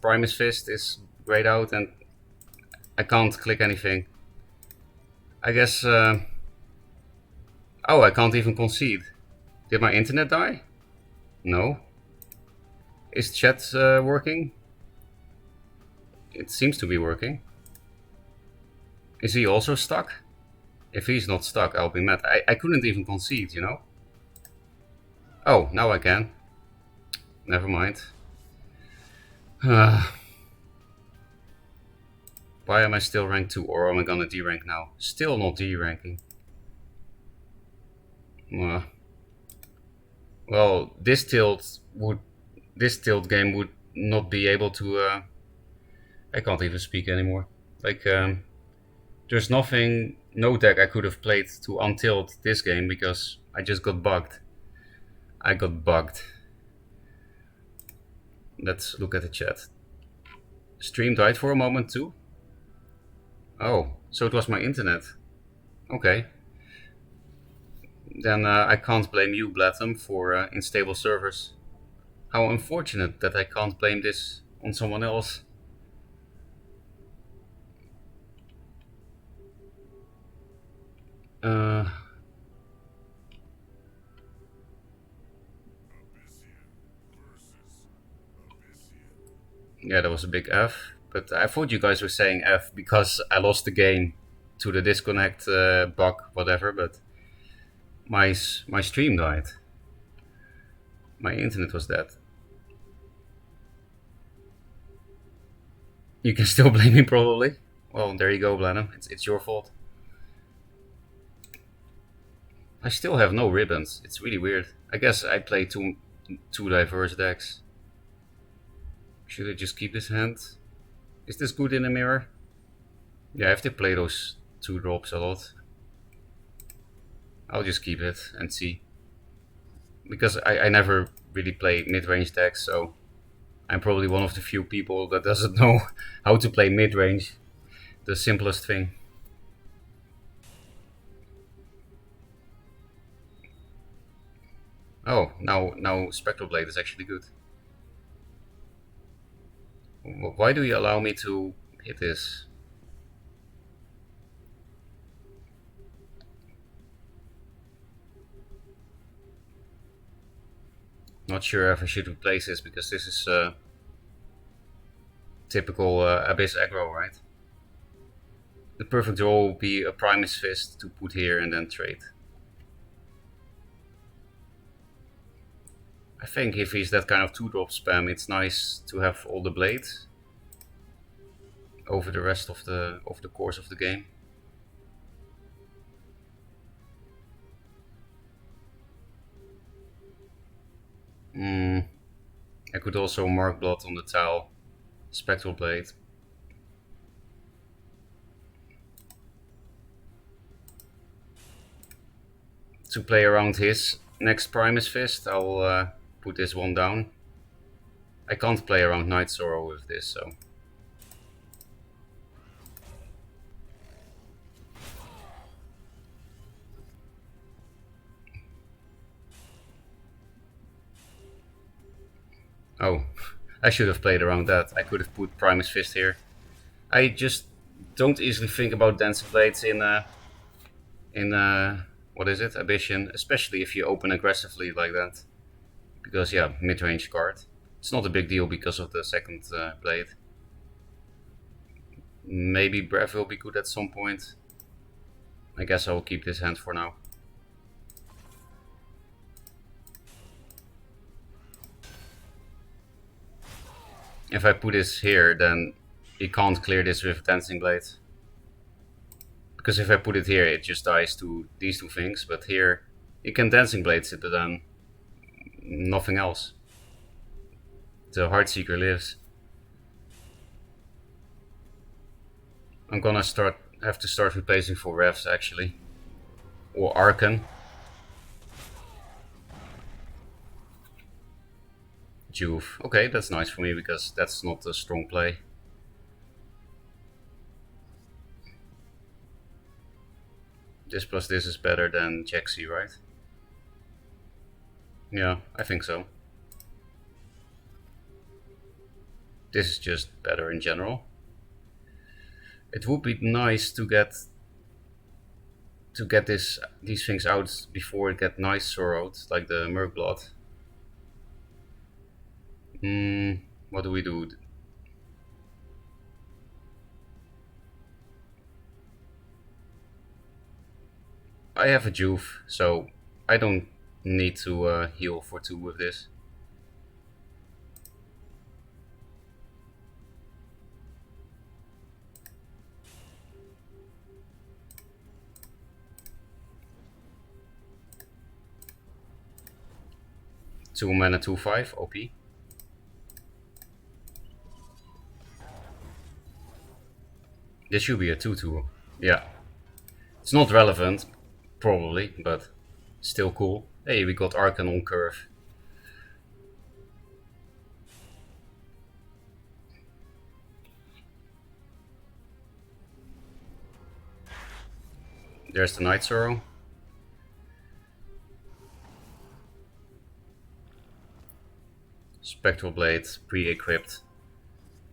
Primus Fist is grayed out and I can't click anything. I guess... oh, I can't even concede. Did my internet die? No. Is chat working? It seems to be working. Is he also stuck? If he's not stuck, I'll be mad. I couldn't even concede, you know? Oh, now I can. Never mind. Why am I still rank 2? Or am I gonna D-rank now? Still not D-ranking. Well, this tilt game would not be able to... I can't even speak anymore. Like, there's nothing, no deck I could have played to untilt this game because I just got bugged. I got bugged. Let's look at the chat. Stream died for a moment too? Oh, so it was my internet. Okay. Then I can't blame you, Blatham, for unstable servers. How unfortunate that I can't blame this on someone else. Yeah, that was a big F. But I thought you guys were saying F because I lost the game to the disconnect bug, whatever. But my stream died. My internet was dead. You can still blame me, probably. Well, there you go, Blenheim. It's your fault. I still have no ribbons. It's really weird. I guess I play two diverse decks. Should I just keep this hand? Is this good in the mirror? Yeah, I have to play those 2 drops a lot. I'll just keep it and see. Because I never really play mid-range decks, so I'm probably one of the few people that doesn't know how to play mid-range. The simplest thing. Oh, now Spectral Blade is actually good. Why do you allow me to hit this? Not sure if I should replace this because this is typical Abyss aggro, right? The perfect draw would be a Primus Fist to put here and then trade. I think if he's that kind of 2-drop spam, it's nice to have all the blades over the rest of the course of the game. I could also mark blood on the tile, Spectral Blade. To play around his next Primus Fist, I'll put this one down. I can't play around Night Sorrow with this, so... Oh, I should have played around that. I could have put Primus Fist here. I just don't easily think about Dancing Blades in what is it, Abyssion, especially if you open aggressively like that. Because yeah, mid-range card. It's not a big deal because of the second blade. Maybe Breath will be good at some point. I guess I will keep this hand for now. If I put this here, then he can't clear this with Dancing Blade. Because if I put it here, it just dies to these 2 things. But here, you can Dancing Blades it, but then nothing else. The Heartseeker lives. I'm gonna have to start replacing for Revs actually. Or Arkan. Juve. Okay, that's nice for me because that's not a strong play. This plus this is better than Jaxi, right? Yeah, I think so. This is just better in general. It would be nice to get these things out before it get nice sorrowed, like the Murkblood. What do we do? I have a Juve, so I don't need to heal for 2 with this. Two mana, 2/5, OP. This should be a 2/2. Yeah. It's not relevant, probably, but still cool. Hey, we got Arcan on curve. There's the Night Sorrow. Spectral Blade, pre-equipped.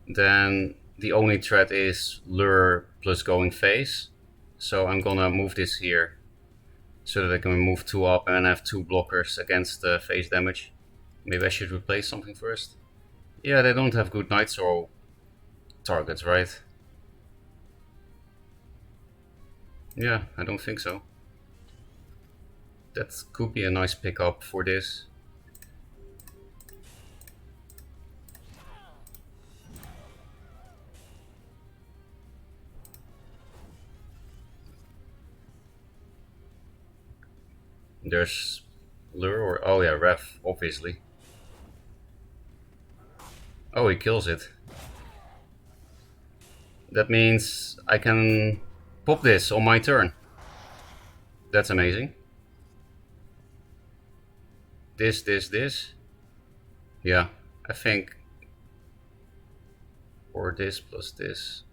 Then the only threat is Lure plus Going Phase. So I'm gonna move this here so that I can move 2 up and have 2 blockers against phase damage. Maybe I should replace something first. Yeah, they don't have good Night Sorrow targets, right? Yeah, I don't think so. That could be a nice pickup for this. There's Lure or... oh yeah, Ref, obviously. Oh, he kills it. That means I can pop this on my turn. That's amazing. This. Yeah, I think... or this plus this.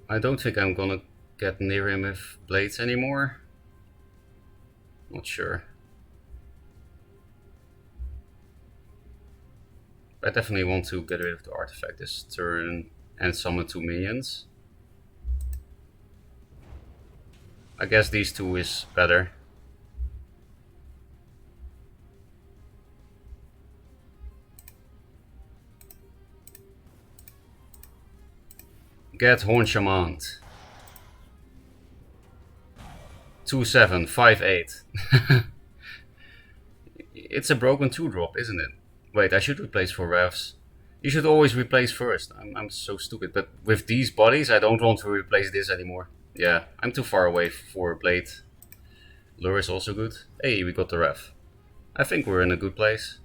I don't think I'm gonna get near him with blades anymore. Not sure. I definitely want to get rid of the artifact this turn and summon 2 minions. I guess these 2 is better. Get Horn Shaman. 2/7, 5/8. It's a broken 2-drop, isn't it? Wait, I should replace for revs. You should always replace first. I'm so stupid. But with these bodies, I don't want to replace this anymore. Yeah, I'm too far away for Blade. Lure is also good. Hey, we got the rev. I think we're in a good place.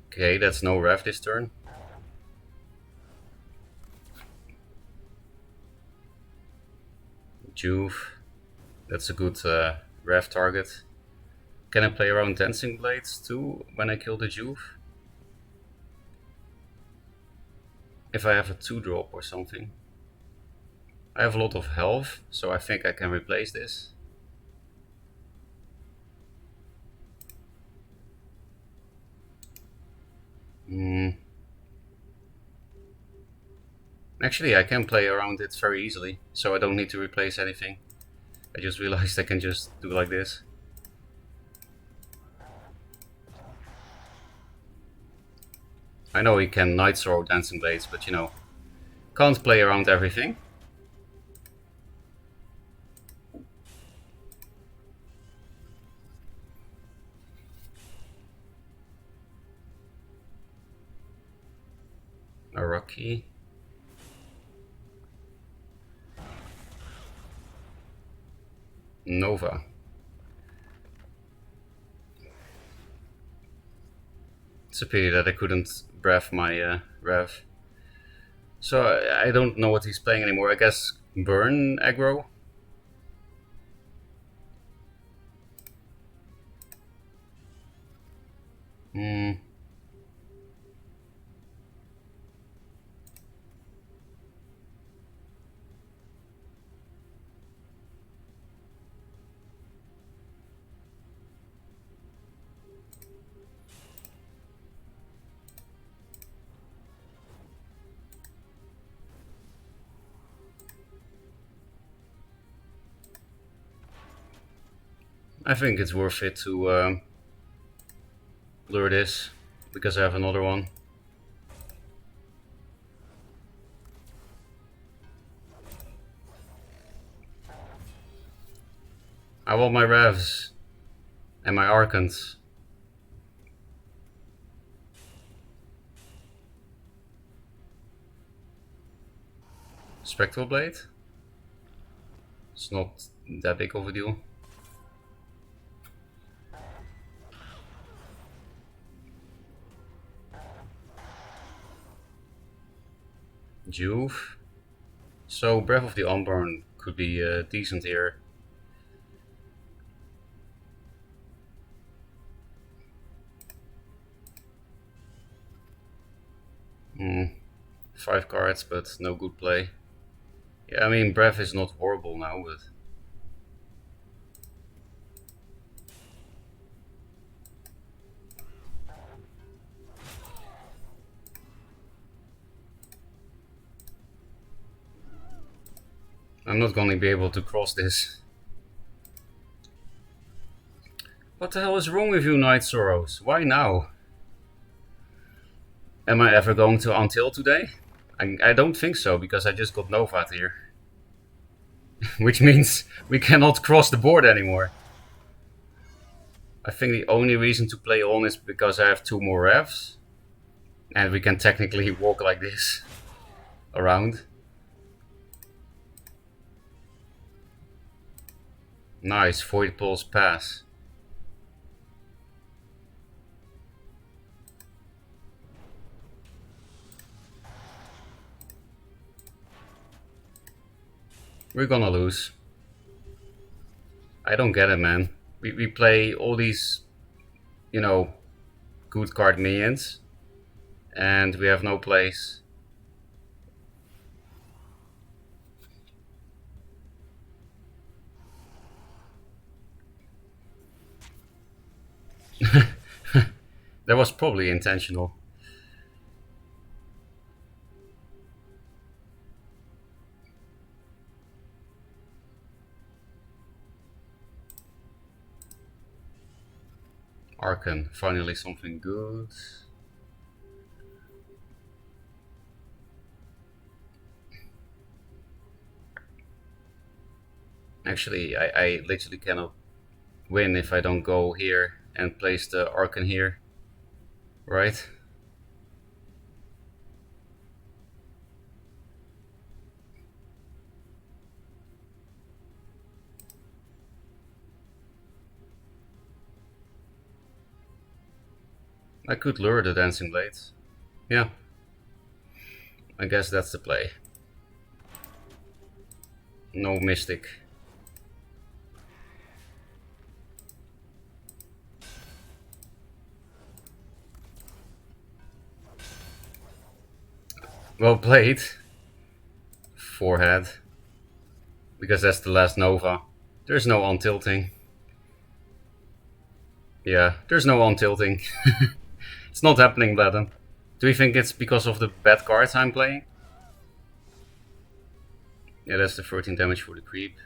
Okay, that's no rev this turn. Juve. That's a good rev target. Can I play around Dancing Blades too when I kill the Juve? If I have a 2-drop or something. I have a lot of health, so I think I can replace this. Actually, I can play around it very easily, so I don't need to replace anything. I just realized I can just do like this. I know he can Night Throw Dancing Blades, but you know, can't play around everything. Araki. Nova. It's a pity that I couldn't breath my rev. So I don't know what he's playing anymore. I guess Burn aggro. I think it's worth it to lure this, because I have another one. I want my Revs and my Archons. Spectral Blade? It's not that big of a deal. Juve. So Breath of the Unborn could be decent here. Hmm. 5 cards, but no good play. Yeah, I mean, Breath is not horrible now, but... I'm not gonna be able to cross this. What the hell is wrong with you, Night Sorrows? Why now? Am I ever going to Until today? I don't think so, because I just got Novat here. Which means we cannot cross the board anymore. I think the only reason to play on is because I have 2 more Revs. And we can technically walk like this around. Nice, Void Pulse pass. We're gonna lose. I don't get it, man. We play all these, you know, good card minions, and we have no place. That was probably intentional. Archon, finally something good. Actually, I literally cannot win if I don't go here and place the Archon here. Right? I could lure the Dancing Blades. Yeah. I guess that's the play. No Mystic. Well played. Forehead. Because that's the last Nova. There's no untilting. Yeah, there's no untilting. It's not happening, Bladden. Do you think it's because of the bad cards I'm playing? Yeah, that's the 13 damage for the creep.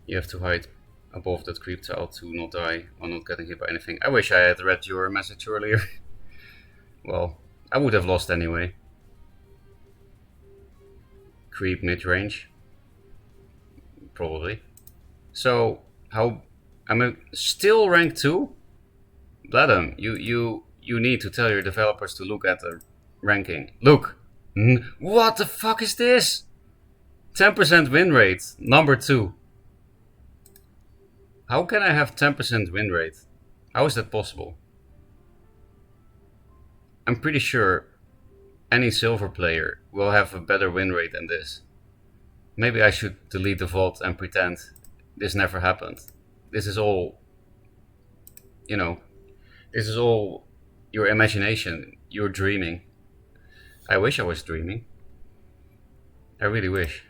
You have to hide above that creep tile to not die or not getting hit by anything. I wish I had read your message earlier. Well, I would have lost anyway. Creep mid-range. Probably. So, how... I'm still rank 2? Bladden, you need to tell your developers to look at the ranking. Look! What the fuck is this? 10% win rate, number 2. How can I have 10% win rate? How is that possible? I'm pretty sure any silver player will have a better win rate than this. Maybe I should delete the vault and pretend this never happened. This is all, you know, this is all your imagination. You're dreaming. I wish I was dreaming. I really wish.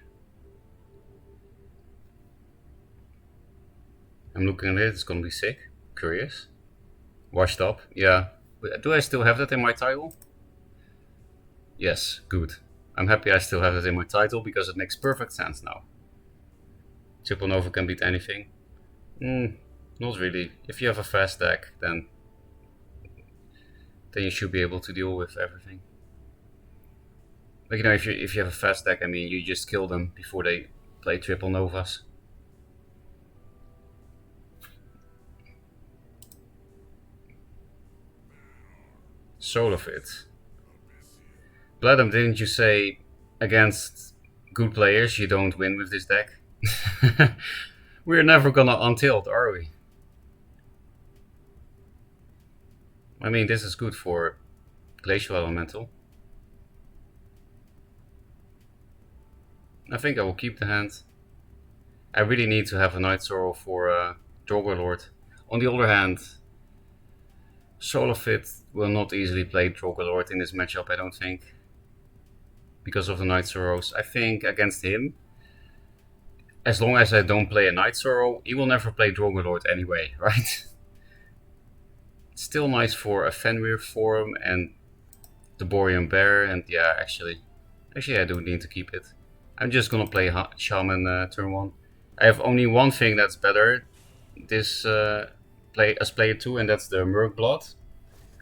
I'm looking at it, it's gonna be sick. Curious. Washed up, yeah. Do I still have that in my title? Yes, good. I'm happy I still have that in my title because it makes perfect sense now. Triple Nova can beat anything. Not really. If you have a fast deck, then you should be able to deal with everything. Like, you know, if you have a fast deck, I mean, you just kill them before they play triple novas. Soul of it. Bladam, didn't you say against good players you don't win with this deck? We're never gonna untilt, are we? I mean, this is good for Glacial Elemental. I think I will keep the hand. I really need to have a Night Sorrow for Drogolord. On the other hand, Soul of It will not easily play Drogolord in this matchup, I don't think. Because of the Night Sorrows. I think against him, as long as I don't play a Night Sorrow, he will never play Drogolord anyway, right? It's still nice for a Fenrir form and the Borean Bear, and yeah, actually I do need to keep it. I'm just gonna play Shaman turn 1. I have only one thing that's better this as player 2, and that's the Merc Blood.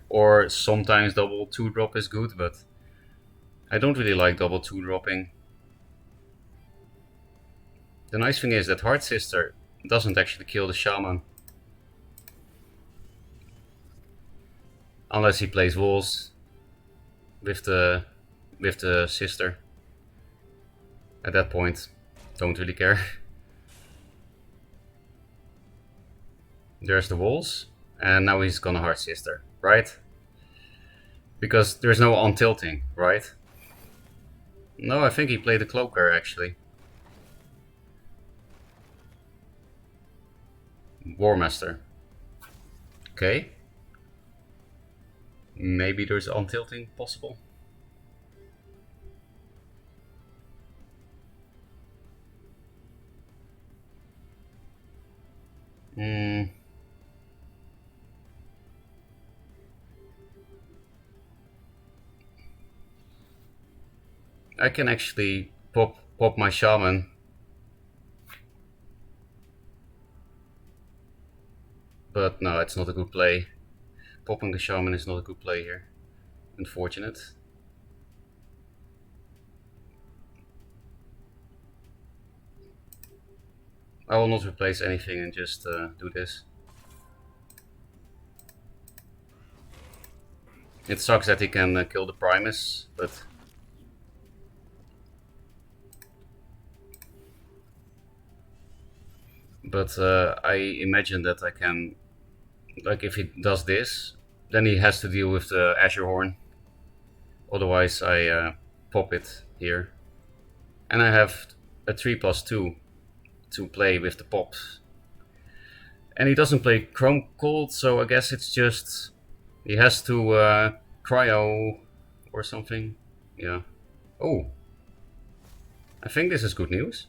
Or sometimes double 2-drop is good, but I don't really like double 2-dropping. The nice thing is that Heart Sister doesn't actually kill the Shaman. Unless he plays Wolves with the sister. At that point, don't really care. There's the Wolves, and now he's gonna Heart Sister, right? Because there's no untilting, right? No, I think he played the Cloaker actually. Warmaster. Okay. Maybe there's untilting possible. I can actually pop my Shaman. But no, it's not a good play. Popping the Shaman is not a good play here. Unfortunate. I will not replace anything and just do this. It sucks that he can kill the Primus, but I imagine that I can, like, if he does this, then he has to deal with the Azure Horn. Otherwise I pop it here. And I have a 3+2 to play with the pops. And he doesn't play Chrome Cold, so I guess it's just he has to cryo or something. Yeah. Oh. I think this is good news.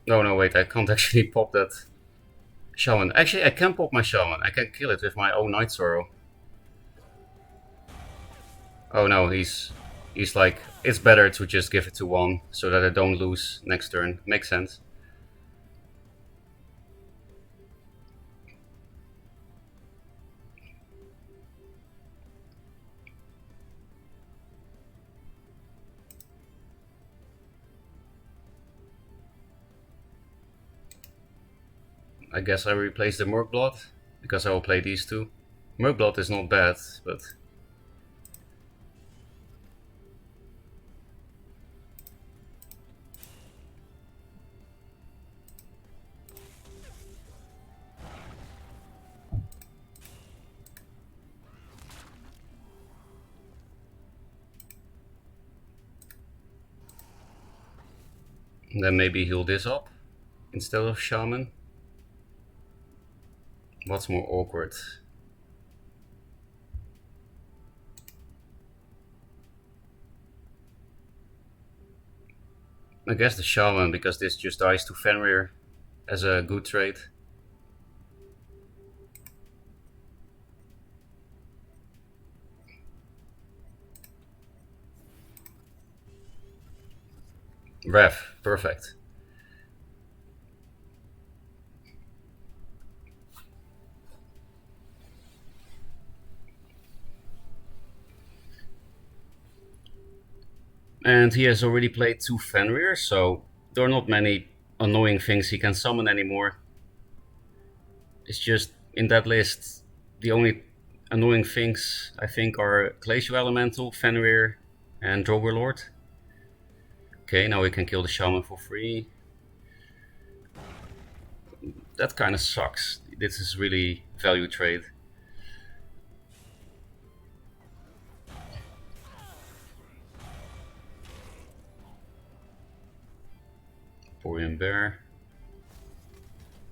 No, wait, I can't actually pop that Shaman. Actually, I can pop my Shaman. I can kill it with my own Night Sorrow. Oh no, he's like, it's better to just give it to 1 so that I don't lose next turn. Makes sense. I guess I replace the Murkblood, because I will play these two. Murkblood is not bad, but then maybe heal this up instead of Shaman. What's more awkward? I guess the Shaman, because this just dies to Fenrir as a good trade. Ref, perfect. And he has already played 2 Fenrir, so there are not many annoying things he can summon anymore. It's just, in that list, the only annoying things I think are Glacial Elemental, Fenrir, and Droverlord. Okay, now we can kill the Shaman for free. That kind of sucks. This is really value trade. Borean Bear.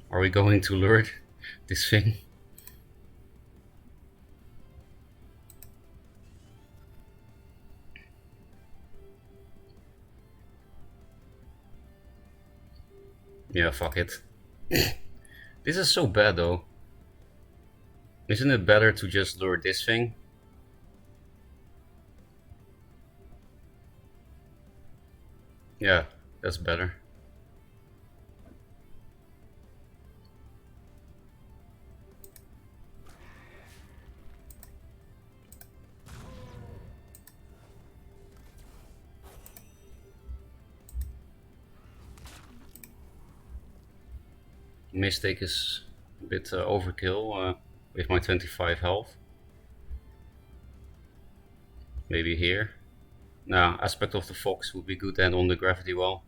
Are we going to lure this thing? Yeah, fuck it. This is so bad though. Isn't it better to just lure this thing? Yeah, that's better. Mistake is a bit overkill with my 25 health. Maybe here. Nah, Aspect of the Fox would be good then on the Gravity Well.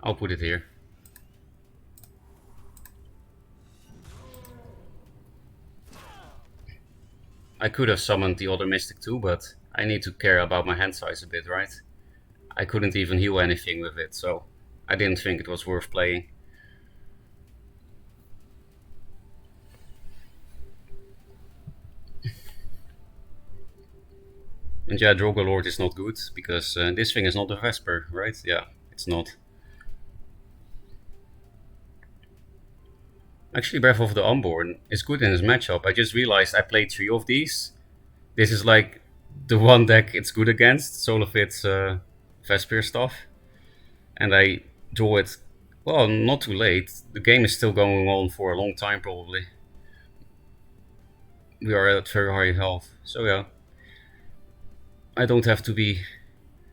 I'll put it here. I could have summoned the other Mystic too, but I need to care about my hand size a bit, right? I couldn't even heal anything with it, so I didn't think it was worth playing. And yeah, Drogalord is not good, because this thing is not a Vesper, right? Yeah, it's not. Actually, Breath of the Unborn is good in this matchup. I just realized I played 3 of these. This is like the one deck it's good against, Solofit's Vesper stuff. And I draw it, well, not too late. The game is still going on for a long time, probably. We are at very high health, so yeah. I don't have to be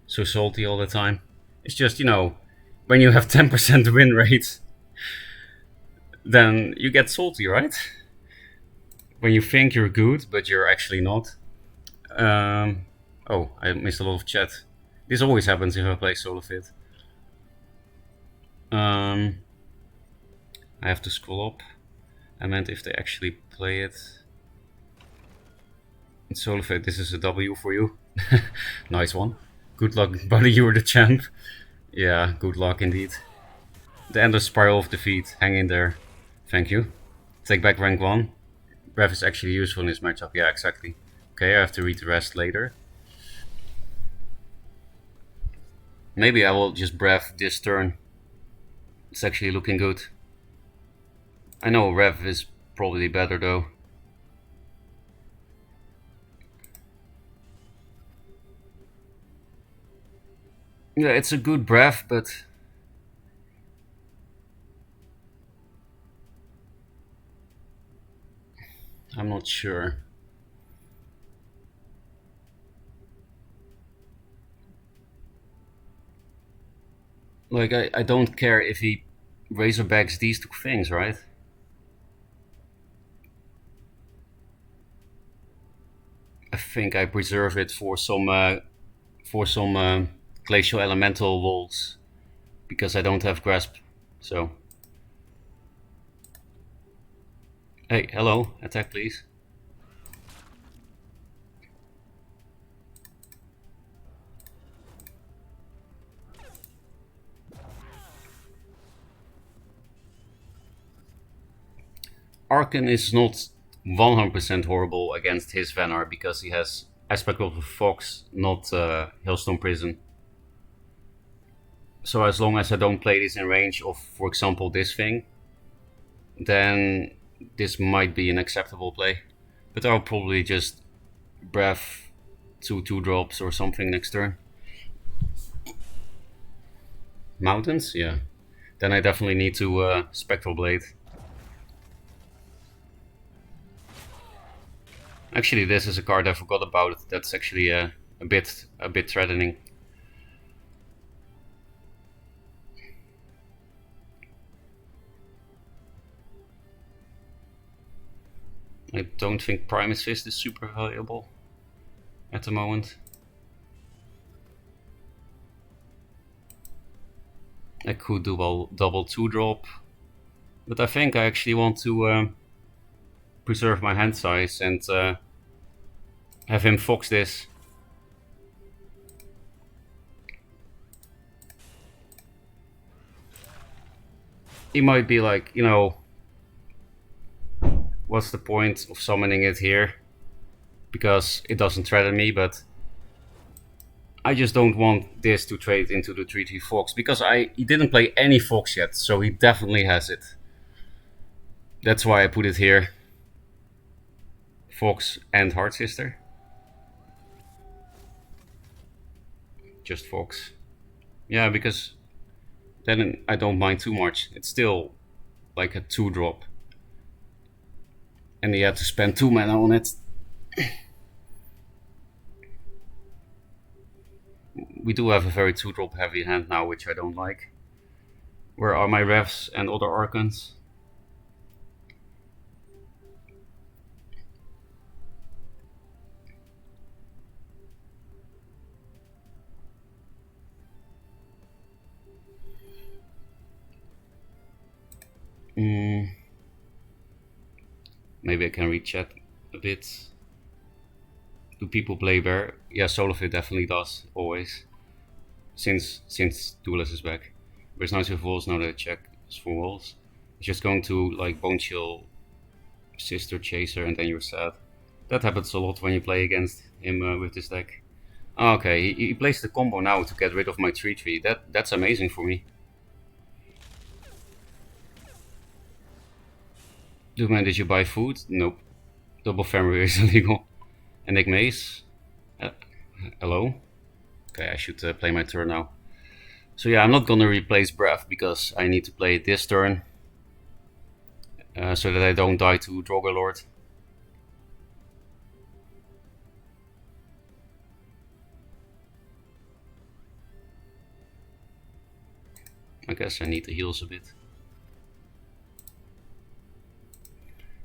so salty all the time. It's just, you know, when you have 10% win rate, then you get salty, right? When you think you're good, but you're actually not. Oh, I missed a lot of chat. This always happens if I play Solofit. I have to scroll up. I meant if they actually play it. In Solofit, this is a W for you. Nice one. Good luck, buddy, you're the champ. Yeah, good luck indeed. The Endless Spiral of Defeat, hang in there. Thank you. Take back rank 1. Breath is actually useful in this matchup, yeah, exactly. Okay, I have to read the rest later. Maybe I will just Breath this turn. It's actually looking good. I know Rev is probably better though. Yeah, it's a good Breath, but I'm not sure. Like, I don't care if he Razorbacks these 2 things, right? I think I preserve it for some glacial elemental walls because I don't have grasp. So, hey, hello, attack please. Arkan is not 100% horrible against his Vanar because he has Aspect of the Fox, not Hailstone Prison. So as long as I don't play this in range of, for example, this thing, then this might be an acceptable play. But I'll probably just Breath 2 drops or something next turn. Mountains? Yeah. Then I definitely need to Spectral Blade. Actually, this is a card I forgot about. That's actually a bit threatening. I don't think Primus Fist is super valuable at the moment. I could do a double 2-drop, but I think I actually want to preserve my hand size and have him fox this. He might be like, you know, what's the point of summoning it here? Because it doesn't threaten me, but I just don't want this to trade into the 3-3 Fox, because he didn't play any Fox yet, so he definitely has it. That's why I put it here. Fox and Heart Sister. Just Fox. Yeah, because then I don't mind too much. It's still like a 2-drop. And he had to spend 2 mana on it. We do have a very 2-drop heavy hand now, which I don't like. Where are my Revs and other Archons? Maybe I can read chat a bit. Do people play Bear? Yeah, Solofit definitely does, always. Since Duelyst is back. There's nice with walls now that I check for walls. It's just going to like Bone Chill, Sister Chaser, and then you're sad. That happens a lot when you play against him with this deck. Okay, he plays the combo now to get rid of my 3-3. That's amazing for me. Man, did you buy food? Nope. Double Family is illegal. And Nick Mace. Hello? Okay, I should play my turn now. So yeah, I'm not gonna replace Breath because I need to play this turn. So that I don't die to Drogalord. I guess I need the heals a bit.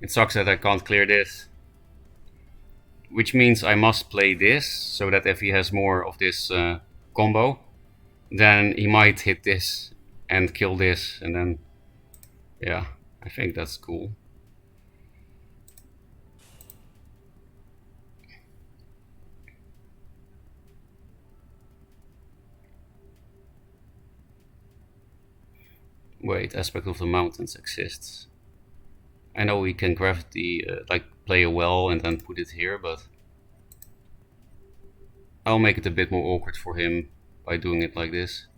It sucks that I can't clear this. Which means I must play this, so that if he has more of this combo, then he might hit this and kill this, and then, yeah, I think that's cool. Wait, Aspect of the Mountains exists. I know we can craft the, like, play a well and then put it here, but I'll make it a bit more awkward for him by doing it like this.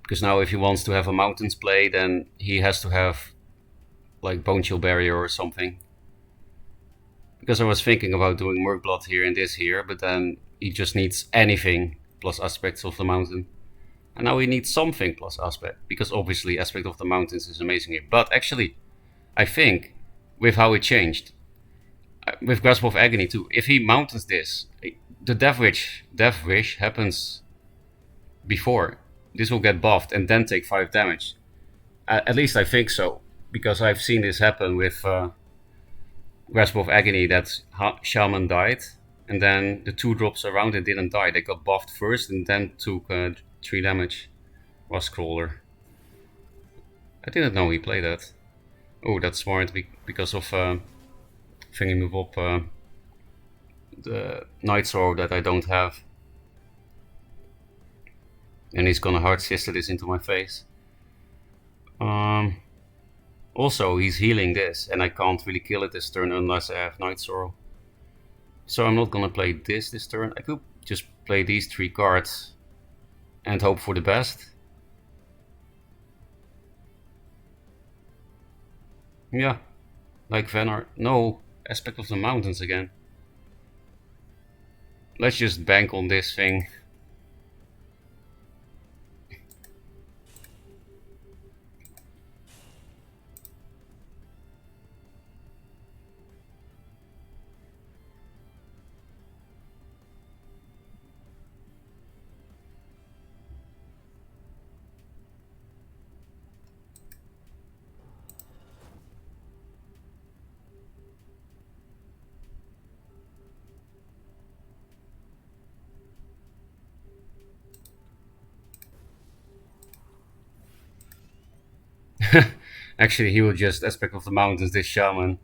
Because now if he wants to have a Mountains play, then he has to have like Bone Chill Barrier or something. Because I was thinking about doing Murkblood here and this here, but then he just needs anything plus Aspects of the Mountain. And now he needs something plus Aspect, because obviously Aspect of the Mountains is amazing here. But actually, I think, with how it changed, with Grasp of Agony too, if he mountains this, the Death Wish happens before. This will get buffed and then take 5 damage. At least I think so, because I've seen this happen with Grasp of Agony, that Shaman died, and then the 2-drops around it didn't die. They got buffed first and then took 3 damage. Was Crawler. I didn't know he played that. Oh, that's smart because of thingy move up the Night Sorrow that I don't have. And he's gonna Heart Sister this into my face. Also, he's healing this, and I can't really kill it this turn unless I have Night Sorrow. So I'm not gonna play this turn. I could just play these 3 cards and hope for the best. Yeah, like Venar. No, Aspect of the Mountains again. Let's just bank on this thing. Actually, he will just aspect of the mountains, this shaman.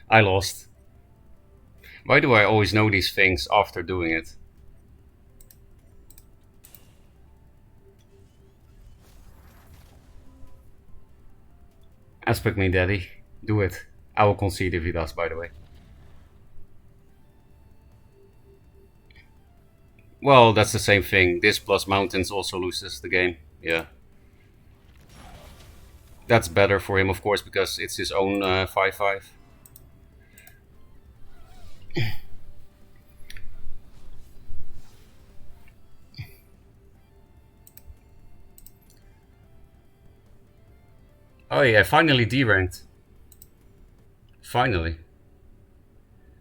I lost. Why do I always know these things after doing it? Aspect me, daddy. Do it. I will concede if he does, by the way. Well, that's the same thing. This plus mountains also loses the game. Yeah. That's better for him, of course, because it's his own 5-5. Oh yeah, finally D-ranked. Finally.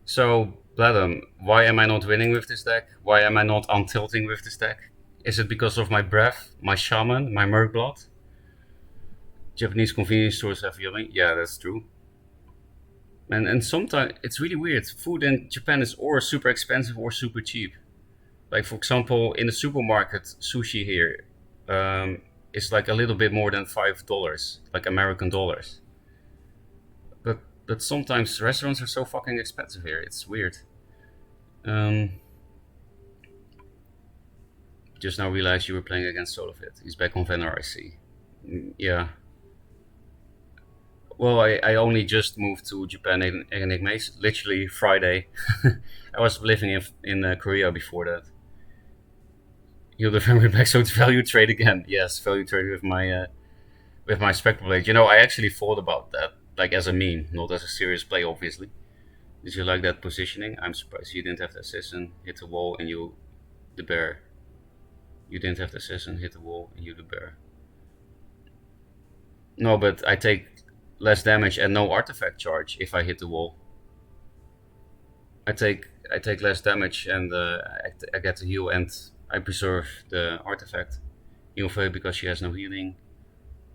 So, Bladum, why am I not winning with this deck? Why am I not untilting with this deck? Is it because of my breath, my shaman, my Merkblad? Japanese convenience stores have healing? Yeah, that's true. And sometimes it's really weird. Food in Japan is or super expensive or super cheap. Like, for example, in the supermarket, sushi here is like a little bit more than $5, like American dollars. But sometimes restaurants are so fucking expensive here. It's weird. Um, just now realized you were playing against Solofit. He's back on Venar, I see. Yeah. Well, I only just moved to Japan in Igmace, literally Friday. I was living in Korea before that. You'll defend back, so it's value trade again. Yes, value trade with my Spectral Blade. You know, I actually thought about that, like as a meme, not as a serious play, obviously. Did you like that positioning? I'm surprised you didn't have the assassin hit the wall and you the bear. You didn't have the assassin hit the wall and you the bear. No, but I take less damage and no artifact charge if I hit the wall. I take less damage and I get to heal and I preserve the artifact. Yunfei because she has no healing.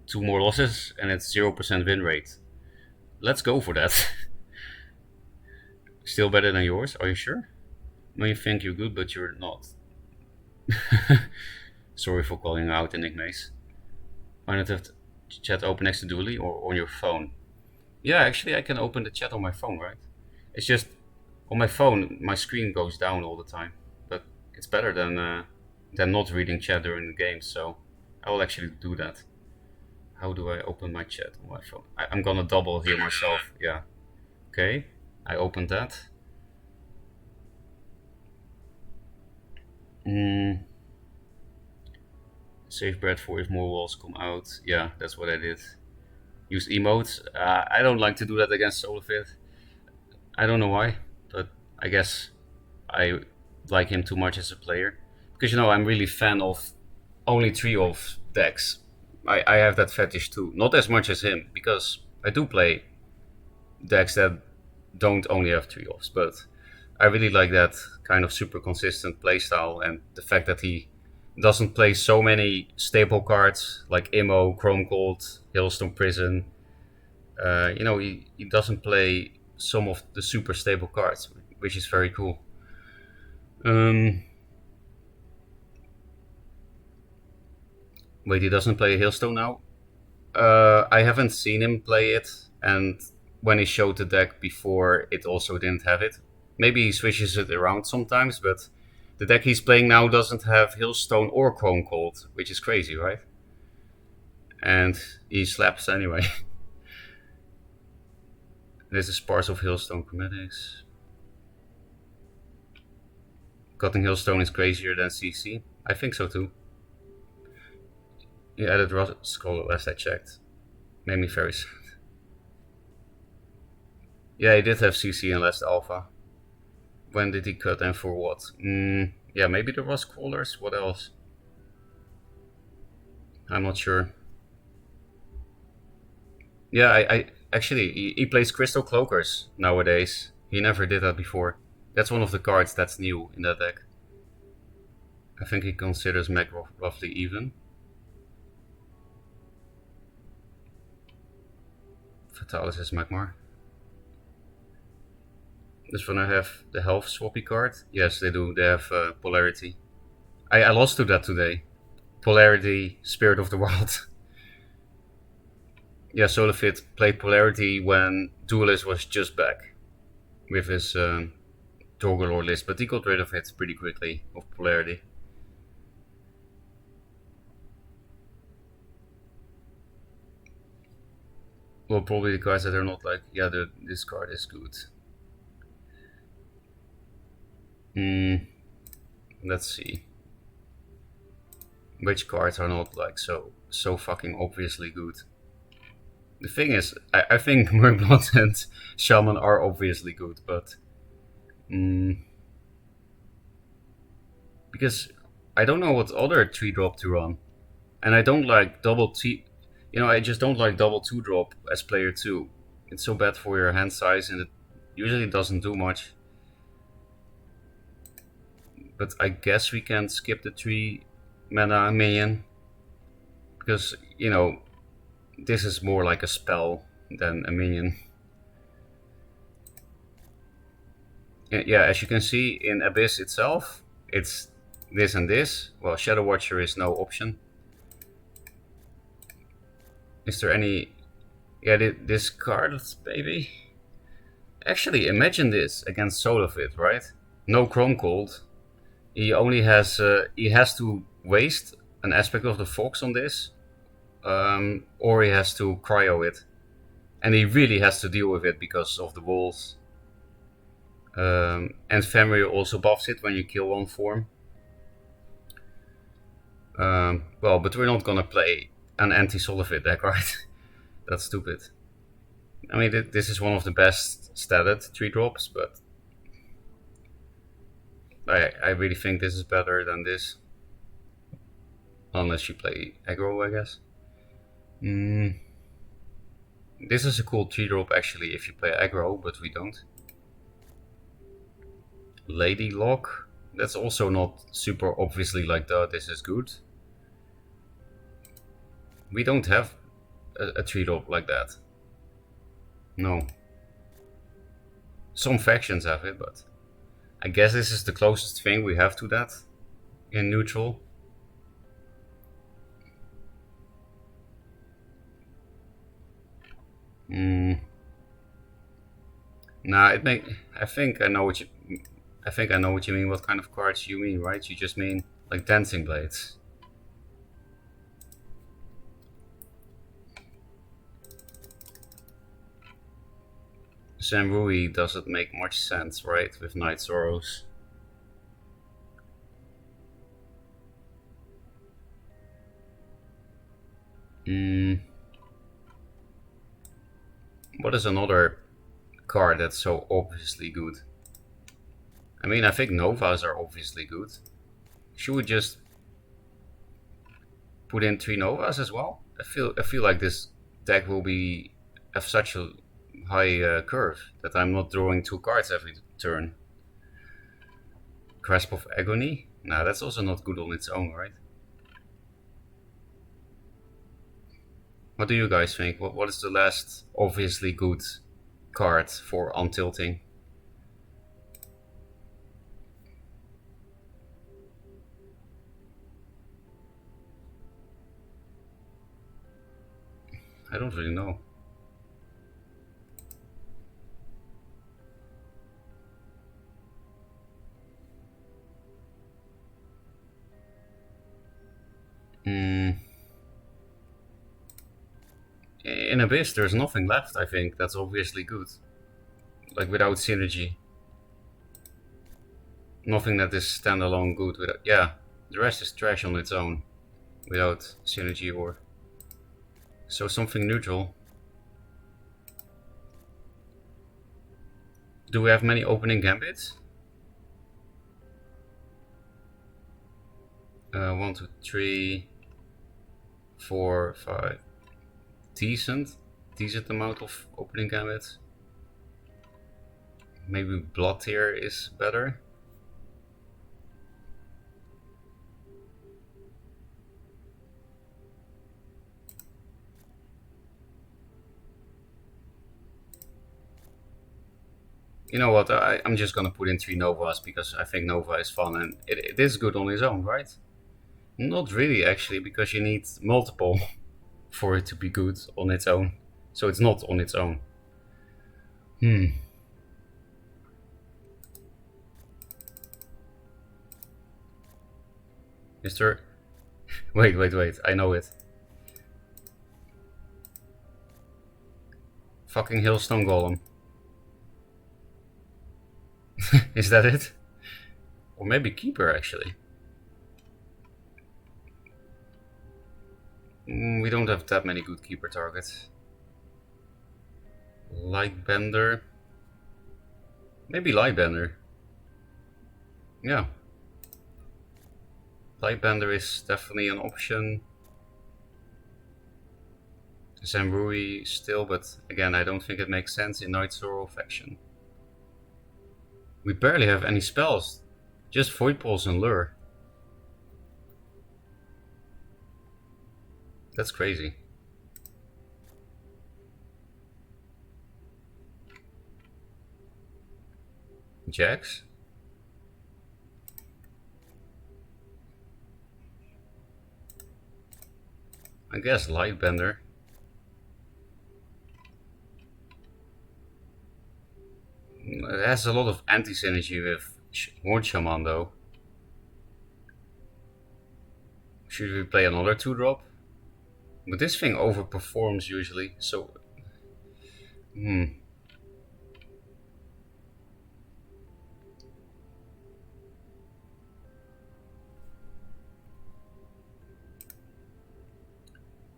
2 more losses and it's 0% win rate. Let's go for that. Still better than yours, are you sure? No, you think you're good, but you're not. Sorry for calling out Enigmaze. Why not have the chat open next to Duely or on your phone? Yeah, actually I can open the chat on my phone, right? It's just on my phone my screen goes down all the time. But it's better than not reading chat during the game, so I will actually do that. How do I open my chat on my phone? I'm gonna double here myself, yeah. Okay, I opened that. Save bread for if more walls come out. Yeah, that's what I did. Use emotes. I don't like to do that against Solofit. I don't know why, but I guess I like him too much as a player. Because, you know, I'm really fan of only 3-off decks. I have that fetish too. Not as much as him, because I do play decks that don't only have 3-offs, but I really like that kind of super consistent playstyle and the fact that he doesn't play so many staple cards like Immo, Chrome Gold, Hailstone Prison. You know, he doesn't play some of the super stable cards, which is very cool. Wait, he doesn't play Hailstone now? I haven't seen him play it, and when he showed the deck before, it also didn't have it. Maybe he switches it around sometimes, but the deck he's playing now doesn't have Hailstone or Chrome Cold, which is crazy, right? And he slaps anyway. This is part of Hailstone Chromatics. Cutting Hailstone is crazier than CC. I think so too. He added Rust Scholar last I checked. Made me very sad. Yeah, he did have CC in last alpha. When did he cut and for what? Yeah, maybe the Rust Crawlers. What else? I'm not sure. Yeah, I actually he plays Crystal Cloakers nowadays. He never did that before. That's one of the cards that's new in that deck. I think he considers Meg roughly even. Fatalis is Magmar. Does Vanna have the health swappy card? Yes, they do. They have Polarity. I lost to that today. Polarity, Spirit of the Wild. Yeah, Solifit played Polarity when Duelyst was just back with his Torgalore list, but he got rid of it pretty quickly, of Polarity. Well, probably the cards that are not like, yeah, this card is good. Let's see. Which cards are not like so fucking obviously good? The thing is, I think Murkblood and Shaman are obviously good, but because I don't know what other 3-drop to run, and I don't like double T. You know, I just don't like double 2-drop as player 2. It's so bad for your hand size, and it usually doesn't do much. But I guess we can skip the 3 mana minion, because, you know, this is more like a spell than a minion. Yeah, as you can see in Abyss itself, it's this and this. Well, Shadow Watcher is no option. Is there any... Yeah, this card, baby. Actually, imagine this against Solofit, right? No Chrome Cold. He only has... he has to waste an aspect of the Fox on this. Or he has to cryo it. And he really has to deal with it because of the walls. And Fenrir also buffs it when you kill one form. Well, but we're not gonna play an anti-Solifit deck, right? That's stupid. I mean, this is one of the best statted 3-drops, but I really think this is better than this. Unless you play aggro, I guess. This is a cool 3-drop actually if you play aggro, but we don't. Lady Lock. That's also not super obviously like, duh, this is good. We don't have a 3-drop like that. No. Some factions have it, but I guess this is the closest thing we have to that in neutral. Nah, I think I know what you mean. What kind of cards you mean, right? You just mean like Dancing Blades. Zanrui doesn't make much sense, right? With Night Sorrows. What is another card that's so obviously good? I mean, I think Novas are obviously good. Should we just put in 3 Novas as well? I feel like this deck will have such a high curve that I'm not drawing 2 cards every turn. Grasp of Agony? Nah, that's also not good on its own, right? What do you guys think? What is the last obviously good card for untilting? I don't really know. In Abyss, there's nothing left, I think, that's obviously good. Like, without synergy. Nothing that is standalone good without... Yeah, the rest is trash on its own. Without synergy or... So something neutral. Do we have many opening gambits? 1, 2, 3, 4, 5. Decent amount of opening gambits. Maybe Blood Tier is better. You know what, I'm just gonna put in 3 Novas because I think Nova is fun and it is good on its own, right? Not really actually, because you need multiple for it to be good on its own. So it's not on its own. Is there... Wait, I know it. Fucking Hailstone Golem. Is that it? Or maybe Keeper, actually. We don't have that many good Keeper targets. Lightbender. Maybe Lightbender. Yeah. Lightbender is definitely an option. Zemrui still, but again, I don't think it makes sense in Night Sorrow faction. We barely have any spells. Just Void Pulse and Lure. That's crazy. Jax? I guess Lightbender. It has a lot of anti-synergy with Horn Shaman though. Should we play another 2-drop? But this thing overperforms usually, so...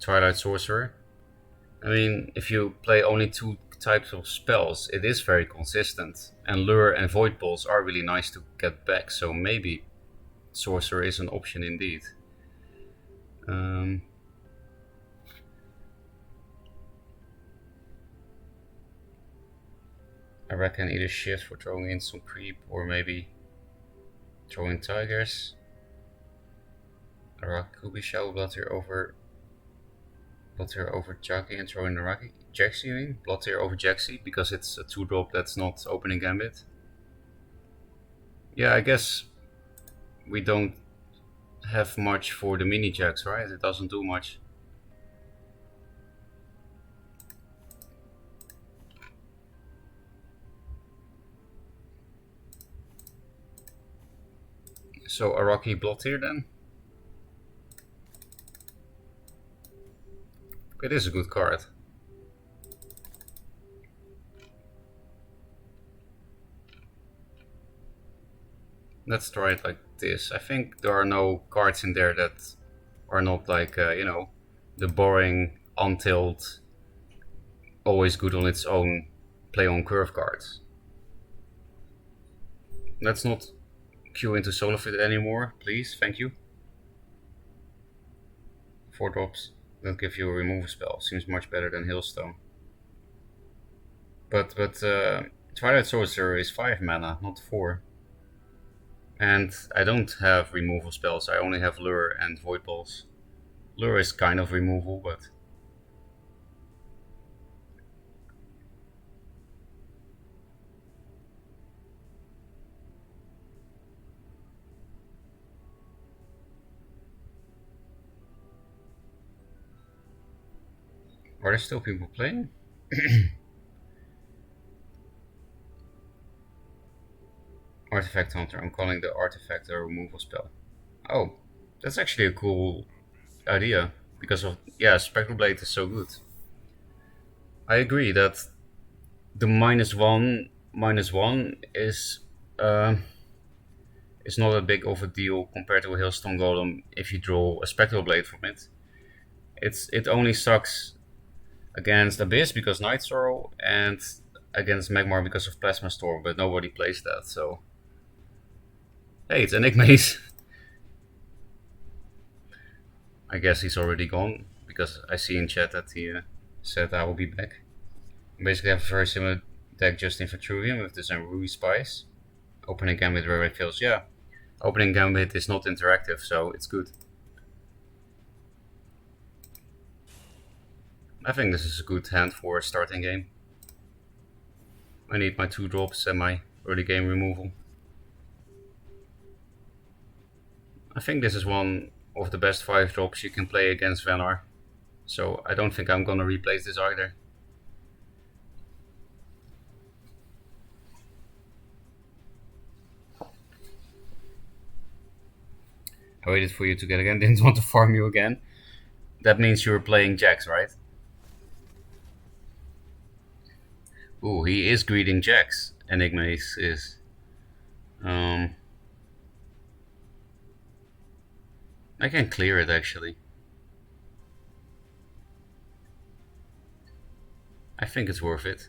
Twilight Sorcerer. I mean, if you play only 2 types of spells, it is very consistent. And Lure and Void Pulse are really nice to get back, so maybe Sorcerer is an option indeed. I reckon either shift for throwing in some creep or maybe throwing tigers. Arakubi Shadow Bloodtear over Jackie and throwing Araki. Jaxi, you mean? Bloodtear over Jaxi because it's a 2-drop that's not opening Gambit. Yeah, I guess we don't have much for the mini Jax, right? It doesn't do much. So Araki Bloodtear then? It is a good card. Let's try it like this. I think there are no cards in there that are not like, you know, the boring, untilled, always good on its own, play on curve cards. Let's not queue into Solifit anymore, please, thank you. 4 drops that give you a removal spell. Seems much better than Hailstone. But Twilight Sorcerer is 5 mana, not 4. And I don't have removal spells, I only have Lure and Void Pulse. Lure is kind of removal, but... Are there still people playing? Artifact Hunter, I'm calling the artifact a removal spell. Oh, that's actually a cool idea. Because of, yeah, Spectral Blade is so good. I agree that the -1/-1 is not a big of a deal compared to a Hailstone Golem if you draw a Spectral Blade from it. It only sucks against Abyss because Night Sorrow and against Magmar because of Plasma Storm, but nobody plays that, so... Hey, it's Enigmaze. I guess he's already gone, because I see in chat that he said I will be back. Basically, I have a very similar deck just in Vitruvium with the Zemrui Spice. Opening Gambit where it fails, yeah. Opening Gambit is not interactive, so it's good. I think this is a good hand for a starting game. I need my 2 drops and my early game removal. I think this is one of the best 5 drops you can play against Vanar. So I don't think I'm gonna replace this either. I waited for you to get again, didn't want to farm you again. That means you were playing jacks, right? Ooh, he is greeting jacks. Enigma is. Um, I can clear it actually. I think it's worth it.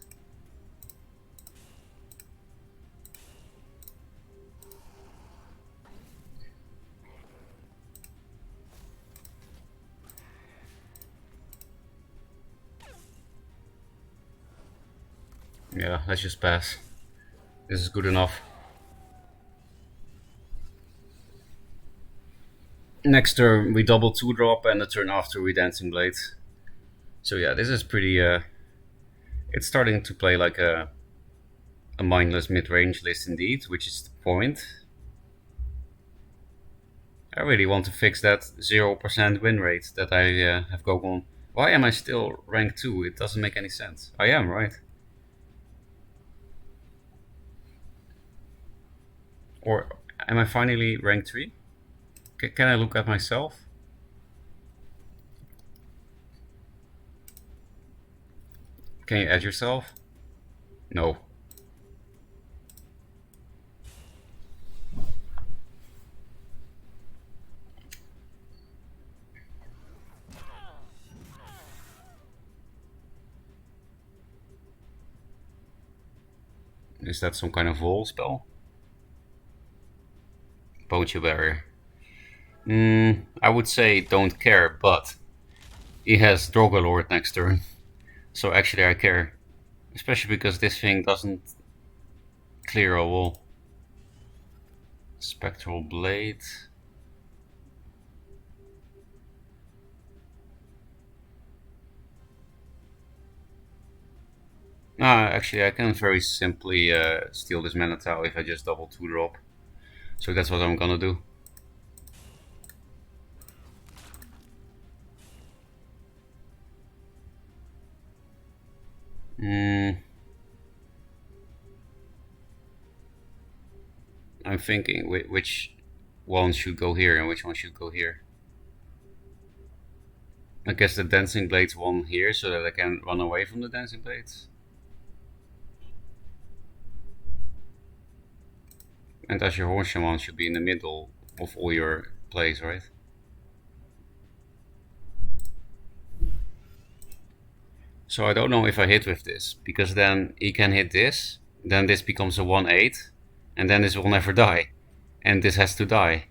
Yeah, let's just pass. This is good enough. Next turn we double 2-drop, and the turn after we Dancing Blade. So yeah, this is pretty. It's starting to play like a mindless mid-range list indeed, which is the point. I really want to fix that 0% win rate that I have going on. Why am I still rank 2? It doesn't make any sense. I am, right? Or am I finally rank 3? Can I look at myself? Can you add yourself? No. Is that some kind of wall spell? Poacher barrier. I would say don't care, but he has Drogalord next turn. So actually I care. Especially because this thing doesn't clear a wall. Spectral Blade. Actually I can very simply steal this Mana Tau if I just double 2-drop. So that's what I'm gonna do. I'm thinking which one should go here and which one should go here. I guess the Dancing Blades one here so that I can run away from the Dancing Blades. And as your Horn Shaman should be in the middle of all your plays, right? So I don't know if I hit with this, because then he can hit this, then this becomes a 1/8, and then this will never die. And this has to die.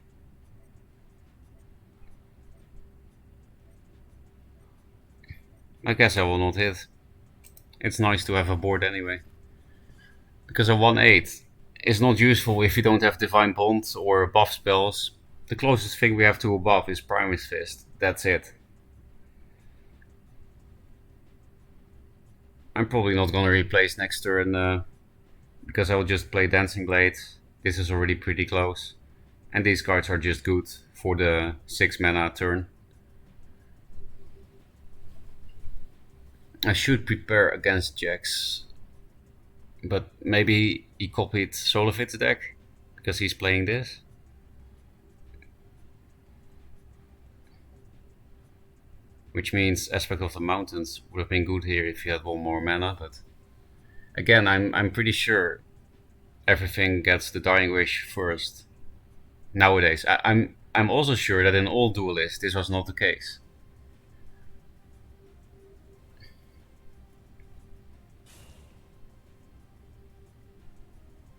I guess I will not hit. It's nice to have a board anyway. Because a 1/8 is not useful if you don't have Divine Bond or buff spells. The closest thing we have to a buff is Primus Fist. That's it. I'm probably not gonna replace next turn because I will just play Dancing Blade. This is already pretty close. And these cards are just good for the 6 mana turn. I should prepare against Jax. But maybe he copied Solifit's deck because he's playing this. Which means Aspect of the Mountains would have been good here if you had one more mana, but again, I'm pretty sure everything gets the Dying Wish first nowadays. I'm also sure that in all Duelysts this was not the case.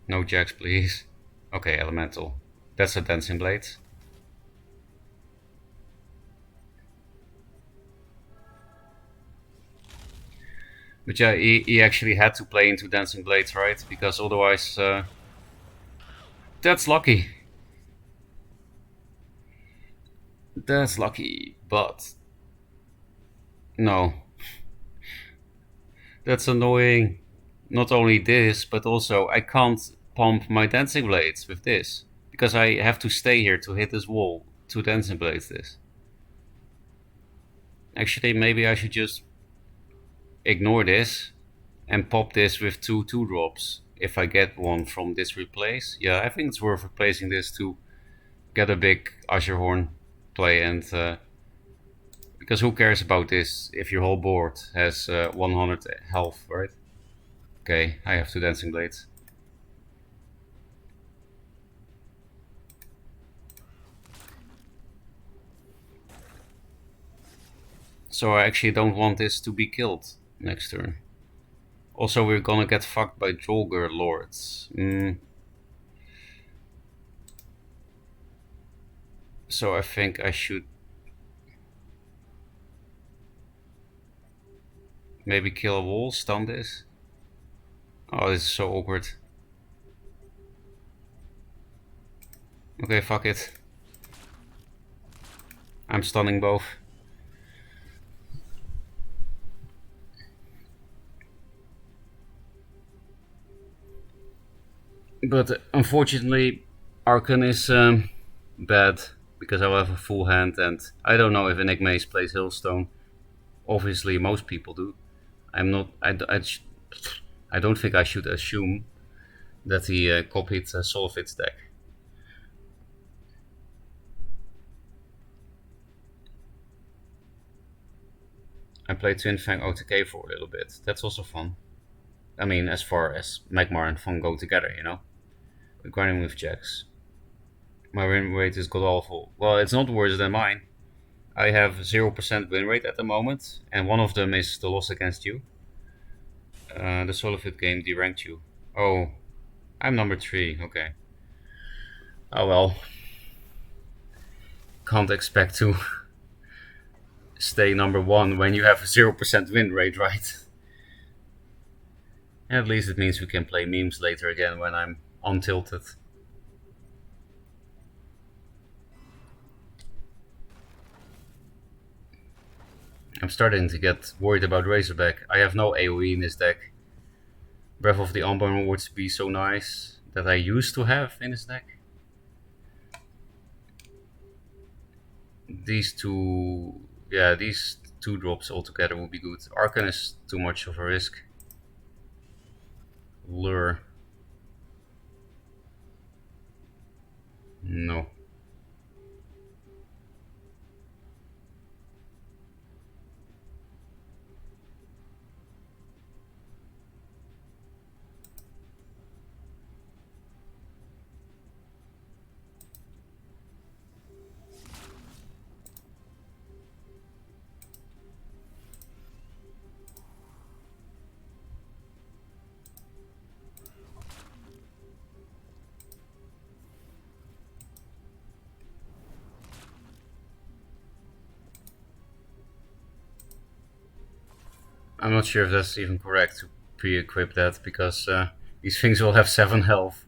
No Jax, please. Okay, Elemental. That's a Dancing Blade. But yeah, he actually had to play into Dancing Blades, right? Because otherwise... that's lucky. That's lucky, but... no. That's annoying. Not only this, but also I can't pump my Dancing Blades with this. Because I have to stay here to hit this wall to Dancing Blades this. Actually, maybe I should just ignore this and pop this with 2/2 drops if I get one from this replace. Yeah, I think it's worth replacing this to get a big Azure Horn play, and because who cares about this if your whole board has 100 health, right? Okay, I have 2 Dancing Blades. So I actually don't want this to be killed next turn. Also, we're gonna get fucked by Drollger Lords. So I think I should maybe kill a wall, stun this. Oh, this is so awkward. Okay, fuck it. I'm stunning both. But unfortunately, Arcan is bad because I'll have a full hand, and I don't know if Enigmaze plays Hillstone. Obviously, most people do. I'm not. I don't think I should assume that he copied Solfit's deck. I played Twin Fang OTK for a little bit. That's also fun. I mean, as far as Magmar and Fun go together, you know? Grinding with Jacks. My win rate is god awful. Well, it's not worse than mine. I have 0% win rate at the moment, and one of them is the loss against you. The Solifit game deranked you. Oh, I'm number 3, okay. Oh well. Can't expect to stay number 1 when you have a 0% win rate, right? At least it means we can play memes later again when I'm untilted. I'm starting to get worried about Razorback. I have no AoE in this deck. Breath of the Unborn would be so nice that I used to have in this deck. These two drops altogether would be good. Arcan is too much of a risk. Lure. No. I'm not sure if that's even correct to pre-equip that, because these things will have 7 health.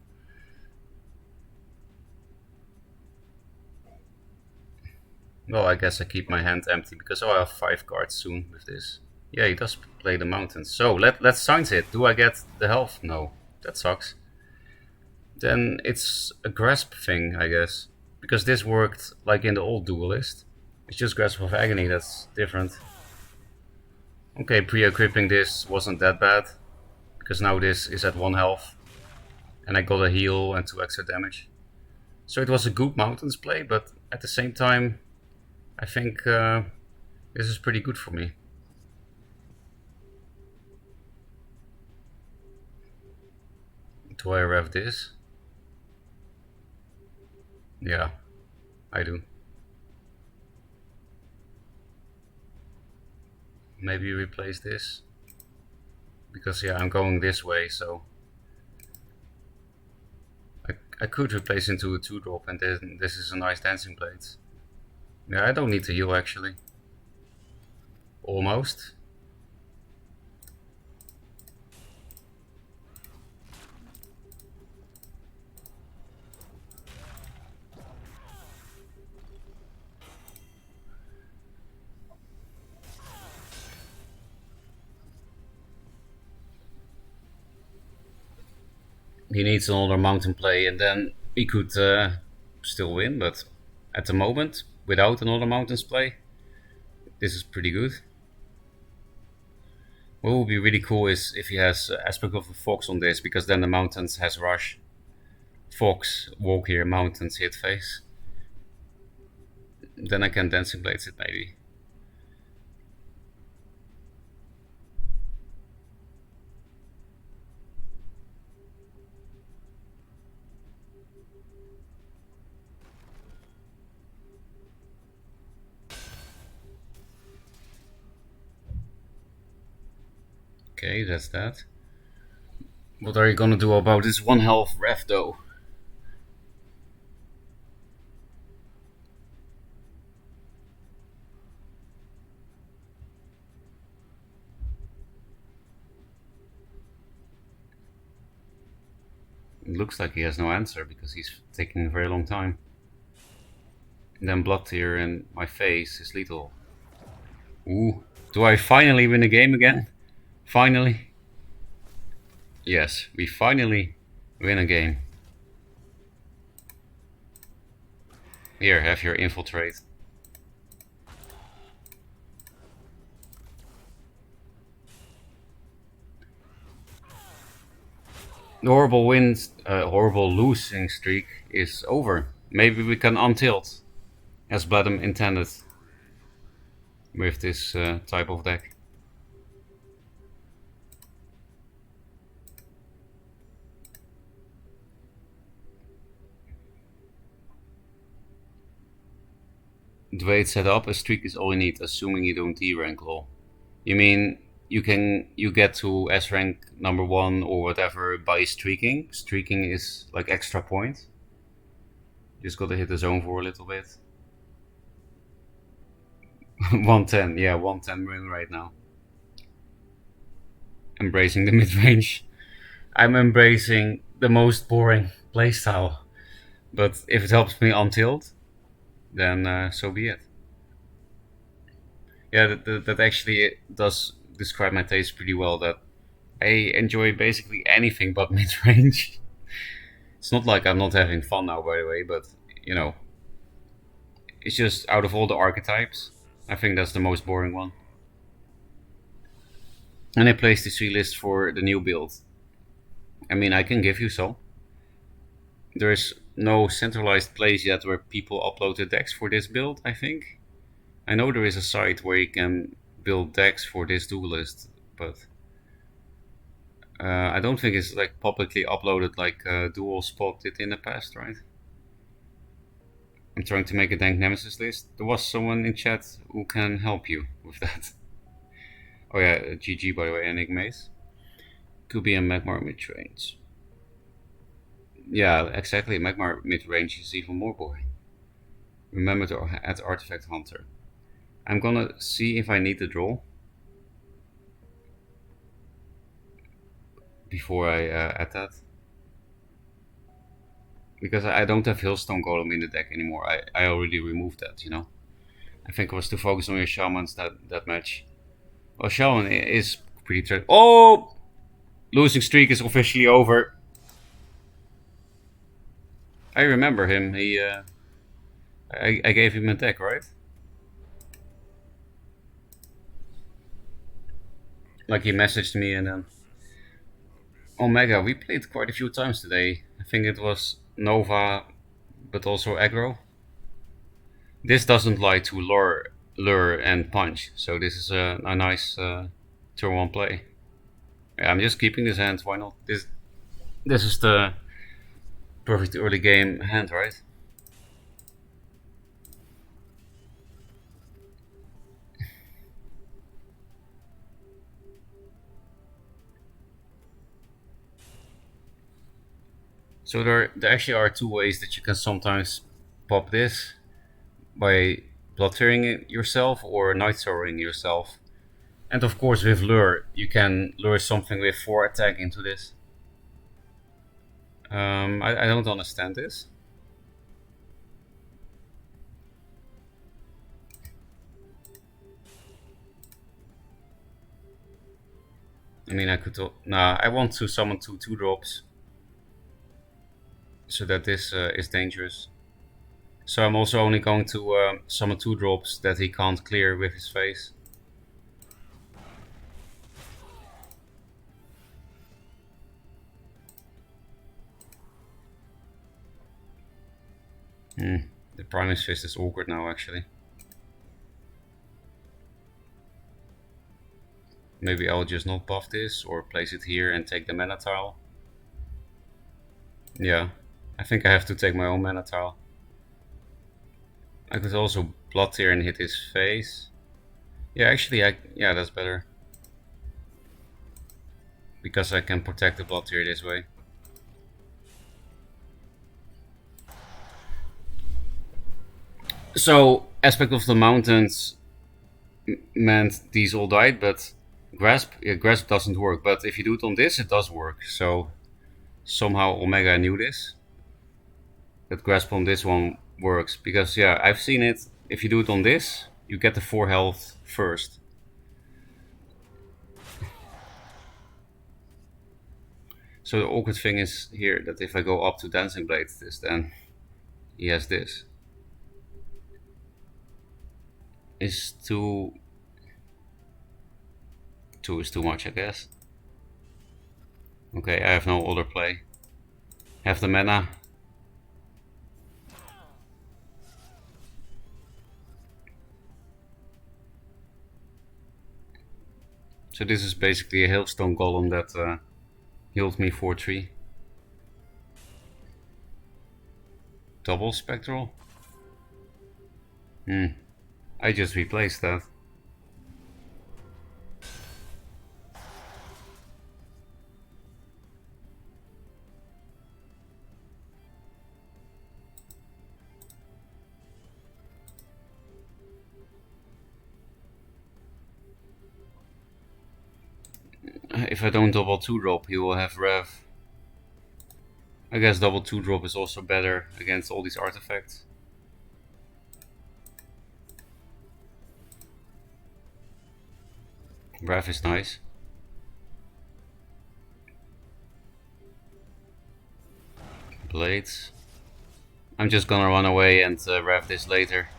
Well, I guess I keep my hand empty because I'll have 5 cards soon with this. Yeah, he does play the mountains. So let's science it. Do I get the health? No. That sucks. Then it's a grasp thing, I guess. Because this worked like in the old Duelyst. It's just Grasp of Agony that's different. Okay, pre-equipping this wasn't that bad. Because now this is at 1 health. And I got a heal and 2 extra damage. So it was a good mountains play, but at the same time, I think this is pretty good for me. Do I rev this? Yeah, I do. Maybe replace this. Because yeah, I'm going this way, so I could replace into a 2-drop, and then this is a nice Dancing Blade. Yeah, I don't need to heal actually. Almost. He needs another mountain play, and then he could still win, but at the moment, without another mountains play, this is pretty good. What would be really cool is if he has Aspect of the Fox on this, because then the mountains has rush. Fox, walk here, mountains, hit face. Then I can Dancing Blades it maybe. Okay, that's that. What are you gonna do about this 1 health ref though? It looks like he has no answer because he's taking a very long time. And then blocked here in my face is lethal. Ooh. Do I finally win a game again? Finally? Yes, we finally win a game. Here, have your infiltrate. The horrible losing streak is over. Maybe we can untilt, as Bladem intended, with this type of deck. Dwayne set up, a streak is all you need, assuming you don't D-rank lol. You mean you get to S rank number 1 or whatever by streaking? Streaking is like extra point. Just gotta hit the zone for a little bit. 110, yeah, 110 win right now. Embracing the mid range. I'm embracing the most boring playstyle. But if it helps me on tilt, then so be it. Yeah, that actually does describe my taste pretty well. That I enjoy basically anything but mid range. It's not like I'm not having fun now, by the way, but you know, it's just out of all the archetypes, I think that's the most boring one. And I placed the C list for the new build. I mean, I can give you some. There is no centralized place yet where people upload the decks for this build, I think. I know there is a site where you can build decks for this Duelyst, but I don't think it's like publicly uploaded like Dual Spot did in the past, right? I'm trying to make a Dank Nemesis list. There was someone in chat who can help you with that. Oh yeah, GG by the way, Enigmaze. Could be a Magmar mid-range. Yeah, exactly, Magmar mid-range is even more boring. Remember to add Artifact Hunter. I'm gonna see if I need the draw before I add that. Because I don't have Hillstone Golem in the deck anymore. I already removed that, you know. I think I was too focused on your Shamans that match. Well, Shaman is pretty Oh! Losing streak is officially over. I remember him. I gave him a deck, right? Like he messaged me and then Omega. We played quite a few times today. I think it was Nova, but also aggro. This doesn't lie to lure and punch, so this is a nice turn 1 play. Yeah, I'm just keeping this hand. Why not? This is the perfect early game hand, right? So there actually are 2 ways that you can sometimes pop this by blood tearing it yourself or night sorrowing yourself. And of course with lure, you can lure something with 4 attack into this. I don't understand this. I mean, I could. Nah, I want to summon 2/2 drops so that this is dangerous. So I'm also only going to summon 2 drops that he can't clear with his face. The Primus Fist is awkward now, actually. Maybe I'll just not buff this, or place it here and take the mana tile. Yeah, I think I have to take my own mana tile. I could also Blood Tear and hit his face. Yeah, actually, yeah, that's better. Because I can protect the Blood Tear this way. So, Aspect of the Mountains meant these all died, but Grasp doesn't work. But if you do it on this, it does work. So, somehow Omega knew this. That Grasp on this one works. Because, yeah, I've seen it. If you do it on this, you get the 4 health first. So the awkward thing is here that if I go up to Dancing Blades this, then he has this. Is two is too much, I guess. Okay, I have no other play. Have the mana. So this is basically a Hailstone Golem that healed me 4-3. Double Spectral? I just replaced that. If I don't double 2-drop, he will have Rev. I guess double 2-drop is also better against all these artifacts. Rev is nice. Blades. I'm just gonna run away and rev this later.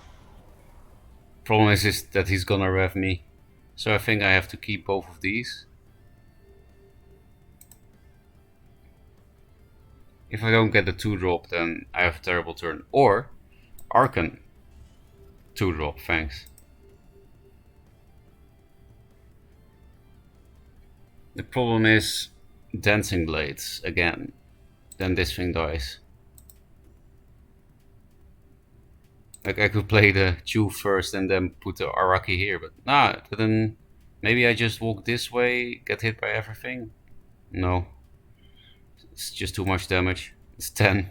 Problem is that he's gonna rev me. So I think I have to keep both of these. If I don't get the 2-drop, then I have a terrible turn. Or Archon 2-drop, thanks. The problem is Dancing Blades again. Then this thing dies. Like I could play the Chew first and then put the Araki here, but nah, then maybe I just walk this way, get hit by everything? No. It's just too much damage. It's 10.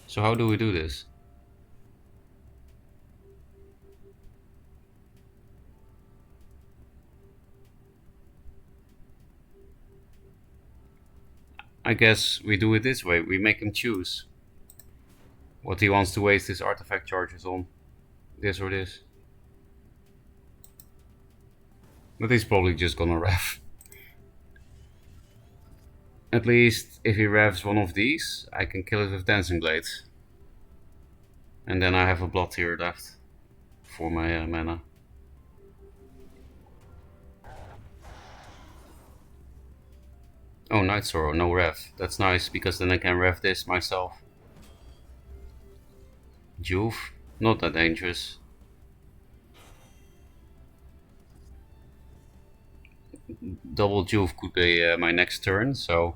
So how do we do this? I guess we do it this way. We make him choose what he wants to waste his artifact charges on. This or this. But he's probably just gonna rev. At least if he revs one of these, I can kill it with Dancing Blades. And then I have a Blood Tear left for my mana. Oh, Night Sorrow, no rev. That's nice, because then I can rev this myself. Juve, not that dangerous. Double Juve could be my next turn, so...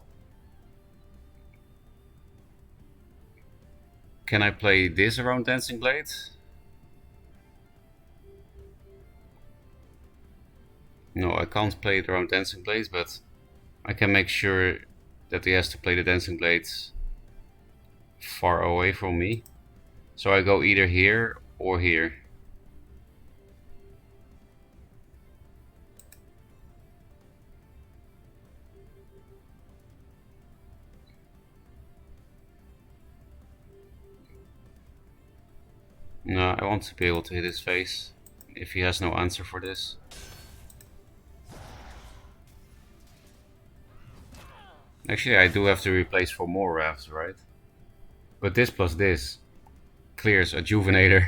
Can I play this around Dancing Blade? No, I can't play it around Dancing Blades, but I can make sure that he has to play the Dancing Blades far away from me. So I go either here or here. No, I want to be able to hit his face if he has no answer for this. Actually, I do have to replace for more rafts, right? But this plus this clears a Juvenator.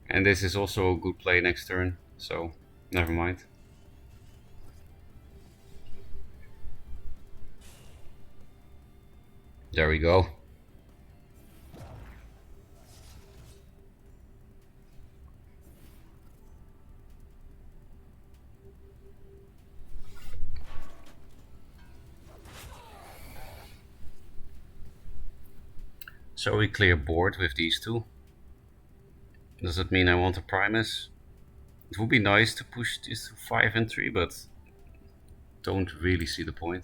And this is also a good play next turn, so never mind. There we go. So we clear board with these two. Does that mean I want a Primus? It would be nice to push this to 5 and 3, but don't really see the point.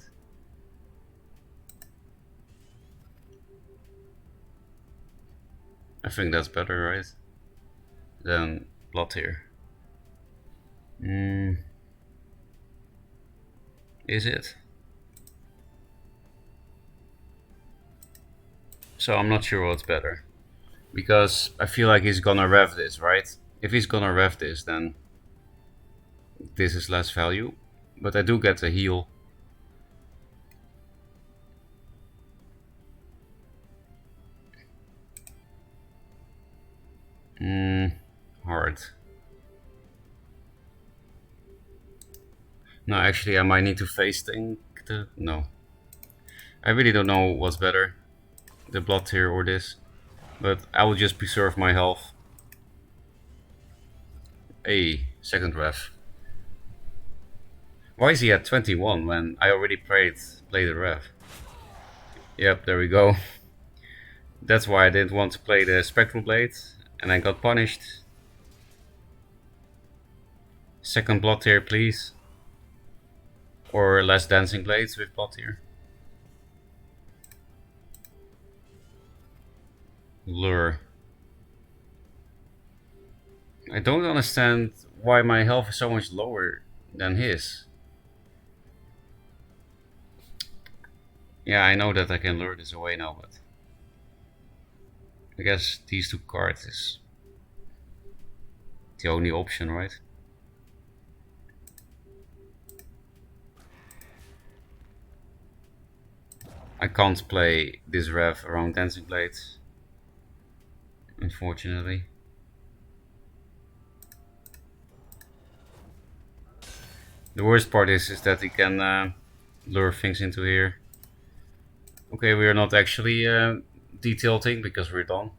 I think that's better, right? Than Blood here. Is it? So I'm not sure what's better. Because I feel like he's gonna rev this, right? If he's gonna rev this, then this is less value. But I do get a heal. Hard. No, actually I might need to face think the... No. I really don't know what's better. The Blood Tear or this. But I will just preserve my health. Hey, second ref. Why is he at 21 when I already played the ref? Yep, there we go. That's why I didn't want to play the Spectral Blade, and I got punished. Second Blood Tear, please. Or less Dancing Blades with Blood Tear. Lure. I don't understand why my health is so much lower than his. Yeah, I know that I can lure this away now, but I guess these two cards is the only option, right? I can't play this rev around Dancing Blades, unfortunately. The worst part is that he can lure things into here. Okay, we are not actually detilting because we're done.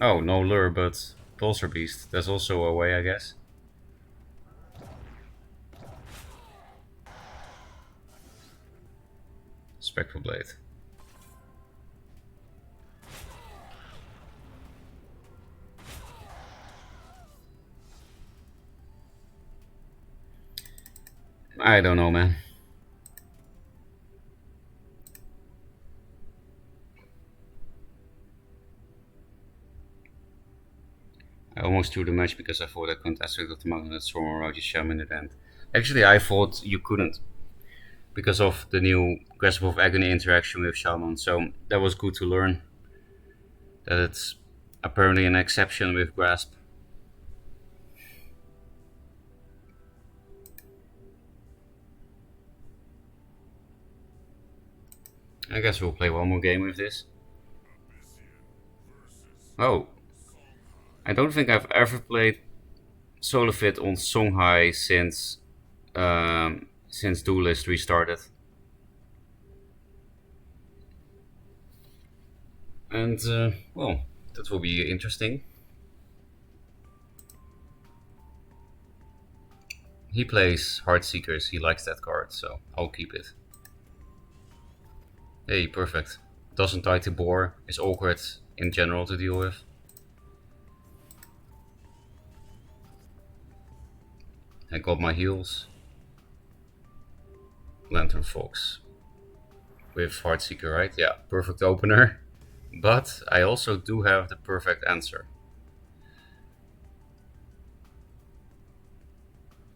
Oh, no lure, but Pulsar Beast. That's also a way, I guess. Spectral Blade. I don't know, man. I almost threw the match because I thought I couldn't aspect of the Magnet Storm or Roger Shaman at the end. Actually, I thought you couldn't because of the new Grasp of Agony interaction with Shaman, so that was good to learn. That it's apparently an exception with Grasp. I guess we'll play one more game with this. Oh. I don't think I've ever played Solofit on Songhai since Duelyst restarted. And, well, that will be interesting. He plays Heartseekers, he likes that card, so I'll keep it. Hey, perfect. Doesn't die to Boar, is awkward in general to deal with. I got my heals. Lantern Fox. With Heartseeker, right? Yeah, perfect opener. But I also do have the perfect answer.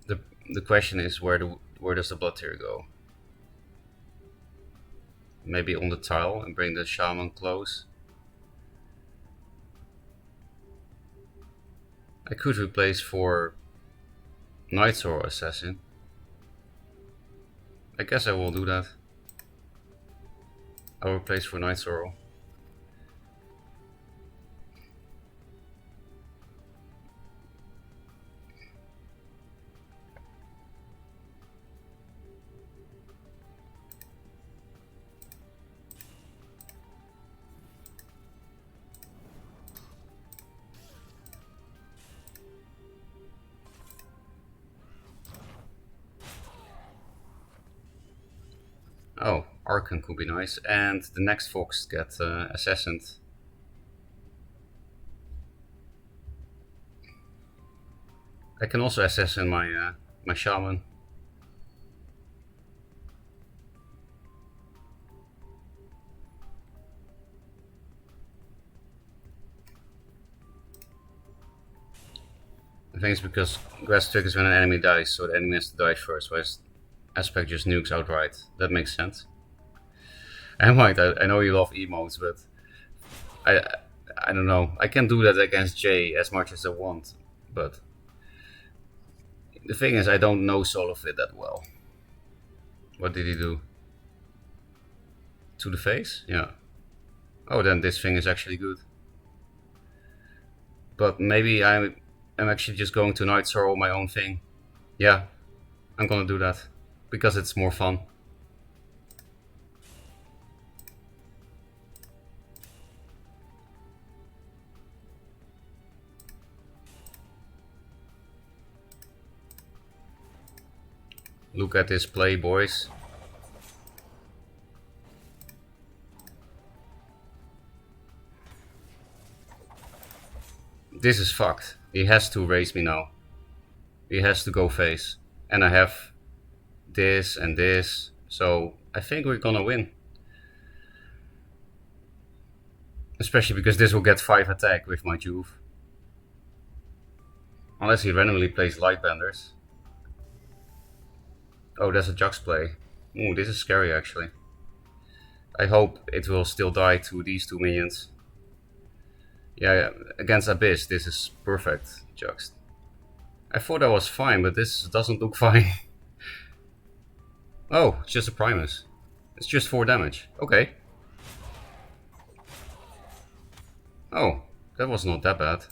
The question is where does the Blood Tear go? Maybe on the tile and bring the Shaman close. I could replace for Night Sorrow Assassin. I guess I will do that. I'll replace for Night Sorrow. Oh, Archon could be nice, and the next Fox get assassined. I can also assassin my my shaman. I think it's because grass triggers when an enemy dies, so the enemy has to die first, whereas aspect just nukes outright. That makes sense. And White, I know you love emotes, but I I don't know. I can do that against Jay as much as I want, but the thing is, I don't know Solo Fit that well. What did he do? To the face? Yeah. Oh, then this thing is actually good. But maybe I'm actually just going to Night Sorrow my own thing. Yeah, I'm gonna do that because it's more fun. Look at this play, boys. This is fucked. He has to raise me now. He has to go face. And I have this and this. So I think we're gonna win. Especially because this will get 5 attack with my Juve. Unless he randomly plays Lightbenders. Oh, there's a Jux play. Ooh, this is scary actually. I hope it will still die to these 2 minions. Yeah, against Abyss, this is perfect, Jux. I thought that was fine, but this doesn't look fine. Oh, it's just a Primus. It's just 4 damage. Okay. Oh, that was not that bad.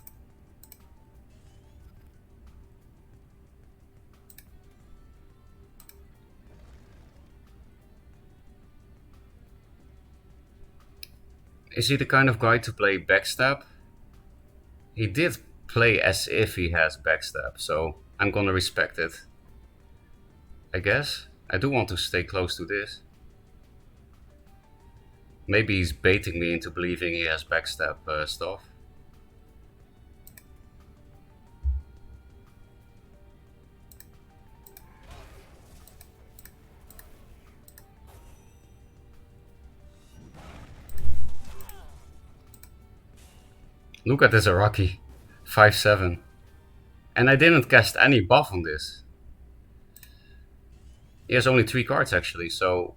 Is he the kind of guy to play backstab? He did play as if he has backstab, so I'm gonna respect it. I guess. I do want to stay close to this. Maybe he's baiting me into believing he has backstab stuff. Look at this Araki. 5-7. And I didn't cast any buff on this. He has only 3 cards actually, so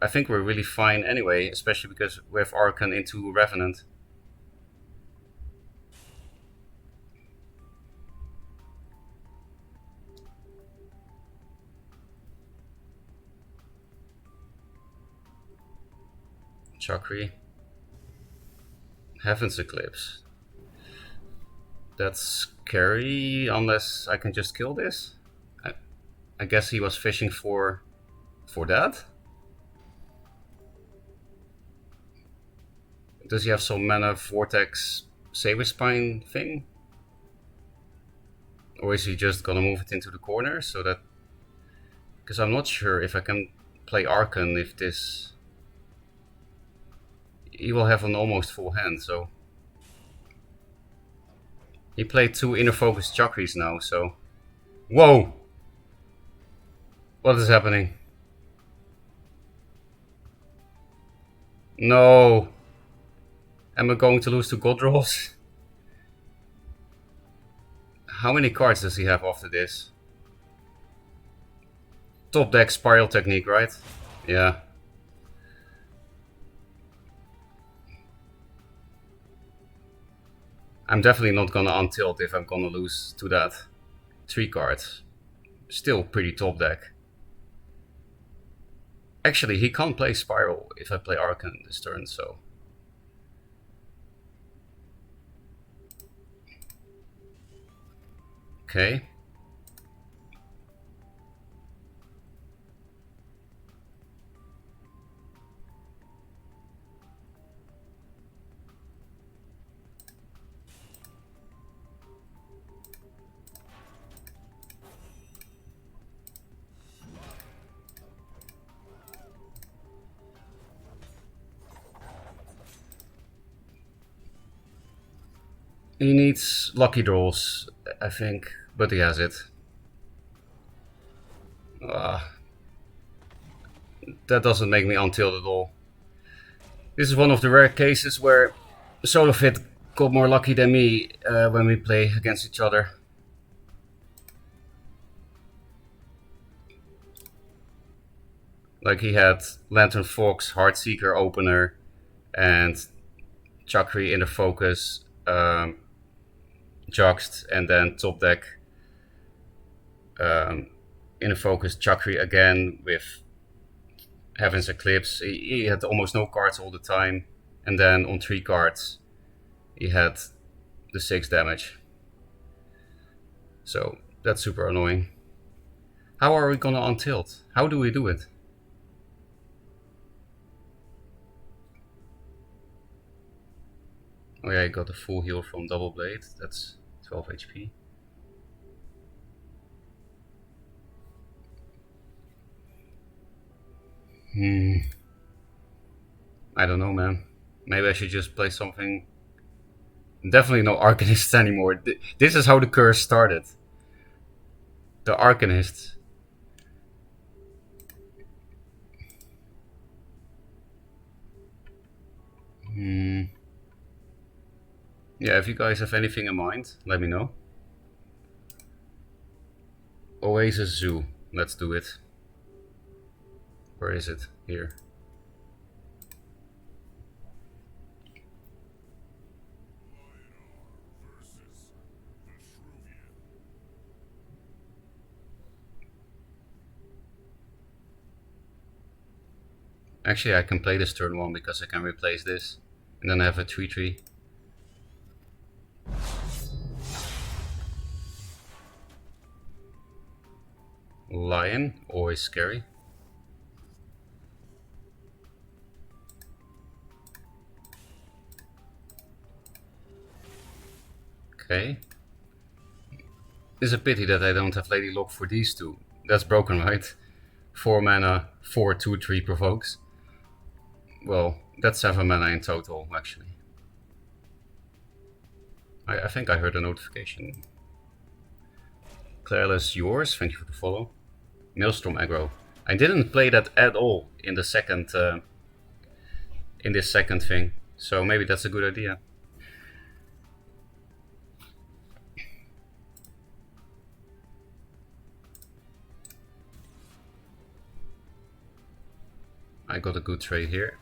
I think we're really fine anyway, especially because we have Archon into Revenant. Chakri. Heaven's Eclipse. That's scary, unless I can just kill this. I guess he was fishing for that? Does he have some mana Vortex Saber Spine thing? Or is he just gonna move it into the corner so that... Because I'm not sure if I can play Archon if this... He will have an almost full hand, so... He played 2 Inner Focus Chakris now, so... Whoa! What is happening? No! Am I going to lose to God Rolls? How many cards does he have after this? Top deck Spiral Technique, right? Yeah. I'm definitely not gonna untilt if I'm gonna lose to that. 3 cards. Still pretty top deck. Actually, he can't play Spiral if I play Archon this turn, so... Okay. He needs lucky draws, I think. But he has it. Ah, that doesn't make me untilt at all. This is one of the rare cases where Solo Fit got more lucky than me when we play against each other. Like he had Lantern Fox, Heartseeker opener, and Chakri in the focus, Juxt, and then top deck in the focus Chakri again with Heaven's Eclipse. He had almost no cards all the time, and then on 3 cards he had the 6 damage. So that's super annoying. How are we gonna untilt? How do we do it? Oh yeah, I got a full heal from Double Blade. That's 12 HP. I don't know, man. Maybe I should just play something. Definitely no Arcanists anymore. This is how the curse started. The Arcanists. Yeah, if you guys have anything in mind, let me know. Oasis Zoo. Let's do it. Where is it? Here. Actually, I can play this turn 1 because I can replace this. And then I have a 3-3. Lion, always scary. Okay. It's a pity that I don't have Lady Lock for these two. That's broken, right? 4 mana, 4 2/3 provokes. Well, that's 7 mana in total, actually. I think I heard a notification. Clairless, yours. Thank you for the follow. Maelstrom aggro. I didn't play that at all in the second, in this second thing, so maybe that's a good idea. I got a good trade here.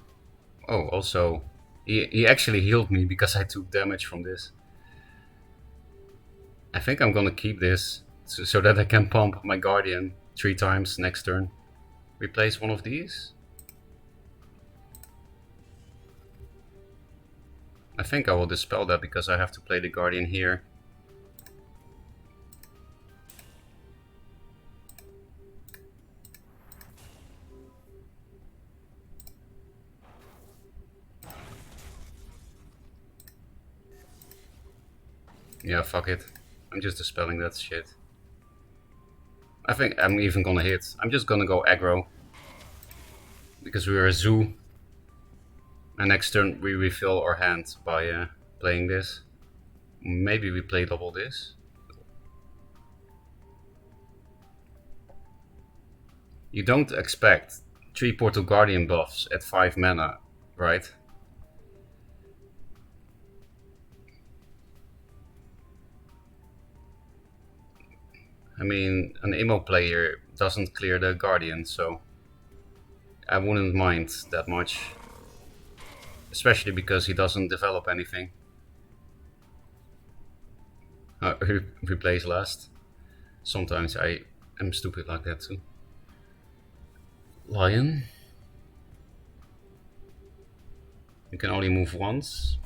Oh, also, he actually healed me because I took damage from this. I think I'm gonna keep this so that I can pump my Guardian 3 times next turn. Replace one of these. I think I will dispel that because I have to play the Guardian here. Yeah, fuck it. I'm just dispelling that shit. I think I'm even gonna hit. I'm just gonna go aggro. Because we are a zoo. And next turn we refill our hand by playing this. Maybe we play double this. You don't expect 3 Portal Guardian buffs at 5 mana, right? I mean, an Imo player doesn't clear the Guardian, so I wouldn't mind that much. Especially because he doesn't develop anything. He plays last. Sometimes I am stupid like that too. Lion. You can only move once.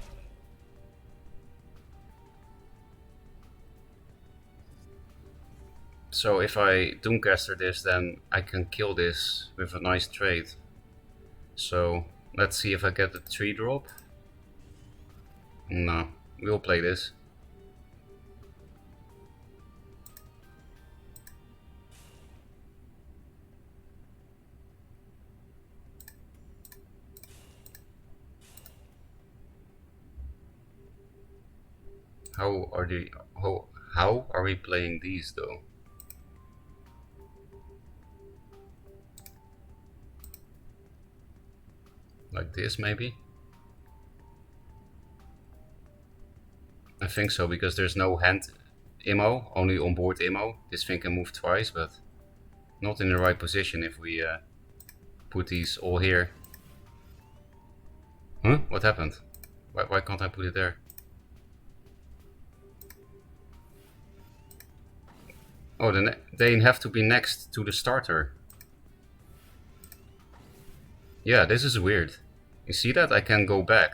So if I Doomcaster this, then I can kill this with a nice trade. So let's see if I get the 3 drop. No, we'll play this. How How are we playing these though? Like this maybe? I think so, because there's no hand ammo, only onboard ammo. This thing can move twice, but not in the right position if we put these all here. Huh? What happened? Why can't I put it there? Oh, then they have to be next to the starter. Yeah, this is weird. You see that? I can go back.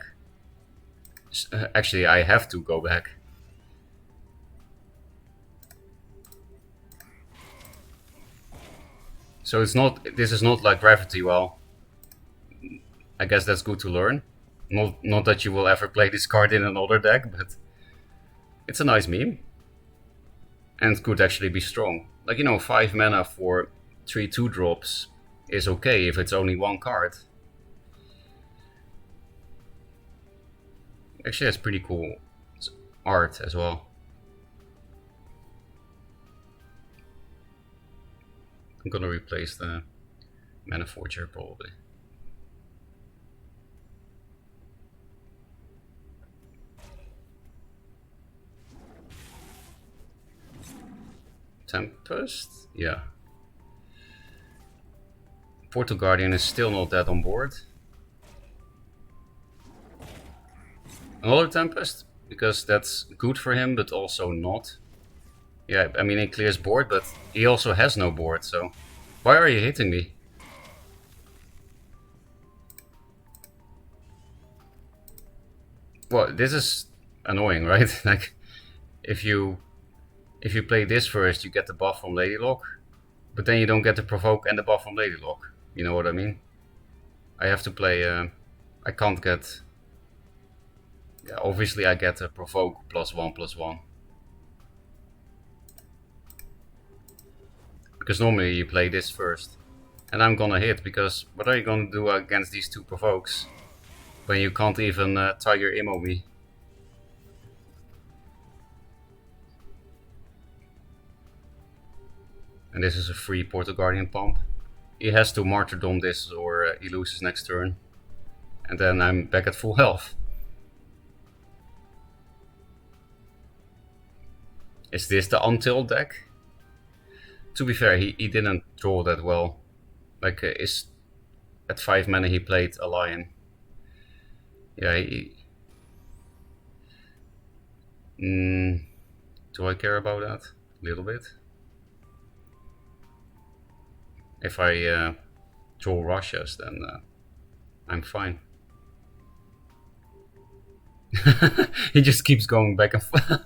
Actually, I have to go back. So it's not. This is not like gravity well. I guess that's good to learn. Not that you will ever play this card in another deck, but it's a nice meme. And could actually be strong. Like, you know, 5 mana for 3 2-drops is okay if it's only one card. Actually, that's pretty cool art as well. I'm gonna replace the Mana Forger probably. Tempest? Yeah. Portal Guardian is still not that on board. Another Tempest? Because that's good for him, but also not. Yeah, I mean, he clears board, but he also has no board, so... Why are you hitting me? Well, this is annoying, right? Like, if you play this first, you get the buff from Lady Lock, but then you don't get the provoke and the buff from Lady Lock. You know what I mean? I have to play... I can't get... Yeah, obviously I get a provoke +1/+1. Because normally you play this first. And I'm gonna hit, because what are you gonna do against these 2 provokes? When you can't even Tiger Immo me. And this is a free Portal Guardian pump. He has to Martyrdom this or he loses next turn. And then I'm back at full health. Is this the Until deck? To be fair, he didn't draw that well. Like, at 5 mana he played a Lion. Yeah, do I care about that? A little bit. If I draw Russias, then I'm fine. He just keeps going back and forth.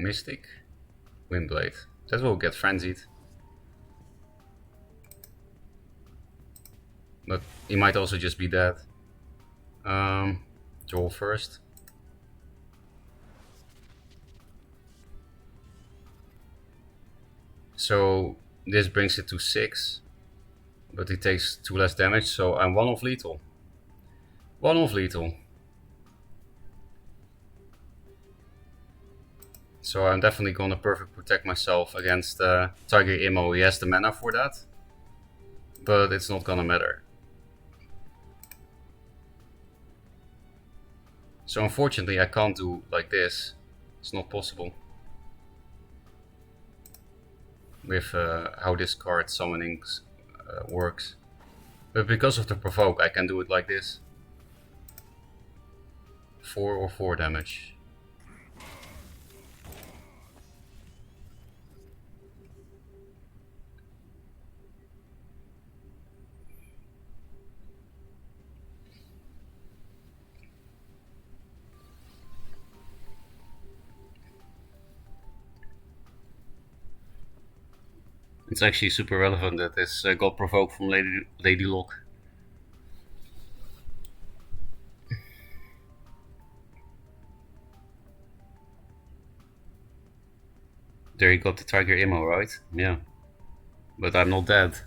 Mystic, Windblade. That will get frenzied. But he might also just be dead. Draw first. So this brings it to 6. But he takes 2 less damage, so I'm 1 off lethal. 1 off lethal. So I'm definitely gonna perfect protect myself against Tiger Immo. He has the mana for that. But it's not gonna matter. So unfortunately I can't do like this. It's not possible. With how this card summoning works. But because of the provoke I can do it like this. 4 or 4 damage. It's actually super relevant that this got provoked from Lady Lock. There you got the Tiger Immo, right? Yeah. But I'm not dead.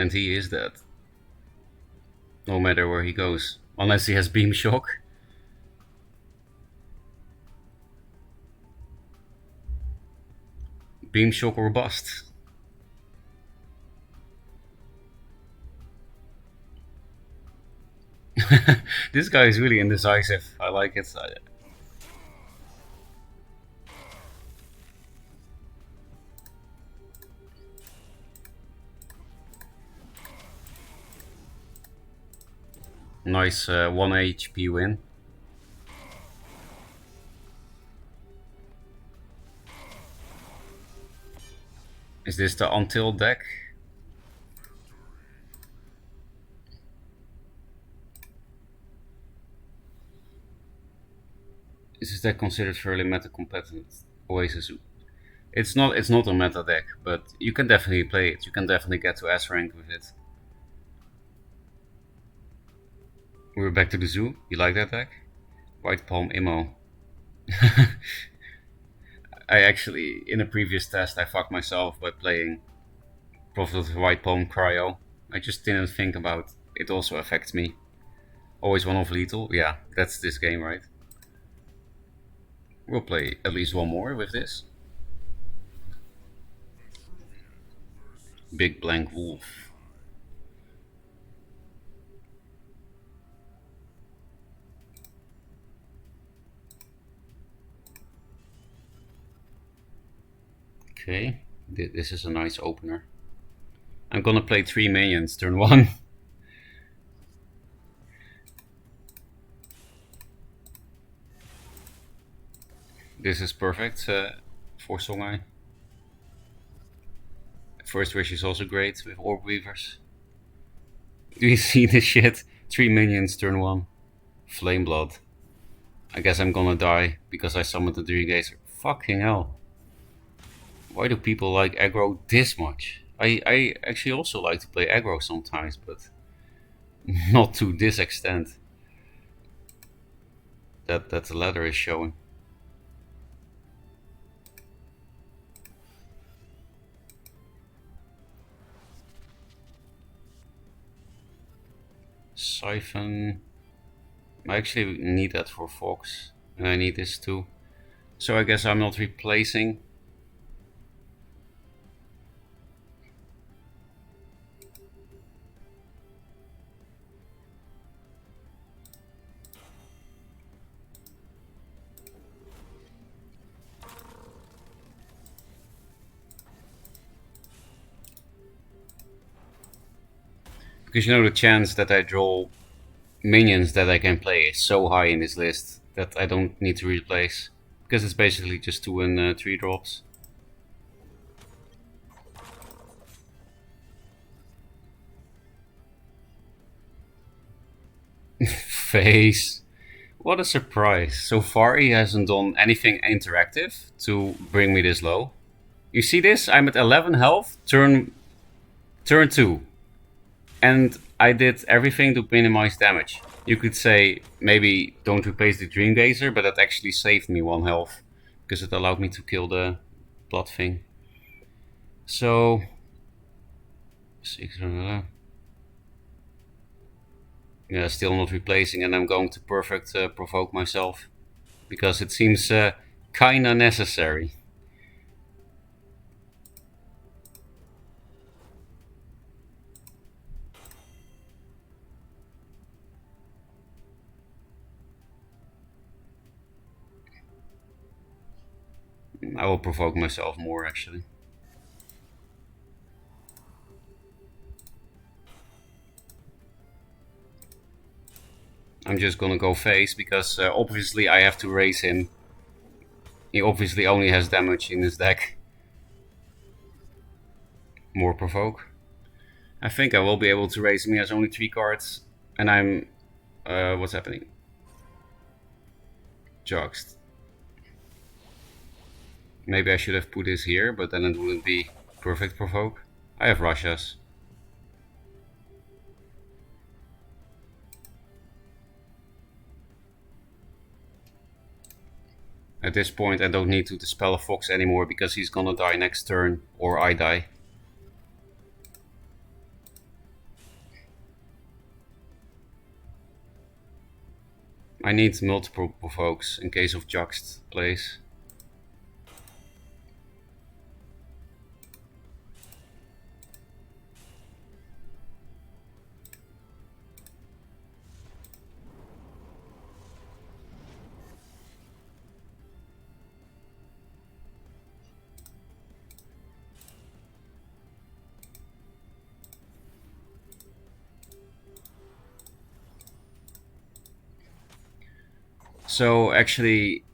And he is dead. No matter where he goes. Unless he has Beam Shock. Beam Shock or bust. This guy is really indecisive. I like it. Nice 1 HP win. Is this the Until deck? Is this deck considered fairly meta competitive? Oasis. It's not a meta deck, but you can definitely play it. You can definitely get to S rank with it. We're back to the zoo. You like that deck? White Palm Immo. I actually, in a previous test, I fucked myself by playing Prophet of the White Palm Cryo. I just didn't think about it also affects me. Always one of lethal? Yeah, that's this game, right? We'll play at least one more with this. Big Blank Wolf. Okay, this is a nice opener. I'm gonna play 3 minions turn 1. This is perfect for Songhai. First Wish is also great with Orb Weavers. Do you see this shit? 3 minions turn 1. Flame Blood. I guess I'm gonna die because I summoned the Duelyst. Fucking hell. Why do people like aggro this much? I actually also like to play aggro sometimes, but not to this extent. That the ladder is showing. Siphon. I actually need that for Fox, and I need this too. So I guess I'm not replacing. Because you know the chance that I draw minions that I can play is so high in this list that I don't need to replace. Because it's basically just 2 and 3 drops. Face. What a surprise. So far he hasn't done anything interactive to bring me this low. You see this? I'm at 11 health, turn 2. And I did everything to minimize damage. You could say maybe don't replace the Dream Gazer, but that actually saved me 1 health. Because it allowed me to kill the blood thing. So... 6... Yeah, still not replacing, and I'm going to perfect provoke myself. Because it seems kinda necessary. I will provoke myself more actually. I'm just gonna go face because obviously I have to raise him. He obviously only has damage in his deck. More provoke. I think I will be able to raise him. He has only 3 cards. And I'm... what's happening? Juxed. Maybe I should have put this here, but then it wouldn't be perfect provoke. I have Russias. At this point I don't need to dispel a Fox anymore because he's gonna die next turn, or I die. I need multiple provokes in case of juxt plays. So actually,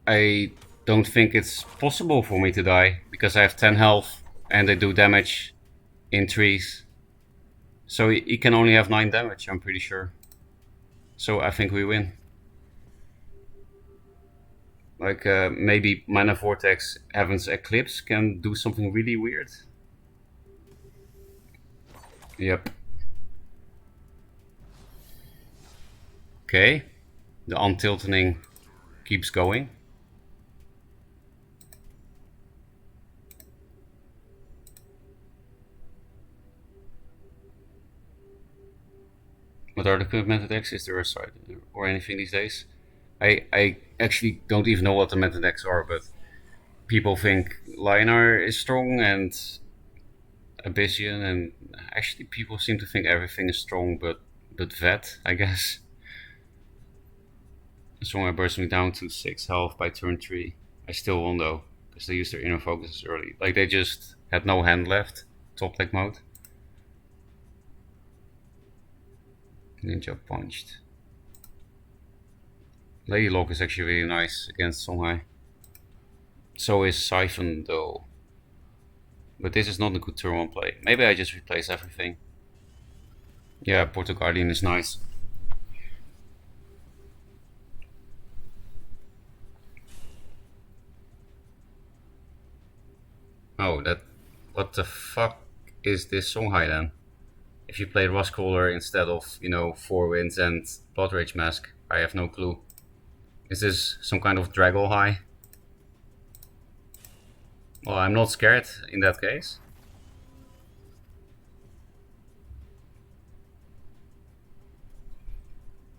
I don't think it's possible for me to die because I have 10 health and they do damage in trees. So he can only have 9 damage, I'm pretty sure. So I think we win. Like maybe Mana Vortex Heaven's Eclipse can do something really weird. Yep. Okay. The untilting keeps going. What are the current meta decks? Is there a side or anything these days? I actually don't even know what the meta decks are, but people think Lionar is strong and Abyssian, and actually people seem to think everything is strong but Vet, I guess. Someone burst me down to 6 health by turn 3. I still won though, because they used their inner focuses early. Like they just had no hand left, top deck mode. Ninja punched. Lady Lock is actually really nice against Songhai. So is Siphon though. But this is not a good turn 1 play. Maybe I just replace everything. Yeah, Porto Guardian is nice. Oh, that... What the fuck is this Songhai then? If you play Rustcaller instead of, 4 Winds and Blood Rage Mask, I have no clue. Is this some kind of Draggle High? Well, I'm not scared in that case.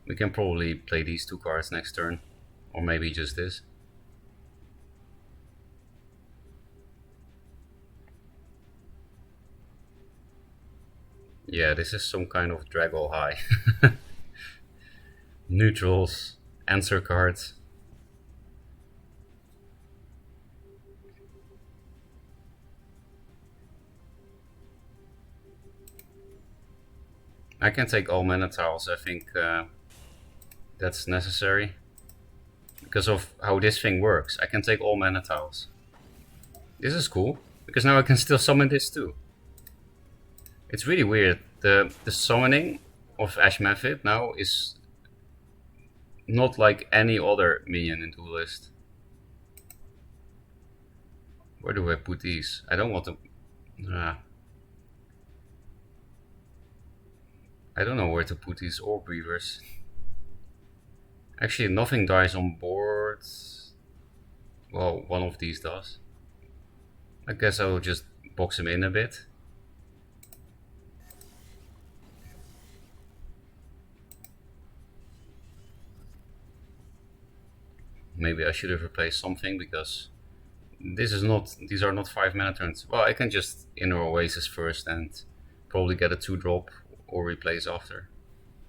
We can probably play these 2 cards next turn. Or maybe just this. Yeah, this is some kind of Draggle High. Neutrals, answer cards. I can take all mana tiles, I think that's necessary. Because of how this thing works, I can take all mana tiles. This is cool, because now I can still summon this too. It's really weird. The summoning of Ash Mephit now is not like any other minion in Duelyst. Where do I put these? I don't want to... I don't know where to put these Orb Reavers. Actually, nothing dies on board. Well, one of these does. I guess I will just box him in a bit. Maybe I should have replaced something because these are not 5 mana turns. Well, I can just Inner Oasis first and probably get a 2-drop or replace after.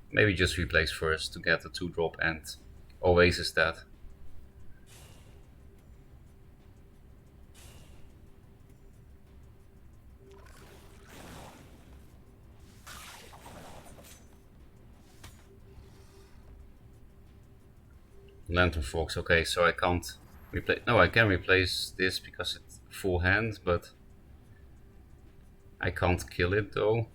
Maybe just replace first to get the 2-drop and Oasis that. Lantern Fox, okay, so I can't replace... No, I can replace this because it's full hand, but I can't kill it though.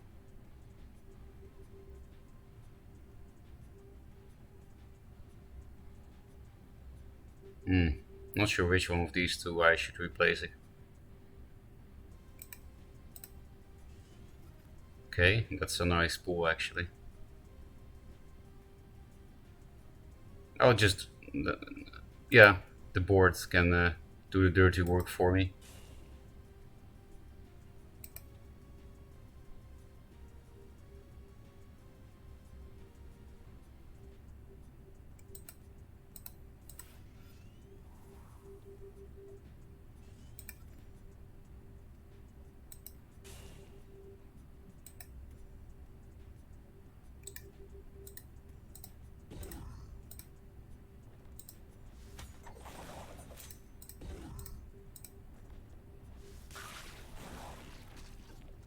Not sure which one of these two I should replace it. Okay, that's a nice pool actually. I'll just... yeah, the board can do the dirty work for me.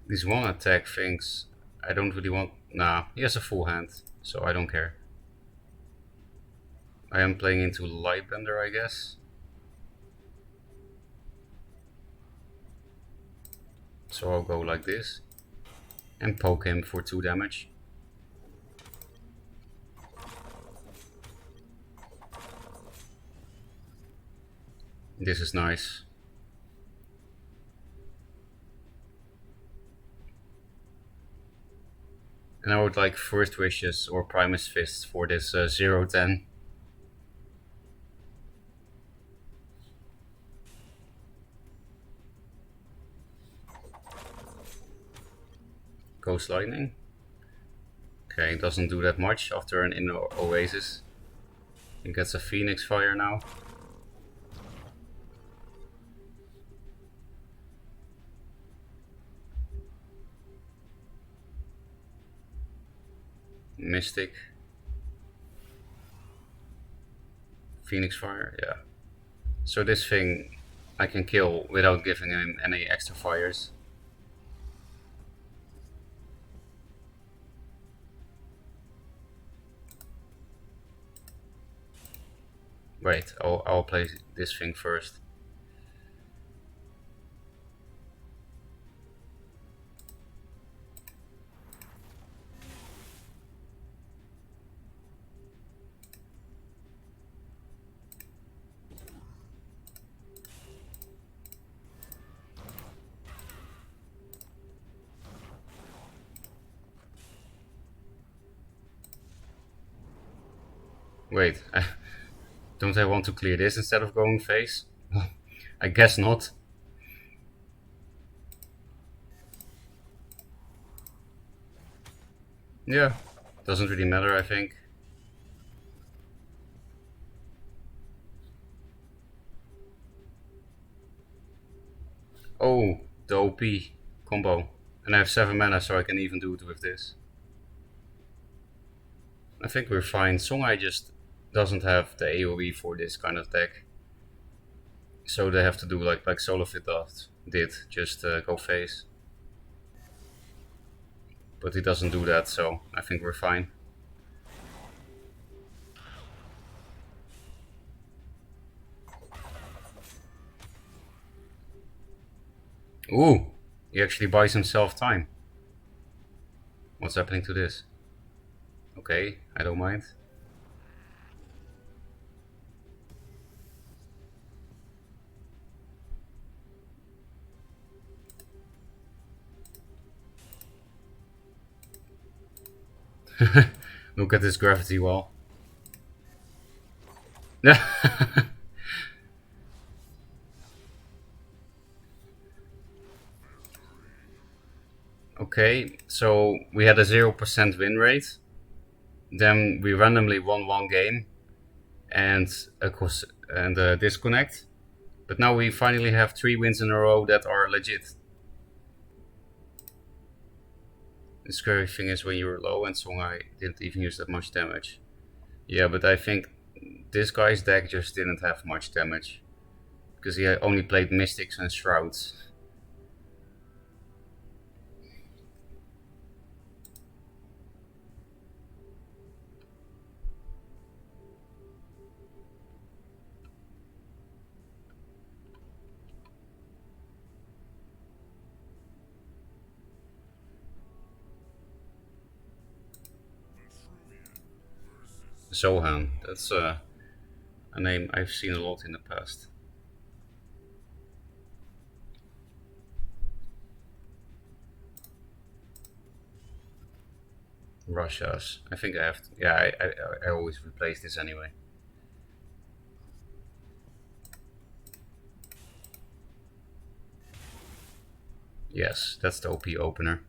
These one attack things, I don't really want. Nah, he has a full hand, so I don't care. I am playing into Lightbender, I guess. So I'll go like this and poke him for 2 damage. This is nice. And I would like First Wishes or Primus Fist for this 0-10. Ghost Lightning. Okay, doesn't do that much after an inner Oasis. He gets a Phoenix Fire now. Mystic. Phoenix Fire, yeah. So this thing I can kill without giving him any extra fires. Wait, I'll play this thing first. Wait, don't I want to clear this instead of going face? I guess not. Yeah, doesn't really matter, I think. Oh, the OP combo. And I have 7 mana, so I can even do it with this. I think we're fine. Songhai just doesn't have the AoE for this kind of deck. So they have to do like Solofit did, just go face. But he doesn't do that, so I think we're fine. Ooh, he actually buys himself time. What's happening to this? Okay, I don't mind. Look at this gravity wall. Okay, so we had a 0% win rate. Then we randomly won 1 game and a disconnect. But now we finally have 3 wins in a row that are legit. The scary thing is when you were low and Songhai didn't even use that much damage. Yeah, but I think this guy's deck just didn't have much damage. Because he only played Mystics and Shrouds. Zohan, that's a name I've seen a lot in the past. Russia's. I think I have to, yeah, I always replace this anyway. Yes, that's the OP opener.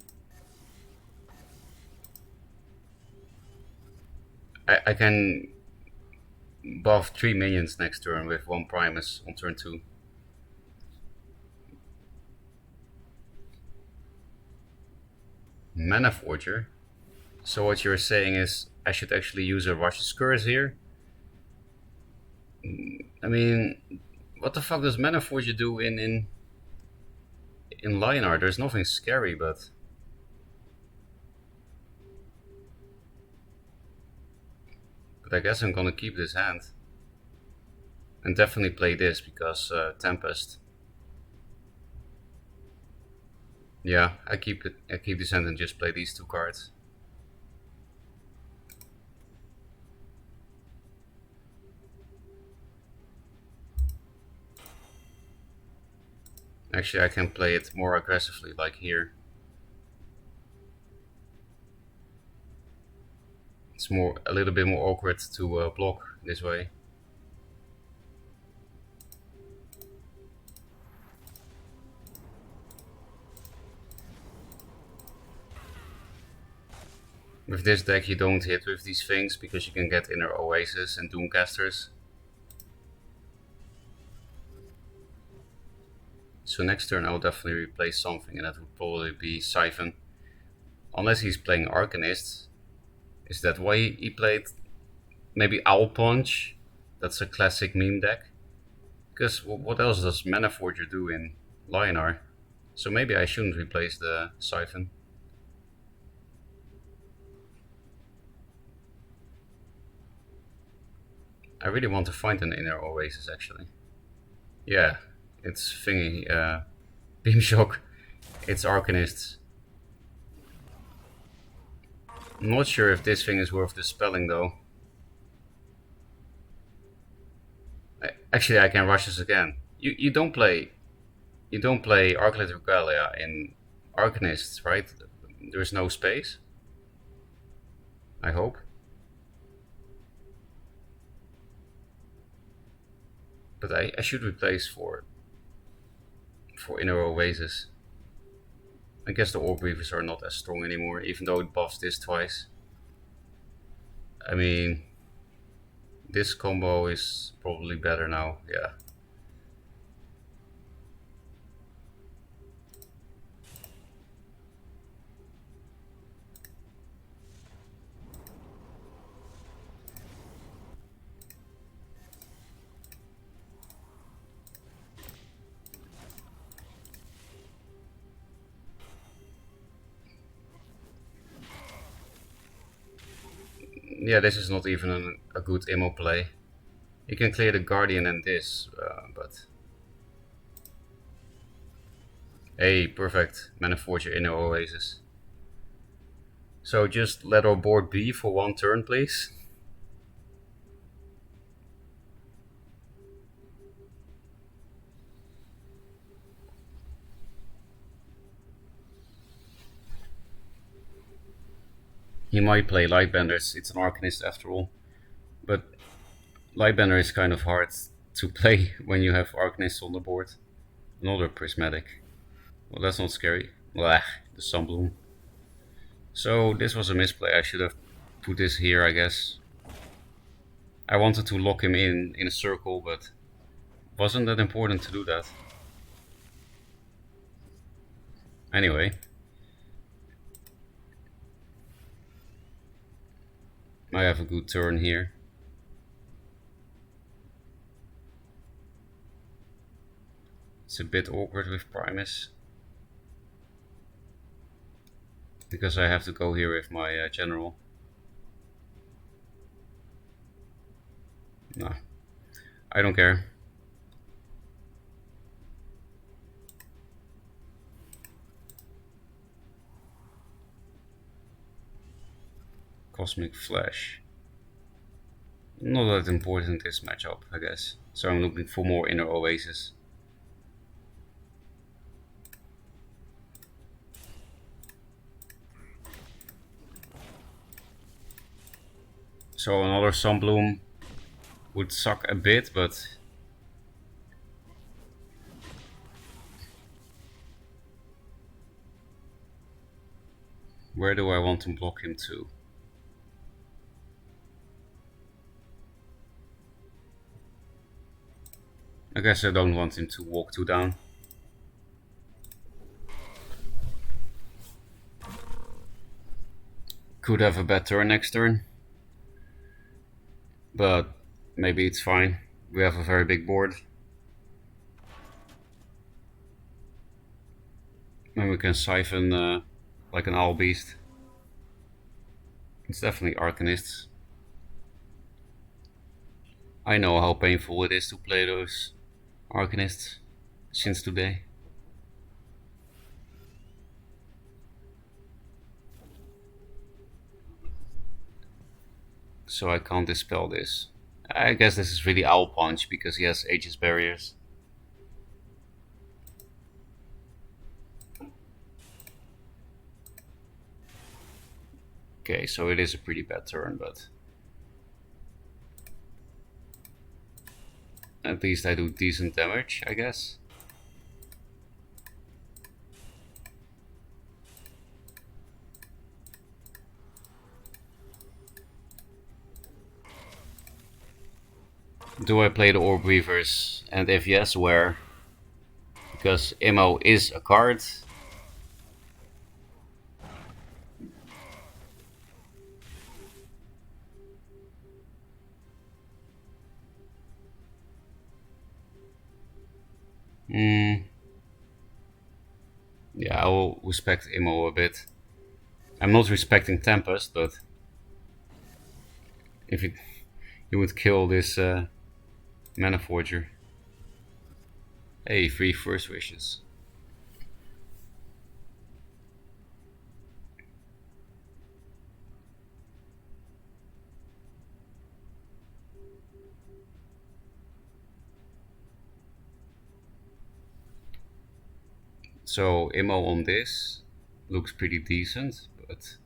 I can buff 3 minions next turn with 1 Primus on turn 2. Mana Forger. So what you're saying is I should actually use a Rush's Curse here? I mean, what the fuck does Mana Forger do in Lionheart? There's nothing scary, but I guess I'm gonna keep this hand. And definitely play this, because Tempest. Yeah, I keep this hand and just play these two cards. Actually, I can play it more aggressively, like here. It's a little bit more awkward to block this way. With this deck you don't hit with these things, because you can get Inner Oasis and Doomcasters. So next turn I'll definitely replace something, and that would probably be Siphon. Unless he's playing Arcanist. Is that why he played maybe Owl Punch? That's a classic meme deck. Because what else does Mana Forger do in Lionheart? So maybe I shouldn't replace the Siphon. I really want to find an Inner Oasis, actually. Yeah, it's thingy, Beam Shock. It's Arcanists. I'm not sure if this thing is worth dispelling, though. Actually, I can rush this again. You don't play Arclight Regalia in Arcanists, right? There's no space. I hope. But I should replace for Inner Oasis. I guess the Orb Weavers are not as strong anymore, even though it buffs this twice. I mean, this combo is probably better now, yeah. Yeah, this is not even a good immo play. You can clear the Guardian and this, but... Hey, perfect. Mana Forger Inner Oasis. So just let our board be for one turn, please. He might play Lightbenders, it's an Arcanist after all. But Lightbender is kind of hard to play when you have Arcanists on the board. Another Prismatic. Well, that's not scary. Blah, the Sunbloom. So this was a misplay, I should have put this here, I guess. I wanted to lock him in a circle, but wasn't that important to do that. Anyway. I have a good turn here. It's a bit awkward with Primus, because I have to go here with my general. No, I don't care. Cosmic Flash. Not that important this matchup, I guess. So I'm looking for more Inner Oasis. So another Sunbloom would suck a bit, but where do I want to block him to? I guess I don't want him to walk 2 down. Could have a bad turn next turn. But maybe it's fine. We have a very big board. And we can siphon like an owl beast. It's definitely Arcanists. I know how painful it is to play those Arcanists since today. So I can't dispel this. I guess this is really Owl Punch because he has Aegis barriers. Okay, so it is a pretty bad turn, but at least I do decent damage, I guess. Do I play the Orb Weavers? And if yes, where? Because Immo is a card. Yeah, I will respect Immo a bit. I'm not respecting Tempest, but if it, he would kill this Mana Forger. Hey, 3 first wishes. So Immo on this looks pretty decent, but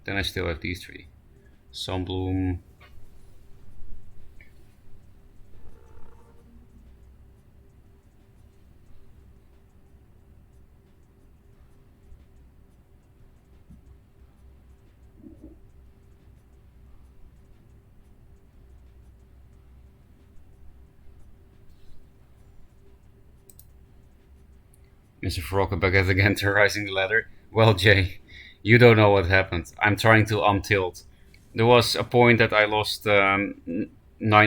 then I still have these 3. Sunbloom. Mr. Ferocca back at again, terrorizing the ladder. Well, Jay, you don't know what happened. I'm trying to untilt. There was a point that I lost 9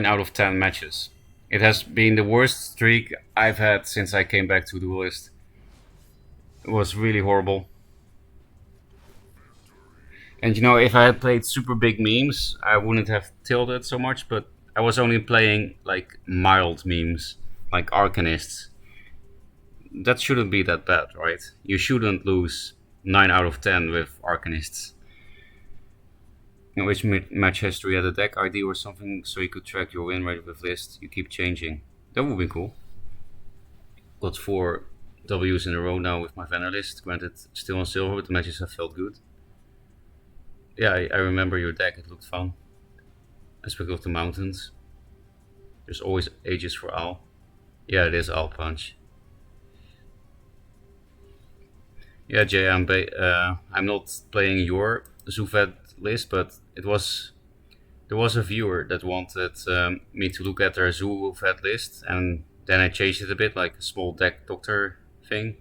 out of 10 matches. It has been the worst streak I've had since I came back to Duelyst. It was really horrible. And you know, if I had played super big memes, I wouldn't have tilted so much, but I was only playing like mild memes, like Arcanists. That shouldn't be that bad, right? You shouldn't lose 9 out of 10 with Arcanists. In which match history had a deck ID or something so you could track your win rate with list. You keep changing. That would be cool. Got 4 W's in a row now with my Vanner list. Granted, still on silver, but the matches have felt good. Yeah, I remember your deck. It looked fun. Aspect of the Mountains. There's always Aegis for Owl. Yeah, it is Owl Punch. Yeah, Jay, I'm not playing your Zuvet list, but there was a viewer that wanted me to look at their Zuvet list, and then I changed it a bit, like a small deck doctor thing,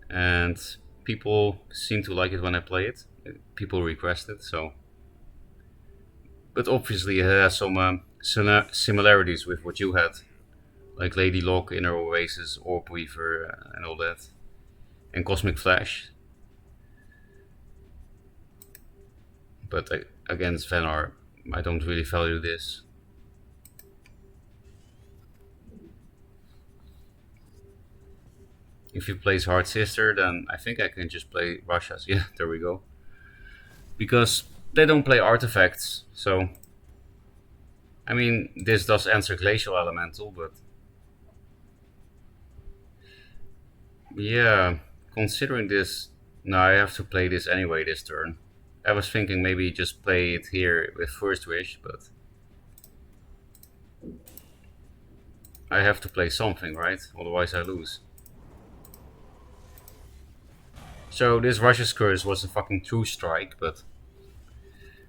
and people seem to like it when I play it. People request it, so. But obviously, it has some similarities with what you had, like Lady Locke, Inner Oasis, Orb Weaver, and all that, and Cosmic Flash. But against Vanar, I don't really value this. If he plays Hard Sister, then I think I can just play Russia's. Yeah, there we go. Because they don't play artifacts, so. I mean, this does answer Glacial Elemental, but. Yeah, considering this. No, I have to play this anyway this turn. I was thinking maybe just play it here with First Wish, but. I have to play something, right? Otherwise I lose. So this Russia's Curse was a fucking true strike, but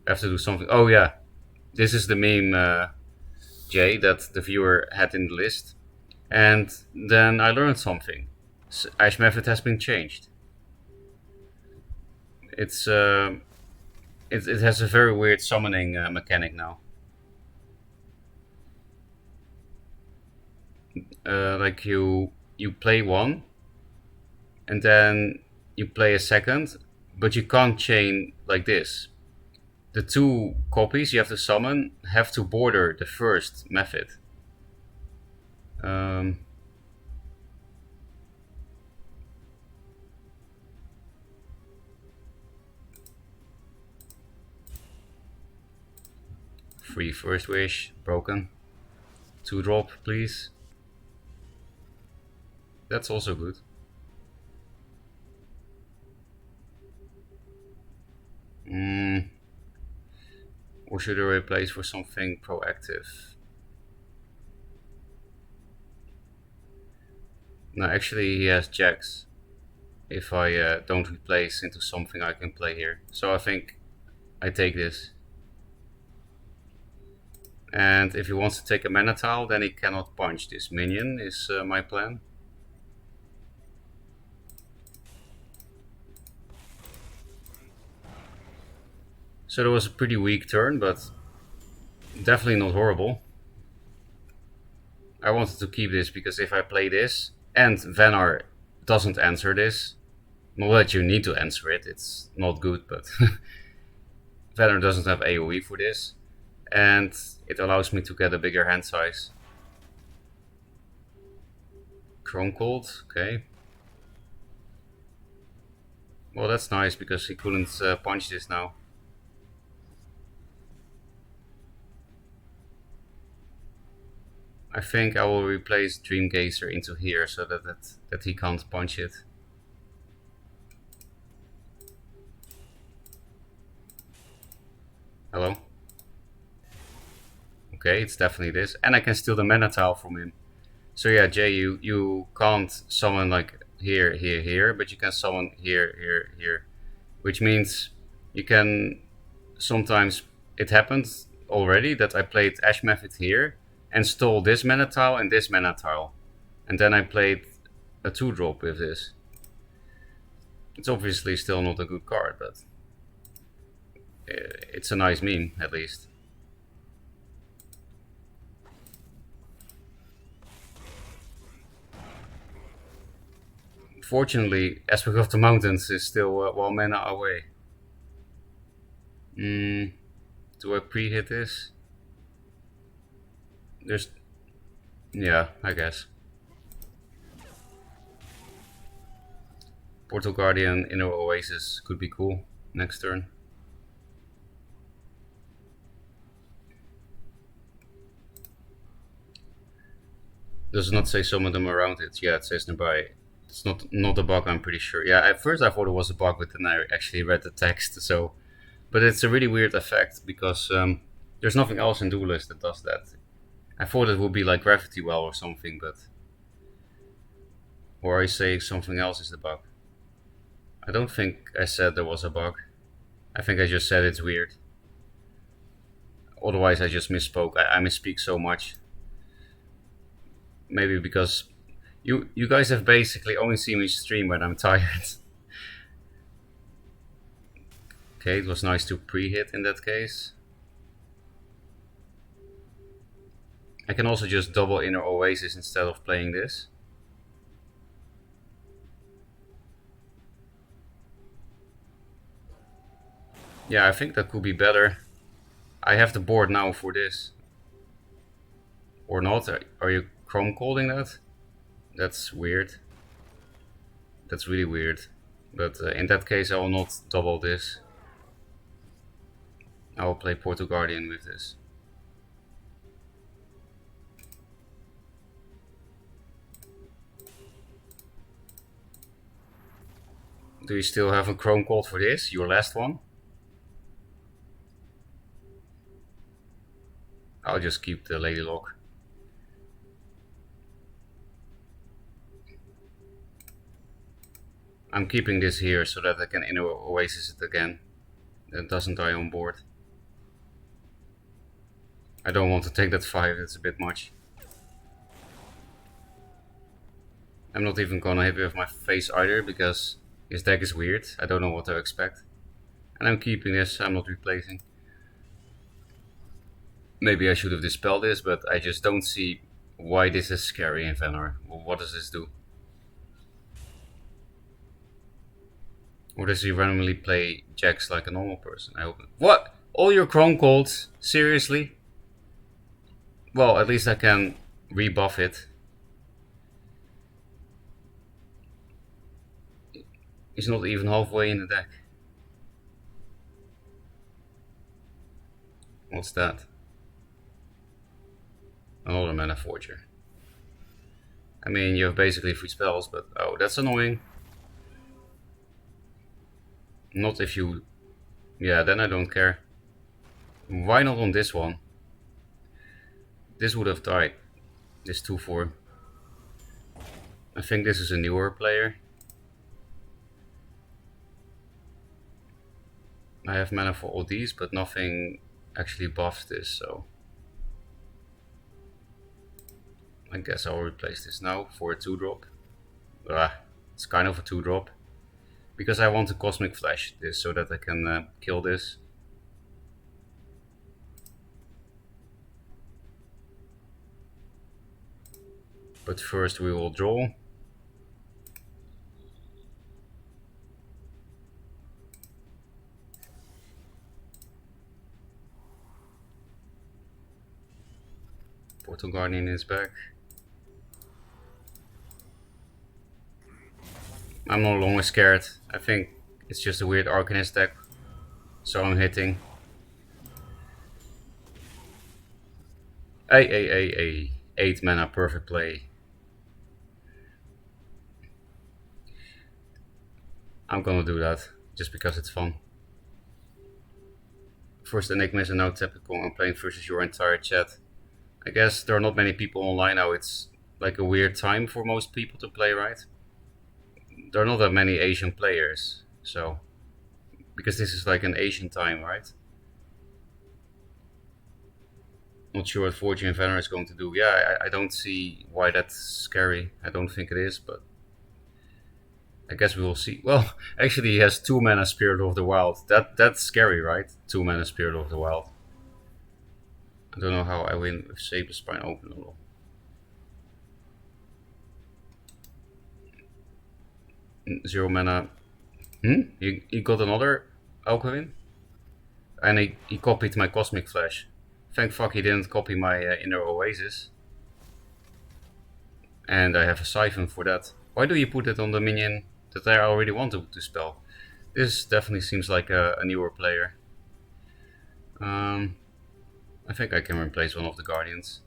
I have to do something. Oh yeah, this is the meme, Jay, that the viewer had in the list. And then I learned something. Ash method has been changed. It's It has a very weird summoning mechanic now. Like you play one, and then you play a second, but you can't chain like this. The two copies you have to summon have to border the first method. Um, Free first wish, broken. 2-drop, please. That's also good. Or should I replace for something proactive? No, actually he has jacks. If I don't replace into something I can play here. So I think I take this. And if he wants to take a mana tile, then he cannot punch this minion, is my plan. So that was a pretty weak turn, but definitely not horrible. I wanted to keep this because if I play this and Venar doesn't answer this, not that you need to answer it, it's not good, but Venar doesn't have AoE for this, and it allows me to get a bigger hand size. Chrome Cold, okay. Well, that's nice because he couldn't punch this now. I think I will replace Dreamgazer into here so that he can't punch it. Hello? Okay, it's definitely this. And I can steal the mana tile from him. So yeah, Jay, you can't summon like here, here, here, but you can summon here, here, here. Which means you can sometimes, it happened already that I played Ash Method here and stole this mana tile and this mana tile. And then I played a 2-drop with this. It's obviously still not a good card, but it's a nice meme at least. Fortunately, Aspect of the Mountains is still 1 mana away. Do I pre-hit this? There's... yeah, I guess. Portal Guardian, Inner Oasis could be cool next turn. Does it not say some of them around it? Yeah, it says nearby. It's not a bug, I'm pretty sure. Yeah, at first I thought it was a bug, but then I actually read the text, so... But it's a really weird effect, because there's nothing else in Duelyst that does that. I thought it would be like Gravity Well or something, but... Or I say something else is the bug. I don't think I said there was a bug. I think I just said it's weird. Otherwise I just misspoke. I misspeak so much. Maybe because you guys have basically only seen me stream when I'm tired. Okay, it was nice to pre-hit in that case. I can also just double Inner Oasis instead of playing this. Yeah, I think that could be better. I have the board now for this. Or not? Are you Chrome Colding that? That's weird. That's really weird. But in that case I will not double this. I will play Portal Guardian with this. Do you still have a Chrome Cold for this? Your last one? I'll just keep the Lady Lock. I'm keeping this here so that I can Inner Oasis it again. That doesn't die on board. I don't want to take that 5, it's a bit much. I'm not even gonna hit with my face either because his deck is weird. I don't know what to expect. And I'm keeping this, I'm not replacing. Maybe I should have dispelled this, but I just don't see why this is scary in Vanor. Well, what does this do? Or does he randomly play jacks like a normal person? I hope. What? All your Chrome Colds? Seriously? Well, at least I can rebuff it. He's not even halfway in the deck. What's that? Another Mana Forger. I mean, you have basically 3 spells, but oh, that's annoying. Not if you... Yeah, then I don't care. Why not on this one? This would have died. This 2-4. I think this is a newer player. I have mana for all these, but nothing actually buffs this, so... I guess I'll replace this now for a 2-drop. It's kind of a 2-drop. Because I want to Cosmic Flash this so that I can kill this. But first we will draw. Portal Guardian is back. I'm no longer scared. I think it's just a weird Arcanist deck. So I'm hitting. 8 mana, perfect play. I'm gonna do that, just because it's fun. First Enigmas and now typical. I'm playing versus your entire chat. I guess there are not many people online now. It's like a weird time for most people to play, right? There are not that many Asian players, so... Because this is like an Asian time, right? Not sure what Fortune Vanor is going to do. Yeah, I don't see why that's scary. I don't think it is, but... I guess we will see. Well, actually he has 2 mana Spirit of the Wild. That's scary, right? 2 mana Spirit of the Wild. I don't know how I win with Saber Spine open or not. Zero mana. He got another Alcuin? And he copied my Cosmic Flash. Thank fuck he didn't copy my Inner Oasis. And I have a Siphon for that. Why do you put it on the minion that I already want to spell? This definitely seems like a newer player. I think I can replace one of the Guardians.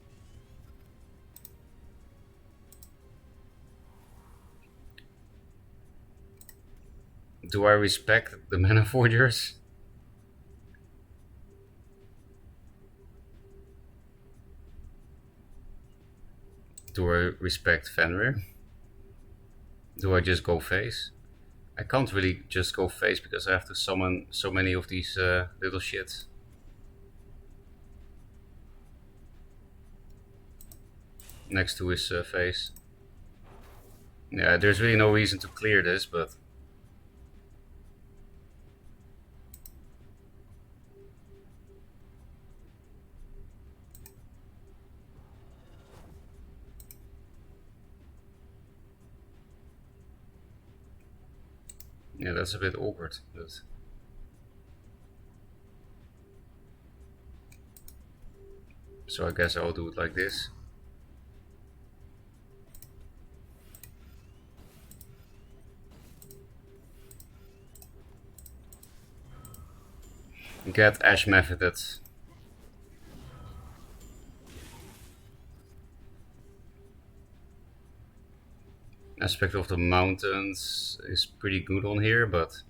Do I respect the Mana Forgers? Do I respect Fenrir? Do I just go face? I can't really just go face because I have to summon so many of these little shits. Next to his face. Yeah, there's really no reason to clear this, but... Yeah, that's a bit awkward, but... So I guess I'll do it like this. Get Ash Methoded. Aspect of the Mountains is pretty good on here, but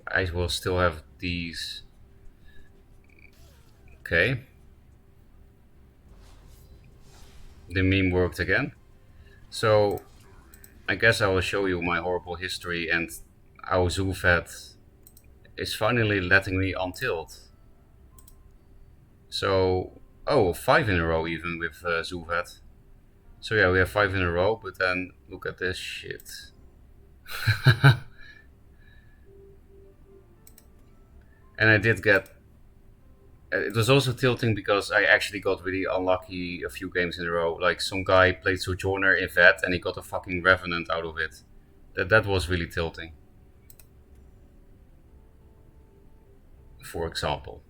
I will still have these. Okay. The meme worked again. So I guess I will show you my horrible history and how Zulfat is finally letting me untilt. So, oh, 5 in a row even with Zulfat. So yeah, we have 5 in a row, but then look at this shit. And I did get... It was also tilting because I actually got really unlucky a few games in a row. Like some guy played Sojourner in Vet and he got a fucking Revenant out of it. That was really tilting. For example.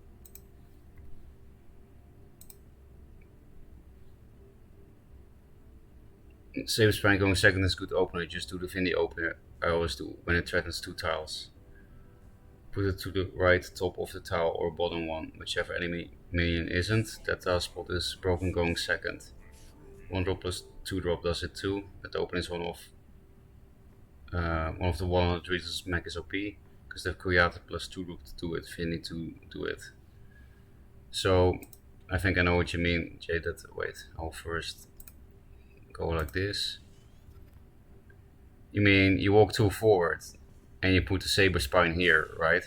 Save Span going second is good opener. Just do the Vindy opener. I always do when it threatens 2 tiles. Put it to the right top of the tile or bottom one, whichever enemy minion isn't. That tile spot is broken going second. 1 drop plus 2 drop does it too. That opener is one of the 100 reasons mech is OP. Because they have Koyata plus 2 drop to do it, Vinny to do it. So I think I know what you mean, Jay. Wait, I'll first go like this. You mean you walk 2 forward and you put the Saber Spine here, right?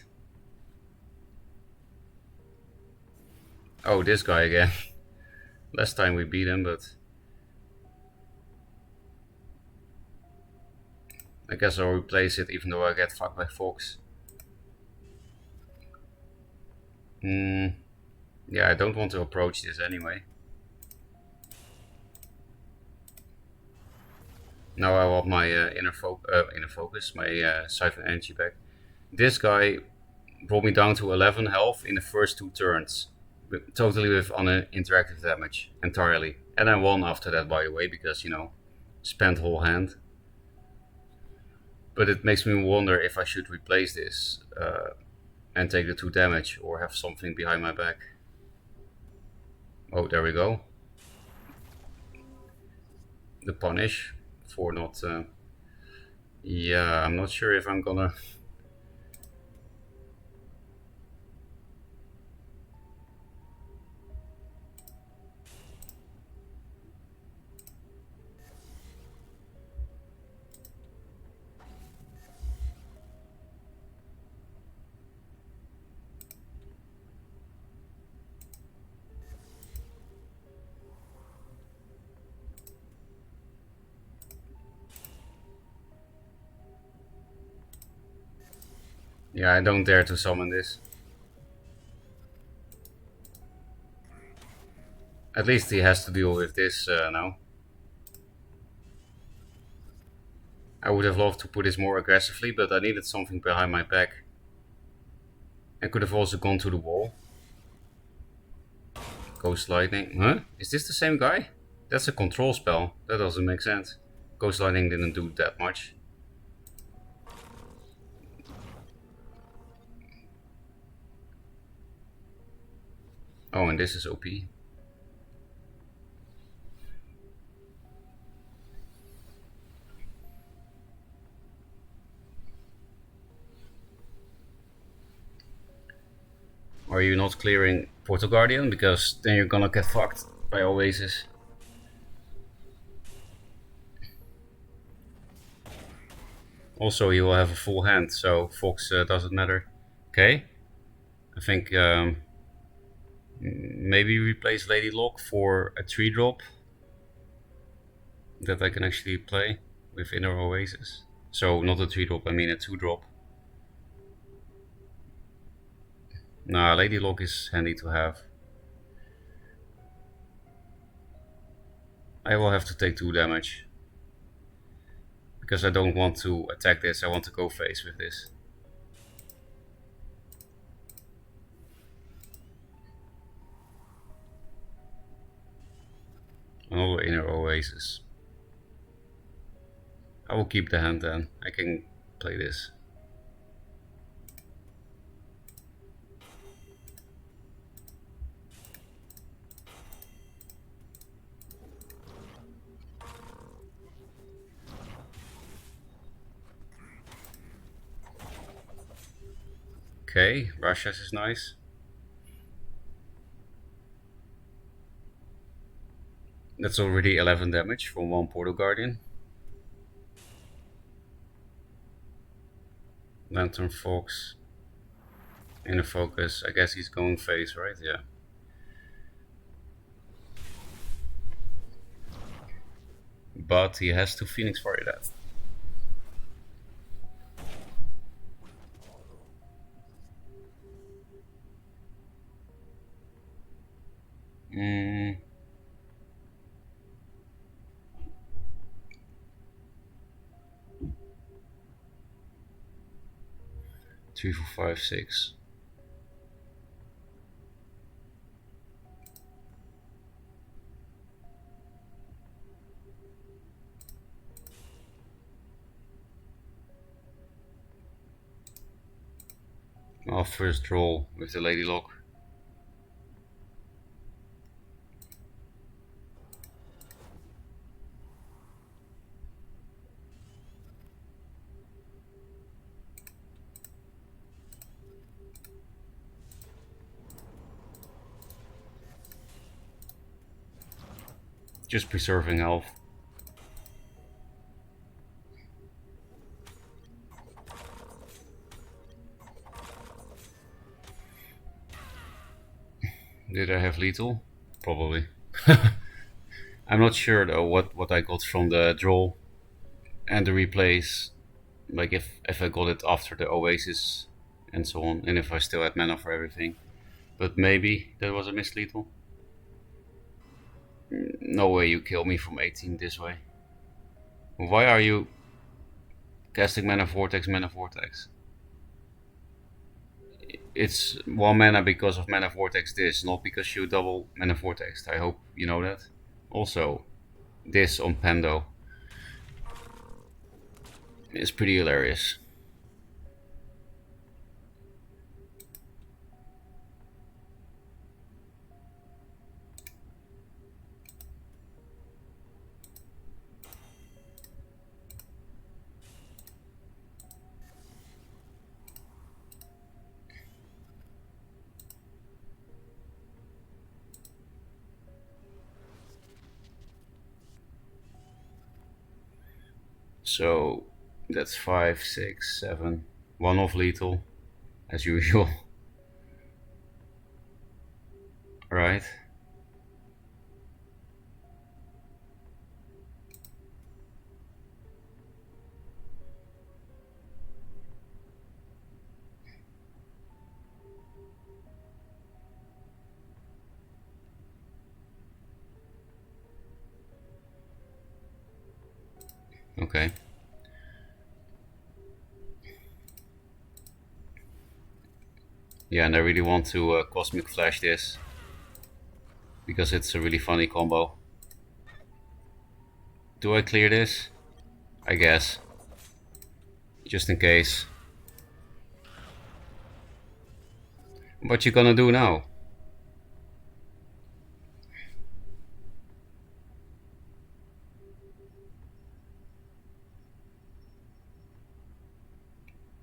Oh, this guy again. Last time we beat him, but I guess I'll replace it even though I get fucked by Fox. Yeah, I don't want to approach this anyway. Now I want my inner focus, my Siphon Energy back. This guy brought me down to 11 health in the first 2 turns. Totally with uninteractive damage, entirely. And I won after that, by the way, because, you know, spent whole hand. But it makes me wonder if I should replace this and take the 2 damage or have something behind my back. Oh, there we go. The punish for not... yeah, I'm not sure if I'm gonna... Yeah, I don't dare to summon this. At least he has to deal with this now. I would have loved to put this more aggressively, but I needed something behind my back. I could have also gone to the wall. Ghost Lightning. Huh? Is this the same guy? That's a control spell. That doesn't make sense. Ghost Lightning didn't do that much. Oh, and this is OP. Are you not clearing Portal Guardian? Because then you're gonna get fucked by Oasis. Also, you will have a full hand, so Fox doesn't matter. Okay. I think maybe replace Lady Lock for a 3-drop that I can actually play with Inner Oasis. So not a 3-drop, I mean a 2-drop. Nah, Lady Lock is handy to have. I will have to take 2 damage. Because I don't want to attack this, I want to go face with this. Another Inner Oasis. I will keep the hand then, I can play this. Okay, Russia's is nice. That's already 11 damage from 1 Portal Guardian. Lantern Fox. Inner Focus. I guess he's going face, right? Yeah. But he has to Phoenix Fire that. Mm. 3, 4, 5, 6. I'll first roll with the Lady Lock. Just preserving health. Did I have lethal? Probably. I'm not sure though what I got from the draw and the replays. Like if I got it after the Oasis and so on, and if I still had mana for everything. But maybe that was a mislethal. No way you kill me from 18 this way. Why are you casting Mana Vortex, Mana Vortex? It's 1 mana because of Mana Vortex this, not because you double Mana Vortex. I hope you know that. Also, this on Pando is pretty hilarious. So that's 5, 6, 7. 1 off lethal, as usual. Right. Okay. Yeah, and I really want to Cosmic Flash this, because it's a really funny combo. Do I clear this? I guess. Just in case. What you gonna do now?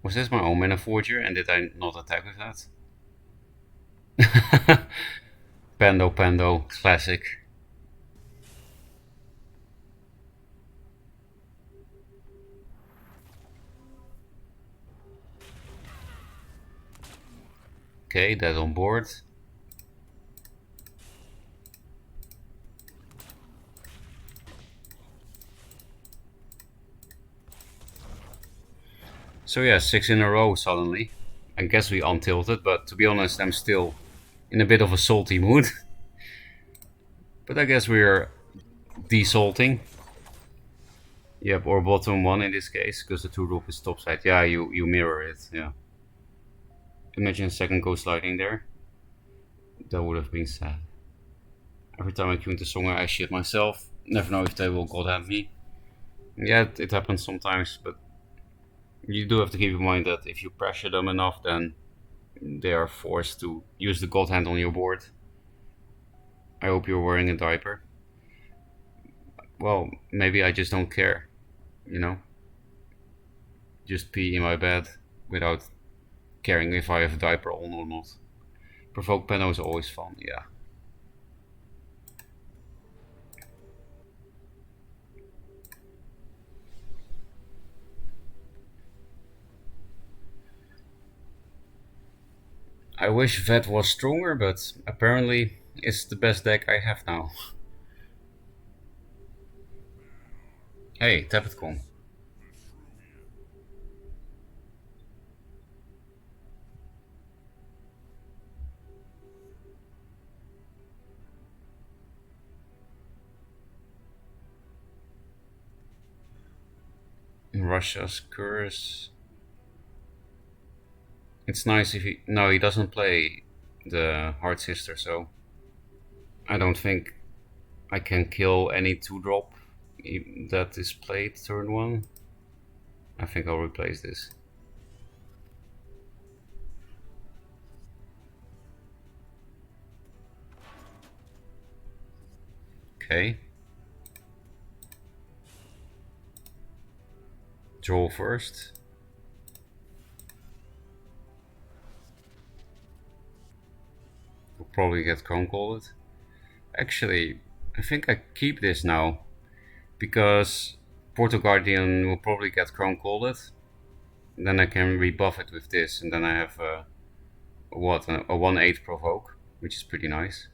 Was this my own Mana Forger, and did I not attack with that? Pando, classic. Okay, that's on board. So yeah, 6 in a row suddenly. I guess we untilted, but to be honest, I'm still in a bit of a salty mood. But I guess we're desalting. Yep, or bottom 1 in this case, because the 2 drop is topside. Yeah, you mirror it, yeah. Imagine a second Ghost Lightning there. That would have been sad. Every time I tune the song, I shit myself. Never know if they will God hand me. Yeah, it happens sometimes, but you do have to keep in mind that if you pressure them enough, then they are forced to use the God hand on your board. I hope you're wearing a diaper. Well, maybe I just don't care, you know? Just pee in my bed without caring if I have a diaper on or not. Provoke Penno is always fun, yeah. I wish Vet was stronger, but apparently it's the best deck I have now. Hey, Tapetcon. Russia's curse. It's nice if he... No, he doesn't play the Hard Sister, so I don't think I can kill any 2-drop that is played turn 1. I think I'll replace this. Okay. Draw first. We'll probably get Chrome Called. Actually, I think I keep this now, because Portal Guardian will probably get Chrome Called. Then I can rebuff it with this, and then I have a 1/8 provoke, which is pretty nice.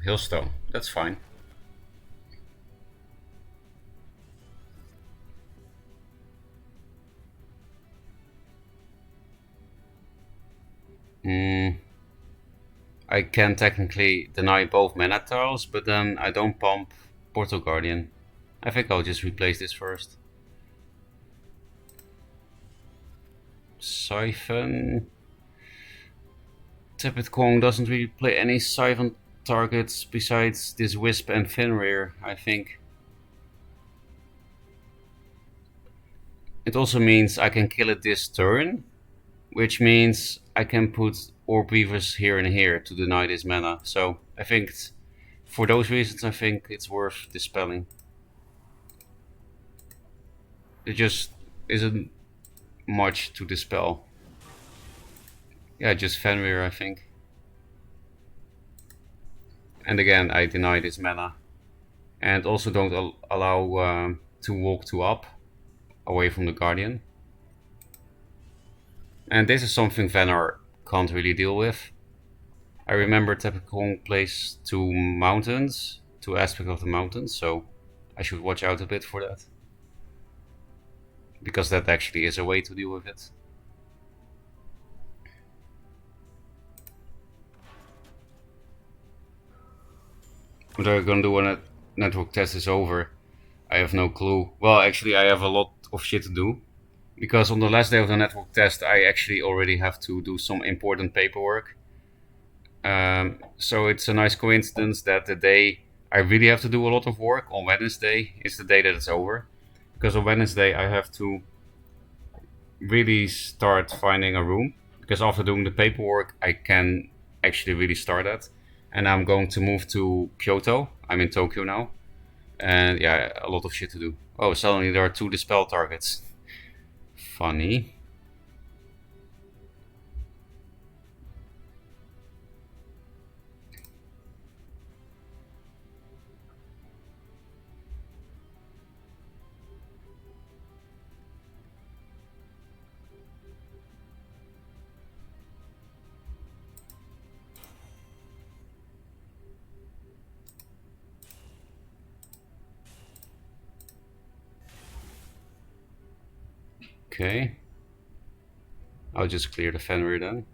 Hailstone, that's fine. I can technically deny both mana tiles, but then I don't pump Portal Guardian. I think I'll just replace this first. Siphon. Tepid Kong doesn't really play any Siphon targets besides this Wisp and Fenrir, I think. It also means I can kill it this turn, which means I can put Orb Weavers here and here to deny this mana. So I think for those reasons, I think it's worth dispelling. It just isn't much to dispel. Yeah, just Fenrir, I think. And again, I deny this mana. And also don't allow to walk 2 up away from the Guardian. And this is something Venar can't really deal with. I remember Tepid Kong plays 2 mountains, 2 aspects of the mountains, so I should watch out a bit for that. Because that actually is a way to deal with it. What are we gonna do when a network test is over? I have no clue. Well, actually I have a lot of shit to do. Because on the last day of the network test, I actually already have to do some important paperwork. So it's a nice coincidence that the day I really have to do a lot of work, on Wednesday, is the day that it's over. Because on Wednesday I have to really start finding a room. Because after doing the paperwork, I can actually really start that. And I'm going to move to Kyoto. I'm in Tokyo now. And yeah, a lot of shit to do. Oh, suddenly there are 2 dispel targets. Funny. Okay. I'll just clear the Fenrir then.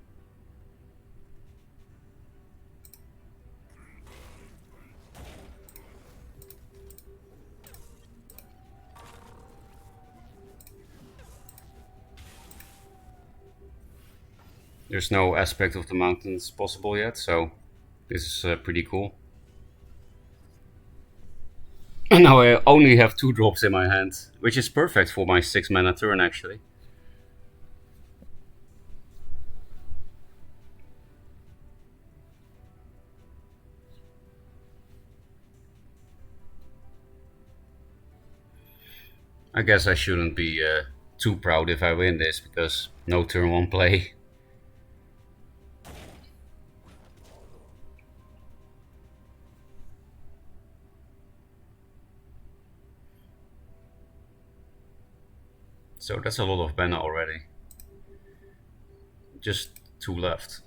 There's no aspect of the mountains possible yet, so this is pretty cool. And now I only have 2 drops in my hand, which is perfect for my 6 mana turn actually. I guess I shouldn't be too proud if I win this, because no turn 1 play. So that's a lot of mana already. Just 2 left.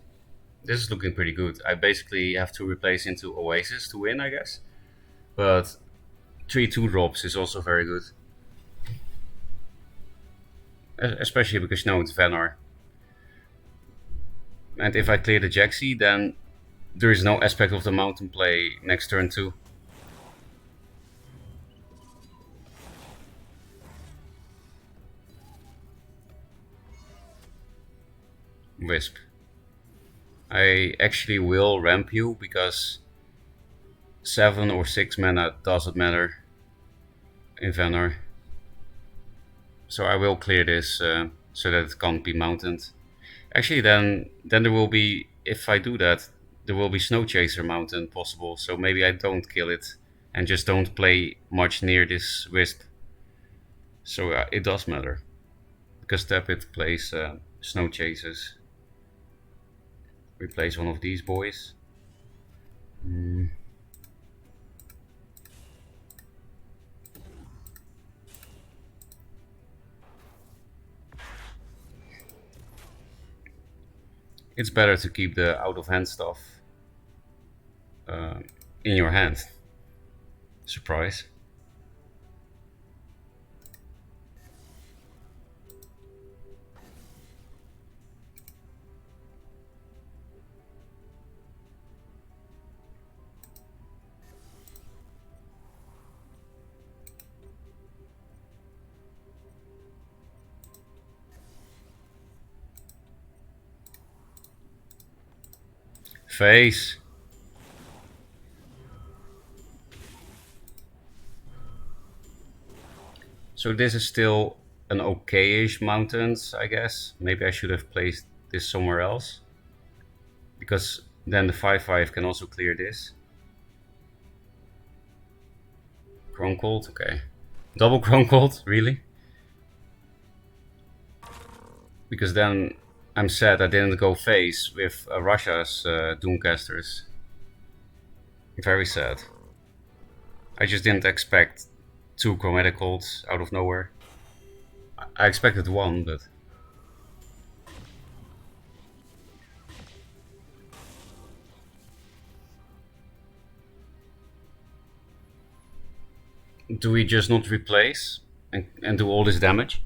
This is looking pretty good. I basically have to replace into Oasis to win, I guess. But 3 2-drops is also very good. Especially because now it's Vanar. And if I clear the Jaxi, then there is no aspect of the mountain play next turn too. Wisp. I actually will ramp you because 7 or 6 mana doesn't matter in Vanar. So I will clear this so that it can't be mounted. Actually, then there will be, if I do that, there will be Snow Chaser Mountain possible. So maybe I don't kill it and just don't play much near this Wisp. So it does matter because tap it plays Snow Chasers. Replace one of these boys. It's better to keep the out of hand stuff in your hand. Surprise. Face. So this is still an okay-ish mountains, I guess. Maybe I should have placed this somewhere else. Because then the 5/5 can also clear this. Chroncold, okay. Double Chroncold, really? Because then I'm sad I didn't go face with Russia's Doomcasters. Very sad. I just didn't expect 2 Chromatic Colds out of nowhere. I expected 1, but... Do we just not replace and do all this damage?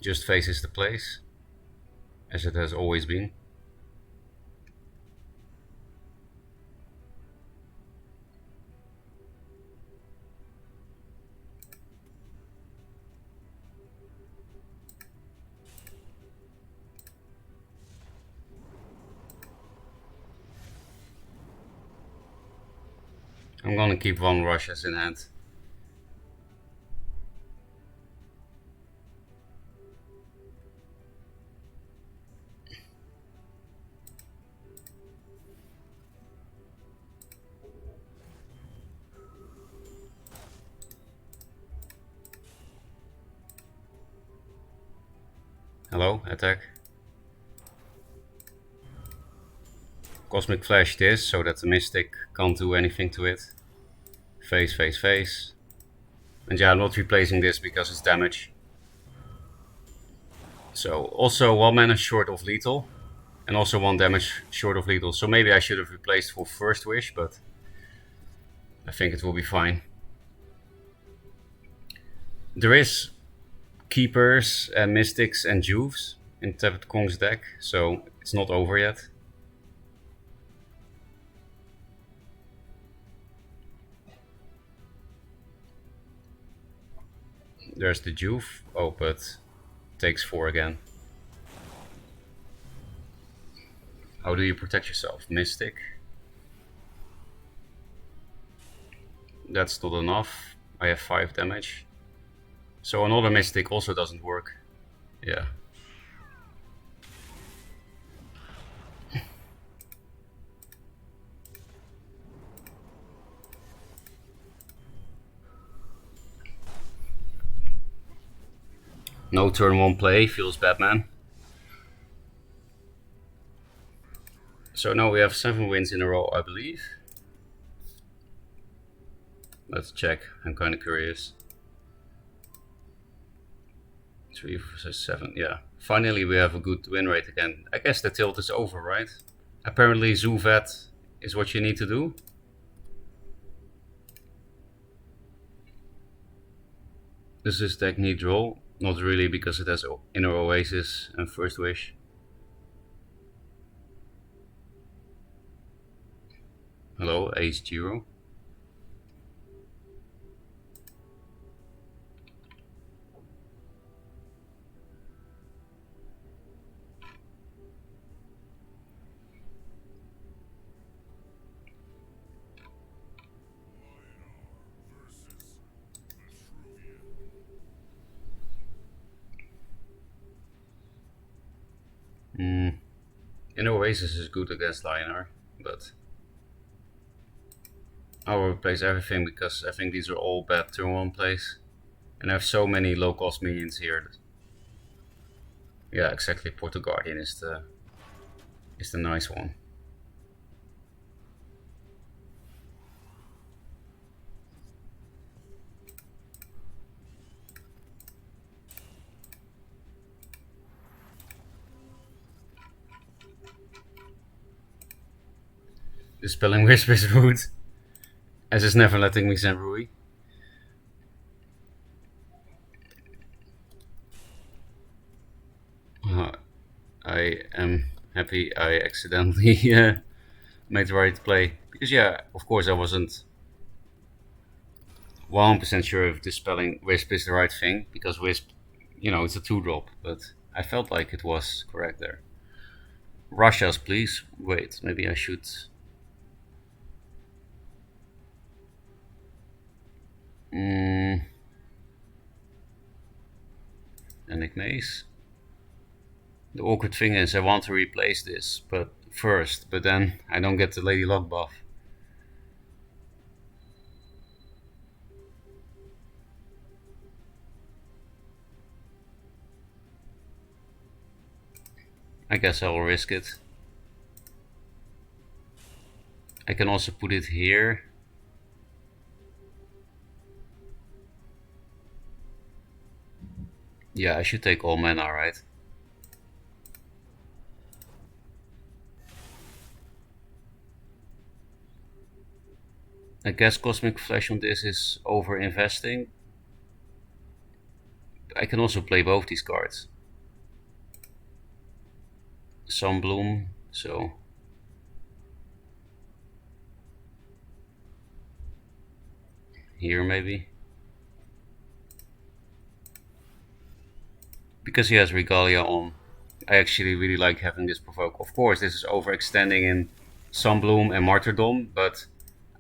Just faces the place, as it has always been. I'm gonna keep 1 Russias in hand. Hello, attack. Cosmic Flash this, so that the Mystic can't do anything to it. Face, face, face. And yeah, I'm not replacing this because it's damage. So also 1 mana short of lethal. And also 1 damage short of lethal. So maybe I should have replaced for First Wish, but I think it will be fine. There is Keepers and Mystics and Juves in Tablet Kong's deck, so it's not over yet. There's the Juve. Oh, but takes 4 again. How do you protect yourself? Mystic. That's not enough. I have 5 damage. So another Mystic also doesn't work. Yeah. No turn 1 play, feels Batman. So now we have 7 wins in a row, I believe. Let's check, I'm kind of curious. 3 versus 7, yeah. Finally we have a good win rate again. I guess the tilt is over, right? Apparently Zuvet is what you need to do. Does this deck need draw? Not really, because it has Inner Oasis and First Wish. Hello, Ace Giro. Inner Oasis is good against Lionar, but I will replace everything because I think these are all bad turn 1 plays. And I have so many low cost minions here. Yeah, exactly. Portal Guardian is the nice one. Dispelling Whisper's Root, as is never letting me send Rui. I am happy I accidentally made the right play. Because yeah, of course I wasn't 100% sure if Dispelling Wisp is the right thing, because Wisp, you know, it's a 2-drop, but I felt like it was correct there. Russia's, please. Wait, maybe I should... Enigmaze. The awkward thing is I want to replace this, but then I don't get the Lady Luck buff. I guess I will risk it. I can also put it here. Yeah, I should take all mana, right? I guess Cosmic Flash on this is over investing. I can also play both these cards. Sunbloom, so... Here maybe? Because he has Regalia on, I actually really like having this provoke. Of course, this is overextending in Sunbloom and Martyrdom, but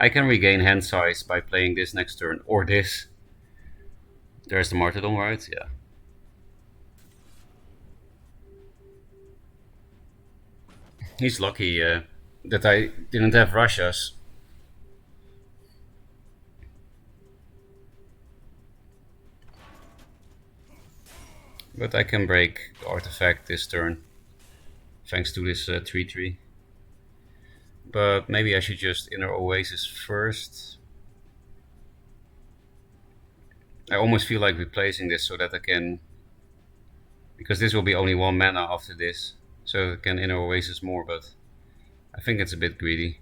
I can regain hand size by playing this next turn, or this. There's the Martyrdom, right? Yeah. He's lucky that I didn't have Russia's. But I can break the artifact this turn, thanks to this 3-3. But maybe I should just Inner Oasis first. I almost feel like replacing this so that I can... Because this will be only 1 mana after this, so I can Inner Oasis more, but I think it's a bit greedy.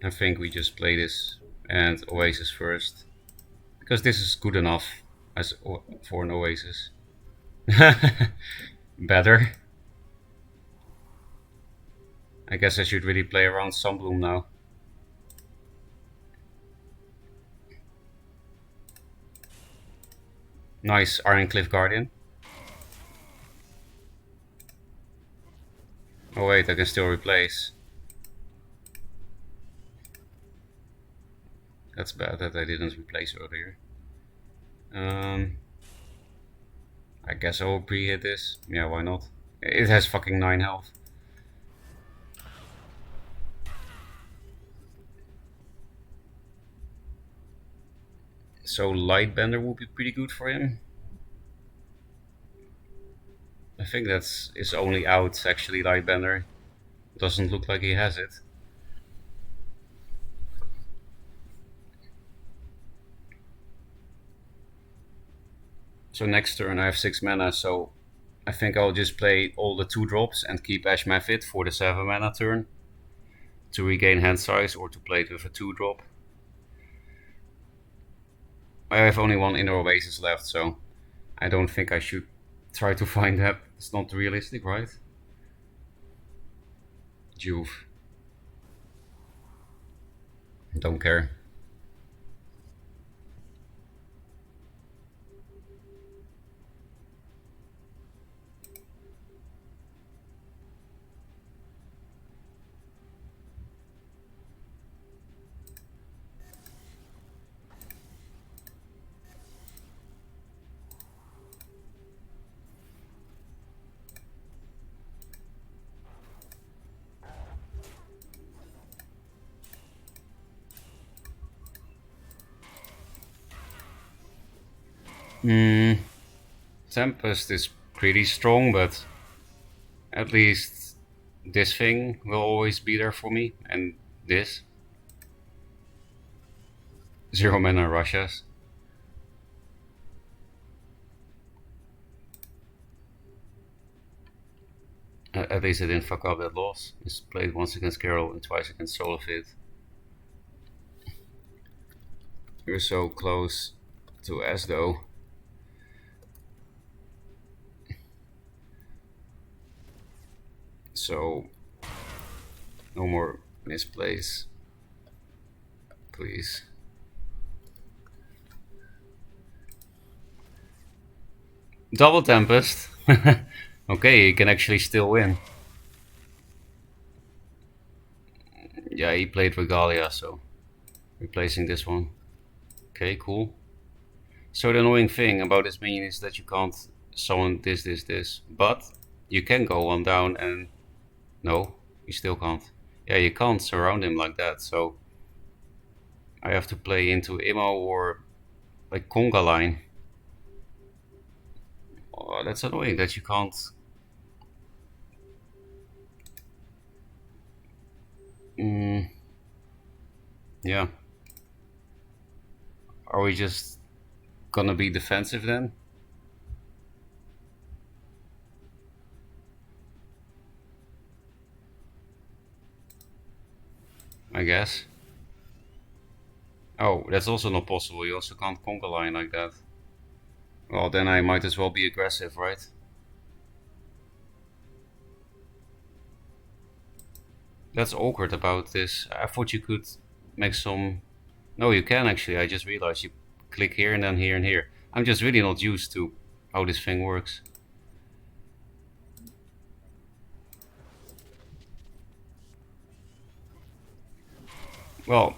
I think we just play this and Oasis first, because this is good enough as for an Oasis. Better. I guess I should really play around Sunbloom now. Nice, Ironcliff Guardian. Oh wait, I can still replace. That's bad that I didn't replace earlier. I guess I will pre-hit this. Yeah, why not? It has fucking 9 health. So Lightbender would be pretty good for him. I think that's his only out, actually, Lightbender. Doesn't look like he has it. So next turn I have 6 mana, so I think I'll just play all the 2-drops and keep Ash Method for the 7 mana turn to regain hand size, or to play it with a 2-drop. I have only one inner oasis left, so I don't think I should try to find that. It's not realistic, right? Juve. Don't care. Tempest is pretty strong, but at least this thing will always be there for me, and this. Zero mana Russias. At least I didn't fuck up that loss. It's played once against Carol and twice against Solofit. You're so close to S though. So, no more misplays. Please. Double Tempest. Okay, he can actually still win. Yeah, he played Regalia, so replacing this one. Okay, cool. So the annoying thing about this minion is that you can't summon this. But you can go on down and... No, you still can't. Yeah, you can't surround him like that, so... I have to play into Immo or like Conga line. Oh, that's annoying that you can't... Yeah. Are we just gonna be defensive then? I guess. Oh, that's also not possible. You also can't conga line like that. Well, then I might as well be aggressive, right? That's awkward about this. I thought you could make some... No, you can actually. I just realized you click here and then here and here. I'm just really not used to how this thing works. Well,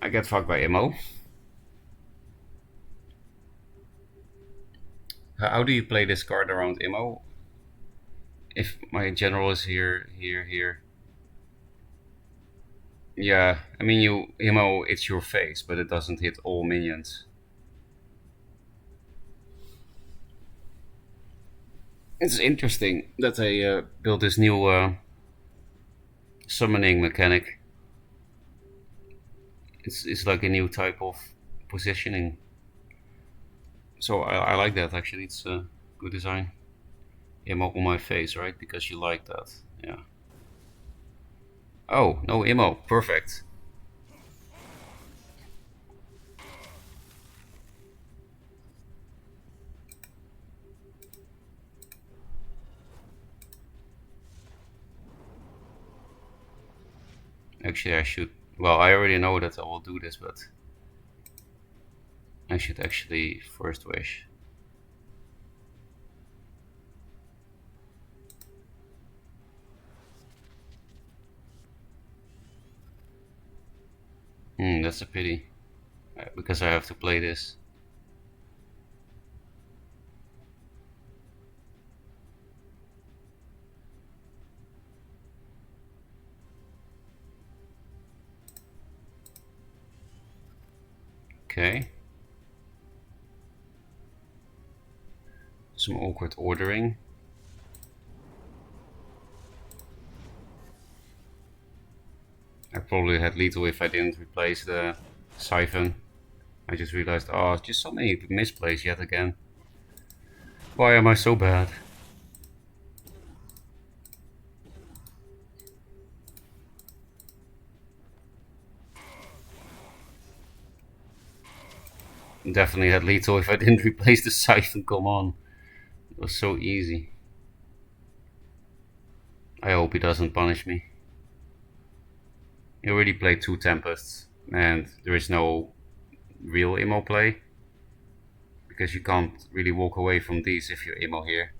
I get fucked by Immo. How do you play this card around Immo? If my general is here, here. Yeah, I mean, Immo, it's your face, but it doesn't hit all minions. It's interesting that they built this new summoning mechanic. It's like a new type of positioning. So I like that actually. It's a good design. Immo on my face, right? Because you like that. Yeah. Oh, no Immo. Perfect. Actually, I should... Well, I already know that I will do this, but... I should actually first wish. That's a pity. Because I have to play this. Okay. Some awkward ordering. I probably had lethal if I didn't replace the siphon. I just realized, oh, just so many misplays yet again. Why am I so bad? Definitely had lethal if I didn't replace the siphon, come on. It was so easy. I hope he doesn't punish me. He already played 2 Tempests, and there is no real immo play. Because you can't really walk away from these if you immo here.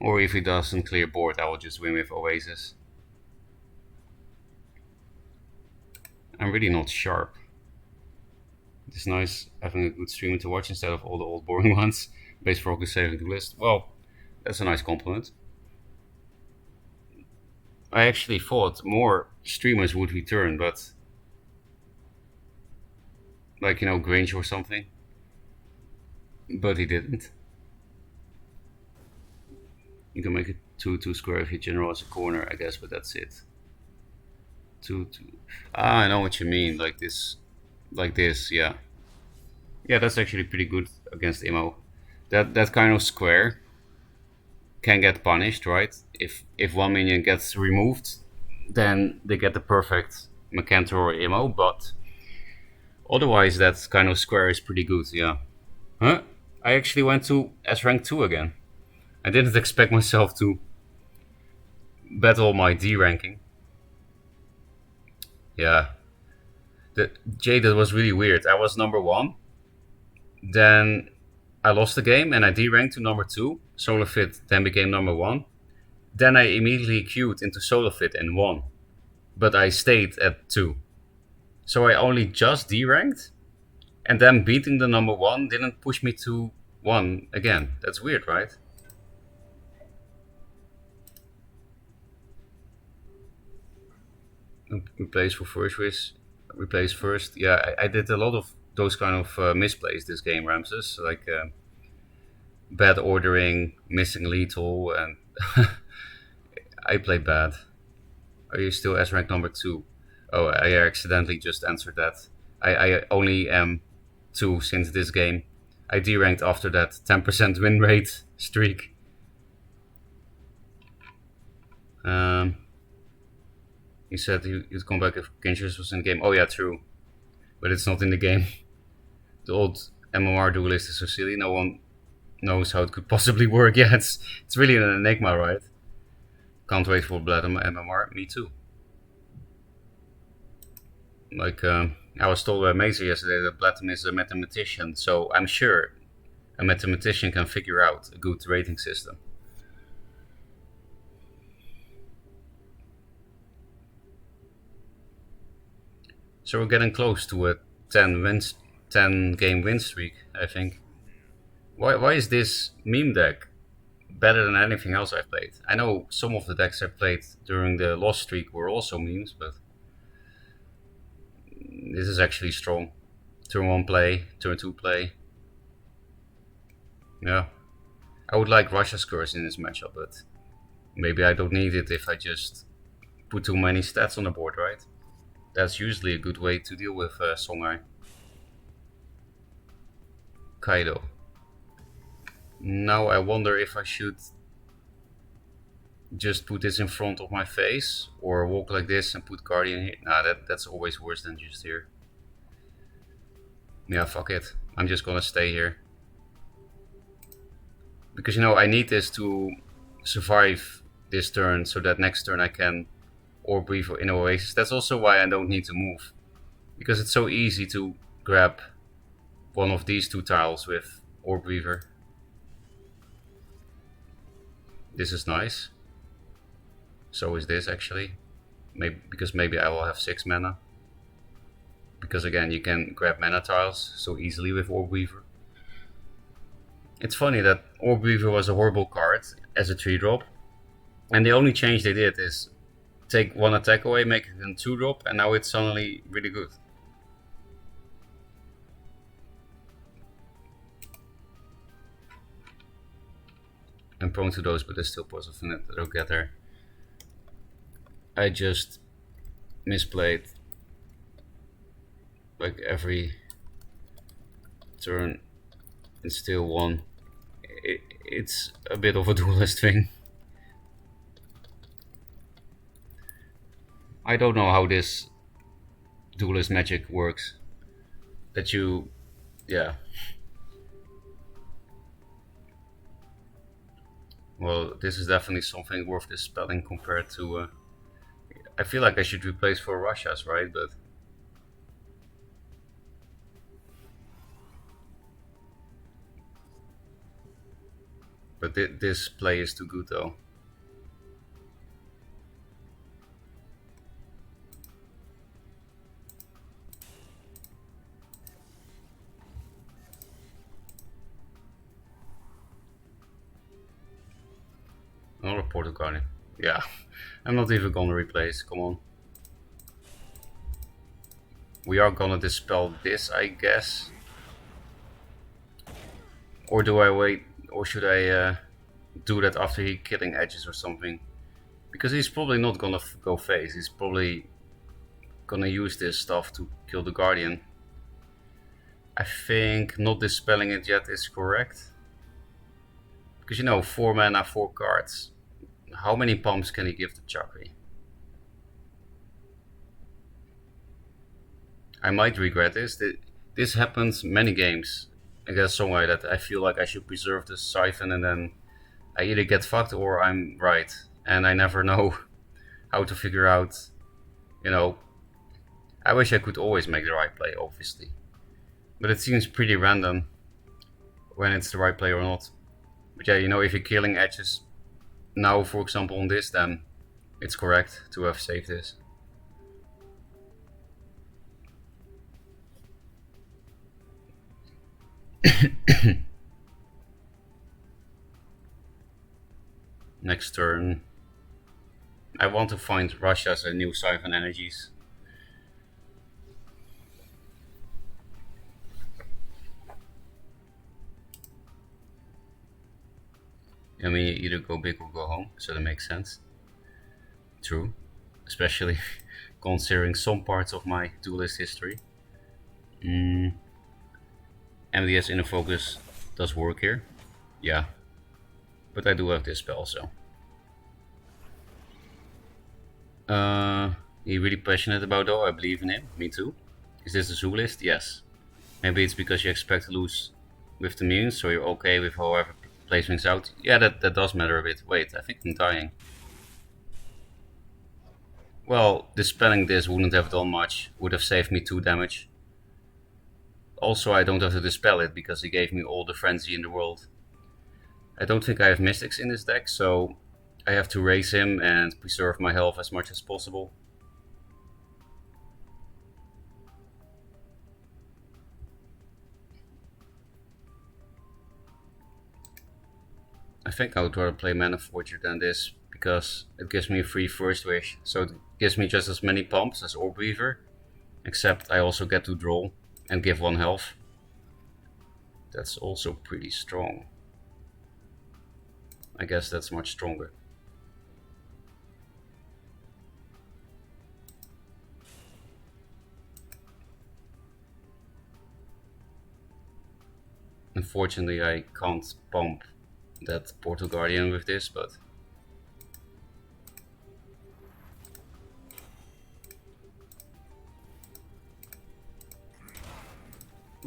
Or if he doesn't clear board, I will just win with Oasis. I'm really not sharp. It's nice having a good streamer to watch instead of all the old boring ones. Base Ferocca saving Duelyst. Well, that's a nice compliment. I actually thought more streamers would return, but like, you know, Grange or something. But he didn't. You can make it 2-2 square if you general as a corner, I guess, but that's it. 2-2. Ah, I know what you mean. Like this, yeah. Yeah, that's actually pretty good against immo. That kind of square can get punished, right? If one minion gets removed, then they get the perfect Mercantor or immo, but otherwise that kind of square is pretty good, yeah. Huh? I actually went to S rank 2 again. I didn't expect myself to battle my D ranking. Yeah. That was really weird. I was number 1. Then I lost the game and I D-ranked to number 2. Solar Fit then became number 1. Then I immediately queued into Solar Fit and won. But I stayed at 2. So I only just D-ranked. And then beating the number 1 didn't push me to 1 again. That's weird, right? Replace for first wish. Replace first. Yeah, I did a lot of those kind of misplays this game, Ramses. Like bad ordering, missing lethal, and I played bad. Are you still S rank number 2? Oh, I accidentally just answered that. I only am 2 since this game. I D-ranked after that 10% win rate streak. He said he'd come back if Kinshas was in the game. Oh yeah, true. But it's not in the game. The old MMR Duelyst is so silly. No one knows how it could possibly work. Yeah, it's really an enigma, right? Can't wait for Blood MMR. Me too. Like, I was told by Mazer yesterday that Blatom is a mathematician, so I'm sure a mathematician can figure out a good rating system. So we're getting close to a 10 game win streak, I think. Why is this meme deck better than anything else I've played? I know some of the decks I played during the loss streak were also memes, but this is actually strong. Turn 1 play, turn 2 play. Yeah. I would like Russia's Curse in this matchup, but maybe I don't need it if I just put too many stats on the board, right? That's usually a good way to deal with Songhai. Kaido. Now I wonder if I should just put this in front of my face or walk like this and put Guardian here. Nah, that's always worse than just here. Yeah, fuck it. I'm just gonna stay here. Because, you know, I need this to survive this turn so that next turn I can Orb Weaver in Oasis. That's also why I don't need to move. Because it's so easy to grab one of these 2 tiles with Orb Weaver. This is nice. So is this actually. Because maybe I will have 6 mana. Because again, you can grab mana tiles so easily with Orb Weaver. It's funny that Orb Weaver was a horrible card as a 3-drop. And the only change they did is take 1 attack away, make it a 2-drop, and now it's suddenly really good. I'm prone to those, but there's still positive that I'll get there. I just misplayed like every turn and still won. It's a bit of a Duelyst thing. I don't know how this Duelist magic works. That you, yeah. Well, this is definitely something worth dispelling compared to. I feel like I should replace for Russia's, right? But this play is too good though. Another Portal Guardian. Yeah, I'm not even gonna replace. Come on. We are gonna dispel this, I guess. Or do I wait? Or should I do that after he killing edges or something? Because he's probably not gonna go face. He's probably gonna use this stuff to kill the Guardian. I think not dispelling it yet is correct. Because you know, 4 mana, 4 cards. How many pumps can he give to Chakri? I might regret this. This happens many games against someone that I feel like I should preserve the Siphon and then I either get fucked or I'm right. And I never know how to figure out, you know, I wish I could always make the right play, obviously. But it seems pretty random when it's the right play or not. But yeah, you know, if you're killing edges now, for example, on this, then it's correct to have saved this. Next turn. I want to find Russia's new Siphon energies. I mean, either go big or go home, so that makes sense. True. Especially considering some parts of my Duelyst history. MDS Inner Focus does work here. Yeah. But I do have this spell, so. He really passionate about though, I believe in him. Me too. Is this a zoo list? Yes. Maybe it's because you expect to lose with the minions, so you're okay with however plays things out. Yeah, that does matter a bit. Wait, I think I'm dying. Well, dispelling this wouldn't have done much. Would have saved me 2 damage. Also, I don't have to dispel it because he gave me all the frenzy in the world. I don't think I have mystics in this deck, so I have to raise him and preserve my health as much as possible. I think I would rather play Mana Forger than this, because it gives me a free first wish, so it gives me just as many pumps as Orb Weaver, except I also get to draw and give 1 health. That's also pretty strong. I guess that's much stronger. Unfortunately, I can't pump that Portal Guardian with this, but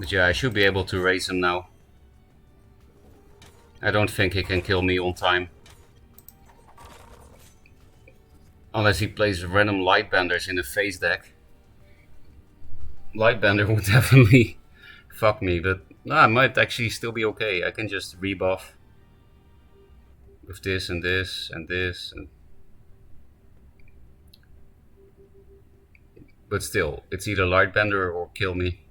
yeah, I should be able to raise him now. I don't think he can kill me on time. Unless he plays random Lightbenders in a face deck. Lightbender would definitely fuck me, but I might actually still be okay. I can just rebuff with this and this and this. But still, it's either Lightbender or kill me.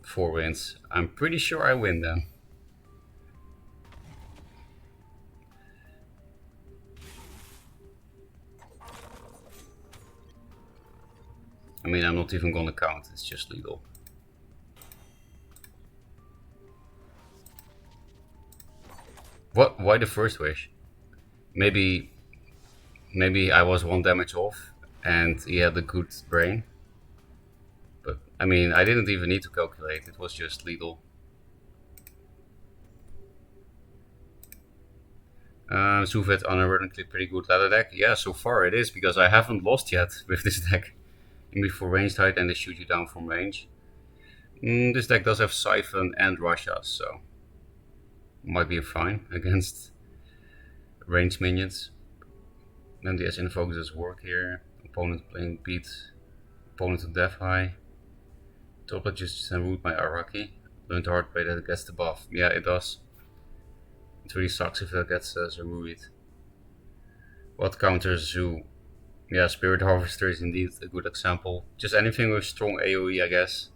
Four wins. I'm pretty sure I win then. I mean, I'm not even gonna count, it's just legal. What? Why the first wish? Maybe I was 1 damage off and he had a good brain. But I mean, I didn't even need to calculate, it was just legal. Suvet unironically pretty good ladder deck. Yeah, so far it is, because I haven't lost yet with this deck. In before ranged height and they shoot you down from range. This deck does have Siphon and Russia, so might be fine against ranged minions. Then the SN focuses work here. Opponent playing beat. Opponent to death high. Top just root my Araki. Learned the hard way that it gets the buff. Yeah, it does. It really sucks if that gets Zeruit. What counters Zoo? Yeah, Spirit Harvester is indeed a good example. Just anything with strong AoE, I guess.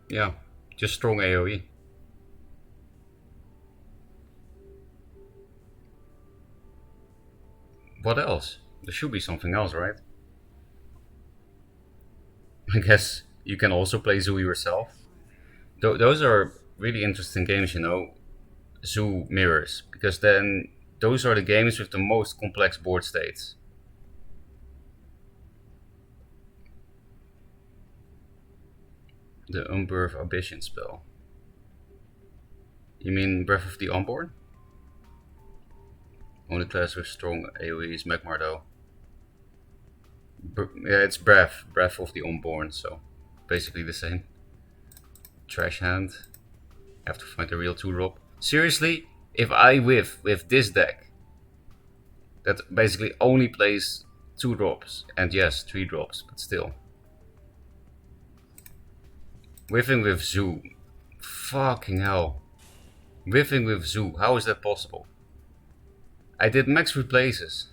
Yeah, just strong AoE. What else? There should be something else, right? I guess you can also play Zoo yourself. Those are really interesting games, you know. Zoo mirrors, because then those are the games with the most complex board states. The Unbirth Ambition spell. You mean Breath of the Unborn? Only class with strong AoE is Magmar though. Yeah, it's Breath of the Unborn, so basically the same. Trash hand. Have to find a real 2-drop. Seriously, if I whiff with this deck, that basically only plays 2 drops, and yes, 3 drops, but still. Whiffing with Zoo. Fucking hell. Whiffing with Zoo, how is that possible? I did max replaces.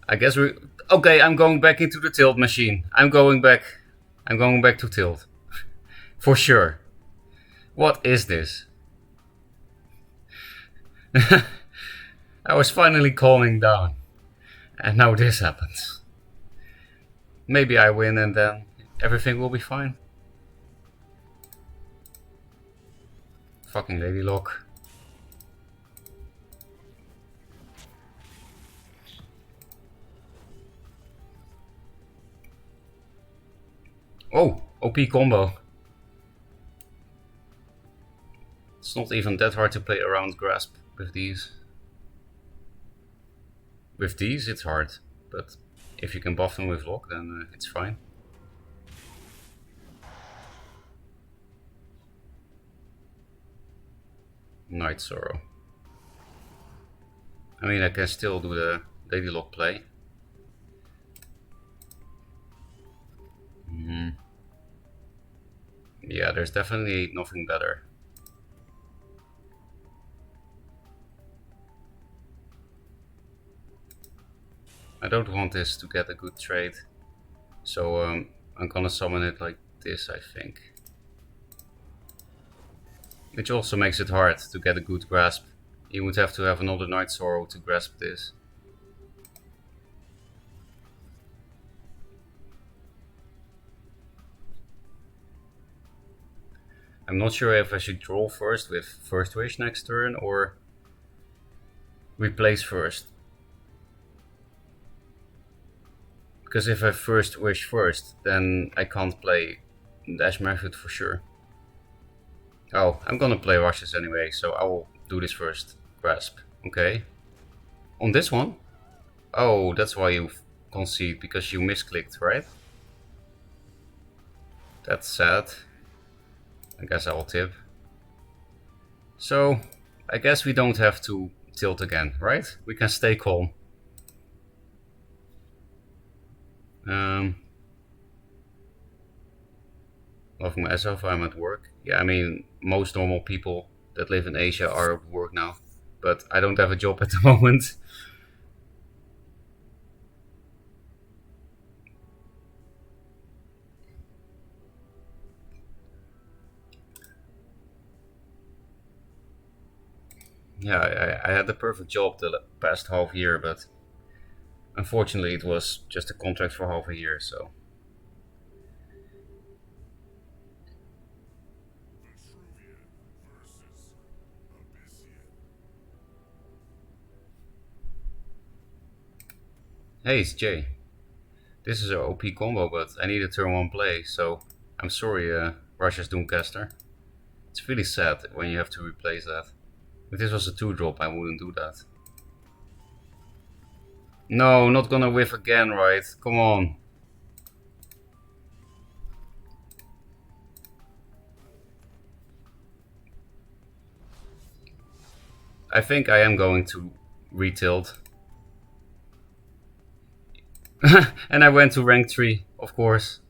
I guess we. Okay, I'm going back into the tilt machine. I'm going back to tilt. For sure. What is this? I was finally calming down. And now this happens. Maybe I win and then everything will be fine. Fucking Lady Lock. Oh, OP combo. It's not even that hard to play around Grasp with these. With these it's hard, but if you can buff them with Lock, then it's fine. Night Sorrow. I mean, I can still do the Lady Lock play. Yeah, there's definitely nothing better. I don't want this to get a good trade, so I'm gonna summon it like this, I think. Which also makes it hard to get a good grasp. You would have to have another Night Sorrow to grasp this. I'm not sure if I should draw first with First Wish next turn or replace first. Because if I First Wish first, then I can't play Dash Method for sure. Oh, I'm gonna play Rushes anyway, so I will do this first. Grasp, okay. On this one? Oh, that's why you concede, because you misclicked, right? That's sad. I guess I'll tip. So, I guess we don't have to tilt again, right? We can stay calm. Love myself, I'm at work. Yeah, I mean, most normal people that live in Asia are at work now. But I don't have a job at the moment. Yeah, I had the perfect job the past half year, but unfortunately it was just a contract for half a year, so. Hey, it's Jay. This is an OP combo, but I need a turn 1 play, so I'm sorry, Russia's Doomcaster. It's really sad when you have to replace that. If this was a 2-drop, I wouldn't do that. No, not gonna whiff again, right? Come on. I think I am going to retilt. And I went to rank 3, of course.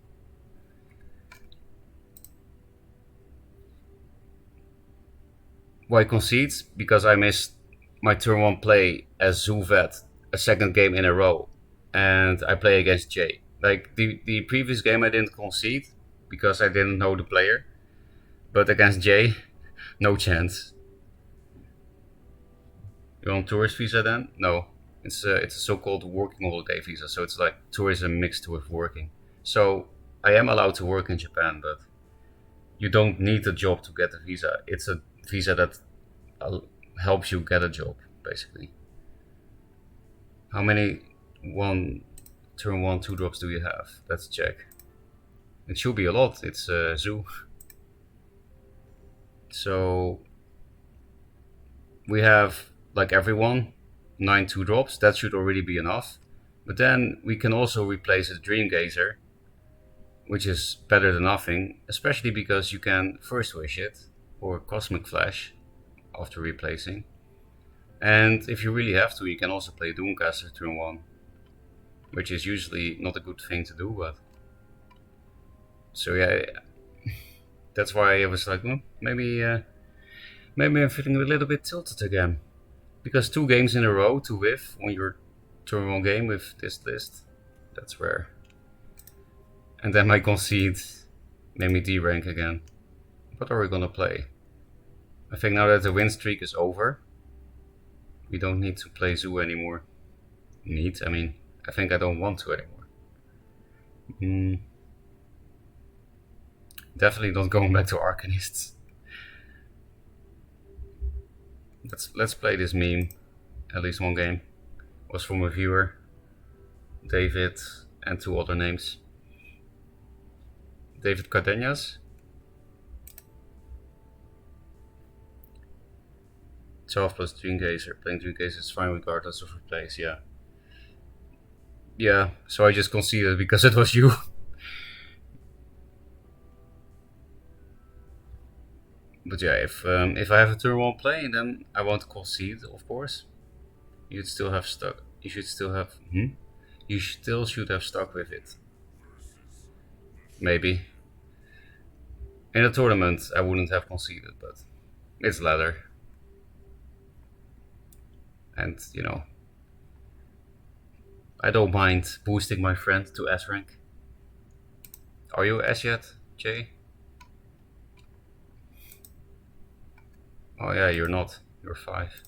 Why concede? Because I missed my turn 1 play as Zuvet a second game in a row. And I play against Jay. Like, the previous game I didn't concede because I didn't know the player. But against Jay, no chance. You're on tourist visa then? No. It's a so-called working holiday visa, so it's like tourism mixed with working. So I am allowed to work in Japan, but you don't need a job to get a visa. It's a visa that helps you get a job, basically. How many turn 1 2-drops do you have? Let's check. It should be a lot. It's zoo. So we have, like everyone, 9 2-drops. That should already be enough. But then we can also replace a Dream Gazer, which is better than nothing, especially because you can First Wish it or Cosmic Flash after replacing. And if you really have to, you can also play Doomcaster turn 1, which is usually not a good thing to do, but... So yeah, that's why I was like, maybe I'm feeling a little bit tilted again. Because 2 games in a row to whiff on your turn 1 game with this list, that's rare. And then my concede made me D-rank again. What are we gonna play? I think now that the win streak is over, we don't need to play Zoo anymore. I mean, I think I don't want to anymore. Definitely not going back to Arcanists. Let's play this meme. At least one game. It was from a viewer, David, and 2 other names. David Cardenas. 12 plus Dreamgazer. Playing Dreamgazer is fine regardless of replace, yeah. Yeah, so I just conceded because it was you. But yeah, if I have a turn 1 play, then I won't concede, of course. You should still have stuck. You should still have. You still should have stuck with it. Maybe. In a tournament, I wouldn't have conceded, but it's ladder. And, you know, I don't mind boosting my friend to S rank. Are you S yet, Jay? Oh yeah, you're not. You're 5.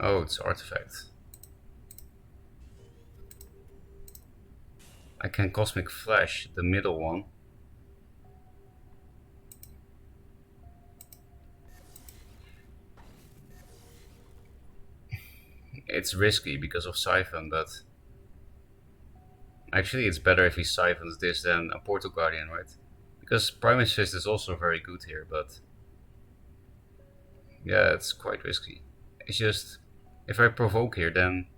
Oh, it's artifact. I can Cosmic Flash the middle one. It's risky because of Siphon, but actually it's better if he siphons this than a Portal Guardian, right? Because Primus Fist is also very good here, but yeah, it's quite risky. It's just, if I provoke here, then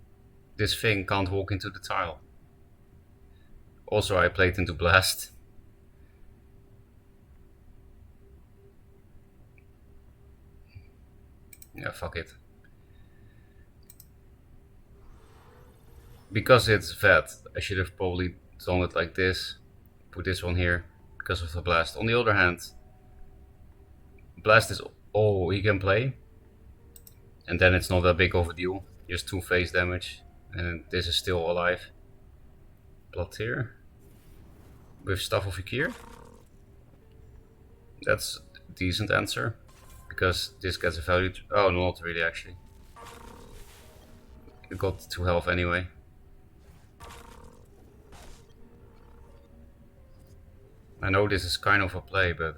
this thing can't walk into the tile. Also, I played into Blast. Yeah, fuck it. Because it's vet, I should have probably done it like this. Put this one here, because of the Blast. On the other hand, Blast is all he can play. And then it's not that big of a deal. Just 2 face damage. And this is still alive. Plateer. With Staff of Ikir. That's a decent answer. Because this gets a value. Oh, no, not really actually. It got 2 health anyway. I know this is kind of a play, but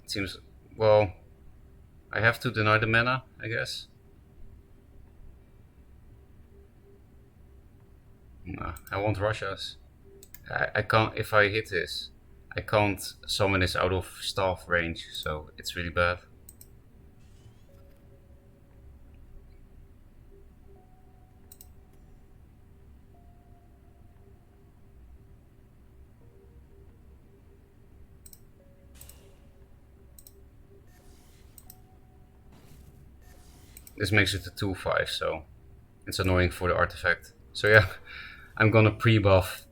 it seems, well, I have to deny the mana, I guess. Nah, I want Russia's. I can't, if I hit this, I can't summon this out of staff range, so it's really bad. This makes it a 2-5, so it's annoying for the artifact. So yeah, I'm gonna pre-buff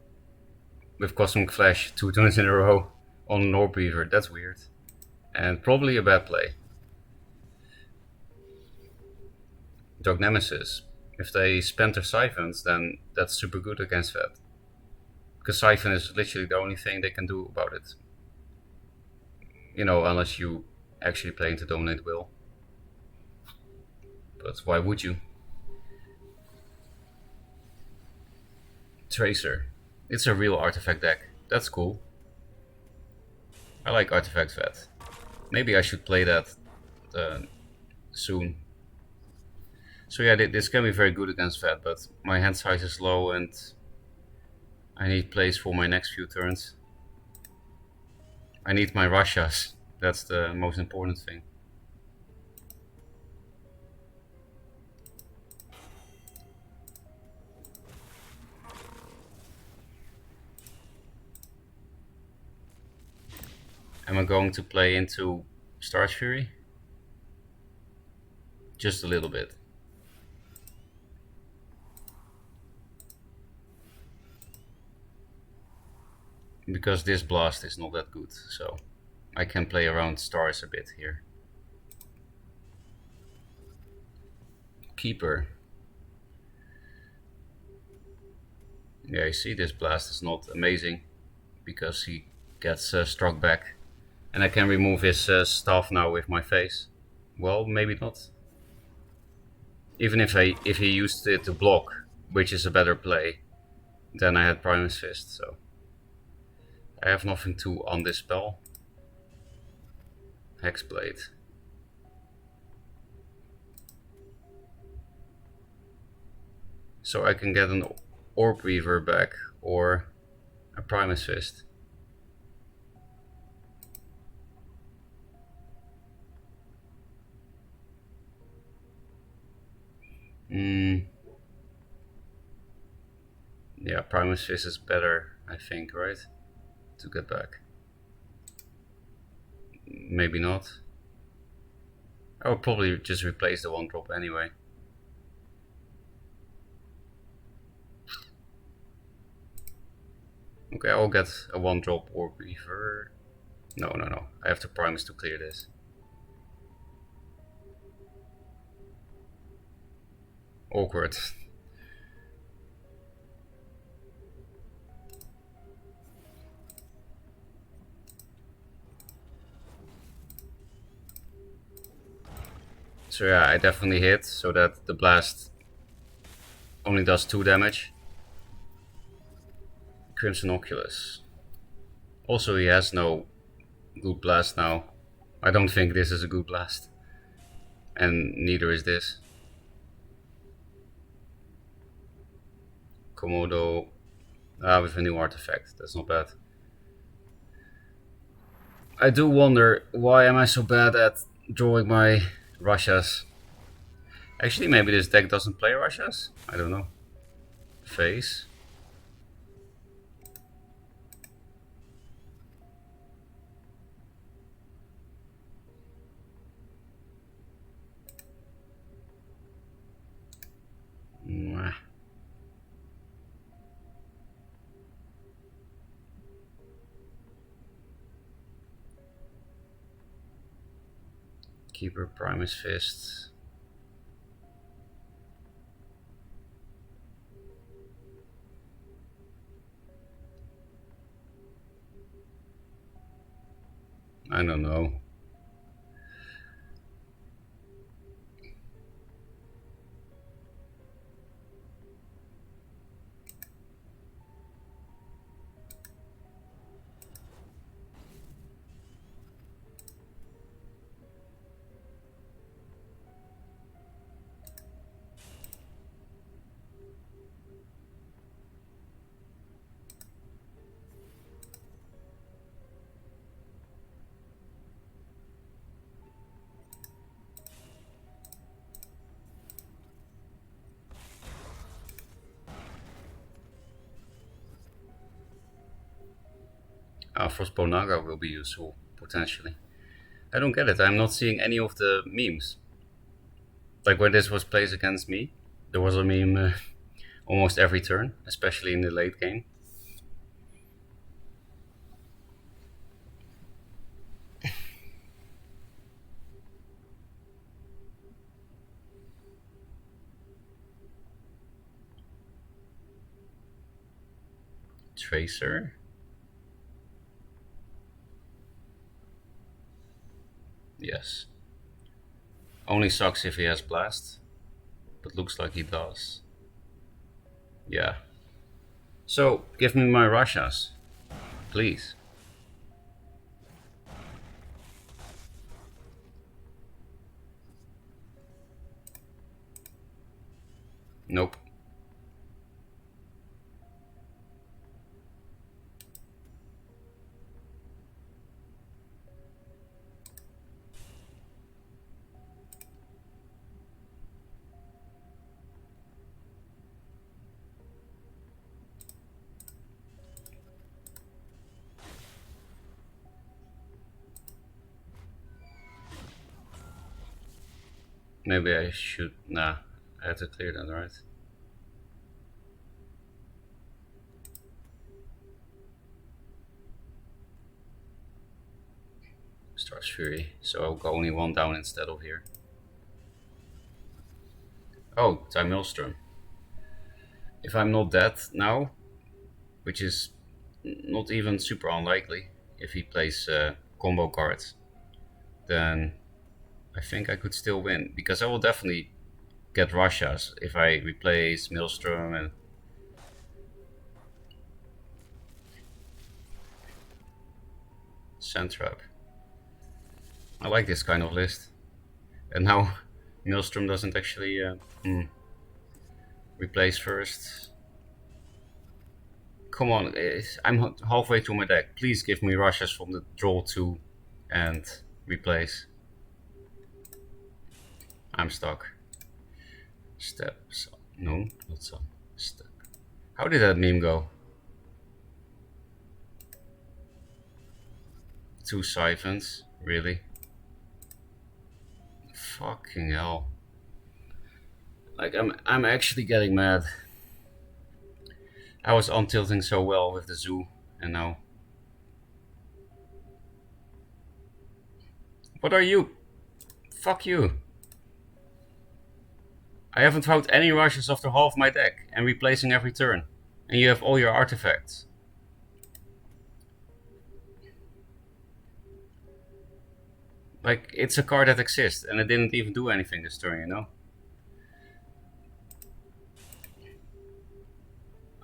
with Cosmic Flash 2 turns in a row on an Orb Weaver. That's weird. And probably a bad play. Dog Nemesis. If they spend their Siphons, then that's super good against that. Because Siphon is literally the only thing they can do about it. You know, unless you actually play into Dominate Will. But why would you? Tracer. It's a real artifact deck. That's cool. I like Artifact Vet. Maybe I should play that soon. So yeah, this can be very good against that, but my hand size is low and I need plays for my next few turns. I need my Russias. That's the most important thing. Am I going to play into Star's Fury? Just a little bit. Because this blast is not that good, so I can play around stars a bit here. Keeper. Yeah, you see this blast is not amazing because he gets struck back. And I can remove his staff now with my face. Well, maybe not. Even if he used it to block, which is a better play, then I had Primus Fist, so I have nothing to on this spell. Hexblade. So I can get an Orb Weaver back or a Primus Fist. Yeah, Primus Fist is better, I think, right? To get back. Maybe not. I would probably just replace the 1-drop anyway. Okay, I'll get a 1-drop Orb Weaver. No. I have to Primus to clear this. Awkward. So yeah, I definitely hit, so that the blast only does 2 damage. Crimson Oculus. Also, he has no good blast now. I don't think this is a good blast. And neither is this. Komodo with a new artifact. That's not bad. I do wonder, why am I so bad at drawing my Russias? Actually, maybe this deck doesn't play Russias? I don't know. Face. Mwah. Keeper, Primus Fist. I don't know. Frostbow Naga will be useful, potentially. I don't get it. I'm not seeing any of the memes. Like when this was placed against me, there was a meme almost every turn, especially in the late game. Tracer. Yes. Only sucks if he has Blast, but looks like he does. Yeah. So, give me my Russias, please. Nope. Maybe I should. Nah, I had to clear that, right? Starts Fury, so I'll go only one down instead of here. Oh, Time Maelstrom. If I'm not dead now, which is not even super unlikely, if he plays combo cards, then I think I could still win, because I will definitely get Russias if I replace Maelstrom and Sandtrap. I like this kind of list. And now Maelstrom doesn't actually replace first. Come on, I'm halfway through my deck. Please give me Russias from the draw 2 and replace. I'm stuck. Step. No, not some. Step. How did that meme go? 2 siphons? Really? Fucking hell. Like, I'm actually getting mad. I was on tilting so well with the zoo, and now. What are you? Fuck you. I haven't found any rushes after half my deck and replacing every turn. And you have all your artifacts. Like, it's a card that exists, and it didn't even do anything this turn, you know?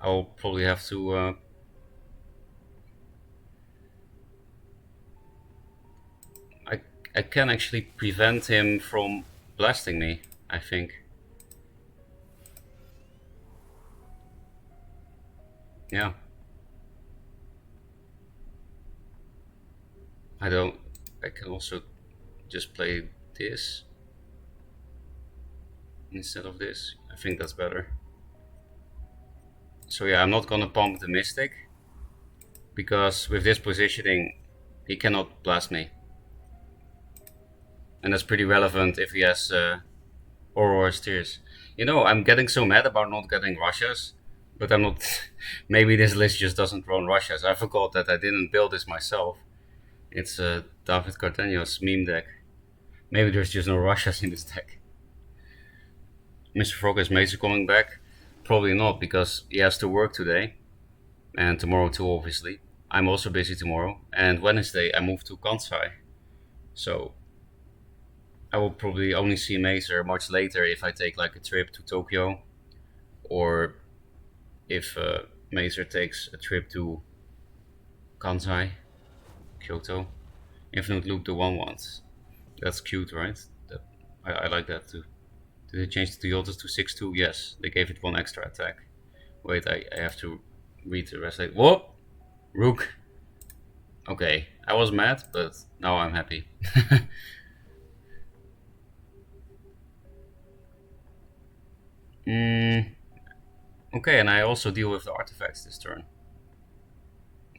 I'll probably have to I can actually prevent him from blasting me, I think. Yeah. I can also just play this instead of this. I think that's better. So yeah, I'm not gonna pump the Mystic, because with this positioning, he cannot blast me. And that's pretty relevant if he has Aurora Tears. You know, I'm getting so mad about not getting Russias, but I'm not. Maybe this list just doesn't run Russias. I forgot that I didn't build this myself. It's David Cardenio's meme deck. Maybe there's just no Russias in this deck. Mr. Frog is Mason coming back? Probably not, because he has to work today. And tomorrow too, obviously. I'm also busy tomorrow. And Wednesday I move to Kansai. So I will probably only see Mazer much later if I take like a trip to Tokyo, or if Mazer takes a trip to Kansai, Kyoto. Infinite Loop the 1/1s. That's cute, right? I like that too. Did they change the Duelyst to 6/2? Yes, they gave it one extra attack. Wait, I have to read the rest. Whoop! Rook. Okay, I was mad, but now I'm happy. Okay, and I also deal with the artifacts this turn.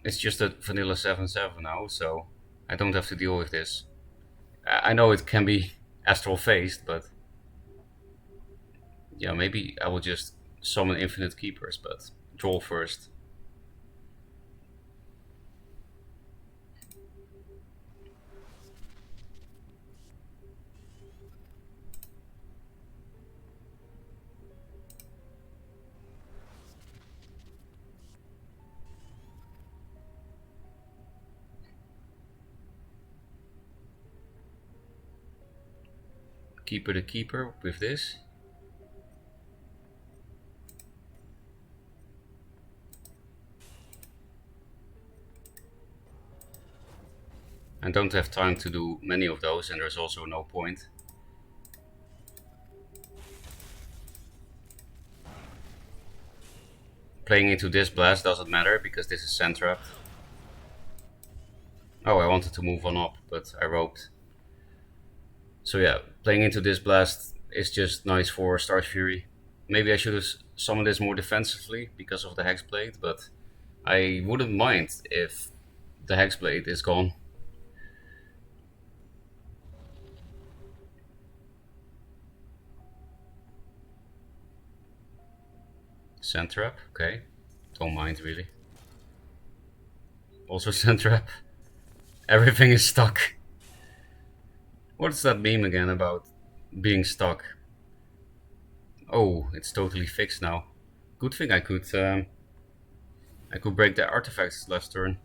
It's just a vanilla 7/7 now, so I don't have to deal with this. I know it can be astral phased, but yeah, maybe I will just summon infinite keepers, but draw first. Keeper the keeper with this. I don't have time to do many of those, and there's also no point. Playing into this blast doesn't matter because this is sand trapped. Oh, I wanted to move on up, but I roped. So yeah, playing into this blast is just nice for Star's Fury. Maybe I should have summoned this more defensively because of the Hexblade, but I wouldn't mind if the Hexblade is gone. Sand Trap, okay. Don't mind really. Also Sand Trap. Everything is stuck. What's that meme again about being stuck? Oh, it's totally fixed now. Good thing I could break the artifacts last turn.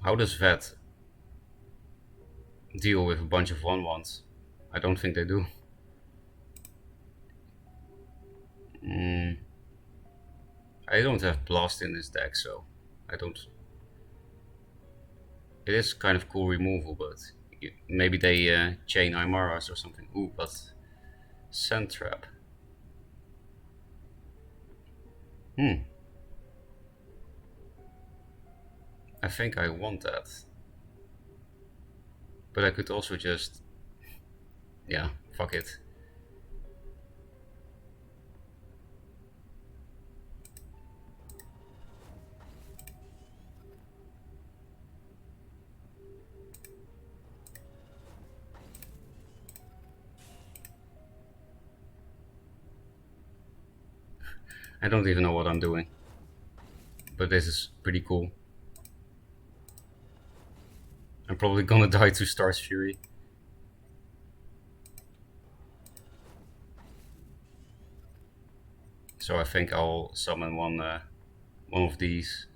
How does Vet deal with a bunch of 1/1s? I don't think they do. I don't have Blast in this deck, so I don't. It is kind of cool removal, but maybe they chain Imaras or something. Ooh, but Sand Trap. I think I want that. But I could also just... yeah, fuck it. I don't even know what I'm doing. But this is pretty cool. I'm probably gonna die to Star's Fury. So I think I'll summon one of these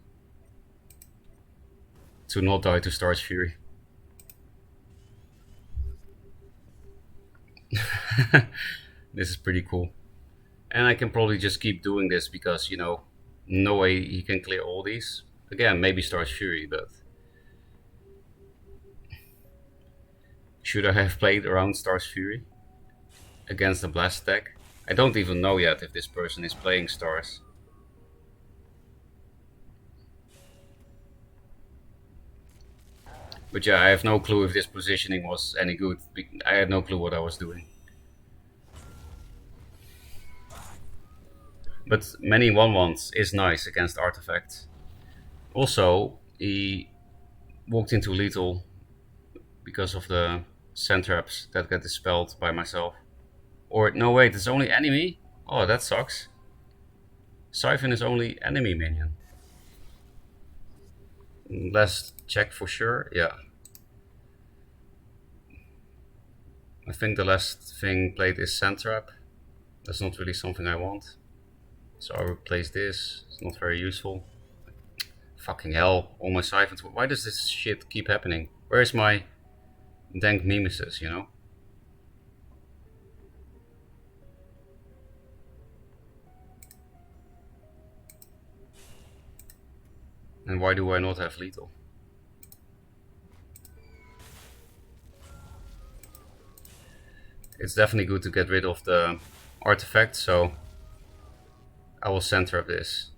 to not die to Star's Fury. This is pretty cool. And I can probably just keep doing this because, you know, no way he can clear all these. Again, maybe Star's Fury, but... should I have played around Star's Fury against the Blast deck? I don't even know yet if this person is playing Stars. But yeah, I have no clue if this positioning was any good. I had no clue what I was doing. But many 1/1s is nice against artifacts. Also, he walked into lethal because of the sand traps that get dispelled by myself. Or, no wait, it's only enemy? Oh, that sucks. Siphon is only enemy minion. Let's check for sure, yeah. I think the last thing played is sand trap. That's not really something I want. So I replace this, it's not very useful. Fucking hell, all my siphons. Why does this shit keep happening? Where's my dank mimesis, you know? And why do I not have lethal? It's definitely good to get rid of the artifact, so I will sand trap this.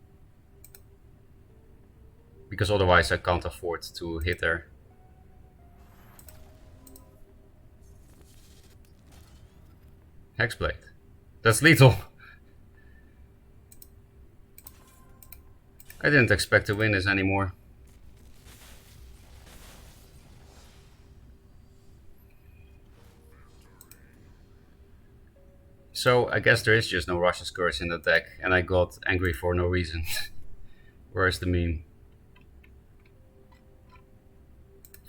Because otherwise I can't afford to hit her. Hexblade. That's lethal. I didn't expect to win this anymore. So I guess there is just no Russia's Curse in the deck, and I got angry for no reason. Where's the meme?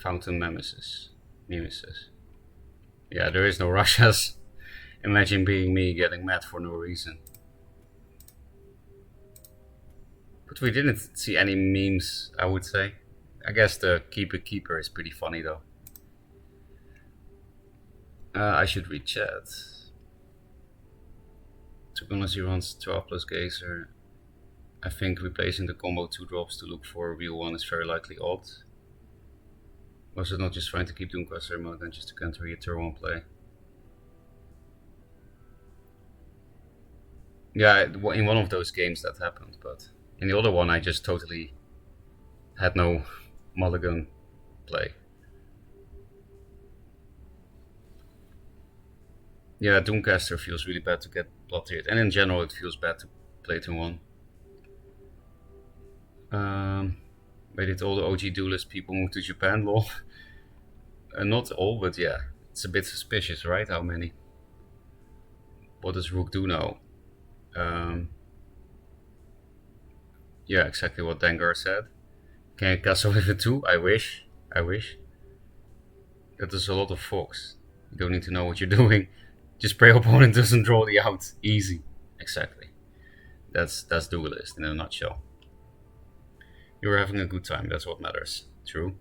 Fountain Mimesis. Yeah, there is no Russia's. Imagine being me getting mad for no reason. But we didn't see any memes, I would say. I guess the Keeper is pretty funny though. I should read chat. Unless he runs 12 plus Gazer, I think replacing the combo 2 drops to look for a real one is very likely odd. Was it not just trying to keep doing quest mode and just to counter your turn 1 play? Yeah, in one of those games that happened, but in the other one I just totally had no mulligan play. Yeah, Doomcaster feels really bad to get blood tiered, and in general it feels bad to play turn 1. Wait, did all the OG Duelyst people move to Japan? Lol. Not all, but yeah. It's a bit suspicious, right? How many? What does Rook do now? Yeah, exactly what Dengar said. Can you castle with it too? I wish. That is a lot of Fox. You don't need to know what you're doing. Just pray opponent doesn't draw the out. Easy. Exactly. That's Duelyst in a nutshell. You're having a good time, that's what matters. True.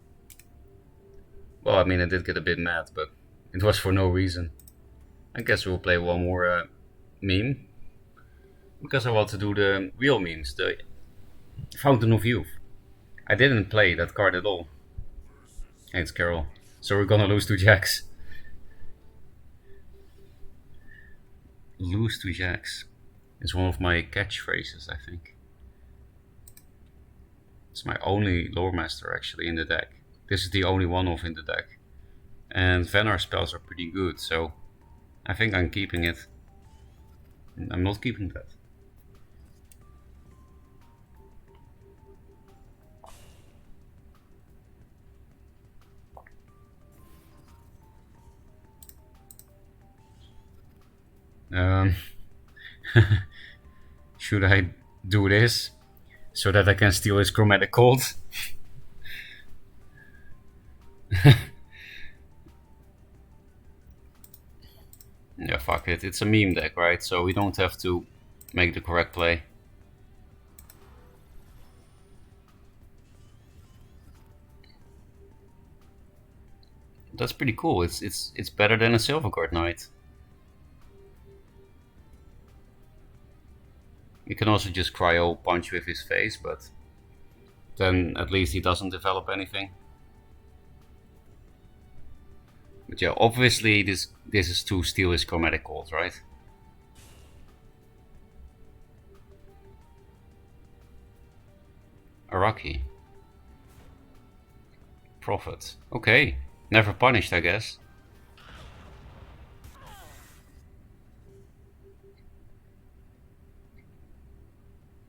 Well, I mean, I did get a bit mad, but it was for no reason. I guess we'll play one more meme. Because I want to do the real memes, the Fountain of Youth. I didn't play that card at all. Hey, it's Carol. So we're gonna lose to Jacks. Lose to Jacks is one of my catchphrases, I think. It's my only Lore Master actually in the deck. This is the only one off in the deck. And Venar spells are pretty good, so I think I'm keeping it. I'm not keeping that. Should I do this so that I can steal his Chromatic Cold? Yeah, fuck it. It's a meme deck, right? So we don't have to make the correct play. That's pretty cool. It's better than a Silver Card Knight. You can also just cryo punch with his face, but then at least he doesn't develop anything. But yeah, obviously this is to steal his Chromatic Cold, right? Araki. Prophet. Okay. Never punished, I guess.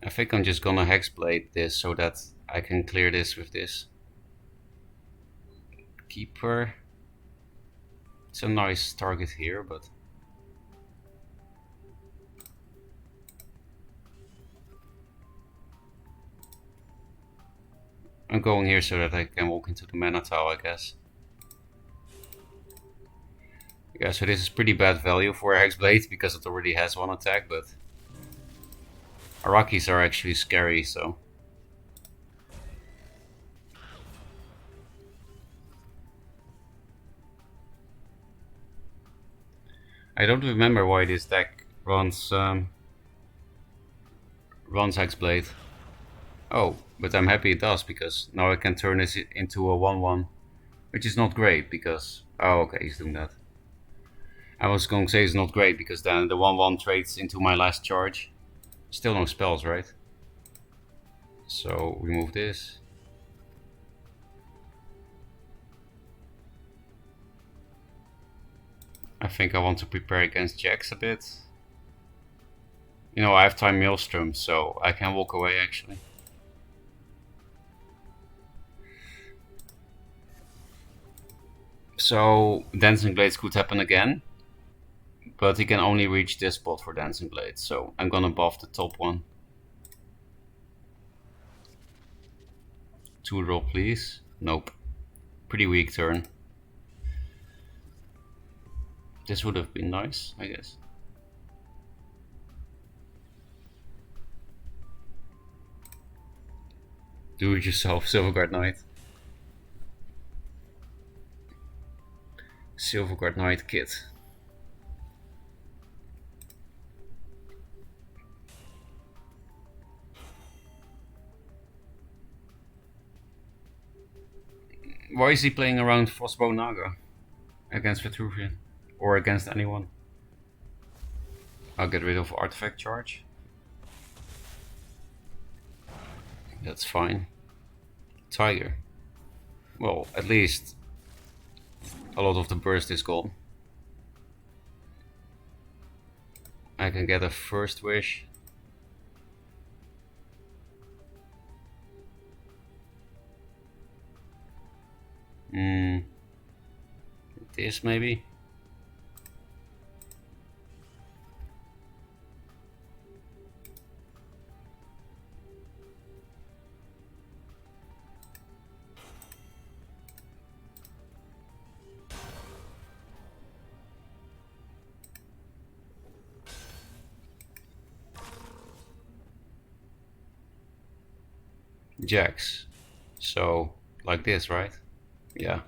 I think I'm just gonna Hexblade this so that I can clear this with this. Keeper. It's a nice target here, but... I'm going here so that I can walk into the Mana Tile, I guess. Yeah, so this is pretty bad value for a Hexblade because it already has one attack, but... Arakis are actually scary, so... I don't remember why this deck runs Hexblade. Oh, but I'm happy it does, because now I can turn this into a 1-1. Which is not great, because... Oh, okay, he's doing that. I was going to say it's not great, because then the 1-1 trades into my last charge. Still no spells, right? So, remove this. I think I want to prepare against Jax a bit. You know, I have Time Maelstrom, so I can walk away, actually. So Dancing Blades could happen again, but he can only reach this spot for Dancing Blades, so I'm gonna buff the top one. 2 roll please. Nope. Pretty weak turn. This would have been nice, I guess. Do it yourself, Silverguard Knight. Silverguard Knight kit. Why is he playing around Frostbow Naga against Vitruvian? Or against anyone? I'll get rid of Artifact Charge. That's fine. Tiger. Well, at least a lot of the burst is gone. I can get a first wish. This maybe? Jacks. So, like this, right? Yeah.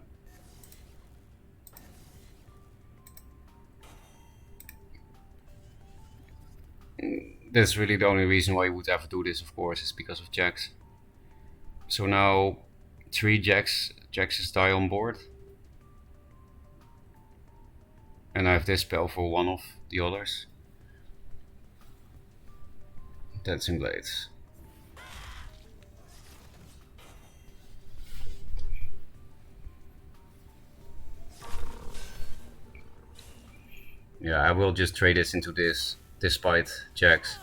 That's really the only reason why you would ever do this, of course, is because of Jacks. So now 3 Jacks die on board. And I have this spell for one of the others. Dancing Blades. Yeah, I will just trade this into this, despite Jacks.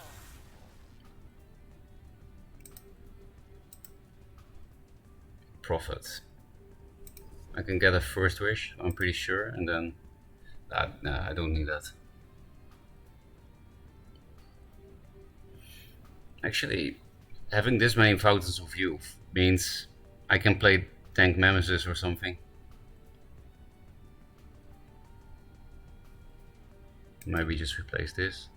Profit. I can get a first wish, I'm pretty sure, and then... nah, I don't need that. Actually, having this many Fountains of Youth means I can play Tank Nemesis or something. Maybe just replace this.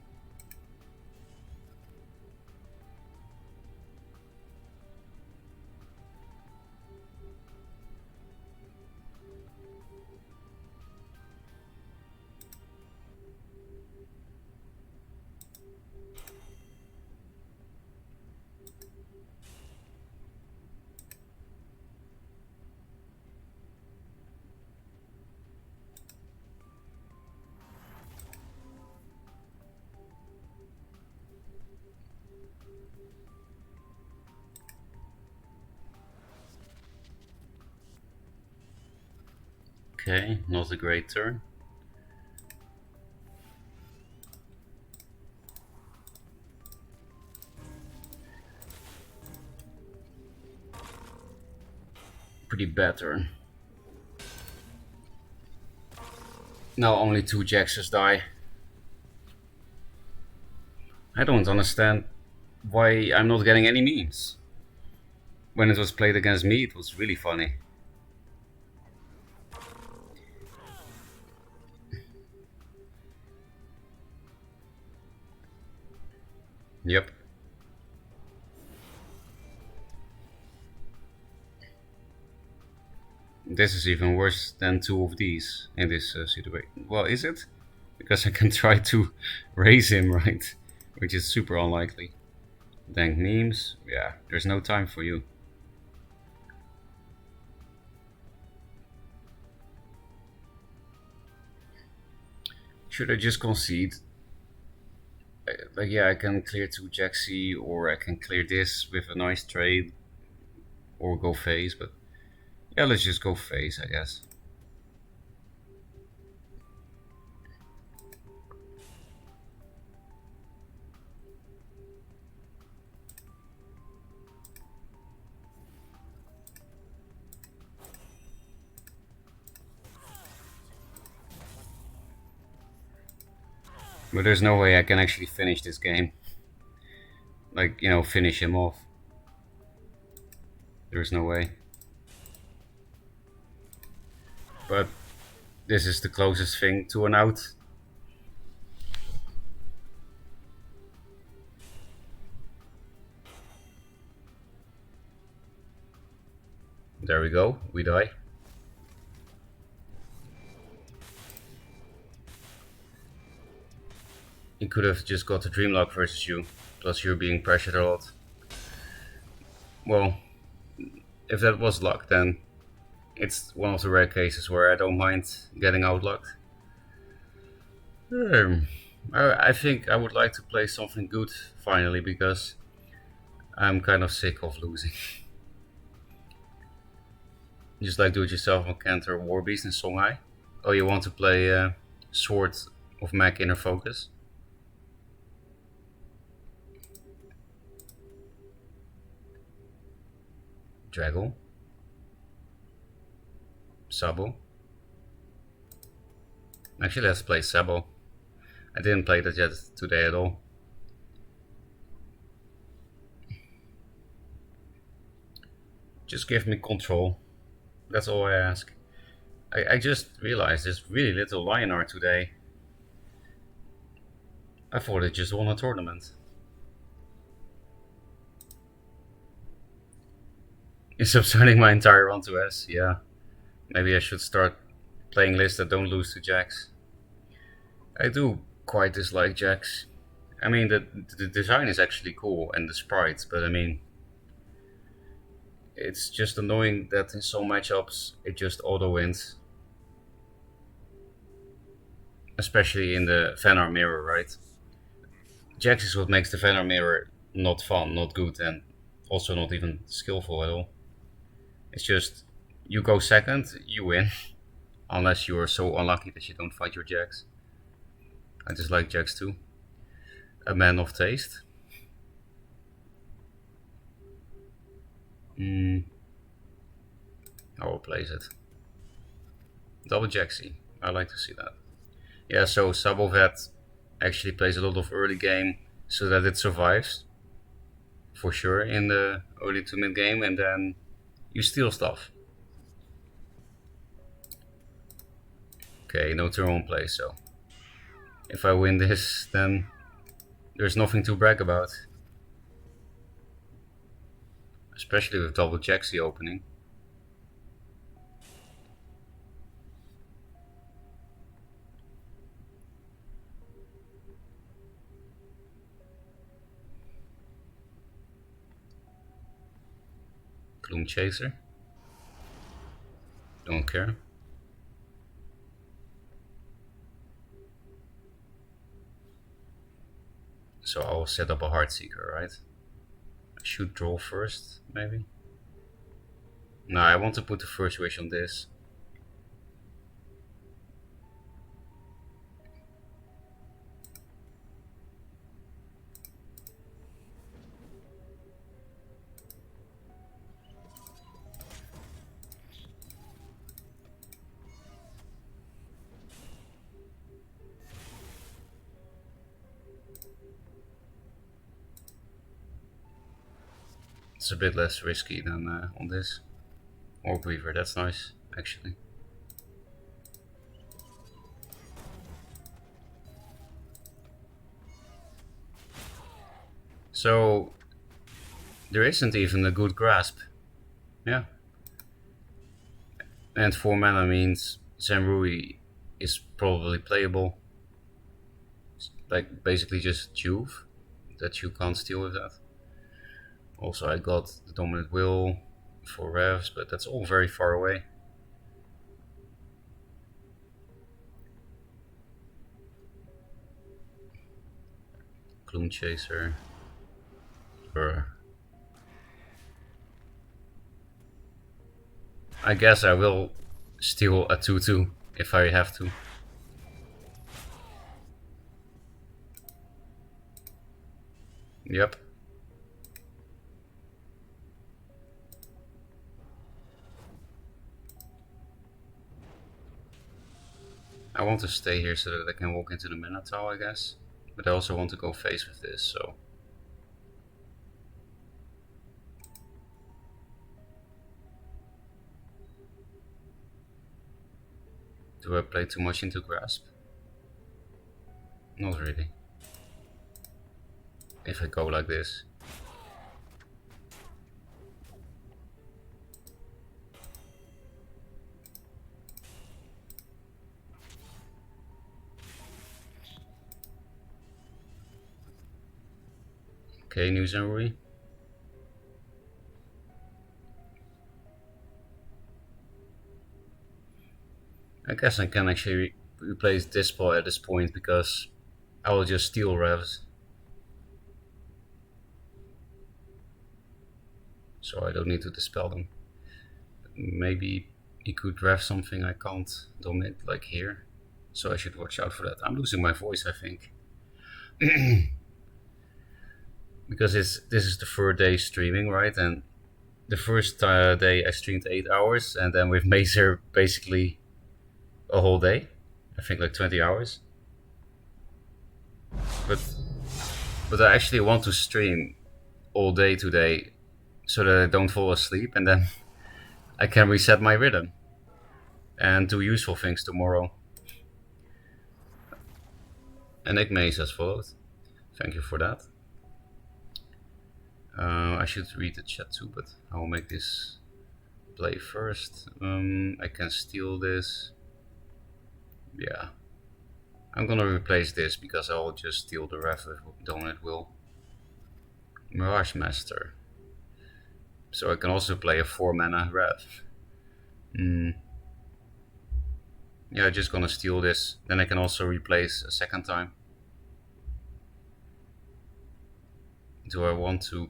Okay, not a great turn. Pretty bad turn. Now only 2 Jaxes die. I don't understand why I'm not getting any memes. When it was played against me, it was really funny. Yep. This is even worse than 2 of these in this situation. Well, is it? Because I can try to raise him, right? Which is super unlikely. Dank memes. Yeah, there's no time for you. Should I just concede? Like, yeah, I can clear 2 Jaxi, or I can clear this with a nice trade, or go phase, but yeah, let's just go phase, I guess. But there's no way I can actually finish this game. Like, you know, finish him off. There's no way. But this is the closest thing to an out. There we go, we die. He could have just got the Dreamlock versus you, plus you're being pressured a lot. Well, if that was luck, then it's one of the rare cases where I don't mind getting outlucked. I think I would like to play something good finally, because I'm kind of sick of losing. Just like do it yourself on Cantor, Warbeast, and Songhai. Oh, you want to play Sword of Mech Inner Focus? Draggle? Sabo? Actually, let's play Sabo. I didn't play that yet today at all. Just give me control. That's all I ask. I just realized there's really little Lion art today. I thought it just won a tournament. You're subsiding my entire run to S, yeah. Maybe I should start playing lists that don't lose to Jacks. I do quite dislike Jacks. I mean, the design is actually cool, and the sprites, but I mean, it's just annoying that in some matchups it just auto wins. Especially in the Fenar mirror, right? Jax is what makes the Fenar mirror not fun, not good, and also not even skillful at all. It's just, you go second, you win. Unless you are so unlucky that you don't fight your Jax. I just like Jax too. A man of taste. I will place it. Double Jaxy. I like to see that. Yeah, so Sabovet actually plays a lot of early game so that it survives. For sure in the early to mid game, and then you steal stuff. Okay, no turn one play, so if I win this, then there's nothing to brag about. Especially with double Jaxy opening. Gloom Chaser. Don't care. So I'll set up a Heartseeker, right? I should draw first, maybe? No, I want to put the first wish on this. It's a bit less risky than on this. Orb Weaver, that's nice, actually. So, there isn't even a good grasp. Yeah. And 4 mana means Zenrui is probably playable. Like, basically just Juve, that you can't steal with that. Also, I got the Dominant Will for Revs, but that's all very far away. Gloom Chaser. I guess I will steal a 2-2 if I have to. Yep. I want to stay here so that I can walk into the Minotaur, I guess. But I also want to go face with this, so... Do I play too much into Grasp? Not really. If I go like this. Okay, News and Rui. I guess I can actually replace Dispel at this point because I will just steal revs. So I don't need to dispel them. Maybe he could rev something I can't dominate, like here. So I should watch out for that. I'm losing my voice, I think. Because this is the third day streaming, right? And the first day I streamed 8 hours, and then with Mazer basically a whole day. I think like 20 hours. But I actually want to stream all day today so that I don't fall asleep, and then I can reset my rhythm and do useful things tomorrow. And Nick Maze has followed. Thank you for that. I should read the chat too, but I will make this play first. I can steal this. Yeah. I'm gonna replace this because I will just steal the ref with Dominant Will. Mirage Master. So I can also play a 4 mana ref. Yeah, just gonna steal this. Then I can also replace a second time. Do I want to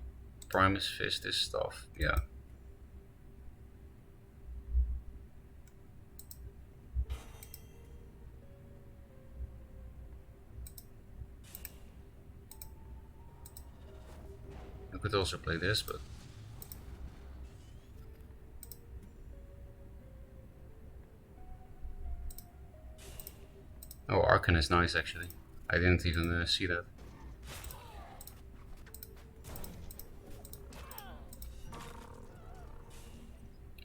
Primus Fist this stuff? Yeah. I could also play this, but... Oh, Arcan is nice actually. I didn't even see that.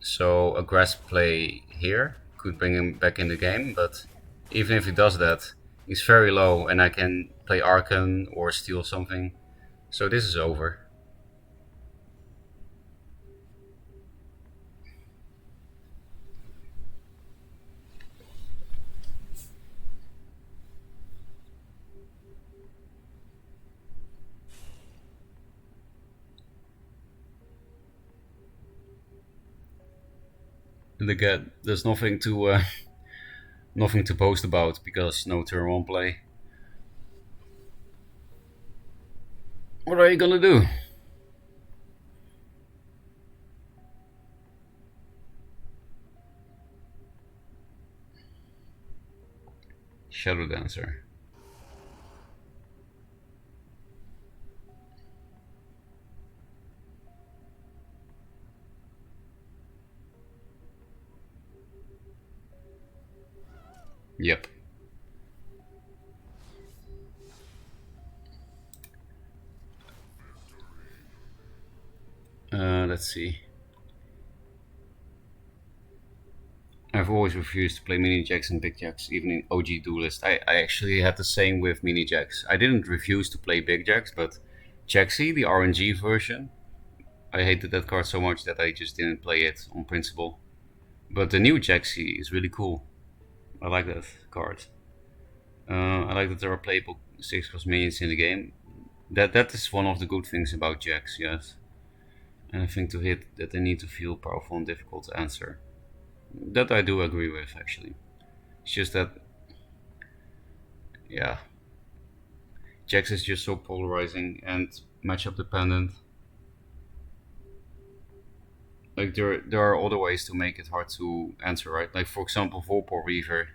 So a Grasp play here could bring him back in the game, but even if he does that, he's very low and I can play Arcan or steal something. So this is over. And again, there's nothing to nothing to post about because no turn 1 play. What are you gonna do? Shadow Dancer. Yep. Let's see. I've always refused to play mini jacks and big jacks, even in OG Duelyst. I actually had the same with mini jacks. I didn't refuse to play big jacks, but Jaxi, the RNG version, I hated that card so much that I just didn't play it on principle. But the new Jaxi is really cool. I like that card. I like that there are playable 6-cost minions in the game. That is one of the good things about Jax, yes. And I think to hit that they need to feel powerful and difficult to answer. That I do agree with, actually. It's just that, yeah, Jax is just so polarizing and matchup dependent. Like there are other ways to make it hard to answer, right? Like for example, Volpor Reaver,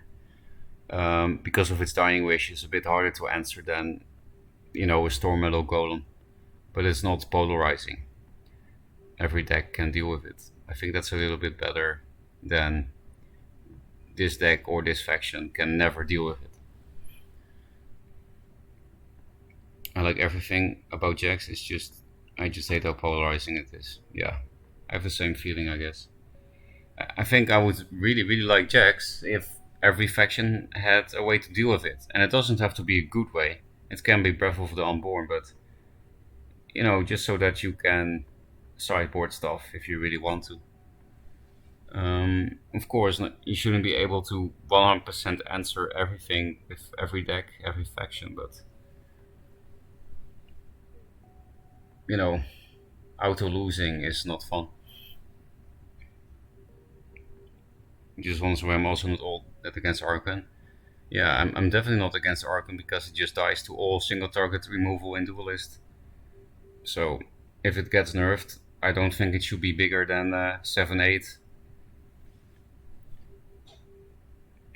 because of its Dying Wish, is a bit harder to answer than, you know, a Stormmeadow Golem, but it's not polarizing. Every deck can deal with it. I think that's a little bit better than this deck or this faction can never deal with it. I like everything about Jax. It's just I just hate how polarizing it is. Yeah, I have the same feeling, I guess. I think I would really like Jax if every faction had a way to deal with it, and it doesn't have to be a good way. It can be Breath of the Unborn, but just so that you can sideboard stuff if you really want to. Of course, you shouldn't be able to 100% answer everything with every deck, every faction, but you know, auto losing is not fun. Just once where I'm also not all that against Archon. Yeah, I'm definitely not against Archon because it just dies to all single target removal in Duelyst. So if it gets nerfed, I don't think it should be bigger than 7-8.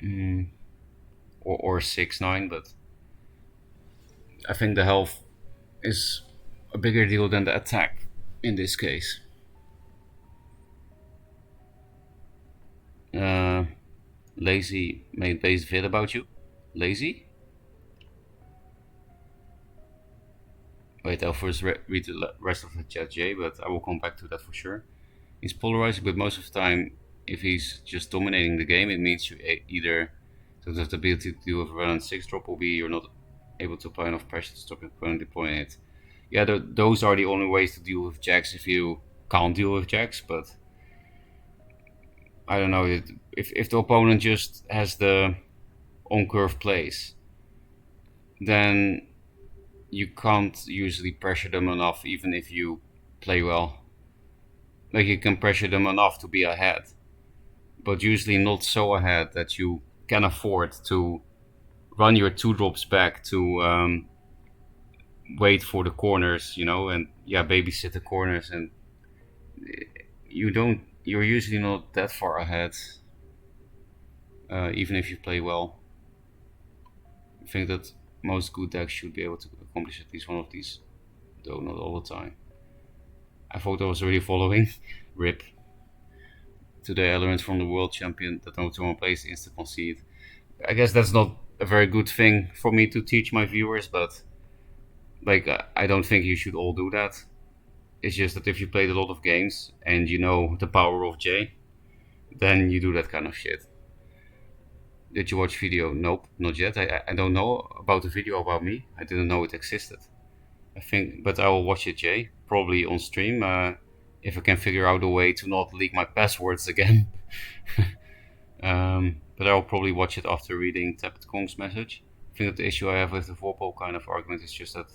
Mm, or 6-9, but I think the health is a bigger deal than the attack in this case. Uh, Lazy made base vid about you. Lazy? Wait, I'll first read the rest of the chat, Jay, but I will come back to that for sure. He's polarizing, but most of the time, if he's just dominating the game, it means you either don't have the ability to deal with a relevant 6 drop, or B, you're not able to apply enough pressure to stop your opponent deploying it. Yeah, those are the only ways to deal with Jax if you can't deal with Jax, but I don't know. If the opponent just has the on curve plays, then you can't usually pressure them enough, even if you play well. Like you can pressure them enough to be ahead, but usually not so ahead that you can afford to run your 2 drops back to wait for the corners, and babysit the corners, and you're usually not that far ahead, even if you play well. I think that most good decks should be able to accomplish at least one of these, though not all the time. I thought I was already following. Rip. Today I learned from the world champion that no one plays instant concede. I guess that's not a very good thing for me to teach my viewers, but like I don't think you should all do that. It's just that if you played a lot of games and you know the power of J, then you do that kind of shit. Did you watch video? Nope, not yet. I don't know about the video about me. I didn't know it existed. I think, but I will watch it, Jay, probably on stream. If I can figure out a way to not leak my passwords again. But I will probably watch it after reading Tepid Kong's message. I think that the issue I have with the Vorpal kind of argument is just that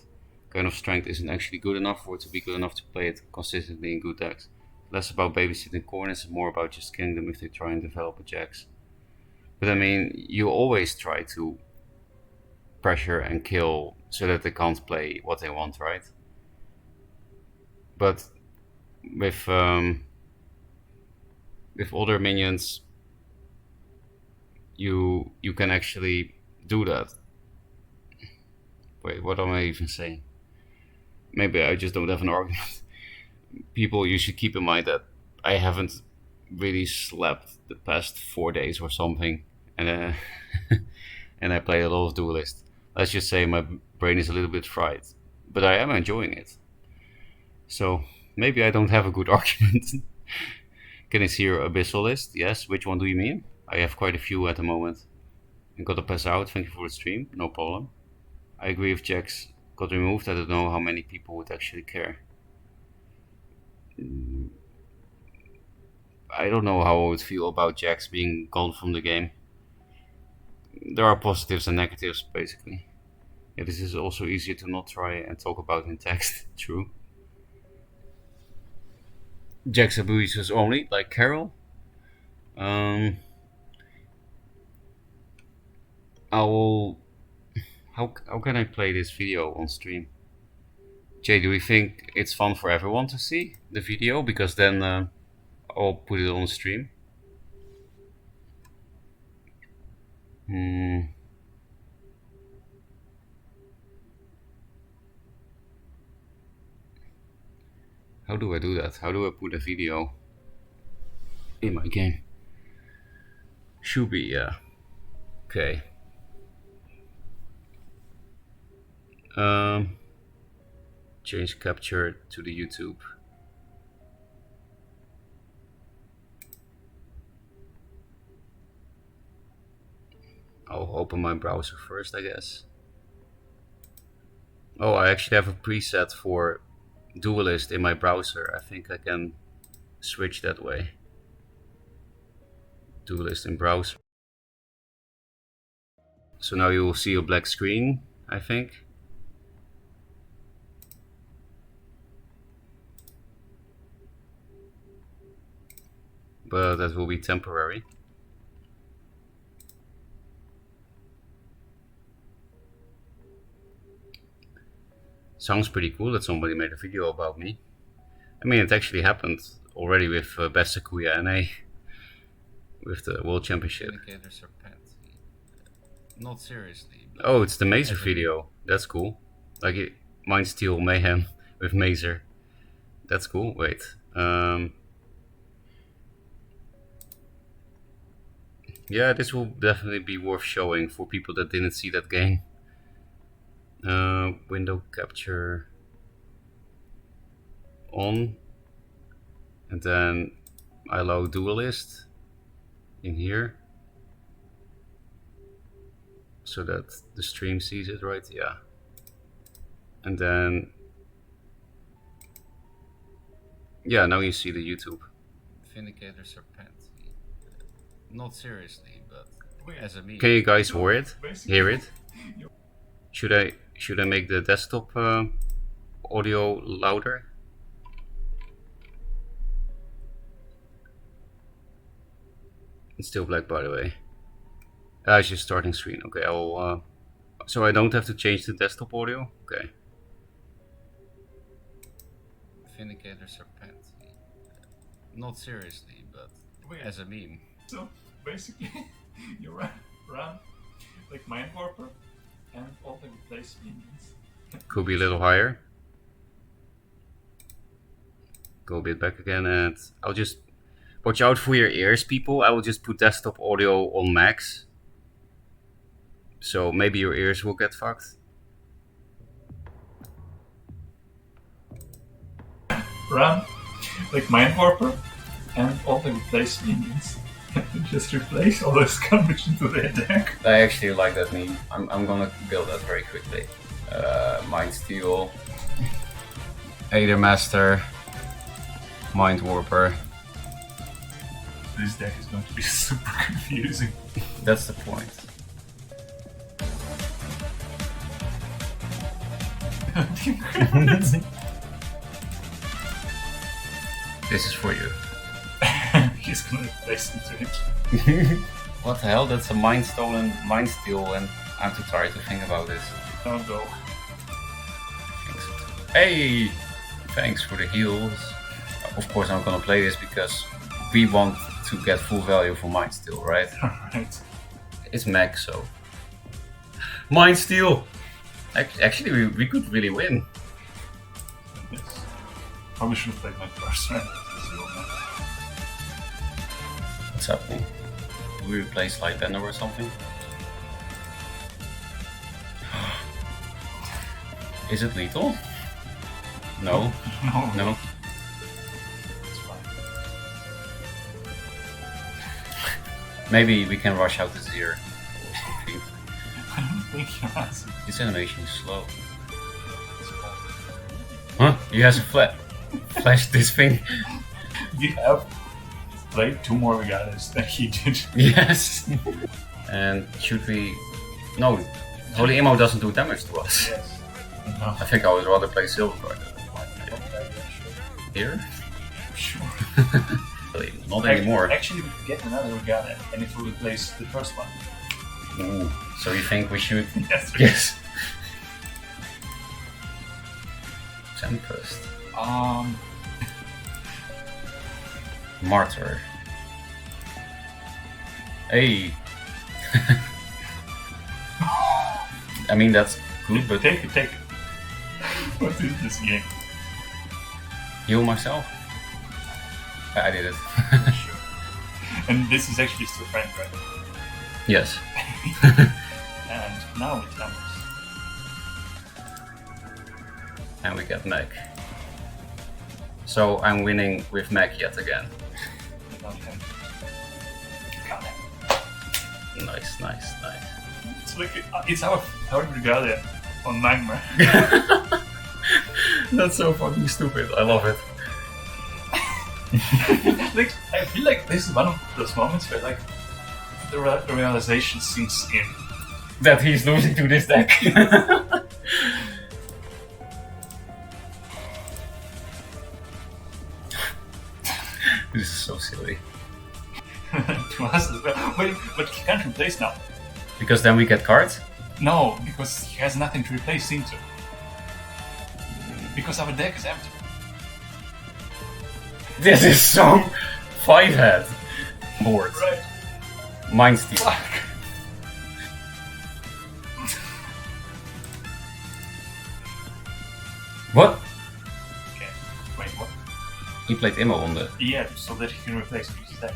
kind of strength isn't actually good enough for it to be good enough to play it consistently in good decks. Less about babysitting corners and more about just killing them if they try and develop a Jax. But I mean, you always try to pressure and kill so that they can't play what they want, right? But with other minions, you can actually do that. Wait, what am I even saying? Maybe I just don't have an argument. People, you should keep in mind that I haven't really slept the past 4 days or something, and and I play a lot of Duelyst. Let's just say my brain is a little bit fried, but I am enjoying it. So maybe I don't have a good argument. Can I see your Abyssal list? Yes. Which one do you mean? I have quite a few at the moment. I got to pass out. Thank you for the stream. No problem. I agree if Jax got removed. I don't know how many people would actually care. I don't know how I would feel about Jax being gone from the game. There are positives and negatives, basically. Yeah, this is also easier to not try and talk about in text. True. Jax abuses only, like Carol. I will. How can I play this video on stream? Jay, do we think it's fun for everyone to see the video? Because then I'll put it on stream. How do I do that? How do I put a video in my game? Should be, yeah. Okay. Change capture to the YouTube. I'll open my browser first, I guess. Oh, I actually have a preset for Duelyst in my browser. I think I can switch that way. Duelyst in browser. So now you will see a black screen, I think. But that will be temporary. Sounds pretty cool that somebody made a video about me. I mean, it actually happened already with Best Sakuya NA. With the World Championship. Not seriously. Oh, it's the Mazer video. That's cool. Like it, Mind Steel Mayhem with Mazer. That's cool. Wait. Yeah, this will definitely be worth showing for people that didn't see that game. Window capture on, and then I allow Duelyst in here so that the stream sees it, right? Yeah. And then yeah, now you see the YouTube. Vindicator Serpent. Not seriously, but as a meme. Can you guys hear it? Hear it? Should I make the desktop audio louder? It's still black, by the way. It's just starting screen. Okay, I'll. So I don't have to change the desktop audio. Okay. Vindicator Serpent. Not seriously, but as a meme. So basically, you run like Mind Warper and all the replace minions. Could be a little higher. Go a bit back again, and I'll just watch out for your ears, people. I will just put desktop audio on max. So maybe your ears will get fucked. Run like Mind Warper and all the replace minions. Just replace all those garbage into the attack. I actually like that meme. I'm gonna build that very quickly. Mind Steel, Aether Master, Mind Warper. This deck is going to be super confusing. That's the point. This is for you. He's gonna replace into it. What the hell? That's a Mind Steel, and I'm too tired to think about this. Don't go. Thanks. Hey! Thanks for the heals. Of course I'm gonna play this because we want to get full value for Mind Steel, right? Alright. It's mech, so... Mind Steel! Actually, we could really win. Yes. Probably should have played my first round. What's happening? Do we replace Lightbender or something? Is it lethal? No. No. It's fine. Maybe we can rush out the Zir or something. I don't think he has it. This animation is slow. Huh? He has a flash this thing. We have played 2 more regattas than he did. Yes. And should we... No, Holy Ammo doesn't do damage to us. Yes. No. I think I would rather play Silver here. Sure. Not anymore. Actually, we could get another regatta and it will replace the first one. Ooh. So you think we should? Yes. Yes. Tempest. Martyr. Hey. I mean that's good, but Take it. What is this game? heal myself. I did it. Sure. And this is actually still friend, right? Yes. And now it happens. And we get mech. So I'm winning with mech yet again. Not him. Got him. Nice, nice, nice. It's like it's our Brigadier on Nightmare. That's so fucking stupid. I love it. Like I feel like this is one of those moments where like the realization sinks in. That he's losing to this deck. This is so silly. To us as well. But he can't replace now. Because then we get cards? No, because he has nothing to replace into. Because our deck is empty. This is so 5-head board. Right. Mind steal. Fuck. What? Okay. Wait, what? He played Immo on the... Yeah, so that he can replace his deck.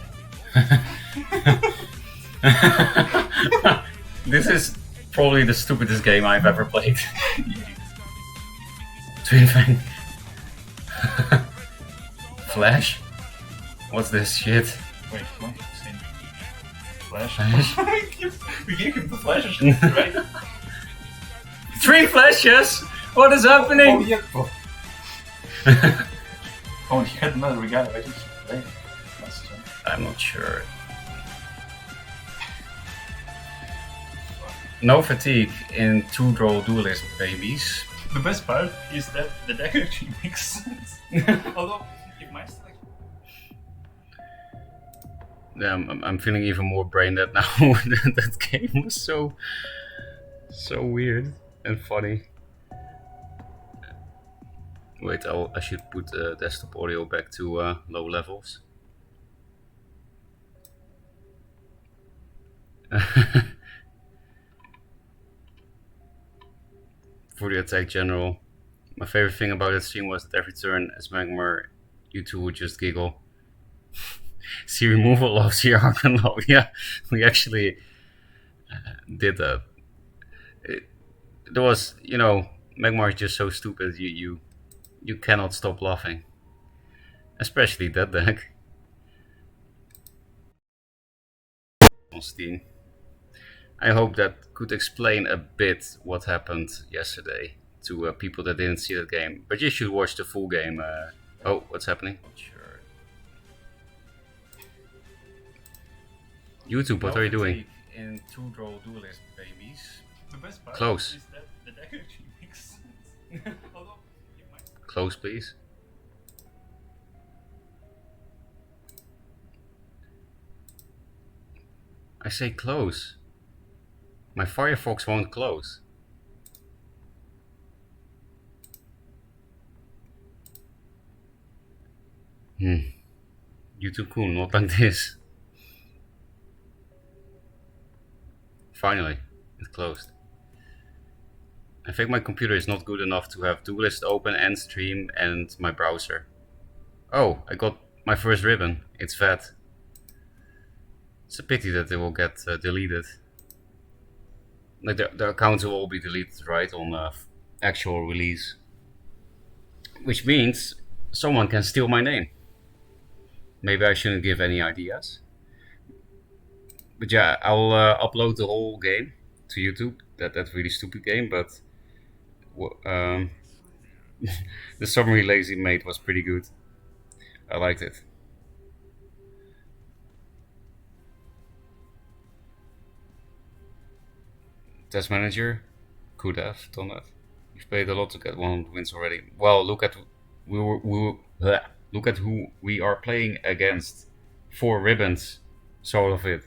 This is probably the stupidest game I've ever played. Twin Fang. Flash? What's this shit? Wait, what? Same. Flash? Flash? We gave him the flashes, right? 3 flashes? What is happening? Oh, yeah. Oh, he had another Regatta. Why did he play it last turn? I'm not sure. No fatigue in 2-draw duelist, babies. The best part is that the deck actually makes sense. Although, if my selection... Yeah, I'm feeling even more brain dead now. That game was so weird and funny. Wait, I should put desktop audio back to low levels. For the attack general, my favorite thing about that stream was that every turn as Magmar, you two would just giggle. See removal low, see Arcan low. Yeah, we actually did that. There was, you know, Magmar is just so stupid. You cannot stop laughing, especially that deck on Steam. I hope that could explain a bit what happened yesterday to people that didn't see that game. But you should watch the full game. Oh, what's happening? Sure. YouTube, what are you doing? In 2-draw duelist, babies. The best part Close. is that the deck actually makes sense. Although, if my... Close, please. I say close. My Firefox won't close. YouTube cool, not like this. Finally, it closed. I think my computer is not good enough to have Duelyst open and stream and my browser. Oh, I got my first ribbon. It's vet. It's a pity that it will get deleted. Like the accounts will all be deleted, right, on actual release. Which means someone can steal my name. Maybe I shouldn't give any ideas. But yeah, I'll upload the whole game to YouTube. That's really stupid game, but the summary Lazy made was pretty good. I liked it. Test manager could have done that. We've played a lot to get 100 wins already. Well, look at look at who we are playing against. 4 ribbons, sort of it.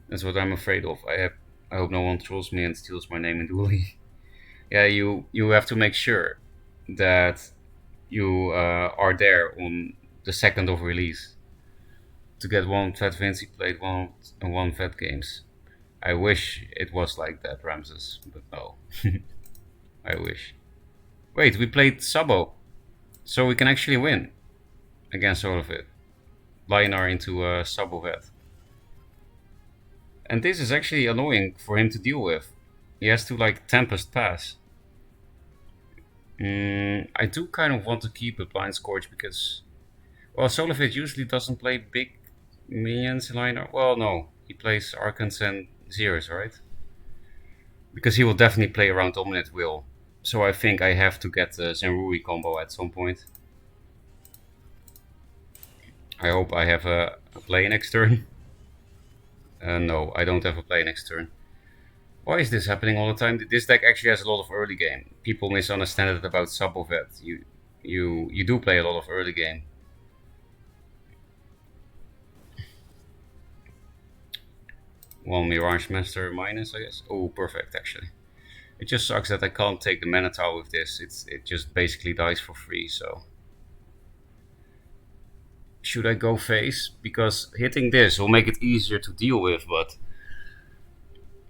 That's what I'm afraid of. I hope no one trolls me and steals my name in Duely. Yeah, you have to make sure that you are there on the 2nd of release to get 1 vet Vinci played 1 vet games. I wish it was like that, Ramses, but no. I wish. Wait, we played Sabo, so we can actually win against all of it. Lionar into Sabo vet. And this is actually annoying for him to deal with. He has to like Tempest pass. I do kind of want to keep a Blind Scourge because, well, Solifit usually doesn't play big minions in line. Well, no, he plays Archons and Zeros, right? Because he will definitely play around Dominate Will. So I think I have to get the Zenrui combo at some point. I hope I have a play next turn. No, I don't have a play next turn. Why is this happening all the time? This deck actually has a lot of early game. People misunderstand it about Sabovet. You do play a lot of early game. One Mirage Master minus, I guess. Oh, perfect actually. It just sucks that I can't take the Minotaur with this. It just basically dies for free, so. Should I go face? Because hitting this will make it easier to deal with, but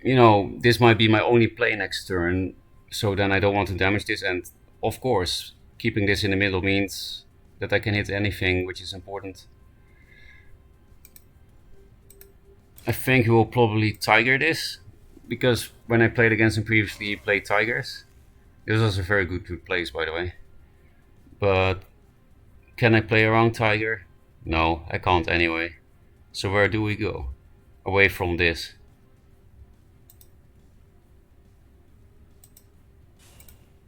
you know, this might be my only play next turn, so then I don't want to damage this, and of course, keeping this in the middle means that I can hit anything, which is important. I think he will probably Tiger this, because when I played against him previously, he played Tigers. This was a very good place, by the way. But can I play around Tiger? No, I can't anyway. So where do we go? Away from this.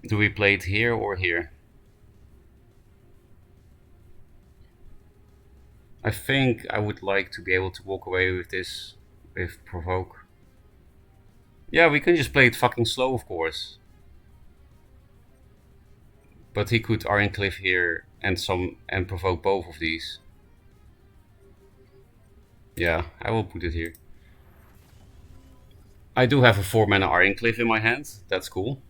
Do we play it here or here? I think I would like to be able to walk away with this with Provoke. Yeah, we can just play it fucking slow, of course. But he could Ironcliffe here and provoke both of these. Yeah, I will put it here. I do have a 4-mana Ironcliffe in my hand. That's cool.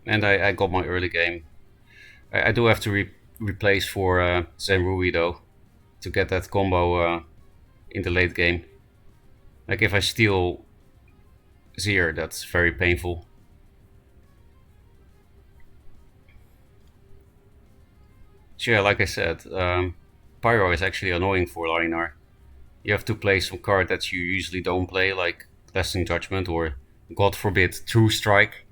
And I got my early game. I do have to replace for Zenrui though, to get that combo in the late game. Like if I steal Zier, that's very painful. So yeah, like I said, Pyro is actually annoying for Linar. You have to play some card that you usually don't play, like Lasting Judgment or, God forbid, True Strike.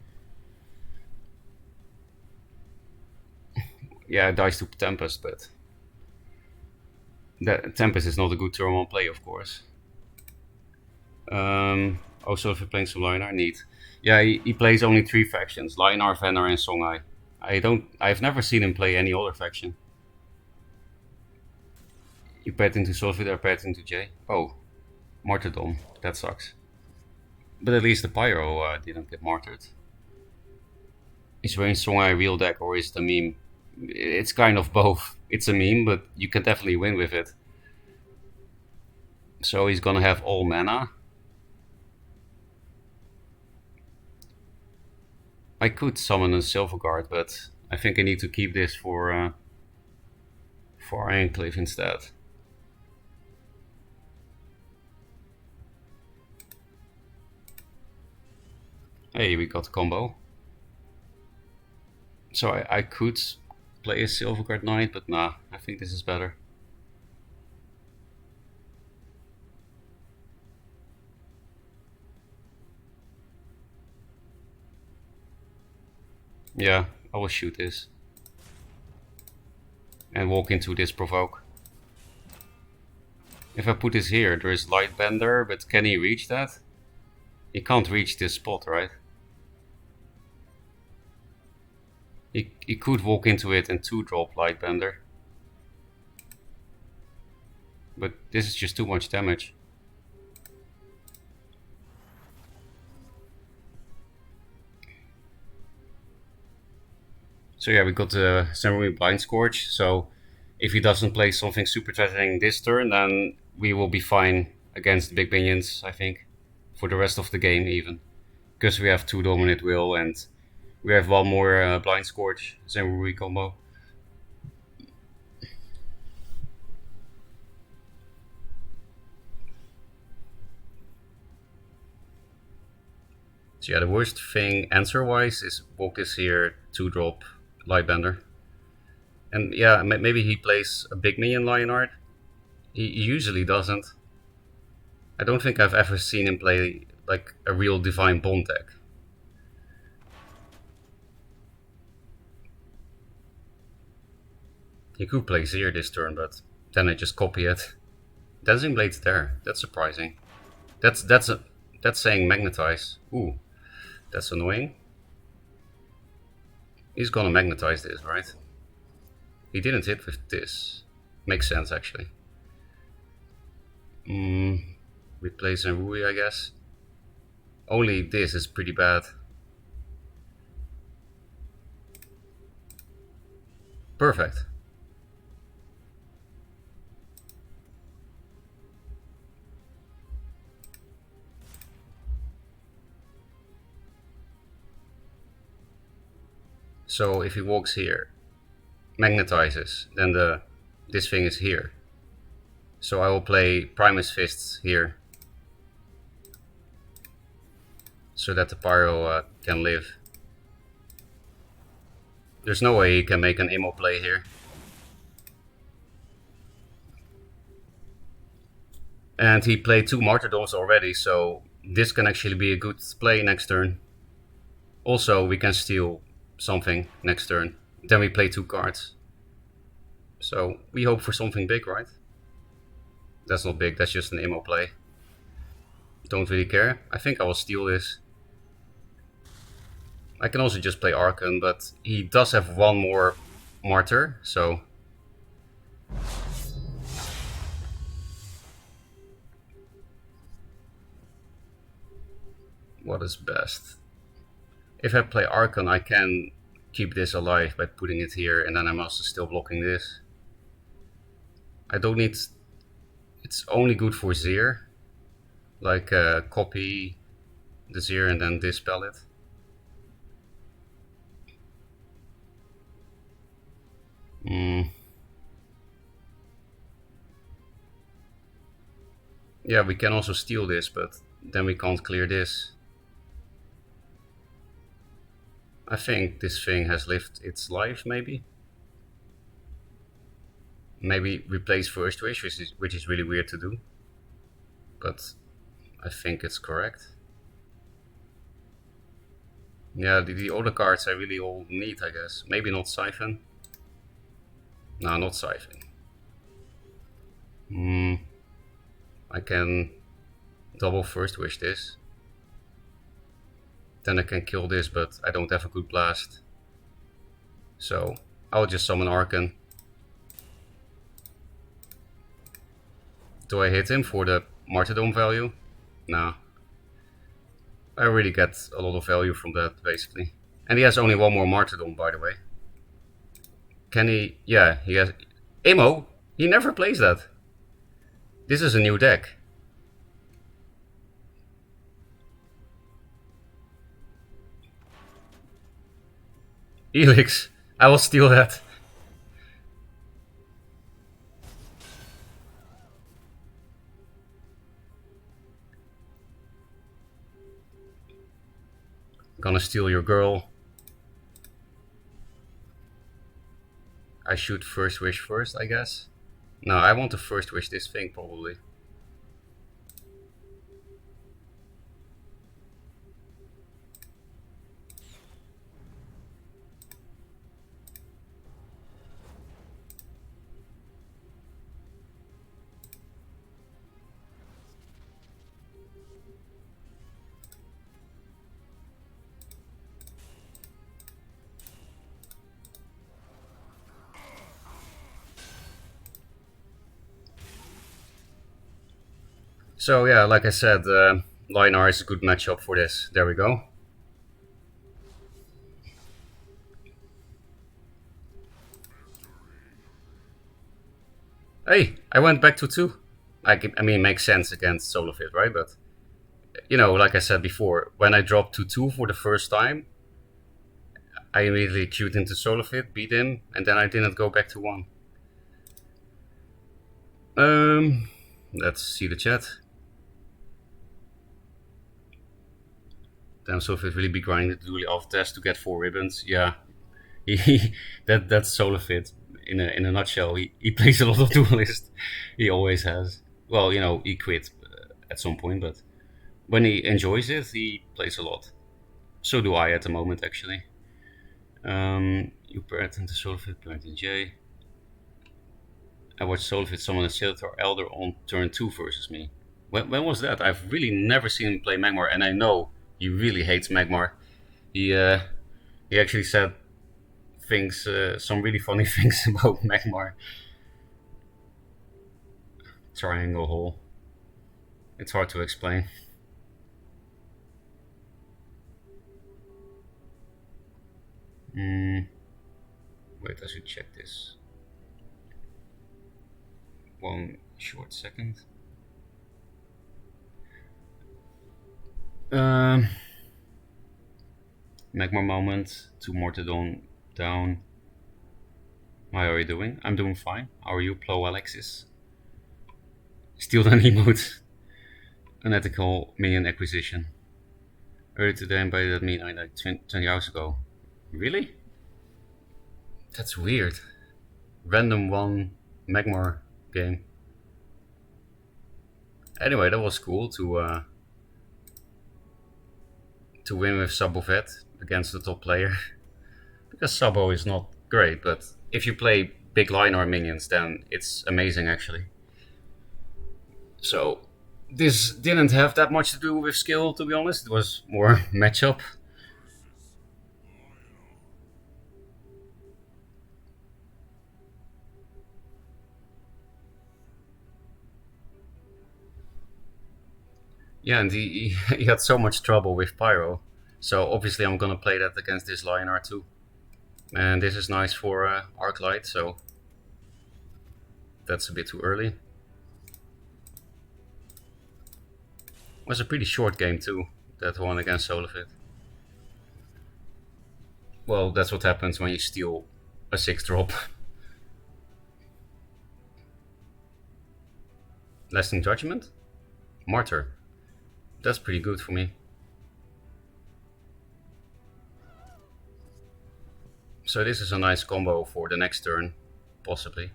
Yeah, it dies to Tempest, but Tempest is not a good turn 1 play, of course. Also, if you're playing some Linar, neat. Yeah, he plays only 3 factions: Linar, Venar, and Songhai. I've never seen him play any other faction. You paired into Solfit or paired into J? Oh, Martyrdom. That sucks. But at least the Pyro didn't get martyred. Is Rain Songhai a real deck or is it a meme? It's kind of both. It's a meme, but you can definitely win with it. So he's gonna have all mana. I could summon a Silverguard, but I think I need to keep this for Ironclave instead. Hey, we got a combo. So I could play a Silverguard Knight, but nah, I think this is better. Yeah, I will shoot this. And walk into this Provoke. If I put this here, there is Lightbender, but can he reach that? He can't reach this spot, right? He could walk into it and 2-drop Lightbender. But this is just too much damage. So yeah, we got the Zenrui Blind Scourge, so if he doesn't play something super threatening this turn, then we will be fine against the big minions, I think. For the rest of the game even. Because we have 2 Dominate Will and we have 1 more Blind Scourge Zenrui combo. So yeah, the worst thing answer-wise is walk this here, 2-drop Lightbender. And yeah, maybe he plays a big minion Lionheart. He usually doesn't. I don't think I've ever seen him play like a real Divine Bond deck. He could play Zir this turn, but then I just copy it. Dancing Blade's there. That's surprising. That's saying magnetize. Ooh, that's annoying. He's gonna magnetize this, right? He didn't hit with this. Makes sense, actually. Replace Rui, I guess. Only this is pretty bad. Perfect. So if he walks here, magnetizes, then this thing is here. So I will play Primus Fists here, so that the Pyro can live. There's no way he can make an Immo play here. And he played 2 Martyrdoms already, so this can actually be a good play next turn. Also, we can steal something next turn. Then we play 2 cards. So we hope for something big, right? That's not big, that's just an Immo play. Don't really care. I think I will steal this. I can also just play Archon, but he does have 1 more Martyr, so... What is best? If I play Archon, I can keep this alive by putting it here, and then I'm also still blocking this. I don't need... It's only good for Zir. Like copy the Zir and then dispel it. Yeah, we can also steal this, but then we can't clear this. I think this thing has lived its life, maybe? Maybe replace First Wish, which is really weird to do. But I think it's correct. Yeah, the other cards I really all need, I guess. Maybe not Siphon. No, not Siphon. I can double First Wish this. Then I can kill this, but I don't have a good blast. So I'll just summon Archon. Do I hit him for the Martyrdom value? No. I really get a lot of value from that, basically. And he has only 1 more Martyrdom, by the way. Can he... Yeah, he has... Immo? He never plays that. This is a new deck. Elix. I will steal that. Gonna steal your girl. I should First Wish first, I guess. No, I want to First Wish this thing, probably. So yeah, like I said, Lion-R is a good matchup for this. There we go. Hey, I went back to 2. I mean, it makes sense against Solofit, right? But, you know, like I said before, when I dropped to 2 for the first time, I immediately queued into Solofit, beat him, and then I didn't go back to 1. Let's see the chat. Damn, Solofit really be grinding the Duely off test to get 4 ribbons. Yeah, that's Solofit. in a nutshell, he plays a lot of Duelyst. He always has. Well, you know, he quit at some point, but when he enjoys it, he plays a lot. So do I at the moment, actually. You parent into Solfit, parent in J. I watched Solfit summon a Silithor Elder on turn 2 versus me. When was that? I've really never seen him play Magmar, and I know he really hates Magmar. He actually said things, some really funny things about Magmar. Triangle hole. It's hard to explain. Wait, I should check this. One short second. Magmar moment. 2 Mortadon down. How are you doing? I'm doing fine. How are you, Plo Alexis? Steal an emote. Unethical minion acquisition. Earlier today, and by that mean I died 20 hours ago. Really? That's weird. Random 1 Magmar game. Anyway, that was cool to win with Sabovet against the top player. Because Sabo is not great, but if you play big Lionor minions, then it's amazing actually. So this didn't have that much to do with skill, to be honest. It was more matchup. Yeah, and he had so much trouble with Pyro. So obviously I'm gonna play that against this Lionheart too. And this is nice for Arclight, so that's a bit too early. Was a pretty short game too, that one against Solofit. Well, that's what happens when you steal a 6-drop. Lasting Judgment? Martyr. That's pretty good for me. So this is a nice combo for the next turn, possibly.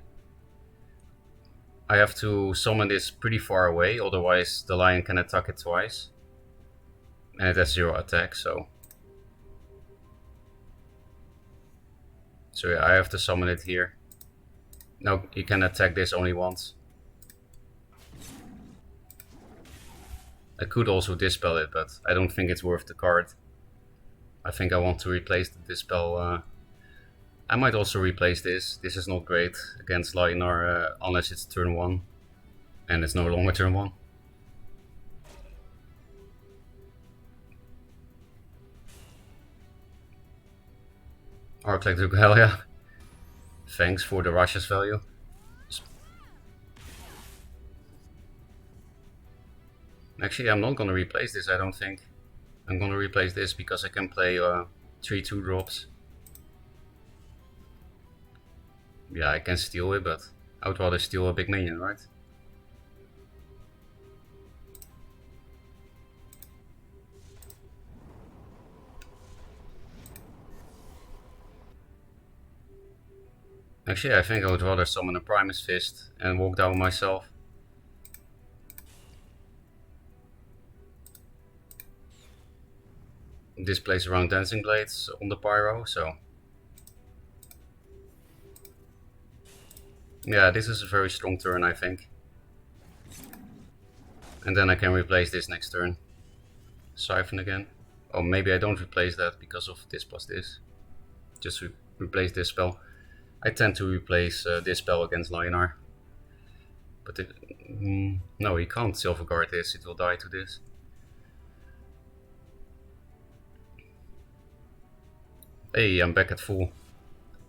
I have to summon this pretty far away, otherwise the lion can attack it twice. And it has 0 attack, so... So yeah, I have to summon it here. Now you can attack this only once. I could also dispel it, but I don't think it's worth the card. I think I want to replace the dispel. I might also replace this. This is not great against Lionor unless it's turn 1. And it's no longer turn 1. Arclight Dugalia. Thanks for the Russia's value. Actually, I'm not gonna replace this, I don't think. I'm gonna replace this because I can play 3 2-drops. Yeah, I can steal it, but I would rather steal a big minion, right? Actually, I think I would rather summon a Primus Fist and walk down myself. This plays around Dancing Blades on the Pyro, so... Yeah, this is a very strong turn, I think. And then I can replace this next turn. Siphon again. Oh, maybe I don't replace that because of this plus this. Just replace this spell. I tend to replace this spell against Lionheart. But no, he can't Silver Guard this, it will die to this. Hey, I'm back at full.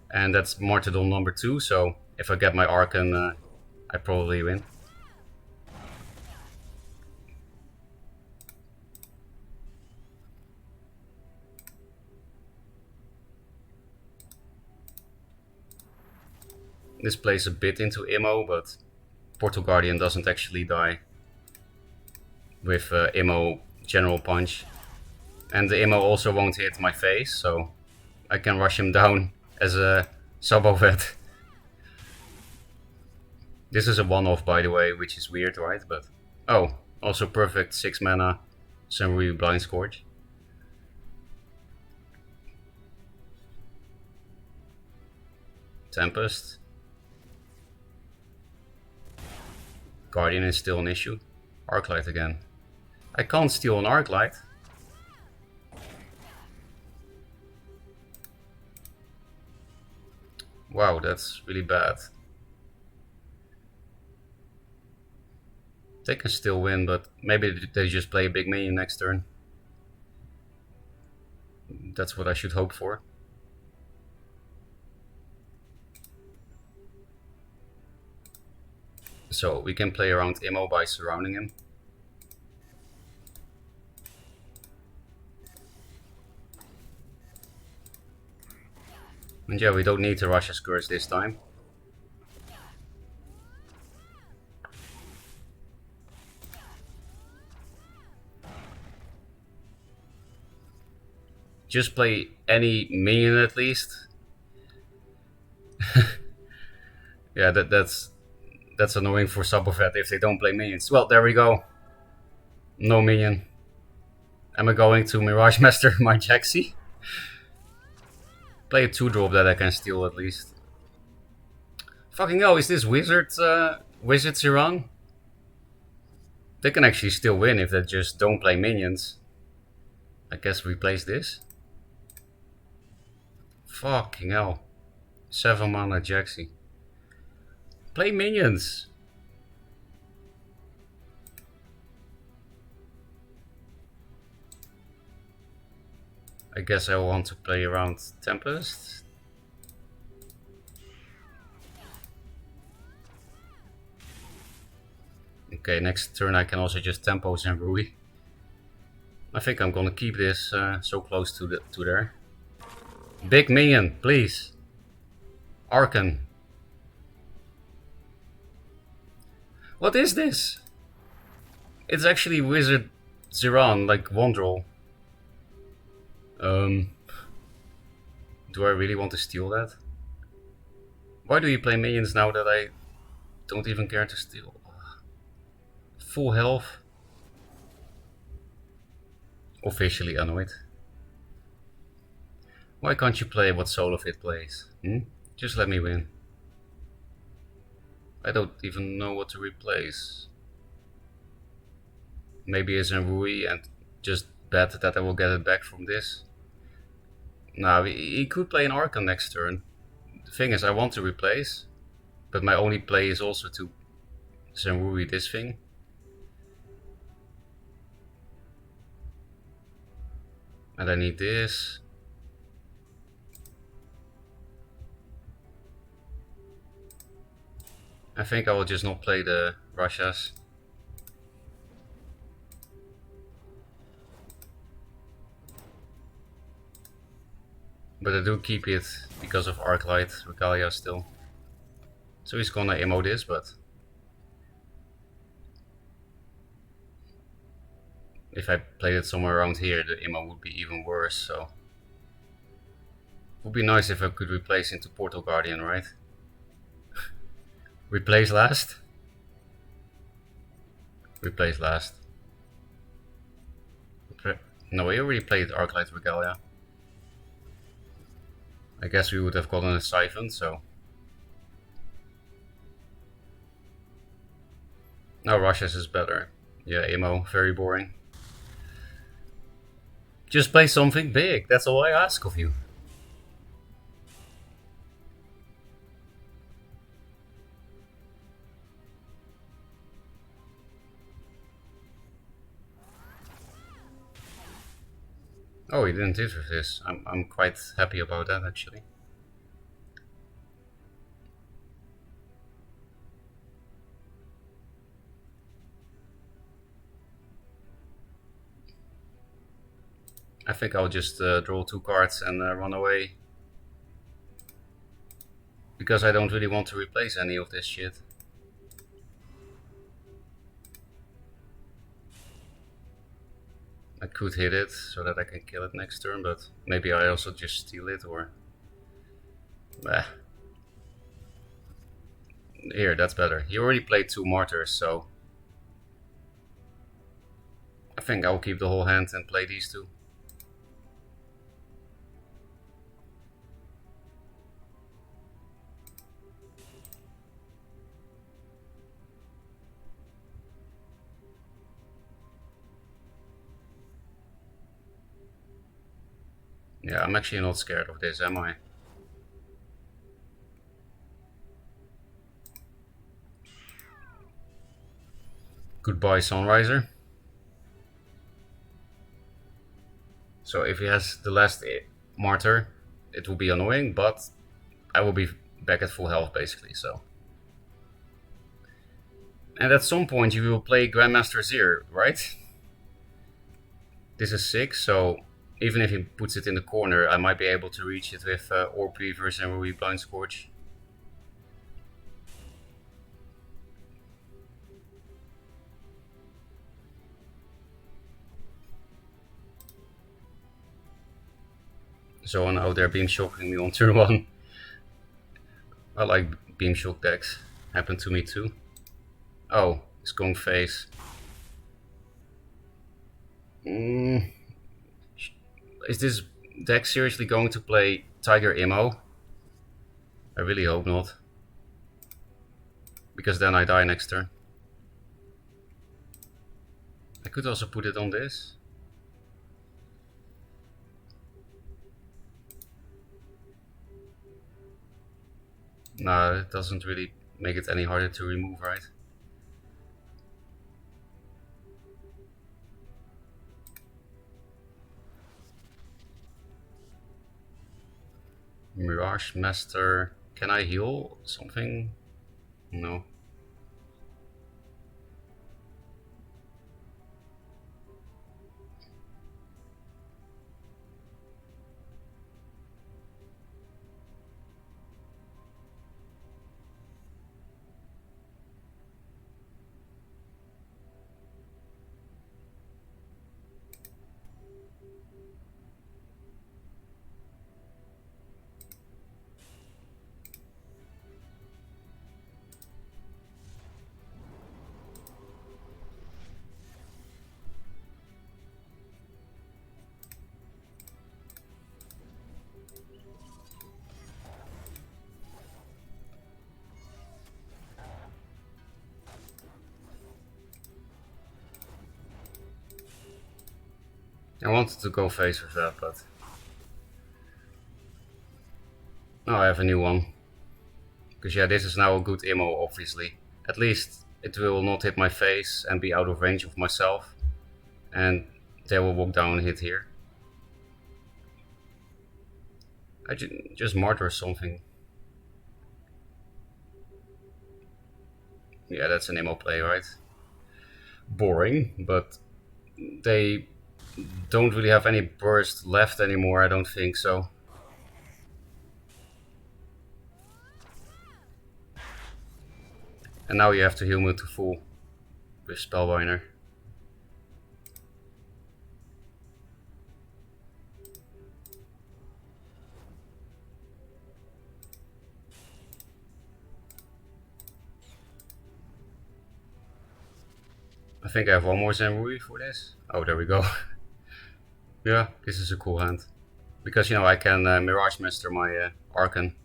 And that's Martyrdom number 2, so if I get my Archon, I probably win. This plays a bit into Immo, but Portal Guardian doesn't actually die with Immo General Punch. And the Immo also won't hit my face, so I can rush him down as a Sabovet. This is a one-off, by the way, which is weird, right? But oh, also perfect 6 mana Sunrui Blind Scourge. Tempest. Guardian is still an issue. Arclight again. I can't steal an Arclight. Wow, that's really bad. They can still win, but maybe they just play a big minion next turn. That's what I should hope for. So we can play around Immo by surrounding him. And yeah, we don't need to rush a Scourge this time. Just play any minion at least. Yeah, that's annoying for Sabovet if they don't play minions. Well, there we go. No minion. Am I going to Mirage Master my Jaxi? Play a 2-drop that I can steal at least. Fucking hell, is this Wizard Ziran? They can actually still win if they just don't play minions. I guess replace this. Fucking hell. 7 mana Jaxi. Play minions. I guess I want to play around Tempest. Okay, next turn I can also just tempo Zenrui. I think I'm gonna keep this so close to there. Big minion, please. Arcan. What is this? It's actually Wizard Ziran, like Wondrel. Do I really want to steal that? Why do you play minions now that I don't even care to steal? Full health. Officially annoyed. Why can't you play what Solofit plays? Just let me win. I don't even know what to replace. Maybe a Zenrui and just bet that I will get it back from this. Now, he could play an Arcan next turn. The thing is, I want to replace, but my only play is also to Zenrui this thing. And I need this. I think I will just not play the Russias. But I do keep it because of Arclight Regalia still. So he's gonna emo this, but if I played it somewhere around here, the emo would be even worse, so it would be nice if I could replace into Portal Guardian, right? Replace last? Replace last. No, we already played Arclight Regalia. I guess we would have gotten a Siphon, so... Now Russia's is better. Yeah, emo, very boring. Just play something big, that's all I ask of you. Oh, he didn't hit with this. I'm quite happy about that, actually. I think I'll just draw 2 cards and run away. Because I don't really want to replace any of this shit. I could hit it so that I can kill it next turn, but maybe I also just steal it or... Bah. Here, that's better. He already played 2 martyrs, so I think I'll keep the whole hand and play these 2. Yeah, I'm actually not scared of this, am I? Goodbye, Sunriser. So if he has the last martyr, it will be annoying, but I will be back at full health basically, so. And at some point you will play Grandmaster Zir, right? This is 6, so even if he puts it in the corner, I might be able to reach it with Orb Reavers and Ruby Blind Scorch. So now they're beam shocking me on turn 1. I like beam shock decks. Happened to me too. Oh, it's going face. Is this deck seriously going to play Tiger Immo? I really hope not. Because then I die next turn. I could also put it on this. No, it doesn't really make it any harder to remove, right? Mirage Master. Can I heal something? No. I wanted to go face with that, but... Oh, I have a new one. Because yeah, this is now a good immo, obviously. At least it will not hit my face and be out of range of myself. And they will walk down and hit here. I just martyr something. Yeah, that's an immo play, right? Boring, but they don't really have any burst left anymore, I don't think so. And now you have to heal me to full with Spellbinder. I think I have one more Zenrui for this. Oh, there we go. Yeah, this is a cool hand. Because, you know, I can Mirage Master my Archon.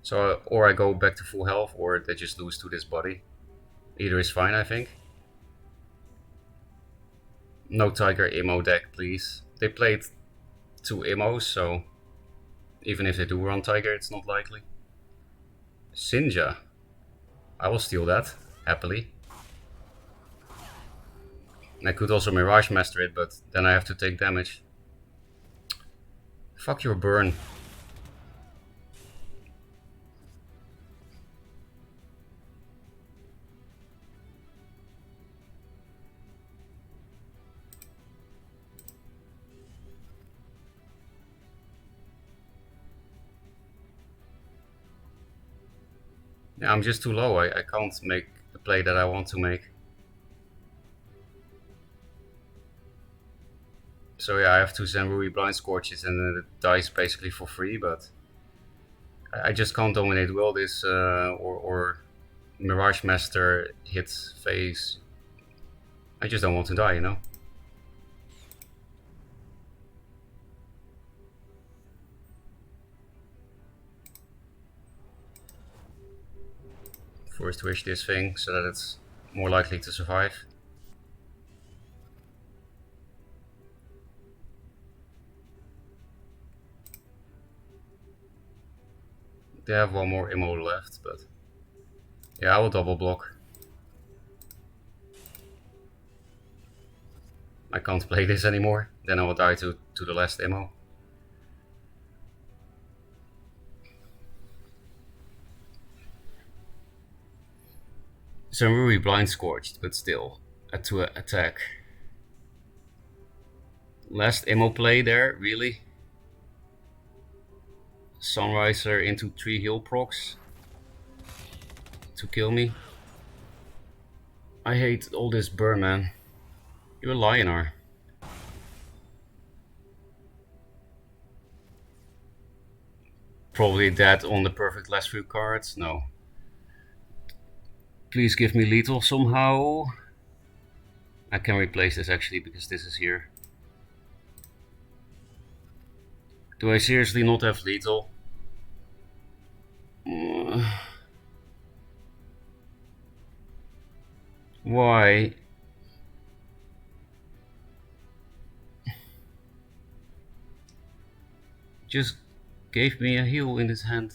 So, or I go back to full health, or they just lose to this body. Either is fine, I think. No Tiger Immo deck, please. They played 2 Immos, so even if they do run Tiger, it's not likely. Sinja. I will steal that, happily. I could also Mirage Master it, but then I have to take damage. Fuck your burn. Yeah, I'm just too low. I can't make the play that I want to make. So yeah, I have 2 Zenrui Blind Scorches and then it dies basically for free, but I just can't dominate will this or Mirage Master hits phase. I just don't want to die, you know? First wish this thing so that it's more likely to survive. They have one more ammo left, but yeah, I will double block. I can't play this anymore, then I will die to the last ammo. So I'm really blind scorched, but still, to attack. Last ammo play there, really? Sunriser into 3 heal procs to kill me. I hate all this burn, man. You're a Lionar. Probably dead on the perfect last few cards. No. Please give me lethal somehow. I can replace this actually because this is here. Do I seriously not have lethal? Why? Just gave me a heal in his hand.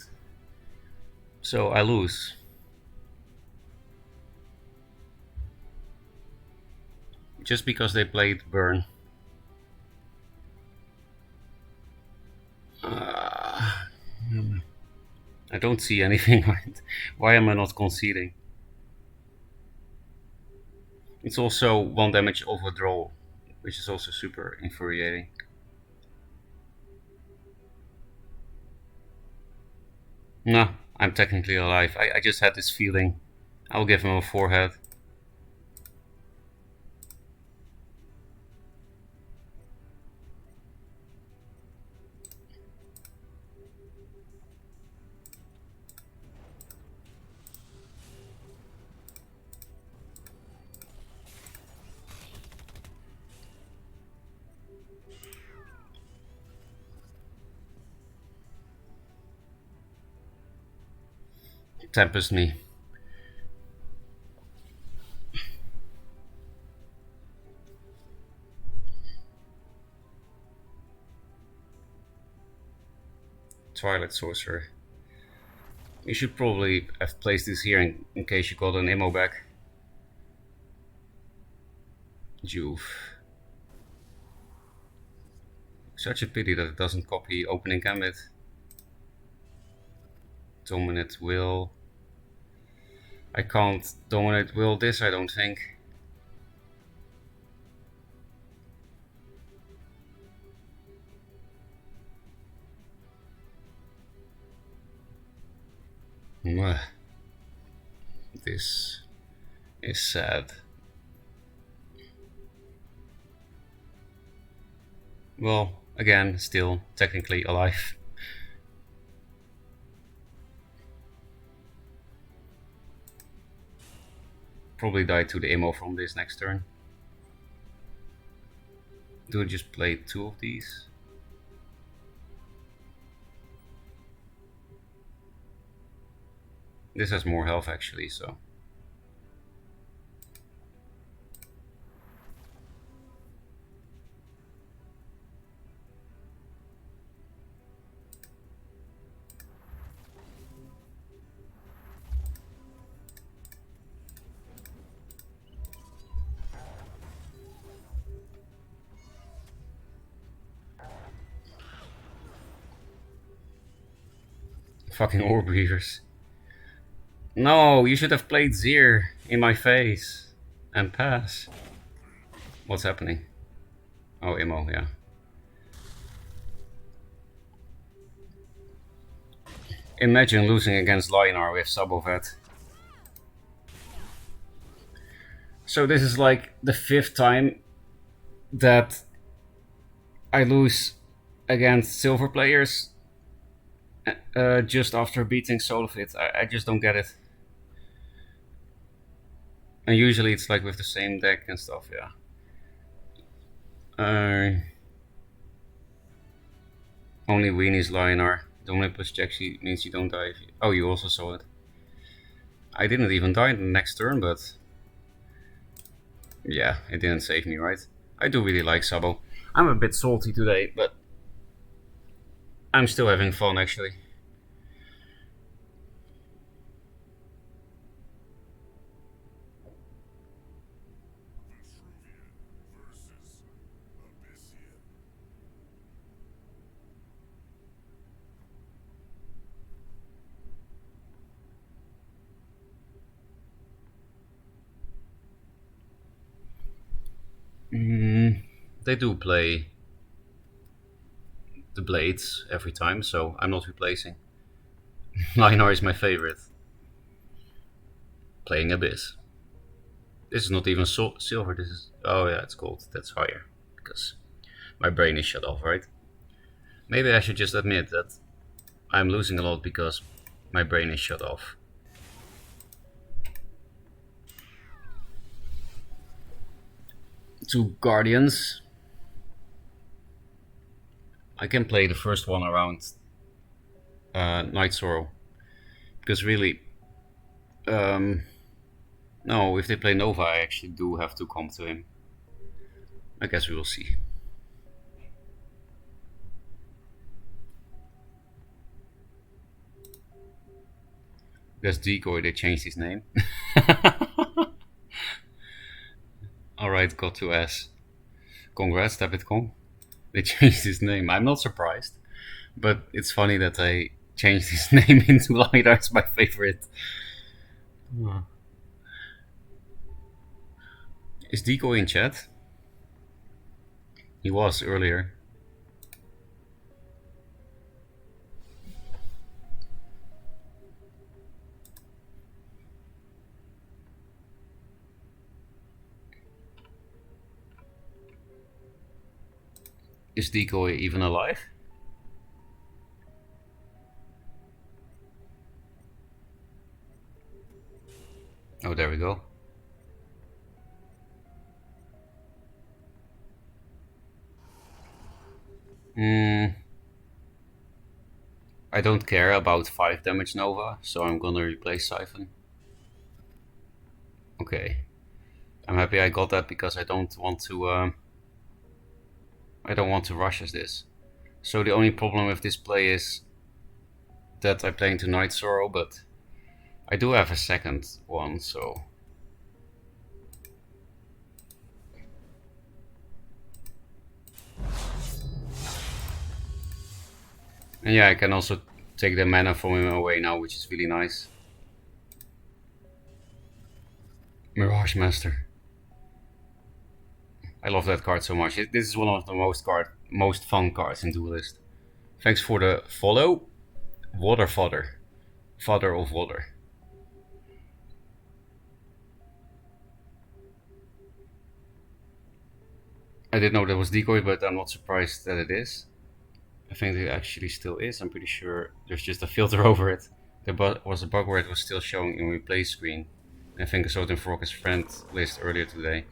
So I lose. Just because they played burn. I don't see anything. Why am I not conceding? It's also 1 damage overdraw, which is also super infuriating. No, I'm technically alive. I just had this feeling. I'll give him a forehead. Tempest me. Twilight Sorcerer. You should probably have placed this here in case you got an ammo back. Juve. Such a pity that it doesn't copy opening gambit. Dominate will. I can't dominate will this, I don't think. This is sad. Well, again, still technically alive. Probably die to the ammo from this next turn. Do I just play 2 of these? This has more health actually, so. Fucking orb readers. No, you should have played Zir in my face and pass. What's happening? Oh, ammo, yeah. Imagine losing against Lionar with Sabovet. So this is like the 5th time that I lose against silver players just after beating Solofit. I just don't get it. And usually it's like with the same deck and stuff, yeah. Only Weenie's Lionar. The only plus check means you don't die if you... Oh, you also saw it. I didn't even die in the next turn, but... Yeah, it didn't save me, right? I do really like Sabo. I'm a bit salty today, but... I'm still having fun, actually. They do play the Blades every time, so I'm not replacing. Lionar is my favorite. Playing Abyss. This is not even silver, this is... Oh yeah, it's gold. That's higher. Because my brain is shut off, right? Maybe I should just admit that I'm losing a lot because my brain is shut off. Two Guardians. I can play the first one around Night Sorrow. Because really... no, if they play Nova, I actually do have to come to him. I guess we will see. That's Decoy, they changed his name. Alright, got to S. Congrats, Tabitcom. They changed his name. I'm not surprised. But it's funny that they changed his name into Lionar. It's my favorite. Is Decoy in chat? He was earlier. Is Decoy even alive? Oh, there we go. I don't care about 5 damage Nova, so I'm gonna replace Siphon. Okay. I'm happy I got that because I don't want to rush as this. So the only problem with this play is that I play into Night Sorrow, but I do have a second one, so... And yeah, I can also take the mana from him away now, which is really nice. Mirage Master. I love that card so much. This is one of the most fun cards in Duelyst. Thanks for the follow. Water Father. Father of Water. I didn't know that was Decoy, but I'm not surprised that it is. I think it actually still is. I'm pretty sure there's just a filter over it. There was a bug where it was still showing in replay screen. I think I saw it in Ferocca's friend list earlier today.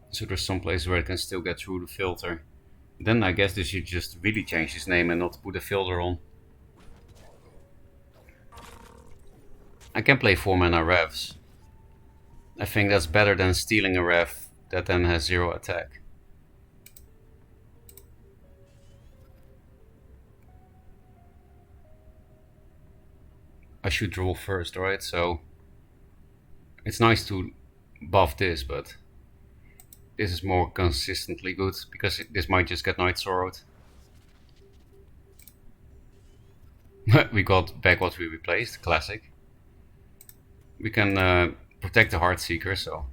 So there's some place where it can still get through the filter. Then I guess they should just really change his name and not put a filter on. I can play 4 mana revs. I think that's better than stealing a rev that then has 0 attack. I should draw first, right? So it's nice to buff this, but this is more consistently good because this might just get Night Sorrowed. We got back what we replaced, classic. We can protect the Heartseeker, so.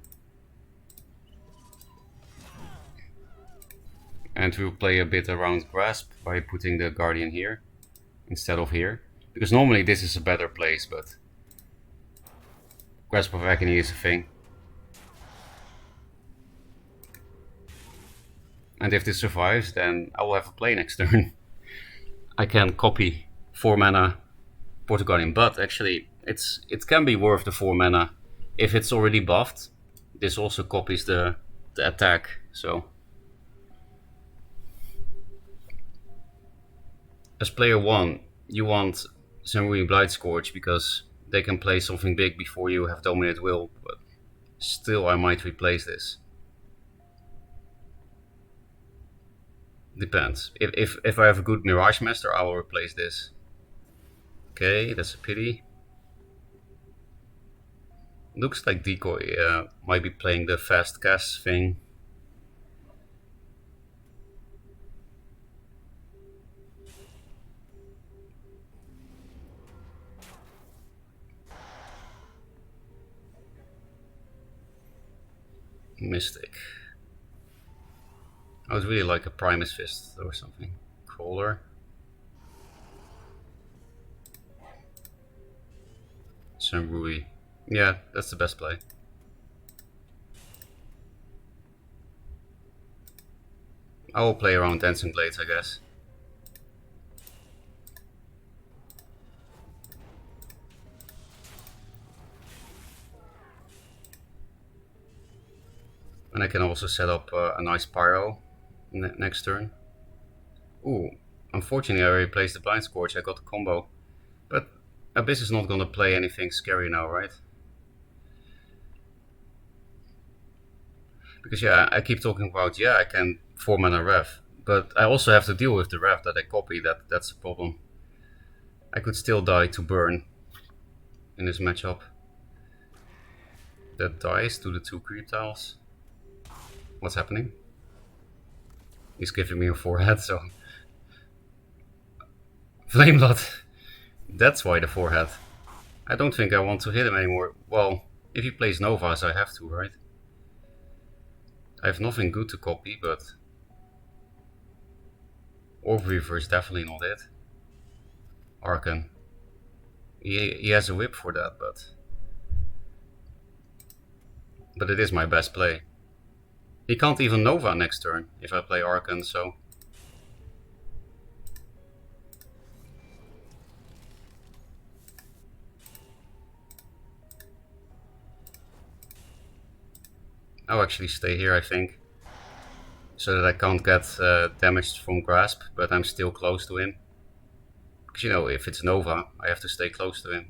And we'll play a bit around Grasp by putting the Guardian here instead of here. Because normally this is a better place, but Grasp of Agony is a thing. And if this survives, then I will have a play next turn. I can copy 4 mana Portal Guardian, but actually it can be worth the 4 mana if it's already buffed, this also copies the attack, so... As player 1, you want Sanguine Blight Scourge because they can play something big before you have Dominate Will, but still I might replace this. Depends. If I have a good Mirage Master, I will replace this. Okay, that's a pity. Looks like Decoy might be playing the fast cast thing. Mystic. I would really like a Primus Fist or something. Crawler. Some Rui. Yeah, that's the best play. I will play around Dancing Blades, I guess. And I can also set up a nice Pyro next turn. Ooh, unfortunately I replaced the Blind Scourge, I got the combo. But Abyss is not gonna play anything scary now, right? Because yeah, I keep talking about, yeah, I can 4 mana Rev. But I also have to deal with the Rev that I copy, that's a problem. I could still die to burn in this matchup. That dies to the 2 creep tiles. What's happening? He's giving me a forehead, so... Flameblood! That's why the forehead. I don't think I want to hit him anymore. Well, if he plays Novas, I have to, right? I have nothing good to copy, but... Orb Reaver is definitely not it. Arcan. He has a whip for that, but... But it is my best play. He can't even Nova next turn if I play Arcan, so... I'll actually stay here, I think. So that I can't get damaged from Grasp, but I'm still close to him. Because, you know, if it's Nova, I have to stay close to him.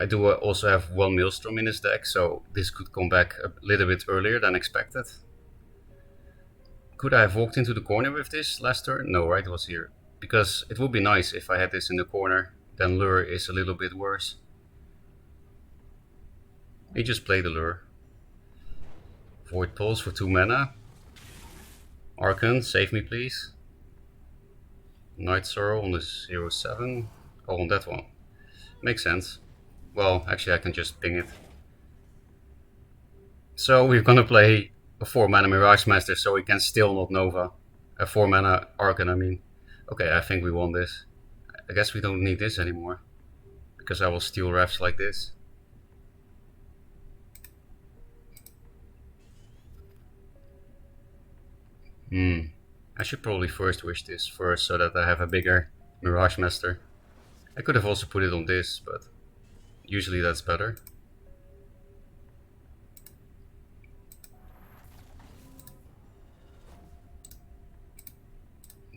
I do also have 1 Maelstrom in his deck, so this could come back a little bit earlier than expected. Could I have walked into the corner with this last turn? No, right, it was here. Because it would be nice if I had this in the corner, then Lure is a little bit worse. He just played the Lure. Void Pulse for 2 mana. Arcan, save me please. Night Sorrow on the 0-7. Oh, on that one. Makes sense. Well, actually I can just ping it. So we're gonna play a 4 mana Mirage Master so we can still not Nova. A 4 mana Arcan, I mean. Okay, I think we won this. I guess we don't need this anymore. Because I will steal refs like this. I should probably first wish this first so that I have a bigger Mirage Master. I could have also put it on this, but usually that's better.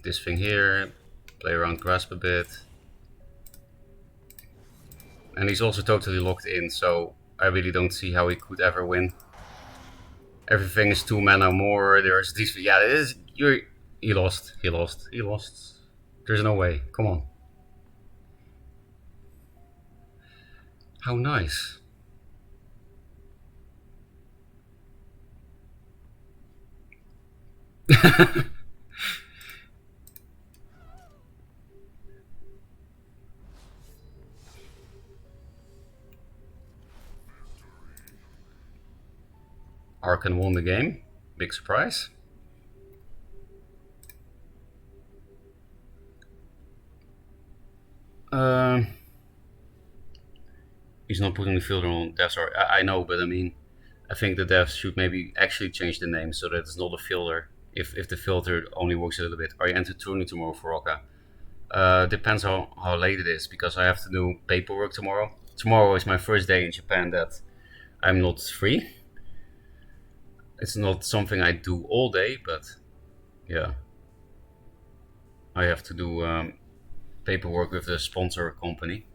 This thing here, play around Grasp a bit. And he's also totally locked in, so I really don't see how he could ever win. Everything is 2 mana more, there's these... Yeah, it is... He lost. There's no way, come on. How nice. Arcan won the game. Big surprise. He's not putting the filter on devs. I know, but I mean, I think the devs should maybe actually change the name so that it's not a filter if the filter only works a little bit. Are you entered tourney tomorrow for Ferocca? Depends how late it is, because I have to do paperwork tomorrow. Tomorrow is my first day in Japan that I'm not free. It's not something I do all day, but yeah. I have to do paperwork with the sponsor company.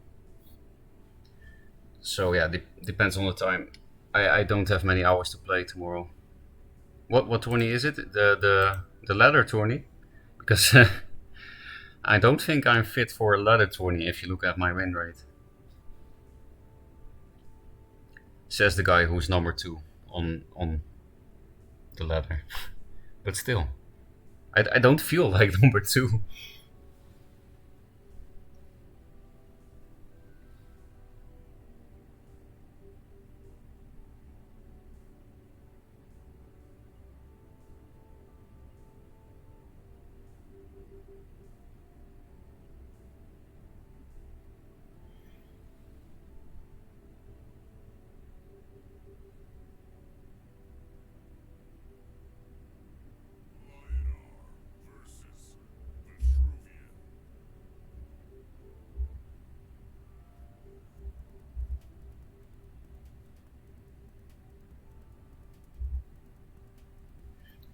So yeah, depends on the time. I don't have many hours to play tomorrow. What tourney is it? The ladder tourney? Because I don't think I'm fit for a ladder tourney if you look at my win rate. Says the guy who's number 2 on the ladder. But still, I don't feel like number 2.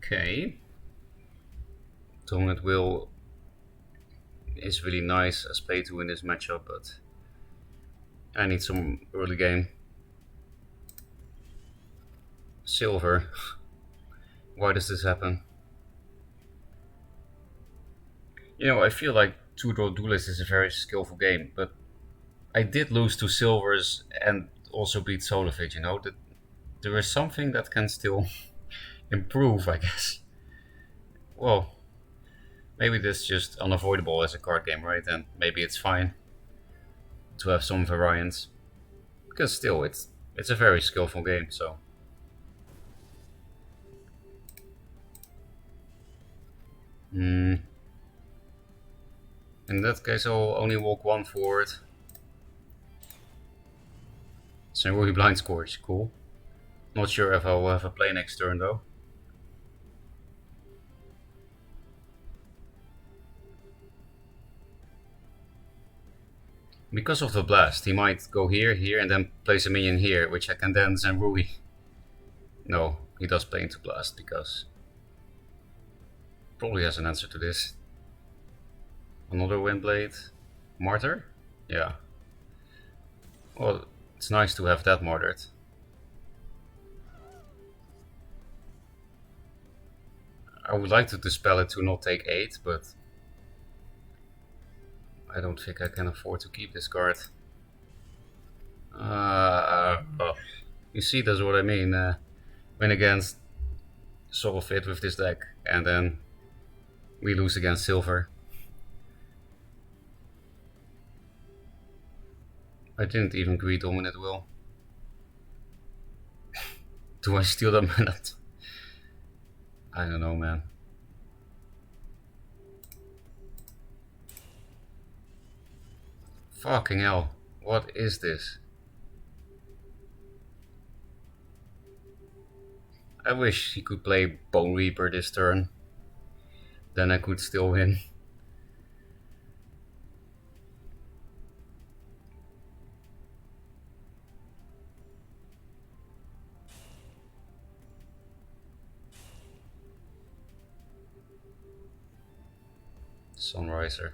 Okay. Dominant Will is really nice as pay to win this matchup, but I need some early game. Silver. Why does this happen? You know, I feel like 2-draw Duelyst is a very skillful game, but I did lose to silvers and also beat Solovich, you know? That there is something that can still improve, I guess. Well, maybe this is just unavoidable as a card game, right? And maybe it's fine to have some variance. Because still, it's a very skillful game, so... In that case, I'll only walk 1 forward. Senrui blind scourge, cool. Not sure if I'll have a play next turn though. Because of the blast, he might go here, here, and then place a minion here, which I can then Zenrui. No, he does play into blast because... Probably has an answer to this. Another Windblade. Martyr? Yeah. Well, it's nice to have that martyred. I would like to dispel it to not take 8, but... I don't think I can afford to keep this card. You see, that's what I mean. Win against Solovich with this deck, and then we lose against silver. I didn't even greet Dominant Will. Do I steal that mana? I don't know, man. Fucking hell, what is this? I wish he could play Bone Reaper this turn. Then I could still win. Sunriser.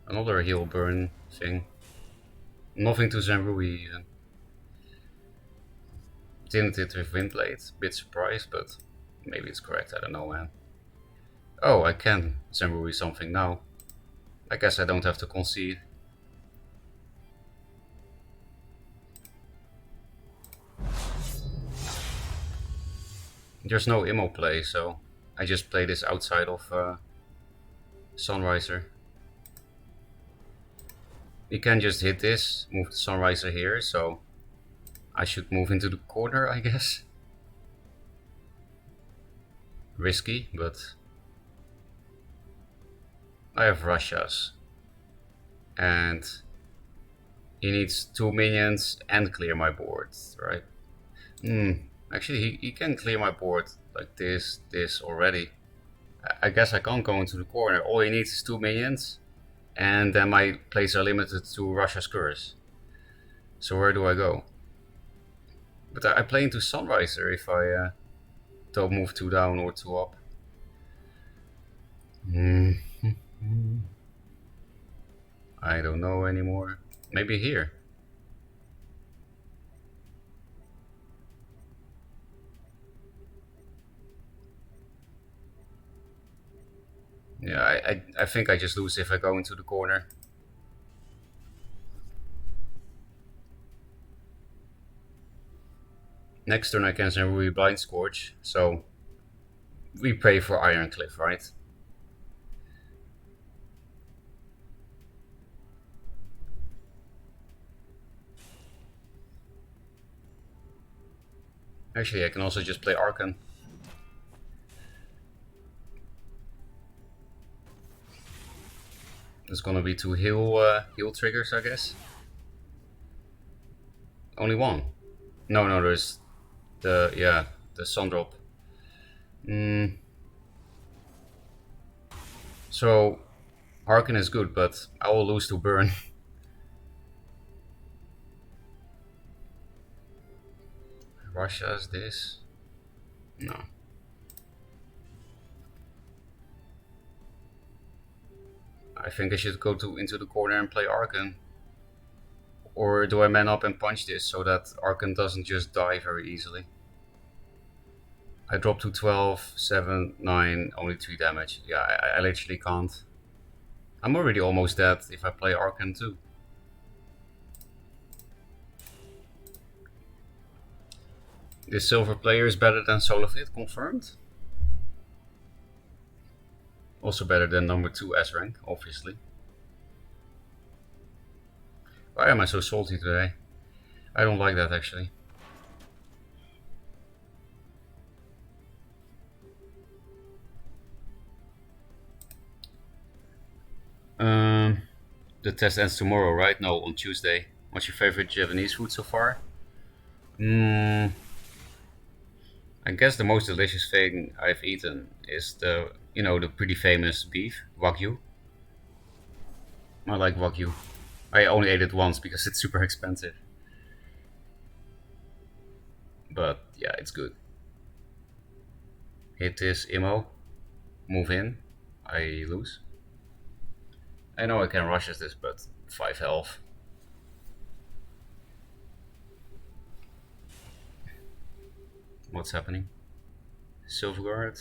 Another heal burn thing. Nothing to Zenrui even. Didn't it with Windblade. Bit surprised, but maybe it's correct, I don't know, man. Oh, I can Zenrui something now. I guess I don't have to concede. There's no immo play, so I just play this outside of Sunriser. You can just hit this, move the Sunriser here, so I should move into the corner, I guess. Risky, but I have Russias. And he needs 2 minions and clear my board, right? Actually, he can clear my board like this already. I guess I can't go into the corner. All he needs is 2 minions, and then my plays are limited to Russia's curse. So where do I go? But I play into Sunriser if I don't move 2 down or 2 up. I don't know anymore. Maybe here. Yeah, I think I just lose if I go into the corner. Next turn I can Zenrui Blind Scorch, so we pray for Iron Cliff, right? Actually, I can also just play Archon. There's gonna be 2 heal triggers, I guess. Only 1. No, there's the Sun Drop. So Archon is good, but I will lose to Burn. Russia's this? No. I think I should go into the corner and play Archon. Or do I man up and punch this so that Archon doesn't just die very easily? I drop to 12, 7, 9, only 3 damage. Yeah, I literally can't. I'm already almost dead if I play Archon too. This silver player is better than Solofit, confirmed. Also better than number 2 S rank, obviously. Why am I so salty today? I don't like that actually. The test ends tomorrow, right? No, on Tuesday. What's your favorite Japanese food so far? I guess the most delicious thing I've eaten is the pretty famous beef, Wagyu. I like Wagyu. I only ate it once because it's super expensive. But yeah, it's good. Hit this Immo. Move in. I lose. I know I can rush as this, but 5 health. What's happening? Silverguard.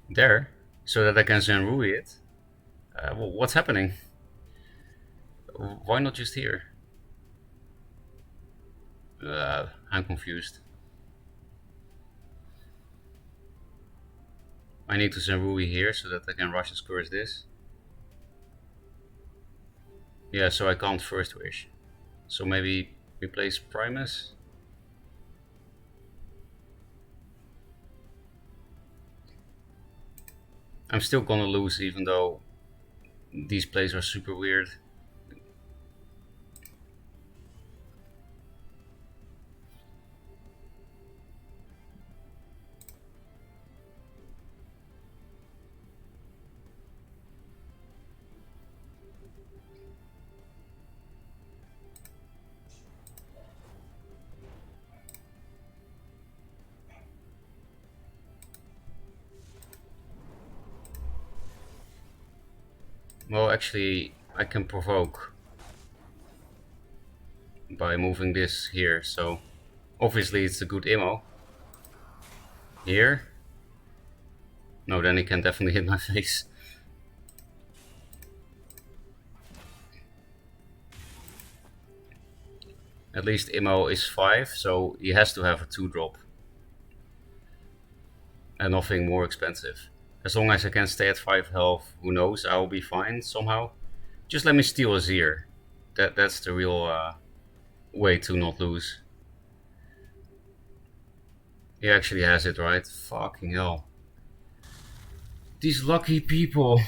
There? So that I can Zenrui it? Well, what's happening? Why not just here? I'm confused. I need to Zenrui here so that I can rush and scourge this. Yeah, so I can't first wish. So maybe replace Primus? I'm still gonna lose even though these plays are super weird. Well, actually, I can provoke by moving this here, so obviously it's a good ammo. Here? No, then he can definitely hit my face. At least ammo is 5, so he has to have a 2-drop. And nothing more expensive. As long as I can stay at 5 health, who knows, I'll be fine somehow. Just let me steal a Zir. That's the real way to not lose. He actually has it, right? Fucking hell. These lucky people.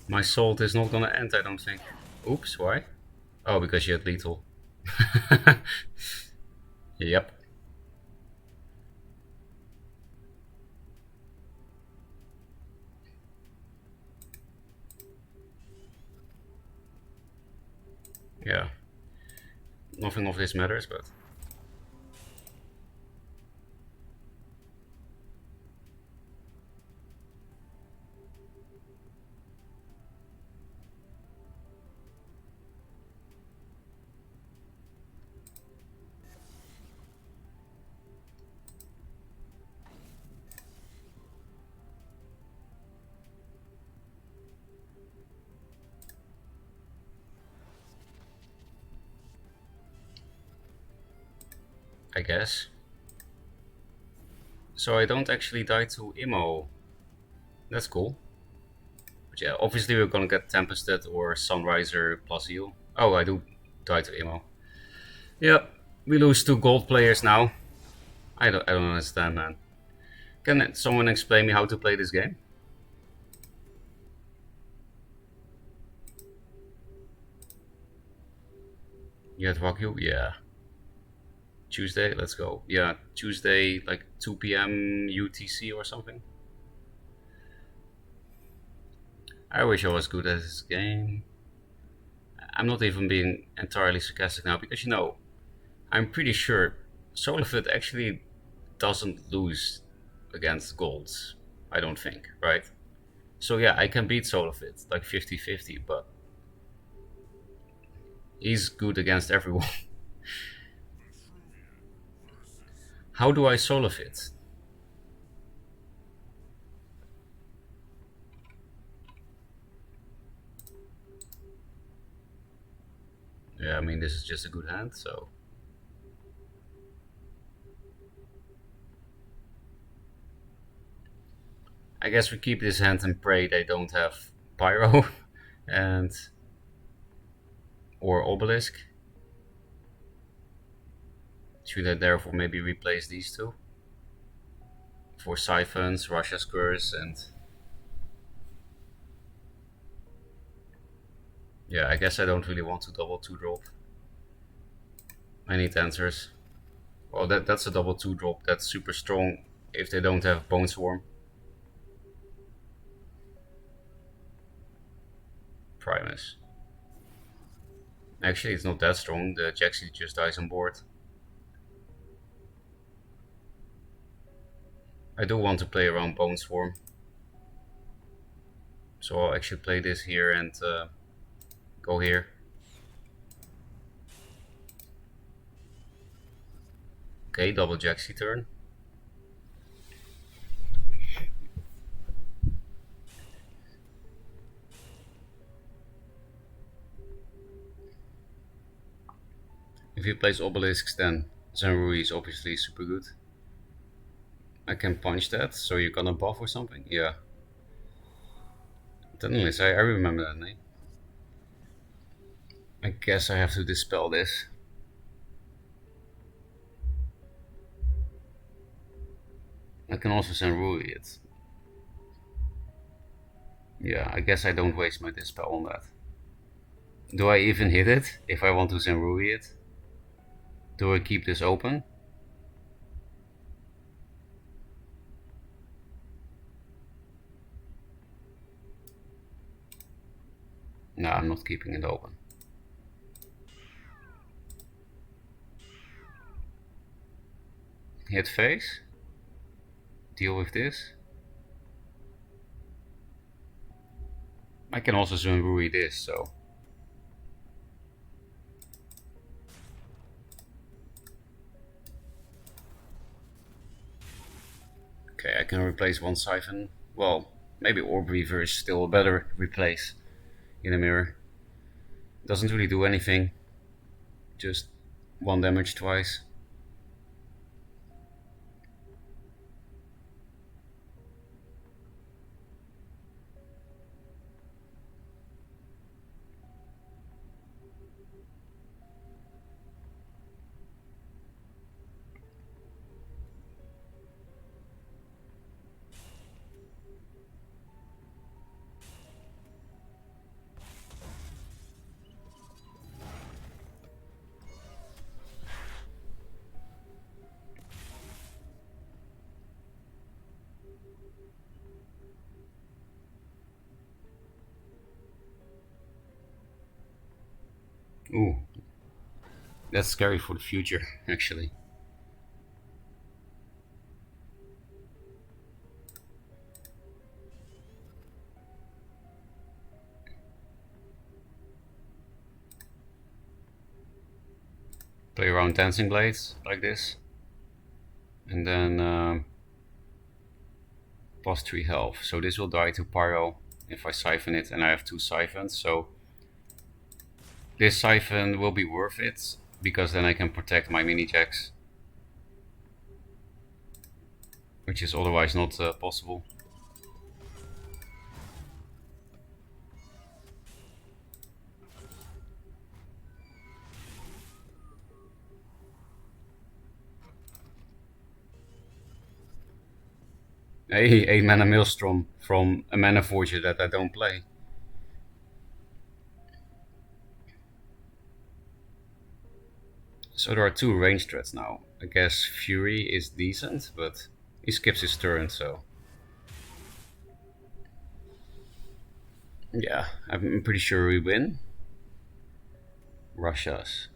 My salt is not gonna end, I don't think. Oops, why? Oh, because you had lethal. Yep. Yeah. Nothing of this matters, but... I guess. So I don't actually die to Immo. That's cool. But yeah, obviously we're gonna get Tempested or Sunriser plus heal. Oh, I do die to Immo. Yep, we lose 2 gold players now. I don't understand, man. Can someone explain me how to play this game? You had Wagyu? Yeah. Tuesday, let's go. Yeah, Tuesday, like 2 p.m. UTC or something. I wish I was good at this game. I'm not even being entirely sarcastic now, because, you know, I'm pretty sure Solifit actually doesn't lose against golds. I don't think, right? So yeah, I can beat Solifit, like 50-50, but he's good against everyone. How do I Solifit? Yeah, I mean, this is just a good hand, so... I guess we keep this hand and pray they don't have Pyro and... or Obelisk. Should I therefore maybe replace these two? For Siphons, Russia's Curse, and... yeah, I guess I don't really want to double 2-drop. I need answers. Well, that's a double 2-drop. That's super strong if they don't have Bone Swarm. Primus. Actually, it's not that strong. The Jaxi just dies on board. I do want to play around Bone Swarm. So I'll actually play this here and go here. Okay, double Jaxi turn. If he plays Obelisks, then Zenrui is obviously super good. I can punch that, so you're gonna buff or something? Yeah. Duelyst, I remember that name. I guess I have to dispel this. I can also Zenrui it. Yeah, I guess I don't waste my dispel on that. Do I even hit it if I want to Zenrui it? Do I keep this open? No, I'm not keeping it open. Hit face. Deal with this. I can also Zenrui this, so... okay, I can replace one Siphon. Well, maybe Orb Reaver is still a better replace in a mirror. Doesn't really do anything. Just 1 damage twice. Ooh, That's scary for the future, actually. Play around Dancing Blades like this, and then plus 3 health. So this will die to Pyro if I siphon it, and I have 2 siphons. So this siphon will be worth it because then I can protect my mini jacks, which is otherwise not possible. Hey, 8 mana Maelstrom from a mana forger that I don't play. So there are 2 range threats now. I guess Fury is decent, but he skips his turn, so... Yeah, I'm pretty sure we win. Rush us.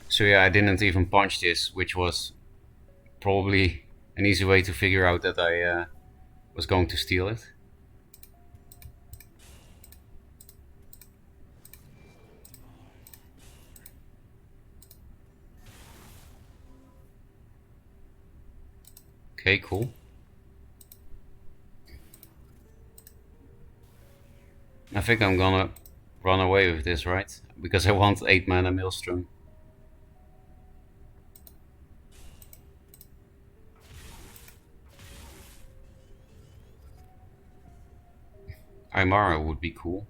So yeah, I didn't even punch this, which was probably an easy way to figure out that I was going to steal it. Okay, cool. I think I'm gonna run away with this, right? Because I want 8 mana Maelstrom. Aymara would be cool.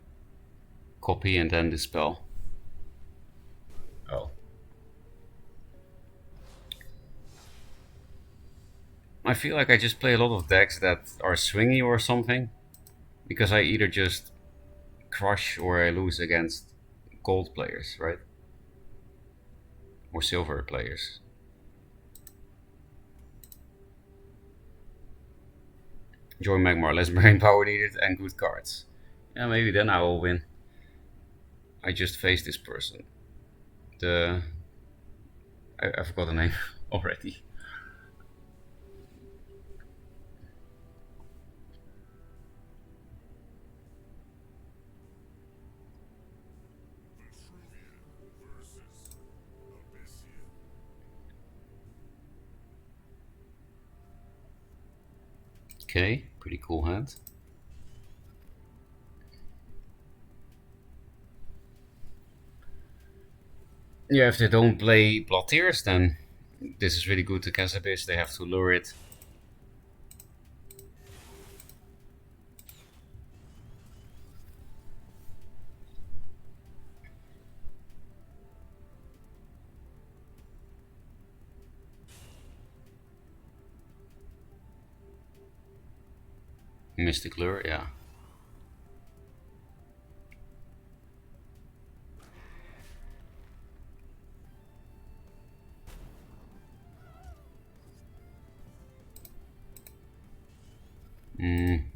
Copy and then dispel. Oh. I feel like I just play a lot of decks that are swingy or something, because I either just crush or I lose against gold players, right? Or silver players. Join Magmar, less brain power needed and good cards. Yeah, maybe then I will win. I just faced this person. I forgot the name already. Okay, pretty cool hand. Yeah, if they don't play Blood Tears, then this is really good to cast Abyss. They have to lure it. Mystic Lure, yeah.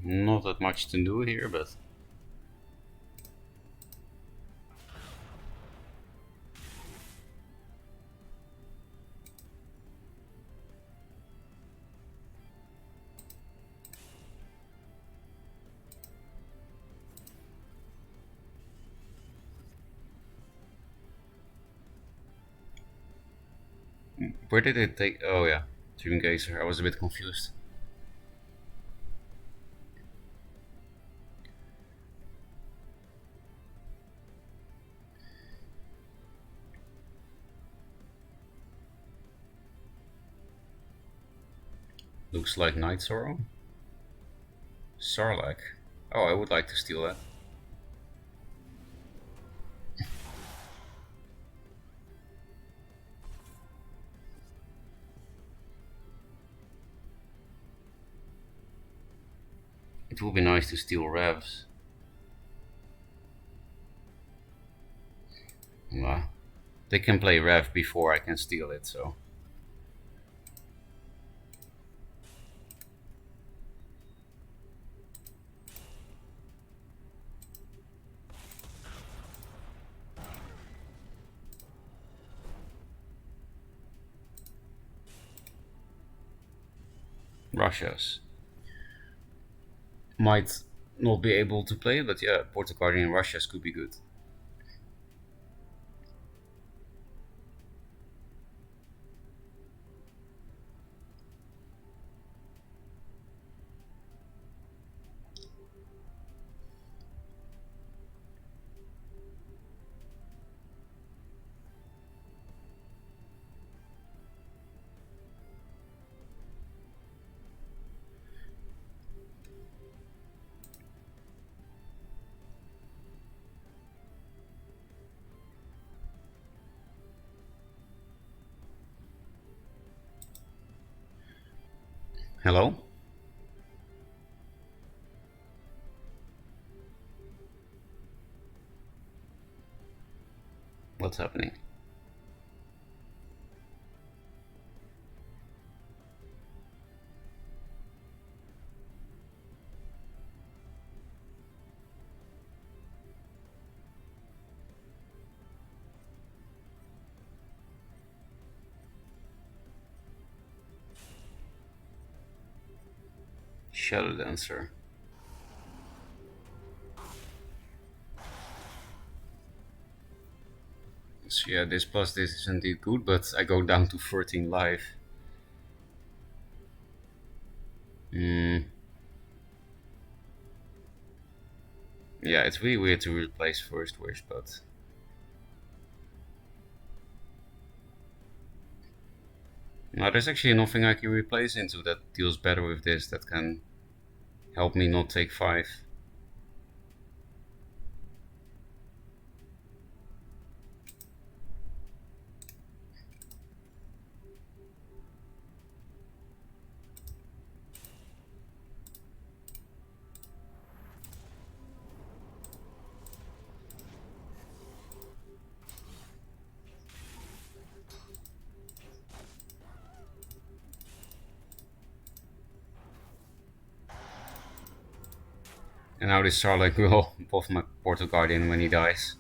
Not that much to do here, but... Where did it take... Oh yeah, Dream Gazer. I was a bit confused. Looks like Night Sorrow. Sarlacc. Oh, I would like to steal that. It would be nice to steal Revs. Well, they can play Rev before I can steal it, so... Russia's. Might not be able to play, but yeah, Portal Guardian in Russia's could be good. Hello? What's happening? Shadow Dancer. So yeah, this plus this is indeed good, but I go down to 14 life. Yeah, it's really weird to replace First Wish, but... Now there's actually nothing I can replace into that deals better with this, that can help me not take 5. And now this Sarlacc will buff my Portal Guardian when he dies.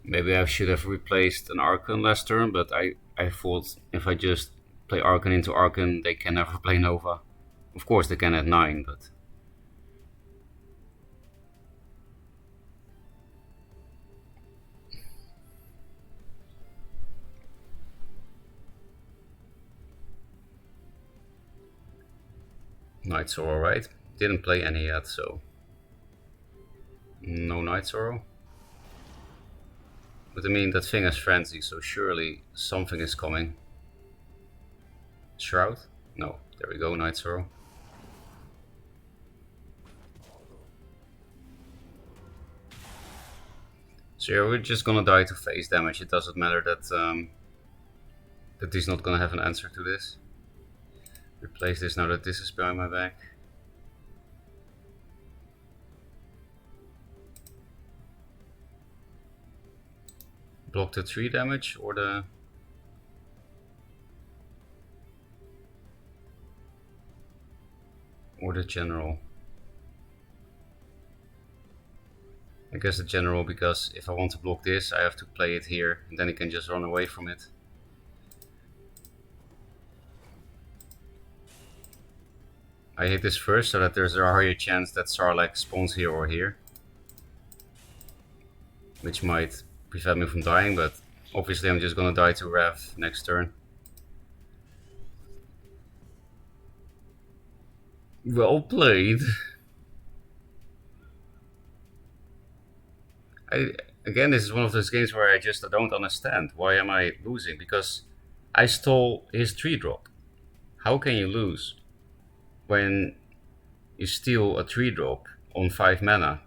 Maybe I should have replaced an Archon last turn, but I thought if I just play Archon into Archon, they can never play Nova. Of course they can at 9, but... Night Sorrow, right? Didn't play any yet, so... No Night Sorrow. But I mean, that thing has Frenzy, so surely something is coming. Shroud? No, there we go, Night Sorrow. So yeah, we're just gonna die to face damage. It doesn't matter that that he's not gonna have an answer to this. Replace this now that this is behind my back. Block the 3 damage or the... Or the general. I guess the general, because if I want to block this, I have to play it here, and then he can just run away from it. I hit this first so that there's a higher chance that Sarlacc spawns here or here. Which might prevent me from dying, but obviously I'm just gonna die to Rev next turn. Well played. Again, this is one of those games where I just don't understand. Why am I losing? Because I stole his 3-drop. How can you lose when you steal a 3-drop on 5 mana?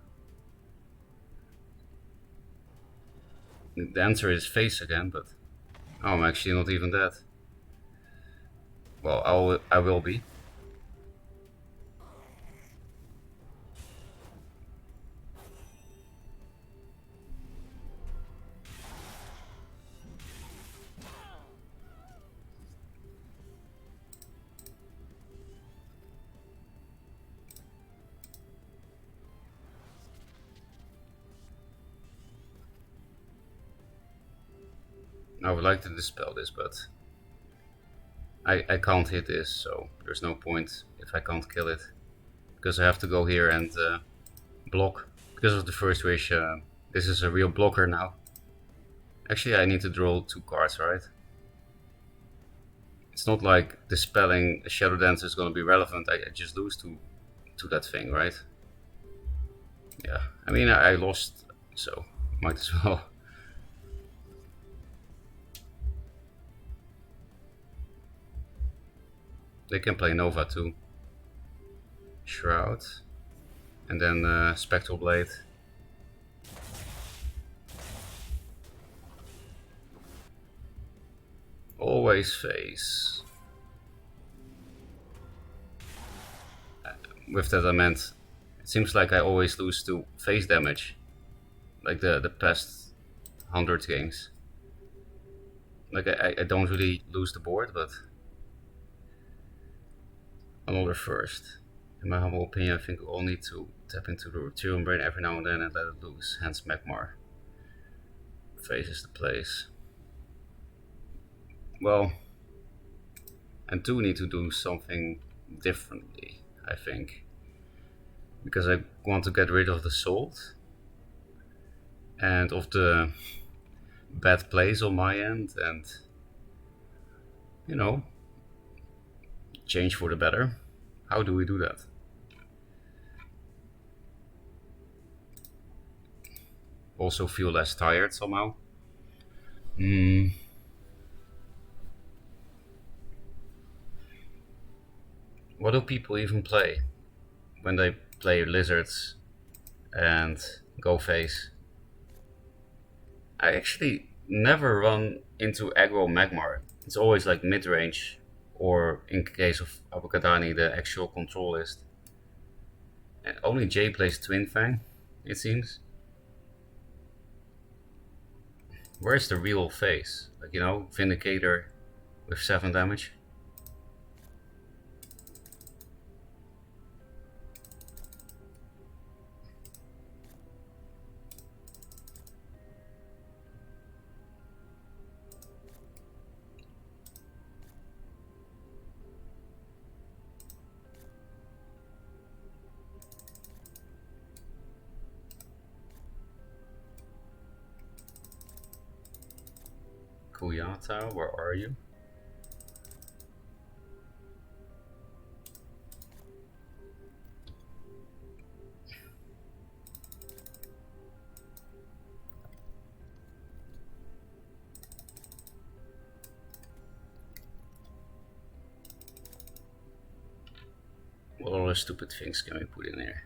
The answer is face again, but... Oh, I'm actually not even dead. Well, I will be. I would like to dispel this, but I can't hit this, so there's no point if I can't kill it. Because I have to go here and block. Because of the first wish, this is a real blocker now. Actually, I need to draw 2 cards, right? It's not like dispelling a Shadow Dance is going to be relevant. I just lose to that thing, right? Yeah, I mean, I lost, so might as well. They can play Nova too. Shroud. And then Spectral Blade. Always face. With that I meant, it seems like I always lose to face damage. Like the past 100 games. Like I don't really lose the board, but another first. In my humble opinion, I think we all need to tap into the Reptilian Brain every now and then and let it loose. Hence Magmar. Face is the place. Well, I do need to do something differently, I think. Because I want to get rid of the salt. And of the bad plays on my end and, you know, change for the better. How do we do that? Also feel less tired somehow. What do people even play when they play lizards and go face? I actually never run into aggro Magmar. It's always like mid-range, or in case of Abukadani, the actual control list. And only Jay plays Twin Fang, it seems. Where's the real face? Like, you know, Vindicator with 7 damage. Kuyata, where are you? What other stupid things can we put in there?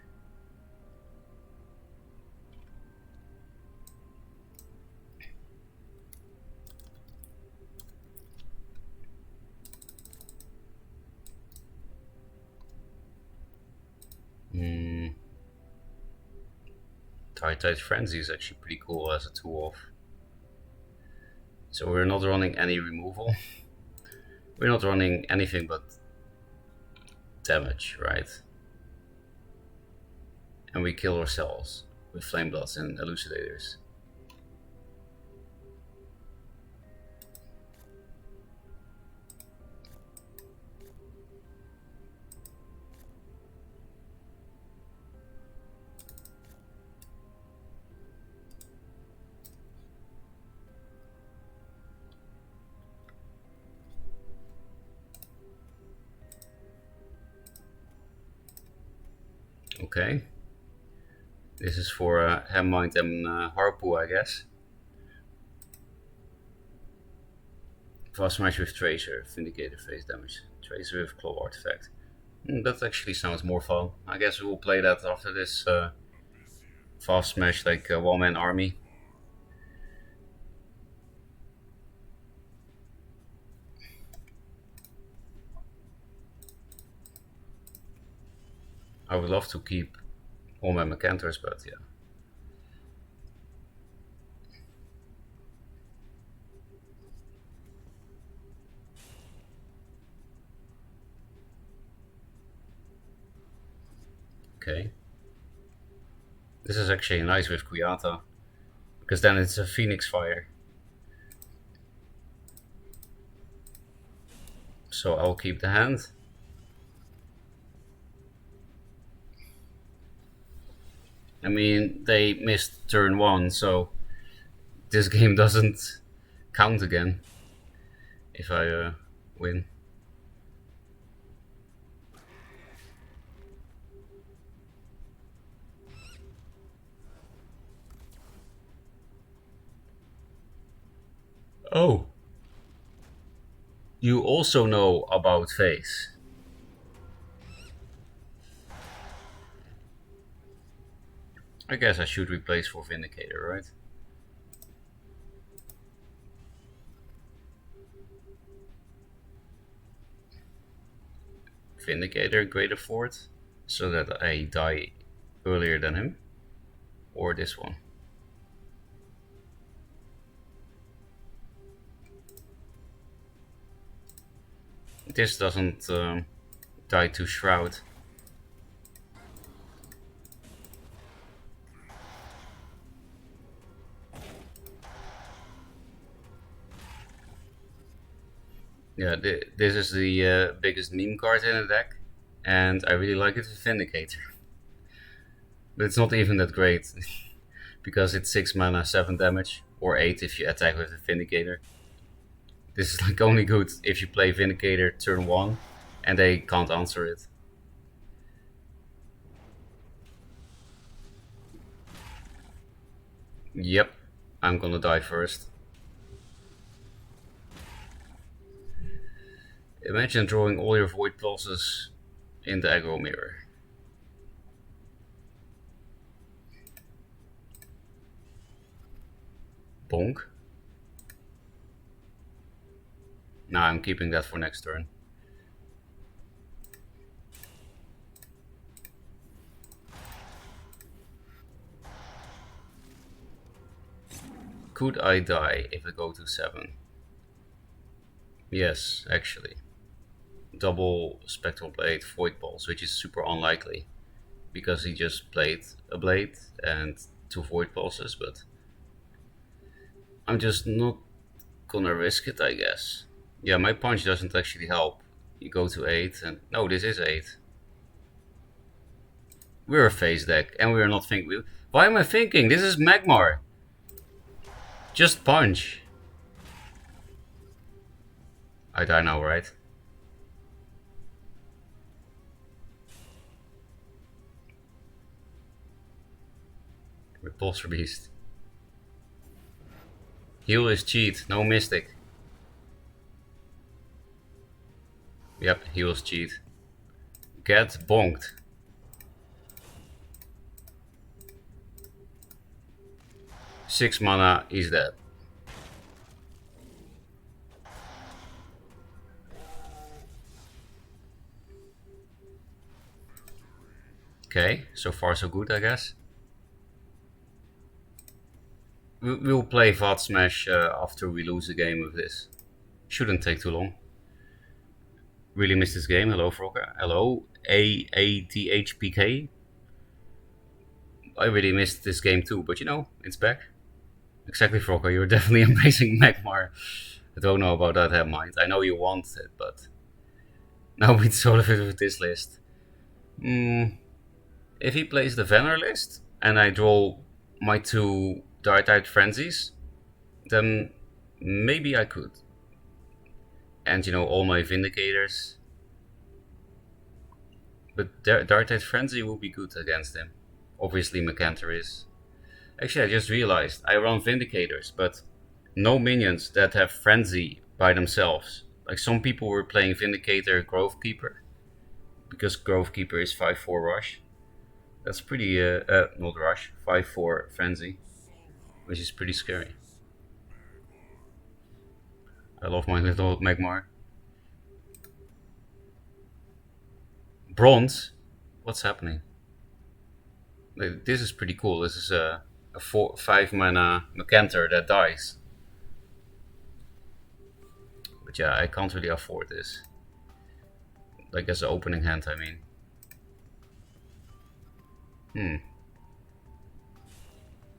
Tide Frenzy is actually pretty cool as a 2-off. So we're not running any removal. We're not running anything but damage, right? And we kill ourselves with Flame Bloods and Elucidators. Okay. This is for Hemmind and Harpoon, I guess. Fast Smash with Tracer, Vindicator face damage. Tracer with Claw Artifact. That actually sounds more fun. I guess we will play that after this Fast Smash, like one-man army. I would love to keep all my Mechantors, but yeah. Okay. This is actually nice with Kuyata, because then it's a Phoenix Fire. So I'll keep the hand. I mean, they missed turn 1, so this game doesn't count again if I win. Oh. You also know about face. I guess I should replace for Vindicator, right? Vindicator, Greater Fort, so that I die earlier than him. Or this one. This doesn't die to Shroud. Yeah, this is the biggest meme card in the deck, and I really like it with Vindicator. But it's not even that great, because it's 6 mana, 7 damage, or 8 if you attack with the Vindicator. This is like only good if you play Vindicator turn 1, and they can't answer it. Yep, I'm gonna die first. Imagine drawing all your Void Pulses in the aggro mirror. Bonk. Nah, I'm keeping that for next turn. Could I die if I go to 7? Yes, actually. Double Spectral Blade, Void Pulse, which is super unlikely, because he just played a Blade and 2 Void Pulses, but I'm just not gonna risk it, I guess. Yeah, my punch doesn't actually help. You go to 8, and no, this is 8. We're a face deck, and we're not thinking. Why am I thinking? This is Magmar. Just punch. I die now, right? Repulsor Beast. Heal is cheat, no Mystic. Yep, heal is cheat. Get bonked. Six mana, he's dead. Okay, so far so good, I guess. We'll play VOD Smash after we lose the game with this. Shouldn't take too long. Really missed this game. Hello, Ferocca. Hello, AATHPK. I really missed this game too, but you know, it's back. Exactly, Ferocca, you're definitely embracing Magmar. I don't know about that, have mind. I know you want it, but now we sort of it with this list. If he plays the Vener list, and I draw my 2 Dark-type Frenzies, then maybe I could. And you know, all my Vindicators. But Dark-type Frenzy will be good against him. Obviously Macantor is. Actually, I just realized I run Vindicators, but no minions that have Frenzy by themselves. Like some people were playing Vindicator Grove Keeper, because Grove Keeper is 5-4 rush. That's pretty, not rush, 5-4 Frenzy, which is pretty scary. I love my little Magmar. Bronze? What's happening? This is pretty cool. This is a 5 mana Macantor that dies. But yeah, I can't really afford this. Like as an opening hand, I mean.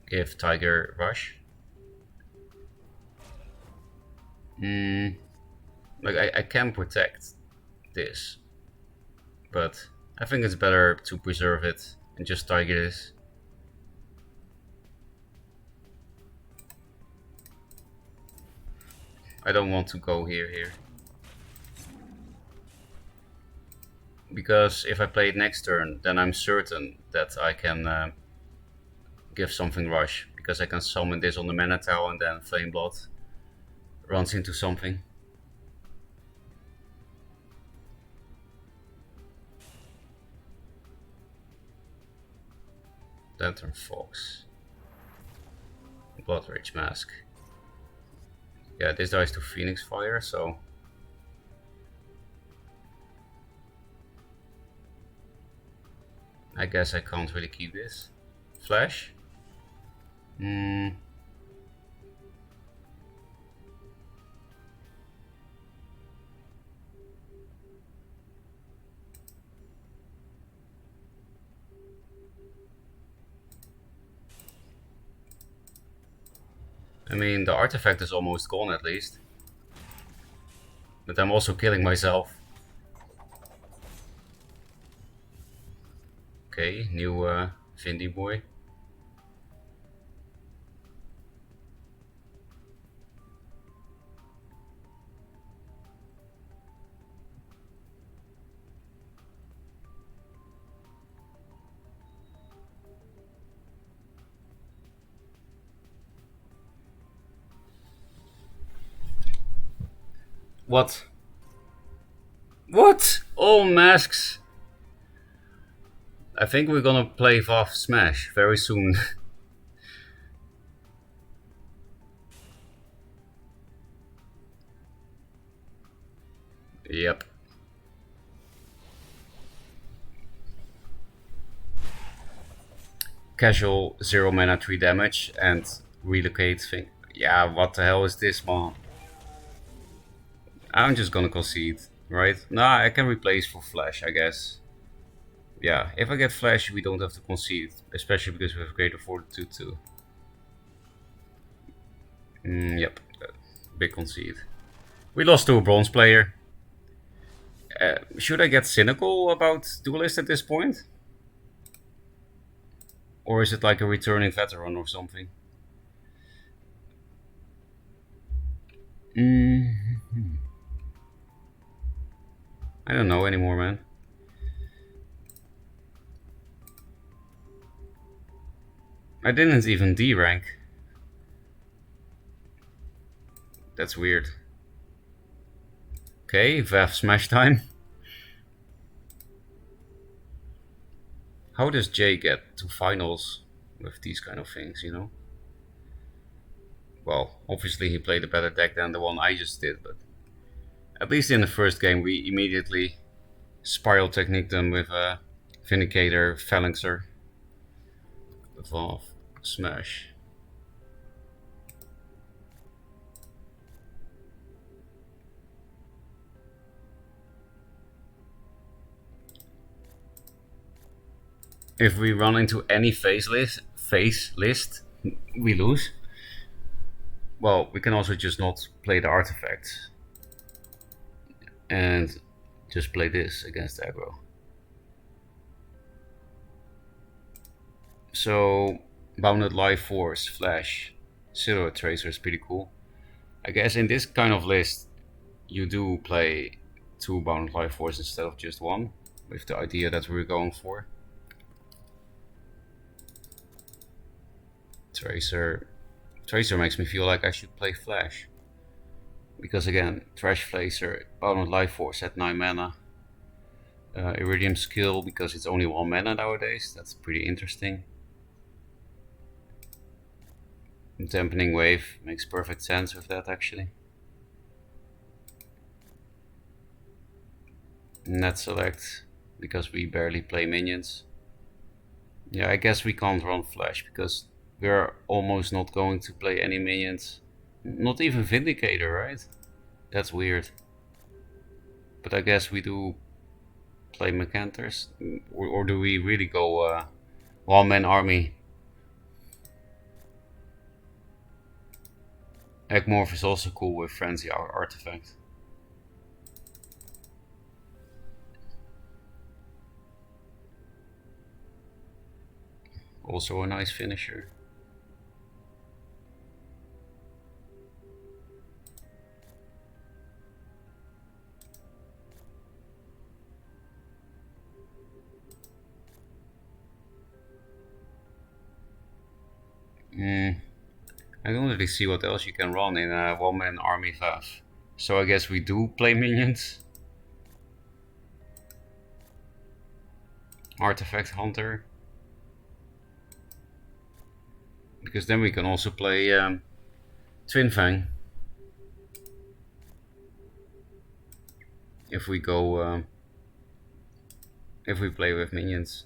Give Tiger Rush. Like I can protect this. But I think it's better to preserve it and just target this. I don't want to go here. Because if I play it next turn, then I'm certain that I can give something rush. Because I can summon this on the mana tile and then Flame Blood runs into something. Lantern Fox. Blood Rage Mask. Yeah, this dies to Phoenix Fire, so... I guess I can't really keep this. Flash? I mean, the artifact is almost gone at least. But I'm also killing myself. Okay, new Vindy boy. What? What? All masks? I think we're gonna play VoV Smash very soon. Yep. Casual 0 mana 3 damage and relocate thing. Yeah, what the hell is this, man? I'm just gonna concede, right? Nah, I can replace for Flash, I guess. Yeah, if I get Flash, we don't have to concede, especially because we have greater fortitude too. Yep, big concede. We lost to a bronze player. Should I get cynical about Duelyst at this point? Or is it like a returning veteran or something? I don't know anymore, man. I didn't even D rank. That's weird. Okay, VoV Smash time. How does Jay get to finals with these kind of things, you know? Well, obviously he played a better deck than the one I just did, but at least in the first game we immediately spiral techniqued them with a Vindicator, Phalanxer, VoV Smash. If we run into any phase list, we lose. Well, we can also just not play the artifacts and just play this against aggro. So, Bounded Life Force, Flash, Silhouette Tracer is pretty cool. I guess in this kind of list, you do play 2 Bounded Life Force instead of just 1, with the idea that we're going for. Tracer makes me feel like I should play Flash. Because again, Trash Flacer, Bounded Life Force at 9 mana. Iridium Skill because it's only 1 mana nowadays, that's pretty interesting. Dampening Wave makes perfect sense with that actually. Net Select because we barely play minions. Yeah, I guess we can't run Flash because we're almost not going to play any minions. Not even Vindicator, right? That's weird. But I guess we do play Mechanters. Or do we really go 1-man army? Egmorph is also cool with Frenzy Artifact. Also a nice finisher. I don't really see what else you can run in a one-man army VAF. So I guess we do play minions. Artifact Hunter. Because then we can also play Twin Fang. If we go, if we play with minions.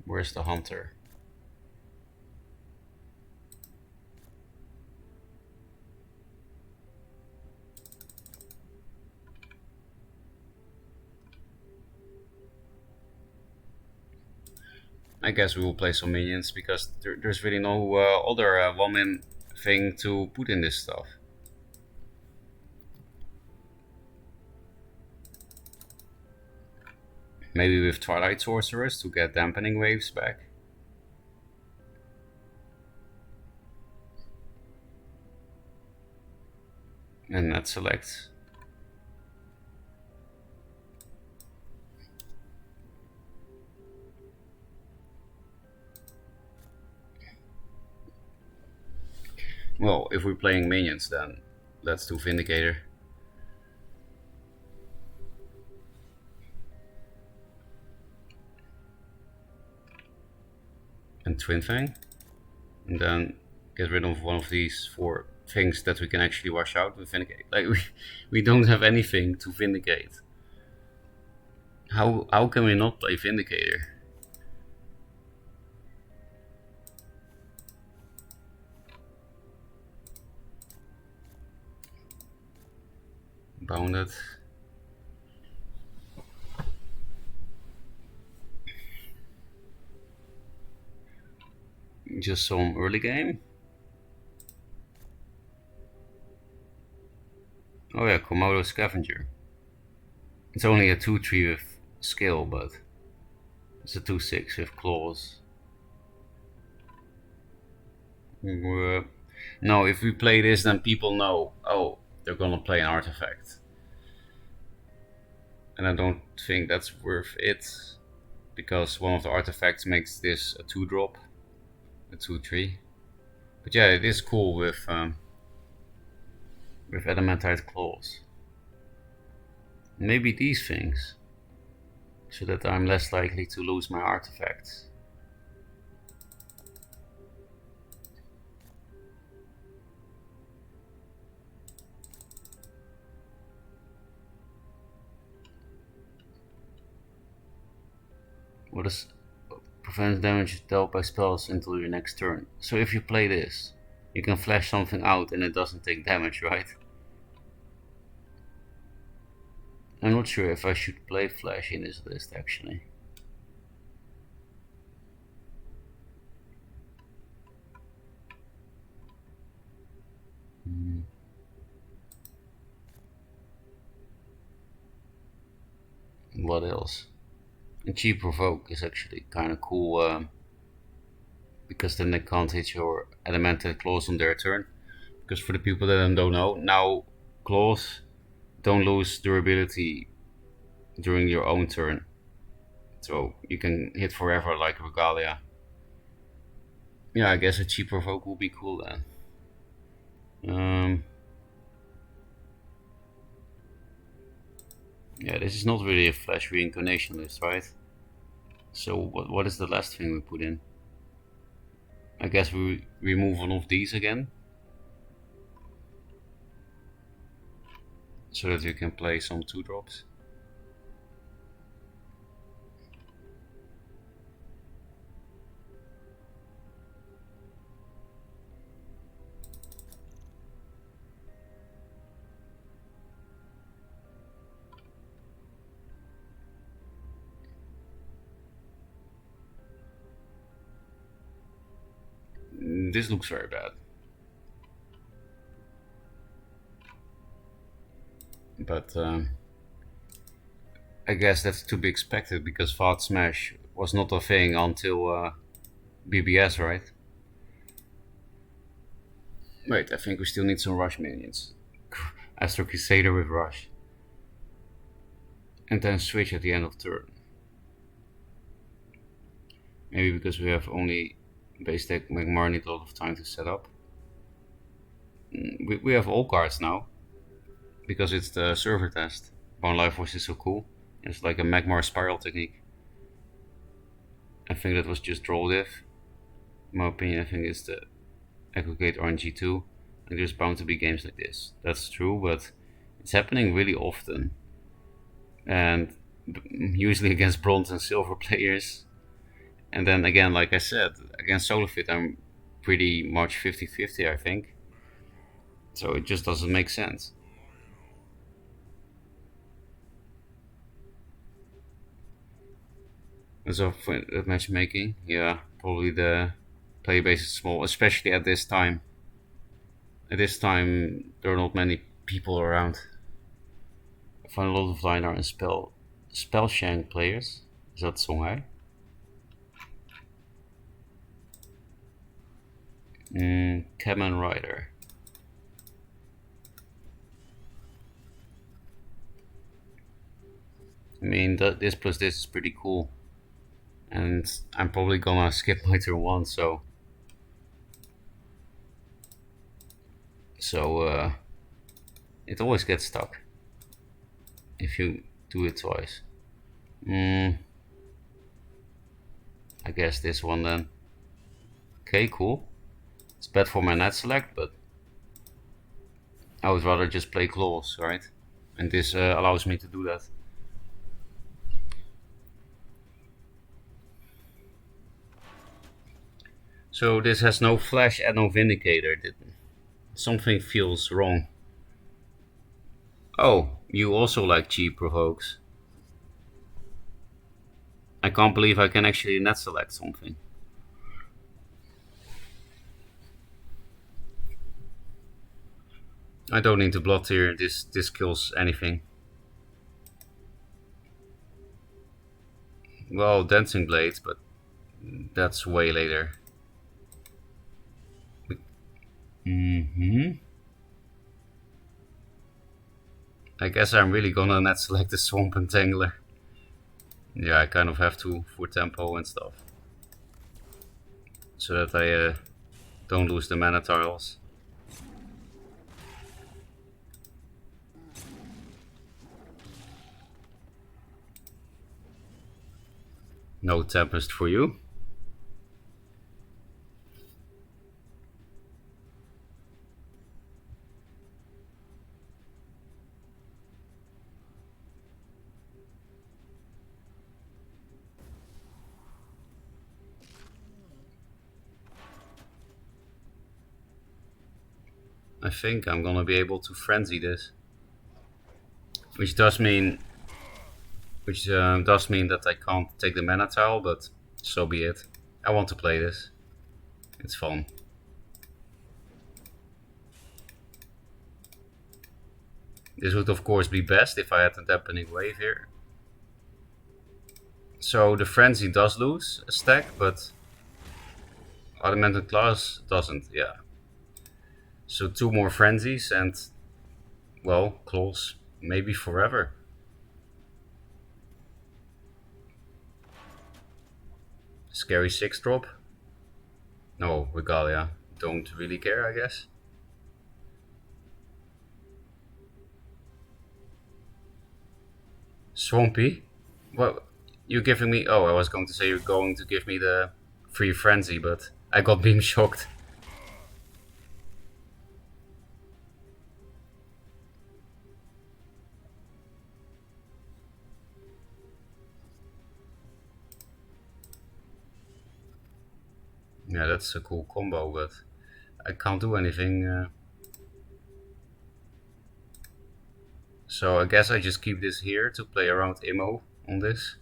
Where's the Hunter? I guess we will play some minions because there's really no other one-man thing to put in this stuff. Maybe with Twilight Sorceress to get dampening waves back. And net select. Well, if we're playing minions, then let's do Vindicator. And Twin Fang. And then get rid of one of these 4 things that we can actually wash out with Vindicate. Like, we don't have anything to Vindicate. How can we not play Vindicator? Bounded. Just some early game. Oh yeah, Komodo Scavenger. It's only a 2-3 with skill, but it's a 2-6 with claws. No, if we play this, then people know, oh, they're gonna play an artifact. And I don't think that's worth it, because one of the artifacts makes this a 2-drop, a 2-3. But yeah, it is cool with adamantite claws. Maybe these things, so that I'm less likely to lose my artifacts. What is prevents damage dealt by spells until your next turn. So if you play this, you can flash something out and it doesn't take damage, right? I'm not sure if I should play flash in this list actually. What else? And cheap provoke is actually kind of cool, because then they can't hit your adamantite claws on their turn. Because for the people that don't know, now claws don't lose durability during your own turn, so you can hit forever like Regalia. Yeah, I guess a cheap provoke will be cool then. Yeah, this is not really a flash reincarnation list, right? So what is the last thing we put in? I guess we remove one of these again, so that you can play some 2-drops. This looks very bad. But I guess that's to be expected, because Fat Smash was not a thing until BBS, right? Wait, I think we still need some rush minions. Astro Crusader with rush. And then switch at the end of turn. Maybe because we have only base deck Magmar need a lot of time to set up. We have all cards now. Because it's the server test. Bone Life Force is so cool. It's like a Magmar spiral technique. I think that was just draw diff. In my opinion, I think it's the aggregate RNG2. And there's bound to be games like this. That's true, but it's happening really often. And usually against bronze and silver players. And then again, like I said, against Solofit I'm pretty much 50-50, I think. So it just doesn't make sense. As of matchmaking, yeah, probably the player base is small, especially at this time. At this time, there are not many people around. I find a lot of Linar and Spellshank players. Is that Songhai? Kamen Rider. I mean, this plus this is pretty cool. And I'm probably gonna skip my turn 1, so it always gets stuck if you do it twice. I guess this one then. Okay, cool. It's bad for my net select, but I would rather just play claws, right? And this allows me to do that. So this has no flash and no vindicator. Something feels wrong. Oh, you also like cheap provokes. I can't believe I can actually net select something. I don't need to blood here. This kills anything. Well, Dancing Blades, but that's way later. I guess I'm really gonna net select the Swamp Entangler. Yeah, I kind of have to for tempo and stuff. So that I don't lose the mana tiles. No Tempest for you. I think I'm gonna be able to frenzy this, which does mean that I can't take the mana tile, but so be it. I want to play this. It's fun. This would of course be best if I had a dampening wave here. So the frenzy does lose a stack, but Adamantine Claws doesn't, yeah. So 2 more frenzies and, well, claws maybe forever. Scary 6-drop. No, Regalia. Don't really care, I guess. Swampy? What? You're giving me... Oh, I was going to say you're going to give me the free frenzy, but I got beam shocked. Yeah, that's a cool combo, but I can't do anything. So I guess I just keep this here to play around Immo on this.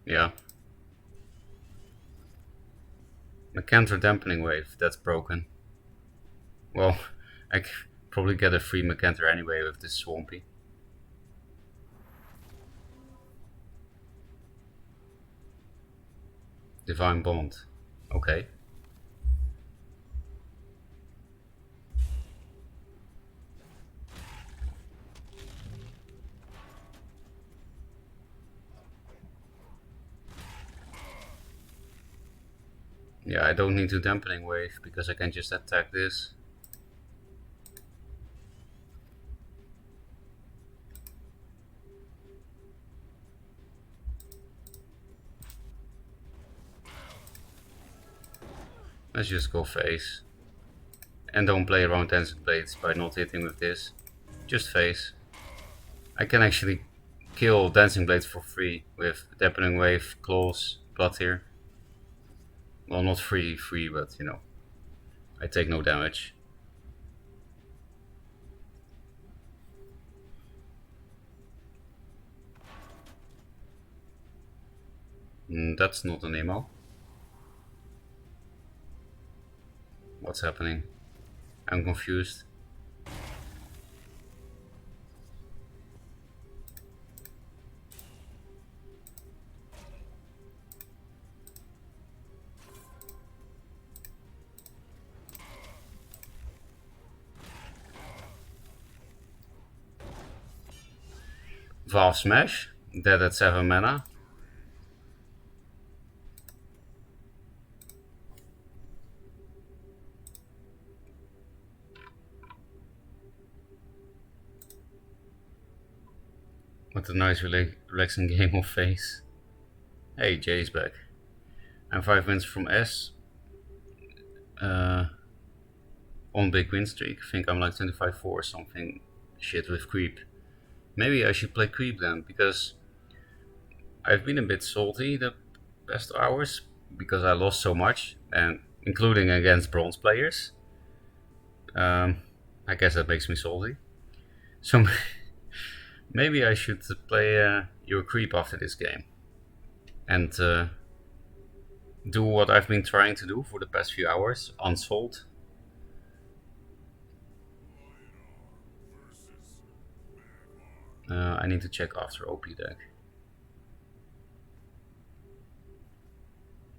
Yeah. My counter dampening wave, that's broken. Well, Probably get a free Mercantor anyway with this Swampy. Divine Bond. Okay. Yeah, I don't need to Dampening Wave because I can just attack this. Let's just go face. And don't play around Dancing Blades by not hitting with this. Just face. I can actually kill Dancing Blades for free with Dampening Wave, Claws, Blood here. Well, not free, but you know. I take no damage. That's not an emo. What's happening? I'm confused. Valve Smash, dead at 7 mana. What a nice relaxing game of face. Hey, Jay's back. I'm 5 wins from S. On big win streak. I think I'm like 25-4 or something shit with creep. Maybe I should play creep then, because I've been a bit salty the past hours because I lost so much, and including against bronze players. I guess that makes me salty. So maybe I should play your creep after this game and do what I've been trying to do for the past few hours, unsalt. I need to check after OP deck.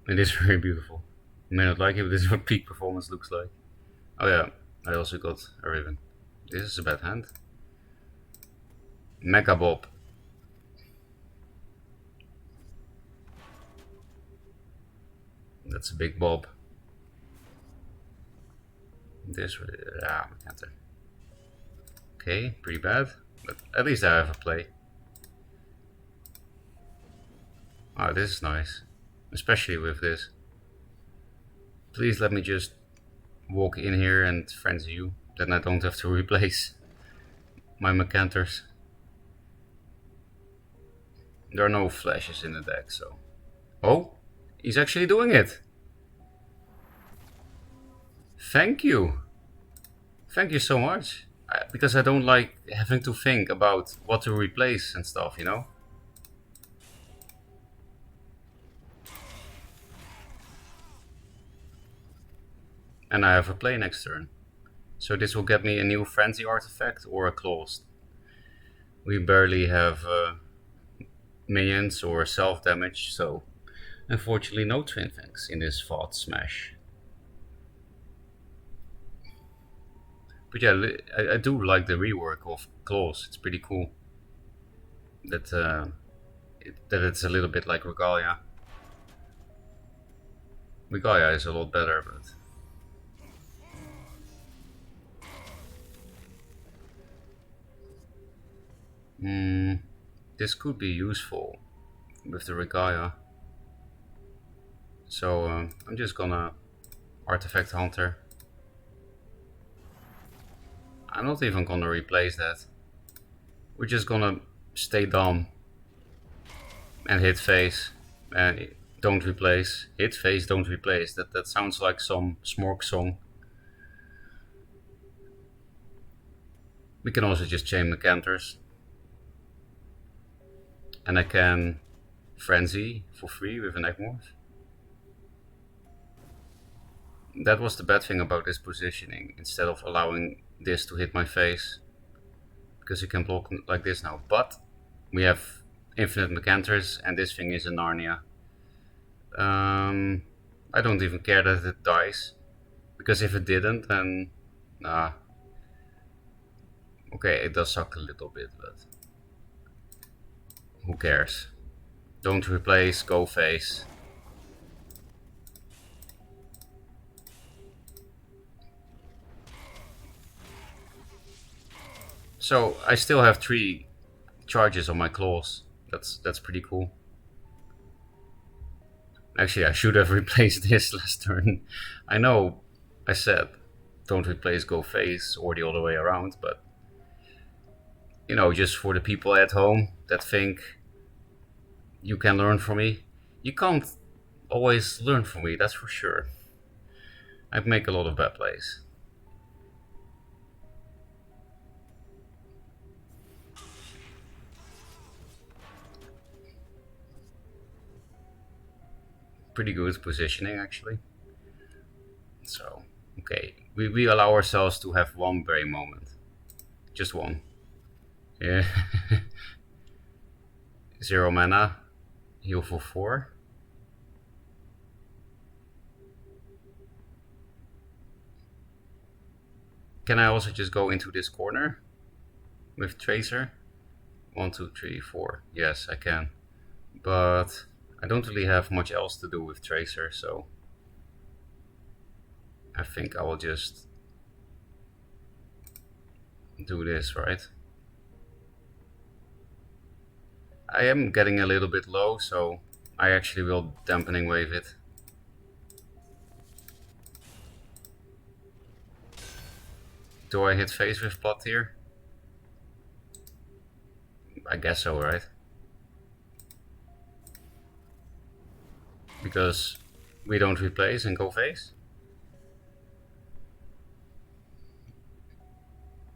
It is very beautiful. You may not like it, but this is what peak performance looks like. Oh yeah, I also got a ribbon. This is a bad hand. Mecha Bob. That's a big Bob. This, Mercantor. Okay, pretty bad, but at least I have a play. Oh, this is nice, especially with this. Please let me just walk in here and frenzy you, then I don't have to replace my Mercantors. There are no flashes in the deck, so... Oh, he's actually doing it! Thank you! Thank you so much. Because I don't like having to think about what to replace and stuff, you know? And I have a play next turn. So this will get me a new Frenzy artifact or a Claws. We barely have minions or self-damage, so unfortunately no Twin Fangs in this Vault Smash. But yeah, I do like the rework of Claws. It's pretty cool. That it's a little bit like Regalia. Regalia is a lot better, but... this could be useful with the Regalia. So I'm just gonna Artifact Hunter. I'm not even gonna replace that. We're just gonna stay dumb and hit face and don't replace. Hit face, don't replace. That sounds like some Smork song. We can also just chain Mercantors. And I can Frenzy for free with an Egmorph. That was the bad thing about this positioning, instead of allowing this to hit my face. Because you can block like this now. But we have infinite Mechanters, and this thing is a Narnia. I don't even care that it dies. Because if it didn't, then... Nah. Okay, it does suck a little bit, but... who cares? Don't replace, go face. So I still have 3 charges on my claws. That's pretty cool. Actually, I should have replaced this last turn. I know I said don't replace go face or the other way around, but you know, just for the people at home that think you can learn from me, you can't always learn from me, that's for sure. I make a lot of bad plays. Pretty good positioning, actually. So, okay, we allow ourselves to have one brave moment. Just one. Yeah. 0 mana, heal for 4. Can I also just go into this corner with Tracer? 1, 2, 3, 4. Yes, I can. But I don't really have much else to do with Tracer, so I think I will just do this, right? I am getting a little bit low, so I actually will dampening wave it. Do I hit face with plot here? I guess so, right? Because we don't replace and go face?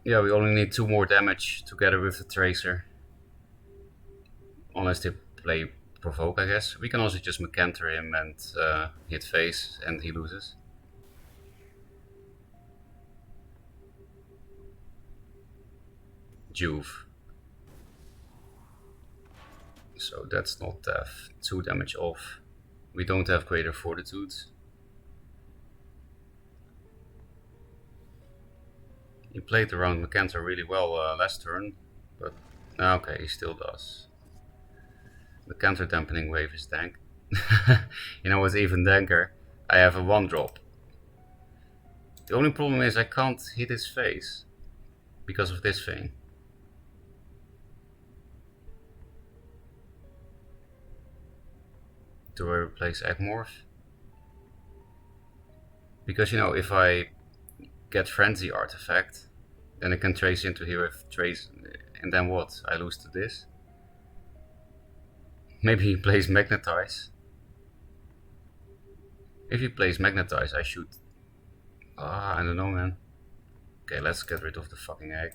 Yeah, we only need 2 more damage together with the Tracer. Unless they play Provoke, I guess. We can also just Mecanter him and hit face and he loses. Juve. So that's not 2 damage off. We don't have Greater Fortitude. He played around Mecanter really well last turn, but okay, he still does. Mecanter dampening wave is dank. You know what's even danker? I have a 1-drop. The only problem is I can't hit his face because of this thing. Do I replace Agmorph? Because, you know, if I get Frenzy Artifact, then I can trace into here with trace, and then what? I lose to this? Maybe he plays Magnetize. If he plays Magnetize, I should... I don't know, man. Okay, let's get rid of the fucking egg.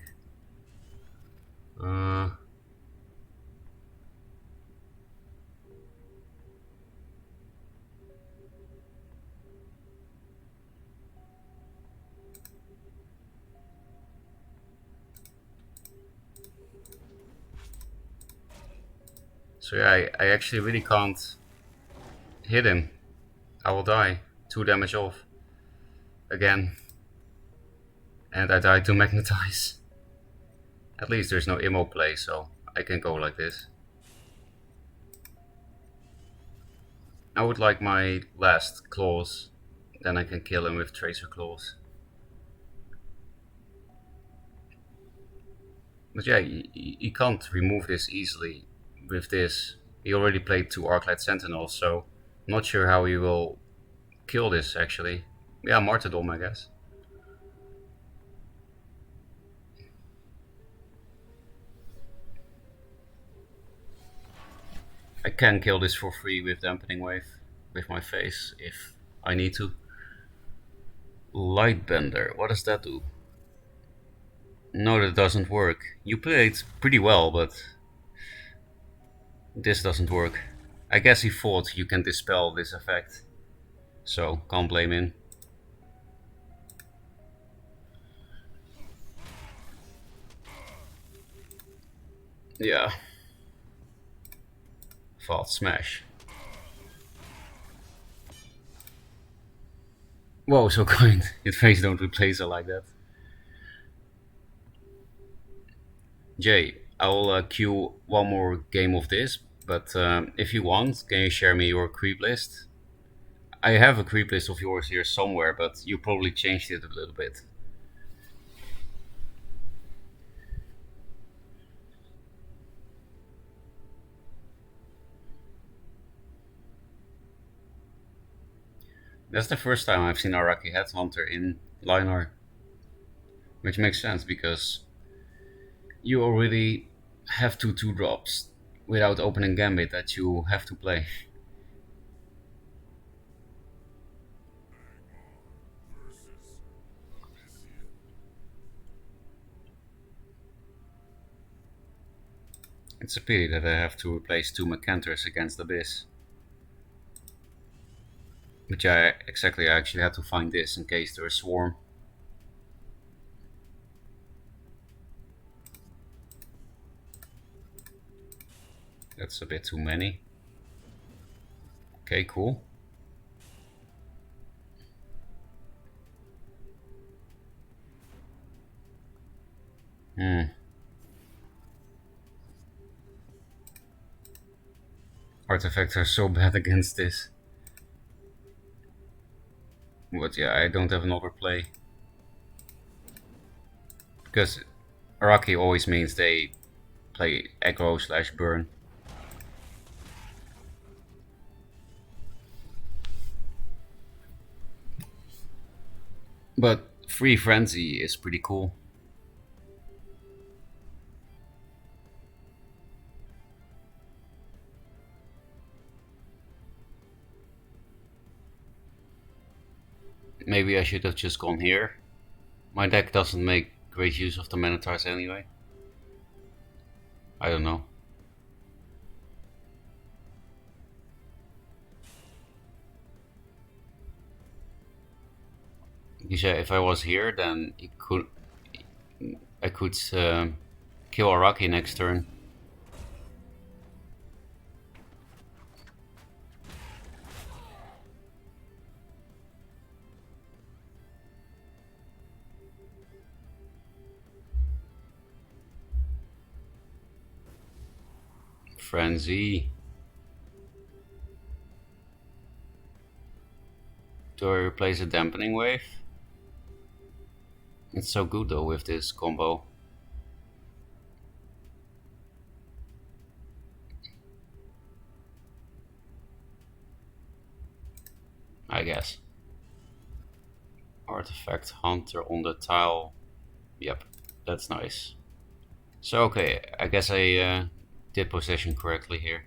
So yeah, I actually really can't hit him. I will die. 2 damage off. Again. And I died to Magnetize. At least there's no immo play, so I can go like this. I would like my last claws. Then I can kill him with Tracer Claws. But yeah, you can't remove this easily with this. He already played 2 Arclight Sentinels, so I'm not sure how he will kill this actually. Yeah, Martyrdom, I guess. I can kill this for free with Dampening Wave with my face if I need to. Lightbender, what does that do? No, that doesn't work. You played pretty well, but this doesn't work. I guess he thought you can dispel this effect, so can't blame him. Yeah. Fault smash. Whoa, so kind. His face don't replace her like that. Jay, I'll queue one more game of this, but if you want, can you share me your creep list? I have a creep list of yours here somewhere, but you probably changed it a little bit. That's the first time I've seen Araki Headhunter in Linear, which makes sense because you already have two drops without opening Gambit that you have to play. It's a pity that I have to replace two Macanters against Abyss. Which I actually had to find this in case there's Swarm. That's a bit too many. Okay, cool. Artifacts are so bad against this. But yeah, I don't have another play. Because Araki always means they play aggro / burn. But Free Frenzy is pretty cool. Maybe I should have just gone here. My deck doesn't make great use of the Minotaurs anyway. I don't know. Because yeah, if I was here, then I could kill Araki next turn. Frenzy. Do I replace a dampening wave? It's so good though with this combo. I guess. Artifact Hunter on the tile. Yep, that's nice. So okay, I guess I did position correctly here.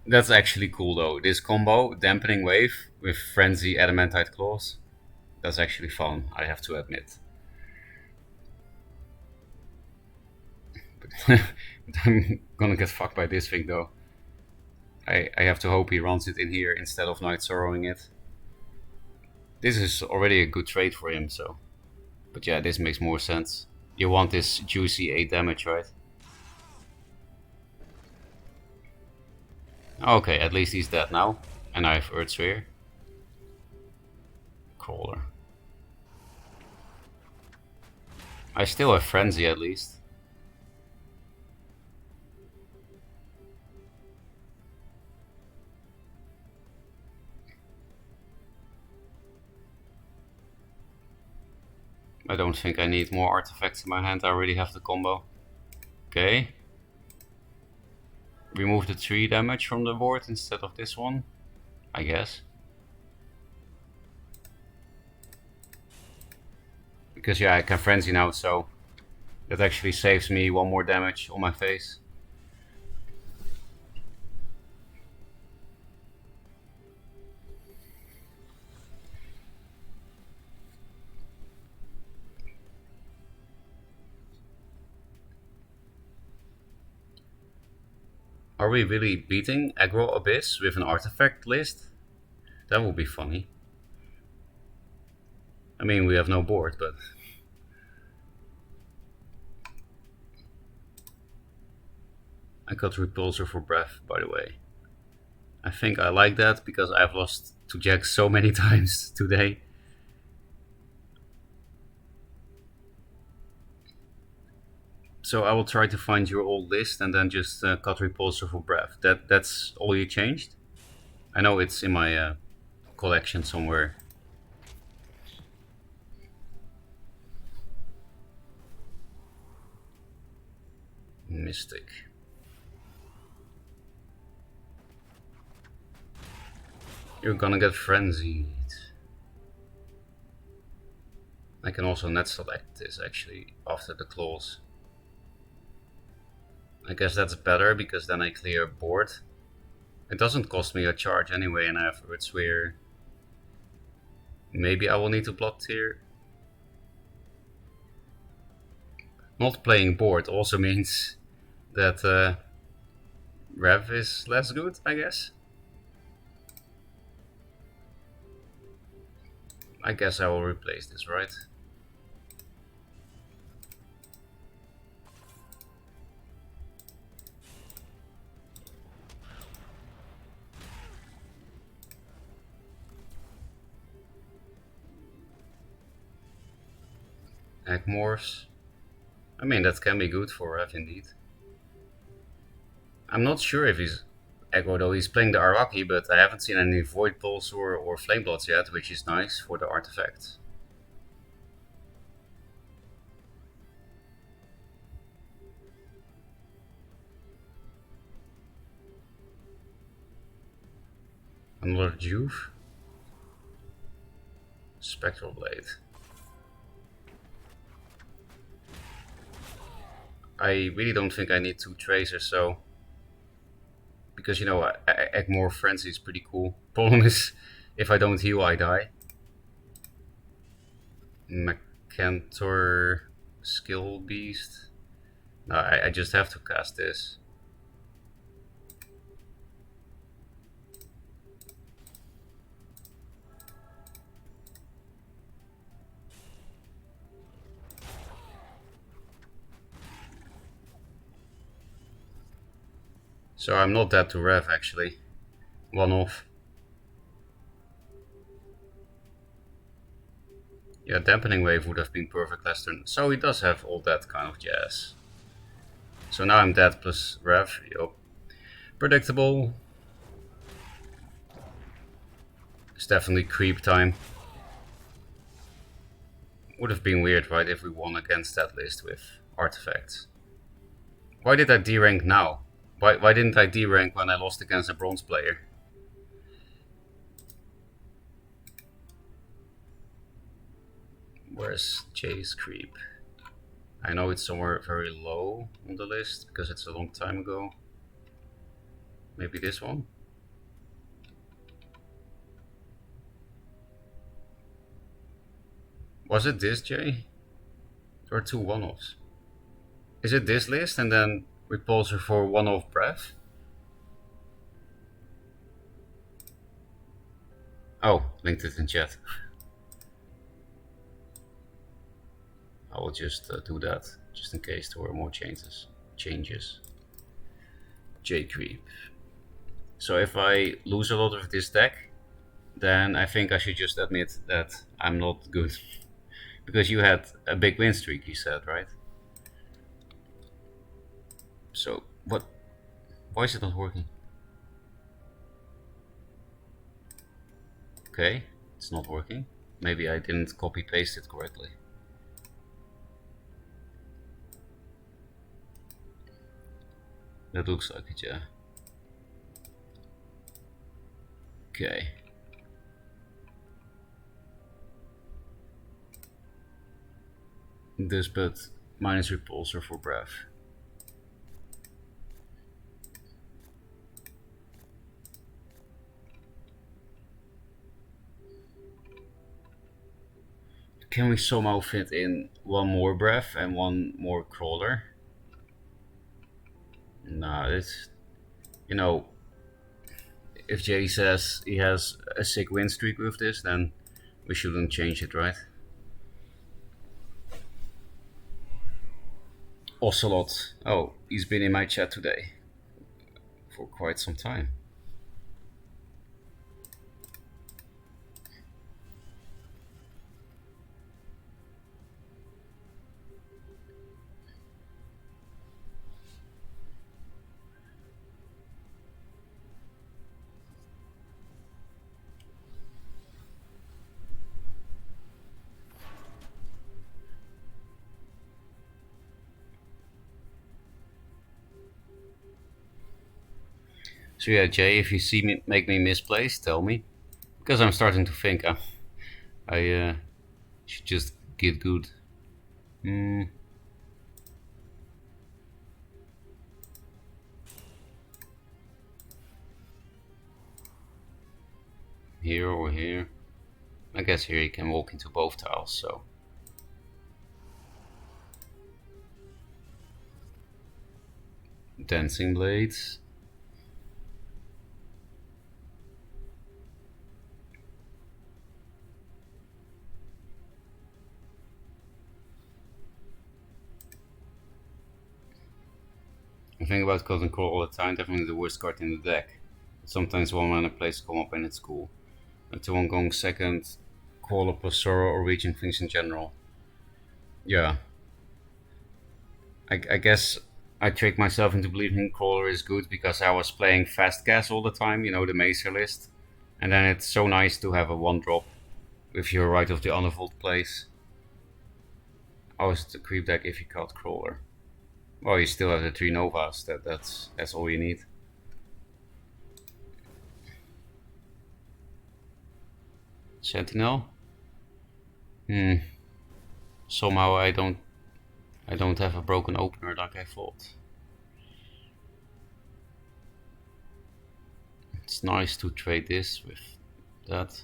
That's actually cool though. This combo, Dampening Wave with Frenzy Adamantite Claws, that's actually fun, I have to admit. I'm gonna get fucked by this thing though. I have to hope he runs it in here instead of Night Sorrowing it. This is already a good trade for him, so. But yeah, this makes more sense. You want this juicy 8 damage, right? Okay, at least he's dead now. And I have Earth Sphere. Crawler. I still have Frenzy at least. I don't think I need more artifacts in my hand, I already have the combo. Okay. Remove the 3 damage from the board instead of this one, I guess. Because yeah, I can Frenzy now, so that actually saves me 1 more damage on my face. Are we really beating Aggro Abyss with an artifact list? That would be funny. I mean, we have no board, but... I got Repulsor for Breath, by the way. I think I like that because I've lost to Jack so many times today. So I will try to find your old list and then just cut Repulsor for Breath. That's all you changed? I know it's in my collection somewhere. Mystic. You're gonna get frenzied. I can also net select this actually after the claws. I guess that's better because then I clear board. It doesn't cost me a charge anyway, and afterwards we're... Maybe I will need to block tier. Not playing board also means that Rev is less good, I guess. I guess I will replace this, right? Agmorphs. I mean, that can be good for Rev indeed. I'm not sure if he's aggro though. He's playing the Araki, but I haven't seen any Void Pulse or Flame Bloods yet, which is nice for the artifact. Another Juve. Spectral Blade. I really don't think I need 2 Tracers, so... Because, you know, Agmorph Frenzy is pretty cool. Problem is, if I don't heal, I die. Macantor Skill Beast. No, I just have to cast this. So I'm not dead to Rev actually. One off. Yeah, Dampening Wave would have been perfect last turn. So he does have all that kind of jazz. So now I'm dead plus Rev. Yup. Predictable. It's definitely creep time. Would have been weird, right, if we won against that list with artifacts. Why did I D-rank now? Why didn't I D-rank when I lost against a bronze player? Where's Jay's creep? I know it's somewhere very low on the list because it's a long time ago. Maybe this one? Was it this, Jay? There are 2 one-offs. Is it this list and then Repulsor for one-off Breath? Oh, linked it in chat. I will just do that, just in case there were more changes. J creep. So if I lose a lot of this deck, then I think I should just admit that I'm not good. Because you had a big win streak, you said, right? So, what? Why is it not working? Okay, it's not working. Maybe I didn't copy paste it correctly. That looks like it, yeah. Okay. This, but minus Repulsor for Breath. Can we somehow fit in one more Breath and one more Crawler? No, you know, if Jay says he has a sick win streak with this, then we shouldn't change it, right? Ocelot. Oh, he's been in my chat today for quite some time. So yeah, Jay, if you see me make me misplace, tell me, because I'm starting to think I should just get good. Here or here. I guess here you can walk into both tiles, so. Dancing blades. I think about Golden Core all the time, definitely the worst card in the deck. Sometimes one mana plays come up and it's cool. To one going second, Caller plus Sorrow or Reaching things in general. Yeah. I guess I tricked myself into believing Crawler is good because I was playing Fast Gas all the time, you know, the Macer list. And then it's so nice to have a 1-drop with your Right of the Unavault place. How is the creep deck if you caught Crawler? Well, you still have the 3 Novas, that's all you need. Sentinel? Somehow I don't have a broken opener like I thought. It's nice to trade this with that.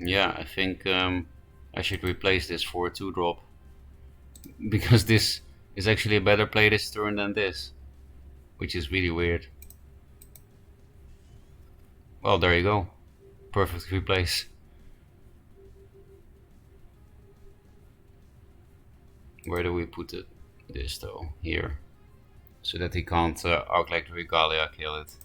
Yeah, I think I should replace this for a 2-drop. Because this is actually a better play this turn than this. Which is really weird. Well, there you go. Perfect replace. Where do we put it? This though, here. So that he can't Arc-like Regalia kill it.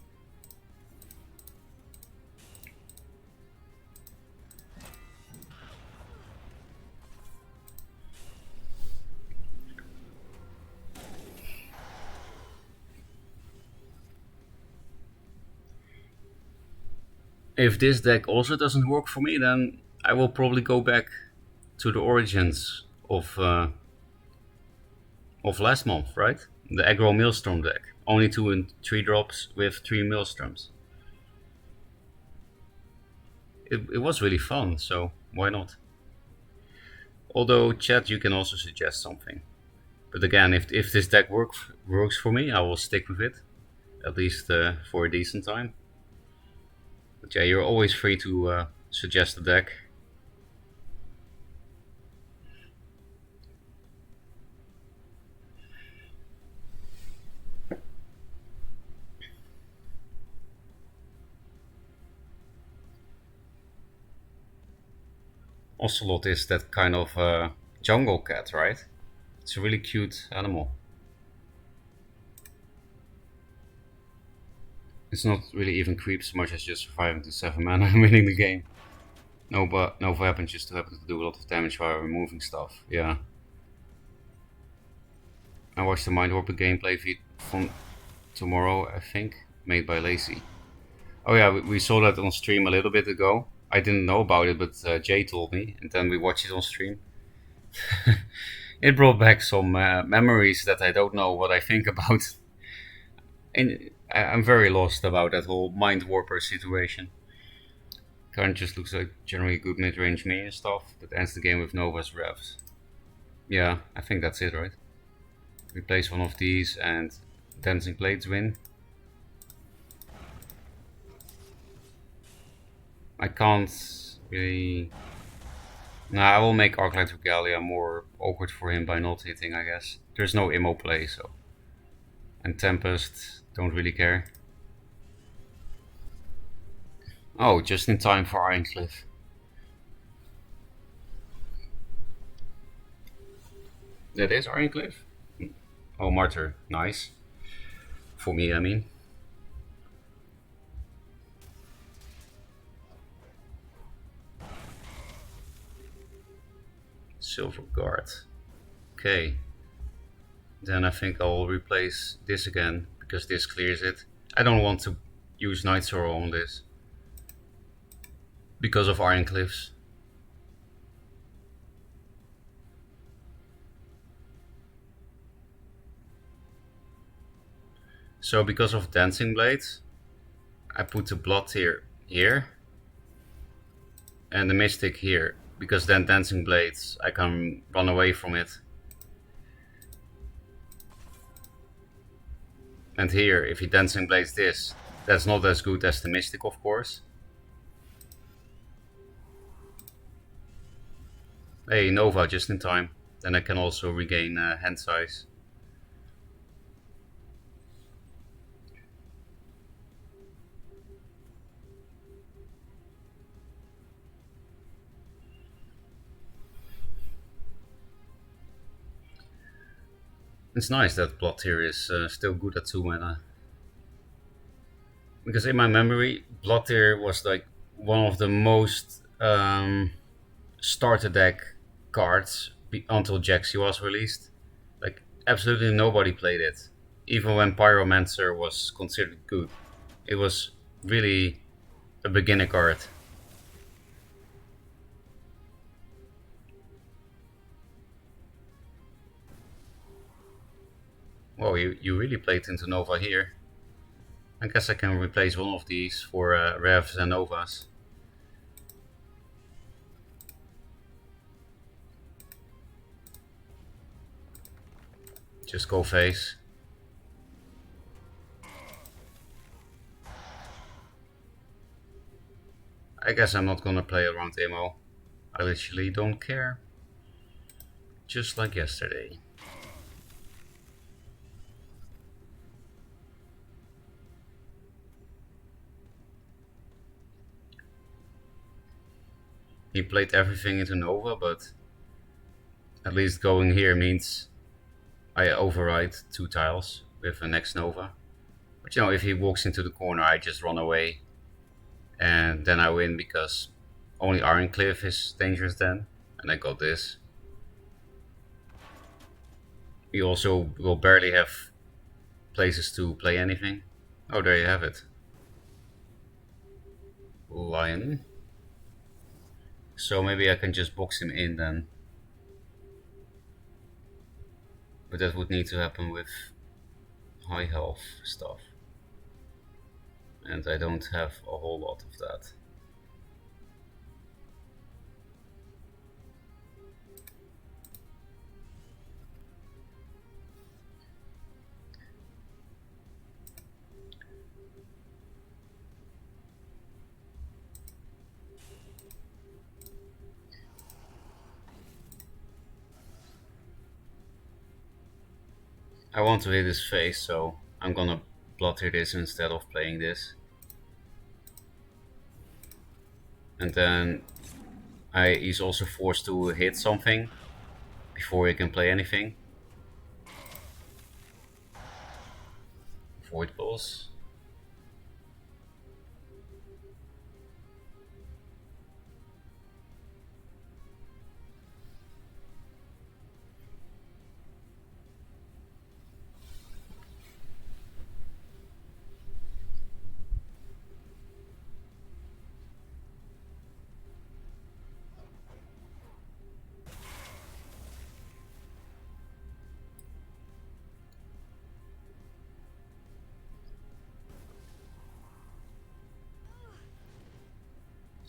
If this deck also doesn't work for me, then I will probably go back to the origins of last month, right? The aggro Maelstrom deck. Only 2 and 3 drops with 3 Maelstroms. It was really fun, so why not? Although, chat, you can also suggest something. But again, if this deck works for me, I will stick with it. At least for a decent time. But yeah, you're always free to suggest a deck. Ocelot is that kind of jungle cat, right? It's a really cute animal. It's not really even creep so much as just surviving to 7 mana and winning the game. No weapon, just to happen to do a lot of damage while removing stuff. Yeah. I watched the Mindwarper gameplay feed from tomorrow, I think, made by Lacey. Oh yeah, we saw that on stream a little bit ago. I didn't know about it, but Jay told me, and then we watched it on stream. It brought back some memories that I don't know what I think about. And I'm very lost about that whole Mind Warper situation. Current just looks like generally good mid-range me and stuff that ends the game with Nova's revs. Yeah, I think that's it, right? Replace one of these and Dancing Blades win. I can't really Nah, I will make Arclight Regalia more awkward for him by not hitting, I guess. There's no immo play, so. And Tempest, don't really care. Oh, just in time for Ironcliff. That is Ironcliff? Oh, Martyr, nice. For me, I mean. Silver Guard. Okay. Then I think I'll replace this again, because this clears it. I don't want to use Night Sorrow on this. Because of Ironcliffs. So because of Dancing Blades, I put the Blood here. And the Mystic here. Because then Dancing Blades, I can run away from it. And here, if he Dancing Blades this, that's not as good as the Mystic, of course. Hey, Nova, just in time. Then I can also regain hand size. It's nice that Blood here is still good at 2 mana. Because in my memory, Blood Tier was like one of the most starter deck cards until Jaxi was released. Like absolutely nobody played it. Even when Pyromancer was considered good. It was really a beginner card. Well, you really played into Nova here. I guess I can replace one of these for Revs and Novas. Just go face. I guess I'm not gonna play around ammo. I literally don't care. Just like yesterday. He played everything into Nova, but at least going here means I override 2 tiles with the next Nova. But you know, if he walks into the corner, I just run away. And then I win because only Ironcliff is dangerous then. And I got this. We also will barely have places to play anything. Oh, there you have it. Lion. So maybe I can just box him in then. But that would need to happen with high health stuff. And I don't have a whole lot of that. I want to hit his face, so I'm gonna blood here this instead of playing this. And then he's also forced to hit something before he can play anything. Void balls.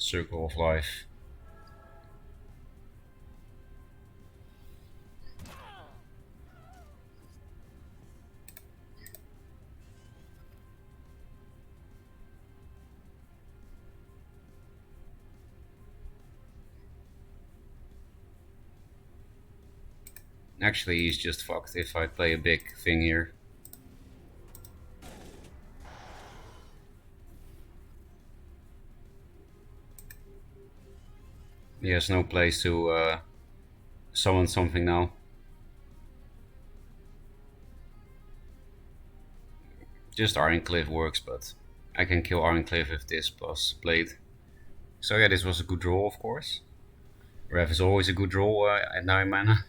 Circle of Life. Actually, he's just fucked if I play a big thing here. He has no place to summon something now. Just Ironclave works, but I can kill Ironclave with this plus Blade. So yeah, this was a good draw, of course. Rev is always a good draw at 9 mana.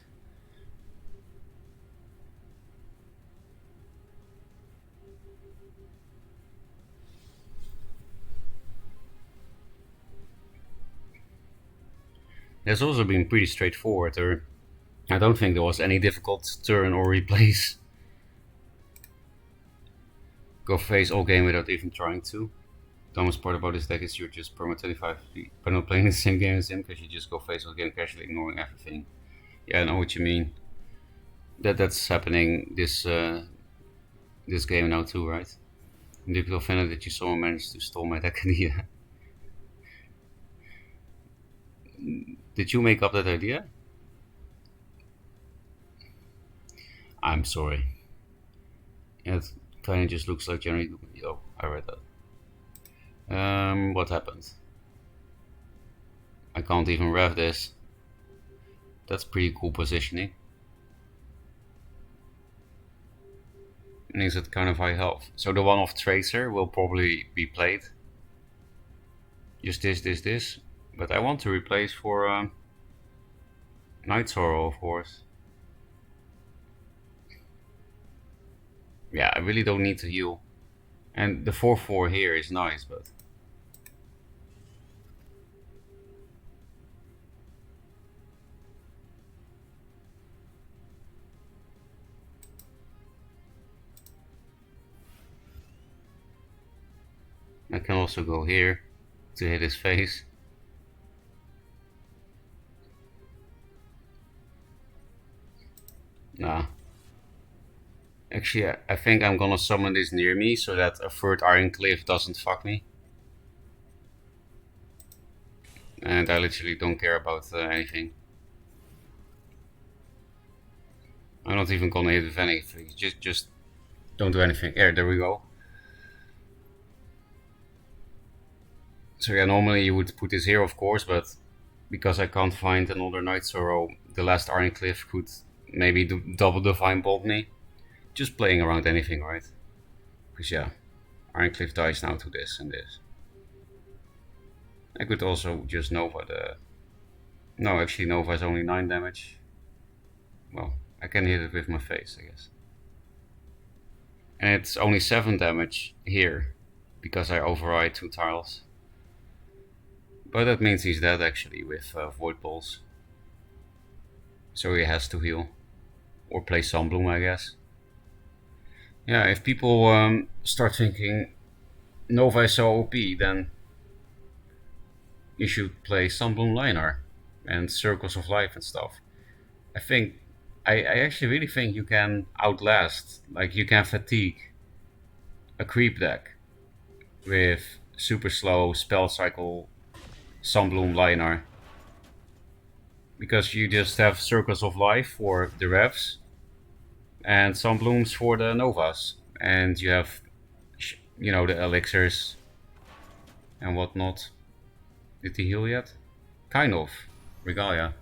It's also been pretty straightforward. I don't think there was any difficult turn or replays. Go face all game without even trying to. The dumbest part about this deck is you're just perma 25 by not playing the same game as him, because you just go face all game casually ignoring everything. Yeah, I know what you mean. That's happening this game now too, right? I'm deeply offended that you somehow managed to stall my deck idea. Did you make up that idea? I'm sorry. Yeah, it kind of just looks like generally. Oh, I read that. What happened? I can't even rev this. That's pretty cool positioning. And is it kind of high health? So the one-off Tracer will probably be played. Just this. But I want to replace for Night Sorrow, of course. Yeah, I really don't need to heal. And the 4/4 here is nice, but... I can also go here to hit his face. Nah. Actually, I think I'm gonna summon this near me so that a third Ironclave doesn't fuck me. And I literally don't care about anything. I'm not even gonna hit with anything. Just don't do anything. There we go. So yeah, normally you would put this here, of course, but because I can't find another Night Sorrow, the last Ironclave could maybe double Divine Bolt me. Just playing around anything, right? Because yeah, Ironclave dies now to this and this. I could also just Nova the... No, actually Nova is only 9 damage. Well, I can hit it with my face, I guess. And it's only 7 damage here, because I override 2 tiles. But that means he's dead actually with Void Balls. So he has to heal. Or play Sunbloom, I guess. Yeah, if people start thinking Nova is so OP, then you should play Sunbloom Linar and Circles of Life and stuff. I actually really think you can outlast, like you can fatigue a creep deck with super slow spell cycle Sunbloom Linar. Because you just have Circles of Life for the revs and Sunblooms for the Novas. And you have, you know, the elixirs and whatnot. Did he heal yet? Kind of. Regalia.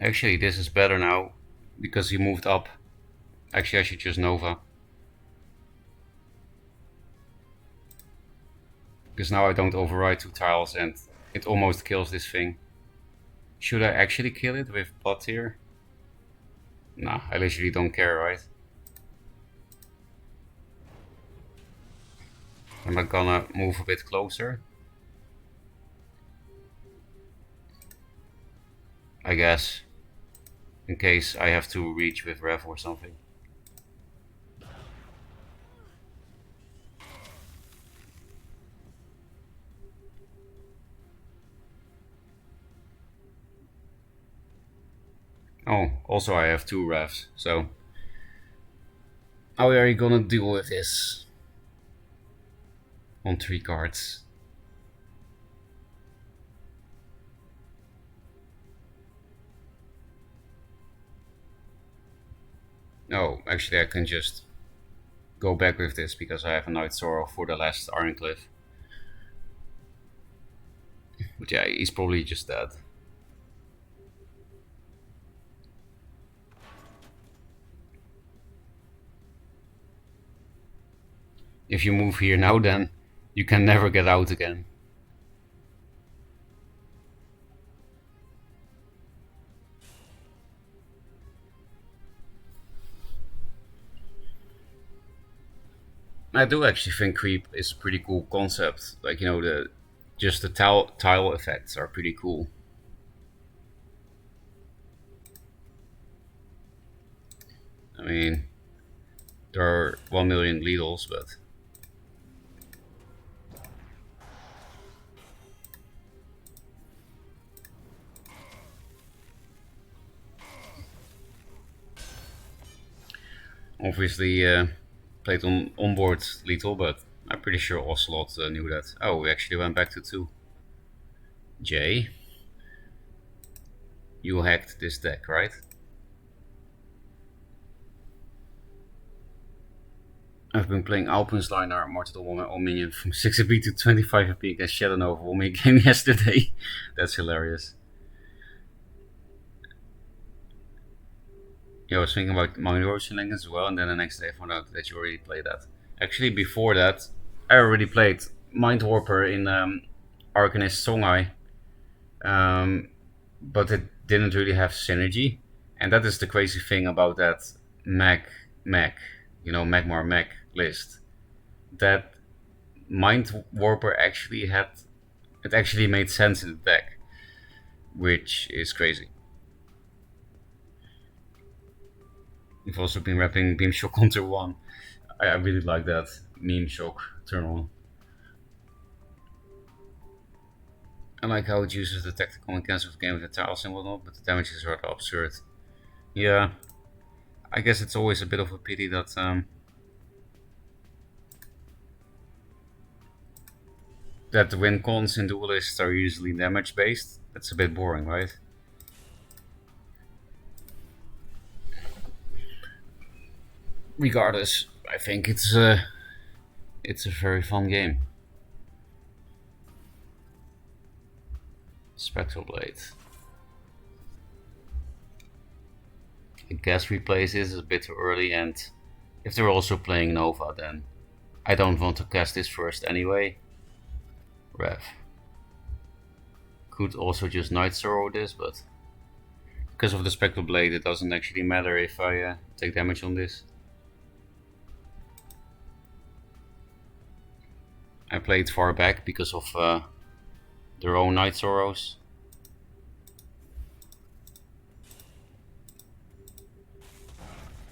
Actually, this is better now because he moved up. Actually, I should just Nova. Because now I don't override 2 tiles and it almost kills this thing. Should I actually kill it with Blood Tear? Nah, I literally don't care, right? Am I gonna move a bit closer? I guess. In case I have to reach with Rev or something. Oh, also I have 2 refs, so how are you gonna deal with this? On 3 cards. No, actually I can just go back with this because I have a Night Sorrow for the last Ironcliffe. But yeah, he's probably just dead. If you move here now, then you can never get out again. I do actually think creep is a pretty cool concept. Like, you know, the tile effects are pretty cool. I mean, there are 1 million Lidls, but obviously played on onboard lethal, but I'm pretty sure Ocelot knew that. Oh, we actually went back to 2. Jay, you hacked this deck, right? I've been playing Alpensteiner, Martyrdom on minion from 6 AP to 25 AP against Shadow Nova. Won me a game yesterday. That's hilarious. Yeah, I was thinking about Mount Ocean Link as well, and then the next day I found out that you already played that. Actually, before that, I already played Mind Warper in Arcanist Songhai, but it didn't really have synergy, and that is the crazy thing about that Magmar Mech list. That Mind Warper actually made sense in the deck, which is crazy. We've also been rapping Beam Shock on turn 1. I really like that meme shock turn 1. I like how it uses the tactical and cancels game with the tiles and whatnot, but the damage is rather absurd. Yeah, I guess it's always a bit of a pity that that the win cons in Duelyst are usually damage based. That's a bit boring, right? Regardless, I think it's a very fun game. Spectral Blade. I guess replace this is a bit too early, and if they're also playing Nova, then I don't want to cast this first anyway. Rev. Could also just Night Sorrow this, but because of the Spectral Blade, it doesn't actually matter if I take damage on this. I played far back because of their own Night Sorrows.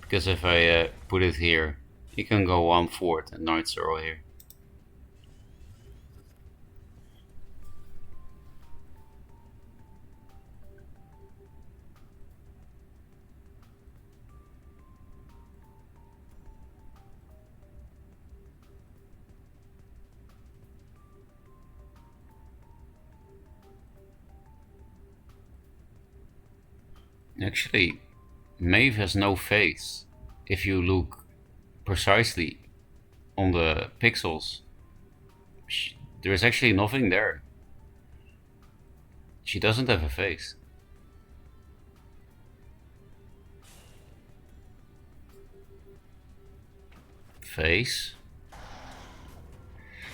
Because if I put it here, you can go 1/4 and Night Sorrow here. Actually, Maeve has no face. If you look precisely on the pixels, there is actually nothing there. She doesn't have a face. Face?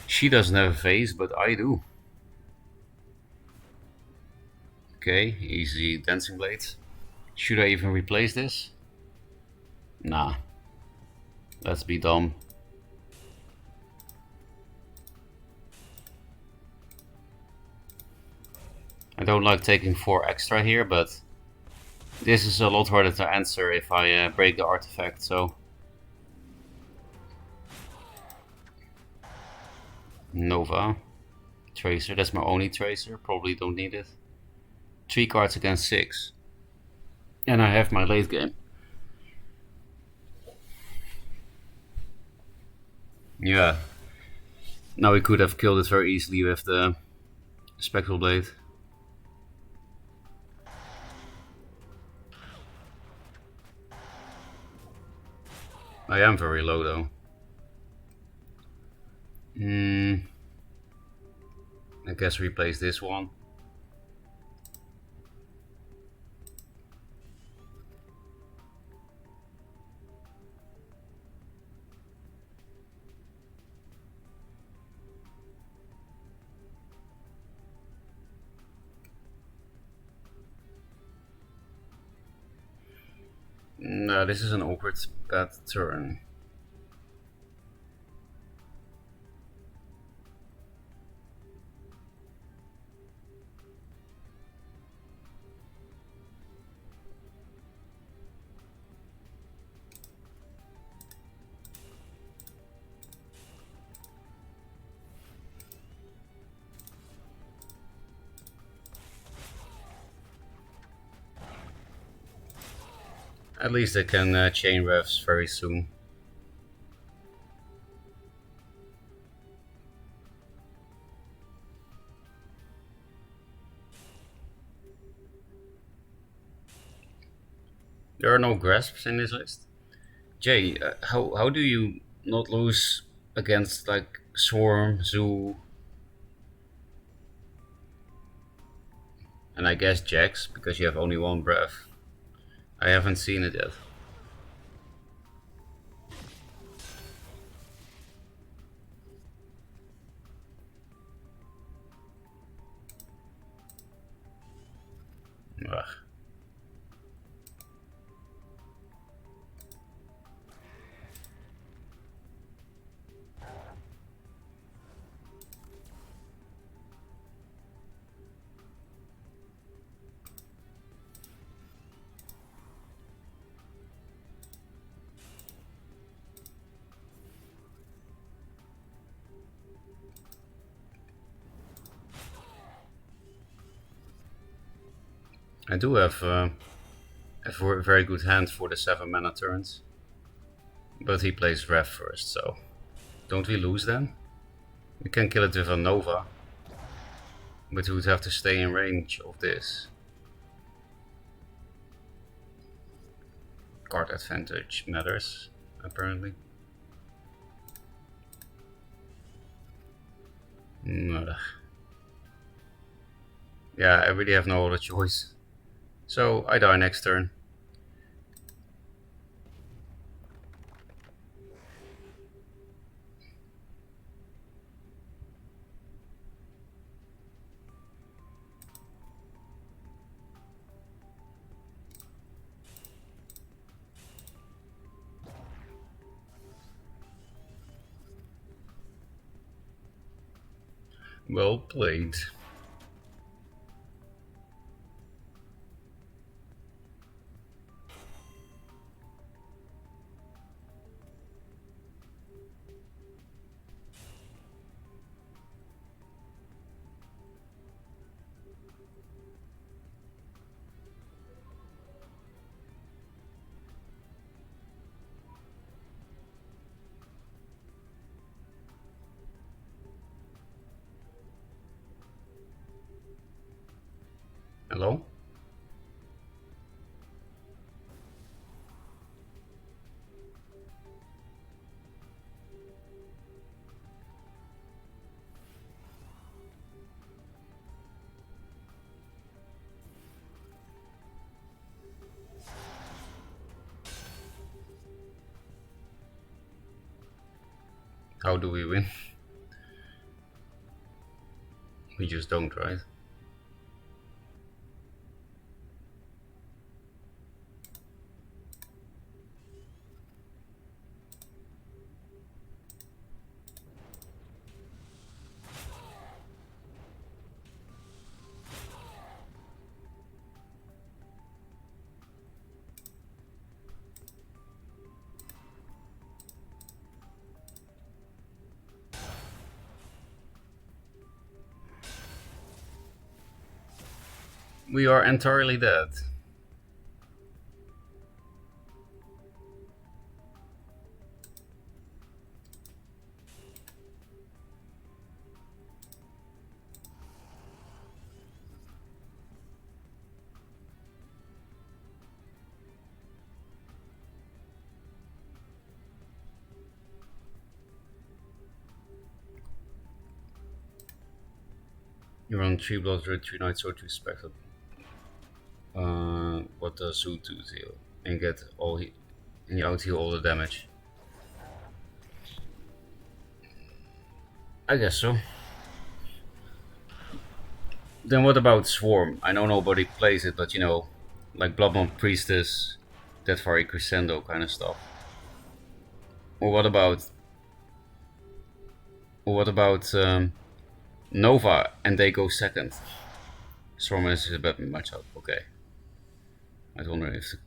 She doesn't have a face, but I do. Okay, easy Dancing Blade. Should I even replace this? Nah. Let's be dumb. I don't like taking 4 extra here, but this is a lot harder to answer if I break the artifact, so... Nova. Tracer, that's my only Tracer, probably don't need it. 3 cards against 6. And I have my late game. Yeah. Now we could have killed it very easily with the Spectral Blade. I am very low though. I guess replace this one. No, this is an awkward bad turn. At least I can chain revs very soon. There are no grasps in this list. Jay, how do you not lose against like Swarm, Zoo, and I guess Jax because you have only one breath? I haven't seen it yet. Ugh. I do have a very good hand for the 7 mana turns. But he plays Rev first, so don't we lose then? We can kill it with a Nova. But we would have to stay in range of this. Card advantage matters, apparently. Ugh. Yeah, I really have no other choice. So I die next turn. Well played. Hello? How do we win? We just don't, right? We are entirely dead. You run 3 Blood Red, 3 Night Sword, 3 Spectre. What does Zoo do to you? And get all and you out heal all the damage. I guess so. Then what about Swarm? I know nobody plays it, but you know, like Bloodborne Priestess, that very crescendo kind of stuff. Or what about Nova and they go second? Swarm is a better matchup. Okay. I was wondering if it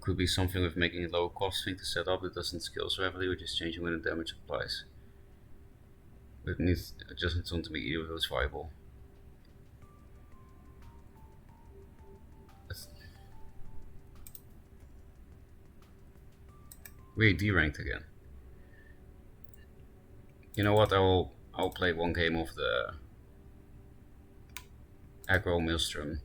could be something with making a low cost thing to set up that doesn't scale so heavily, or just changing when the damage applies. But it needs adjustments on to be either of those viable. We D-ranked again. You know what? I'll play one game of the Aggro Maelstrom.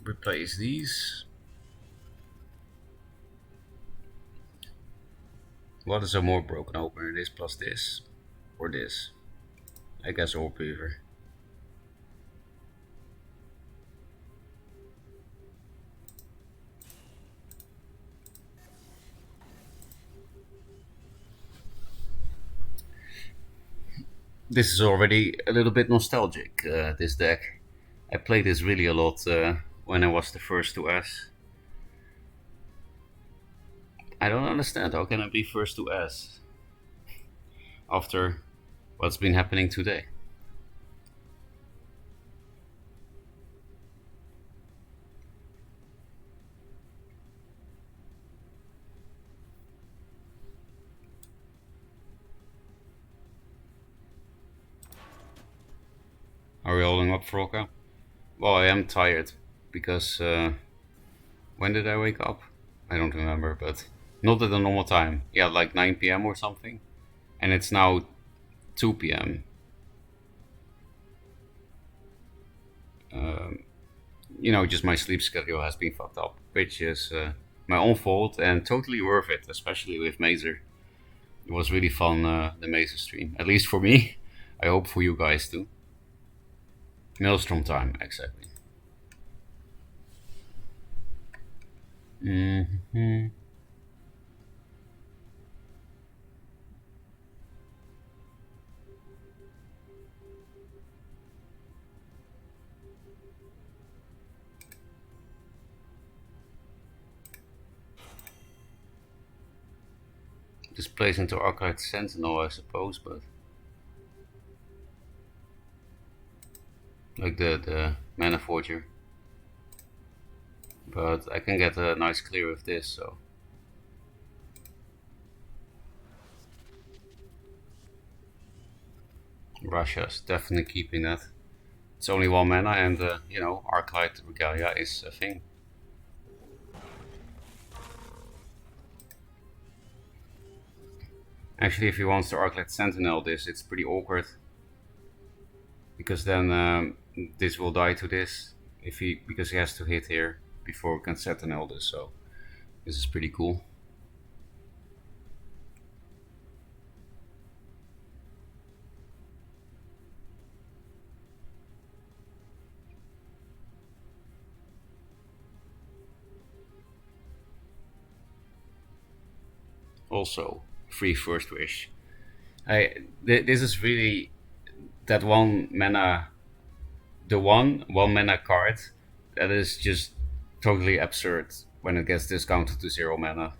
Replace these. What is a more broken opener? This plus this, or this? I guess Orb Weaver. This is already a little bit nostalgic. This deck. I played this really a lot when I was the first to S. I don't understand. How can I be first to S after what's been happening today? Are we holding up, Ferocca? Well, I am tired because when did I wake up? I don't remember, but not at the normal time. Yeah, like 9 p.m. or something, and it's now 2 p.m. You know, just my sleep schedule has been fucked up, which is my own fault and totally worth it, especially with Mazer. It was really fun, the Mazer stream, at least for me. I hope for you guys too. Maelstrom time, exactly. This plays into Arclight Sentinel, I suppose, but like the Mana Forger. But I can get a nice clear with this, so. Russia's definitely keeping that. It's only 1 mana, and you know, Arclight Regalia is a thing. Actually, if he wants to Arclight Sentinel this, it's pretty awkward. Because then this will die to this, because he has to hit here before we can Sentinel this, so this is pretty cool. Also, free First Wish. This is really that 1 mana, the one mana card that is just totally absurd when it gets discounted to 0 mana.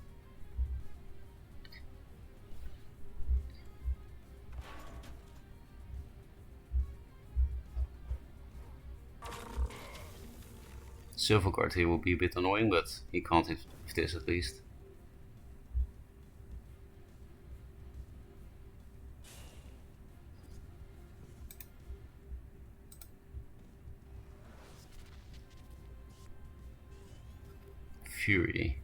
Silverguard here will be a bit annoying, but he can't hit with this at least. Fury.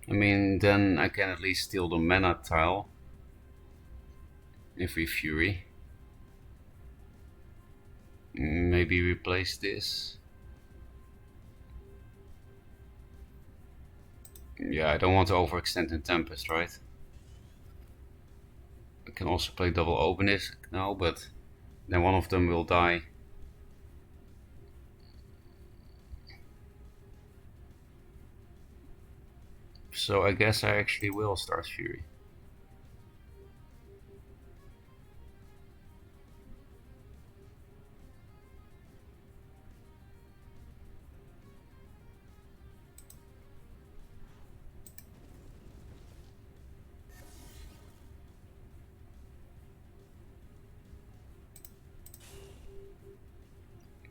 I mean, then I can at least steal the mana tile if we Fury. Maybe replace this. Yeah, I don't want to overextend in Tempest, right? I can also play double Obelisk now, but then one of them will die. So I guess I actually will start Fury.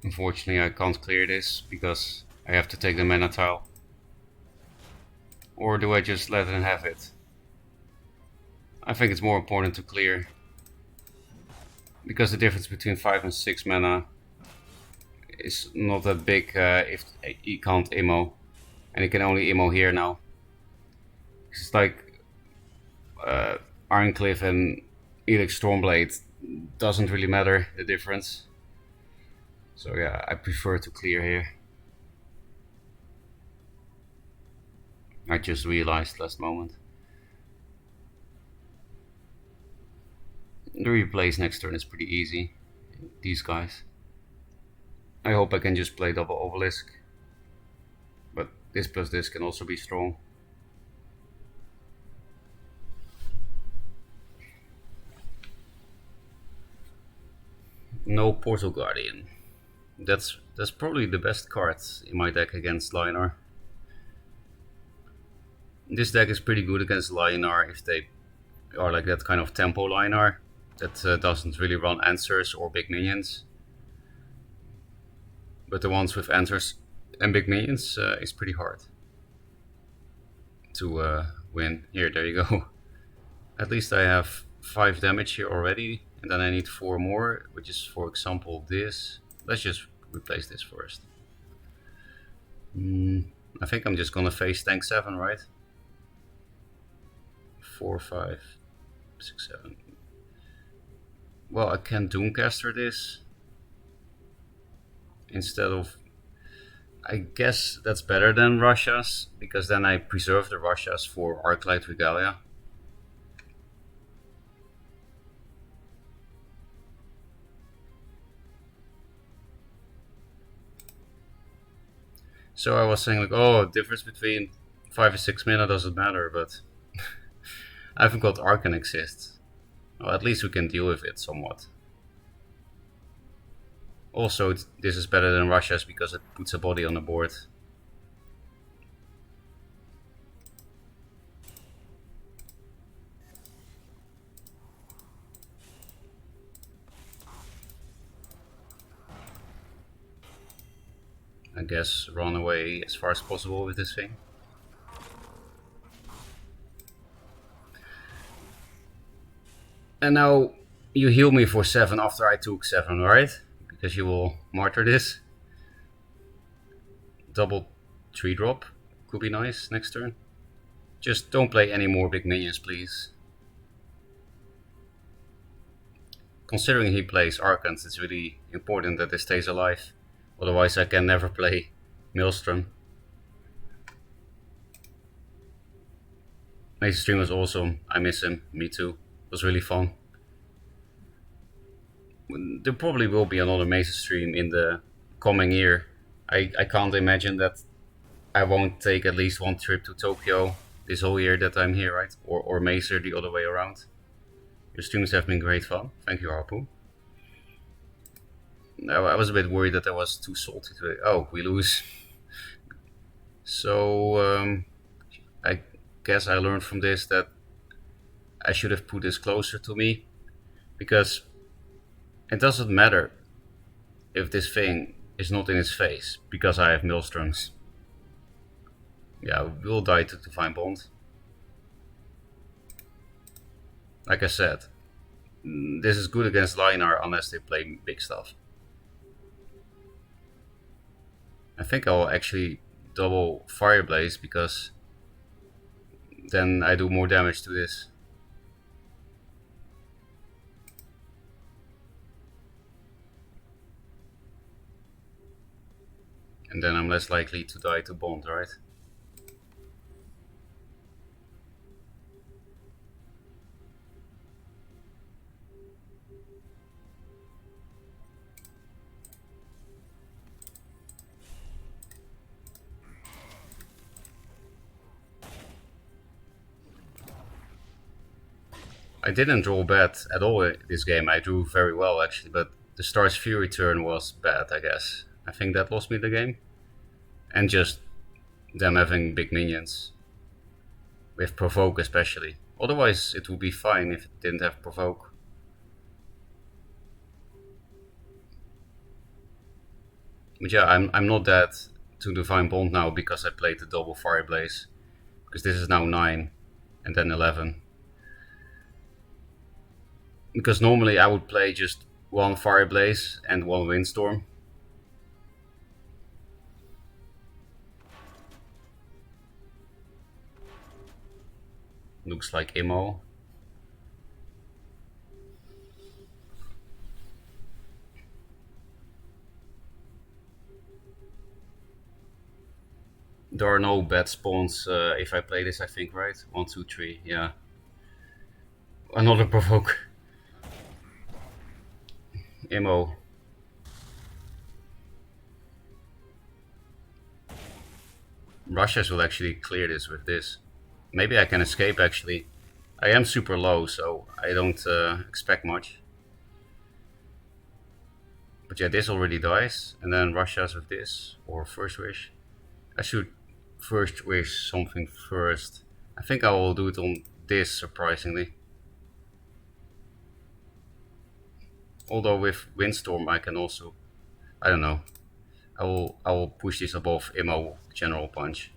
Unfortunately, I can't clear this because I have to take the mana tile. Or do I just let him have it? I think it's more important to clear. Because the difference between 5 and 6 mana is not that big if he can't immo. And he can only immo here now. It's like Ironcliff and Elix Stormblade doesn't really matter, the difference. So yeah, I prefer to clear here. I just realized last moment. The replays next turn is pretty easy. These guys. I hope I can just play double Obelisk. But this plus this can also be strong. No Portal Guardian. That's probably the best card in my deck against Lionar. This deck is pretty good against Lionar if they are like that kind of tempo Lionar that doesn't really run answers or big minions. But the ones with answers and big minions is pretty hard to win. Here, there you go. At least I have 5 damage here already, and then I need 4 more, which is, for example, this. Let's just replace this first. I think I'm just gonna face tank 7, right? 4, 5, 6, 7. Well, I can Doomcaster this instead of... I guess that's better than Russia's, because then I preserve the Russia's for Arclight Regalia. So I was saying like, oh, difference between 5 and 6 mana doesn't matter, but I haven't got Arcan Exist. Well, at least we can deal with it somewhat. Also, this is better than Russia's because it puts a body on the board. I guess run away as far as possible with this thing. And now you heal me for 7 after I took 7, right? Because you will martyr this. Double 3-drop could be nice next turn. Just don't play any more big minions, please. Considering he plays Archons, it's really important that this stays alive. Otherwise I can never play Maelstrom. Mace Stream was awesome. I miss him. Me too. It was really fun. There probably will be another Mesa stream in the coming year. I can't imagine that I won't take at least one trip to Tokyo this whole year that I'm here, right? Or Mesa the other way around. Your streams have been great fun. Thank you, Harpoon. I was a bit worried that I was too salty today. Oh, we lose. So I guess I learned from this that I should have put this closer to me, because it doesn't matter if this thing is not in his face, because I have Maelstroms. Yeah, we'll die to Divine Bond. Like I said, this is good against Linar unless they play big stuff. I think I'll actually double Fireblaze, because then I do more damage to this. And then I'm less likely to die to Bond, right? I didn't draw bad at all this game. I drew very well actually, but the Star's Fury turn was bad, I guess. I think that lost me the game. And just them having big minions. With Provoke especially. Otherwise it would be fine if it didn't have Provoke. But yeah, I'm not that to Divine Bond now because I played the double Fireblaze. Because this is now 9 and then 11. Because normally I would play just one Fireblaze and one Windstorm. Looks like Immo. There are no bad spawns if I play this, I think, right? 1, 2, 3, yeah. Another Provoke. Immo. Russias will actually clear this with this. Maybe I can escape actually. I am super low, so I don't expect much. But yeah, this already dies. And then Russias with this, or First Wish. I should First Wish something first. I think I will do it on this, surprisingly. Although with Windstorm I can also, I don't know. I will push this above Immo General Punch.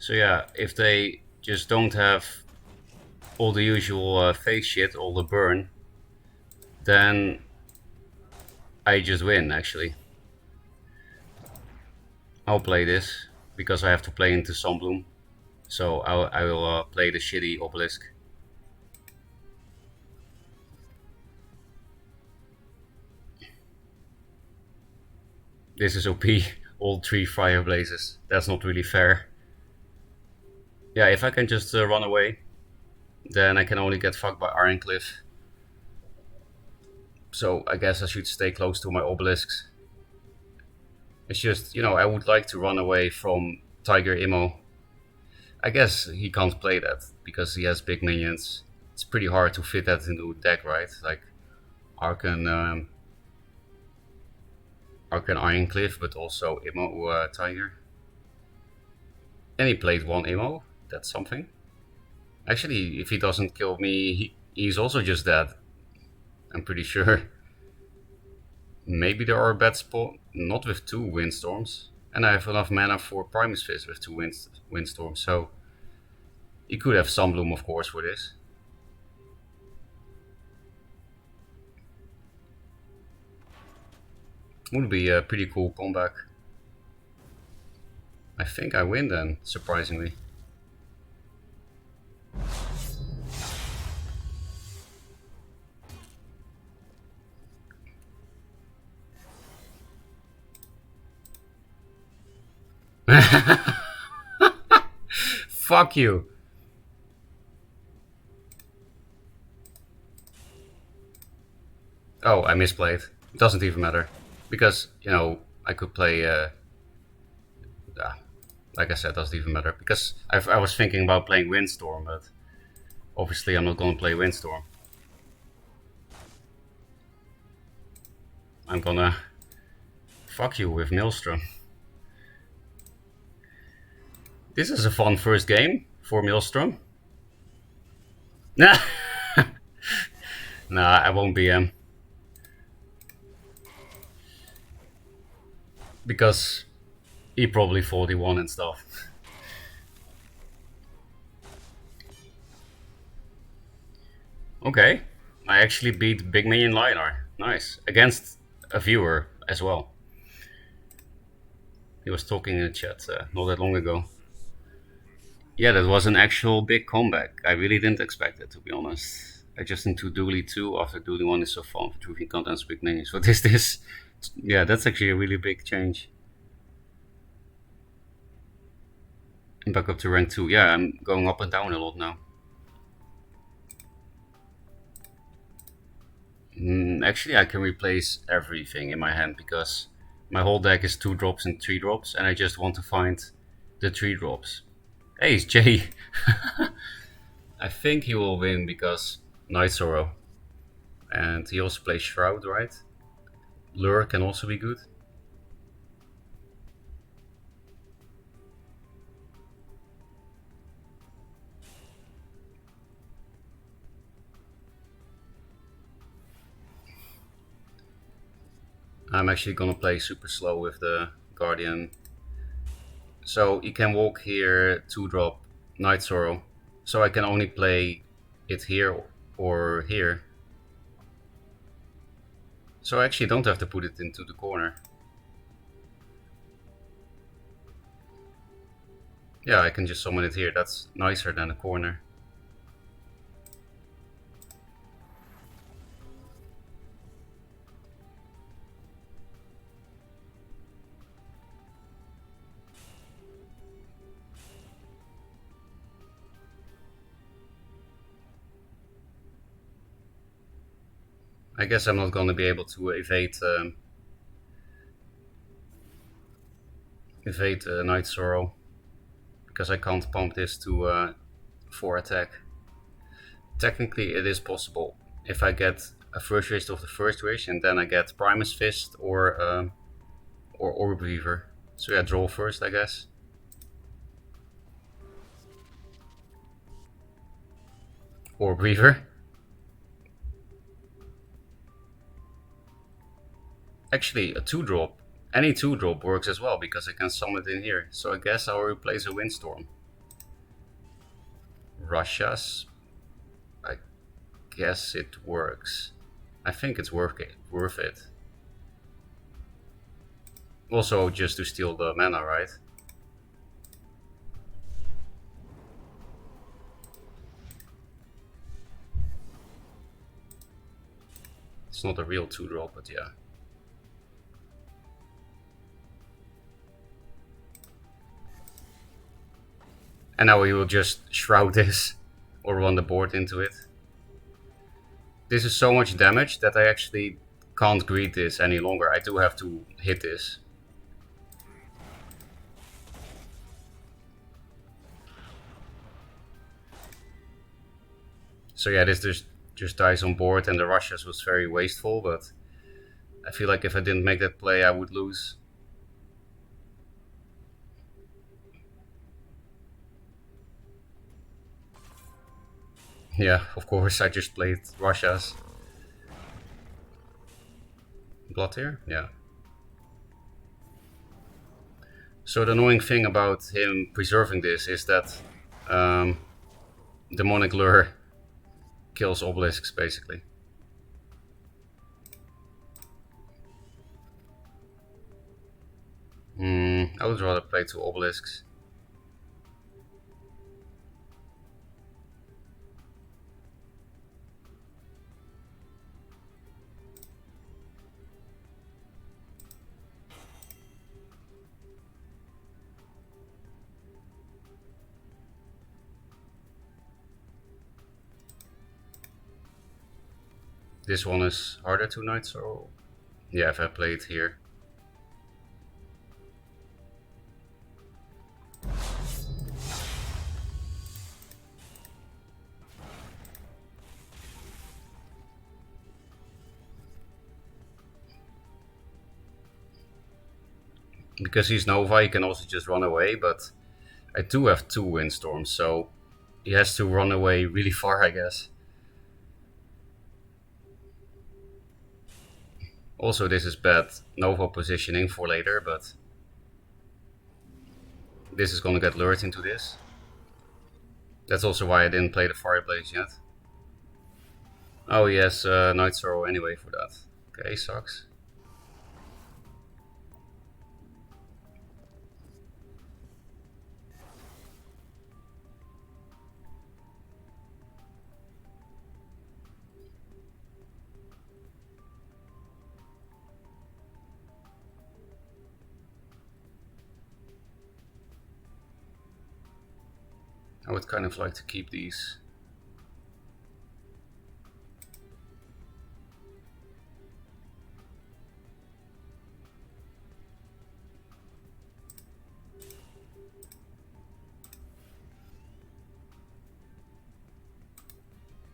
So yeah, if they just don't have all the usual face shit, all the burn, then I just win actually. I'll play this, because I have to play into Sunbloom. So I will play the shitty Obelisk. This is OP, all 3 Fire Blazes. That's not really fair. Yeah, if I can just run away, then I can only get fucked by Ironcliff. So I guess I should stay close to my obelisks. It's just, you know, I would like to run away from Tiger Immo. I guess he can't play that, because he has big minions. It's pretty hard to fit that into a deck, right? Like Arcan Ironcliff, but also Immo Tiger. And he played 1 Immo. That's something. Actually, if he doesn't kill me, he's also just dead. I'm pretty sure. Maybe there are bad spots, not with 2 Windstorms. And I have enough mana for Primus Fist with 2 Windstorms, so he could have Sunbloom, of course, for this. Would be a pretty cool comeback. I think I win then, surprisingly. Fuck you. Oh, I misplayed. It doesn't even matter. Because, you know, I could play... like I said, doesn't even matter. Because I was thinking about playing Windstorm, but obviously I'm not gonna play Windstorm. I'm gonna fuck you with Maelstrom. This is a fun first game for Maelstrom. Nah, nah, I won't BM. Because he probably thought he won and stuff. Okay, I actually beat Big Minion Linar. Nice. Against a viewer as well. He was talking in the chat not that long ago. Yeah, that was an actual big comeback. I really didn't expect it, to be honest. I just into Duelyst II after Duelyst 1 is so fun for Truthing Contents Big Minions. What is this? Yeah, that's actually a really big change. And back up to rank 2. Yeah, I'm going up and down a lot now. Actually, I can replace everything in my hand because my whole deck is 2 drops and 3 drops, and I just want to find the 3 drops. Hey, it's Jay. I think he will win because Night Sorrow. And he also plays Shroud, right? Lure can also be good. I'm actually gonna play super slow with the Guardian. So he can walk here, 2-drop Night Sorrow. So I can only play it here or here. So I actually don't have to put it into the corner. Yeah, I can just summon it here. That's nicer than the corner. I guess I'm not gonna be able to evade Night Sorrow because I can't pump this to 4 attack. Technically, it is possible if I get a first wish of the first wish, and then I get Primus Fist or Orb Weaver. So yeah, draw first, I guess. Orb Weaver. Actually, a 2-drop. Any 2-drop works as well because I can summon it in here. So I guess I'll replace a Windstorm. Russia's. I guess it works. I think it's worth it. Also, just to steal the mana, right? It's not a real 2-drop, but yeah. And now we will just shroud this or run the board into it. This is so much damage that I actually can't greet this any longer. I do have to hit this. So yeah, this just dies on board, and the Russias was very wasteful, but I feel like if I didn't make that play, I would lose. Yeah, of course, I just played Russia's. Blood here? Yeah. So the annoying thing about him preserving this is that Demonic Lure kills obelisks, basically. I would rather play 2 obelisks. This one is harder to Night Sorrow. Yeah, if I play it here. Because he's Nova, he can also just run away, but I do have 2 Windstorms, so he has to run away really far, I guess. Also, this is bad Nova positioning for later, but this is gonna get lured into this. That's also why I didn't play the Fireblaze yet. Oh yes, Night Sorrow anyway for that. Okay, sucks. I would kind of like to keep these.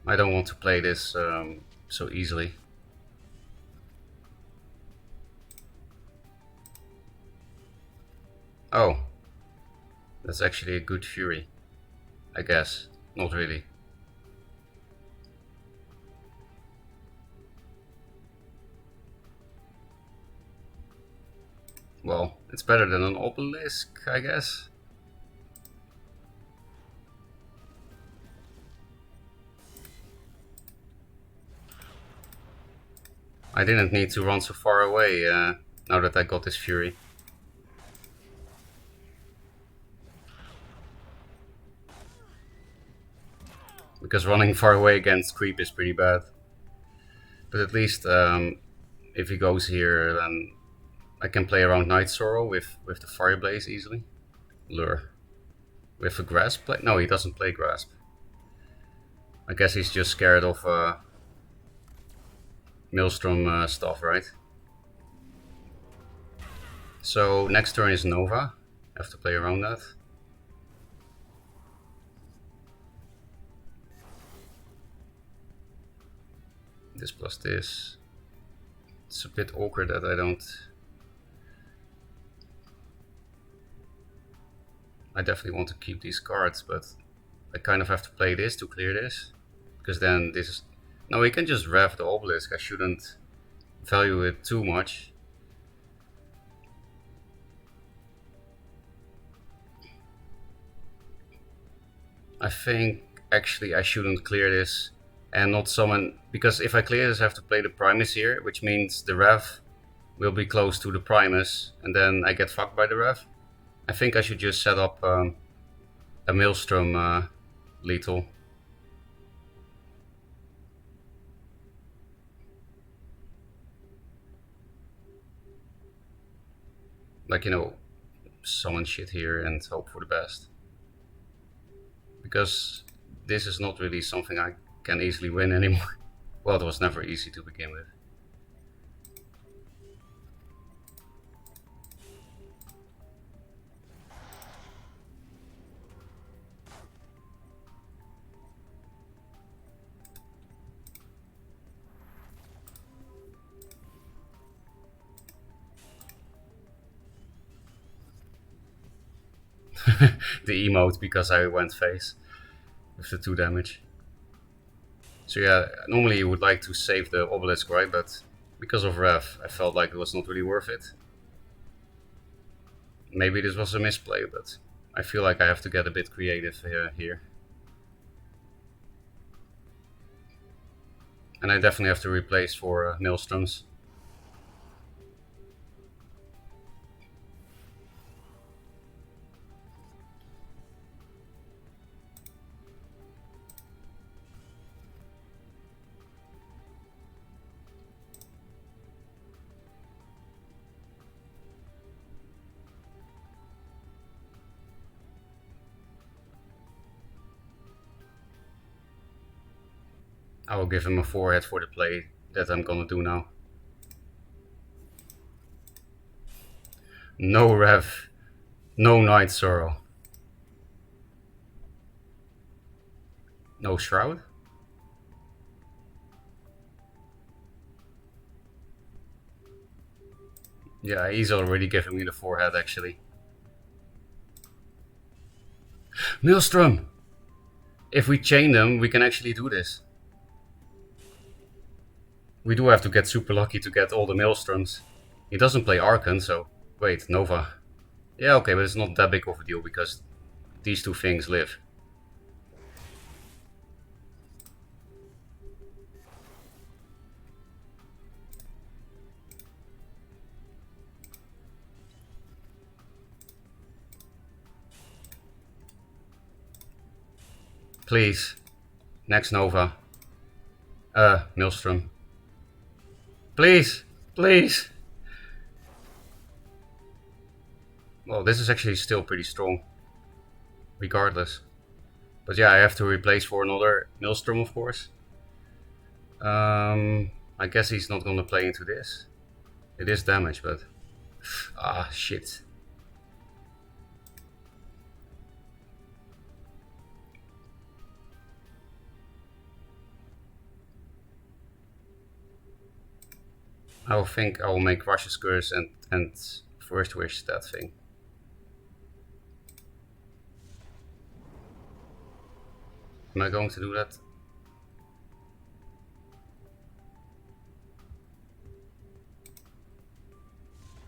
I don't want to play this so easily. Oh, that's actually a good Fury, I guess. Not really. Well, it's better than an Obelisk, I guess. I didn't need to run so far away now that I got this Fury. Because running far away against creep is pretty bad. But at least if he goes here, then I can play around Night Sorrow with the Fireblaze easily. Lure. With a Grasp? No, he doesn't play Grasp. I guess he's just scared of Maelstrom stuff, right? So next turn is Nova. I have to play around that. This plus this. It's a bit awkward that I don't... I definitely want to keep these cards, but I kind of have to play this to clear this. Because then this is... No, we can just rev the Obelisk. I shouldn't value it too much. I think actually I shouldn't clear this and not summon, because if I clear this I have to play the Primus here, which means the Rev will be close to the Primus and then I get fucked by the Rev. I think I should just set up a Maelstrom lethal. Like, you know, summon shit here and hope for the best. Because this is not really something I can easily win anymore. Well, it was never easy to begin with. The emote because I went face with the 2 damage. So yeah, normally you would like to save the Obelisk, right? But because of Rev, I felt like it was not really worth it. Maybe this was a misplay, but I feel like I have to get a bit creative here. And I definitely have to replace for Maelstroms. I will give him a forehead for the play that I'm gonna do now. No Rev, no Night Sorrow. No Shroud? Yeah, he's already giving me the forehead actually. Maelstrom! If we chain them, we can actually do this. We do have to get super lucky to get all the Maelstroms. He doesn't play Archon, so... Wait, Nova. Yeah, okay, but it's not that big of a deal because these two things live. Please. Next Nova. Maelstrom. Please! Please! Well, this is actually still pretty strong. Regardless. But yeah, I have to replace for another Maelstrom, of course. I guess he's not gonna play into this. It is damage, but... Ah, shit. I think I will make Rush's Curse and First Wish that thing. Am I going to do that?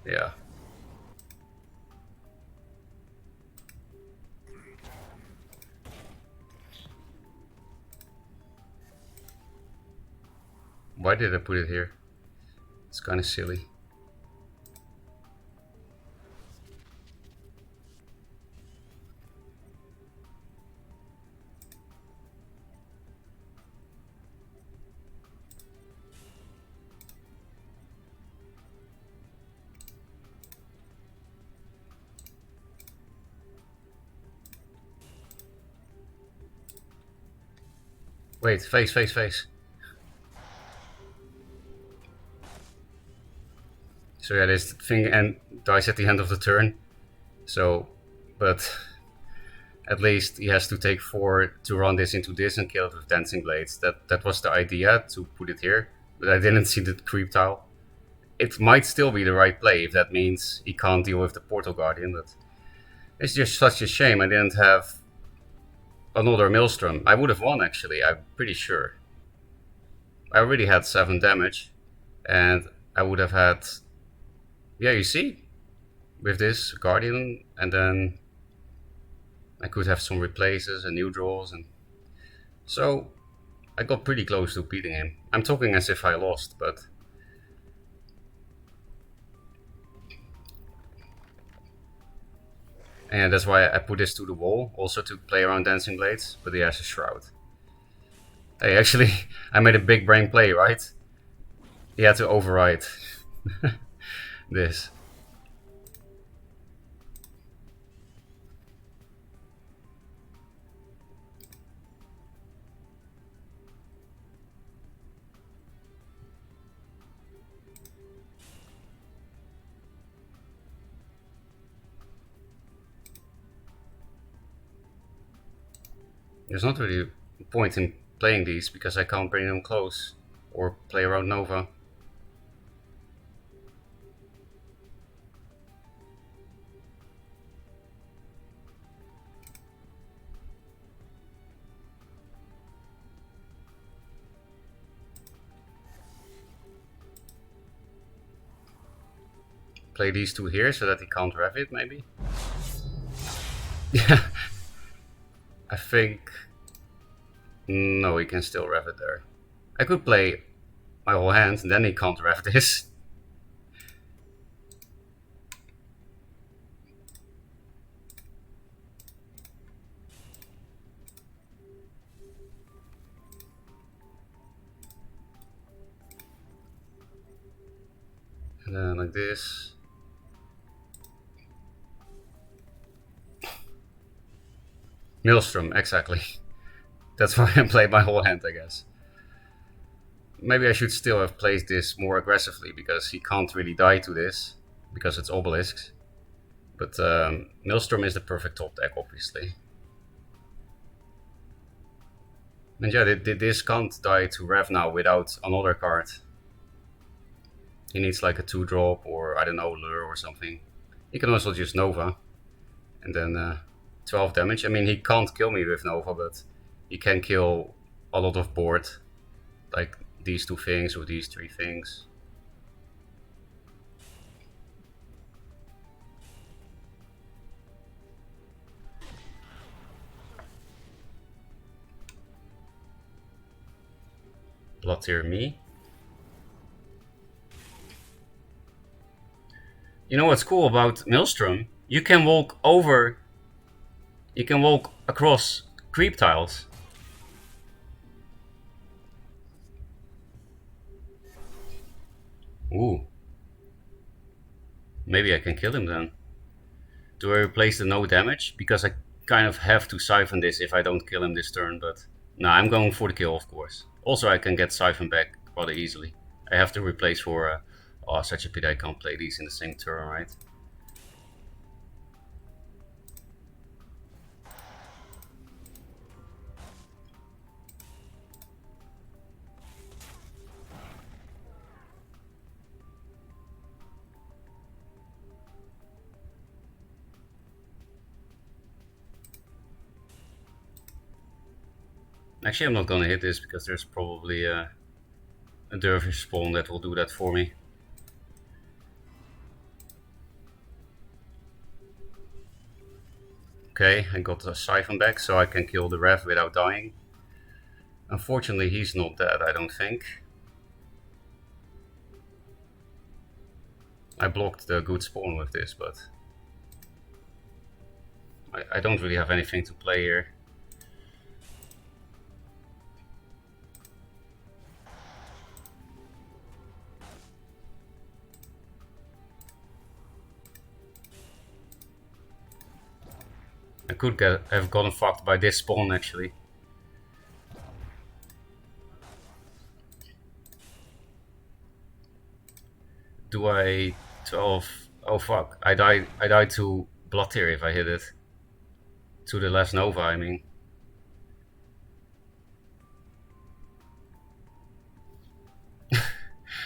Yeah. Why did I put it here? It's kind of silly. Wait, face. So yeah, this thing and dies at the end of the turn. So, but at least he has to take 4 to run this into this and kill it with Dancing Blades. That was the idea, to put it here. But I didn't see the creep tile. It might still be the right play if that means he can't deal with the Portal Guardian, but it's just such a shame I didn't have another Maelstrom. I would have won actually, I'm pretty sure. I already had 7 damage and I would have had... Yeah, you see? With this Guardian, and then I could have some replaces and new draws, and so I got pretty close to beating him. I'm talking as if I lost, but and that's why I put this to the wall, also to play around Dancing Blades, but he has a Shroud. Hey, actually, I made a big brain play, right? He had to override this. There's not really a point in playing these because I can't bring them close or play around Nova. Play these two here so that he can't rev it, maybe? Yeah. I think... No, he can still rev it there. I could play my whole hand and then he can't rev this. And then like this. Maelstrom, exactly. That's why I played my whole hand, I guess. Maybe I should still have played this more aggressively, because he can't really die to this, because it's obelisks. But Maelstrom is the perfect top deck, obviously. And yeah, this can't die to Rev now without another card. He needs like a 2-drop, or I don't know, Lure or something. He can also just Nova, and then 12 damage. I mean, he can't kill me with Nova, but he can kill a lot of board, like these 2 things or these 3 things. Blood Tier me. You know what's cool about Maelstrom? You can walk across creep tiles. Ooh. Maybe I can kill him then. Do I replace the no damage? Because I kind of have to siphon this if I don't kill him this turn, but no, I'm going for the kill, of course. Also, I can get siphon back rather easily. I have to replace for... oh, such a pity I can't play these in the same turn, right? Actually, I'm not gonna hit this, because there's probably a Dervish spawn that will do that for me. Okay, I got the siphon back, so I can kill the Rev without dying. Unfortunately, he's not dead, I don't think. I blocked the good spawn with this, but I don't really have anything to play here. I could have gotten fucked by this spawn, actually. Do I 12? Oh fuck! I died to Blood Tier if I hit it. To the last Nova, I mean.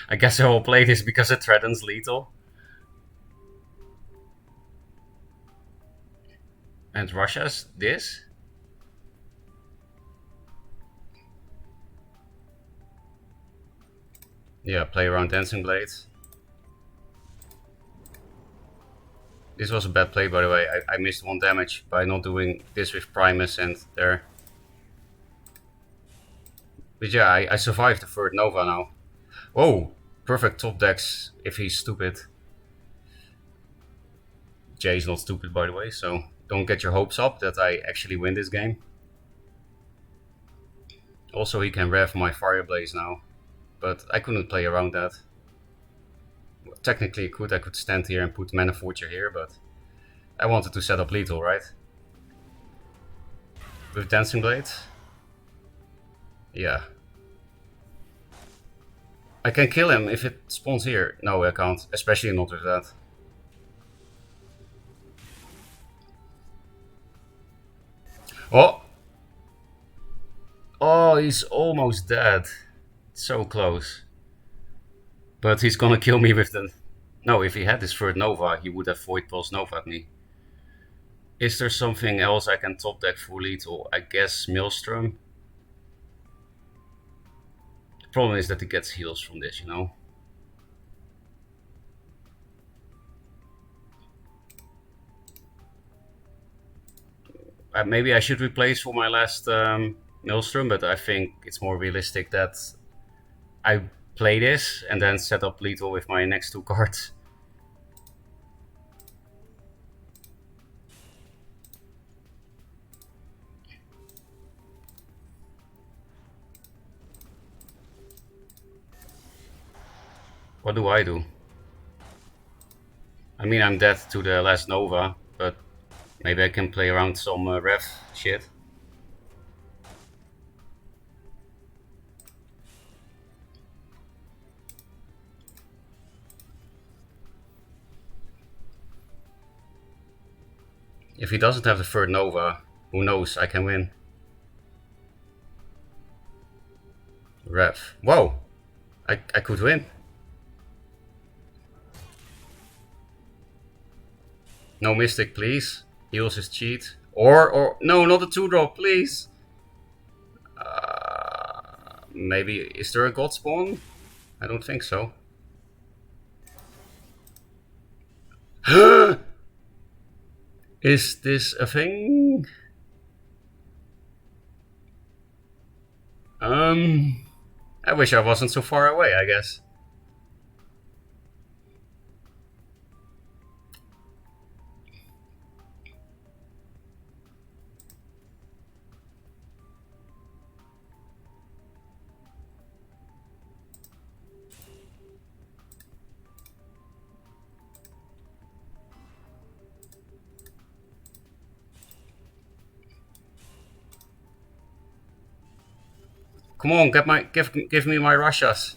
I guess I will play this because it threatens lethal. And Russia's this? Yeah, play around Dancing Blades. This was a bad play, by the way. I missed 1 damage by not doing this with Primus and there. But yeah, I survived the 3rd Nova now. Whoa! Perfect top decks if he's stupid. Jay's not stupid, by the way, so don't get your hopes up that I actually win this game. Also, he can rev my Fireblaze now, but I couldn't play around that. Well, technically I could stand here and put Mana Forger here, but I wanted to set up lethal, right? With Dancing Blade? Yeah. I can kill him if it spawns here. No, I can't, especially not with that. Oh! Oh, he's almost dead. So close. But he's gonna kill me with the... No, if he had his 3rd Nova, he would have Void Pulse Nova'd me. Is there something else I can top deck for lethal? I guess Maelstrom. The problem is that he gets heals from this, you know? Maybe I should replace for my last Maelstrom, but I think it's more realistic that I play this and then set up lethal with my next 2 cards. What do I do? I mean, I'm dead to the last Nova, but maybe I can play around some rev shit. If he doesn't have the third Nova, who knows, I can win. Rev. Whoa! I could win. No Mystic, please. Heals is cheat. Or no, not a 2-drop, please. Maybe, is there a God Spawn? I don't think so. Is this a thing? I wish I wasn't so far away, I guess. Come on, give me my Russias.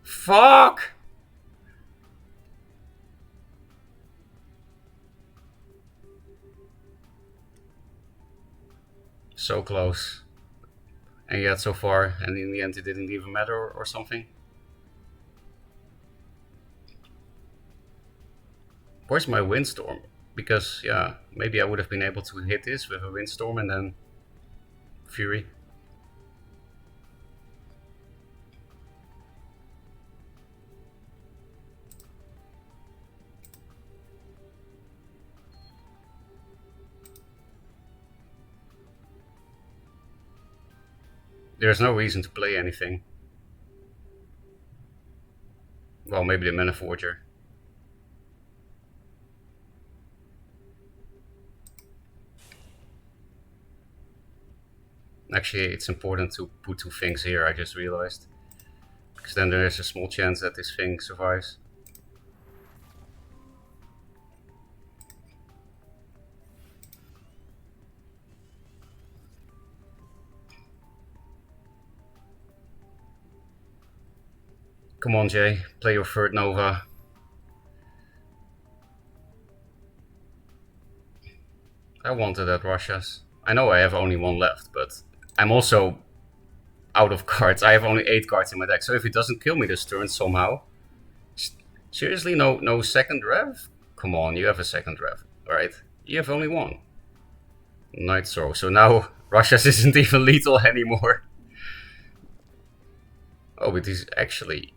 Fuck! So close. And yet so far, and in the end it didn't even matter or something. Where's my Windstorm? Because, yeah, maybe I would have been able to hit this with a Windstorm and then Fury. There's no reason to play anything. Well, maybe the Mana Forger. Actually, it's important to put 2 things here, I just realized. Because then there is a small chance that this thing survives. Come on, Jay, play your third Nova. I wanted that Russias. I know I have only 1 left, but I'm also out of cards. I have only 8 cards in my deck, so if he doesn't kill me this turn somehow... Seriously, no second Rev? Come on, you have a second Rev, right? You have only 1. Night Throw, so now Russias isn't even lethal anymore. Oh, but he's actually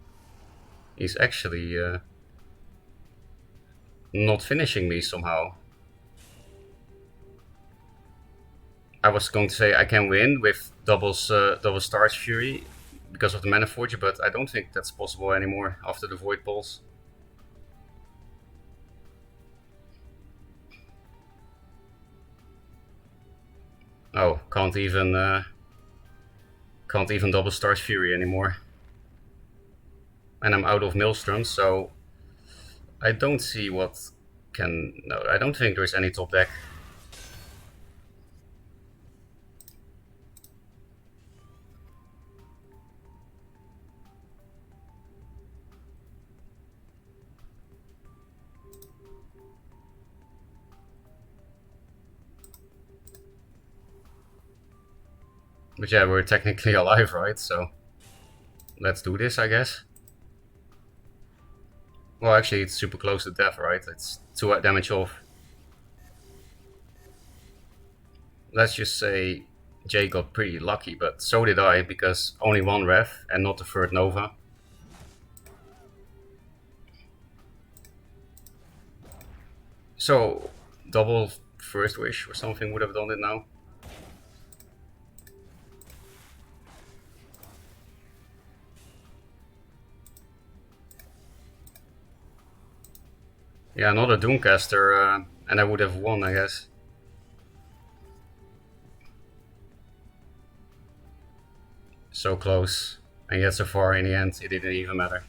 not finishing me somehow. I was going to say I can win with double Stars Fury because of the Mana Forger, but I don't think that's possible anymore after the Void Pulse. Oh, can't even double Stars Fury anymore. And I'm out of Maelstrom, so I don't see what can... No, I don't think there's any top deck. But yeah, we're technically alive, right? So let's do this, I guess. Well, actually, it's super close to death, right? It's 2 damage off. Let's just say Jay got pretty lucky, but so did I, because only 1 Rev and not the third Nova. So, double First Wish or something would have done it now. Yeah, another Doomcaster, and I would have won, I guess. So close, and yet so far in the end it didn't even matter.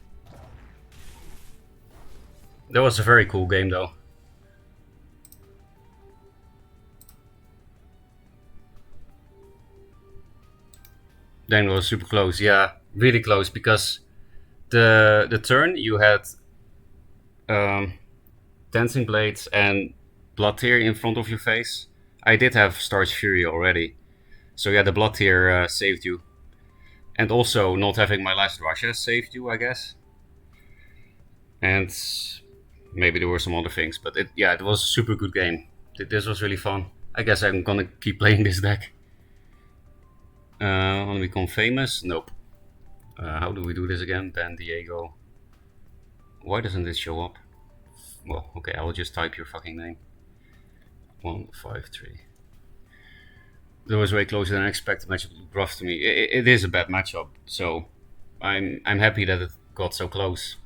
That was a very cool game though. Then it was super close, yeah, really close, because the turn you had Dancing Blades and Blood Tier in front of your face. I did have Star's Fury already. So yeah, the Blood Tier saved you. And also, not having my last Russia saved you, I guess. And maybe there were some other things, but it was a super good game. This was really fun. I guess I'm gonna keep playing this deck. Want to become famous? Nope. How do we do this again? Ban Diego. Why doesn't this show up? Well, okay, I will just type your fucking name. 153. That was way closer than I expected. Matchup looked rough to me. It is a bad matchup, so I'm happy that it got so close.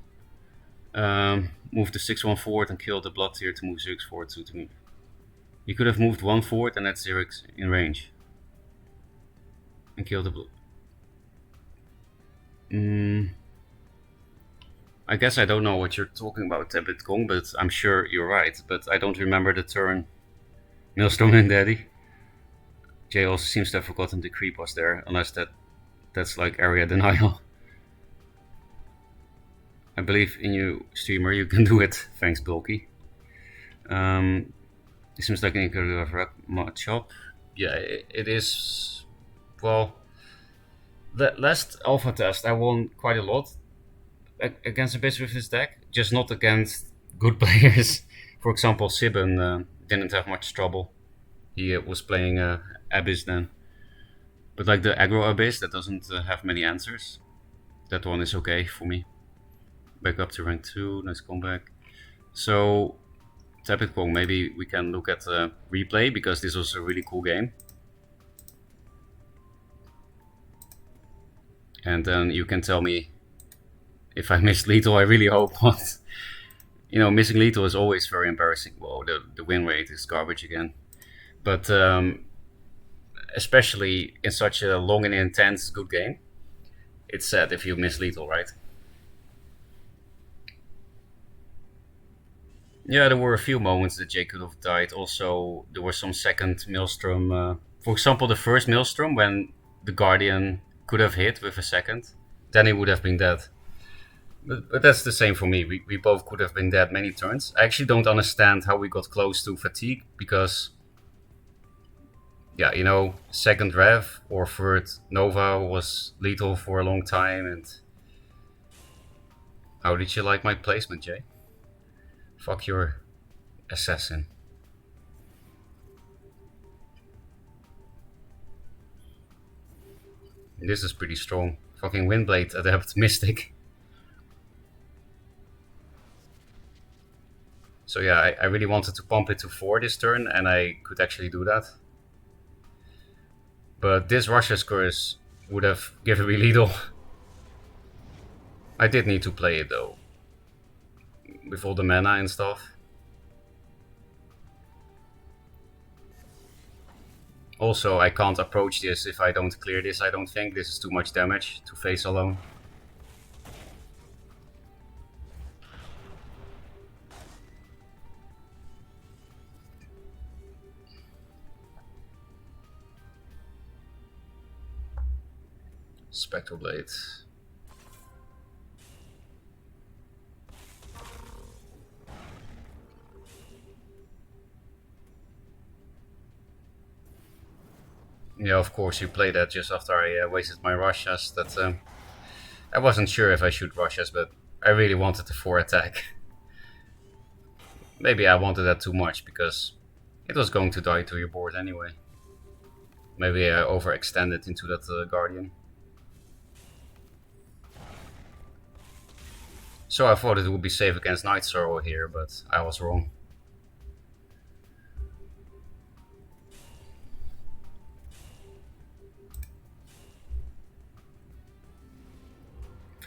Move the 6-1 forward and kill the Blood Tier to move 6 forward to me. You could have moved 1 forward and that's Xerix in range. And kill the blue. I guess I don't know what you're talking about, Bitcoin, but I'm sure you're right. But I don't remember the turn Maelstrom and Daddy. Jay also seems to have forgotten the creep was there, unless that's like area denial. I believe in you, streamer, you can do it. Thanks, Bulky. It seems like an incredible matchup. Yeah, it is. Well, the last alpha test I won quite a lot against a bit with this deck, just not against good players. For example, Sibben didn't have much trouble. He was playing Abyss then. But like the aggro Abyss that doesn't have many answers, that one is okay for me. Back up to rank 2, nice comeback. So, Tapit maybe we can look at the replay because this was a really cool game. And then you can tell me if I missed lethal. I really hope not. You know, missing lethal is always very embarrassing. Whoa, the win rate is garbage again. But especially in such a long and intense good game, it's sad if you miss lethal, right? Yeah, there were a few moments that Jay could have died. Also, there was some second Maelstrom. For example, the first Maelstrom when the Guardian could have hit with a second, then he would have been dead. But that's the same for me. We both could have been dead many turns. I actually don't understand how we got close to fatigue because, yeah, you know, second Rev or third Nova was lethal for a long time. And how did you like my placement, Jay? Fuck your assassin. This is pretty strong. Fucking Windblade, Adept, Mystic. So yeah, I really wanted to pump it to 4 this turn, and I could actually do that. But this Russia's Curse would have given me lethal. I did need to play it though. With all the mana and stuff. Also, I can't approach this if I don't clear this, I don't think. This is too much damage to face alone. Spectral Blade. Yeah, of course, you play that just after I wasted my Russias. I wasn't sure if I should Russias, but I really wanted the 4 attack. Maybe I wanted that too much because it was going to die to your board anyway. Maybe I overextended into that Guardian. So I thought it would be safe against Night Sorrow here, but I was wrong.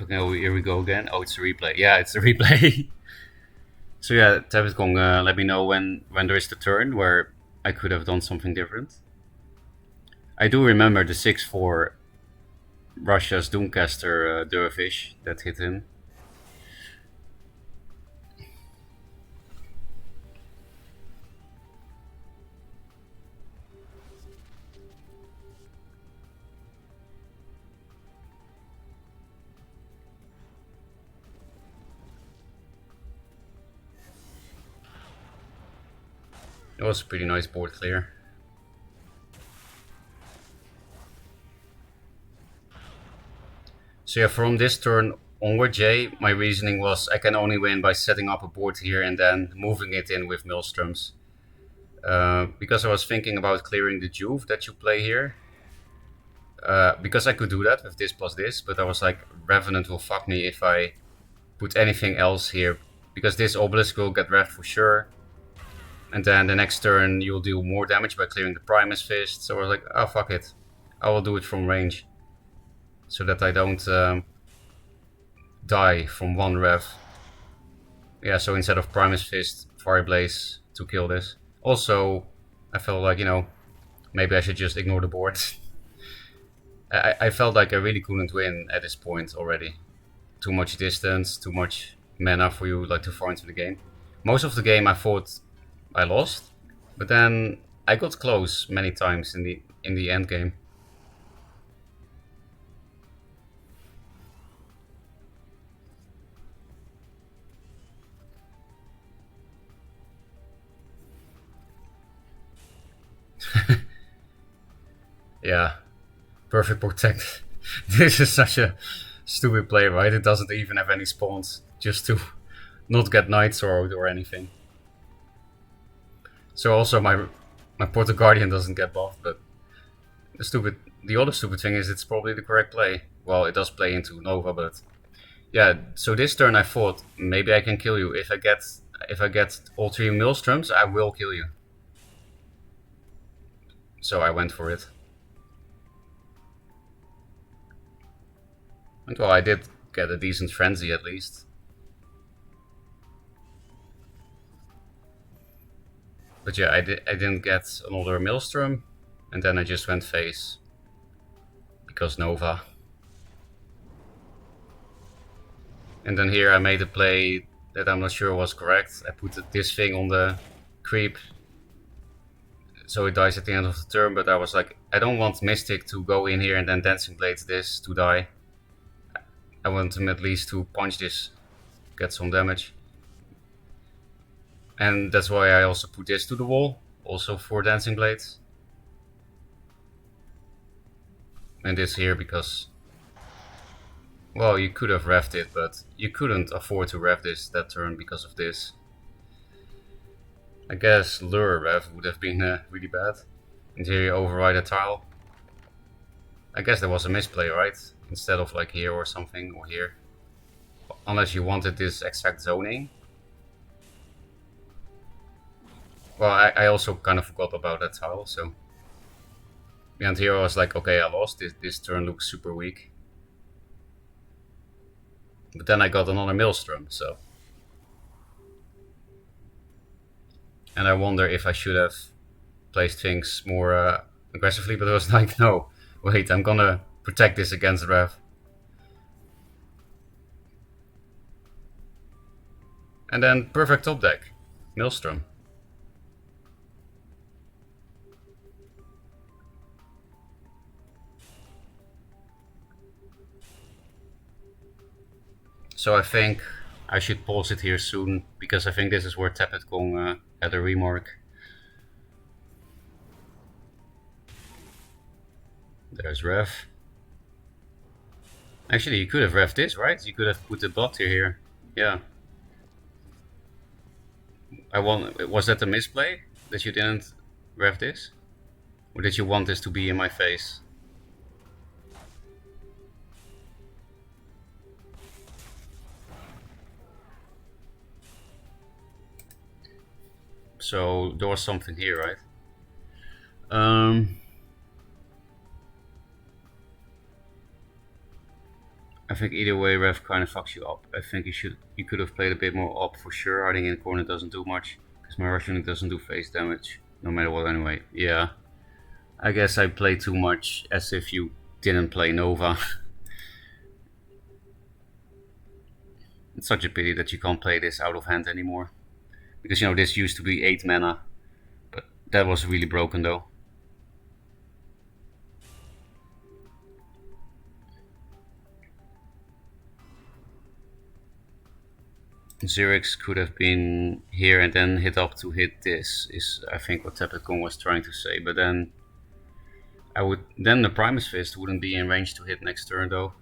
Okay, here we go again. Oh, it's a replay. Yeah, it's a replay. So yeah, Tabitcong, let me know when there is the turn where I could have done something different. I do remember the 6-4 Russia's Doomcaster Dervish that hit him. It was a pretty nice board clear. So yeah, from this turn onward, Jay, my reasoning was I can only win by setting up a board here and then moving it in with Maelstroms. Because I was thinking about clearing the Juve that you play here. Because I could do that with this plus this, but I was like, Revenant will fuck me if I put anything else here. Because this Obelisk will get revved for sure. And then the next turn you'll deal more damage by clearing the Primus Fist. So I was like, oh fuck it. I will do it from range. So that I don't die from one rev. Yeah, so instead of Primus Fist, Fire Blaze to kill this. Also, I felt like, you know, maybe I should just ignore the board. I felt like I really couldn't win at this point already. Too much distance, too much mana for you like to far into the game. Most of the game I thought I lost, but then I got close many times in the end game. Yeah, perfect protect. This is such a stupid play, right? It doesn't even have any spawns, just to not get Night Sword or anything. So also my Portal Guardian doesn't get buffed, but the other stupid thing is it's probably the correct play. Well, it does play into Nova, but yeah. So this turn I thought maybe I can kill you if I get all 3 Maelstroms, I will kill you. So I went for it. And well, I did get a decent frenzy at least. But yeah, I didn't get another Maelstrom, and then I just went face. Because Nova. And then here I made a play that I'm not sure was correct. I put this thing on the creep, so it dies at the end of the turn, but I was like, I don't want Mystic to go in here and then Dancing Blade this to die. I want him at least to punch this, get some damage. And that's why I also put this to the wall, also for Dancing Blades. And this here because, well, you could have revved it, but you couldn't afford to rev this that turn because of this. I guess Lure rev would have been really bad. And here you override a tile. I guess there was a misplay, right? Instead of like here or something, or here. Unless you wanted this exact zoning. Well, I also kind of forgot about that tile, so. And here I was like, okay, I lost. This turn looks super weak. But then I got another Maelstrom, so. And I wonder if I should have placed things more aggressively, but I was like, no, wait, I'm gonna protect this against Rev. And then perfect top deck, Maelstrom. So I think I should pause it here soon, because I think this is where Tepid Kong had a remark. There's Rev. Actually, you could have revved this, right? You could have put the bot here. Yeah. Was that a misplay? That you didn't rev this? Or did you want this to be in my face? So there was something here, right? I think either way Rev kind of fucks you up. I think you could have played a bit more up for sure. Hiding in the corner doesn't do much, because my rush unit doesn't do face damage, no matter what anyway. Yeah. I guess I played too much as if you didn't play Nova. It's such a pity that you can't play this out of hand anymore. Because, you know, this used to be 8 mana. But that was really broken though. Zurich could have been here and then hit up to hit this, is I think what Tepicon was trying to say, but then then the Primus Fist wouldn't be in range to hit next turn though.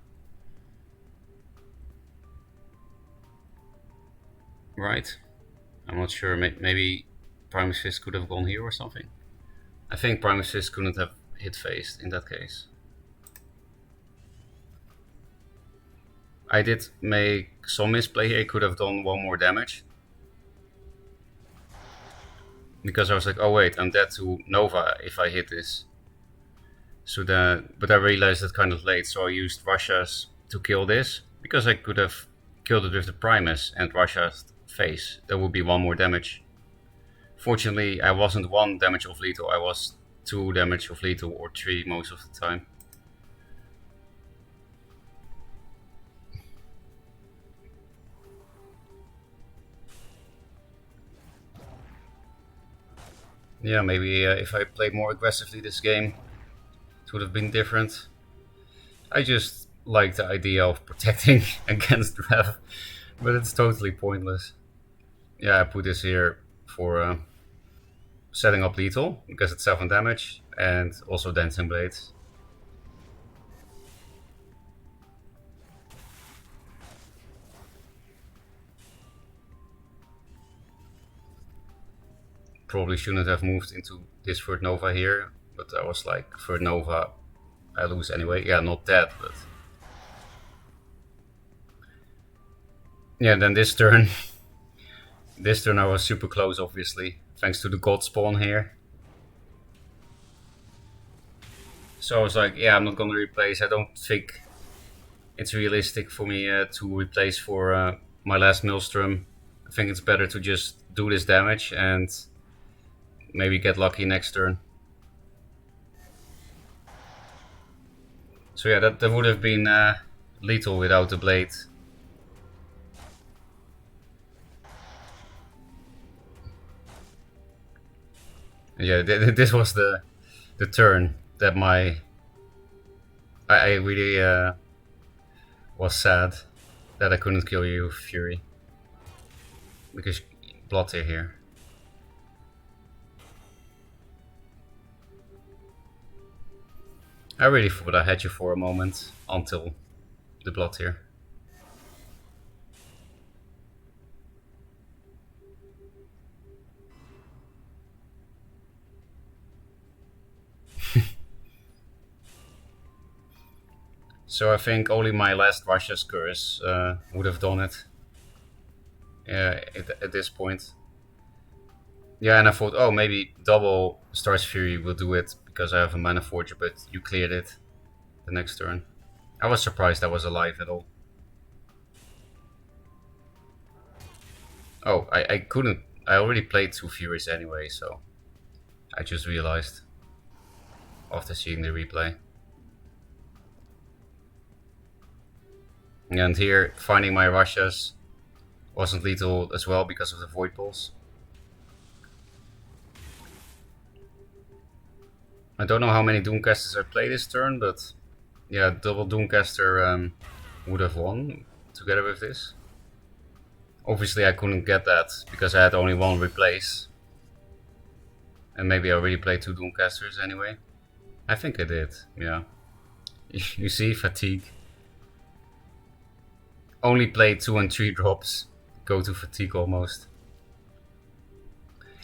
Right? I'm not sure, maybe Primus Fist could have gone here or something. I think Primus Fist couldn't have hit faced in that case. I did make some misplay here, could have done one more damage. Because I was like, oh wait, I'm dead to Nova if I hit this. So but I realized it kind of late, so I used Russia's to kill this. Because I could have killed it with the Primus and Russia's face. That would be one more damage. Fortunately, I wasn't 1 damage of lethal, I was 2 damage of lethal or 3 most of the time. Yeah, maybe if I played more aggressively this game, it would have been different. I just like the idea of protecting against Rev, but it's totally pointless. Yeah, I put this here for setting up lethal, because it's 7 damage, and also Dancing Blades. Probably shouldn't have moved into this Third Nova here, but I was like, Third Nova, I lose anyway. Yeah, not dead, but... Yeah, then this turn... this turn I was super close, obviously, thanks to the God Spawn here. So I was like, yeah, I'm not gonna replace. I don't think it's realistic for me to replace for my last Maelstrom. I think it's better to just do this damage and maybe get lucky next turn. So yeah, that would have been lethal without the blade. Yeah, this was the turn that I really was sad that I couldn't kill you with Fury. Because Blood here. I really thought I had you for a moment until the Blood here. So I think only my last Russia's curse would have done it. At this point. Yeah, and I thought, oh, maybe double Star's Fury will do it because I have a Mana Forger, but you cleared it the next turn. I was surprised I was alive at all. Oh, I couldn't. I already played 2 Furies anyway, so I just realized after seeing the replay. And here, finding my Russias wasn't lethal as well because of the Void Pulse. I don't know how many Doomcasters I play this turn, but yeah, double Doomcaster would have won together with this. Obviously I couldn't get that because I had only 1 replace. And maybe I already played 2 Doomcasters anyway. I think I did, yeah. You see, fatigue. Only play 2 and 3 drops. Go to fatigue almost.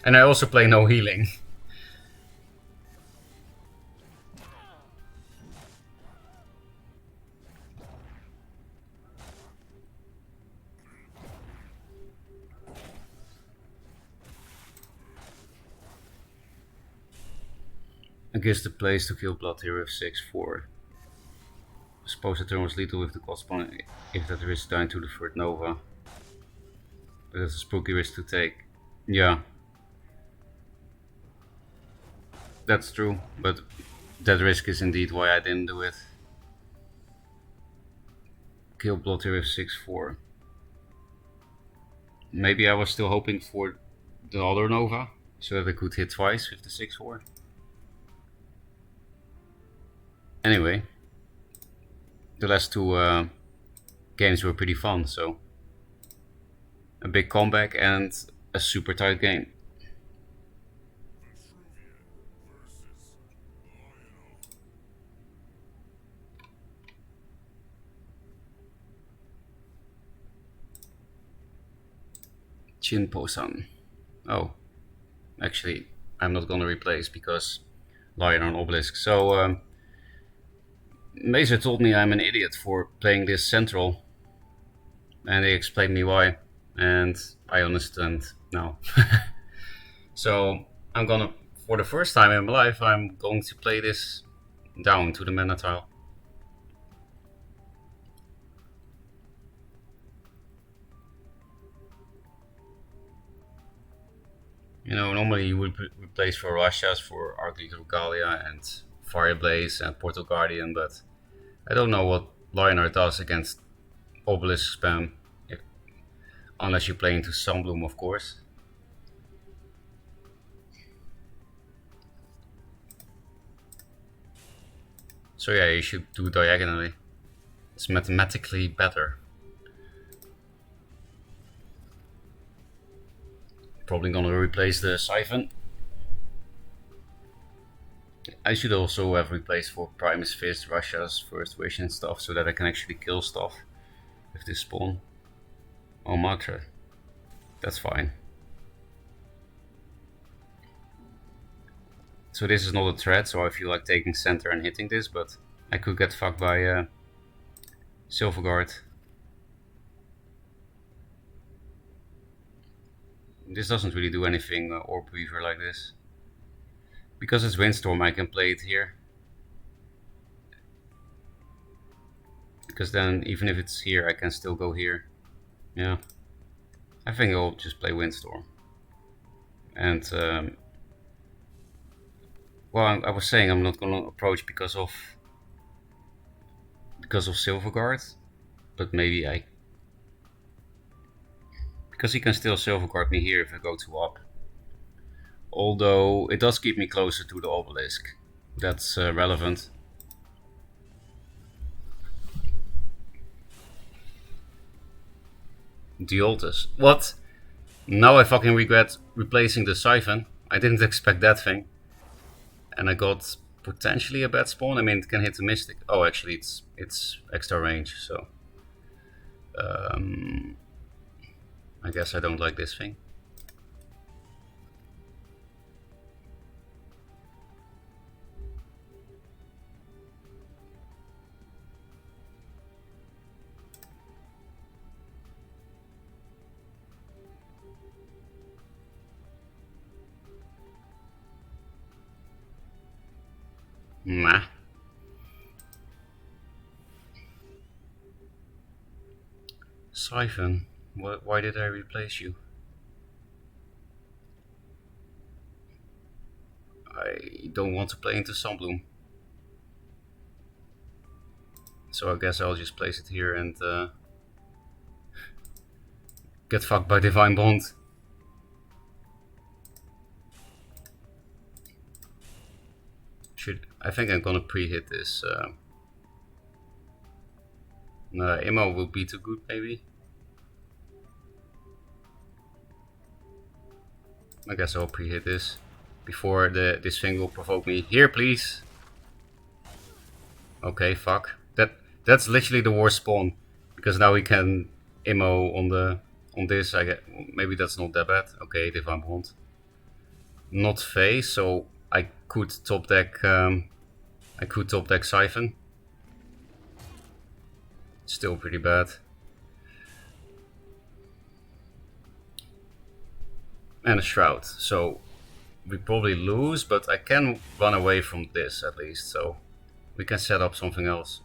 And I also play no healing. I guess the place to kill Blood here with 6-4. Suppose the turn was lethal with the Godspawn if that risk dying to the Third Nova. But that's a spooky risk to take. Yeah. That's true, but that risk is indeed why I didn't do it. Kill Blood here with 6-4. Maybe I was still hoping for the other Nova, so that I could hit twice with the 6-4. Anyway, the last 2 games were pretty fun, so a big comeback and a super tight game. Chinpo-san. Oh, actually, I'm not gonna replace because Lion on Obelisk. So, Mazer told me I'm an idiot for playing this central, and they explained me why, and I understand now. So, I'm gonna, for the first time in my life, I'm going to play this down to the mana tile. You know, normally you would replace for Russias for Arctic Regalia and Fireblaze and Portal Guardian, but I don't know what Lionheart does against Obelisk spam, unless you play into Sunbloom, of course. So yeah, you should do diagonally. It's mathematically better. Probably gonna replace the Siphon. I should also have replaced for Primus Fist, Russia's First Wish and stuff, so that I can actually kill stuff with this spawn. Oh, Matra. That's fine. So this is not a threat, so I feel like taking center and hitting this, but I could get fucked by Silverguard. This doesn't really do anything, Orb Weaver, like this. Because it's Windstorm, I can play it here. Because then, even if it's here, I can still go here. Yeah. I think I'll just play Windstorm. And, well, I was saying I'm not gonna approach because of Silverguard, but maybe because he can still Silverguard me here if I go to up. Although it does keep me closer to the Obelisk. That's relevant. Duelyst. What? Now I fucking regret replacing the Siphon. I didn't expect that thing. And I got potentially a bad spawn. I mean, it can hit the Mystic. Oh, actually, it's extra range, so I guess I don't like this thing. Nah. Siphon, why did I replace you? I don't want to play into Sunbloom. So I guess I'll just place it here and get fucked by Divine Bond. I think I'm gonna pre-hit this. Immo will be too good, maybe. I guess I'll pre-hit this before this thing will provoke me. Here, please. Okay, fuck. That's literally the worst spawn, because now we can Immo on this. Maybe that's not that bad. Okay, Divine Bond. Not phase, so I could top deck. I could top deck Siphon. Still pretty bad. And a Shroud. So we probably lose, but I can run away from this at least. So we can set up something else.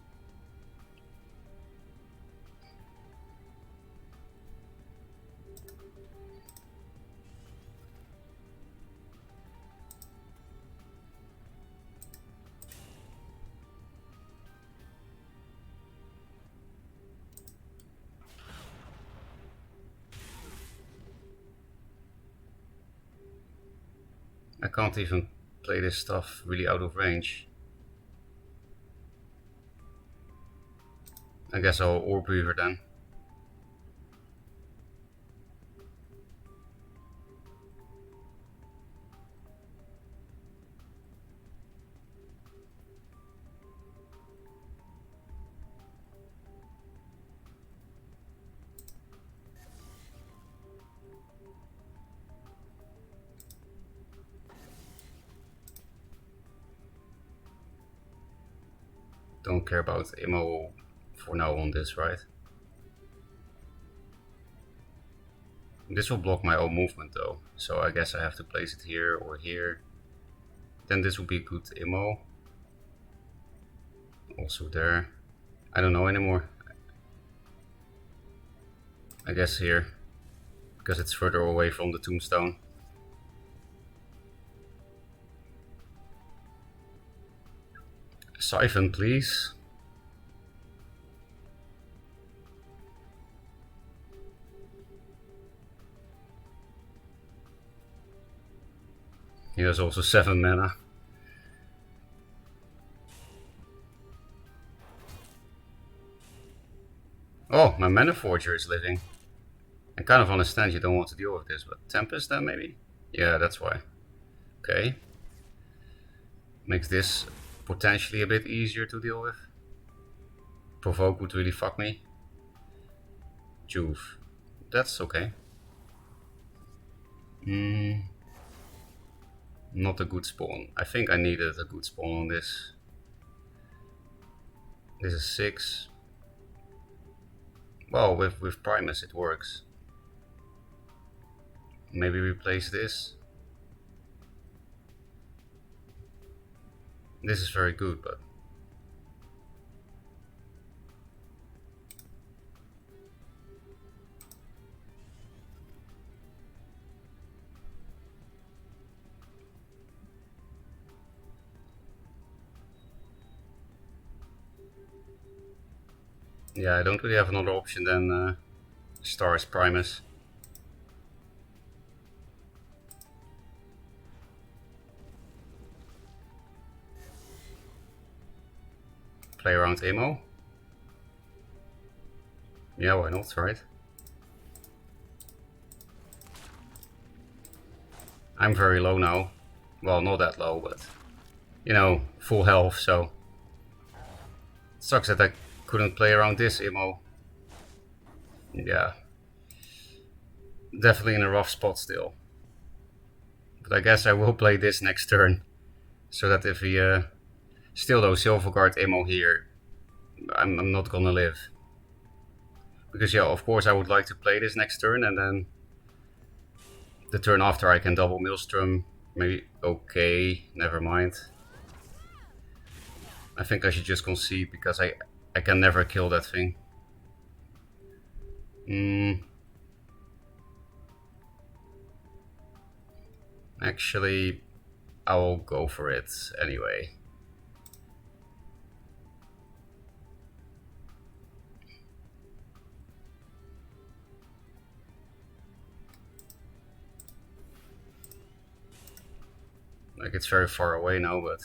I can't even play this stuff really out of range. I guess I'll Orb Weaver then. Don't care about ammo for now on this, right? This will block my own movement though, so I guess I have to place it here or here. Then this will be good ammo. Also there. I don't know anymore. I guess here, because it's further away from the tombstone. Siphon, please. He has also 7 mana. Oh, my Mana Forger is living. I kind of understand you don't want to deal with this, but Tempest then maybe? Yeah, that's why. Okay. Makes this potentially a bit easier to deal with. Provoke would really fuck me. Juve. That's okay. Not a good spawn. I think I needed a good spawn on this. This is 6. Well, with Primus it works. Maybe replace this. This is very good, but yeah, I don't really have another option than Stars Primus. Play around ammo. Yeah, why not, right? I'm very low now. Well, not that low, but you know, full health, so sucks that I couldn't play around this ammo. Yeah. Definitely in a rough spot still. But I guess I will play this next turn. So that if he still though, Silver Guard ammo here, I'm not gonna live. Because yeah, of course I would like to play this next turn, and then the turn after I can double Maelstrom. Maybe, okay, never mind. I think I should just concede, because I can never kill that thing. Actually, I will go for it anyway. Like, it's very far away now, but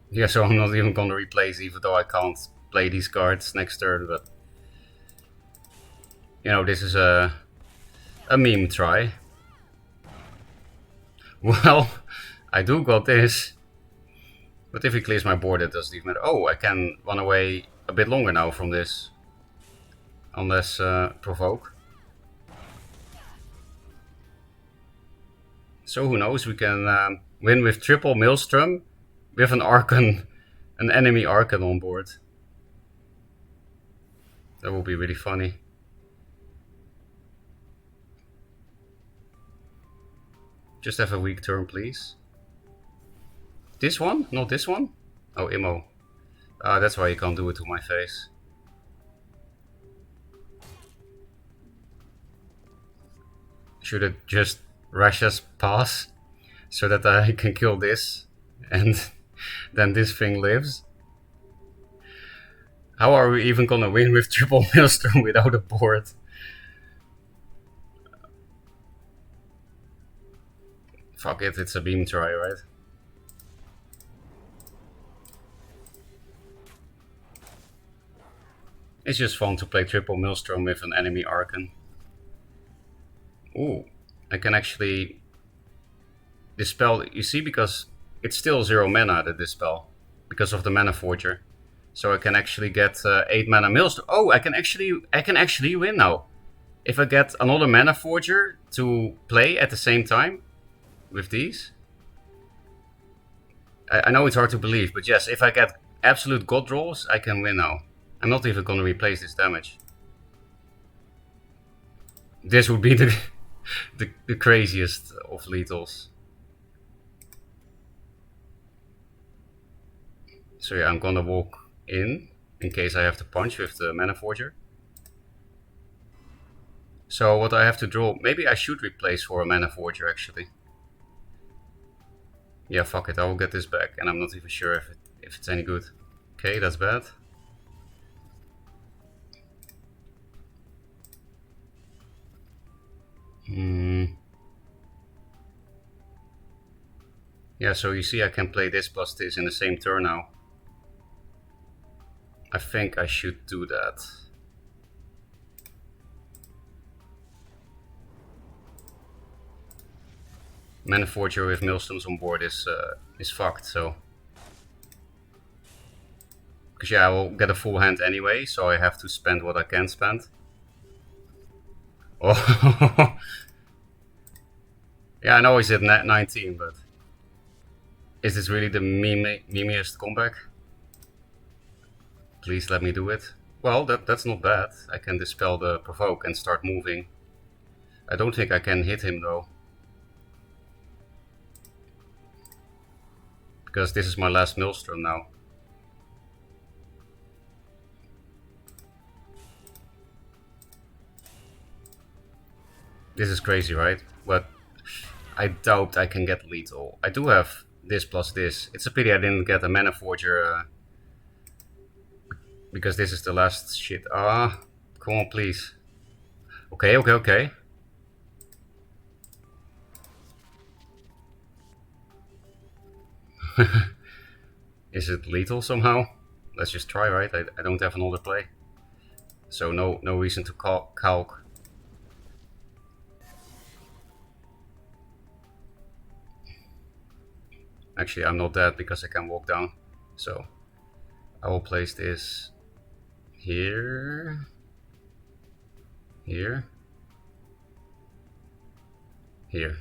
yeah, so I'm not even gonna replace, even though I can't play these cards next turn, but you know, this is a meme try. Well, I do got this, but if he clears my board, it doesn't even matter. Oh, I can run away a bit longer now from this, unless provoke. So who knows, we can win with triple Maelstrom with an Archon, an enemy Archon on board. That will be really funny. Just have a weak turn, please. This one? Not this one? Oh, Immo. That's why you can't do it to my face. Should it just Rasha's pass so that I can kill this and then this thing lives? How are we even gonna win with triple Maelstrom without a board? Fuck it, it's a beam try, right? It's just fun to play triple Maelstrom with an enemy Archon. Ooh, I can actually dispel, you see, because it's still 0 mana, the dispel, because of the Mana Forger. So I can actually get 8 mana Maelstrom. Oh, I can actually win now. If I get another Mana Forger to play at the same time with these, I know it's hard to believe, but yes, if I get absolute god rolls, I can win now. I'm not even gonna replace this damage. This would be the craziest of lethals. So yeah, I'm gonna walk in case I have to punch with the Mana Forger. So what I have to draw, maybe I should replace for a Mana Forger actually. Yeah, fuck it, I will get this back, and I'm not even sure if it's any good. Okay, that's bad. Yeah, so you see I can play this plus this in the same turn now. I think I should do that. Mana Forger with Maelstroms on board is fucked, so... Because yeah, I will get a full hand anyway, so I have to spend what I can spend. Oh, yeah, I know he's at 19, but... Is this really the memeiest comeback? Please let me do it. Well, that's not bad. I can dispel the provoke and start moving. I don't think I can hit him though. Because this is my last Maelstrom now. This is crazy, right? But I doubt I can get lethal. I do have this plus this. It's a pity I didn't get a Mana Forger. Because this is the last shit. Ah, come on, please. Okay, okay, okay. Is it lethal somehow? Let's just try, right? I don't have another play. So no reason to calc. Actually, I'm not dead because I can walk down. So I will place this here. Here. Here.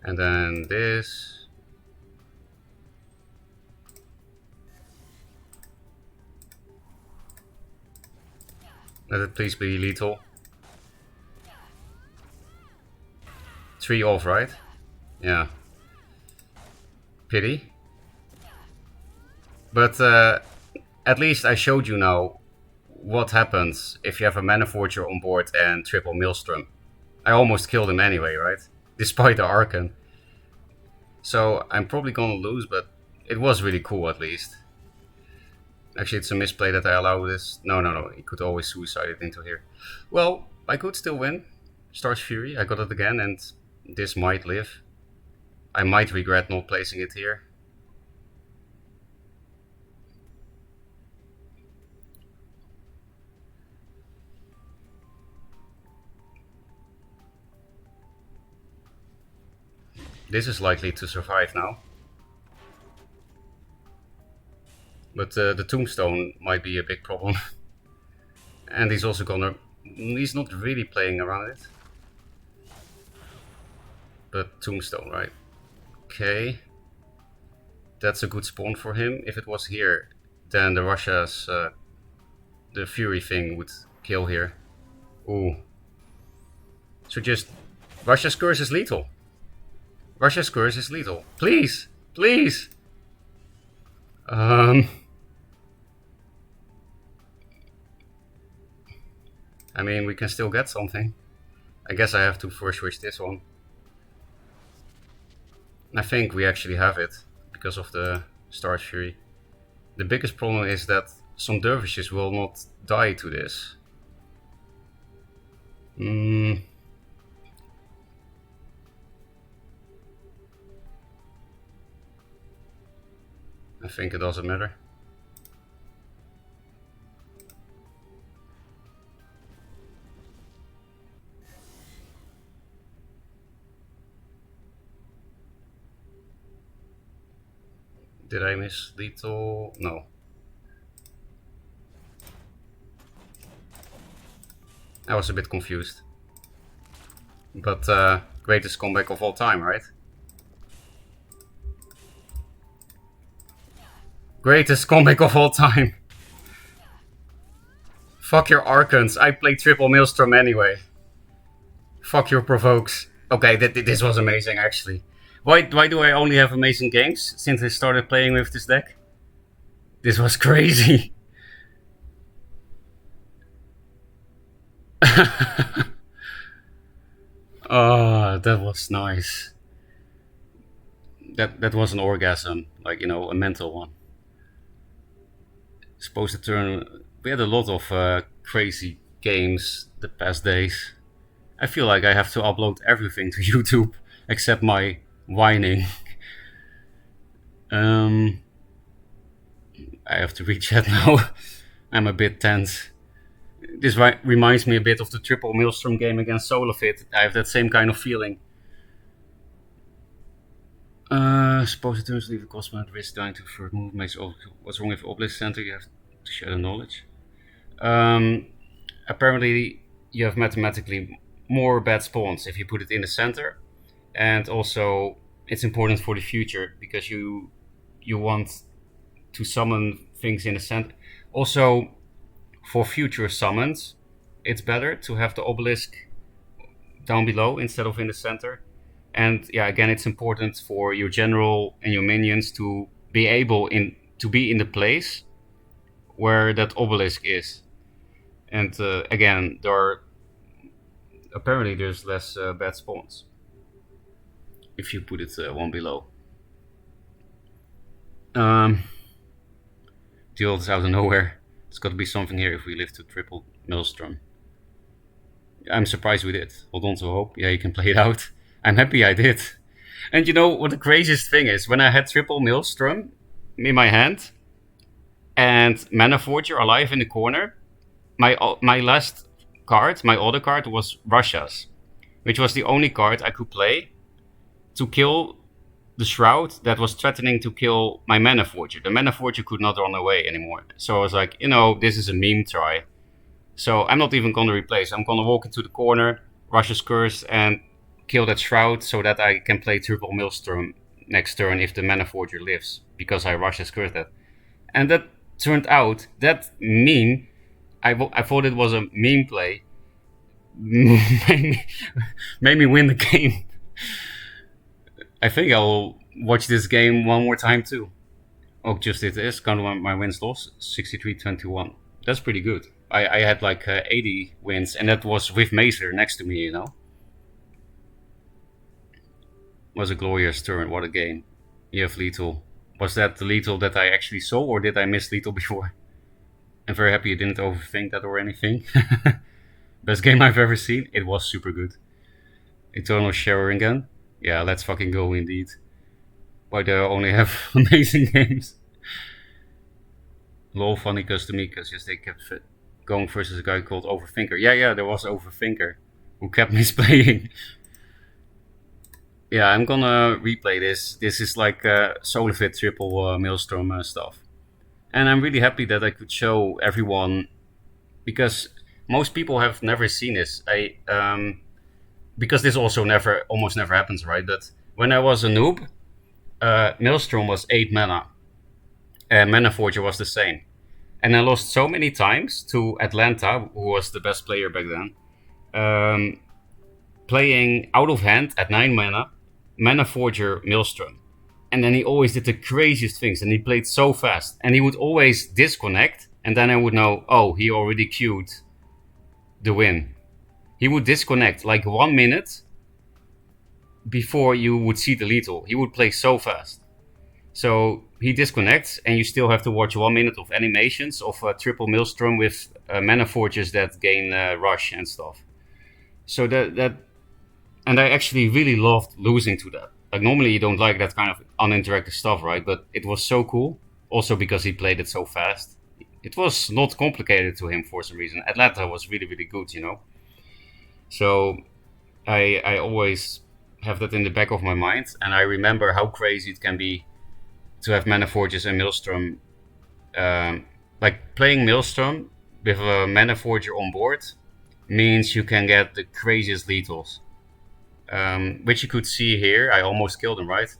And then this. Let it please be lethal. 3 off, right? Yeah. Pity. But at least I showed you now what happens if you have a Mana Forger on board and triple Maelstrom. I almost killed him anyway, right? Despite the Arcan. So I'm probably gonna lose, but it was really cool at least. Actually, it's a misplay that I allow this. No. He could always suicide it into here. Well, I could still win. Star's Fury, I got it again, and this might live. I might regret not placing it here. This is likely to survive now. But the Tombstone might be a big problem. And he's also gonna... He's not really playing around it. But Tombstone, right? Okay. That's a good spawn for him. If it was here, then the Russia's... the Fury thing would kill here. Ooh. So just... Russia's Curse is lethal. Russia's Curse is lethal. Please! Please! I mean, we can still get something. I guess I have to first switch this one. I think we actually have it, because of the Star's Fury. The biggest problem is that some dervishes will not die to this. I think it doesn't matter. Did I miss lethal? No. I was a bit confused. But greatest comeback of all time, right? Greatest comeback of all time. Fuck your Archons. I played triple Maelstrom anyway. Fuck your Provokes. Okay, this was amazing actually. Why do I only have amazing games since I started playing with this deck? This was crazy. Oh, that was nice. That was an orgasm, like, you know, a mental one. Supposed to turn. We had a lot of crazy games the past days. I feel like I have to upload everything to YouTube except my whining. I have to read chat now. I'm a bit tense. This reminds me a bit of the triple Maelstrom game against Solofit. I have that same kind of feeling. Suppose it turns leave a cost at risk dying to first move makes what's wrong with Obelisk Center? You have to share the knowledge. Apparently, you have mathematically more bad spawns if you put it in the center, and also it's important for the future because you want to summon things in the center. Also, for future summons, it's better to have the obelisk down below instead of in the center. And yeah, again, it's important for your general and your minions to be able to be in the place where that obelisk is. And again, apparently there's less bad spawns if you put it one below. Duel is out of nowhere. There's got to be something here if we live to triple Maelstrom. I'm surprised we did. Hold on to hope. Yeah, you can play it out. I'm happy I did. And you know what the craziest thing is? When I had triple Maelstrom in my hand and Mana Forger alive in the corner, my last card, my other card, was Russia's, which was the only card I could play to kill the Shroud that was threatening to kill my Mana Forger. The Mana Forger could not run away anymore. So I was like, you know, this is a meme try. So I'm not even going to replace. I'm going to walk into the corner, Russia's Curse, and kill that Shroud so that I can play triple Maelstrom next turn if the Mana Forger lives, because I Russia's Curse that. And that turned out, that meme, I thought it was a meme play, made me win the game. I think I'll watch this game one more time too. Oh, just it is. Count my wins loss 63-21. That's pretty good. I had like 80 wins, and that was with Mazer next to me, you know. Was a glorious turn. What a game. You have lethal. Was that the lethal that I actually saw, or did I miss lethal before? I'm very happy you didn't overthink that or anything. Best game I've ever seen. It was super good. Eternal Sharer again. Yeah, let's fucking go indeed. Why do I only have amazing games? Lol, funny because to me, because yes, they kept going versus a guy called Overthinker. Yeah, there was Overthinker who kept misplaying. Yeah, I'm gonna replay this. This is like Solofit triple Maelstrom stuff. And I'm really happy that I could show everyone, because most people have never seen this. Because this also almost never happens, right? But when I was a noob, Maelstrom was 8 mana. And Mana Forger was the same. And I lost so many times to Atlanta, who was the best player back then, playing out of hand at 9 mana, Mana Forger Maelstrom. And then he always did the craziest things, and he played so fast. And he would always disconnect, and then I would know, oh, he already queued the win. He would disconnect like 1 minute before you would see the lethal. He would play so fast. So he disconnects, and you still have to watch 1 minute of animations of triple Maelstrom with Mana Forgers that gain rush and stuff. So and I actually really loved losing to that. Like, normally you don't like that kind of uninteractive stuff, right? But it was so cool. Also because he played it so fast. It was not complicated to him for some reason. Atlanta was really, really good, you know? So I always have that in the back of my mind. And I remember how crazy it can be to have Mana Forgers and Maelstrom. Like, playing Maelstrom with a Mana Forger on board means you can get the craziest lethals. Which you could see here. I almost killed him, right?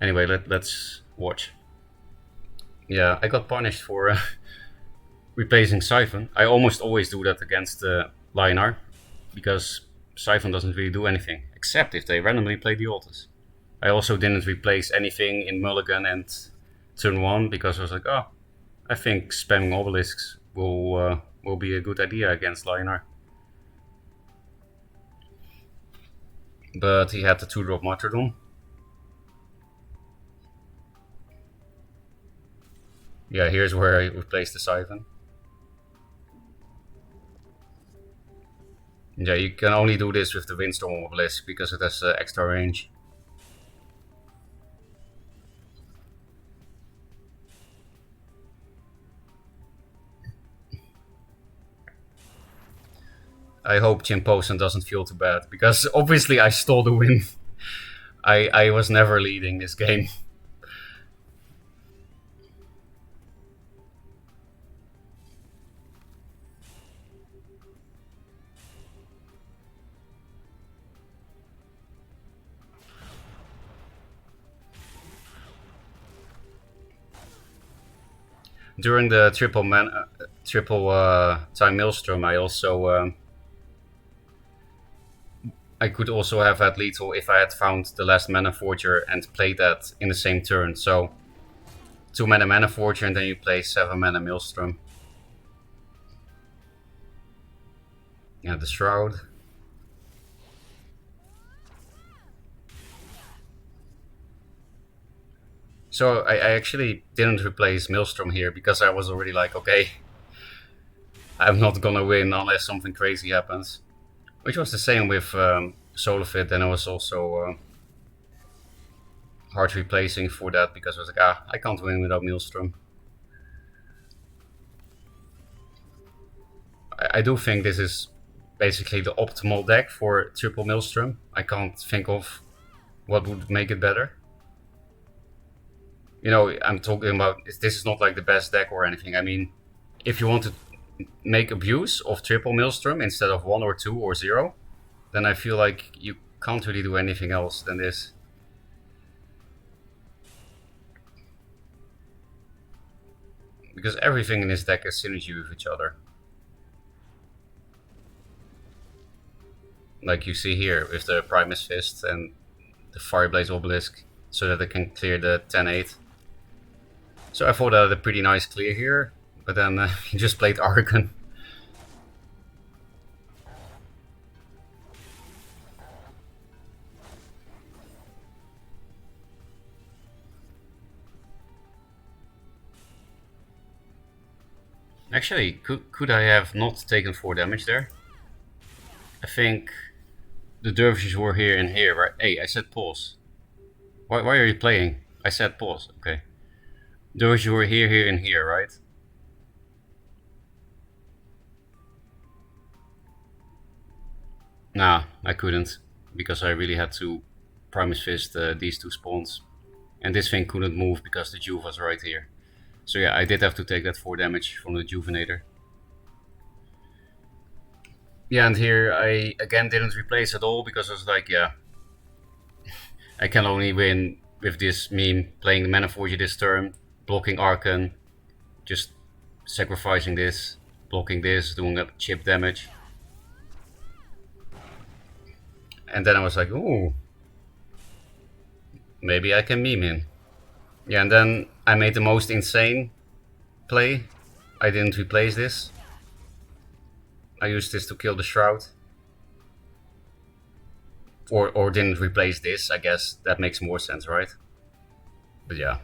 Anyway, let's watch. Yeah, I got punished for replacing Siphon. I almost always do that against Lionar, because Siphon doesn't really do anything, except if they randomly play the Altus. I also didn't replace anything in Mulligan and turn 1, because I was like, oh, I think spamming obelisks will be a good idea against Lionar. But he had the 2-drop Martyrdom. Yeah, here's where I replaced the Siphon. Yeah, you can only do this with the Windstorm Obelisk because it has extra range. I hope Chimposen doesn't feel too bad, because obviously I stole the win. I was never leading this game. During the triple time Maelstrom, I also I could also have had lethal if I had found the last Mana Forger and played that in the same turn. So 2 mana Mana Forger and then you play 7 mana Maelstrom. Yeah, the Shroud. So I actually didn't replace Maelstrom here because I was already like, okay, I'm not gonna win unless something crazy happens. Which was the same with Solofit, and I was also hard replacing for that because I was like, I can't win without Maelstrom. I do think this is basically the optimal deck for triple Maelstrom. I can't think of what would make it better. You know, I'm talking about, this is not like the best deck or anything. I mean, if you want to make abuse of triple Maelstrom instead of 1 or 2 or 0, then I feel like you can't really do anything else than this. Because everything in this deck has synergy with each other. Like you see here with the Primus Fist and the Fireblaze Obelisk, so that it can clear the 10-8. So I thought I had a pretty nice clear here, but then he just played Argon. Actually, could I have not taken 4 damage there? I think the dervishes were here and here, right? Hey, I said pause. Why are you playing? I said pause, okay. Dervishes were here, here, and here, right? Nah, I couldn't, because I really had to Primus Fist these 2 spawns. And this thing couldn't move because the Juve was right here. So yeah, I did have to take that 4 damage from the Juvenator. Yeah, and here I again didn't replace at all because I was like, yeah, I can only win with this meme, playing the Mana Forger this turn, blocking Arcan, just sacrificing this, blocking this, doing a chip damage. And then I was like, ooh, maybe I can meme him. Yeah, and then I made the most insane play. I didn't replace this. I used this to kill the Shroud. Or didn't replace this, I guess that makes more sense, right? But yeah.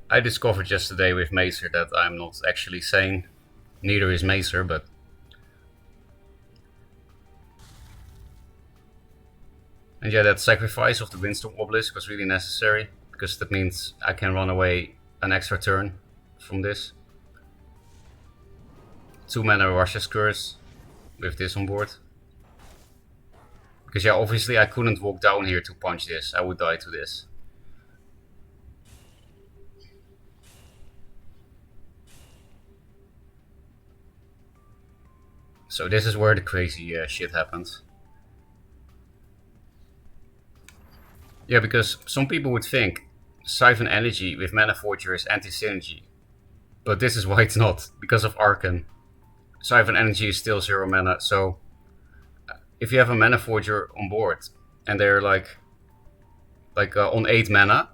I discovered yesterday with Macer that I'm not actually sane. Neither is Macer, but... And yeah, that sacrifice of the Windstorm Obelisk was really necessary, because that means I can run away an extra turn from this. 2 mana Russia's Curse with this on board. Because yeah, obviously I couldn't walk down here to punch this, I would die to this. So this is where the crazy shit happens. Yeah, because some people would think Siphon Energy with Mana Forger is anti-synergy. But this is why it's not, because of Arcan. Siphon Energy is still 0 mana, so if you have a Mana Forger on board and they're like on 8 mana,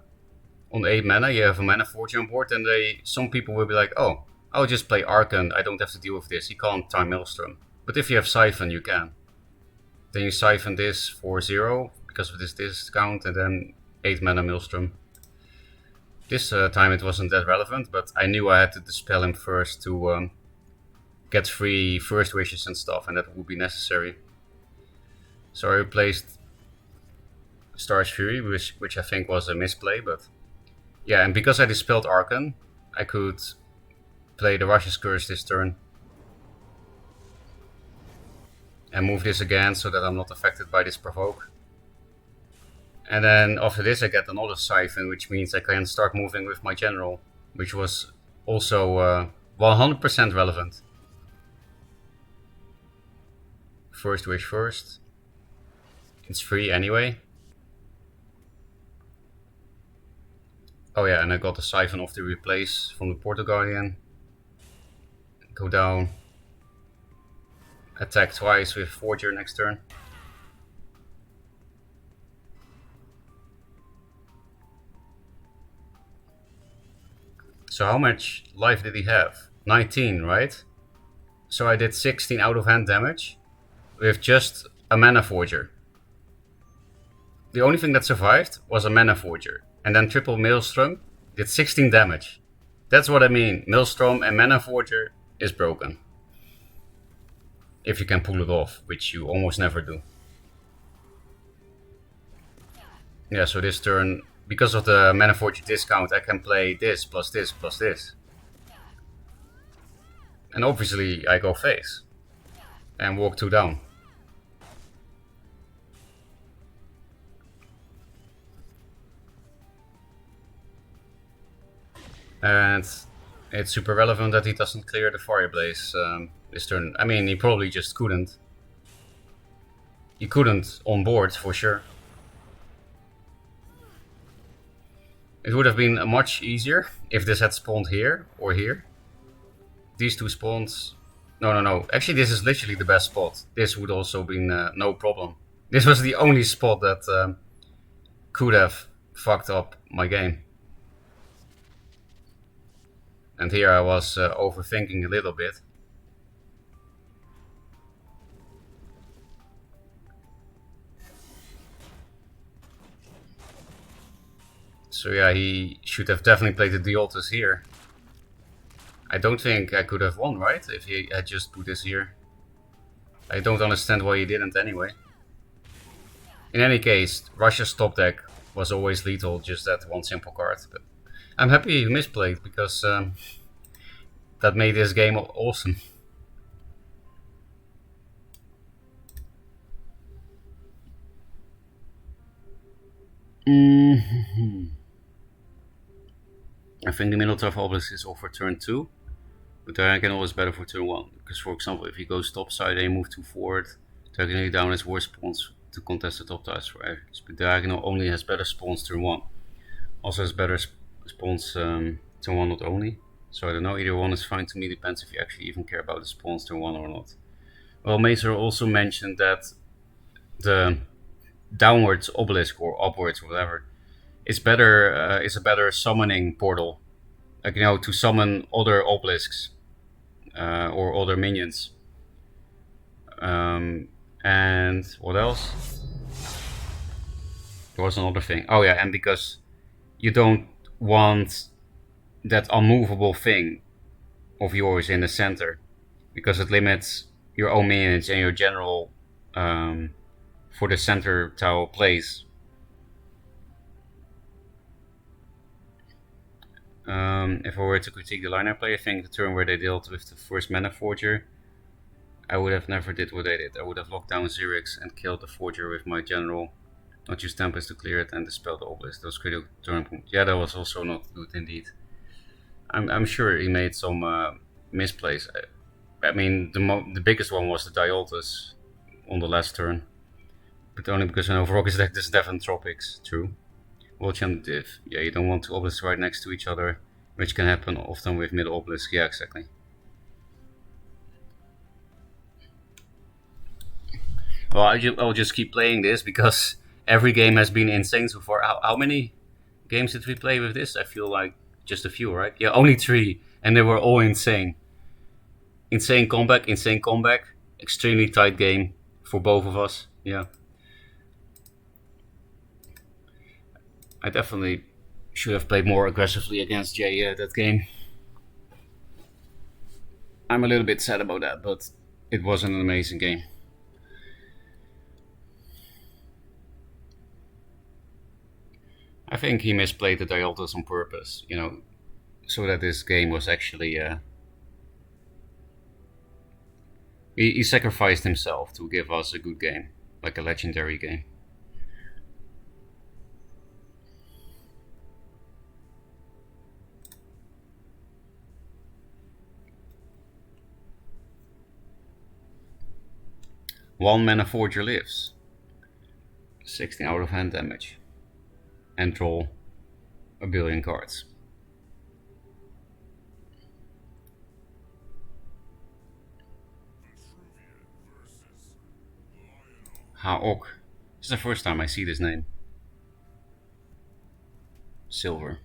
you have a Mana Forger on board, and some people will be like, oh, I'll just play Arcan, I don't have to deal with this, he can't time Maelstrom. But if you have Siphon, you can. Then you Siphon this for 0 because of this discount, and then 8 mana Maelstrom. This time it wasn't that relevant, but I knew I had to dispel him first to get free first wishes and stuff, and that would be necessary. So I replaced Star's Fury, which I think was a misplay, but yeah, and because I dispelled Arcan, I could play the Rush's Curse this turn. And move this again so that I'm not affected by this provoke. And then after this I get another Siphon, which means I can start moving with my general, which was also 100% relevant. First wish first. It's free anyway. Oh yeah, and I got the Siphon off the replace from the Portal Guardian. Go down. Attack twice with Forger next turn. So how much life did he have? 19, right? So I did 16 out of hand damage with just a Mana Forger. The only thing that survived was a Mana Forger. And then triple Maelstrom did 16 damage. That's what I mean. Maelstrom and Mana Forger is broken. If you can pull it off, which you almost never do. Yeah, so this turn, because of the Mana Forger discount, I can play this plus this plus this. And obviously I go face. And walk 2 down. And it's super relevant that he doesn't clear the Fireblaze this turn. I mean, he probably just couldn't. He couldn't on board for sure. It would have been much easier if this had spawned here or here. These two spawns... No. Actually, this is literally the best spot. This would also been no problem. This was the only spot that could have fucked up my game. And here I was overthinking a little bit. So yeah, he should have definitely played the Duelyst here. I don't think I could have won, right? If he had just put this here. I don't understand why he didn't anyway. In any case, Russia's top deck was always lethal, just that one simple card. But I'm happy he misplayed, because that made this game awesome. I think the Minotaur Obelisk is all for turn 2, but Diagonal is better for turn 1. Because, for example, if he goes topside and you move 2 forward, Diagonally down has worse spawns to contest the top tiles for average. But Diagonal only has better spawns turn 1. Also has better spawns turn 1 not only. So I don't know, either one is fine to me, depends if you actually even care about the spawns turn 1 or not. Well, Mazer also mentioned that the downwards obelisk or upwards, whatever, is better. Is a better summoning portal, like, you know, to summon other obelisks or other minions. And what else? There was another thing. Oh yeah, and because you don't want that unmovable thing of yours in the center, because it limits your own minions and your general for the center tile plays. If I were to critique the lineup play, I think the turn where they dealt with the first Mana Forger, I would have never did what they did. I would have locked down Xerix and killed the Forger with my general, not use Tempest to clear it and dispel the Obelisk. Those critical turn points. Yeah, that was also not good indeed. I'm sure he made some misplays. I mean, the biggest one was the Duelyst on the last turn. But only because I know Ferocca's deck doesn't have Entropics. True. World Champ Div. Yeah, you don't want two obelisks right next to each other, which can happen often with middle obelisk. Yeah, exactly. Well, I'll just keep playing this because every game has been insane so far. How many games did we play with this? I feel like just a few, right? Yeah, only 3, and they were all insane. Insane comeback, extremely tight game for both of us. Yeah, I definitely should have played more aggressively against Jay that game. I'm a little bit sad about that, but it was an amazing game. I think he misplayed the Duelyst on purpose, so that this game was actually. He sacrificed himself to give us a good game, like a legendary game. One mana forger lives. 16 out of hand damage. And draw a billion cards. Haok. This is the first time I see this name. Silver.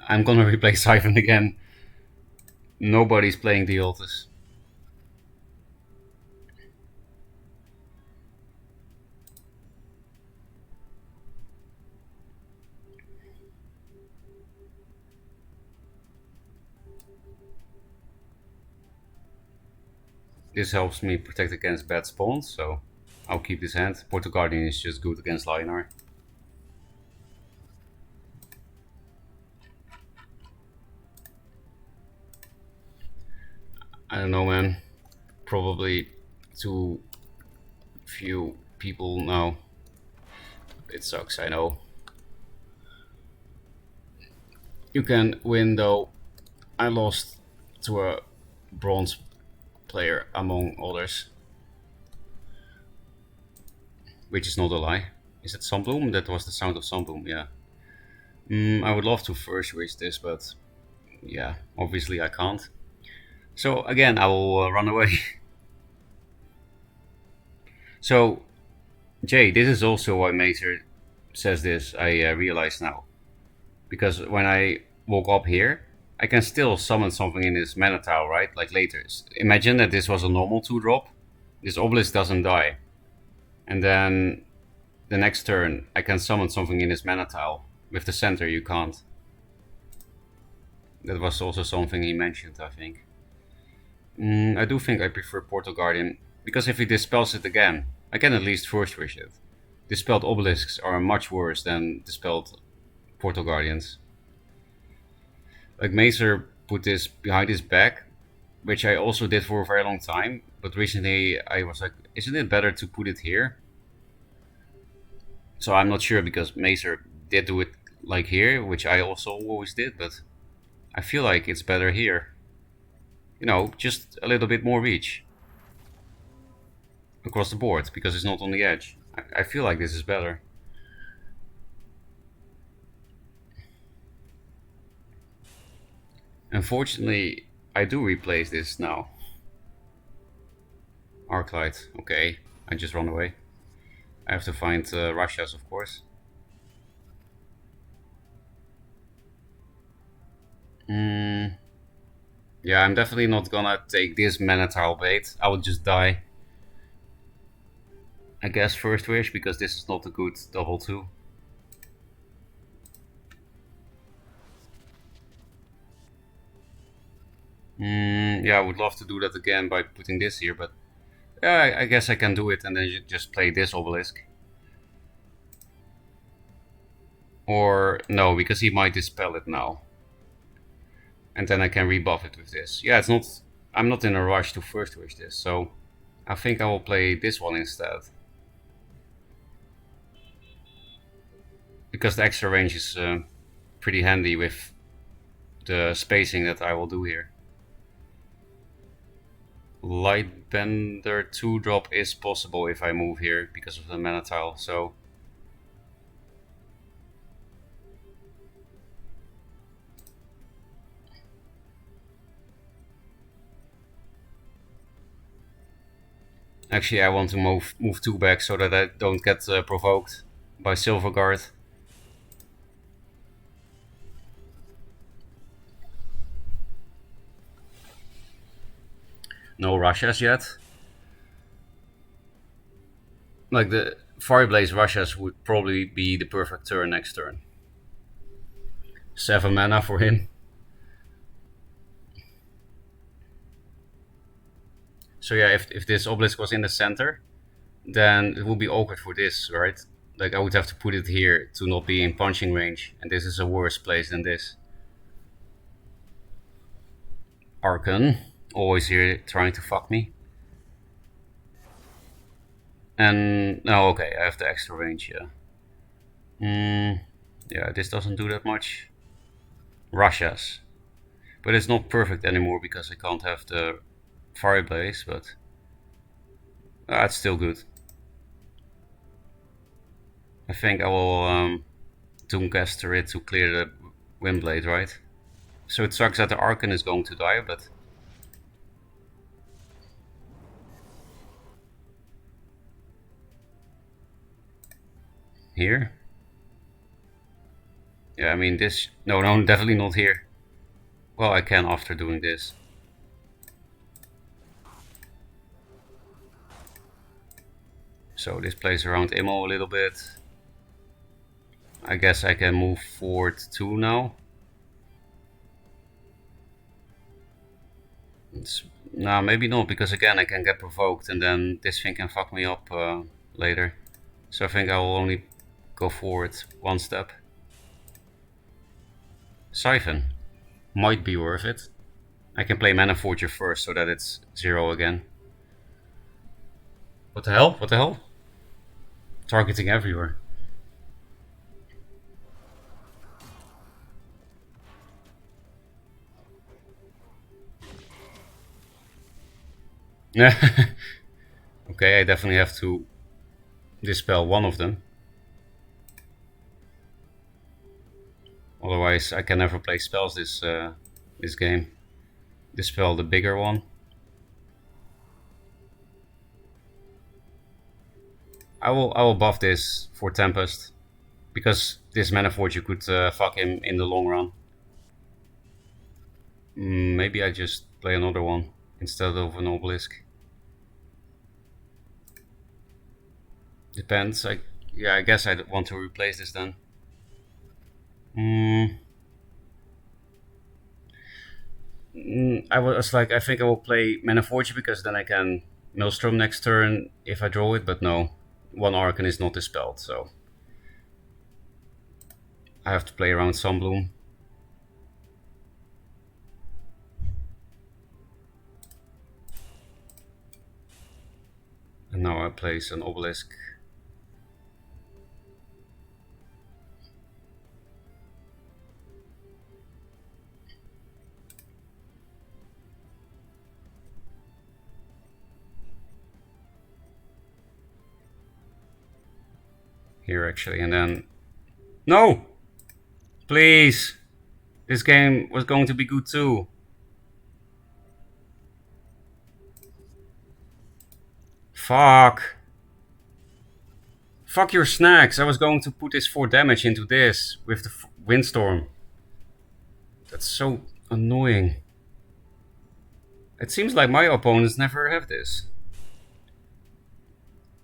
I'm gonna replay Siphon again. Nobody's playing the Altus. This helps me protect against bad spawns, so I'll keep this hand. Portal Guardian is just good against Lionar. I don't know, man. Probably too few people now. It sucks, I know. You can win though. I lost to a bronze player among others. Which is not a lie. Is it Sunbloom? That was the sound of Sunbloom, yeah. I would love to first wish this, but yeah, obviously I can't. So again, I will run away. So, Jay, this is also why Mazer says this, I realize now. Because when I walk up here, I can still summon something in this mana tile, right? Like later. Imagine that this was a normal 2-drop. This obelisk doesn't die. And then the next turn, I can summon something in this mana tile. With the center, you can't. That was also something he mentioned, I think. I do think I prefer Portal Guardian, because if he dispels it again, I can at least first wish it. Dispelled obelisks are much worse than dispelled Portal Guardians. Like Mazer put this behind his back, which I also did for a very long time, but recently I was like, isn't it better to put it here? So I'm not sure, because Mazer did do it like here, which I also always did, but I feel like it's better here. Just a little bit more reach across the board, because it's not on the edge. I feel like this is better. Unfortunately, I do replace this now. Arclight, okay, I just run away. I have to find Russia's, of course. Yeah, I'm definitely not gonna take this mana tile bait. I would just die. I guess first wish, because this is not a good double 2. Yeah, I would love to do that again by putting this here, but yeah, I guess I can do it and then you just play this obelisk. Or no, because he might dispel it now. And then I can rebuff it with this. Yeah, I'm not in a rush to first wish this, so I think I will play this one instead. Because the extra range is pretty handy with the spacing that I will do here. Lightbender 2-drop is possible if I move here because of the mana tile, so... Actually, I want to move 2 back so that I don't get provoked by Silverguard. No Russias yet. Like the Fireblaze Russias would probably be the perfect turn next turn. 7 mana for him. So yeah, if this obelisk was in the center, then it would be awkward for this, right? Like I would have to put it here to not be in punching range, and this is a worse place than this. Archon, always here trying to fuck me. And no, okay, I have the extra range, yeah. Yeah, this doesn't do that much. Russias. But it's not perfect anymore because I can't have the Fireblaze, but it's still good. I think I will Doomcaster it to clear the Windblade, right? So it sucks that the Archon is going to die, but... Here? Yeah, I mean this... No, definitely not here. Well, I can after doing this. So this plays around Immo a little bit. I guess I can move forward 2 now. No, maybe not, because again I can get provoked and then this thing can fuck me up later. So I think I will only go forward 1 step. Siphon might be worth it. I can play Mana Forger first so that it's 0 again. What the hell? What the hell? Targeting everywhere. Okay, I definitely have to dispel one of them. Otherwise, I can never play spells this game. Dispel the bigger one. I will buff this for Tempest, because this Mana Forge could fuck him in the long run. Maybe I just play another one instead of an obelisk. Depends. I guess I want to replace this then. I think I will play Mana Forge because then I can Maelstrom next turn if I draw it, but no. 1 Archon is not dispelled, so I have to play around Sunbloom. And now I place an obelisk. Here actually, and then... No! Please! This game was going to be good too. Fuck. Fuck your snacks. I was going to put this 4 damage into this with the Windstorm. That's so annoying. It seems like my opponents never have this.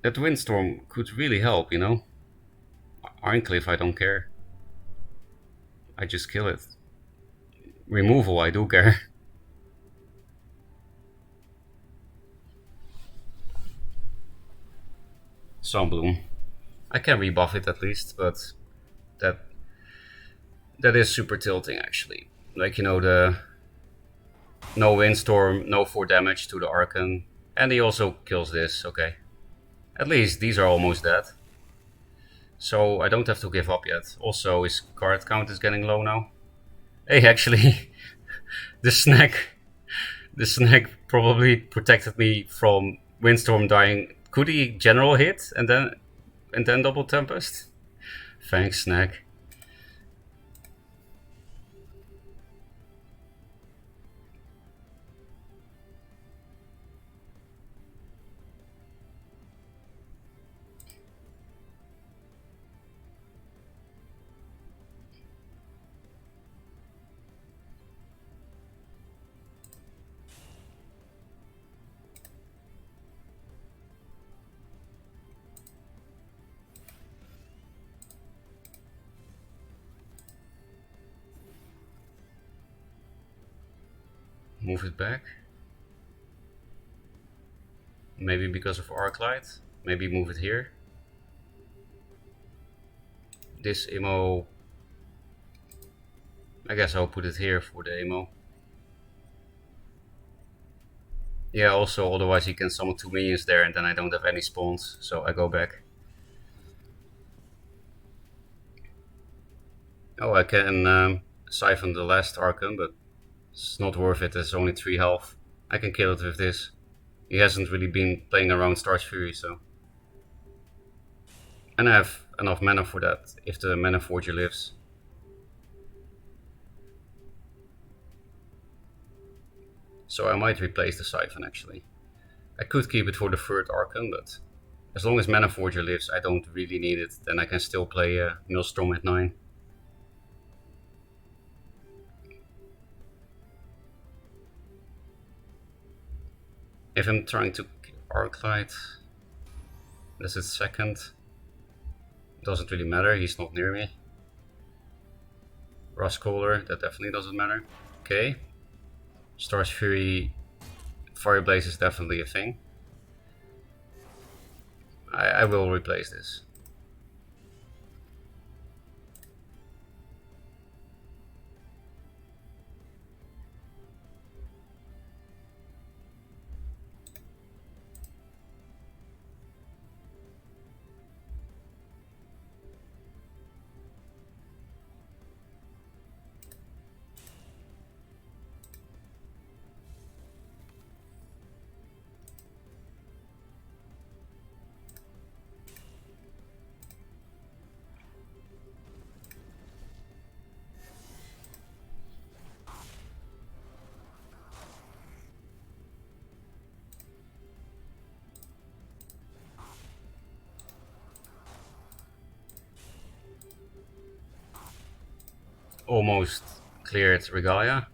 That Windstorm could really help, you know? Ironcliffe, I don't care. I just kill it. Removal, I do care. Sunbloom. I can rebuff it at least, but that is super tilting actually. Like, you know, the no Windstorm, no 4 damage to the Archon, and he also kills this, okay. At least these are almost dead. So I don't have to give up yet. Also, his card count is getting low now. Hey, actually, the snack The snake probably protected me from Windstorm dying. Could he general hit and then double Tempest? Thanks, Snake. Move it back. Maybe because of Arclight. Maybe move it here. This ammo, I guess I'll put it here for the ammo. Yeah, also otherwise he can summon 2 minions there and then I don't have any spawns, so I go back. Oh, I can siphon the last Archon, but it's not worth it, it's only 3 health. I can kill it with this. He hasn't really been playing around Star's Fury, so... And I have enough mana for that, if the Mana Forger lives. So I might replace the Siphon actually. I could keep it for the 3rd Archon, but as long as Mana Forger lives, I don't really need it. Then I can still play Maelstrom at 9. If I'm trying to Arclight, that's its 2nd. Doesn't really matter, he's not near me. Rustcaller, that definitely doesn't matter. Okay. Star's Fury, Fireblaze is definitely a thing. I will replace this. Almost cleared Regalia.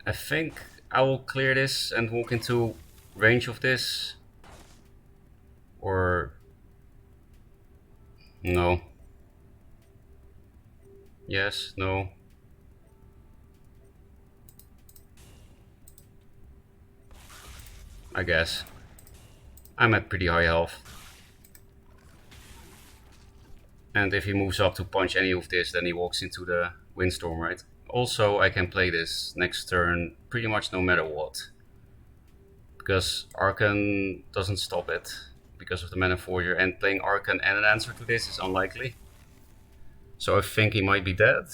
I think I will clear this and walk into range of this. Or... no. Yes, no. I guess. I'm at pretty high health. And if he moves up to punch any of this, then he walks into the Windstorm, right? Also, I can play this next turn pretty much no matter what. Because Archon doesn't stop it because of the Mana Forger, and playing Archon and an answer to this is unlikely. So I think he might be dead.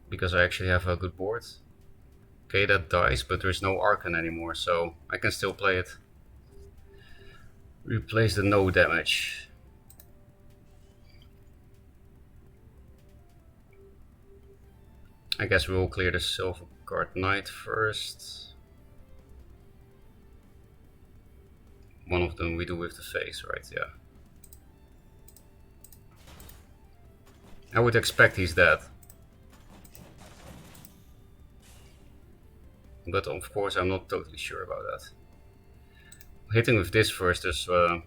Because I actually have a good board. Okay, that dies, but there's no Archon anymore, so I can still play it. Replace the no damage. I guess we'll clear the Silver Guard Knight first. One of them we do with the face, right? Yeah. I would expect he's dead. But of course I'm not totally sure about that. Hitting with this first is 1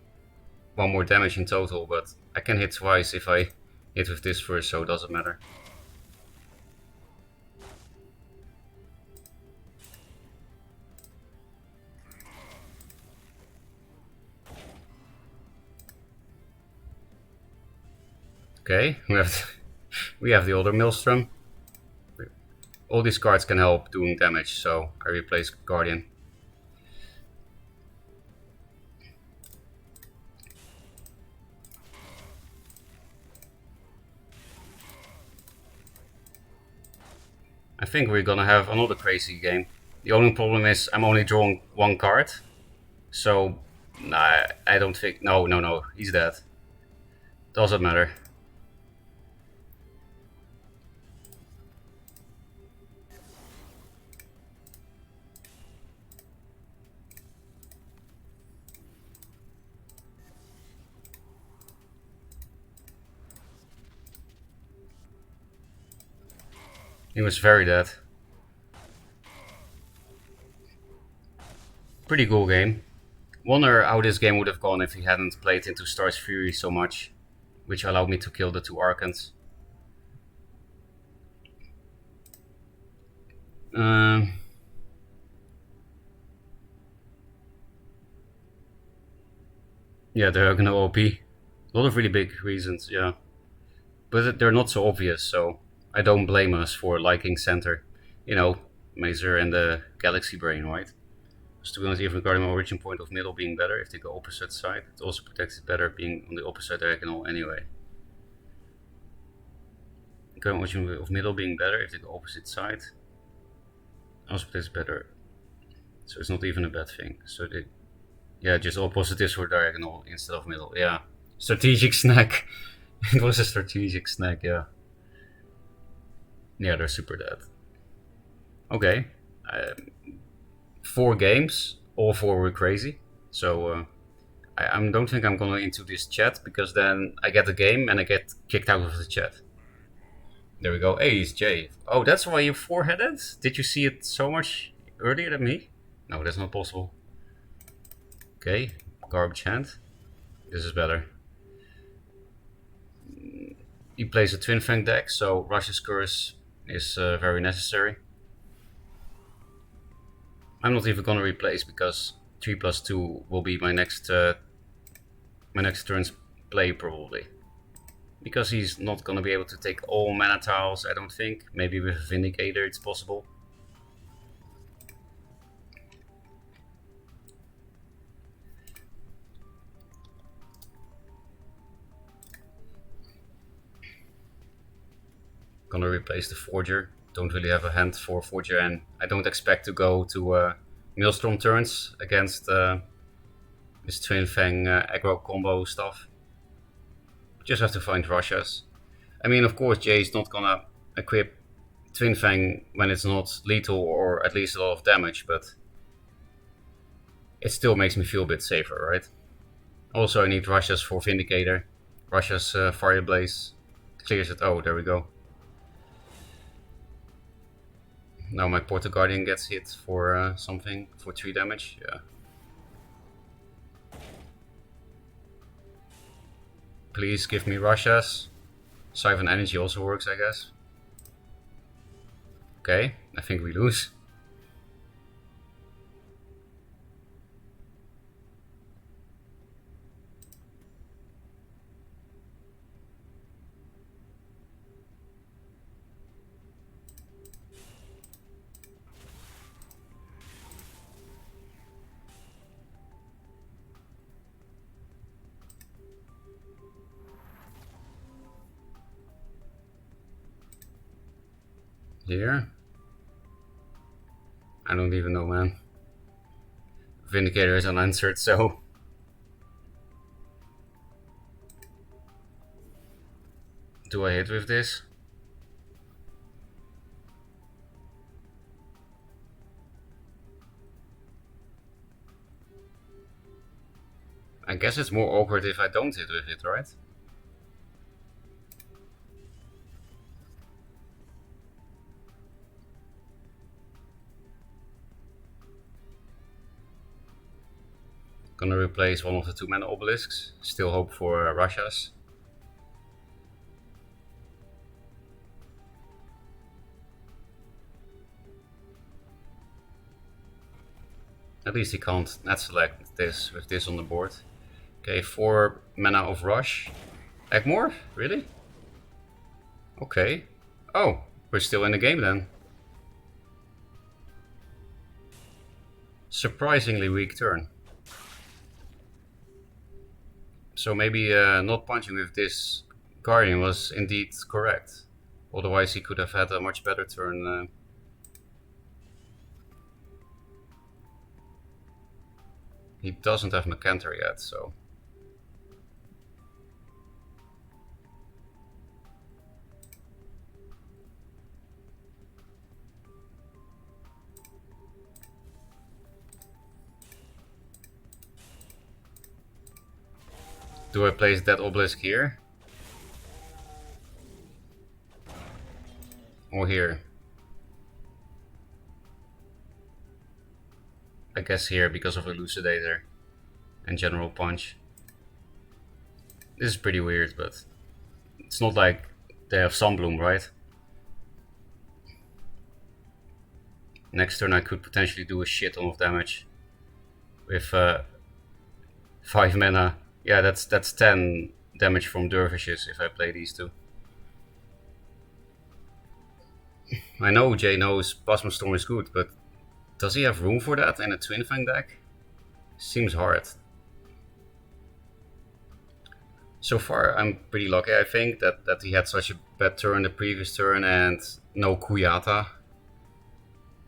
more damage in total, but I can hit twice if I hit with this first, so it doesn't matter. Okay, we have the older Maelstrom. All these cards can help doing damage, so I replace Guardian. I think we're gonna have another crazy game. The only problem is I'm only drawing one card. So, nah, I don't think... No, he's dead. Doesn't matter. He was very dead. Pretty cool game. Wonder how this game would have gone if he hadn't played into Star's Fury so much, which allowed me to kill the 2 Archons. Yeah, they're gonna OP. A lot of really big reasons, yeah. But they're not so obvious, so I don't blame us for liking center. You know, Mazer and the Galaxy Brain, right? So to be honest, even regarding my origin point of middle being better if they go opposite side, it also protects it better being on the opposite diagonal anyway. Current origin of middle being better if they go opposite side, also protects better. So it's not even a bad thing. So they, yeah, just all positives for diagonal instead of middle. Yeah, strategic snack. It was a strategic snack, yeah. Yeah, they're super dead. Okay. 4 games, all 4 were crazy. So I don't think I'm gonna into this chat because then I get the game and I get kicked out of the chat. There we go. Hey, it's Jay. Oh, that's why you 4-headed? Did you see it so much earlier than me? No, that's not possible. Okay, garbage hand. This is better. He plays a Twin Fang deck, so Rush's Curse is very necessary. I'm not even gonna replace because 3+2 will be my next turn's play probably. Because he's not gonna be able to take all mana tiles, I don't think. Maybe with Vindicator it's possible. Gonna replace the Forger. Don't really have a hand for Forger, and I don't expect to go to Maelstrom turns against this Twin Fang aggro combo stuff. Just have to find Russias. I mean, of course, Jay's not gonna equip Twin Fang when it's not lethal or at least a lot of damage, but it still makes me feel a bit safer, right? Also, I need Russias for Vindicator. Russia's Fire Blaze clears it. Oh, there we go. Now my Portal Guardian gets hit for something, for 3 damage, yeah. Please give me Russias. Siphon Energy also works, I guess. Okay, I think we lose. Here? I don't even know, man. Vindicator is unanswered, so... Do I hit with this? I guess it's more awkward if I don't hit with it, right? Gonna replace one of the 2 mana obelisks. Still hope for Russias. At least he can't net select this with this on the board. Okay, 4 mana of Rush. Egmore? Really? Okay. Oh, we're still in the game then. Surprisingly weak turn. So maybe not punching with this Guardian was indeed correct. Otherwise he could have had a much better turn He doesn't have Mercantor yet, so... Do I place that obelisk here? Or here? I guess here because of Elucidator and General Punch. This is pretty weird, but it's not like they have Sunbloom, right? Next turn I could potentially do a shit ton of damage with 5 mana. Yeah, that's 10 damage from Dervishes if I play these two. I know Jay knows Plasma Storm is good, but does he have room for that in a Twin Fang deck? Seems hard. So far I'm pretty lucky, I think, that he had such a bad turn the previous turn and no Kuyata.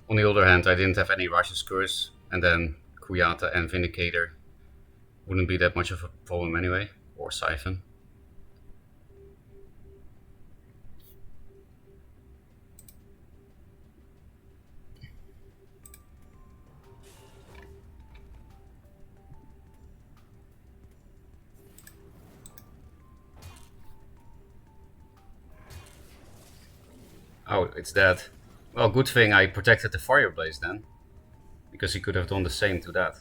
On the other hand, I didn't have any Rasha's Curse, and then Kuyata and Vindicator wouldn't be that much of a problem anyway, or Siphon. Oh, it's dead. Well, good thing I protected the Fireblaze then, because he could have done the same to that.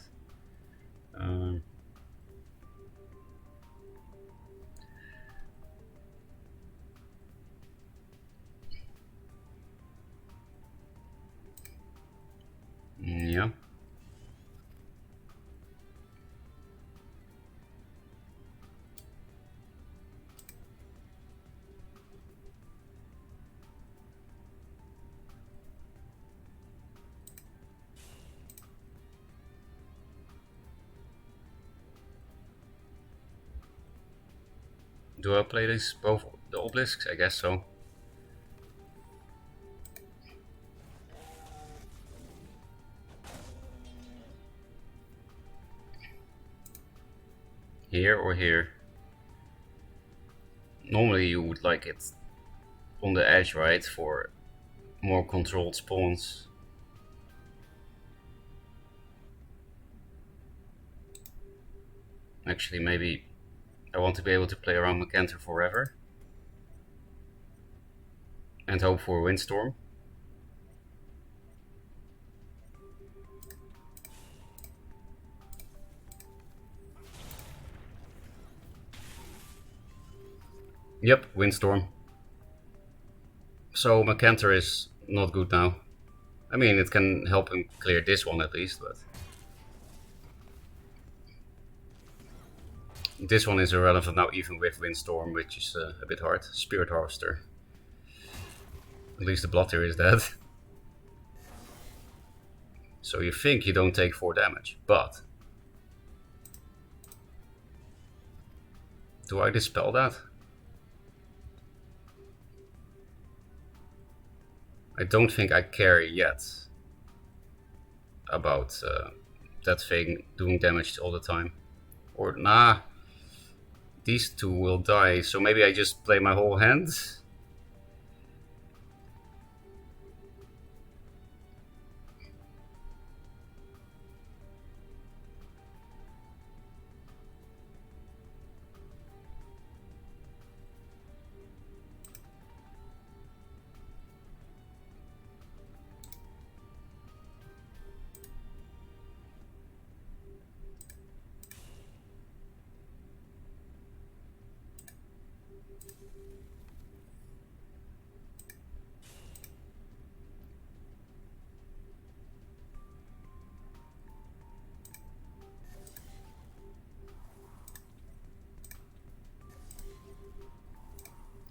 Yeah. Do I play these both the obelisks? I guess so. Here or here? Normally you would like it on the edge, right? For more controlled spawns. Actually, maybe I want to be able to play around Mercantor forever. And hope for a Windstorm. Yep, Windstorm. So Mercantor is not good now. I mean, it can help him clear this one at least, but... This one is irrelevant now, even with Windstorm, which is a bit hard. Spirit Harvester. At least the Blotter is dead. So you think you don't take 4 damage, but... Do I dispel that? I don't think I care yet about that thing doing damage all the time. Or, nah, these two will die, so maybe I just play my whole hand?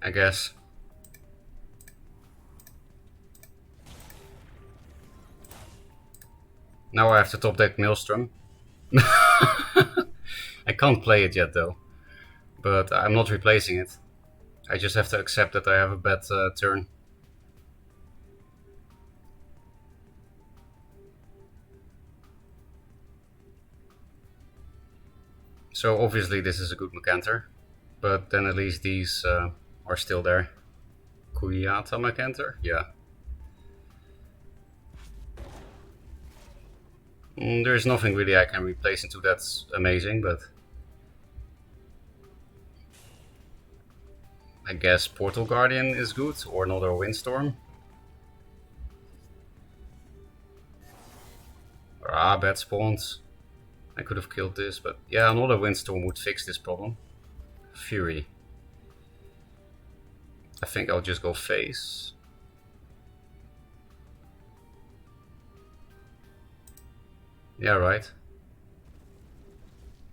I guess. Now I have to top deck Maelstrom. I can't play it yet though, but I'm not replacing it. I just have to accept that I have a bad turn. So obviously this is a good Mercantor, but then at least these are still there. Kuyata Mercantor? Yeah. There's nothing really I can replace into that's amazing, but I guess Portal Guardian is good, or another Windstorm. Bad spawns. I could have killed this, but yeah, another Windstorm would fix this problem. Fury. I think I'll just go face. Yeah, right.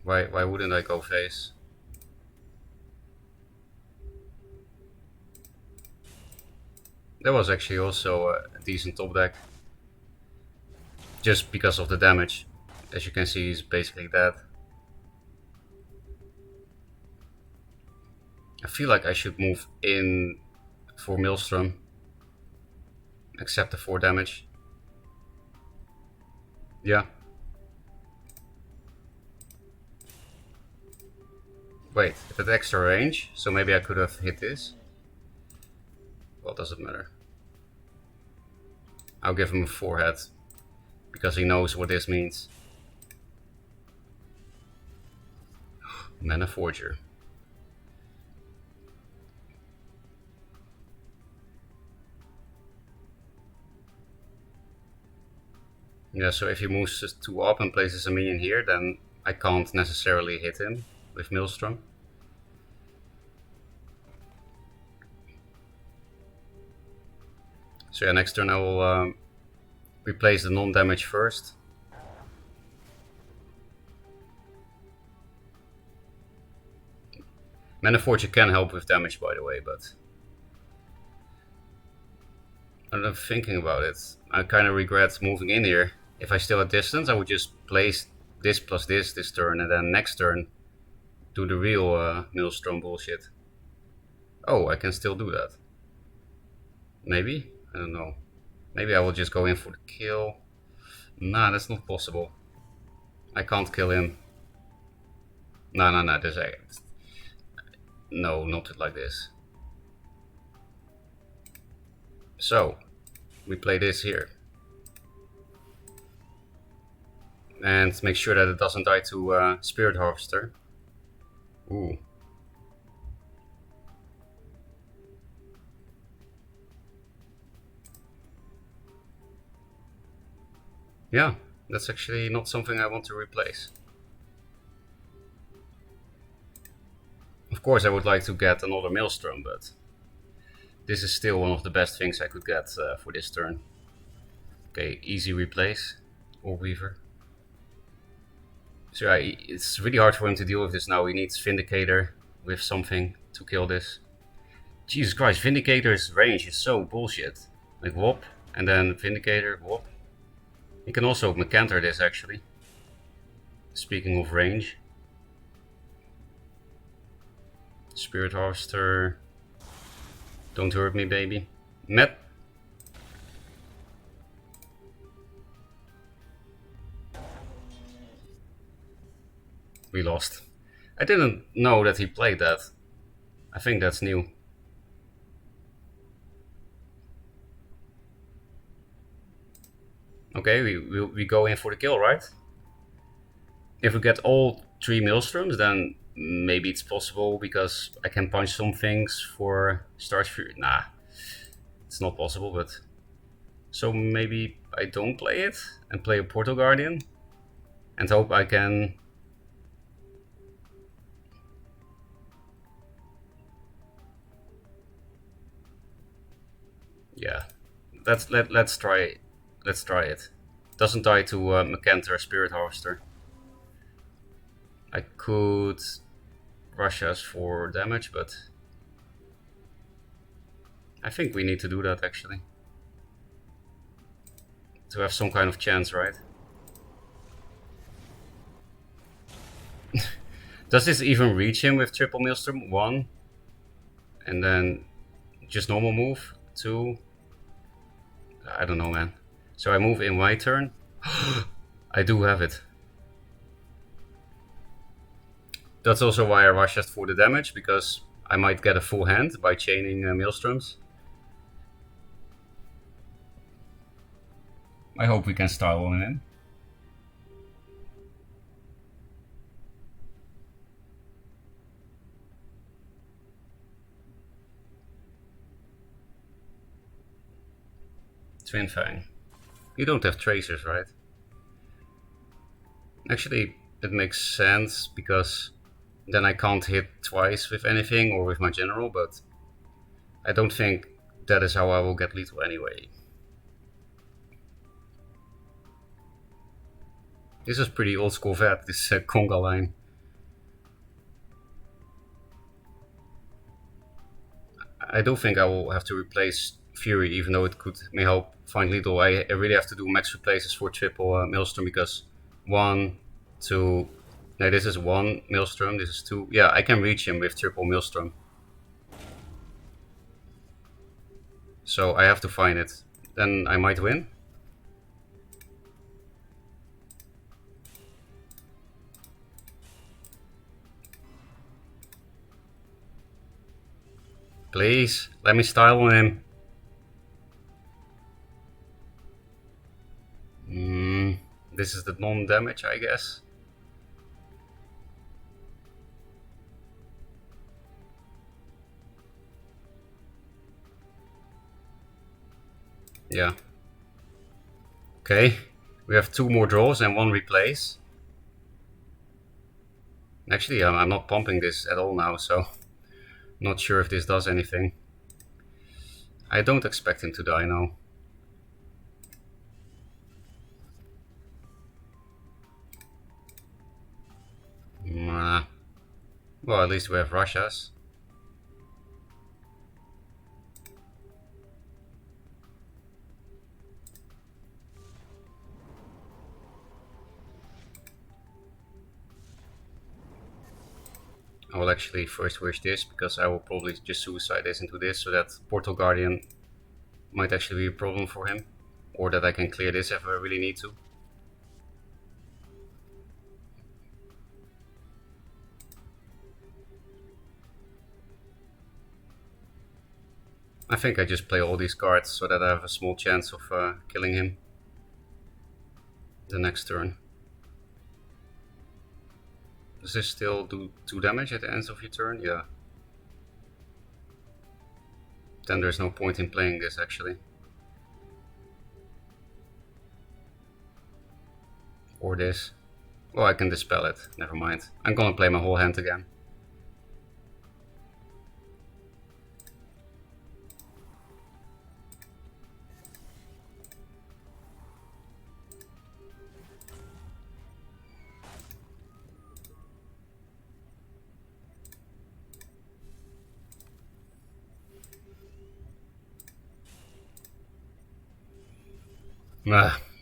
Why wouldn't I go face? That was actually also a decent top deck. Just because of the damage. As you can see, he's basically dead. I feel like I should move in for Maelstrom. Accept the 4 damage. Yeah. Wait, it had extra range, so maybe I could have hit this. Well, does it matter? I'll give him a forehead, because he knows what this means. Mana Forger. Yeah, so if he moves 2 up and places a minion here, then I can't necessarily hit him with Maelstrom. So yeah, next turn I will replace the non-damage first. Mana Forger can help with damage, by the way, but I'm thinking about it. I kind of regret moving in here. If I still had distance, I would just place this plus this turn, and then next turn do the real Maelstrom bullshit. Oh, I can still do that. Maybe? I don't know. Maybe I will just go in for the kill. Nah, that's not possible. I can't kill him. No, no, not like this. So, we play this here. And make sure that it doesn't die to Spirit Harvester. Ooh. Yeah, that's actually not something I want to replace. Of course I would like to get another Maelstrom, but this is still one of the best things I could get for this turn. Okay, easy replace. Orb Weaver. So yeah, it's really hard for him to deal with this now. He needs Vindicator with something to kill this. Jesus Christ, Vindicator's range is so bullshit. Like whop, and then Vindicator, whop. He can also Mercantor this actually. Speaking of range. Spirit Harvester. Don't hurt me, baby. Met. We lost. I didn't know that he played that. I think that's new. Okay, we go in for the kill, right? If we get all 3 Maelstroms, then maybe it's possible because I can punch some things for Star's Fury. Nah, it's not possible, but... So maybe I don't play it and play a Portal Guardian and hope I can... Yeah, let's try it. Let's try it. Doesn't die to Mercantor Spirit Harvester. I could rush us for damage, but I think we need to do that actually. To have some kind of chance, right? Does this even reach him with triple Maelstrom? 1. And then just normal move. 2. I don't know, man. So I move in my turn. I do have it. That's also why I rushed just for the damage, because I might get a full hand by chaining Maelstroms. I hope we can style on him. Twin Fang. You don't have tracers, right? Actually, it makes sense, because then I can't hit twice with anything or with my general, but I don't think that is how I will get lethal anyway. This is pretty old school vet, this conga line. I do think I will have to replace Fury, even though it may help find lethal. I really have to do max replaces for triple Maelstrom, because 1, 2... No, this is 1 Maelstrom, this is 2. Yeah, I can reach him with triple Maelstrom. So I have to find it. Then I might win. Please, let me style on him. This is the non-damage, I guess. Yeah. Okay, we have 2 more draws and 1 replace. Actually, I'm not pumping this at all now, so not sure if this does anything. I don't expect him to die now. Well, at least we have Russia's. I will actually first wish this, because I will probably just suicide this into this, so that Portal Guardian might actually be a problem for him. Or that I can clear this if I really need to. I think I just play all these cards so that I have a small chance of killing him the next turn. Does this still do 2 damage at the end of your turn? Yeah. Then there's no point in playing this, actually. Or this. Oh, I can dispel it. Never mind. I'm gonna play my whole hand again.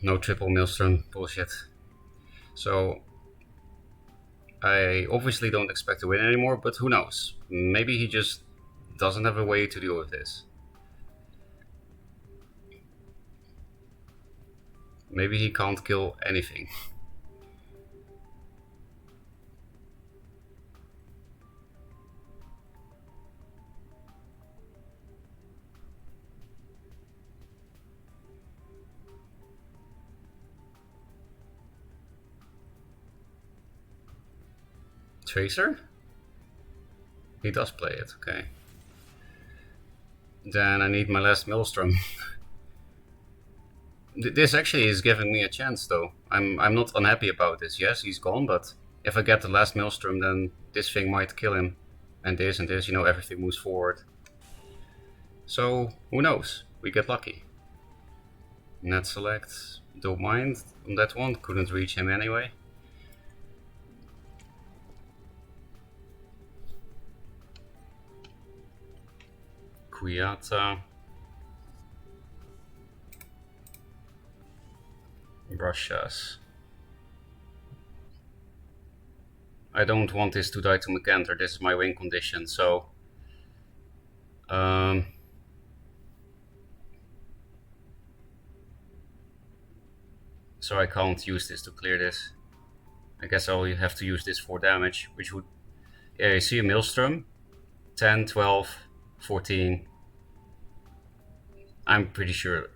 No triple Maelstrom. Bullshit. So, I obviously don't expect to win anymore, but who knows? Maybe he just doesn't have a way to deal with this. Maybe he can't kill anything. Tracer? He does play it, okay. Then I need my last Maelstrom. This actually is giving me a chance, though. I'm not unhappy about this. Yes, he's gone, but if I get the last Maelstrom, then this thing might kill him. And this, you know, everything moves forward. So, who knows? We get lucky. Net select, don't mind on that one, couldn't reach him anyway. Kuyata. Russia's. I don't want this to die to Mcandler, this is my win condition, so... So I can't use this to clear this. I guess I'll have to use this for damage, which would Yeah, you see a Maelstrom. 10, 12, 14. I'm pretty sure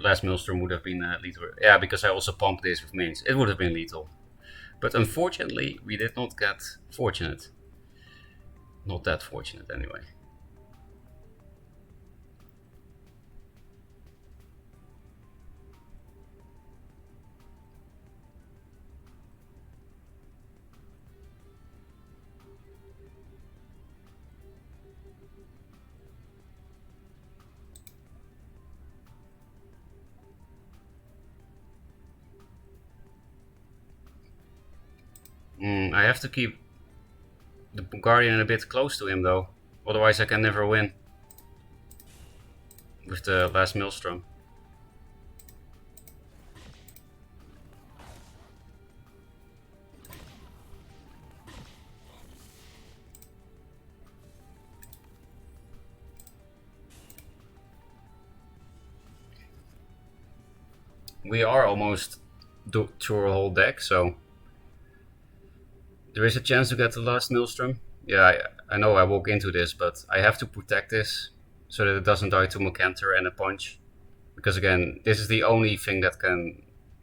last Maelstrom would have been lethal. Yeah, because I also pumped this with mains. It would have been lethal. But unfortunately, we did not get fortunate. Not that fortunate, anyway. I have to keep the Guardian a bit close to him, though. Otherwise, I can never win with the last Maelstrom. We are almost through a whole deck, so there is a chance to get the last Maelstrom. Yeah, I know I walk into this, but I have to protect this so that it doesn't die to Mercantor and a punch. Because again, this is the only thing that can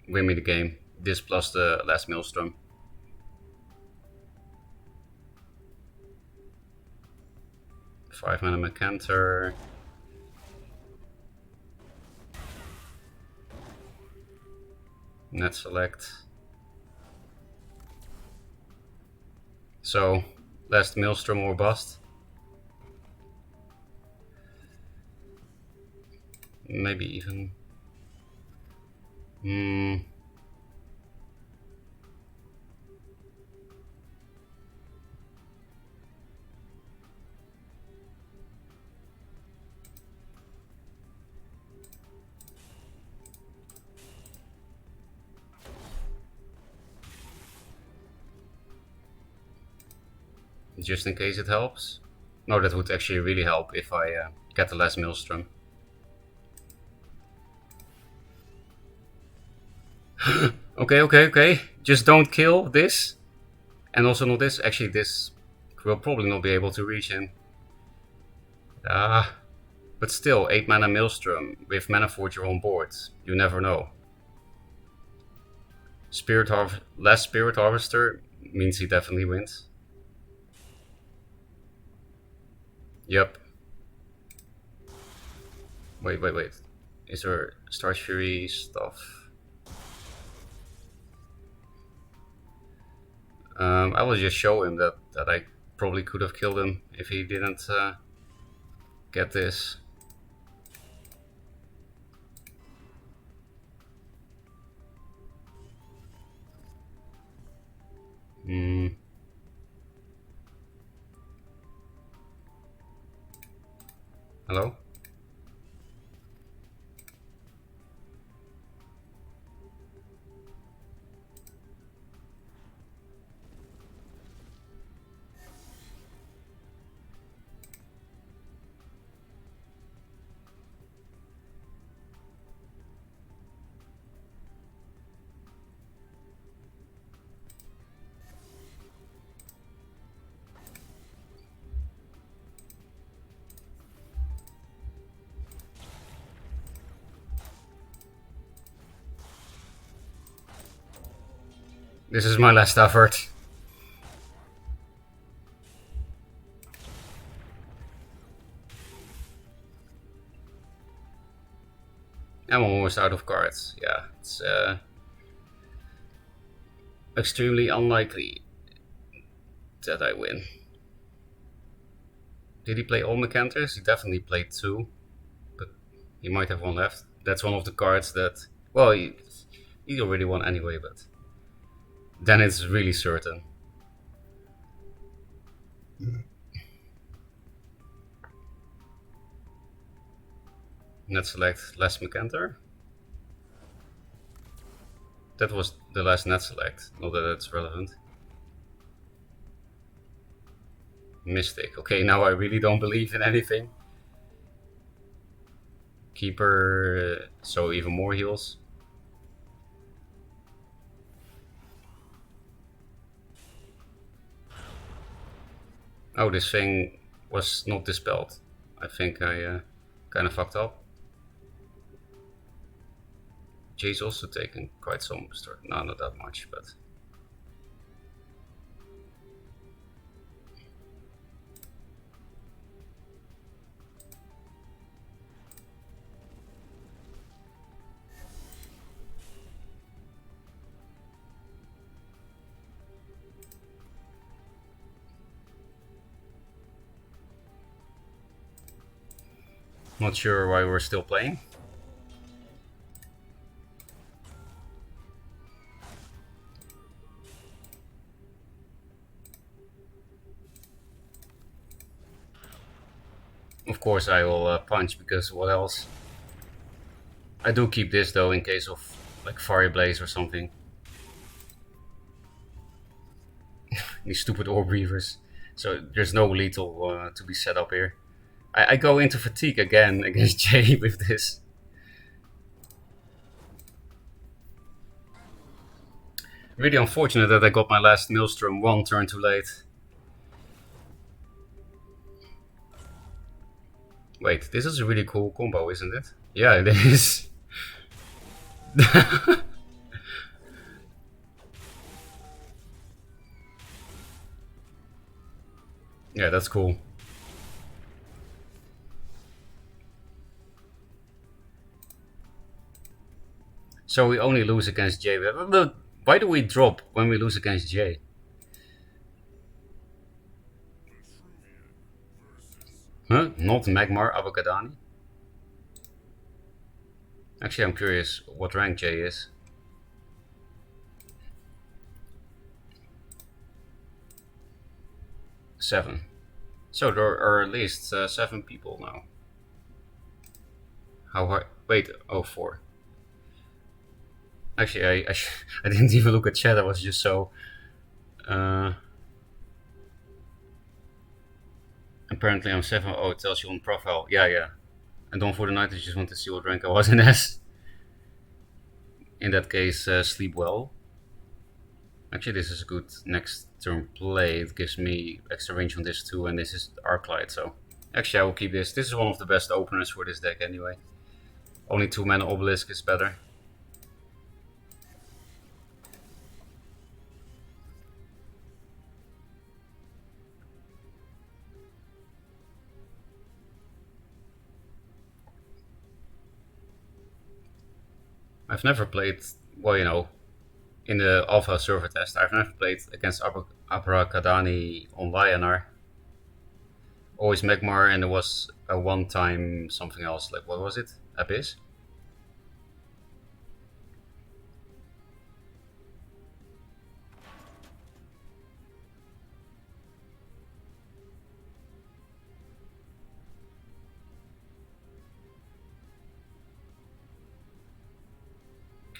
win me the game. This plus the last Maelstrom. Five mana Mercantor. Net select. So, last Maelstrom or bust. Maybe even. Just in case it helps. No, that would actually really help if I get the last Maelstrom. Okay. Just don't kill this. And also not this. Actually, this will probably not be able to reach him. But still, 8 mana Maelstrom with Mana Forger on board. You never know. Less Spirit Harvester means he definitely wins. Yep. Wait. Is there Starch Fury stuff? I will just show him that I probably could have killed him if he didn't get this. Hello? This is my last effort. I'm almost out of cards. Yeah, it's extremely unlikely that I win. Did he play all Mercantors? He definitely played 2, but he might have one left. That's one of the cards that, well, he already won anyway, but then it's really certain. Net select last Mercantor. That was the last net select, not that it's relevant. Mystic. Okay, now I really don't believe in anything. Keeper, so even more heals. Oh, this thing was not dispelled. I think I kind of fucked up. Jay's also taken quite some start. No, not that much, but... Not sure why we're still playing. Of course I will punch, because what else? I do keep this though in case of like Fiery Blaze or something. These stupid Orb Reavers. So there's no lethal to be set up here. I go into fatigue again against Jay with this. Really unfortunate that I got my last Maelstrom one turn too late. Wait, this is a really cool combo, isn't it? Yeah, it is. Yeah, that's cool. So we only lose against Jay. But why do we drop when we lose against Jay? Huh? Not Magmar Abakadani? Actually, I'm curious what rank Jay is. Seven. So there are at least 7 people now. How hard? Wait, oh, 4. Actually, I didn't even look at chat. I was just so... Apparently I'm 7. Oh, it tells you on profile. Yeah. And Dawn for the Night, I just want to see what rank I was in S. In that case, sleep well. Actually, this is a good next turn play. It gives me extra range on this too, and this is Arclight, so... Actually, I will keep this. This is one of the best openers for this deck anyway. Only 2-mana Obelisk is better. I've never played, well, you know, in the alpha server test, I've never played against Abrakadani on Lionar. Always Magmar, and there was a one-time something else, like, what was it? Abyss?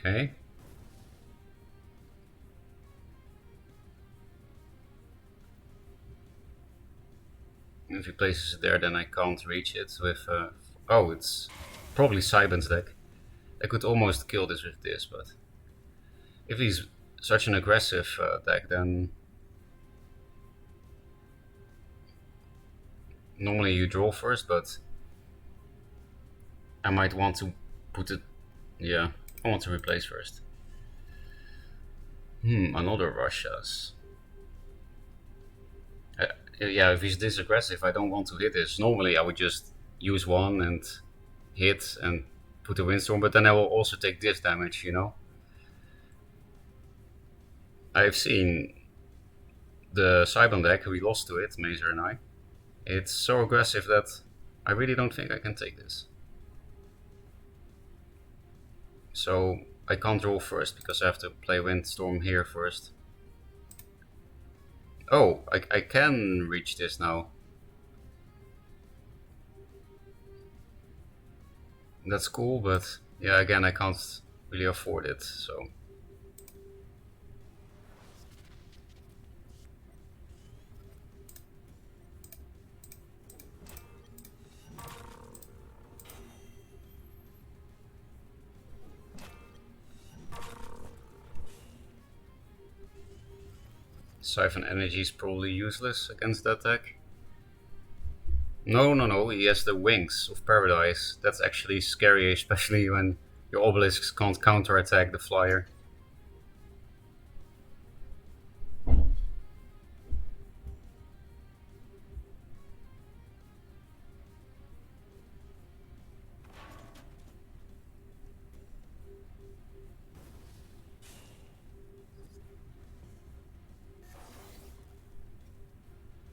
Okay. If he places it there, then I can't reach it with... oh, it's probably Cybern's deck. I could almost kill this with this, but... If he's such an aggressive deck, then... Normally you draw first, but... I might want to put it... Yeah, I want to replace first. Another Russias. Yeah, if he's this aggressive, I don't want to hit this. Normally I would just use one and hit and put a Windstorm, but then I will also take this damage, you know? I've seen the Cybern deck, we lost to it, Mazer and I. It's so aggressive that I really don't think I can take this. So I can't draw first because I have to play Windstorm here first. Oh, I can reach this now. That's cool, but yeah, again, I can't really afford it, so... Siphon Energy is probably useless against that deck. No, no, no. He has the wings of paradise. That's actually scary, especially when your obelisks can't counterattack the flyer.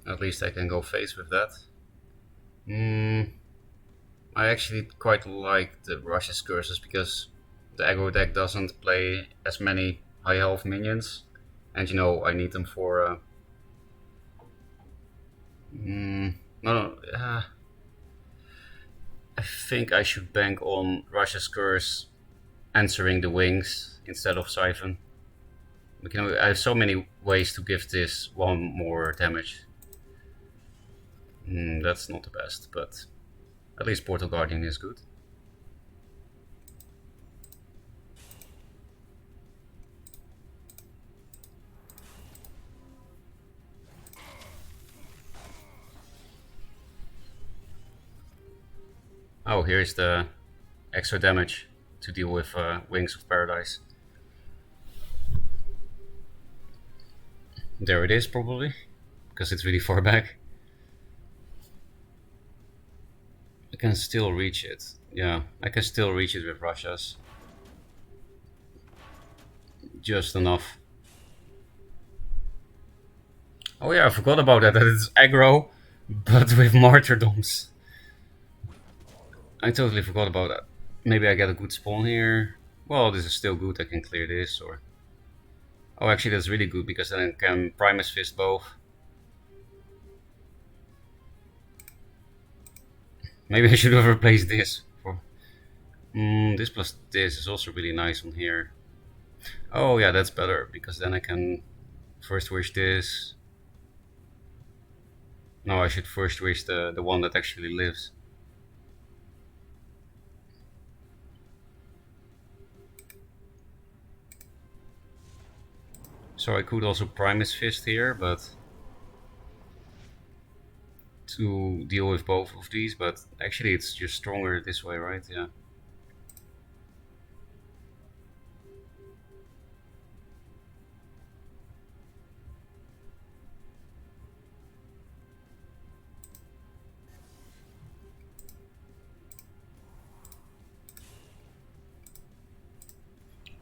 At least I can go face with that. I actually quite like the Rush's curses because the aggro deck doesn't play as many high health minions, and you know I need them for. No, no. I think I should bank on Rush's curse answering the wings instead of Siphon. I have so many ways to give this one more damage. That's not the best, but at least Portal Guardian is good. Oh, here's the extra damage to deal with Wings of Paradise. There it is, probably, because it's really far back. I can still reach it. Yeah, I can still reach it with Russia's. Just enough. Oh yeah, I forgot about that it's aggro, but with martyrdoms. I totally forgot about that. Maybe I get a good spawn here. Well, this is still good, I can clear this, or... Oh, actually that's really good, because then I can Primus Fist both. Maybe I should have replaced this. This plus this is also really nice on here. Oh yeah, that's better, because then I can first wish this. No, I should first wish the one that actually lives. So I could also Primus Fist here, but to deal with both of these, but actually it's just stronger this way, right? Yeah.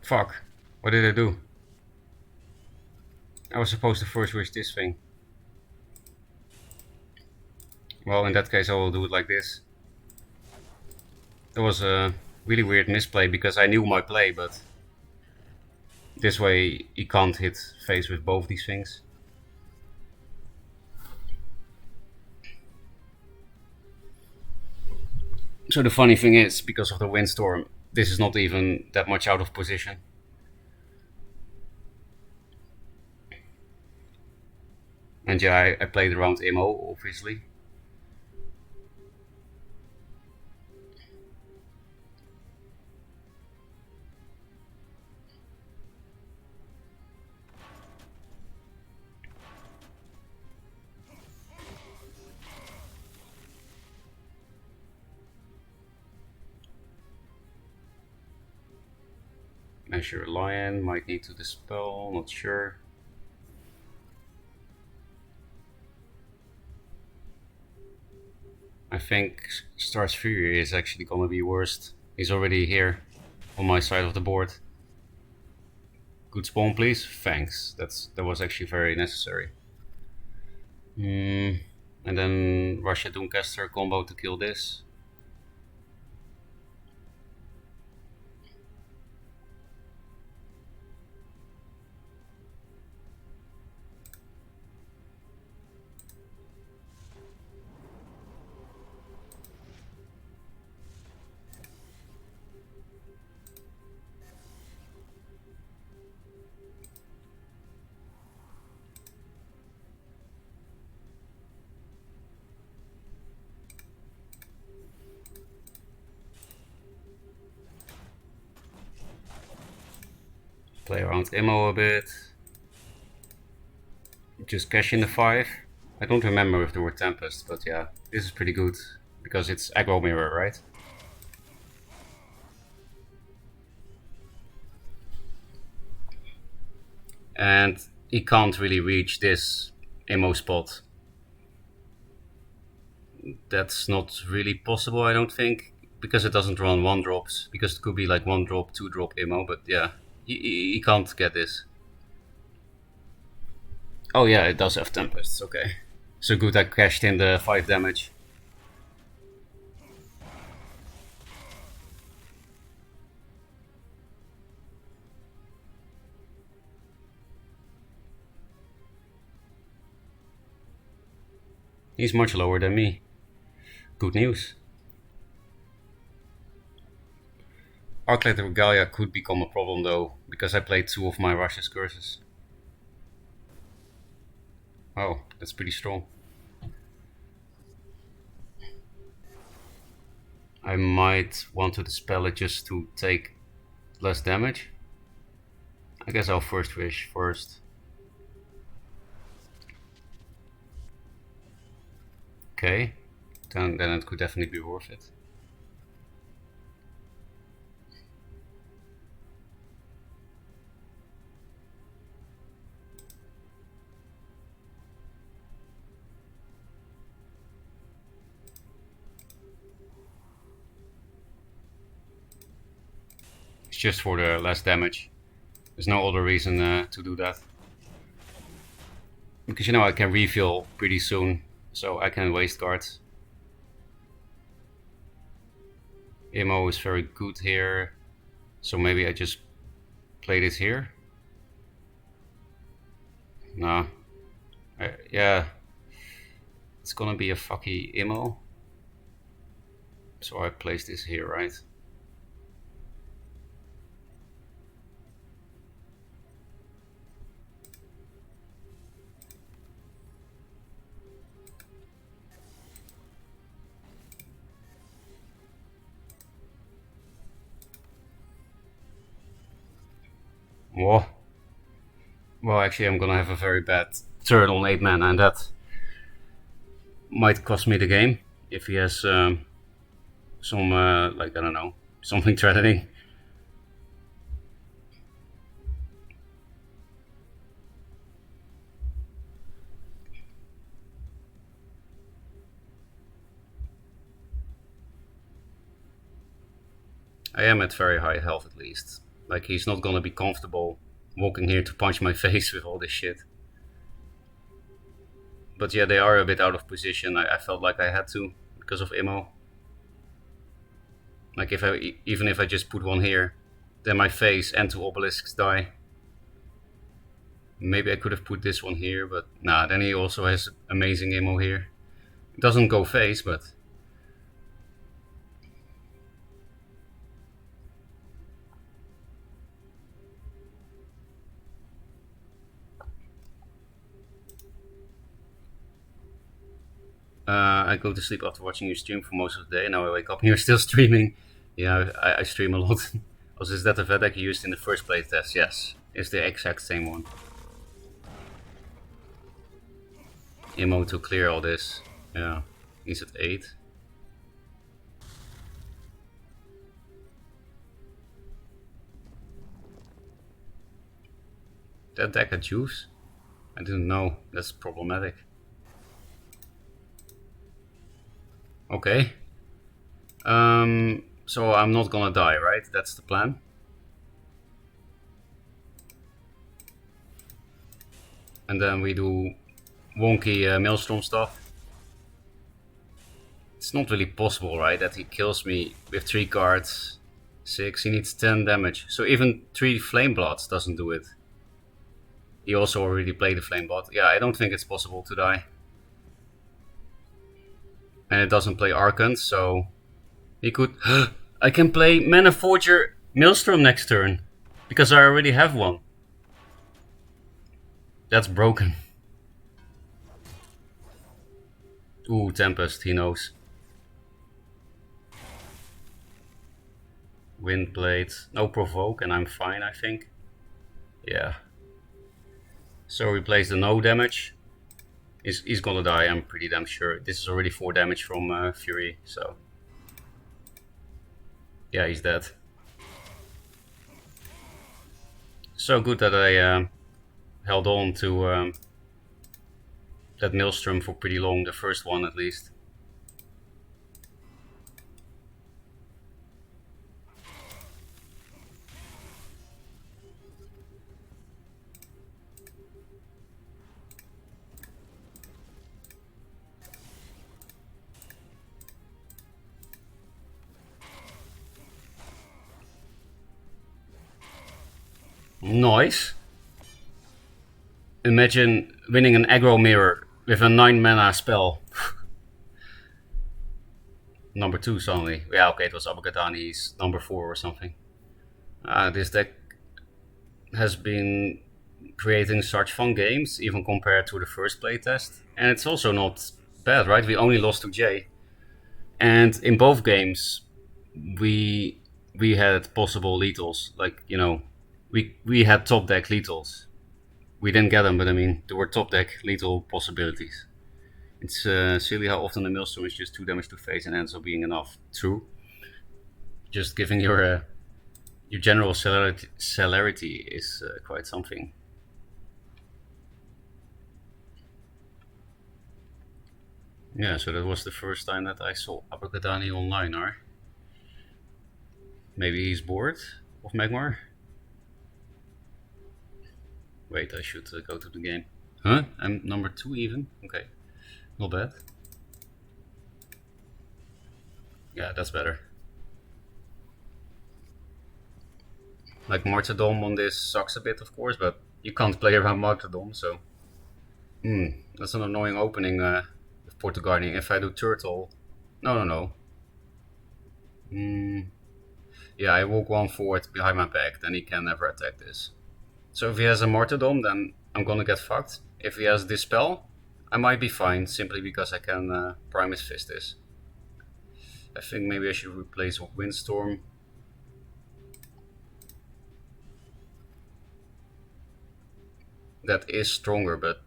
Fuck. What did I do? I was supposed to first wish this thing. Well, in that case I will do it like this. That was a really weird misplay, because I knew my play, but this way he can't hit face with both these things. So the funny thing is, because of the windstorm, this is not even that much out of position. And yeah, I played around Imo, obviously. Measure Lion, might need to dispel, not sure. I think Star's Fury is actually gonna be worst. He's already here on my side of the board. Good spawn, please. Thanks. That was actually very necessary. And then Russia Doomcaster combo to kill this. Play around ammo a bit. Just cash in the 5. I don't remember if there were Tempest, but yeah, this is pretty good. Because it's aggro mirror, right? And he can't really reach this ammo spot. That's not really possible, I don't think. Because it doesn't run 1-drops. Because it could be like 1-drop, 2-drop ammo, but yeah. He can't get this. Oh yeah, it does have Tempests, okay. So good I cashed in the 5 damage. He's much lower than me. Good news. Arclight Regalia could become a problem though, because I played 2 of my Rush's curses. Oh, that's pretty strong. I might want to dispel it just to take less damage. I guess I'll first wish first. Okay, then it could definitely be worth it. It's just for the less damage. There's no other reason to do that. Because you know I can refill pretty soon, so I can waste cards. Ammo is very good here, so maybe I just play this here. Nah. Yeah. It's gonna be a fucky ammo. So I place this here, right? Whoa. Well, actually, I'm gonna have a very bad turn on 8 mana, and that might cost me the game if he has some, like, I don't know, something threatening. I am at very high health at least. Like, he's not gonna be comfortable walking here to punch my face with all this shit. But yeah, they are a bit out of position. I felt like I had to because of ammo. Like even if I just put one here, then my face and 2 obelisks die. Maybe I could have put this one here, but nah, then he also has amazing ammo here. It doesn't go face, but... I go to sleep after watching you stream for most of the day. Now I wake up and you're still streaming. Yeah, I stream a lot. Also, is that the vet deck you used in the first playtest? Yes, it's the exact same one. Ammo to clear all this. Yeah, he's at 8. That deck had juice? I didn't know. That's problematic. Okay. So I'm not gonna die, right? That's the plan. And then we do wonky Maelstrom stuff. It's not really possible, right? That he kills me with 3 cards. 6, he needs 10 damage. So even 3 Flame Bloods doesn't do it. He also already played the Flame Blood. Yeah, I don't think it's possible to die. And it doesn't play Archon, so he could... I can play Mana Forger Maelstrom next turn, because I already have one. That's broken. Ooh, Tempest, he knows. Windblade, no provoke, and I'm fine, I think. Yeah. So we place the no damage. He's gonna die, I'm pretty damn sure. This is already 4 damage from Fury, so... Yeah, he's dead. So good that I held on to that Maelstrom for pretty long, the first one at least. Nice. Imagine winning an aggro mirror with a 9 mana spell. Number 2 suddenly. Yeah, okay, it was Abagadani's number 4 or something. This deck has been creating such fun games, even compared to the first playtest. And it's also not bad, right? We only lost to Jay. And in both games, we had possible lethals. Like, you know, we had top deck lethals. We didn't get them, but I mean, there were top deck lethal possibilities. It's silly how often the Maelstrom is just 2 damage to face and ends up being enough. True. Just giving your general celerity is quite something. Yeah, so that was the first time that I saw Abagadani online, huh? Maybe he's bored of Magmar? Wait, I should go to the game. Huh? I'm number 2 even? Okay. Not bad. Yeah, that's better. Like, Martyrdom on this sucks a bit, of course, but you can't play around Martyrdom, so... that's an annoying opening with Portal Guardian. If I do Turtle... No. Yeah, I walk 1 forward behind my back, then he can never attack this. So if he has a Martyrdom, then I'm gonna get fucked. If he has Dispel, I might be fine, simply because I can prime his fist this. I think maybe I should replace Windstorm. That is stronger, but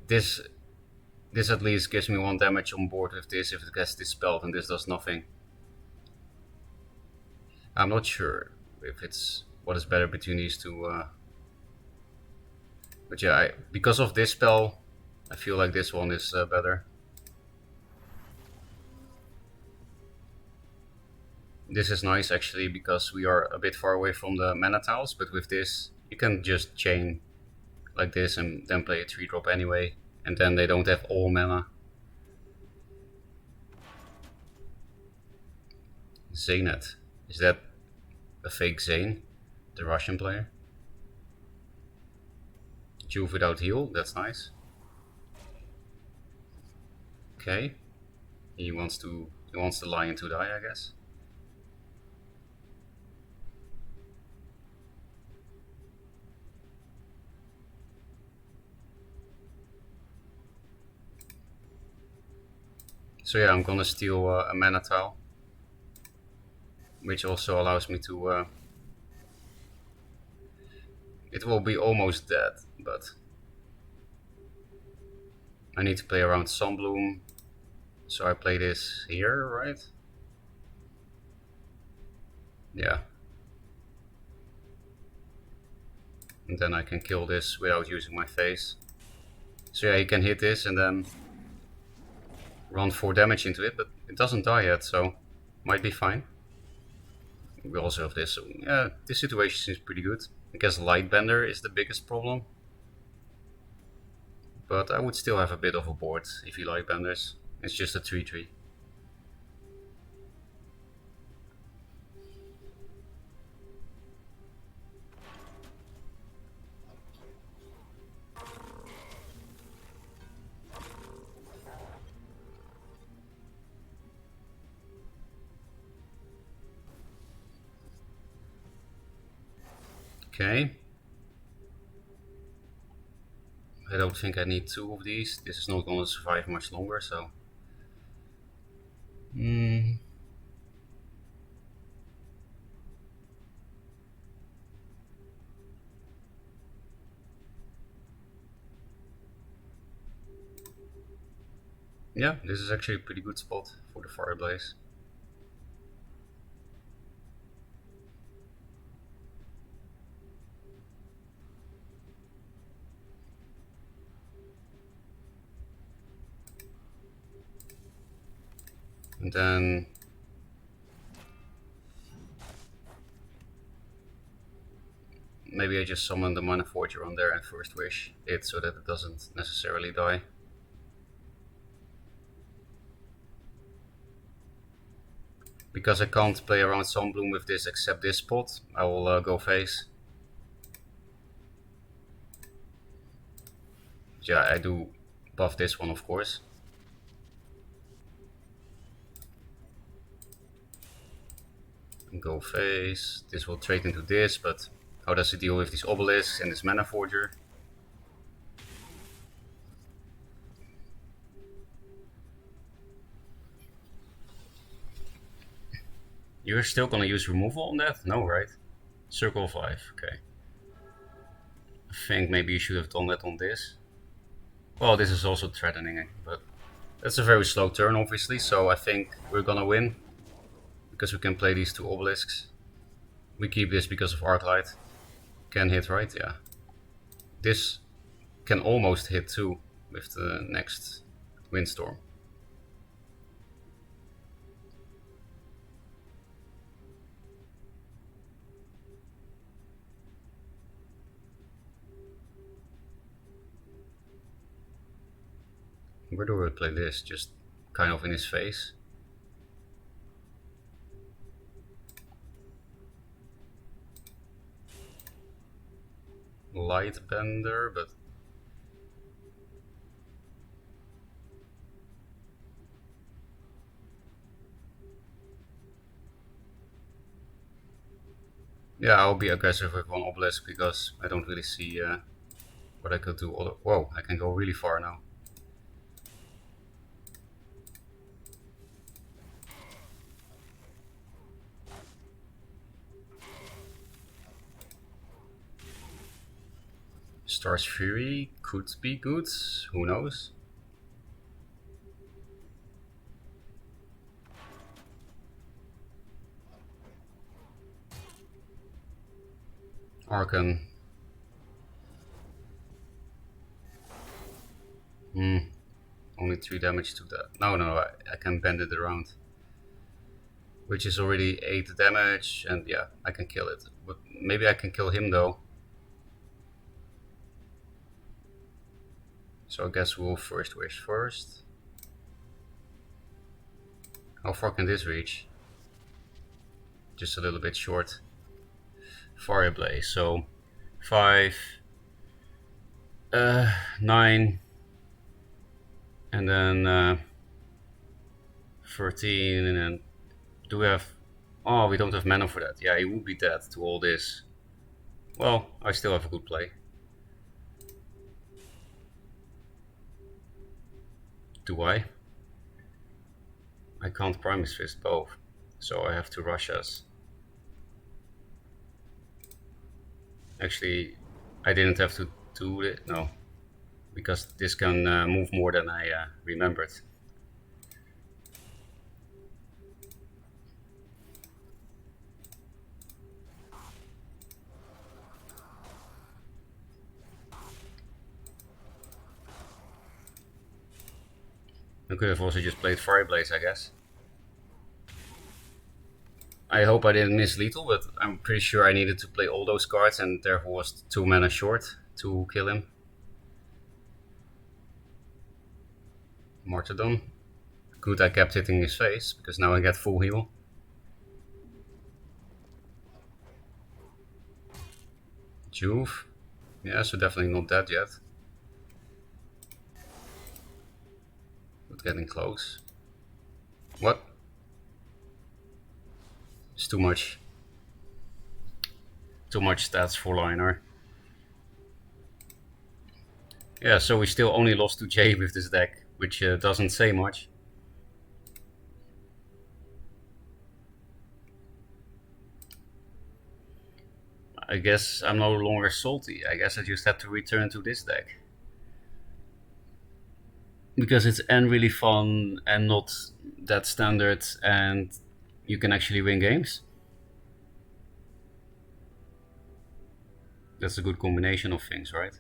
this at least gives me 1 damage on board with this if it gets dispelled, and this does nothing. I'm not sure if it's what is better between these two. But yeah, because of this spell, I feel like this one is better. This is nice actually, because we are a bit far away from the mana tiles, but with this you can just chain like this and then play a 3-drop anyway, and then they don't have all mana. Zaynat. Is that a fake Zane? The Russian player? Juve without heal, that's nice. Okay. He wants the lion to die, I guess. So yeah, I'm gonna steal a mana tile, which also allows me to... it will be almost dead, but I need to play around Sunbloom, so I play this here, right? Yeah. And then I can kill this without using my face. So yeah, he can hit this and then run 4 damage into it, but it doesn't die yet, so might be fine. We also have this, so yeah, this situation seems pretty good. I guess Lightbender is the biggest problem, but I would still have a bit of a board if he Lightbenders. It's just a 3-3. Okay. I don't think I need 2 of these. This is not gonna survive much longer, so... Yeah, this is actually a pretty good spot for the Fireblaze. And then maybe I just summon the Mana Forger on there and First Wish it so that it doesn't necessarily die. Because I can't play around Sunbloom with this except this spot, I will go face. Yeah, I do buff this one, of course. And go face. This will trade into this, but how does it deal with these obelisks and this Mana Forger? You're still gonna use removal on that? No, right? Circle of Life, okay. I think maybe you should have done that on this. Well, this is also threatening, but that's a very slow turn, obviously, so I think we're gonna win. Because we can play these two obelisks. We keep this because of Arclight. Can hit, right? Yeah. This can almost hit too with the next Windstorm. Where do I play this? Just kind of in his face. Lightbender, but yeah, I'll be aggressive with one obelisk because I don't really see what I could do. Whoa, I can go really far now. Star's Fury could be good, who knows? Arcan. Only 3 damage to that. No, I can bend it around. Which is already 8 damage, and yeah, I can kill it. But maybe I can kill him though. So I guess we'll First Wish first. How far can this reach? Just a little bit short. Fireblaze, so 5, 9, and then 13, and then do we have... Oh, we don't have mana for that. Yeah, he would be dead to all this. Well, I still have a good play. Do I? I can't Primus Fist both, so I have to rush us. Actually, I didn't have to do it, no. Because this can move more than I remembered. I could have also just played Fireblaze, I guess. I hope I didn't miss lethal, but I'm pretty sure I needed to play all those cards and therefore was 2 mana short to kill him. Martyrdom. Good, I kept hitting his face, because now I get full heal. Juve. Yeah, so definitely not dead yet. But getting close. What? It's too much. Too much stats for Liner. Yeah, so we still only lost to Jay with this deck, which doesn't say much. I guess I'm no longer salty. I guess I just have to return to this deck. because it's really fun and not that standard, and you can actually win games. That's a good combination of things, right?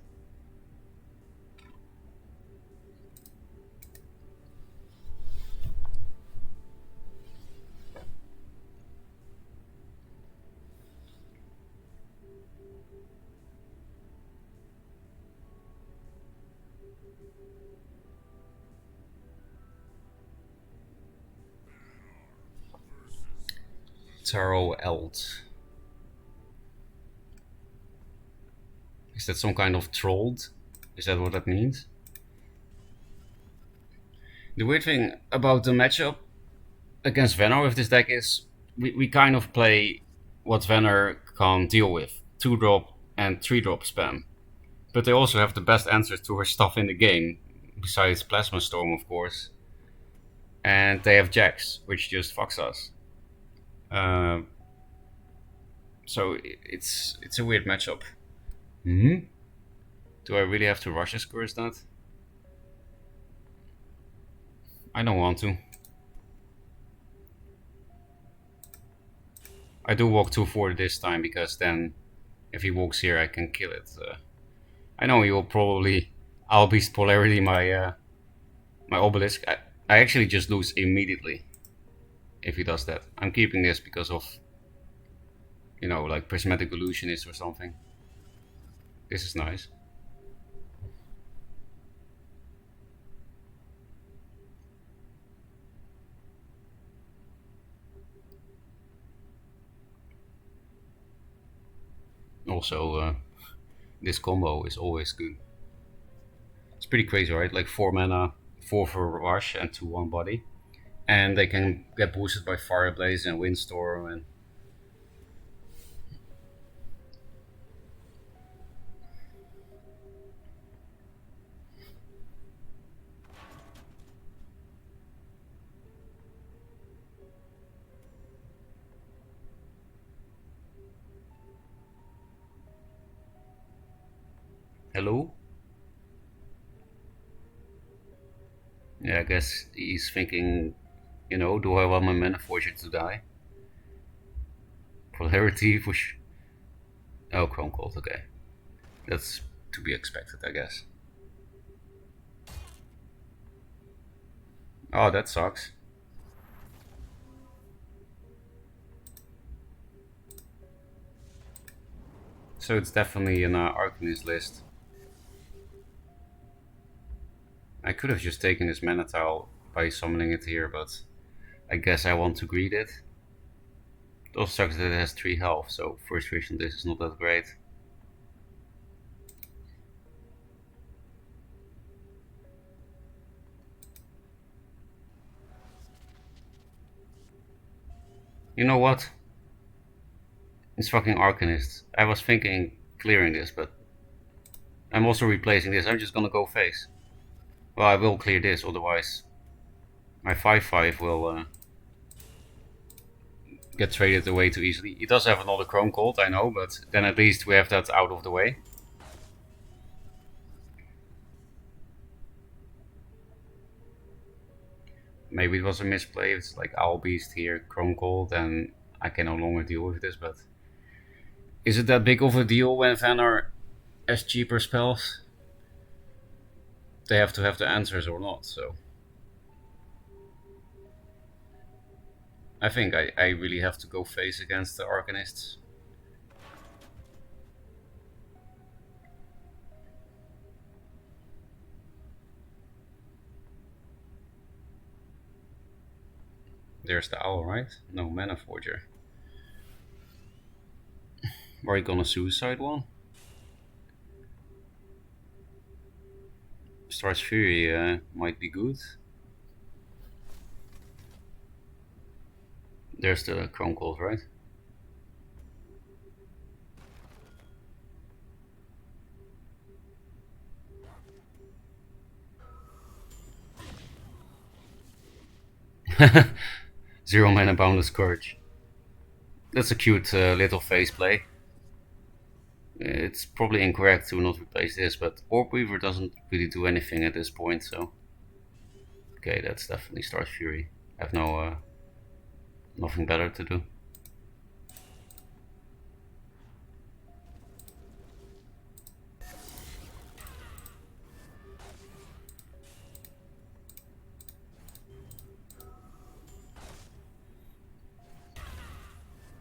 Taro Eld. Is that some kind of trolled? Is that what that means? The weird thing about the matchup against Venner with this deck is we kind of play what Venner can't deal with. 2-drop and 3-drop spam. But they also have the best answers to her stuff in the game, besides Plasma Storm, of course. And they have Jax, which just fucks us. So it's a weird matchup. Do I really have to rush his curse that? I don't want to. I do walk 2-4 this time, because then if he walks here I can kill it. I know he will probably Albeast Polarity my my Obelisk. I actually just lose immediately if he does that. I'm keeping this because of, you know, like Prismatic Illusionist or something. This is nice. Also, this combo is always good. It's pretty crazy, right? Like 4 mana, 4 for rush and 2/1 body. And they can get boosted by Fireblaze and Windstorm and... Hello? Yeah, I guess he's thinking, you know, do I want my Mana Forger to die? Polarity, push. Oh, Chrome Cold, okay. That's to be expected, I guess. Oh, that sucks. So it's definitely an Arcanist list. I could have just taken this Mana Tile by summoning it here, but I guess I want to greed it. It also sucks that it has 3 health, so first vision this is not that great. You know what? It's fucking Arcanist. I was thinking clearing this, but I'm also replacing this. I'm just gonna go face. Well, I will clear this, otherwise my 5/5 will get traded away too easily. He does have another Chrome Cold, I know, but then at least we have that out of the way. Maybe it was a misplay. It's like Owl Beast here, Chrome Cold, and I can no longer deal with this, but is it that big of a deal when Vannar has cheaper spells? They have to have the answers or not, so I think I really have to go face against the Arcanists. There's the Owl, right? No, Mana Forger. Are you gonna suicide one? Star's Fury might be good. There's the Chrome Cold, right? Zero Mana Boundless Courage. That's a cute little face play. It's probably incorrect to not replace this, but Orb Weaver doesn't really do anything at this point, so Okay, that's definitely Star's Fury. I have no nothing better to do.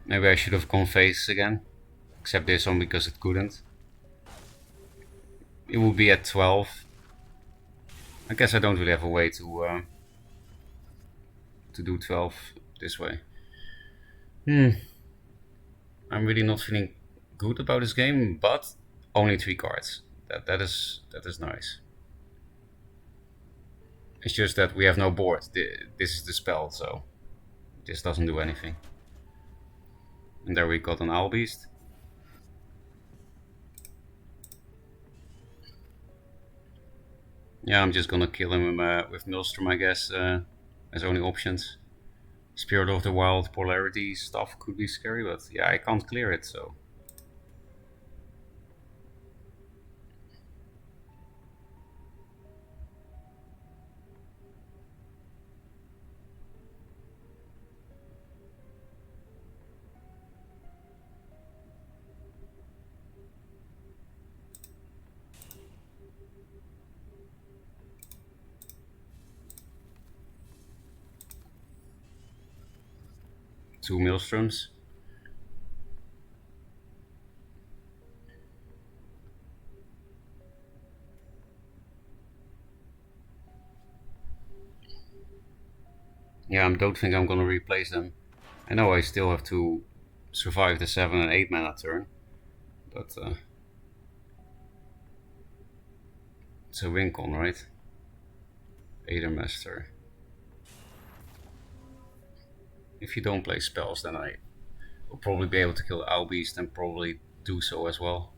Maybe I should have gone face again, except this one because it couldn't. It would be at 12. I guess I don't really have a way to do 12 this way. I'm really not feeling good about this game, but only 3 cards. That is nice. It's just that we have no board. This is the spell, so this doesn't do anything. And there we got an Owl Beast. Yeah, I'm just gonna kill him with Maelstrom, I guess, as only options. Spirit of the Wild, Polarity stuff could be scary, but yeah, I can't clear it, so. Two Maelstroms. Yeah, I don't think I'm gonna replace them. I know I still have to survive the 7 and 8 mana turn, but it's a win con, right? Aethermaster. If you don't play spells, then I will probably be able to kill Owl Beast and probably do so as well.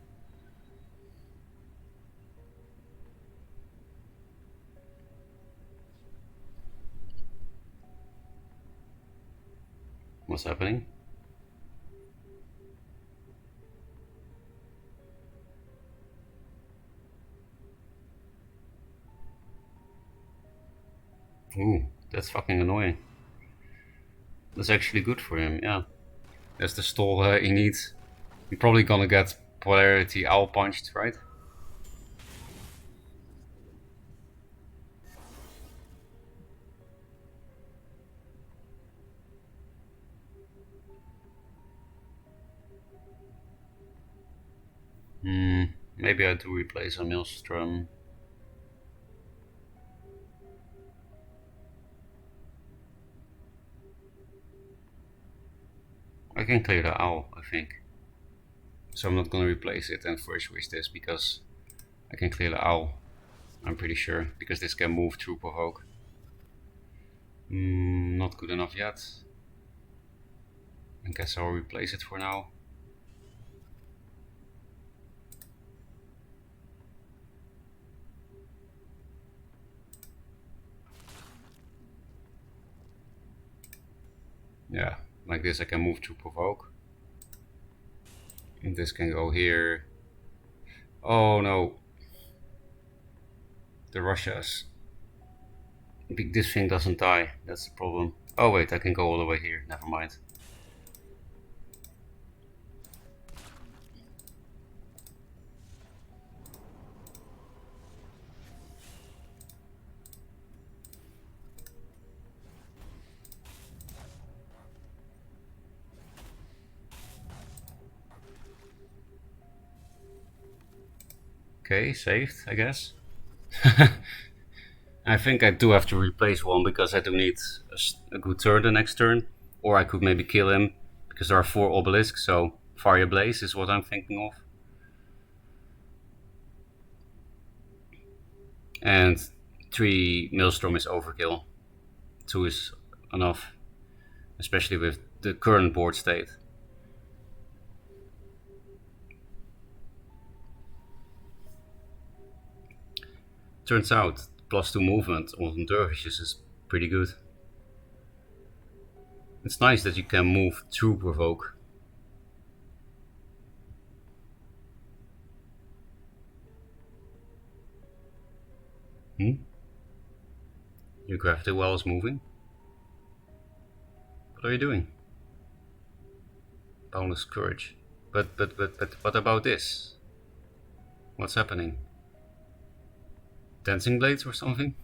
What's happening? Ooh, that's fucking annoying. That's actually good for him, yeah. That's the stall he needs. You're probably gonna get Polarity Owl Punched, right? Maybe I do replace a Maelstrom. I can clear the Owl, I think. So I'm not gonna replace it and first wish this because I can clear the Owl. I'm pretty sure, because this can move through Provoke. Not good enough yet. I guess I'll replace it for now. Yeah, like this I can move to Provoke. And this can go here. Oh no. The Russias. This thing doesn't die, that's the problem. Oh wait, I can go all the way here, never mind. Okay, saved, I guess. I think I do have to replace one because I do need a good turn the next turn. Or I could maybe kill him because there are 4 obelisks, so Fire Blaze is what I'm thinking of. And 3 Maelstrom is overkill. 2 is enough, especially with the current board state. Turns out +2 movement on dervishes is pretty good. It's nice that you can move through Provoke. Your gravity well is moving. What are you doing? Boundless courage. But what about this? What's happening? Dancing blades or something?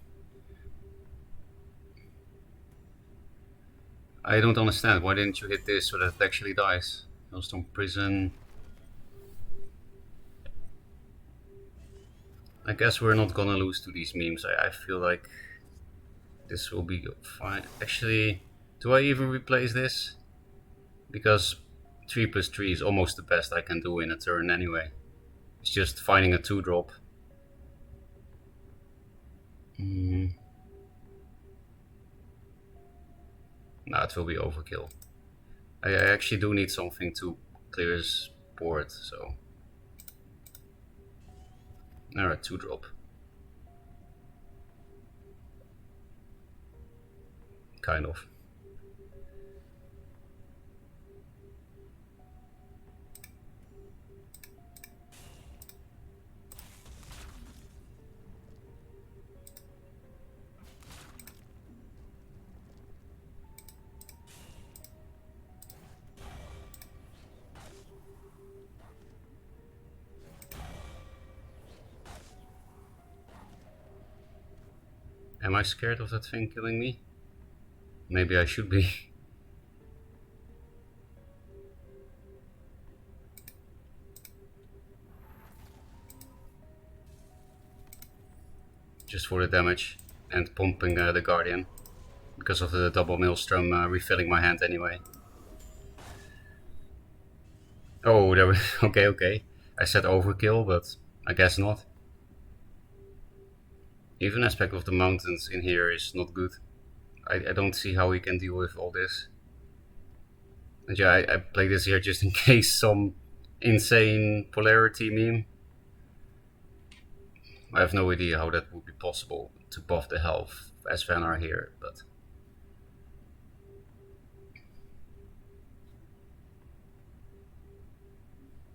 I don't understand. Why didn't you hit this so that it actually dies? Hailstone Prison. I guess we're not gonna lose to these memes. I feel like this will be fine. Actually, do I even replace this? Because 3+3 is almost the best I can do in a turn anyway. It's just finding a 2-drop. Nah, it will be overkill. I actually do need something to clear his board, so... Alright, 2-drop. Kind of. Am I scared of that thing killing me? Maybe I should be. Just for the damage and pumping the Guardian. Because of the double Maelstrom refilling my hand anyway. Oh, there was... okay. I said overkill, but I guess not. Even aspect of the mountains in here is not good. I don't see how we can deal with all this. And yeah, I play this here just in case some insane polarity meme. I have no idea how that would be possible to buff the health as Vanar here, but...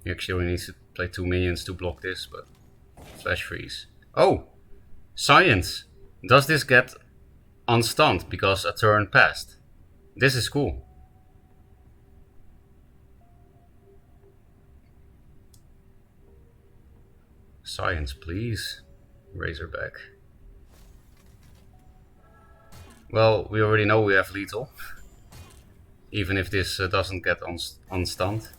He actually only needs to play 2 minions to block this, but... Flash freeze. Oh! Science! Does this get unstunned because a turn passed? This is cool. Science, please. Razorback. Well, we already know we have lethal. Even if this doesn't get unstunned.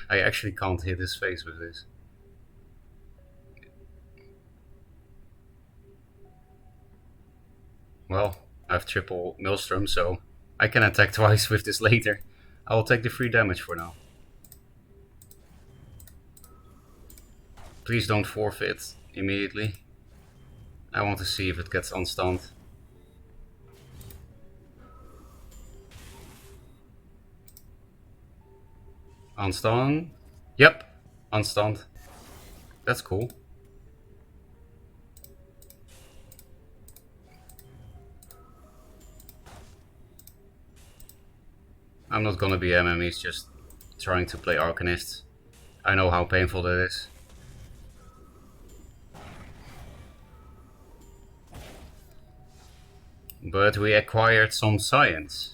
I actually can't hit his face with this. Well, I have triple Maelstrom, so I can attack twice with this later. I will take the free damage for now. Please don't forfeit immediately. I want to see if it gets unstunned. Unstunned? Yep, unstunned. That's cool. I'm not gonna be MMEs just trying to play Arcanists. I know how painful that is. But we acquired some science.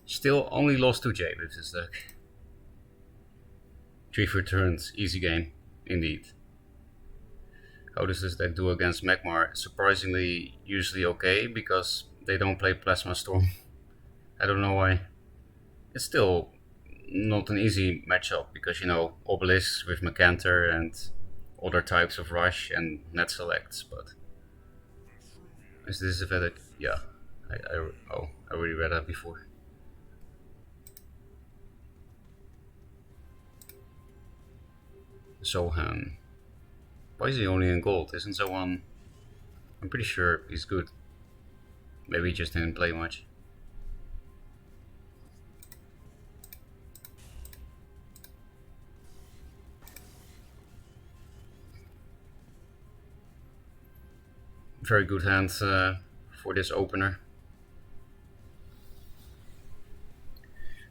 Still only lost to Jade with this deck. 3 turns, easy game, indeed. How does this deck do against Magmar? Surprisingly, usually okay, because they don't play Plasma Storm. I don't know why. It's still not an easy matchup, because, you know, Obelisks with Macanter and other types of Rush and net selects, but... Is this a Vedic? Yeah. I already read that before. Zohan. Why is he only in gold? Isn't Zohan... I'm pretty sure he's good. Maybe he just didn't play much. Very good hand for this opener.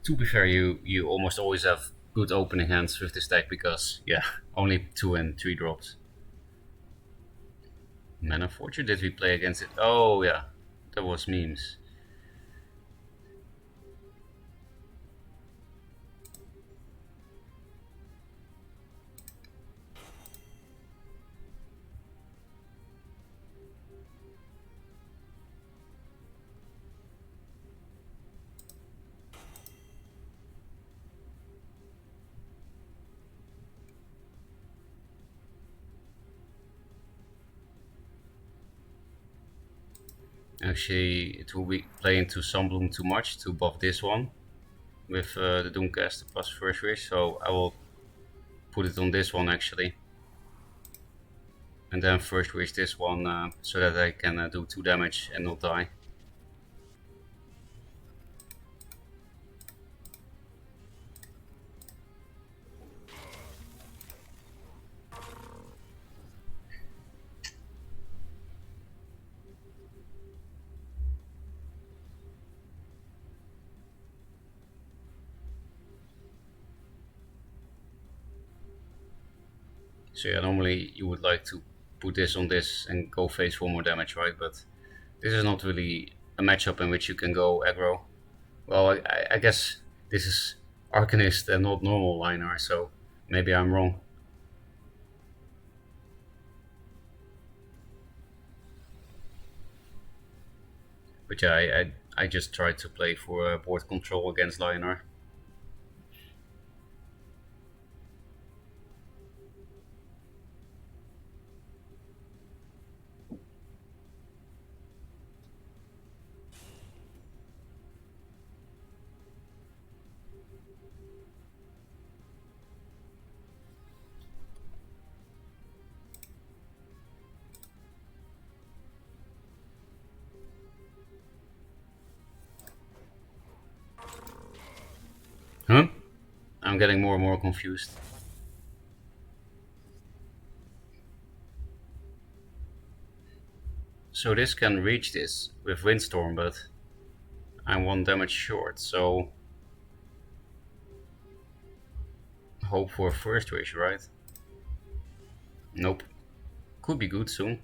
To be fair, you almost always have good opening hands with this deck because, yeah, only 2 and 3 drops. Mana Forger, did we play against it? Oh, yeah, that was memes. Actually, it will be playing to Sunbloom too much to buff this one with the Doomcaster plus First Wish, so I will put it on this one actually. And then First Wish this one so that I can do 2 damage and not die. So yeah, normally you would like to put this on this and go face for more damage, right? But this is not really a matchup in which you can go aggro. Well, I guess this is Arcanist and not normal liner, so maybe I'm wrong. But yeah, I just tried to play for board control against Lionar. Huh? I'm getting more and more confused. So this can reach this with Windstorm, but I'm 1 damage short, so hope for First Wish, right? Nope. Could be good soon.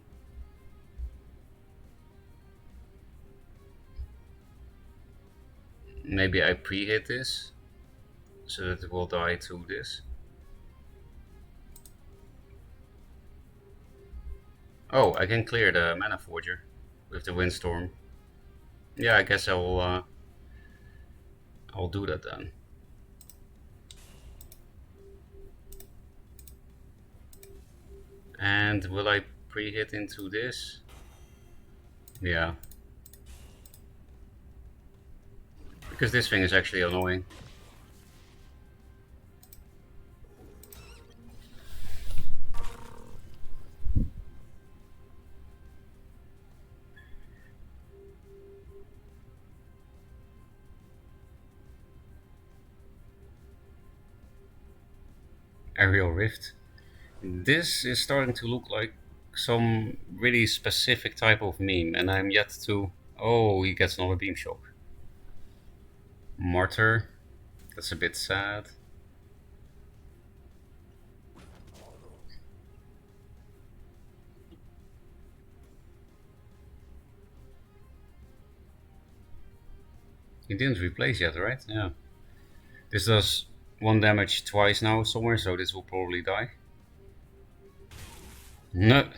Maybe I pre-hit this so that it will die to this. Oh, I can clear the Mana Forger with the Windstorm. Yeah, I guess I'll do that then. And will I pre-hit into this? Yeah. Because this thing is actually annoying. Aerial Rift. This is starting to look like some really specific type of meme, and I'm yet to... Oh, he gets another Beam Shock. Martyr. That's a bit sad. He didn't replace yet, right? Yeah. This does 1 damage twice now somewhere, so this will probably die. No.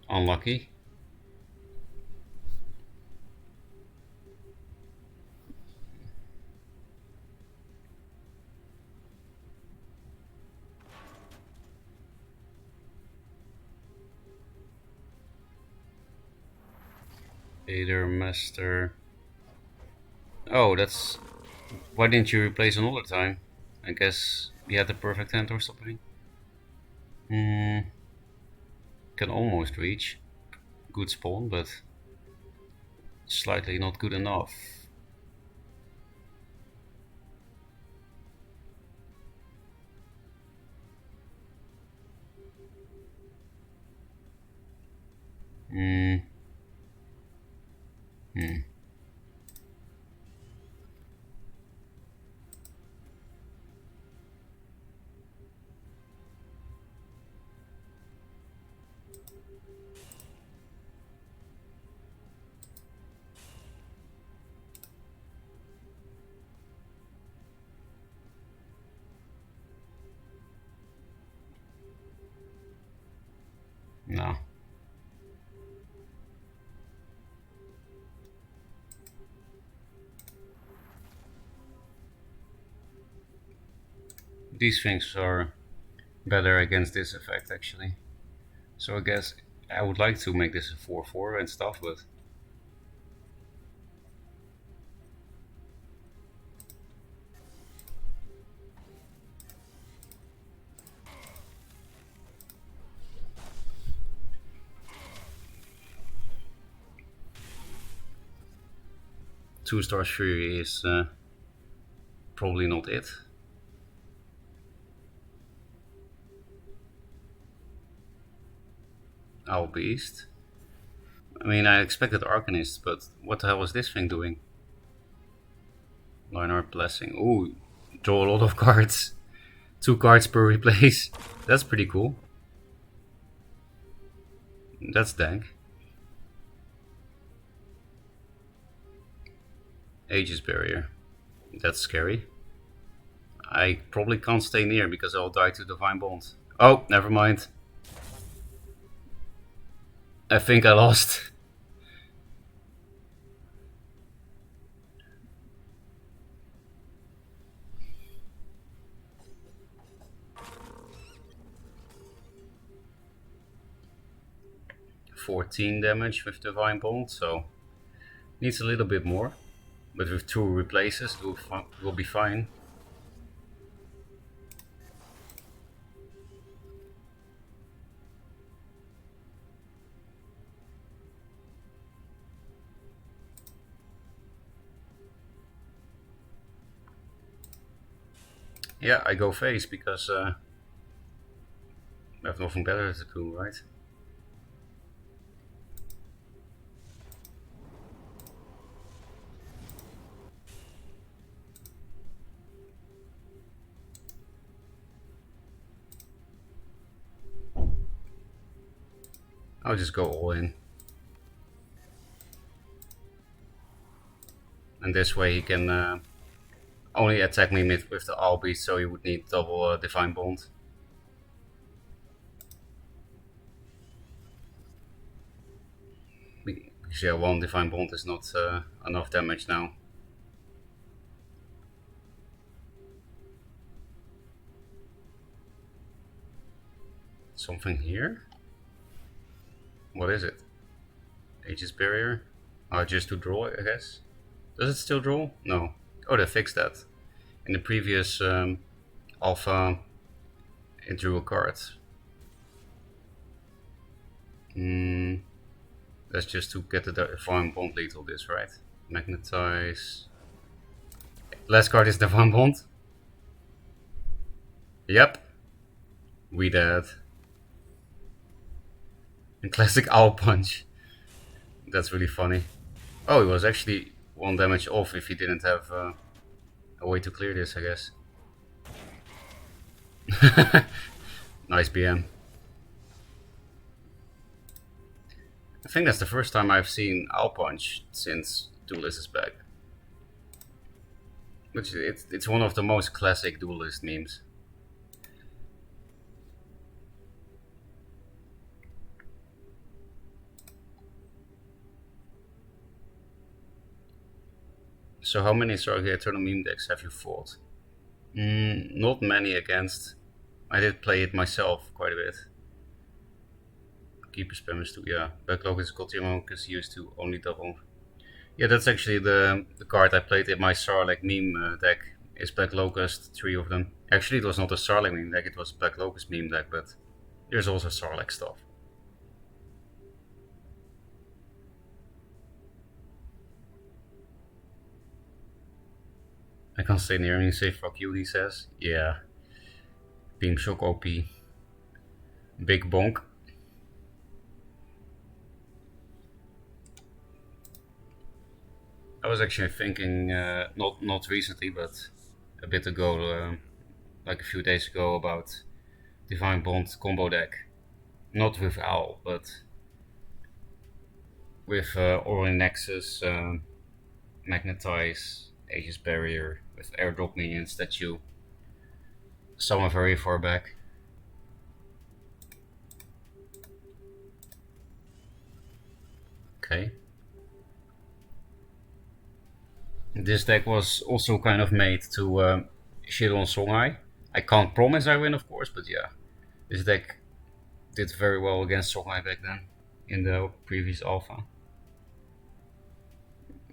Unlucky. Aether Master. Oh, that's... Why didn't you replace another time? I guess he had the perfect hand or something. Can almost reach. Good spawn, but slightly not good enough. Hmm. No. These things are better against this effect actually. So I guess I would like to make this a 4/4 and stuff, but two-star Fury is probably not it. Owl Beast. I mean, I expected Arcanist, but what the hell was this thing doing? Lionheart Blessing. Ooh, draw a lot of cards. 2 cards per replace. That's pretty cool. That's dank. Aegis Barrier. That's scary. I probably can't stay near because I'll die to Divine Bond. Oh, never mind. I think I lost. $14 damage with Divine Bond, so needs a little bit more. But with 2 replaces, we'll be fine. Yeah, I go face because I have nothing better to do, right? I'll just go all in. And this way he can only attack me with the Owl Beast, so he would need double Divine Bond. Because yeah, 1 Divine Bond is not enough damage now. Something here? What is it? Aegis Barrier? Just to draw, I guess. Does it still draw? No. Oh, they fixed that. In the previous alpha, it drew a card. That's just to get the Divine Bond lethal this, right? Magnetize. Last card is Divine Bond. Yep. We dead. And classic Owl Punch. That's really funny. Oh, he was actually 1 damage off if he didn't have a way to clear this, I guess. Nice BM. I think that's the first time I've seen Owl Punch since Duelyst is back. Which it's one of the most classic Duelyst memes. So how many Stargate Eternal meme decks have you fought? Not many against. I did play it myself quite a bit. Keeper spammers too, yeah. Backlog is Gottimo because he used to only double. Yeah, that's actually the card I played in my Sarlacc meme deck. Is Black Locust, 3 of them. Actually, it was not a Sarlacc meme deck, it was Black Locust meme deck, but there's also Sarlacc stuff. I can't stay near him and say fuck you, he says. Yeah. Beam Shock OP. Big bonk. I was actually thinking, not recently, but a bit ago, like a few days ago, about Divine Bond combo deck. Not with Owl, but with Oral Nexus, Magnetize, Aegis Barrier, with airdrop minions that you summon very far back. Okay. This deck was also kind of made to shit on Songhai. I can't promise I win, of course, but yeah. This deck did very well against Songhai back then, in the previous alpha.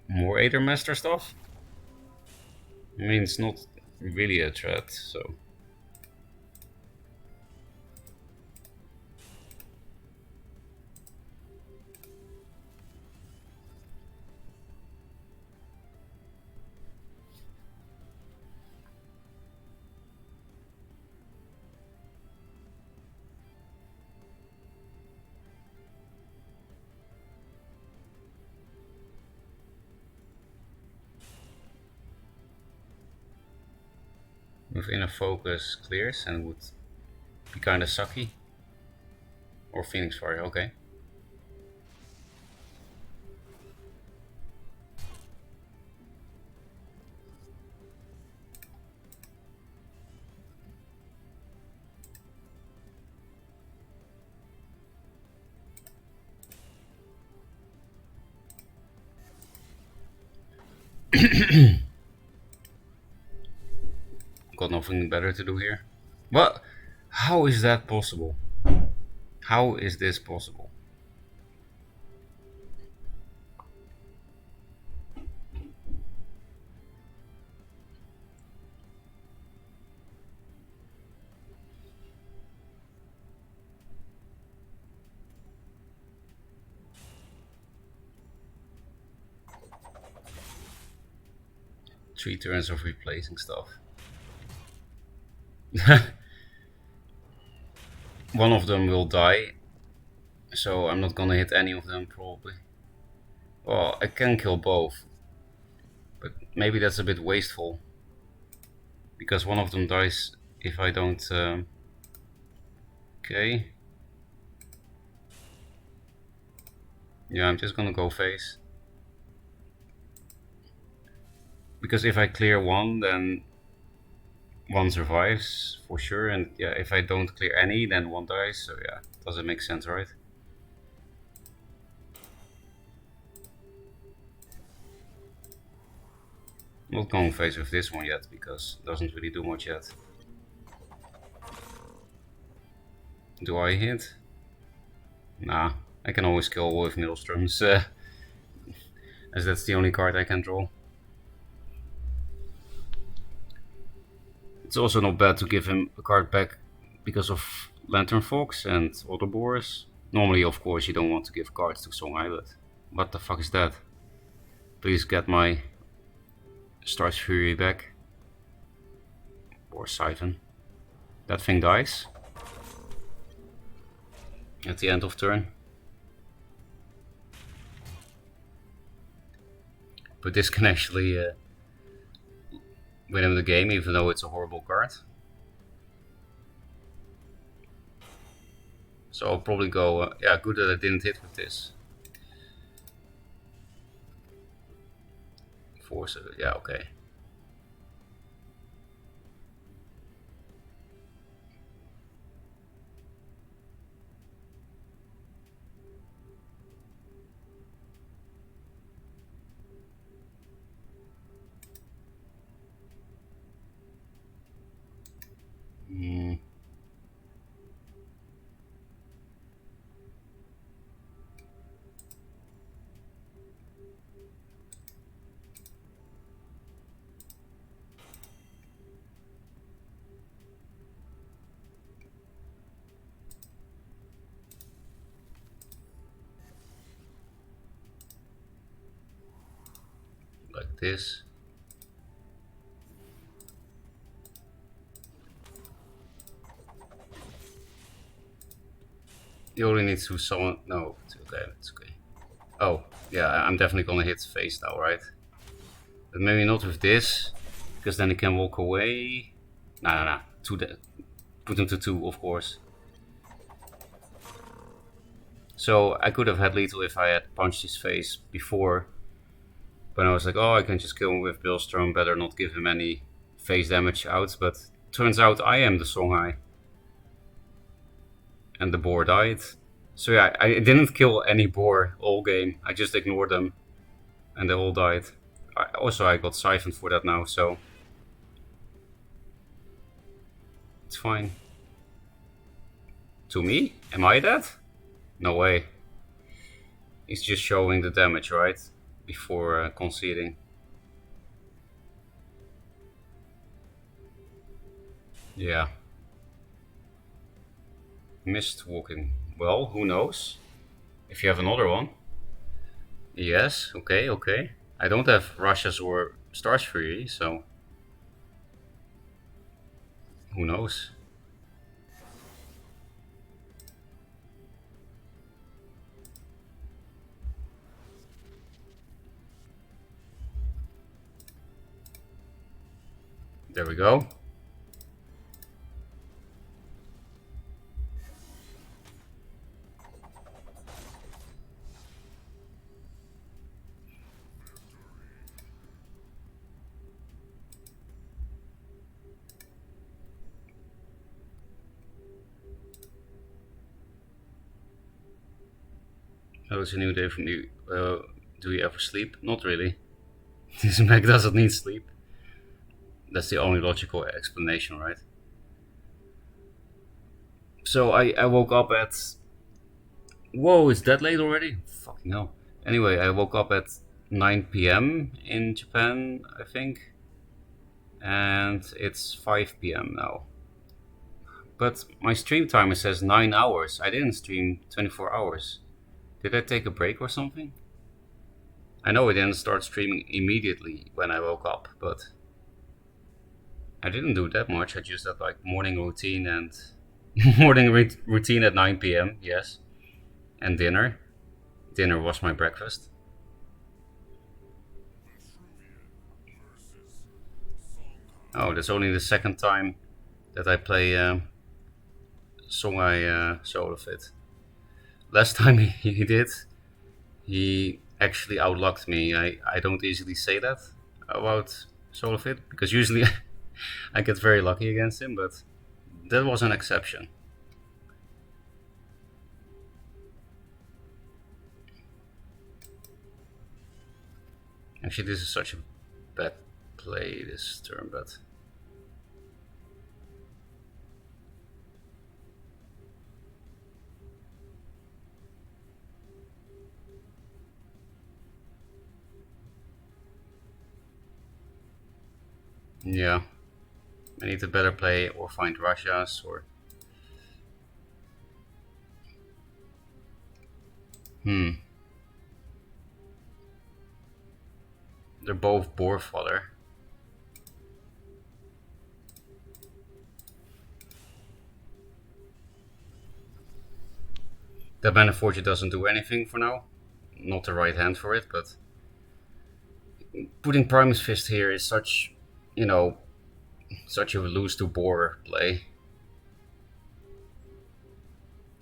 More Aethermaster stuff? I mean, it's not really a threat, so... With Inner Focus clears and would be kinda sucky. Or Phoenix Fire, okay. Got nothing better to do here. What? How is that possible? How is this possible? Three turns of replacing stuff. One of them will die, so I'm not gonna hit any of them probably. Well, I can kill both, but maybe that's a bit wasteful, because one of them dies if I don't... Okay. Yeah, I'm just gonna go face. Because if I clear one, then one survives for sure, and yeah, if I don't clear any, then one dies, so yeah, doesn't make sense, right? Not going face with this one yet, because it doesn't really do much yet. Do I hit? Nah, I can always kill with Maelstroms, as that's the only card I can draw. It's also not bad to give him a card back because of Lantern Fox and Ouroboros. Normally, of course, you don't want to give cards to Songhai, but what the fuck is that? Please get my Star's Fury back. Or Siphon. That thing dies. At the end of turn. But this can actually win him the game, even though it's a horrible card. So I'll probably go, yeah, good that I didn't hit with this. Force it, yeah, okay. Like this. You only need to summon. No, it's okay, it's okay. Oh, yeah, I'm definitely gonna hit face now, right? But maybe not with this, because then he can walk away. Nah. Put him to 2, of course. So I could have had lethal if I had punched his face before. But I was like, oh, I can just kill him with Billstrom, better not give him any face damage out. But turns out I am the Songhai. And the boar died. So yeah, I didn't kill any boar all game. I just ignored them. And they all died. I got siphoned for that now, so... It's fine. To me? Am I dead? No way. He's just showing the damage, right? Before conceding. Yeah. Missed walking. Well, who knows? If you have another one. Yes, okay, okay. I don't have Russia's or Stars Fury, so... Who knows? There we go. Oh, it's a new day from you. Do you ever sleep? Not really. This mech doesn't need sleep. That's the only logical explanation, right? So I woke up at... Whoa, it's that late already? Fucking hell. Anyway, I woke up at 9 p.m. in Japan, I think. And it's 5 p.m. now. But my stream timer says 9 hours. I didn't stream 24 hours. Did I take a break or something? I know I didn't start streaming immediately when I woke up, but... I didn't do that much. I just had like morning routine and... morning routine at 9 p.m, yes. And dinner. Dinner was my breakfast. Oh, that's only the second time that I play Songhai solo fit. Last time he did, he actually outlucked me. I don't easily say that about solo fit, because usually I get very lucky against him, but that was an exception. Actually, this is such a bad play this turn, but... Yeah. I need to better play or find Russia's or... They're both boar fodder. That Mana Forger doesn't do anything for now. Not the right hand for it, but... Putting Primus Fist here is such, you know, such a lose to boar play.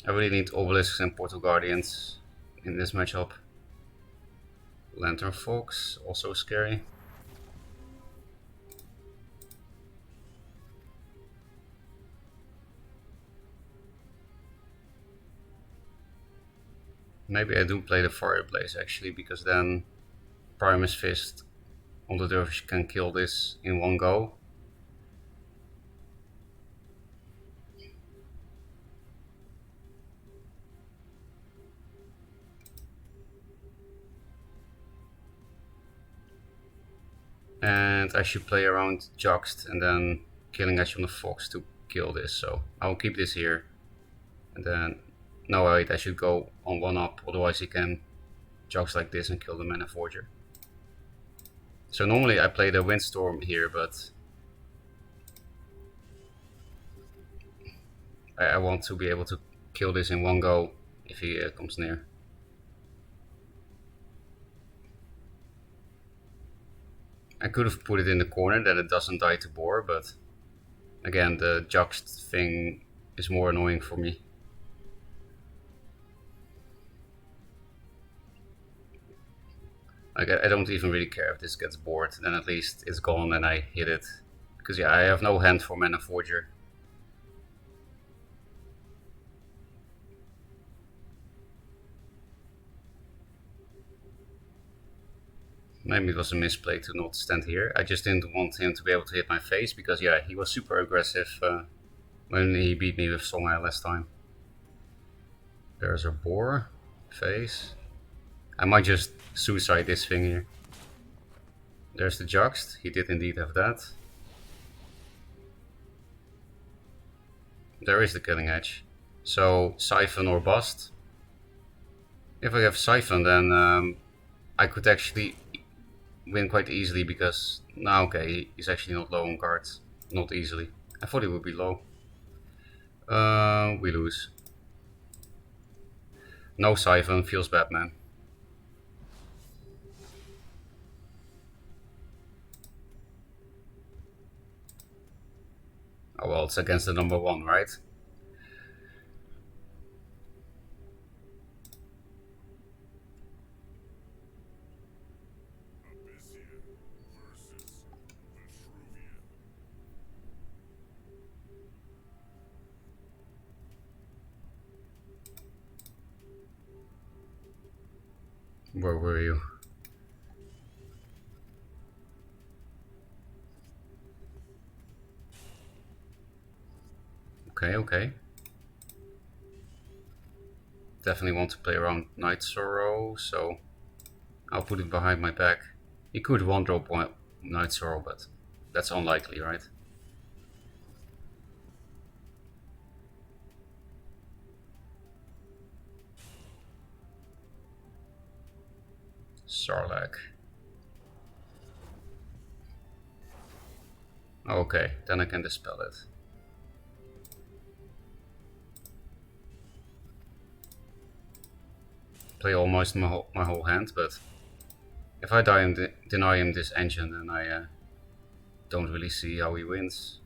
I really need Obelisks and Portal Guardians in this matchup. Lantern Fox, also scary. Maybe I do play the Fireblaze actually, because then Primus Fist on the Dervish can kill this in one go. And I should play around Juxt and then killing Ash on the Fox to kill this, so I'll keep this here. And then, no wait, I should go on 1-up, otherwise he can Juxt like this and kill the Mana Forger. So normally I play the Windstorm here, but I want to be able to kill this in one go if he comes near. I could have put it in the corner that it doesn't die to boar, but again, the Juxt thing is more annoying for me. Like, I don't even really care if this gets bored, then at least it's gone and I hit it. Because yeah, I have no hand for Mana Forger. Maybe it was a misplay to not stand here. I just didn't want him to be able to hit my face, because yeah, he was super aggressive when he beat me with Songhai last time. There's a boar face. I might just suicide this thing here. There's the Juxt. He did indeed have that. There is the Killing Edge. So Siphon or Bust. If I have Siphon, then I could actually win quite easily, because now okay, he's actually not low on cards. Not easily. I thought he would be low. We lose. No Siphon, feels bad, man. Oh well, it's against the number 1, right? Where were you? Okay. Definitely want to play around Night Sorrow, so I'll put it behind my back. He could 1-drop Night Sorrow, but that's unlikely, right? Sarlacc. Okay, then I can dispel it. Play almost my whole hand, but if I deny him this engine, then I don't really see how he wins.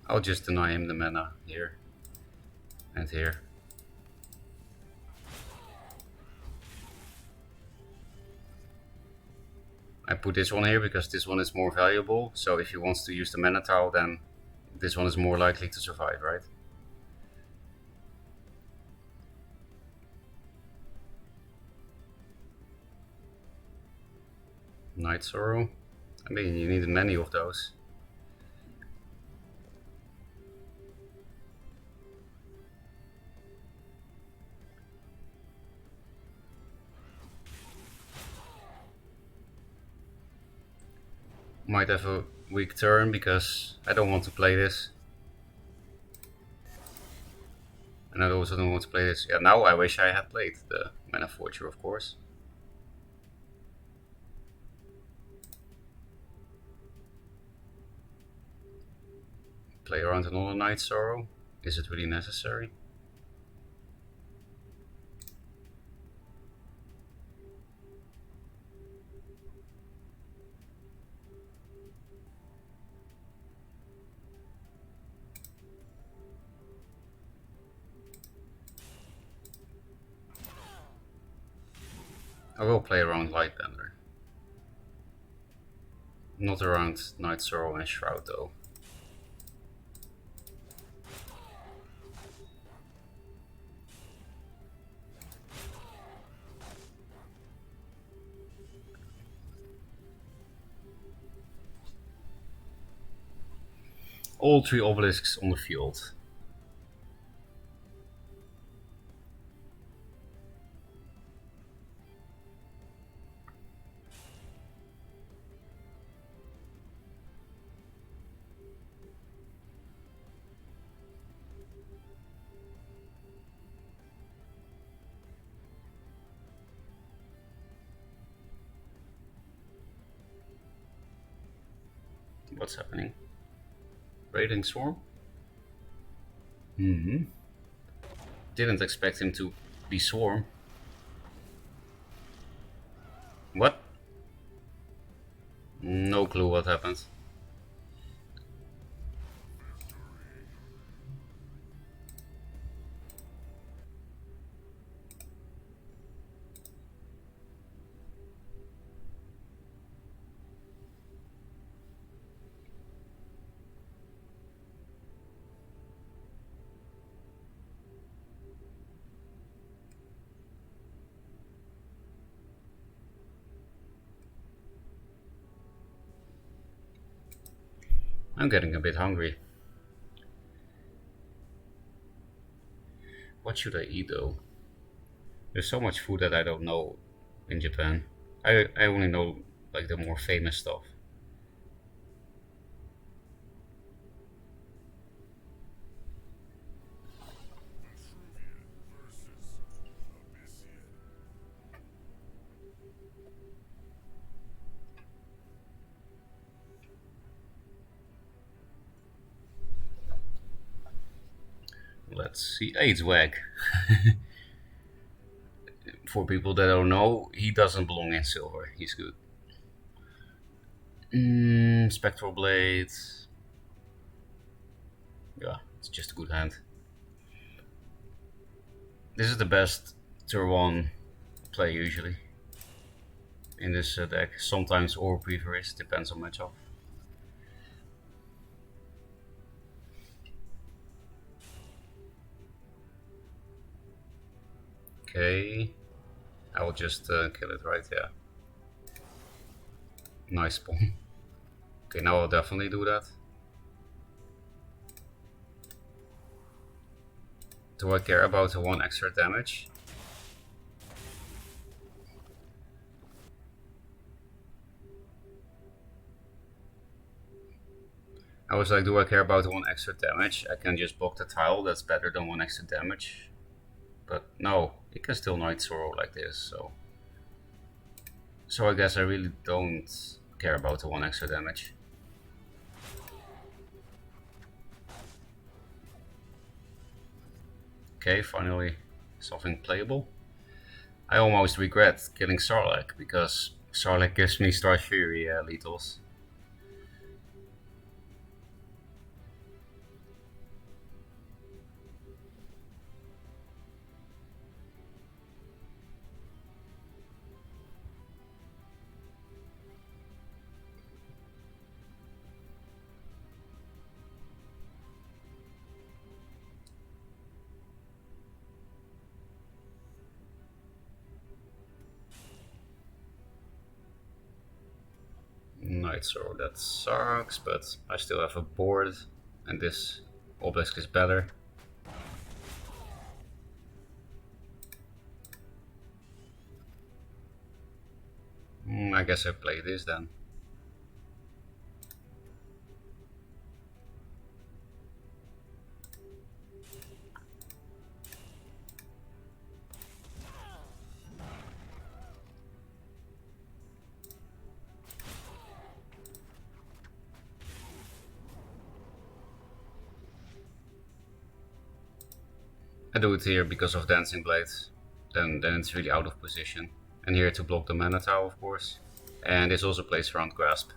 I'll just deny him the mana here and here. I put this one here because this one is more valuable, so if he wants to use the mana tile, then this one is more likely to survive, right? Night Sorrow. I mean, you need many of those. Might have a weak turn because I don't want to play this. And I also don't want to play this. Yeah, now I wish I had played the Mana Forger, of course. Play around another Night Sorrow. Is it really necessary? I will play around Lightbender. Not around Night Sorrow and Shroud though. All 3 obelisks on the field. What's happening? Raiding Swarm? Didn't expect him to be Swarm. What? No clue what happened. I'm getting a bit hungry. What should I eat though? There's so much food that I don't know in Japan. I only know like the more famous stuff. Let's see. Hey, it's Wag. For people that don't know, he doesn't belong in silver. He's good. Spectral Blade. Yeah, it's just a good hand. This is the best turn 1 play usually in this deck. Sometimes Orb Weaver is, depends on matchup. Okay, I will just kill it, right? Yeah. Nice spawn. Okay, now I'll definitely do that. Do I care about the 1 extra damage? I was like, do I care about the 1 extra damage? I can just block the tile, that's better than 1 extra damage. But no, it can still Night Sorrow like this, so I guess I really don't care about the 1 extra damage. Okay, finally something playable. I almost regret killing Sarlacc, because Sarlacc gives me Star Fury lethals. Night Sorrow, that sucks, but I still have a board, and this obelisk is better. I guess I play this then. I do it here because of Dancing Blade, then it's really out of position. And here to block the mana tile, of course. And this also plays around Grasp.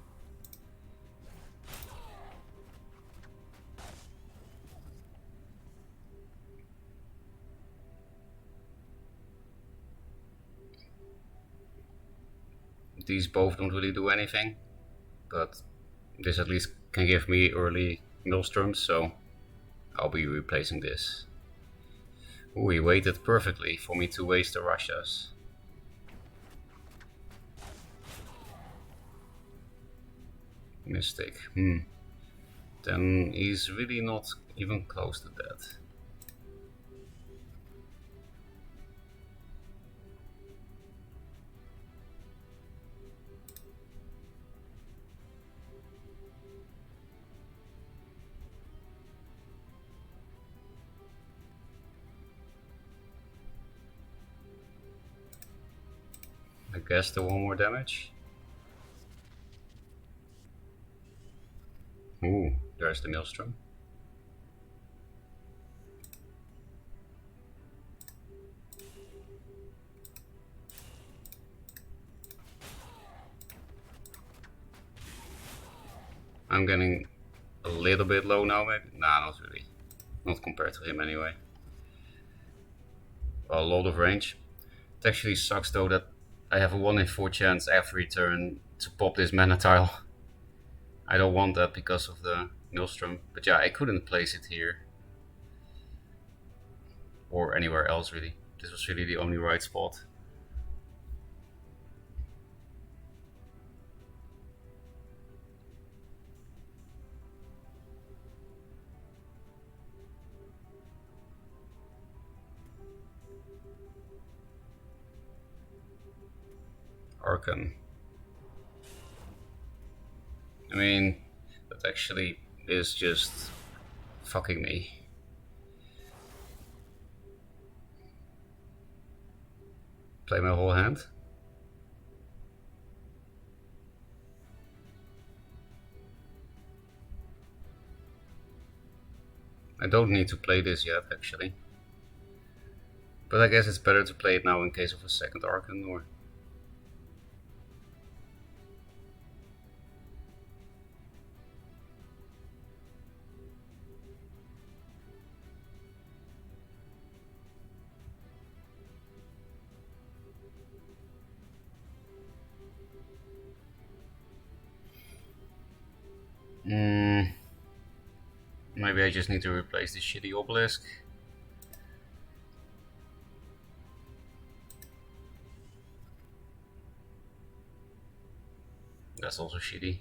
These both don't really do anything, but this at least can give me early Maelstroms, so I'll be replacing this. Ooh, he waited perfectly for me to waste the Russias. Mistake. Then he's really not even close to that. I guess the 1 more damage. Ooh, there's the Maelstrom. I'm getting a little bit low now, maybe? Nah, not really. Not compared to him anyway. Well, a lot of range. It actually sucks though that I have a 1 in 4 chance every turn to pop this mana tile. I don't want that because of the Maelstrom. But yeah, I couldn't place it here. Or anywhere else really. This was really the only right spot. Archon. I mean, that actually is just fucking me. Play my whole hand. I don't need to play this yet, actually. But I guess it's better to play it now in case of a second Archon, or... Maybe I just need to replace this shitty obelisk. That's also shitty.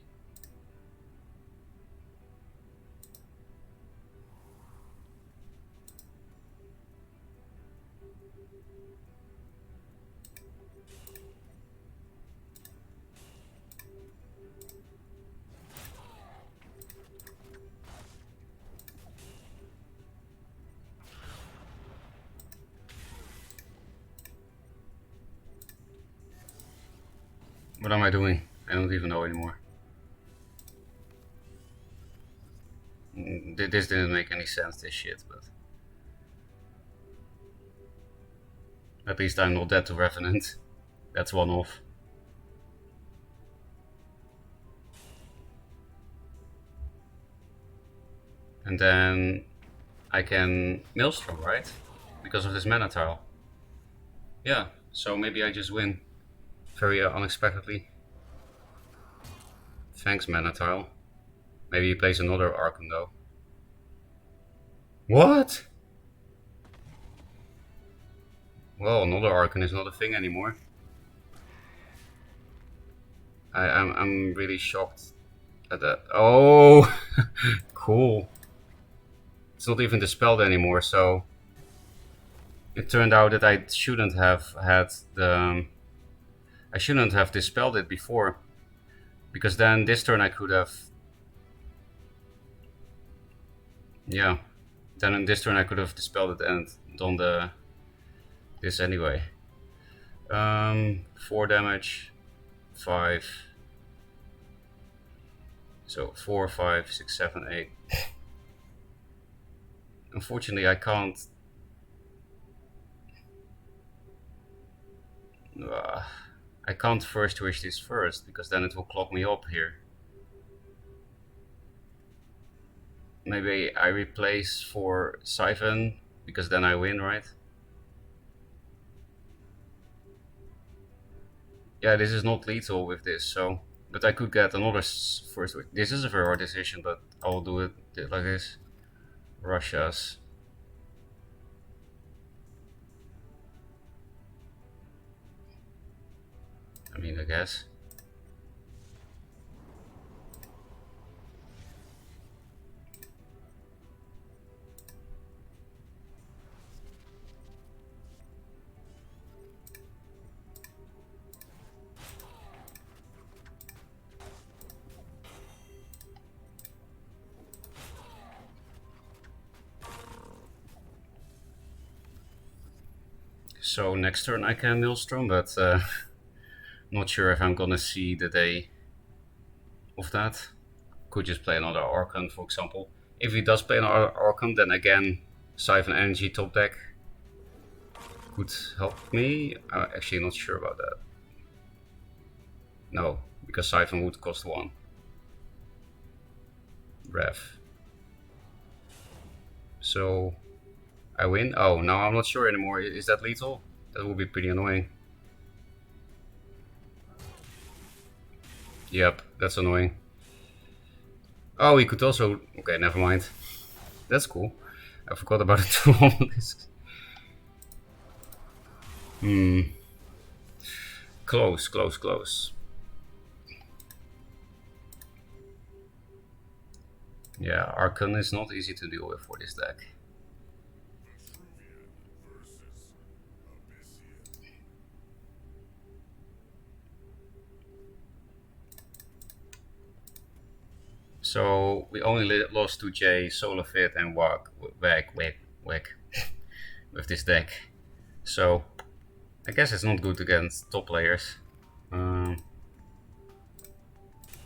What am I doing? I don't even know anymore. This didn't make any sense, this shit, but... At least I'm not dead to Revenant. That's one off. And then I can Maelstrom, right? Because of this mana tile. Yeah, so maybe I just win. Very unexpectedly. Thanks, mana tile. Maybe he plays another Archon though. What? Well, another Archon is not a thing anymore. I'm really shocked at that. Oh, cool. It's not even dispelled anymore, so it turned out that I shouldn't have had the... I shouldn't have dispelled it before, because then this turn I could have... Yeah, then in this turn I could have dispelled it and done this anyway. 4 damage, 5. So 4, 5, 6, 7, 8. Unfortunately, I can't. I can't first wish this first, because then it will clog me up here. Maybe I replace for Siphon, because then I win, right? Yeah, this is not lethal with this, so... But I could get another first wish. This is a very hard decision, but I will do it like this. Russia's. I mean, I guess. So next turn I can Maelstrom, but not sure if I'm gonna see the day of that. Could just play another Archon, for example. If he does play another Archon, then again Siphon Energy top deck could help me. I'm actually not sure about that. No, because Siphon would cost 1. Rev. So I win? Oh, now I'm not sure anymore. Is that lethal? That would be pretty annoying. Yep, that's annoying. Oh, he could also... Okay, never mind. That's cool. I forgot about the 2 obelisks. Close, close, close. Yeah, Archon is not easy to deal with for this deck. So we only lost to J, Solo Fit, and Wag with this deck. So I guess it's not good against top players.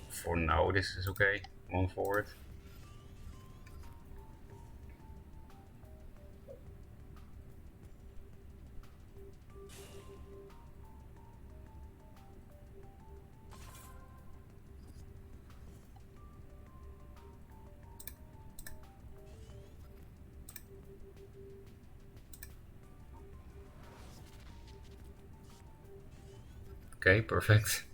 For now, this is okay. One forward. Okay, perfect.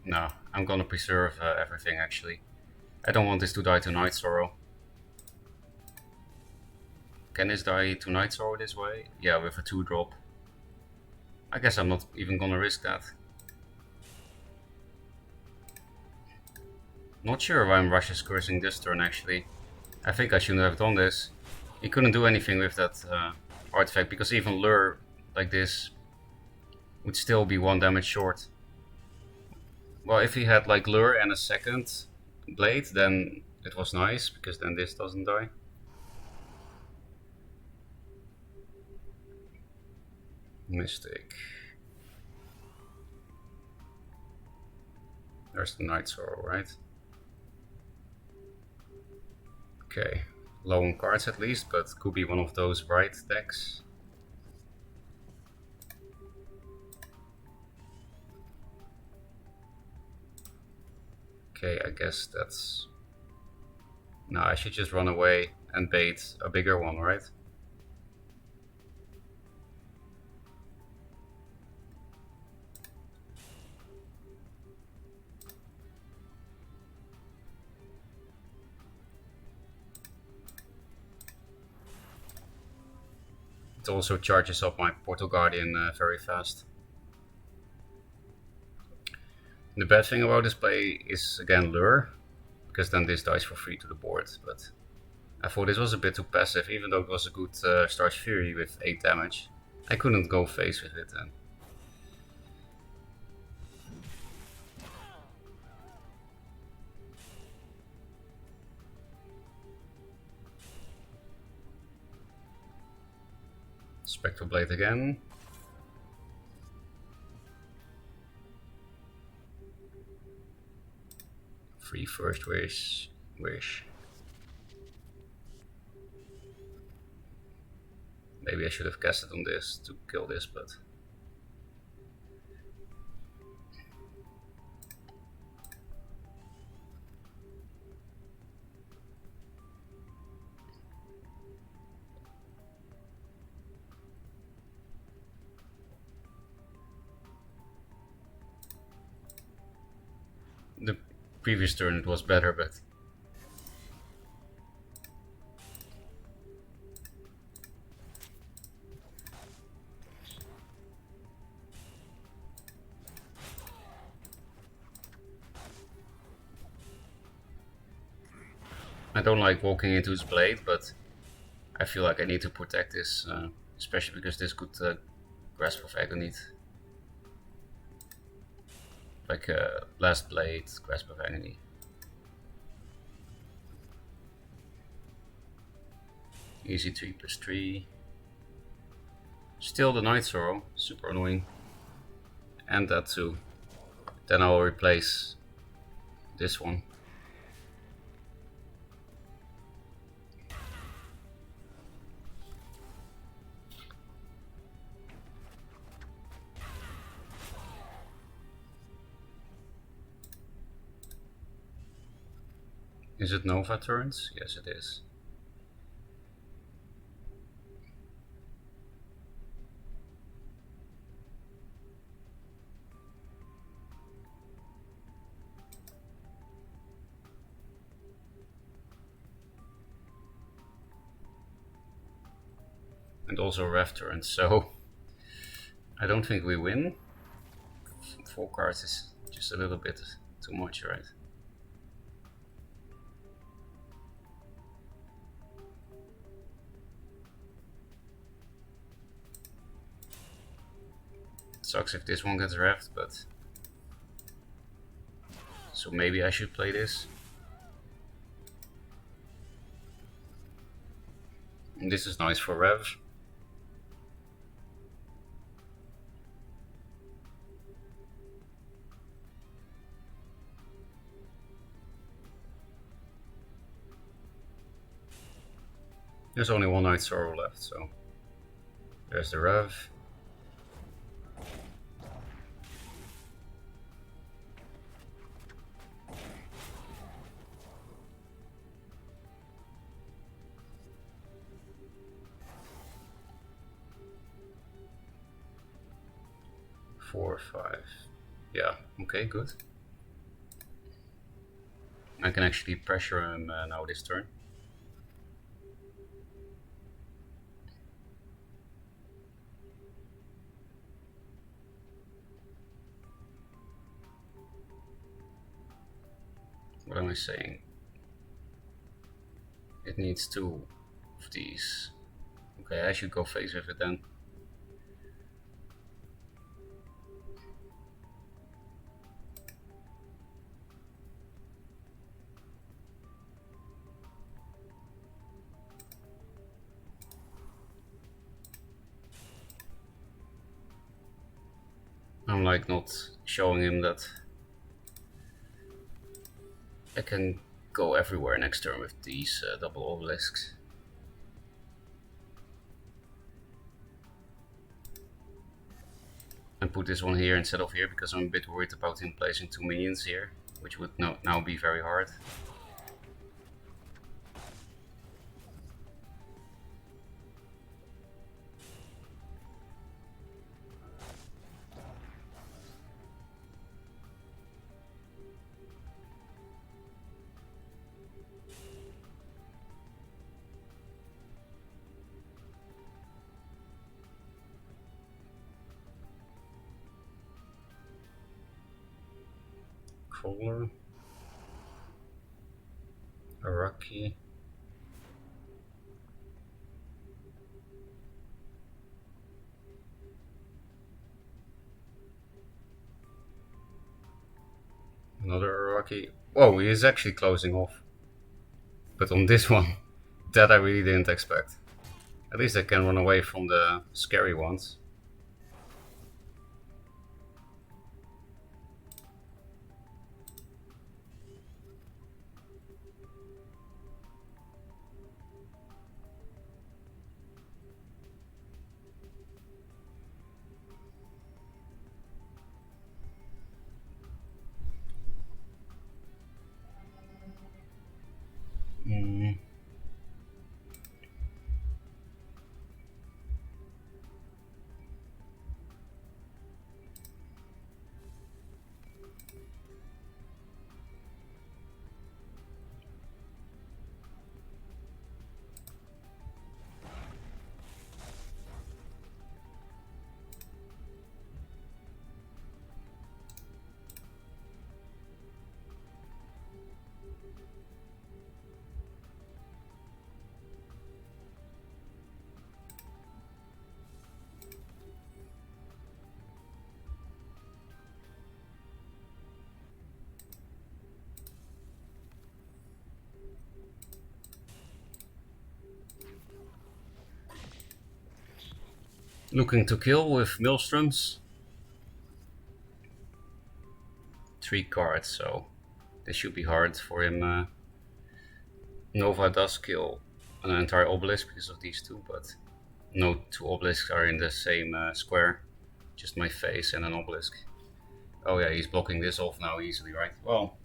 No, I'm gonna preserve everything actually. I don't want this to die to Night Sorrow. Can this die to Night Sorrow this way? Yeah, with a 2-drop. I guess I'm not even gonna risk that. Not sure why I'm Rush's cursing this turn actually. I think I shouldn't have done this. He couldn't do anything with that artifact because even Lure like this would still be 1 damage short. Well, if he had like Lure and a second blade, then it was nice because then this doesn't die. Mystic. There's the Night Sorrow, right? Okay, low on cards at least, but could be one of those right decks. Okay, I guess that's... No, I should just run away and bait a bigger one, right? It also charges up my Portal Guardian very fast. The bad thing about this play is again Lure, because then this dies for free to the board, but I thought this was a bit too passive, even though it was a good Starch Fury with 8 damage. I couldn't go face with it then. Spectral Blade again. Free first wish. Maybe I should have casted on this to kill this, but... The previous turn it was better, but... I don't like walking into his blade, but I feel like I need to protect this, especially because this could Grasp of Agony. Like Last Blade, Grasp of Agony. Easy 3/3. Still the Night Sorrow, super annoying. And that too. Then I'll replace this one. Is it Nova turns? Yes, it is. And also ref turns, so I don't think we win. 4 cards is just a little bit too much, right? Sucks if this one gets revved, but... So maybe I should play this. And this is nice for rev. There's only one Night Sorrow left, so there's the rev. Four, 5. Yeah, okay, good. I can actually pressure him now this turn. What am I saying? It needs 2 of these. Okay, I should go face with it then. I'm like not showing him that I can go everywhere next turn with these double obelisks. And put this one here instead of here because I'm a bit worried about him placing 2 minions here, which would now be very hard. Crawler, Ferocca. Another Ferocca. Whoa, he is actually closing off. But on this one, that I really didn't expect. At least I can run away from the scary ones. Looking to kill with Maelstroms. 3 cards, so this should be hard for him. Nova does kill an entire obelisk because of these 2, but no 2 obelisks are in the same square. Just my face and an obelisk. Oh yeah, he's blocking this off now easily, right? Well,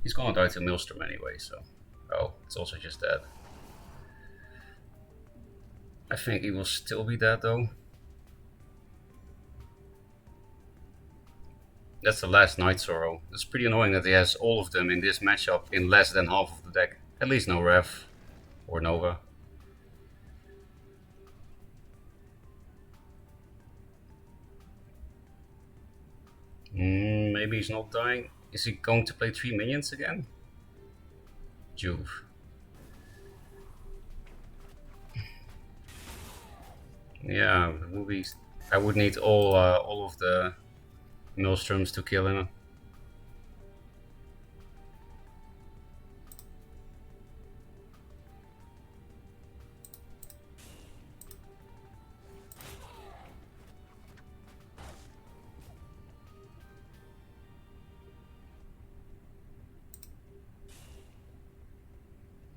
he's gonna die to Maelstrom anyway, so... Oh, it's also just dead. I think he will still be dead though. That's the last Night Sorrow. It's pretty annoying that he has all of them in this matchup in less than half of the deck. At least no Rev or Nova. Maybe he's not dying. Is he going to play 3 minions again? Juve. Yeah, the movie I would need all of the Maelstroms to kill him.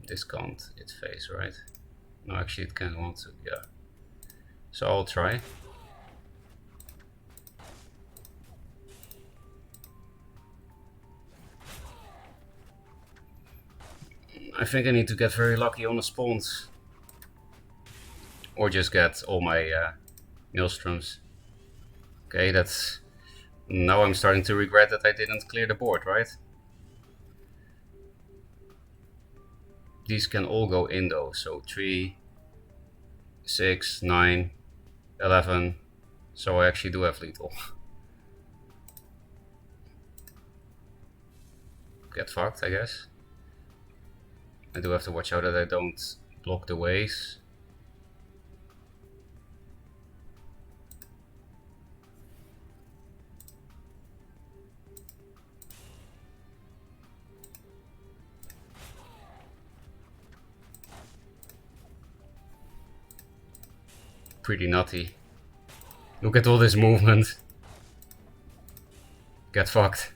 This can't hit face, right? No, actually it can want to, yeah. So I'll try. I think I need to get very lucky on the spawns. Or just get all my Maelstroms. Okay, that's... Now I'm starting to regret that I didn't clear the board, right? These can all go in though, so 3, 6, 9, 11. So I actually do have lethal. Get fucked, I guess. I do have to watch out that I don't block the ways. Pretty nutty. Look at all this movement. Get fucked.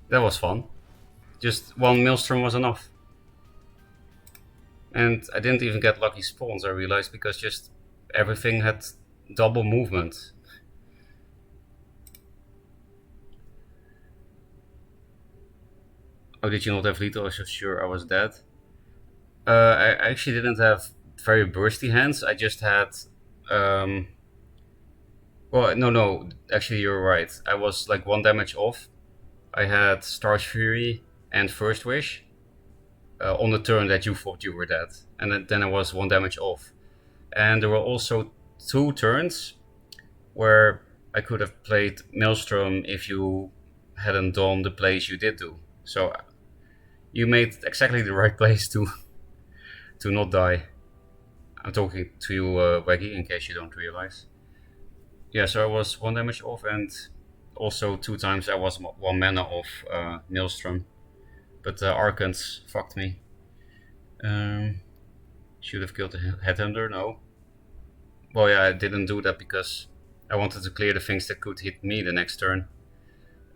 That was fun. Just one Maelstrom was enough. And I didn't even get lucky spawns, I realized, because just everything had double movement. Oh, did you not have lethal? I was sure I was dead. I actually didn't have very bursty hands. I just had... well, no, actually you're right. I was like 1 damage off. I had Star's Fury and First Wish on the turn that you thought you were dead. And then I was 1 damage off. And there were also 2 turns where I could have played Maelstrom if you hadn't done the plays you did do. So you made exactly the right plays to not die. I'm talking to you, Waggy, in case you don't realize. Yeah, so I was 1 damage off, and also 2 times I was 1 mana off Maelstrom. But Archons fucked me. Should have killed the Headhunter, no. Well, yeah, I didn't do that because I wanted to clear the things that could hit me the next turn.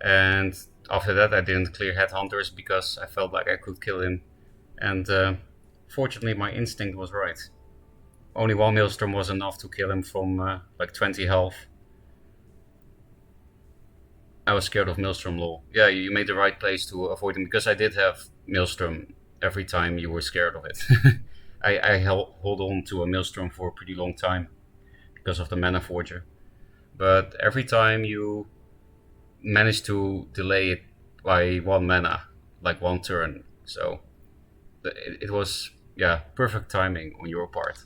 And after that I didn't clear Headhunters because I felt like I could kill him. And fortunately my instinct was right. Only 1 Maelstrom was enough to kill him from like 20 health. I was scared of Maelstrom, lol. Yeah, you made the right place to avoid him, because I did have Maelstrom every time you were scared of it. I hold on to a Maelstrom for a pretty long time because of the Mana Forger. But every time you managed to delay it by 1 mana, like 1 turn. So it was, yeah, perfect timing on your part.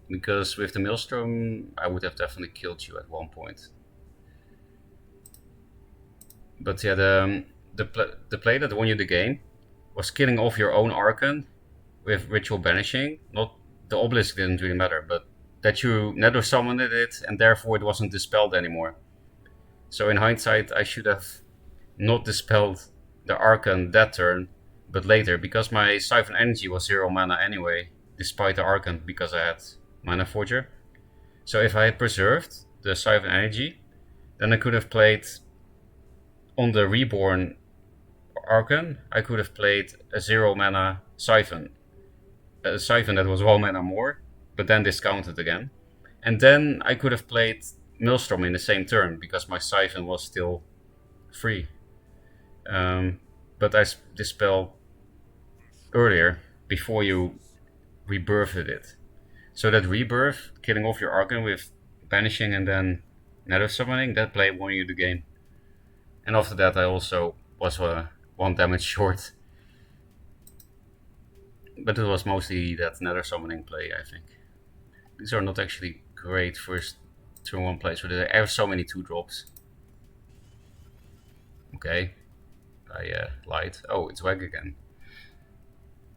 Because with the Maelstrom, I would have definitely killed you at one point. But yeah, the play that won you the game was killing off your own Archon with Ritual Banishing. Not the Obelisk didn't really matter, but that you nether summoned it and therefore it wasn't dispelled anymore. So in hindsight, I should have not dispelled the Archon that turn, but later, because my Siphon Energy was 0 mana anyway, despite the Archon, because I had Mana Forger. So if I had preserved the Siphon Energy, then I could have played on the Reborn Archon, I could have played a 0 mana Siphon. A Siphon that was 1 mana more, but then discounted again. And then I could have played Maelstrom in the same turn, because my Siphon was still free. But I dispelled earlier, before you rebirthed it. So that rebirth, killing off your Archon with Banishing and then Nether Summoning, that play won you the game. And after that I also was 1 damage short. But it was mostly that Nether Summoning play, I think. These are not actually great first turn 1 plays, so there are so many 2-drops. Okay, I lied. Oh, it's Wag again.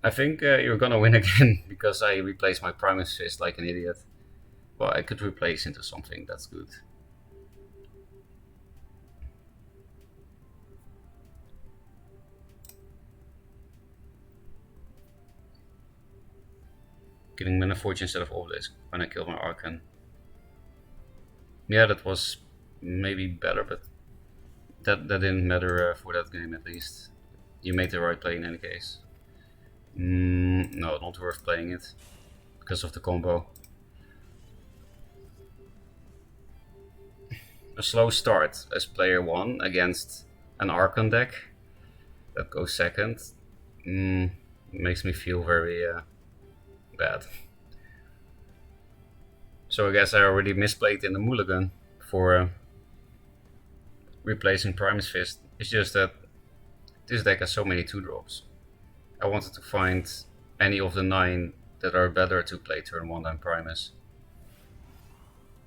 I think you're gonna win again because I replaced my Primus Fist like an idiot. Well, I could replace into something, that's good. Killing Mana Forge instead of Obelisk when I killed my Archon. Yeah, that was maybe better, but that didn't matter for that game at least. You made the right play in any case. No, not worth playing it because of the combo. A slow start as player 1 against an Archon deck that goes second makes me feel very bad. So I guess I already misplayed in the mulligan for replacing Primus Fist. It's just that this deck has so many 2-drops. I wanted to find any of the 9 that are better to play turn 1 than Primus.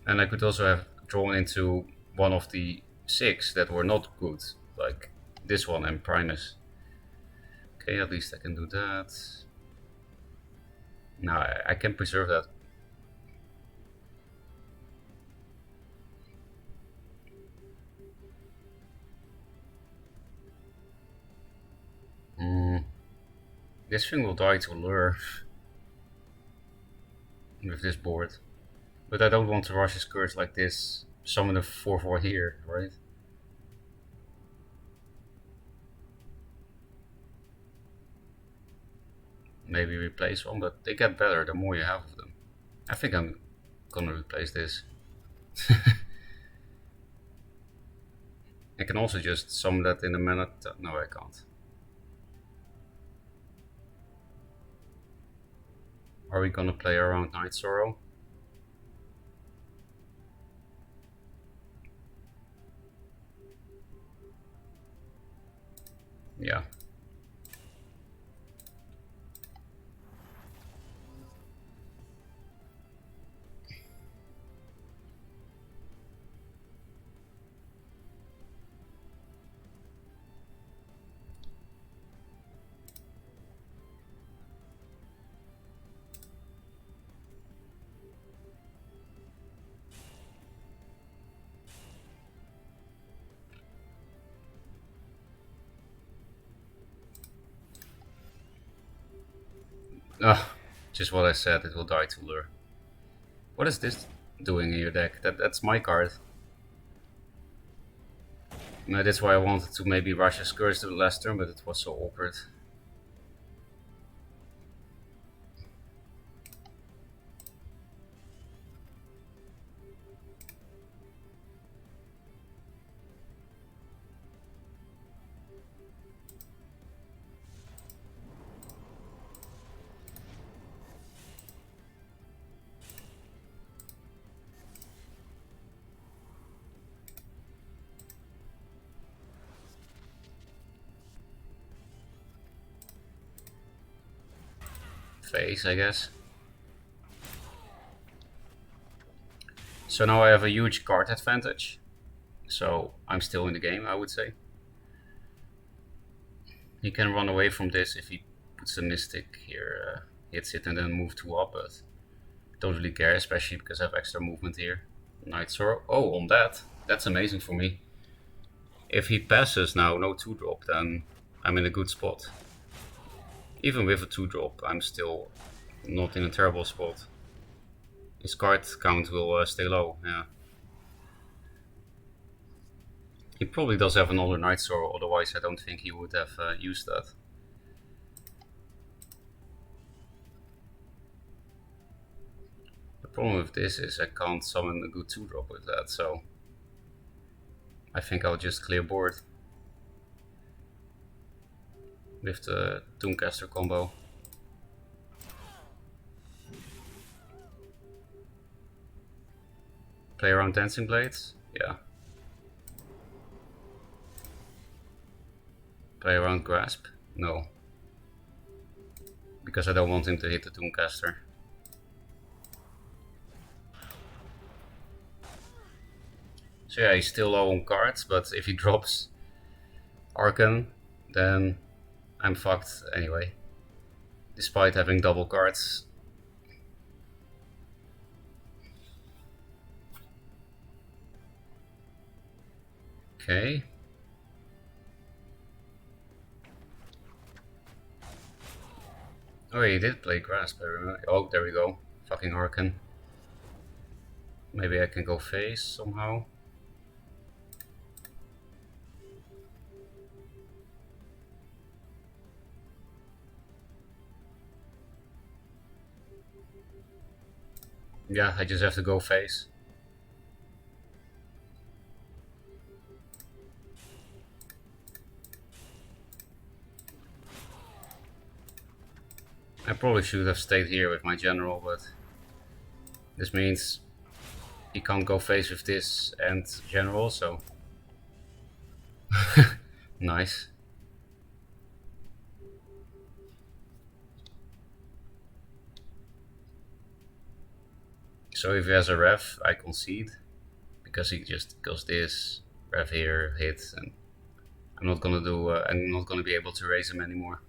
And I could also have drawn into one of the 6 that were not good, like this one and Primus. Okay, at least I can do that. No, I can preserve that. This thing will die to lure with this board. But I don't want to rush his curse like this. Summon a 4/4 here, right? Maybe replace one, but they get better the more you have of them. I think I'm gonna replace this. I can also just summon that in a minute. No, I can't. Are we gonna play around Night Sorrow? Yeah. Just what I said, it will die to lure. What is this doing in your deck? That's my card. No, that's why I wanted to maybe rush a Scourge to the last turn, but it was so awkward. Face, I guess. So now I have a huge card advantage. So I'm still in the game, I would say. He can run away from this if he puts a Mystic here, hits it and then move 2 up, but don't really care, especially because I have extra movement here. Night Sorrow. Oh, on that. That's amazing for me. If he passes now, no 2-drop, then I'm in a good spot. Even with a 2-drop, I'm still not in a terrible spot. His card count will stay low, yeah. He probably does have another Night Sorrow, otherwise I don't think he would have used that. The problem with this is I can't summon a good 2-drop with that, so I think I'll just clear board with the Doomcaster combo. Play around Dancing Blades? Yeah. Play around Grasp? No. Because I don't want him to hit the Doomcaster. So yeah, he's still low on cards, but if he drops Archon, then I'm fucked anyway. Despite having double cards. Okay. Oh, he did play Grasp, I remember. Oh, there we go. Fucking Archon. Maybe I can go face somehow. Yeah, I just have to go face. I probably should have stayed here with my general, but this means he can't go face with this and general, so nice. So if he has a ref, I concede because he just goes this ref here, hit, and I'm not gonna do. I'm not gonna be able to raise him anymore.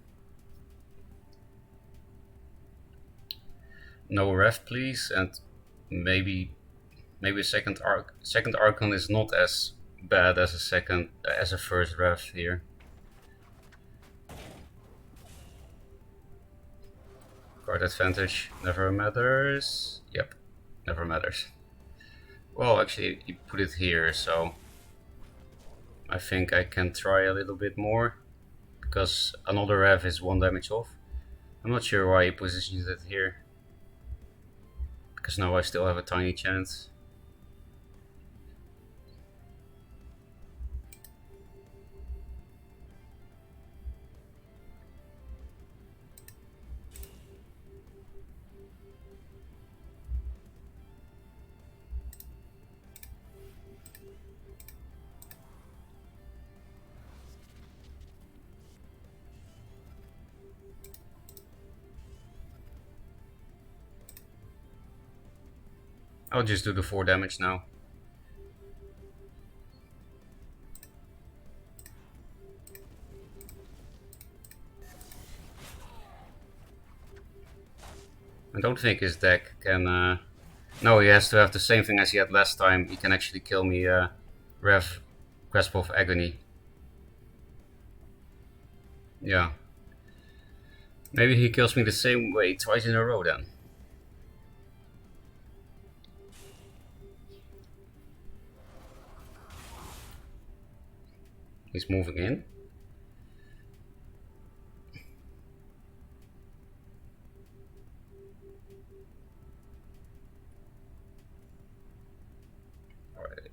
No ref, please, and maybe second Archon is not as bad as a first ref here. Card advantage never matters. Yep, never matters. Well, actually, you put it here, so I think I can try a little bit more because another ref is 1 damage off. I'm not sure why he positions it here. Because now I still have a tiny chance. I'll just do the 4 damage now. I don't think his deck can... No, he has to have the same thing as he had last time. He can actually kill me Rev Grasp of Agony. Yeah. Maybe he kills me the same way twice in a row then. He's moving in.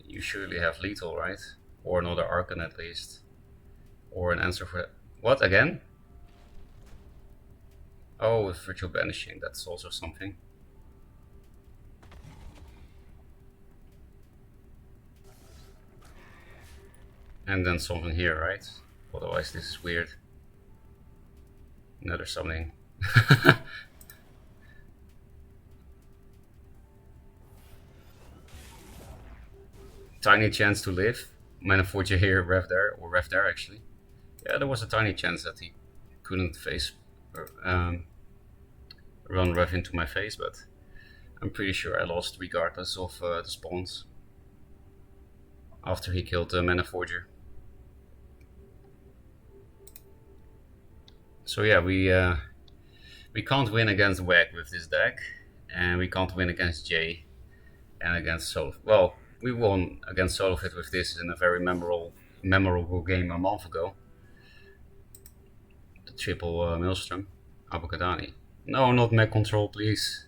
You surely have lethal, right? Or another Archon at least. Or an answer for that. What, again? Oh, with Virtual Banishing, that's also something. And then something here, right? Otherwise this is weird. Another something. Tiny chance to live. Mana Forger here, Rev there, or Rev there actually. Yeah, there was a tiny chance that he couldn't face run Rev into my face, but I'm pretty sure I lost regardless of the spawns. After he killed the Mana Forger. So yeah, we can't win against WAG with this deck, and we can't win against Jay and against Solif. Well, we won against Solifit with this in a very memorable game a month ago. The triple Maelstrom, Abokadani. No, not mech control, please.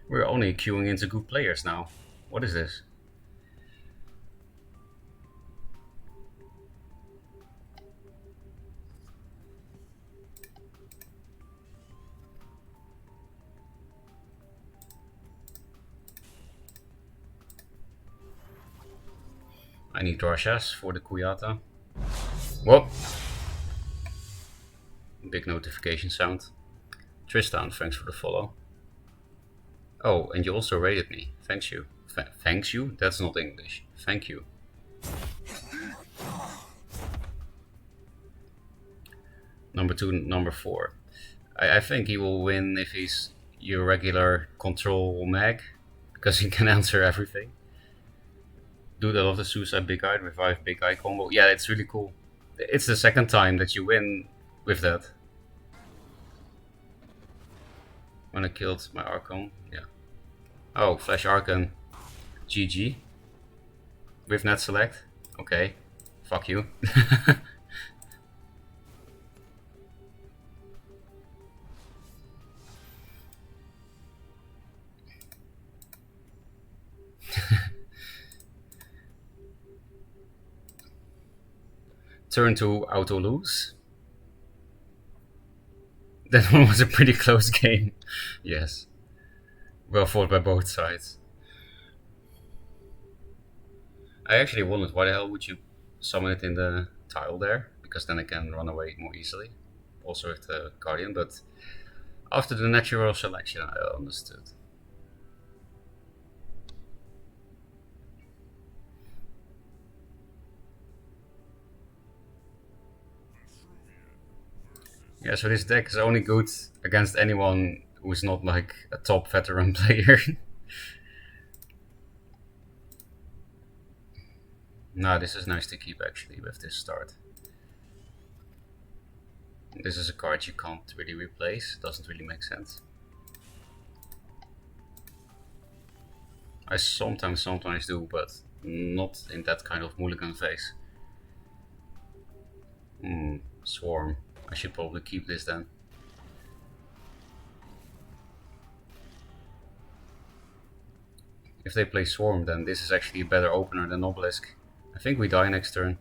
We're only queuing into good players now. What is this? I need Rashas for the Kuyata. Whoop! Big notification sound. Tristan, thanks for the follow. Oh, and you also rated me. Thanks you. Thanks you? That's not English. Thank you. Number 2, number 4. I think he will win if he's your regular control mag, because he can answer everything. Dude, I love the Suicide Big Eye, Revive Big Eye combo. Yeah, it's really cool. It's the second time that you win with that. When I killed my Archon, yeah. Oh, Flash Archon. GG. With net select? Okay. Fuck you. Turn to auto lose. That one was a pretty close game. Yes. Well fought by both sides. I actually wondered why the hell would you summon it in the tile there? Because then I can run away more easily. Also with the Guardian, but after the natural selection I understood. Yeah, so this deck is only good against anyone who's not like a top veteran player. Nah, this is nice to keep actually with this start. This is a card you can't really replace, doesn't really make sense. I sometimes do, but not in that kind of mulligan phase. Swarm. I should probably keep this then. If they play Swarm, then this is actually a better opener than Obelisk. I think we die next turn.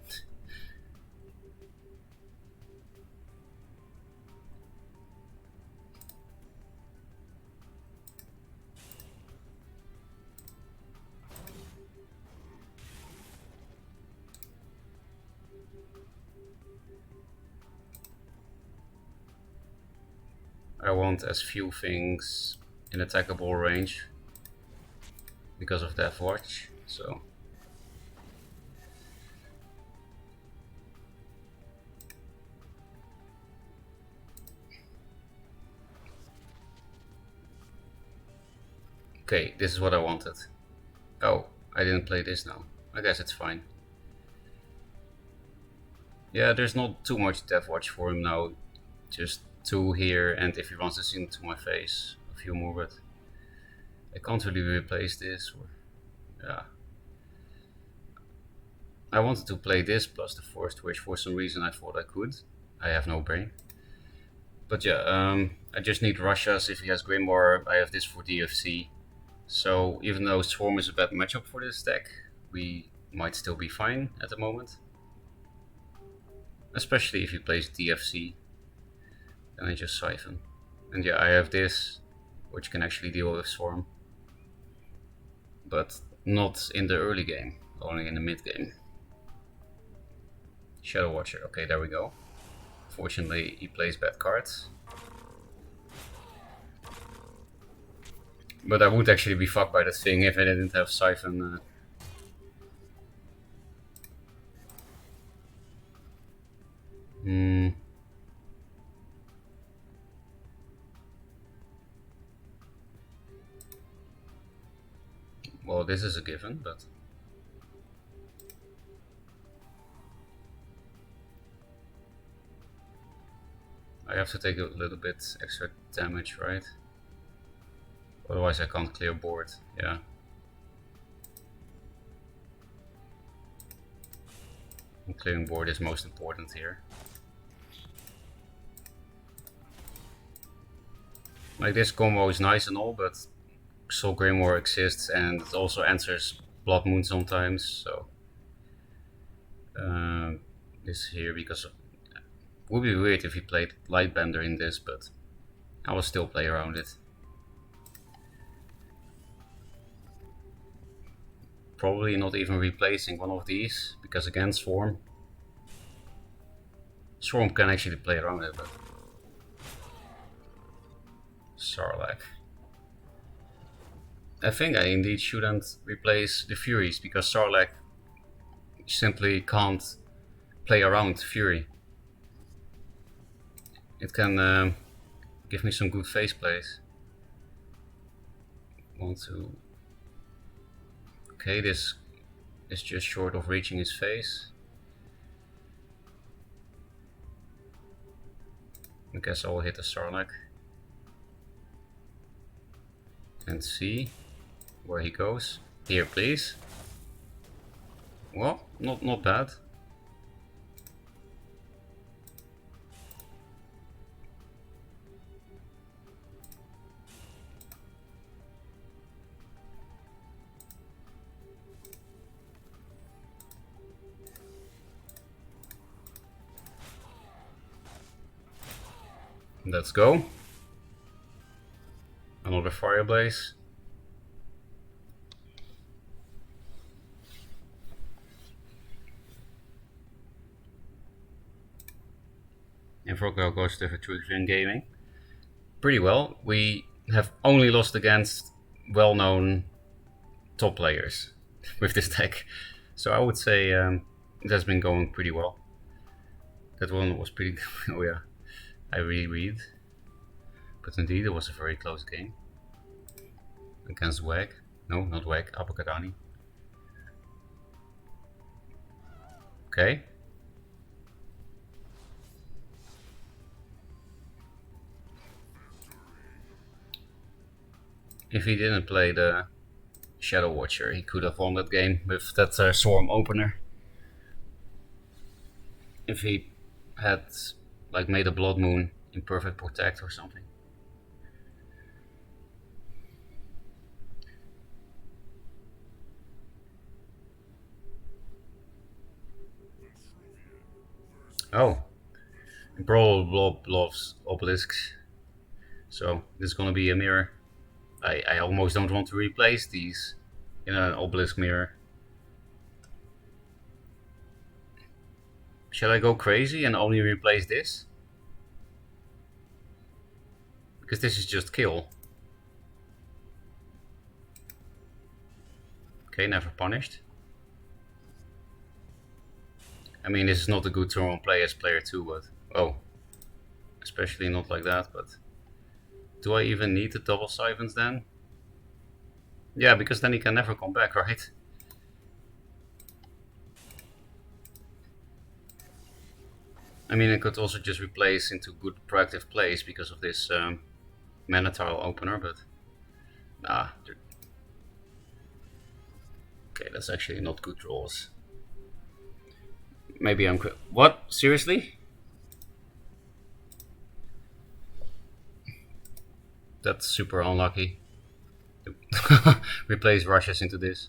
I want as few things in attackable range because of Death Watch, so okay, this is what I wanted. Oh, I didn't play this now. I guess it's fine. Yeah, there's not too much Death Watch for him now, just 2 here, and if he wants to see into my face, a few more, but I can't really replace this. Or, yeah. I wanted to play this plus the Forced Wish. For some reason I thought I could. I have no brain. But yeah, I just need Russia's. If he has Grimoire, I have this for DFC. So even though Swarm is a bad matchup for this deck, we might still be fine at the moment. Especially if he plays DFC. Then I just Siphon. And yeah, I have this, which can actually deal with Swarm. But not in the early game, only in the mid game. Shadow Watcher, okay, there we go. Fortunately, he plays bad cards. But I would actually be fucked by that thing if I didn't have Siphon. Well, this is a given, but I have to take a little bit extra damage, right? Otherwise I can't clear board, yeah. And clearing board is most important here. Like, this combo is nice and all, but Soul Grimoire exists and it also answers Blood Moon sometimes, so this here, because of, would be weird if he played Lightbender in this, but I will still play around it. Probably not even replacing one of these, because again, Swarm can actually play around it, but Sarlacc. I think I indeed shouldn't replace the Furies, because Sarlacc simply can't play around Fury. It can give me some good face plays. 1, 2. Okay, this is just short of reaching his face. I guess I will hit the Sarlacc and see where he goes. Here, please. Well, not bad. Let's go. Another Fire Blaze. And Ferocca goes to Vitruvian Gaming. Pretty well. We have only lost against well-known top players with this deck. So I would say it has been going pretty well. That one was pretty oh yeah, I reread. But indeed, it was a very close game. Against Wag. No, not Wag, Abakadani. Okay. If he didn't play the Shadow Watcher, he could have won that game with that Swarm opener. If he had like made a Blood Moon in Perfect Protect or something. Oh, Brawl Blob loves obelisks, so this is gonna be a mirror. I almost don't want to replace these in an obelisk mirror. Shall I go crazy and only replace this? Because this is just kill. Okay, never punished. I mean, this is not a good turn on play as player 2, but oh, especially not like that. But do I even need the double siphons then? Yeah, because then he can never come back, right? I mean, I could also just replace into good proactive plays because of this mana tile opener, but nah. Okay, that's actually not good draws. Maybe I'm... What? Seriously? That's super unlucky. Replace rushes into this.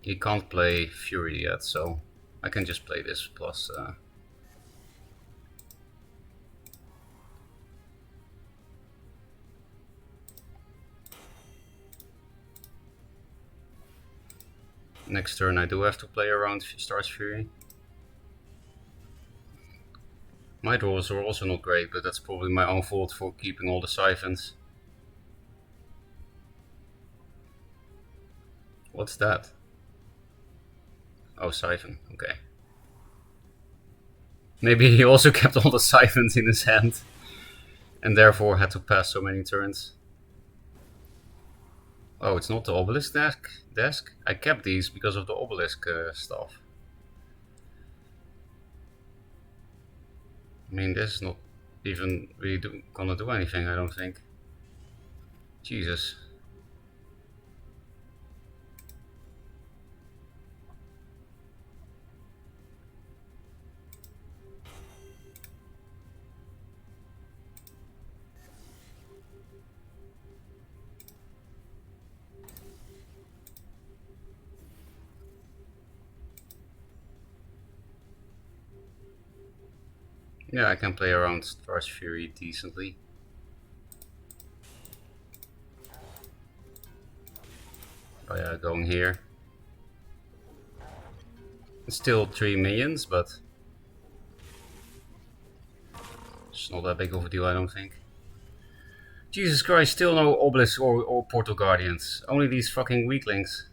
He can't play Fury yet, so I can just play this plus... Next turn I do have to play around Stars Fury. My draws are also not great, but that's probably my own fault for keeping all the siphons. What's that? Oh, siphon, okay. Maybe he also kept all the siphons in his hand and therefore had to pass so many turns. Oh, it's not the obelisk desk? I kept these because of the obelisk stuff. I mean, this is not even really gonna do anything, I don't think. Jesus. Yeah, I can play around Stars Fury decently. Oh yeah, going here. It's still 3 minions, but it's not that big of a deal, I don't think. Jesus Christ, still no Obelisks or Portal Guardians. Only these fucking weaklings.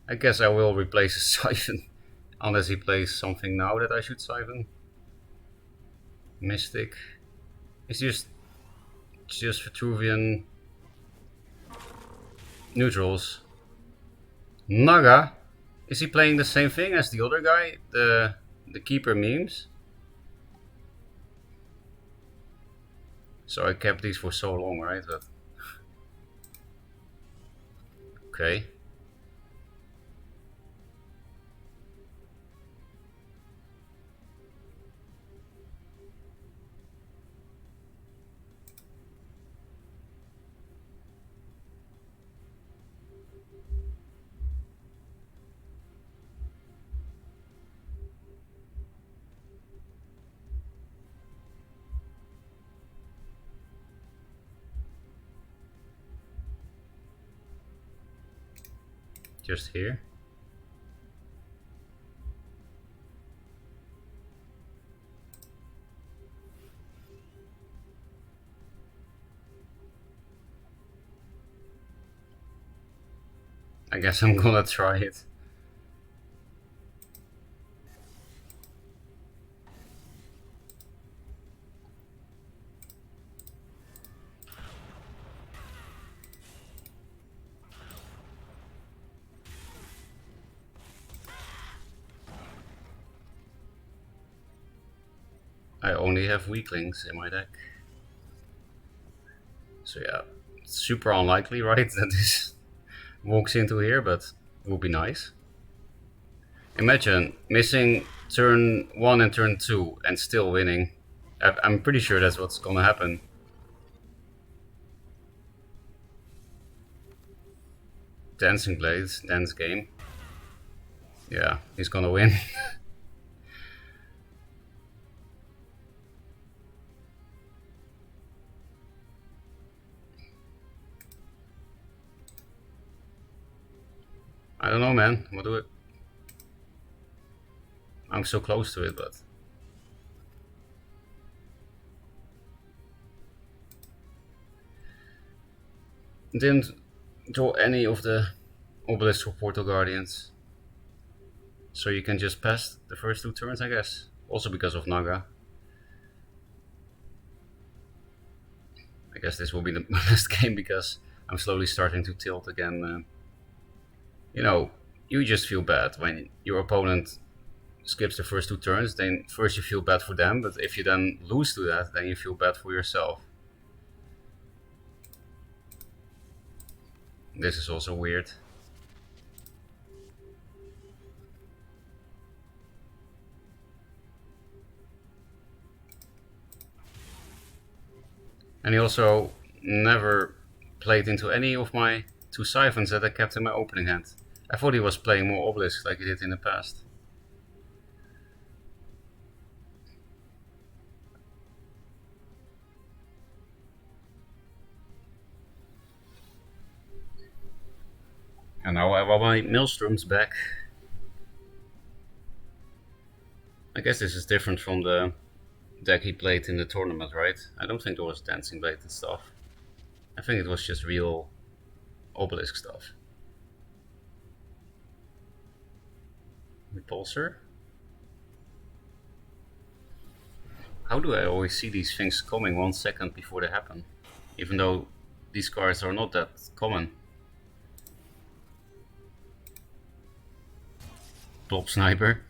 I guess I will replace a Siphon. Unless he plays something now that I should Siphon. Mystic. It's just Vitruvian neutrals. Naga? Is he playing the same thing as the other guy? The Keeper memes? So I kept these for so long, right? But okay. Just here. I guess I'm gonna try it. I only have weaklings in my deck. So yeah, it's super unlikely, right, that this walks into here, but it would be nice. Imagine missing turn 1 and turn 2 and still winning. I'm pretty sure that's what's gonna happen. Dancing Blades, dance game. Yeah, he's gonna win. I don't know, man. What do it? I'm so close to it, but didn't draw any of the Obelisk or Portal Guardians. So you can just pass the first 2 turns, I guess. Also because of Naga. I guess this will be the last game because I'm slowly starting to tilt again. You know, you just feel bad when your opponent skips the first 2 turns. Then first you feel bad for them, but if you then lose to that, then you feel bad for yourself. This is also weird. And he also never played into any of my 2 Siphons that I kept in my opening hand. I thought he was playing more Obelisks like he did in the past. And now I have my Maelstrom's back. I guess this is different from the deck he played in the tournament, right? I don't think there was Dancing Blade and stuff. I think it was just real Obelisk stuff. Repulsor? How do I always see these things coming 1 second before they happen? Even though these cards are not that common. Blob Sniper.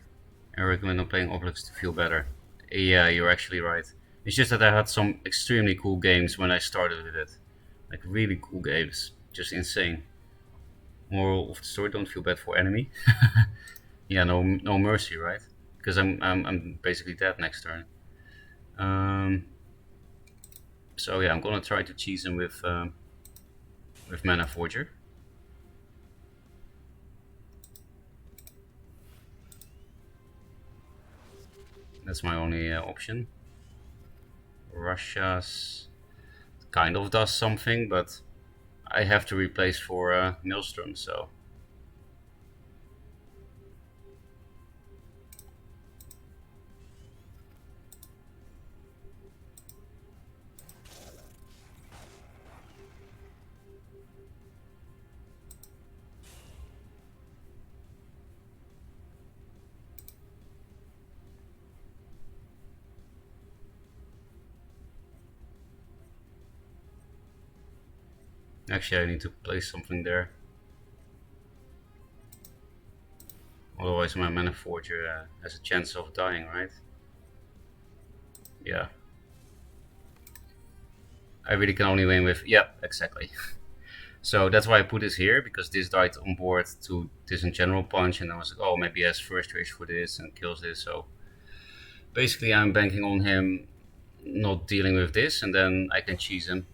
I recommend playing Obelisk to feel better. Yeah, you're actually right. It's just that I had some extremely cool games when I started with it. Like really cool games. Just insane. Moral of the story, don't feel bad for enemy. Yeah, no mercy, right? Because I'm basically dead next turn. So yeah, I'm gonna try to cheese him with Mana Forger. That's my only option. Russia's kind of does something, but I have to replace for Maelstrom, so. Actually, I need to place something there. Otherwise my Mana Forger has a chance of dying, right? Yeah. I really can only win with... yeah, exactly. So that's why I put this here, because this died on board to Disenchantment Punch, and I was like, oh, maybe he has First Wish for this and kills this, so... Basically I'm banking on him not dealing with this, and then I can cheese him.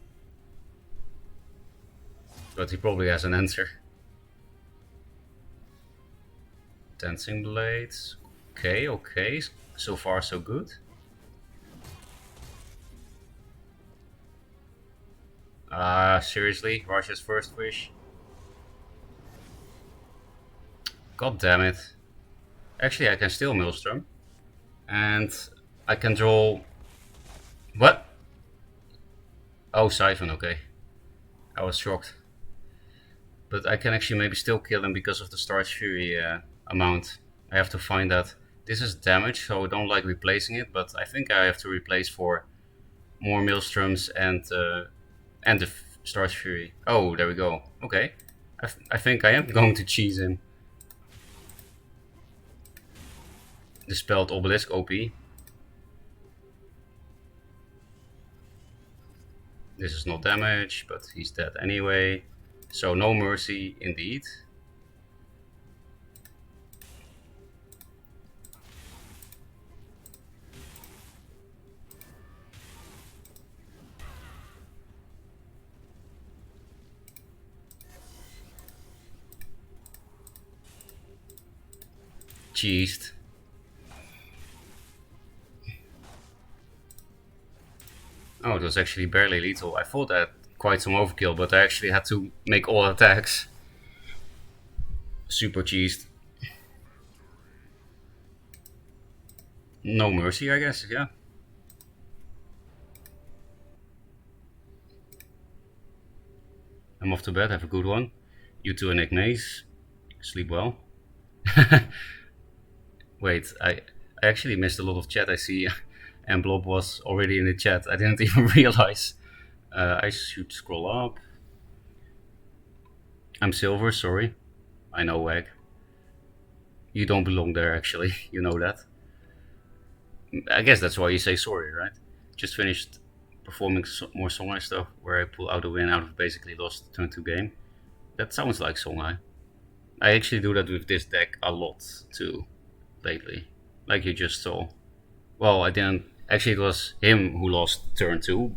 But he probably has an answer. Dancing Blades. Okay, okay. So far so good. Seriously? Russia's First Wish? God damn it. Actually, I can steal Maelstrom. And I can draw... what? Oh, Siphon, okay. I was shocked. But I can actually maybe still kill him because of the Star's Fury amount. I have to find that. This is damage, so I don't like replacing it, but I think I have to replace for more Maelstroms and the Star's Fury. Oh, there we go. Okay. I think I am going to cheese him. Dispelled Obelisk OP. This is not damage, but he's dead anyway. So no mercy indeed. Cheesed. Oh, it was actually barely lethal. I thought I had quite some overkill, but I actually had to make all attacks. Super cheesed. No mercy, I guess, yeah. I'm off to bed, have a good one. You too, Nick Maze. Sleep well. Wait, I actually missed a lot of chat, I see. And Blob was already in the chat. I didn't even realize. I should scroll up. I'm silver, sorry. I know, Wag. You don't belong there, actually. You know that. I guess that's why you say sorry, right? Just finished performing more Songhai stuff where I pull out a win out of basically lost turn 2 game. That sounds like Songhai. I actually do that with this deck a lot too, lately. Like you just saw. Well, I didn't. Actually, it was him who lost turn 2.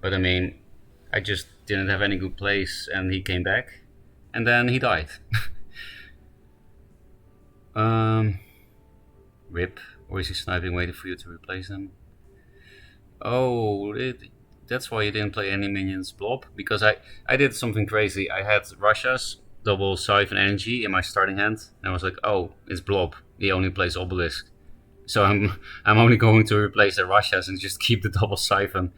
But I mean, I just didn't have any good plays and he came back. And then he died. Rip. Or is he sniping waiting for you to replace them? Oh, that's why you didn't play any minions, Blob. Because I did something crazy. I had Russia's double Siphon Energy in my starting hand. And I was like, oh, it's Blob. He only plays Obelisk. So I'm only going to replace the Russias and just keep the double Siphon.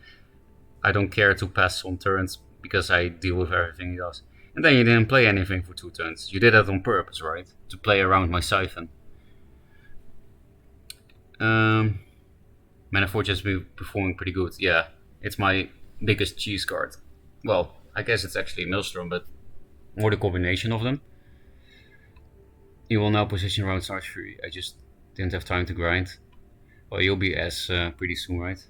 I don't care to pass on turns because I deal with everything he does. And then you didn't play anything for 2 turns. You did that on purpose, right? To play around my Siphon. Mana Forge has been performing pretty good. Yeah, it's my biggest cheese card. Well, I guess it's actually a Maelstrom, but more the combination of them. You will now position around Star's Fury. I just didn't have time to grind. Well, you'll be S pretty soon, right?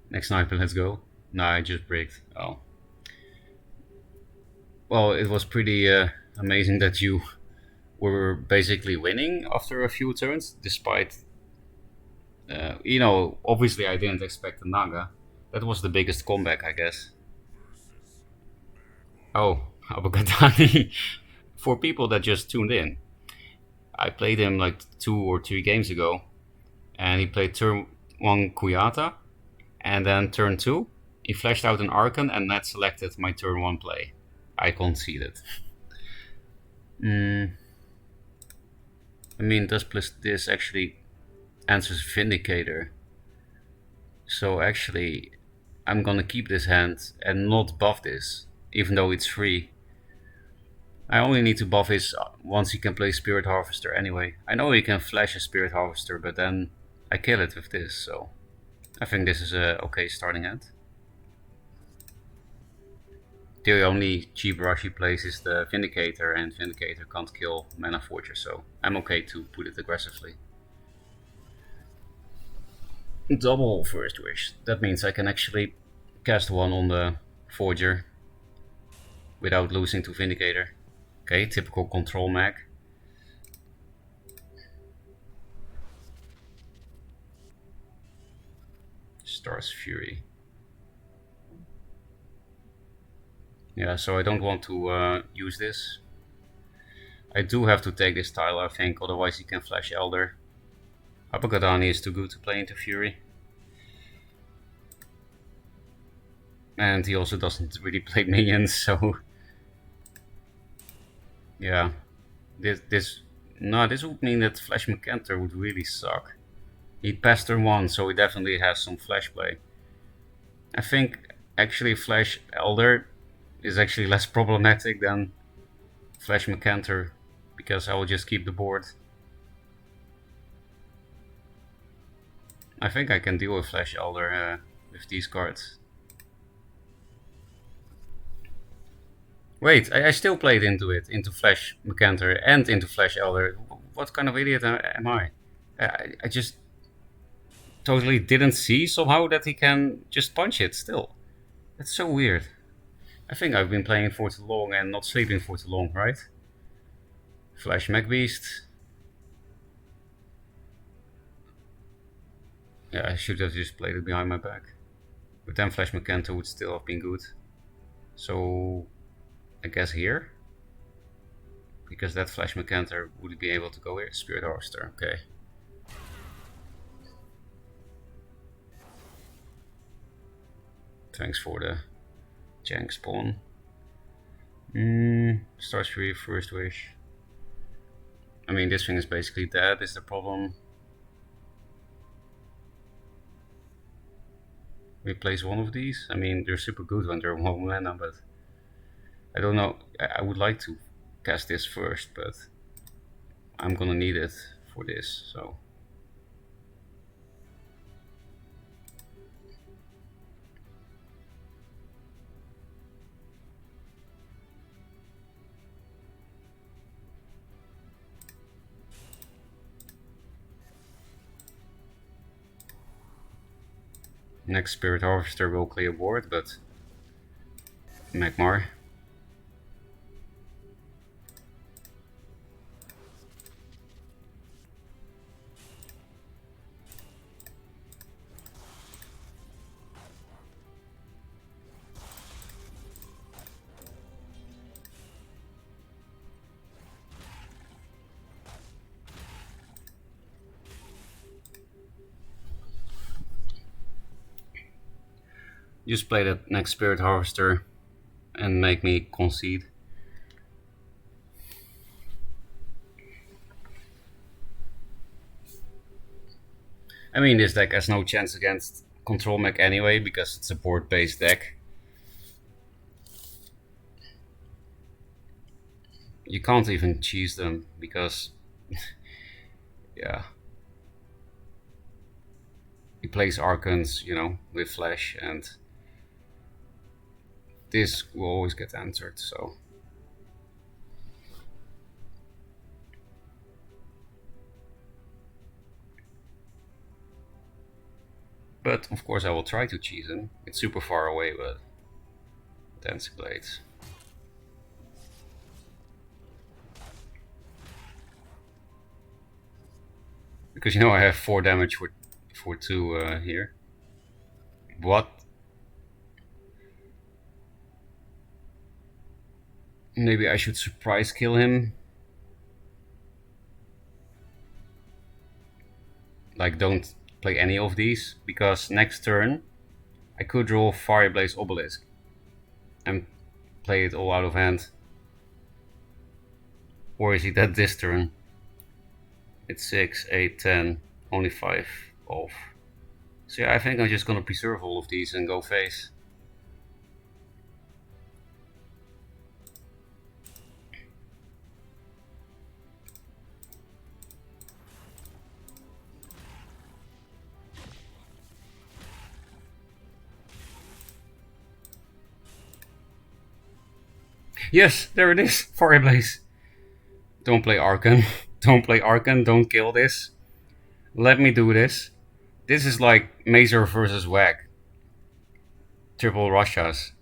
Next sniper, let's go. Nah, I just bricked. Oh. Well, it was pretty amazing that you were basically winning after a few turns, despite... you know, obviously I didn't expect a Naga. That was the biggest comeback, I guess. Oh, Abogadani. For people that just tuned in, I played him like 2 or 3 games ago, and he played turn 1 Kuyata, and then turn 2, he flashed out an Archon and that selected my turn 1 play. I conceded. I mean, does plus this actually answers Vindicator? So actually, I'm gonna keep this hand and not buff this, even though it's free. I only need to buff his once he can play Spirit Harvester anyway. I know he can flash a Spirit Harvester, but then I kill it with this, so I think this is a okay starting hand. the only cheap rush he plays is the Vindicator, and Vindicator can't kill Mana Fortress, so I'm okay to put it aggressively. Double First Wish. That means I can actually cast one on the Forger without losing to Vindicator. Okay, typical control mag. Star's Fury. Yeah, so I don't want to use this. I do have to take this tile, I think, otherwise he can flash Elder. Apagadani is too good to play into Fury. And he also doesn't really play minions, so... Yeah. This would mean that Flash Mercantor would really suck. He'd pass turn 1, so he definitely has some flash play. I think actually Flash Elder is actually less problematic than Flash Mercantor, because I will just keep the board. I think I can deal with Flash Elder with these cards. Wait, I still played into Flash Mercantor and into Flash Elder. What kind of idiot am I? I just totally didn't see somehow that he can just punch it still. That's so weird. I think I've been playing for too long and not sleeping for too long, right? Flash Magbeast. Yeah, I should have just played it behind my back. But then Flash Mercantor would still have been good. So I guess here? Because that Flash Mercantor would be able to go here. Spirit Harvester, okay. Thanks for the jank spawn. Starts Fury, First Wish. I mean, this thing is basically dead, is the problem. Replace one of these? I mean, they're super good when they're 1 mana, but I don't know. I would like to cast this first, but I'm gonna need it for this, so. Next Spirit Harvester will clear board, but Magmar. Just play that next Spirit Harvester and make me concede. I mean, this deck has no chance against Control Mech anyway, because it's a board-based deck. You can't even cheese them, because... yeah. He plays Archons, you know, with Flash, and... this will always get answered, so... But of course I will try to cheese him. It's super far away, but... Dancing Blades. Because you know I have 4 damage for 2 here. What? Maybe I should surprise kill him. Like, don't play any of these, because next turn I could draw Fireblaze Obelisk and play it all out of hand. Or is he dead this turn? It's 6, 8, 10, only 5 off. So yeah, I think I'm just gonna preserve all of these and go face. Yes, there it is. Fireblaze. Don't play Arkan. Don't play Arkan. Don't kill this. Let me do this. This is like Mazer versus Wag. Triple Russias.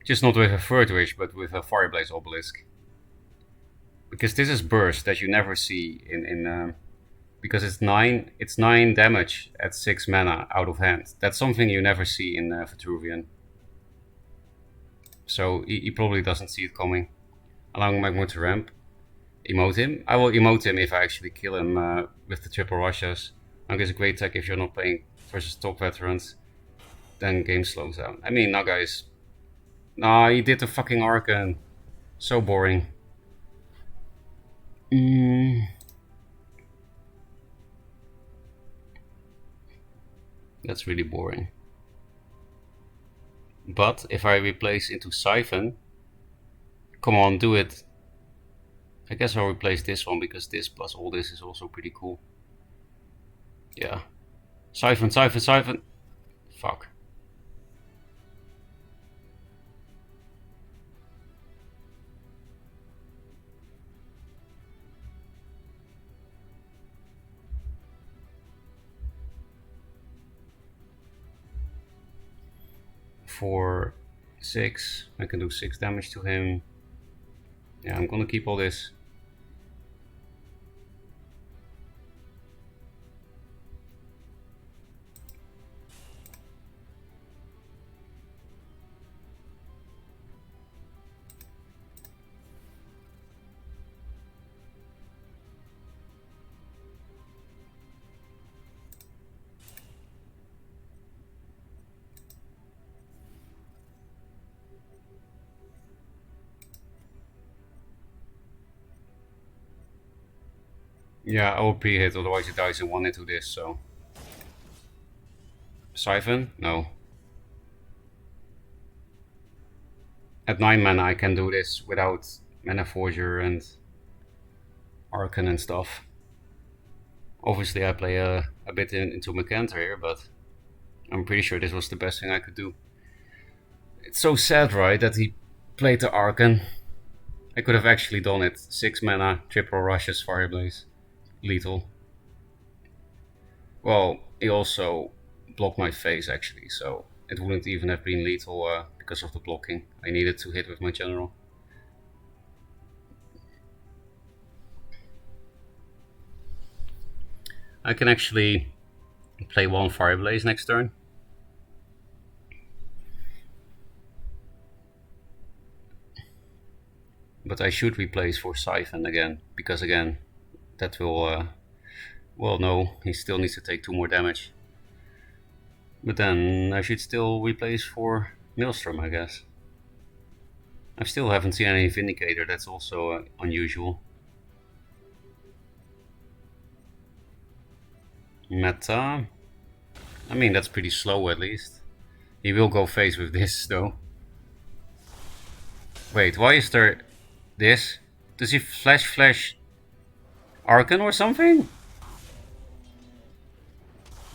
Just not with a Third Wish, but with a Fireblaze Obelisk. Because this is burst that you never see in because it's 9 damage at 6 mana out of hand. That's something you never see in Vitruvian. So he probably doesn't see it coming. Allowing Magma to ramp. Emote him. I will emote him if I actually kill him with the triple rushes. Naga is a great tech if you're not playing versus top veterans. Then game slows down. I mean, Naga is... Nah, he did the fucking Arcan. So boring. That's really boring. But if I replace into Siphon... Come on, do it. I guess I'll replace this one because this plus all this is also pretty cool. Yeah. Siphon, Siphon, Siphon. Fuck. For 6, I can do 6 damage to him. Yeah, I'm gonna keep all this. Yeah, I will pre-hit, otherwise he dies in 1 into this, so... Siphon? No. At 9 mana I can do this without Mana Forger and Arcan and stuff. Obviously I play a bit into Macanta here, but I'm pretty sure this was the best thing I could do. It's so sad, right, that he played the Arcan. I could have actually done it. 6 mana, triple rushes, Fireblaze. Lethal. Well, he also blocked my face actually, so it wouldn't even have been lethal because of the blocking. I needed to hit with my general. I can actually play 1 Fireblaze next turn. But I should replace for Siphon again, because again, that will... well, no, he still needs to take 2 more damage. But then I should still replace for Maelstrom, I guess. I still haven't seen any Vindicator, that's also unusual. Meta. I mean, that's pretty slow at least. He will go face with this though. Wait, why is there this? Does he flash Arcan or something?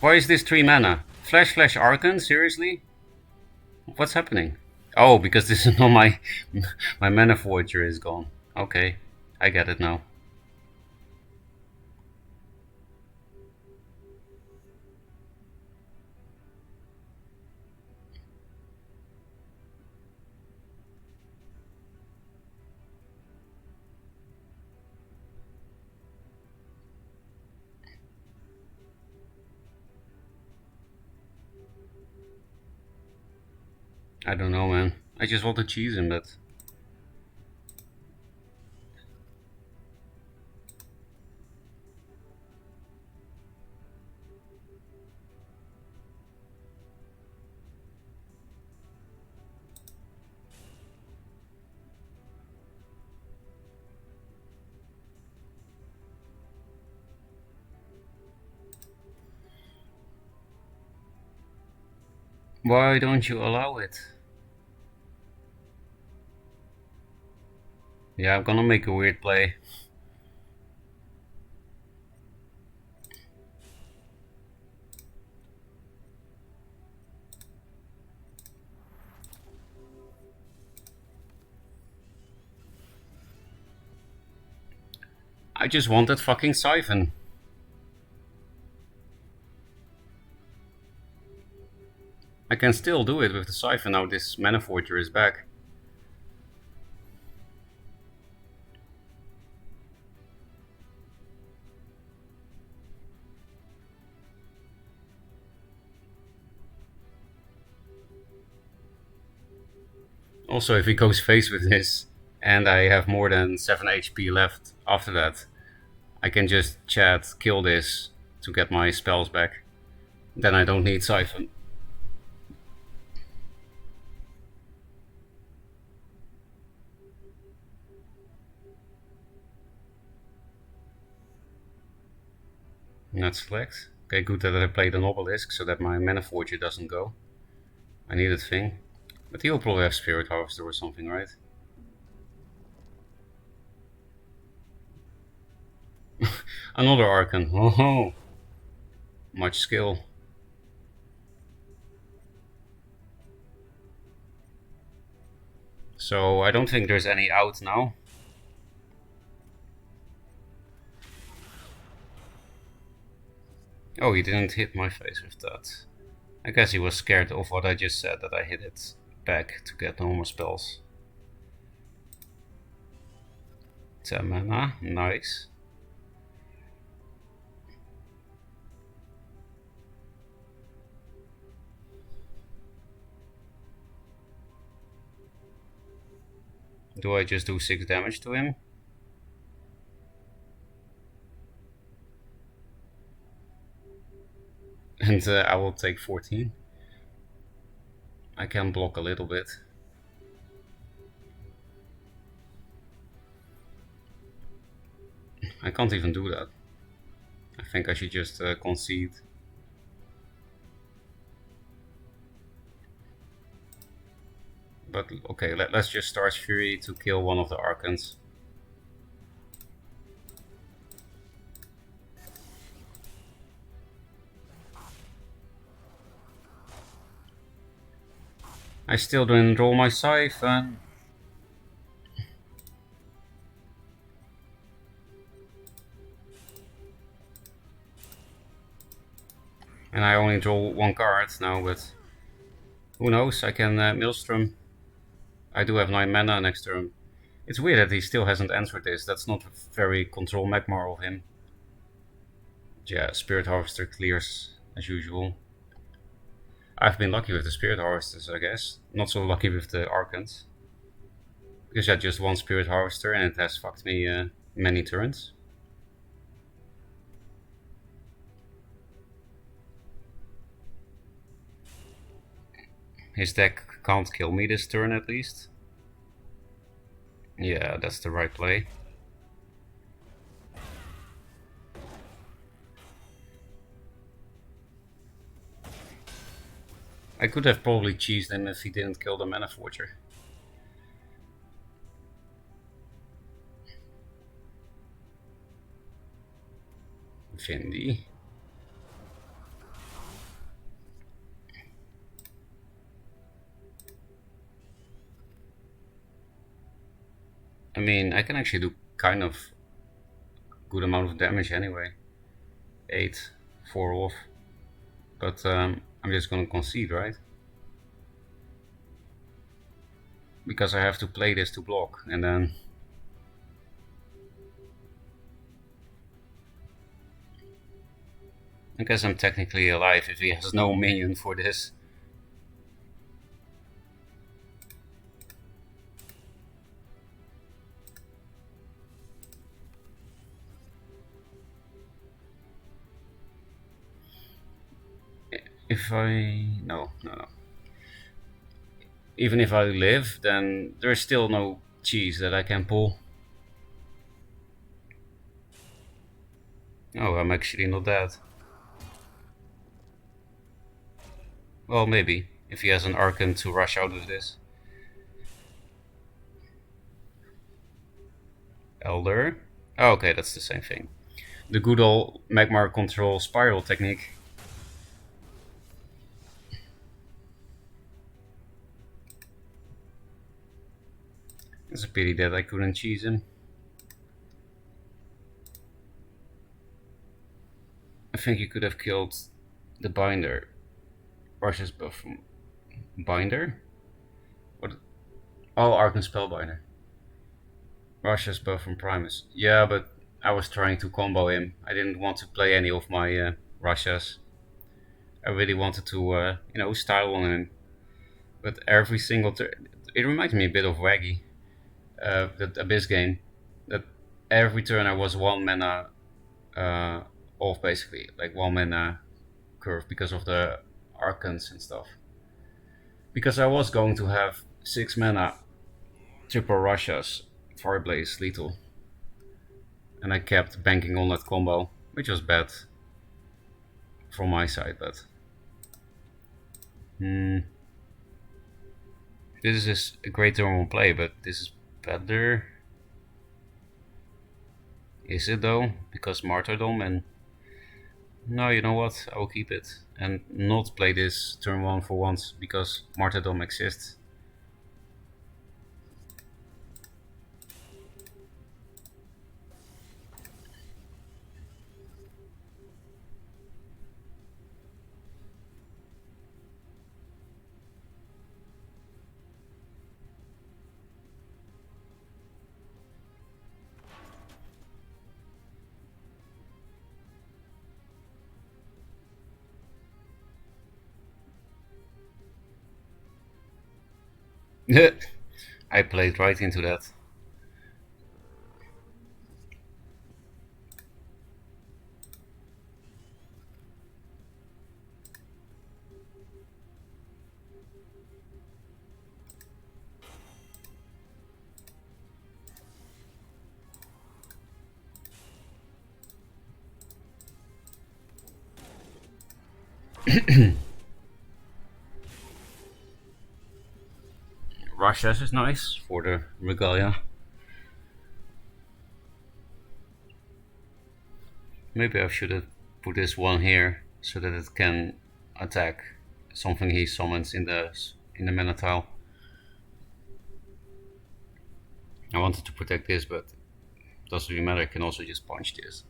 Why is this 3 mana? Flash Arcan? Seriously? What's happening? Oh, because this is not my Mana Forger is gone. Okay, I get it now. I don't know, man. I just want to cheese him, but... Why don't you allow it? Yeah, I'm gonna make a weird play. I just want that fucking siphon. I can still do it with the siphon now this Mana Forger is back. Also, if he goes face with this, and I have more than 7 HP left after that, I can just chat kill this to get my spells back. Then I don't need Siphon. Not select. Okay, good that I played an Obelisk so that my Mana Forger doesn't go. I need a thing. But he'll probably have Spirit Harvester or something, right? Another Archon. Oh, much skill. So I don't think there's any out now. Oh, he didn't hit my face with that. I guess he was scared of what I just said, that I hit it back to get no more spells. 10 mana, nice. Do I just do 6 damage to him? And I will take 14. I can block a little bit. I can't even do that. I think I should just concede. But okay, let's just start Fury to kill one of the Archons. I still didn't roll my Siphon. And I only draw 1 card now, but who knows, I can Maelstrom. I do have 9 mana next turn. It's weird that he still hasn't answered this. That's not very control Magmar of him. Yeah, Spirit Harvester clears as usual. I've been lucky with the Spirit Harvesters, I guess. Not so lucky with the Archons. Because I had just 1 Spirit Harvester and it has fucked me many turns. His deck can't kill me this turn at least. Yeah, that's the right play. I could have probably cheesed him if he didn't kill the Mana Forger. Vindy. I mean, I can actually do kind of good amount of damage anyway. 8, 4 off. But I'm just gonna concede, right? Because I have to play this to block, and then... I guess I'm technically alive if he has no minion for this. If I... No. Even if I live, then there's still no cheese that I can pull. Oh, I'm actually not dead. Well, maybe, if he has an Archon to rush out with this. Elder. Oh, okay, that's the same thing. The good old Magmar control spiral technique. It's a pity that I couldn't cheese him. think you could have killed the binder. Russia's buff from binder? What? Oh, Arcan Spellbinder. Russia's buff from Primus. Yeah, but I was trying to combo him. I didn't want to play any of my Russias. I really wanted to, style on him. But every single turn, it reminds me a bit of Waggy, that Abyss game. That every turn I was 1 mana off, basically, like 1 mana curve because of the Arcans and stuff. Because I was going to have 6 mana triple Russias, Fireblaze, lethal. And I kept banking on that combo, which was bad from my side, but... This is a great turn one play, but this is better. Is it though? Because Martyrdom and... No, you know what? I will keep it. And not play this turn 1 for once, because Martyrdom exists. I played right into that. Russia is nice for the Regalia. Maybe I should have put this one here so that it can attack something he summons in the mana tile. I wanted to protect this, but it doesn't really matter. I can also just punch this.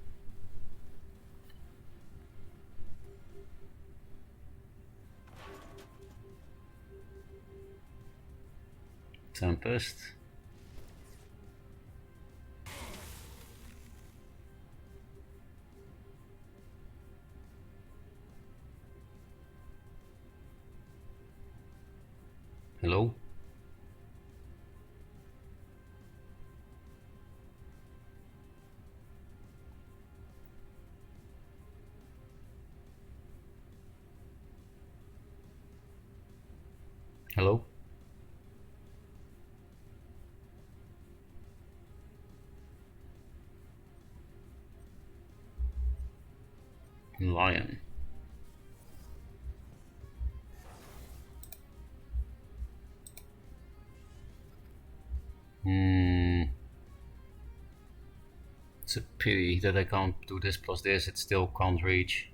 Tempest. Hello? Hello? Lion. It's a pity that I can't do this plus this, it still can't reach.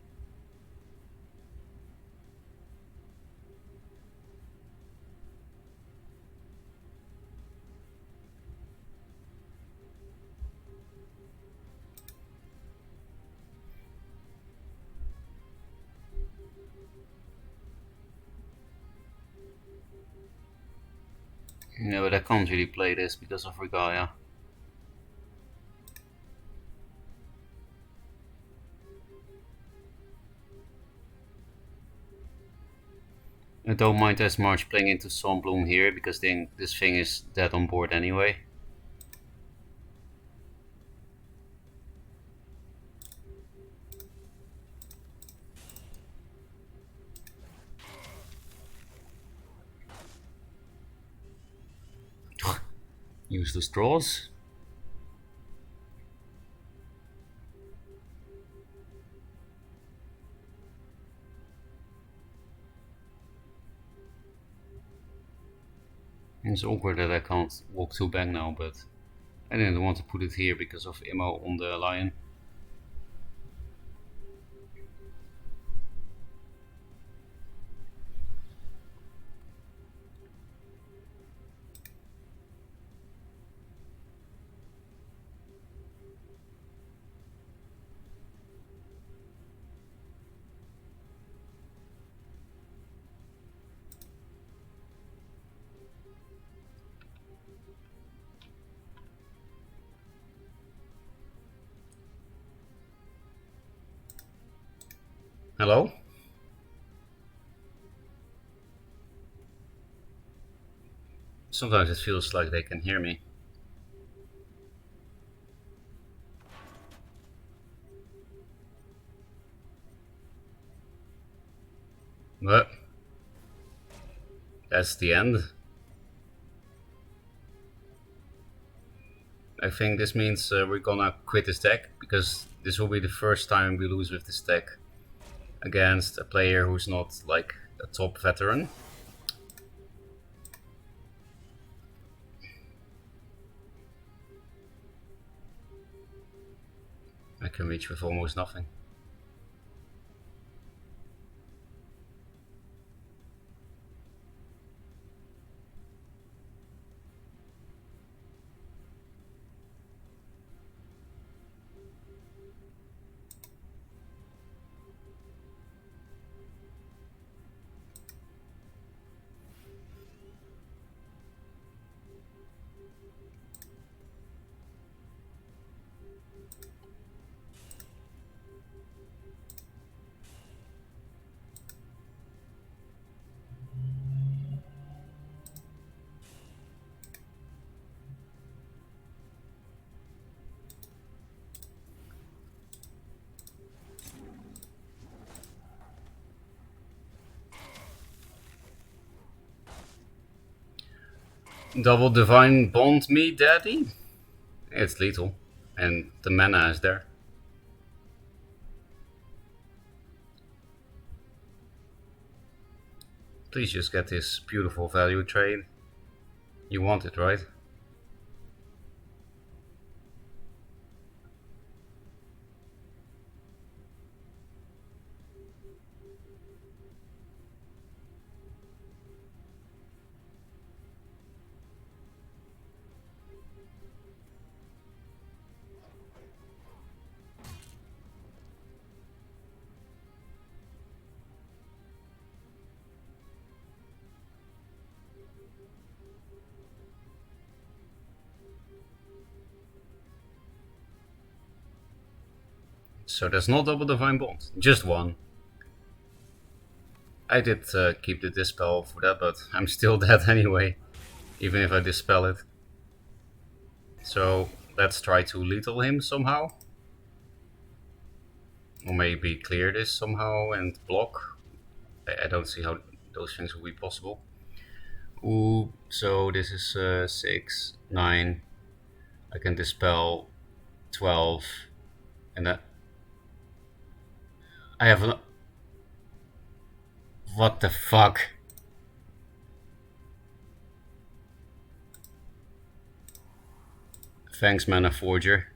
No, but I can't really play this because of Regalia. I don't mind as much playing into Sunbloom here because then this thing is dead on board anyway. Use the straws. It's awkward that I can't walk to bank now, but I didn't want to put it here because of Immo on the lion. Hello? Sometimes it feels like they can hear me. But that's the end. I think this means we're gonna quit this deck, because this will be the first time we lose with this deck against a player who's not like a top veteran. I can reach with almost nothing. Double Divine Bond me, daddy? It's lethal, and the mana is there. Please just get this beautiful value trade. You want it, right? So there's no double Divine Bond, just one. I did keep the Dispel for that, but I'm still dead anyway, even if I Dispel it. So let's try to lethal him somehow. Or maybe clear this somehow and block. I don't see how those things will be possible. Ooh, so this is 6, 9. I can Dispel 12. And that... I have a... What the fuck? Thanks, Mana Forger.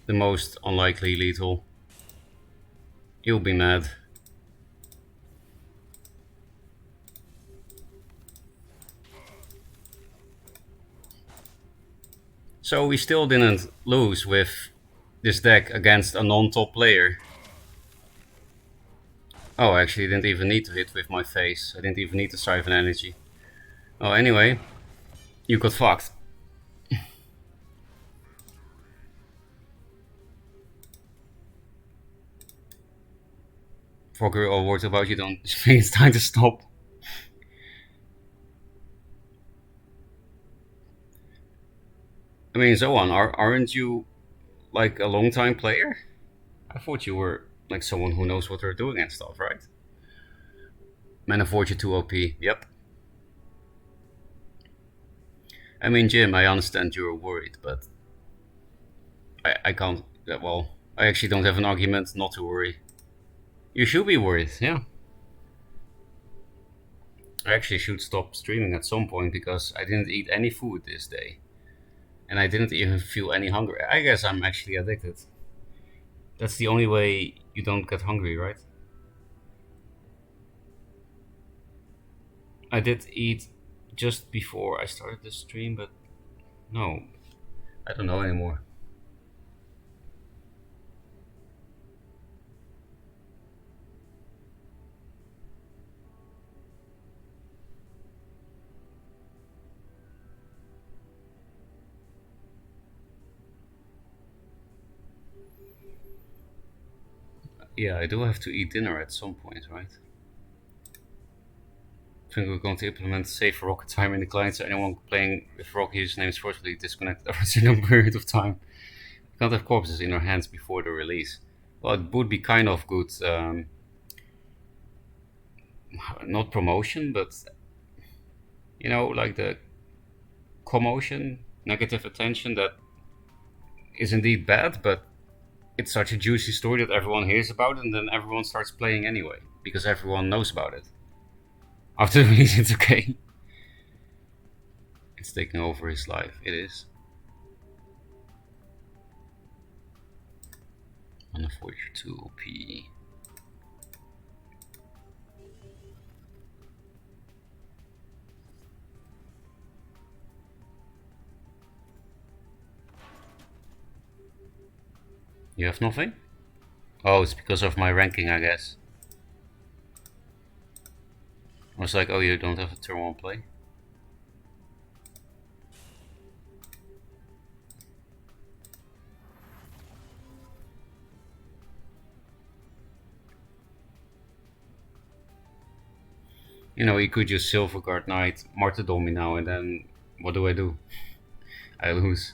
The most unlikely lethal. You'll be mad. So we still didn't lose with this deck against a non-top player. Oh, I actually didn't even need to hit with my face. I didn't even need to Siphon Energy. Oh, anyway, you got fucked. Fogger all words about you, don't think it's time to stop. I mean, Zoan, aren't you like a long time player? I thought you were like someone who knows what they're doing and stuff, right? Mana Forger 2 OP, yep. I mean, Jim, I understand you're worried, but I can't. Well, I actually don't have an argument not to worry. You should be worried, yeah. I actually should stop streaming at some point because I didn't eat any food this day. And I didn't even feel any hunger. I guess I'm actually addicted. That's the only way you don't get hungry, right? I did eat just before I started the stream, but no, I don't know anymore. Yeah, I do have to eat dinner at some point, right? I think we're going to implement save Ferocca time in the client, so anyone playing with Ferocca username is forcibly disconnected over a certain period of time. You can't have corpses in our hands before the release. Well, it would be kind of good, not promotion, but you know, like the commotion, negative attention that is indeed bad, but it's such a juicy story that everyone hears about it, and then everyone starts playing anyway, because everyone knows about it. After the release, it's okay. It's taking over his life. It is. On the 42 OP. You have nothing? Oh, it's because of my ranking, I guess. I was like, oh, you don't have a turn 1 play? You know, you could just Silverguard Knight, Martyrdom me now, and then what do? I lose.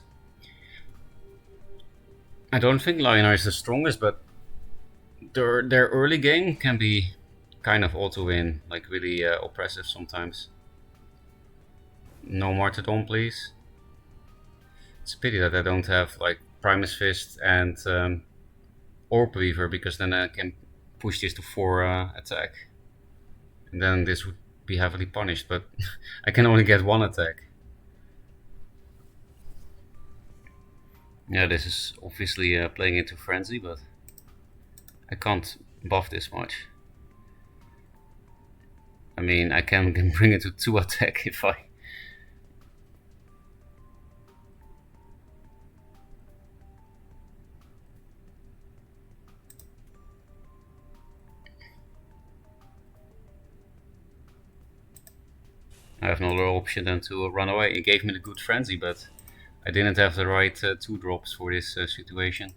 I don't think Lionar is the strongest, but their early game can be kind of auto-win, like really oppressive sometimes. No Martyrdom, please. It's a pity that I don't have like Primus Fist and Orb Weaver, because then I can push this to 4 attack. And then this would be heavily punished, but I can only get 1 attack. Yeah, this is obviously playing into Frenzy, but I can't buff this much. I mean, I can bring it to 2 attack if I... I have no other option than to run away. It gave me the good Frenzy, but I didn't have the right 2 drops for this situation.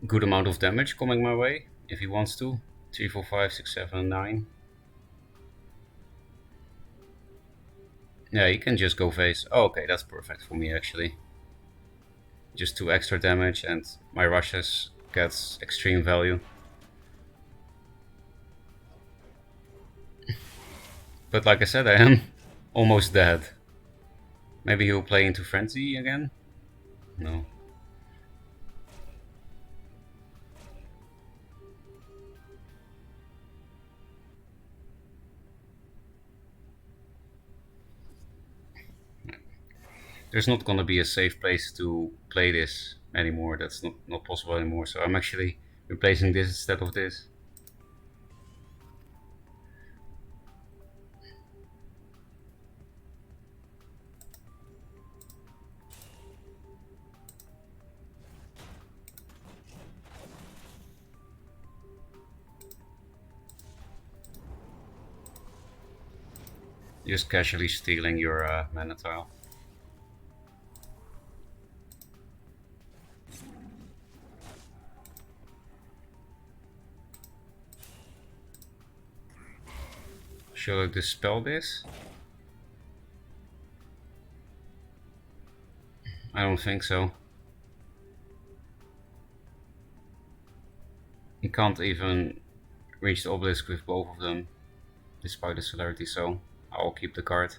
Good amount of damage coming my way, if he wants to. 3, 4, 5, 6, 7, 9. Yeah, he can just go face. Oh, okay, that's perfect for me actually. Just 2 extra damage and my rushes gets extreme value. But like I said, I am almost dead. Maybe he'll play into Frenzy again? No. There's not gonna be a safe place to play this anymore. That's not possible anymore. So I'm actually replacing this instead of this. Just casually stealing your mana tile. Shall I dispel this? I don't think so. You can't even reach the obelisk with both of them, despite the celerity, so I'll keep the card.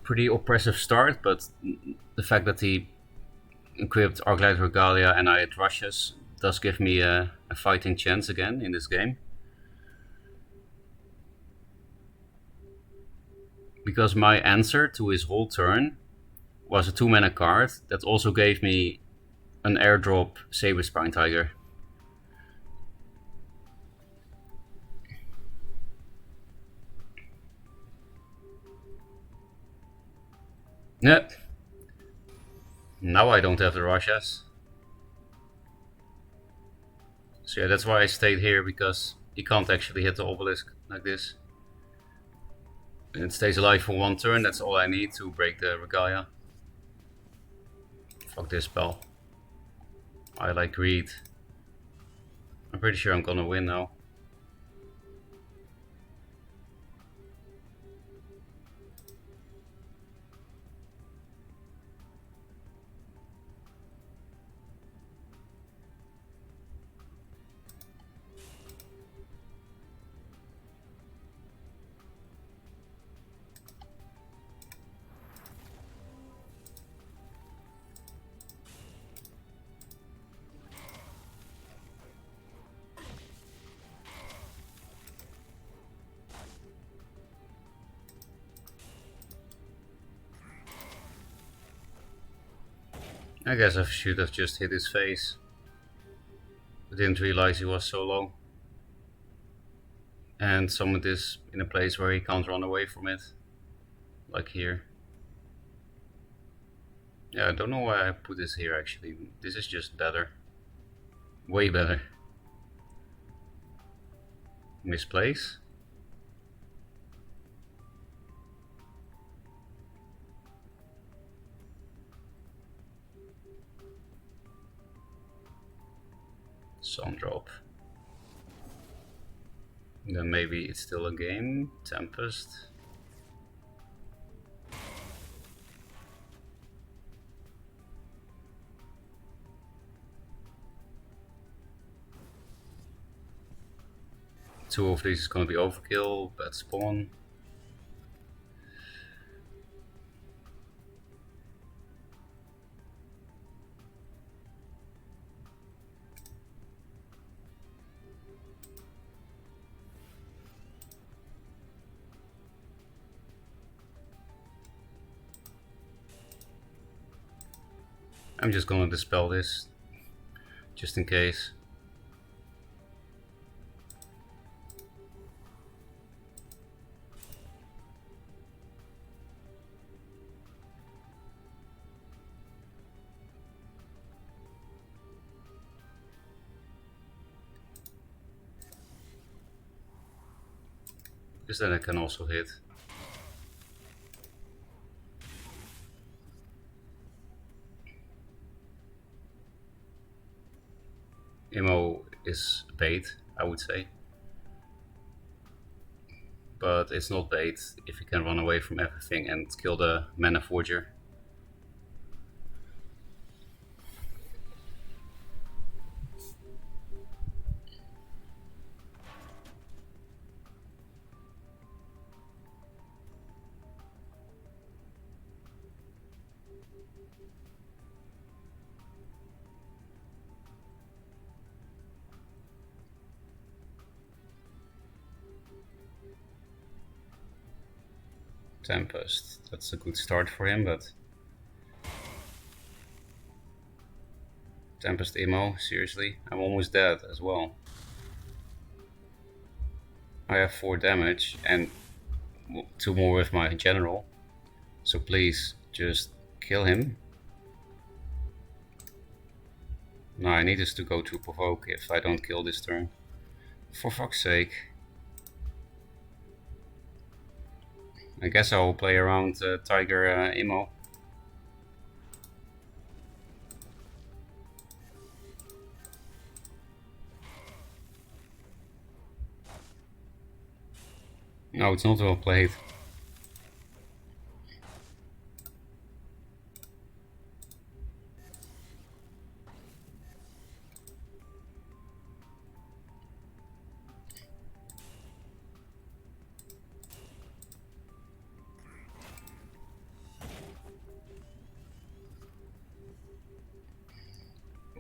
Pretty oppressive start, but the fact that he equipped Arclight Regalia and I had rushes does give me a fighting chance again in this game. Because my answer to his whole turn was a 2 mana card that also gave me an airdrop Saber Spine Tiger. Yeah. Now I don't have the Russias. So yeah, that's why I stayed here, because you can't actually hit the obelisk like this. And it stays alive for one turn, that's all I need to break the Regalia. Fuck this spell. I like greed. I'm pretty sure I'm gonna win now. I guess I should have just hit his face. I didn't realize he was so low. And summoned this in a place where he can't run away from it. Like here. Yeah, I don't know why I put this here actually. This is just better. Way better. Misplace. Sun drop. Then maybe it's still a game. Tempest. Two of these is gonna be overkill. Bad spawn. I'm just gonna dispel this, just in case. Because then I can also hit. Imo is bait, I would say. But it's not bait if you can run away from everything and kill the Mana Forger. Tempest, that's a good start for him, but Tempest Imo, seriously? I'm almost dead as well. I have 4 damage and 2 more with my general. So please, just kill him. No, I need us to go to provoke if I don't kill this turn. For fuck's sake. I guess I'll play around Tiger Imo. No, it's not well played.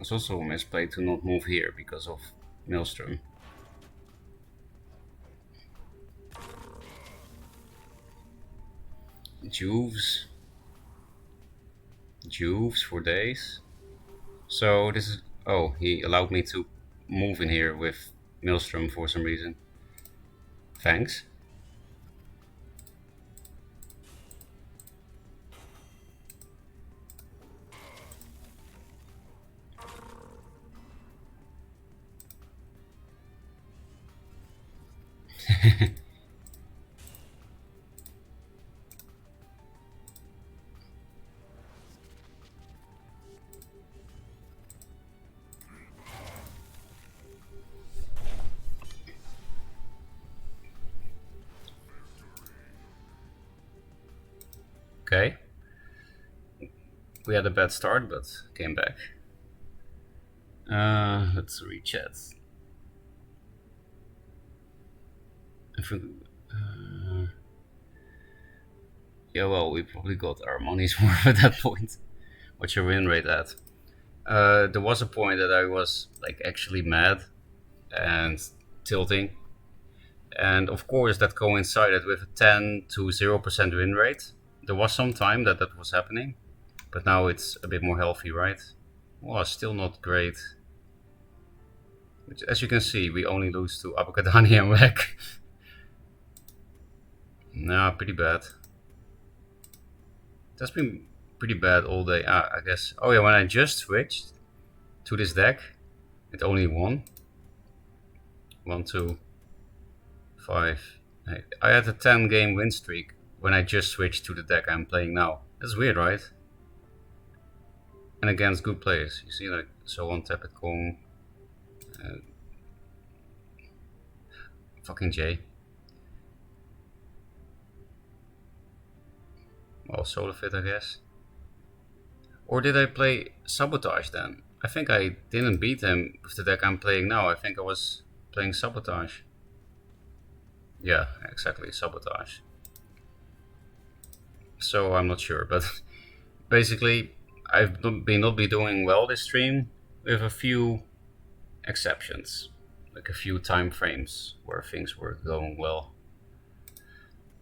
It's also a misplay to not move here because of Maelstrom. Juves for days. So this is... Oh, he allowed me to move in here with Maelstrom for some reason. Thanks. Okay. We had a bad start, but came back. Let's re-chat. Yeah, well, we probably got our money's worth at that point. What's your win rate at? There was a point that I was like actually mad and tilting, and of course that coincided with a 10 to 0% win rate. There was some time that that was happening, but now it's a bit more healthy, right? Well, still not great. Which, as you can see, we only lose to Abakadani and Wek. Nah, pretty bad. That's been pretty bad all day, I guess. Oh yeah, when I just switched to this deck, it only won. 1, 2, 5. I had a 10 game win streak when I just switched to the deck I'm playing now. That's weird, right? And against good players. You see, like, so on tap it Kong. Fucking Jay. Well, Solar Fit, I guess. Or did I play Sabotage then? I think I didn't beat him with the deck I'm playing now. I think I was playing Sabotage. Yeah, exactly, Sabotage. So I'm not sure, but basically I've not be doing well this stream with a few exceptions. Like a few time frames where things were going well.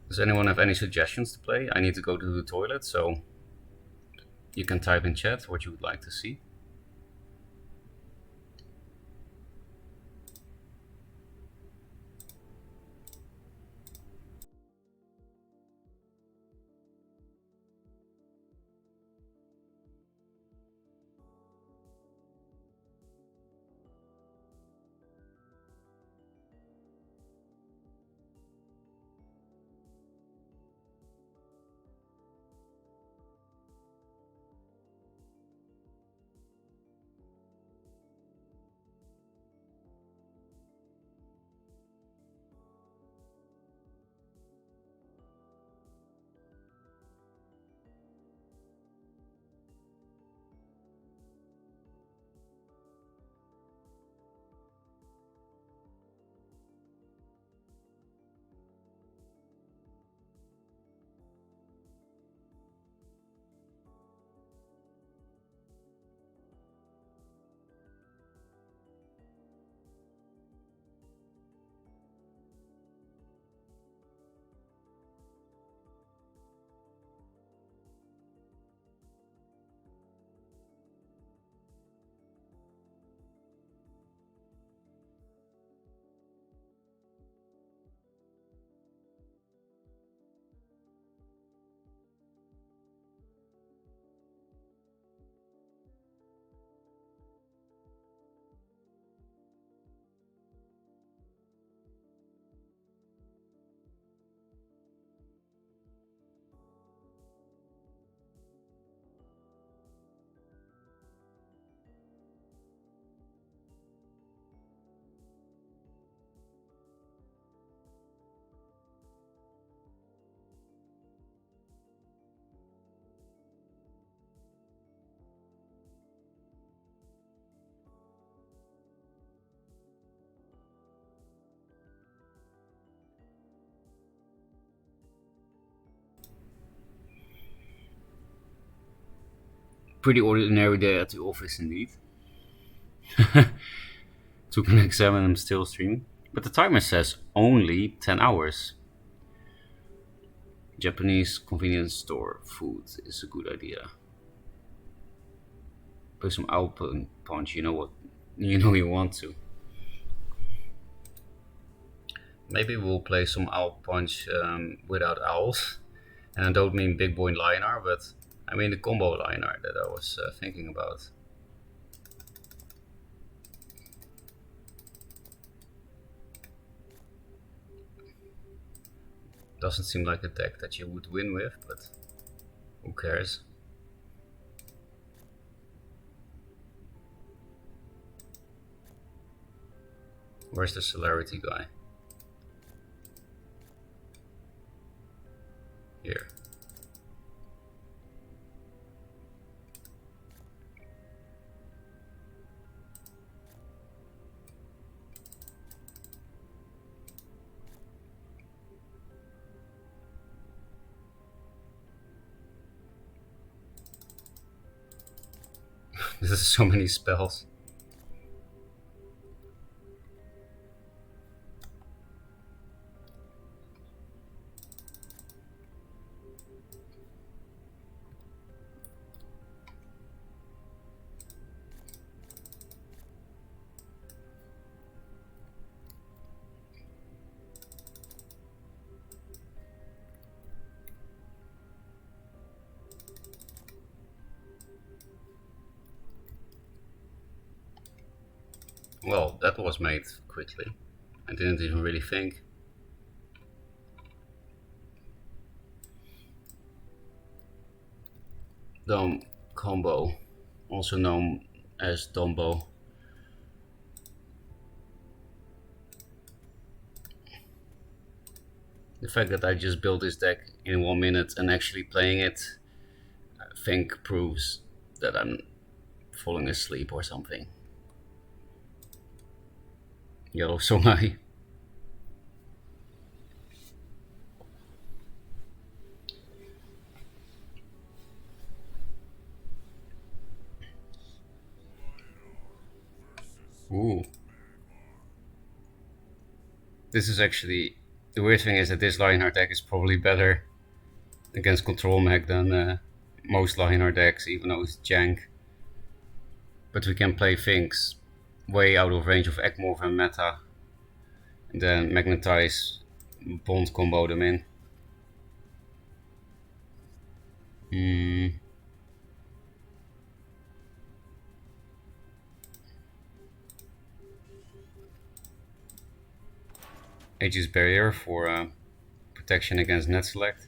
Does anyone have any suggestions to play? I need to go to the toilet, so you can type in chat what you would like to see. Pretty ordinary day at the office indeed. Took an exam and I'm still streaming. But the timer says only 10 hours. Japanese convenience store food is a good idea. Play some owl punch, you know what? You know you want to. Maybe we'll play some owl punch without owls. And I don't mean big boy Lion-R, but I mean the combo Lion-R that I was thinking about. Doesn't seem like a deck that you would win with, but who cares? Where's the celerity guy? Here. This is so many spells. Well, that was made quickly. I didn't even really think. Dome combo, also known as Dombo. The fact that I just built this deck in 1 minute and actually playing it, I think proves that I'm falling asleep or something. Yellow Songhai. Ooh. This is actually... The weird thing is that this Lionheart deck is probably better against Control Mag than most Lionheart decks, even though it's jank. But we can play things way out of range of Ekmorph and meta. And then magnetize, bond combo them in. Aegis Barrier for protection against net select.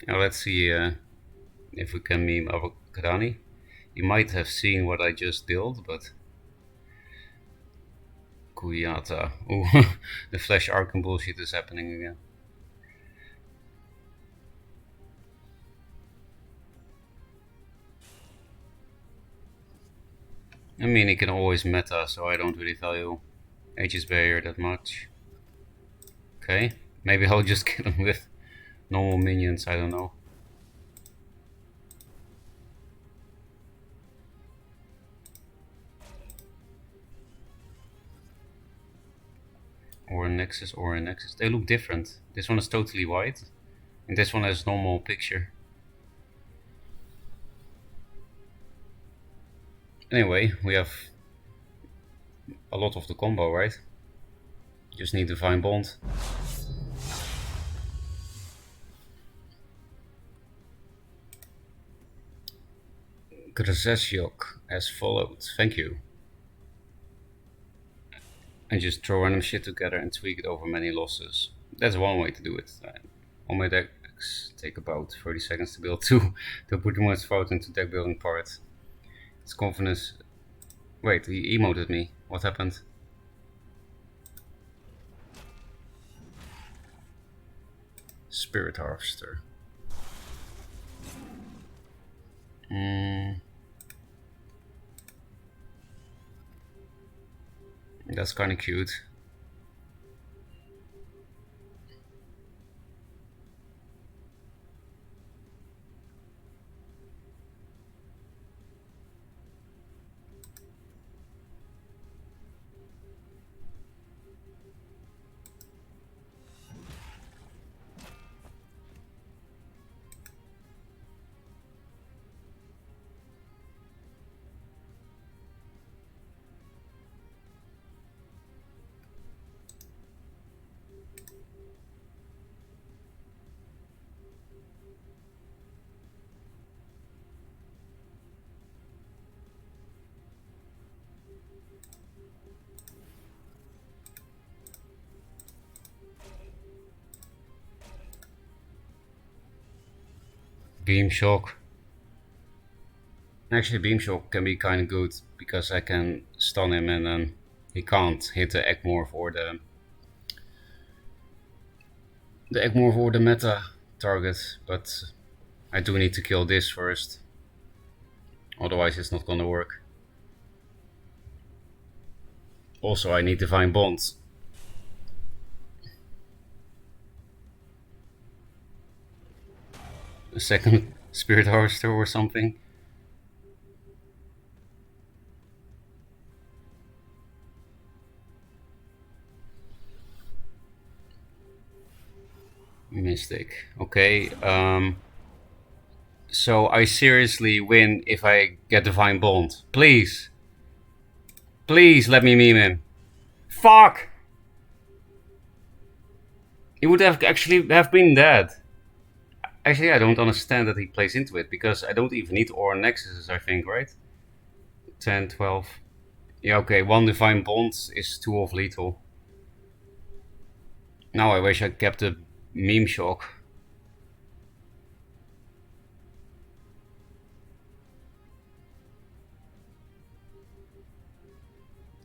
Now let's see if we can meme Avokadani. You might have seen what I just did, but Kuyata. Ooh, the Flash Archon bullshit is happening again. I mean, he can always meta, so I don't really value Aegis Barrier that much. Okay, maybe I'll just kill him with normal minions, I don't know. Or a Nexus, or a Nexus. They look different. This one is totally white, and this one has normal picture. Anyway, we have a lot of the combo, right? Just need to find bond. Grzeziok as followed. Thank you. And just throw random shit together and tweak it over many losses. That's one way to do it. All my decks take about 30 seconds to build to put too much thought into deck building part. It's confidence. Wait, he emoted me. What happened? Spirit Harvester. That's kind of cute. Beam Shock. Actually, Beam Shock can be kind of good because I can stun him and then he can't hit the Egmorph or the Egmorph or the meta target. But I do need to kill this first, otherwise it's not gonna work. Also, I need Divine Bond. A second Spirit Harvester or something. Mistake. Okay, so I seriously win if I get Divine Bond. Please. Please let me meme him. Fuck! He would have actually have been dead. Actually, I don't understand that he plays into it, because I don't even need Aura Nexuses, I think, right? 10, 12. Yeah, okay, 1 Divine Bond is 2 of lethal. Now I wish I kept the Meme Shock.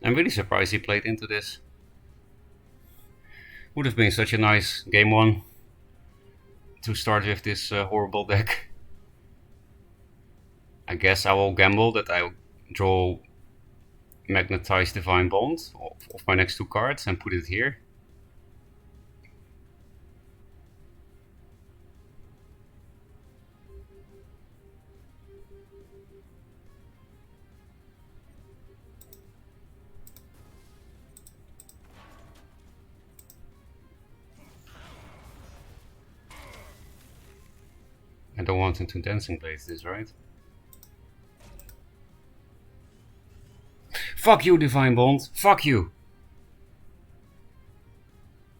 I'm really surprised he played into this. Would have been such a nice game 1 to start with this horrible deck. I guess I will gamble that I will draw Magnetize Divine Bond of my next 2 cards and put it here. I don't want him to Dancing Blade this, right? Fuck you, Divine Bond. Fuck you.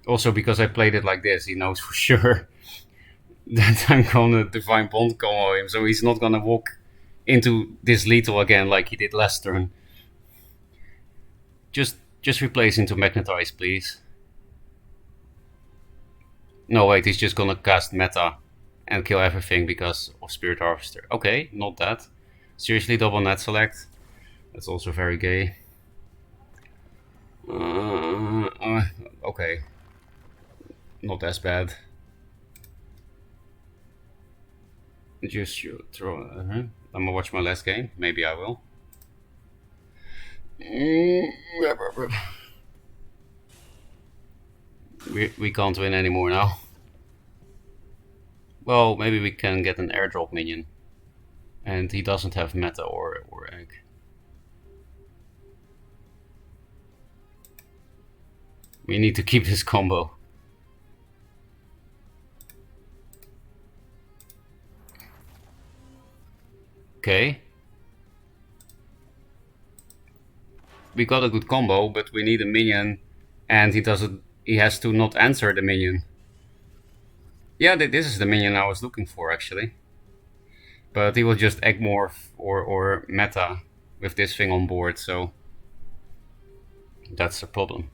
Also, because I played it like this, he knows for sure that I'm gonna Divine Bond combo him, so he's not gonna walk into this lethal again like he did last turn. Just replace into Magnetize, please. No, wait, he's just gonna cast Meta and kill everything because of Spirit Harvester. Okay, not that. Seriously, double net select. That's also very gay. Okay. Not as bad. Just throw. I'm gonna watch my last game. Maybe I will. We can't win anymore now. Well, maybe we can get an airdrop minion. And he doesn't have meta or egg. We need to keep this combo. Okay. We got a good combo, but we need a minion, and he has to not answer the minion. Yeah, this is the minion I was looking for, actually. But he will just Egmorph or meta with this thing on board, so that's a problem.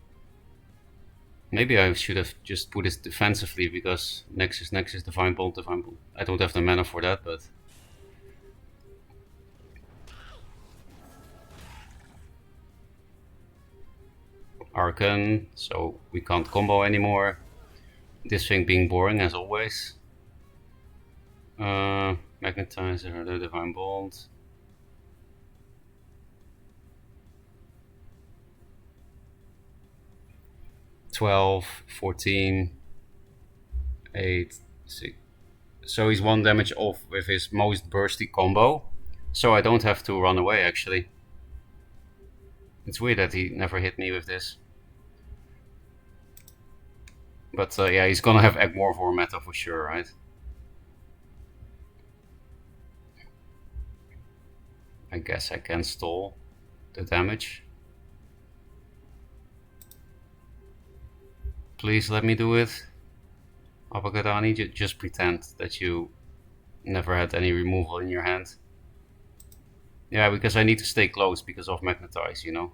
Maybe I should have just put it defensively, because Nexus, Divine Bolt. I don't have the mana for that, but... Arcan, so we can't combo anymore. This thing being boring as always. Magnetizer, the Divine Bolt. $12, $14, $8, $6. So he's 1 damage off with his most bursty combo. So I don't have to run away, actually. It's weird that he never hit me with this. But yeah, he's gonna have Egmorph or meta for sure, right? I guess I can stall the damage. Please let me do it. Abagadani, just pretend that you never had any removal in your hand. Yeah, because I need to stay close because of Magnetize, you know?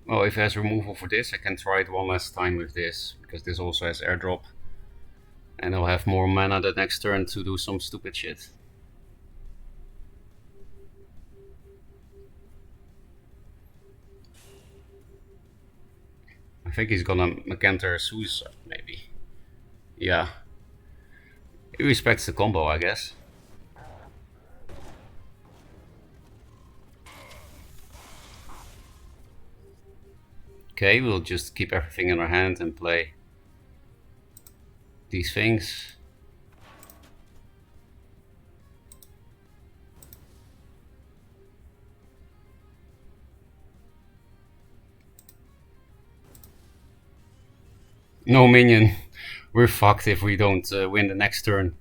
Well, if it has removal for this, I can try it one last time with this, because this also has airdrop. And I'll have more mana the next turn to do some stupid shit. I think he's gonna Macanter Suicide, maybe. Yeah. He respects the combo, I guess. Okay, we'll just keep everything in our hand and play these things. No minion. We're fucked if we don't win the next turn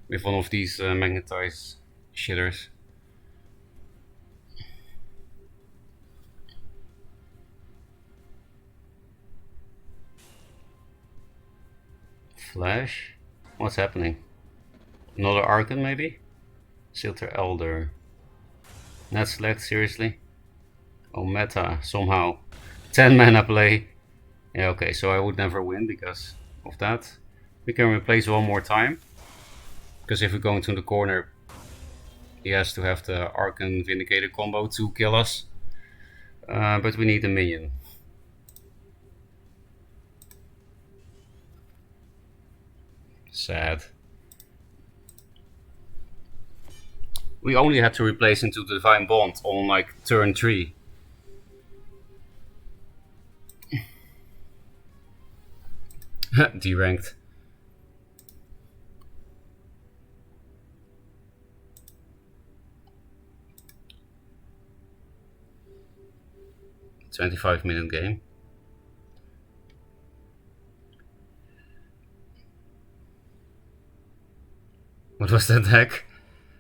with one of these magnetized shitters. Flash? What's happening? Another Archon maybe? Silter Elder. Net select, seriously? Oh, meta, somehow. 10 mana play. Yeah, okay, so I would never win because of that. We can replace one more time. Because if we go into the corner, he has to have the Archon Vindicator combo to kill us. But we need a minion. Sad. We only had to replace into the Divine Bond on like turn 3. Deranked. $25-minute game. What was that deck?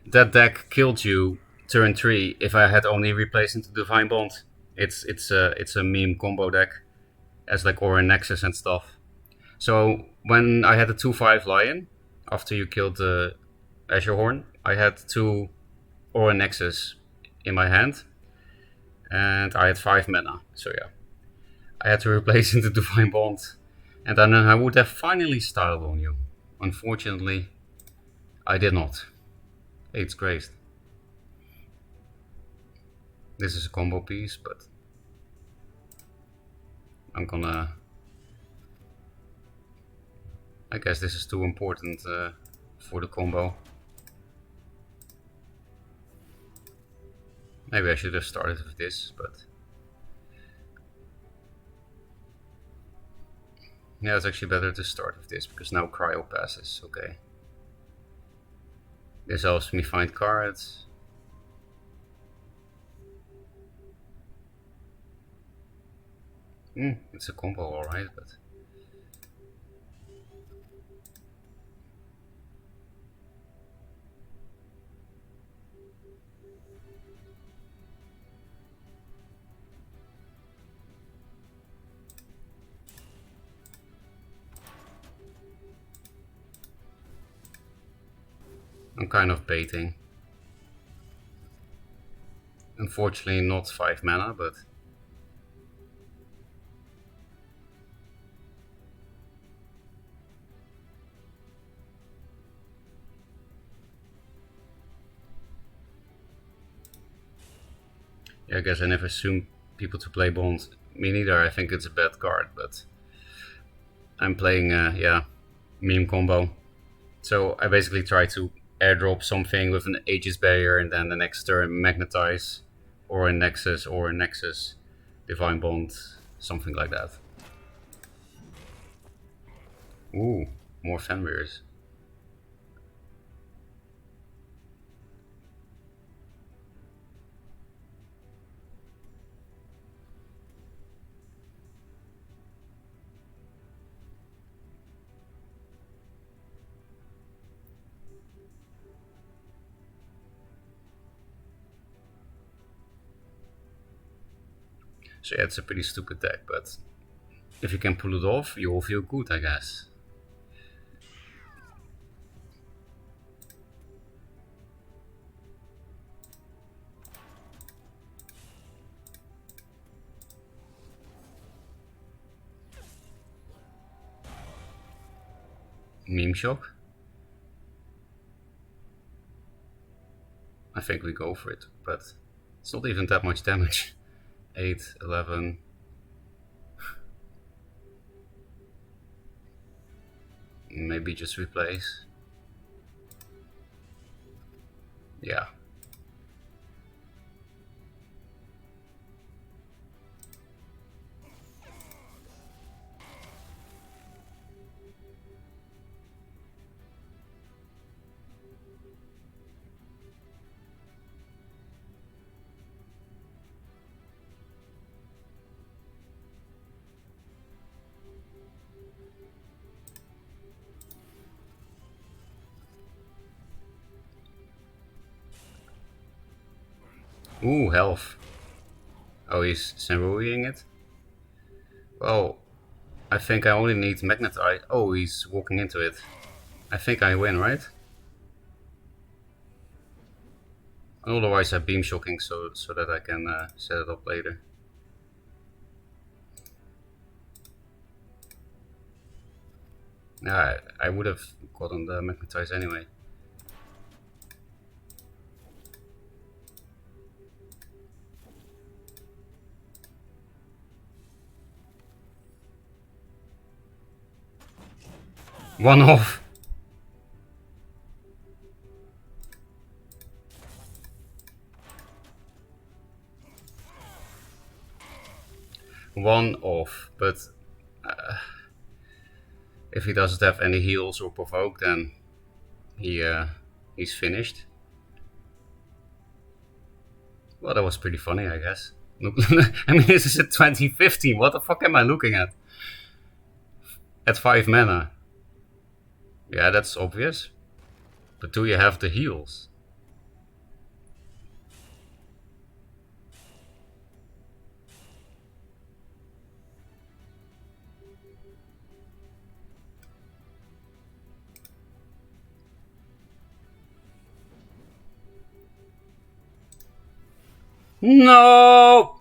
That deck killed you turn 3 if I had only replaced into Divine Bond. It's a meme combo deck. As like Aura Nexus and stuff. So when I had a 2/5 Lion, after you killed the Azure Horn, I had 2 Aura Nexus in my hand. And I had 5 mana, so yeah. I had to replace into Divine Bond. And then I would have finally styled on you. Unfortunately, I did not. It's great. This is a combo piece, but I'm gonna... I guess this is too important for the combo. Maybe I should have started with this, but... Yeah, it's actually better to start with this, because now Cryo passes, okay. This helps me find cards. It's a combo, alright, but... I'm kind of baiting. Unfortunately not 5 mana, but... Yeah, I guess I never assumed people to play Bond. Me neither, I think it's a bad card, but... I'm playing, yeah, meme combo. So I basically try to airdrop something with an Aegis Barrier and then the next turn magnetize, or a Nexus, Divine Bond, something like that. Ooh, more Fenrir's. So yeah, it's a pretty stupid deck, but if you can pull it off, you will feel good, I guess. Meme Shock. I think we go for it, but it's not even that much damage. 8, 11. Maybe just replace. Yeah. Ooh, health. Oh, he's Senruiing it? Well, I think I only need Magnetize. Oh, he's walking into it. I think I win, right? Otherwise I'm Beam Shocking so that I can set it up later. Yeah, I would have gotten the Magnetize anyway. One off. One off, but if he doesn't have any heals or provoke, then he's finished. Well, that was pretty funny, I guess. I mean, this is a 2015. What the fuck am I looking at? At 5 mana. Yeah, that's obvious. But do you have the heals? No!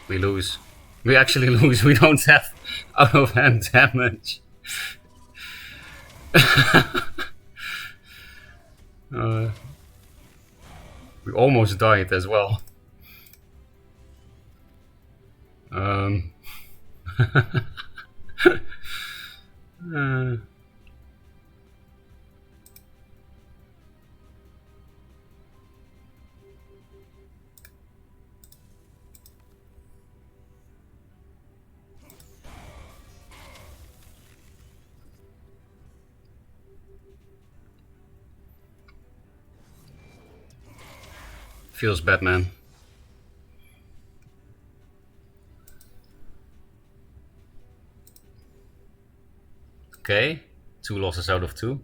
We lose. We actually lose. We don't have out of hand damage. We almost died as well. Feels bad, man. Okay, 2 losses out of 2.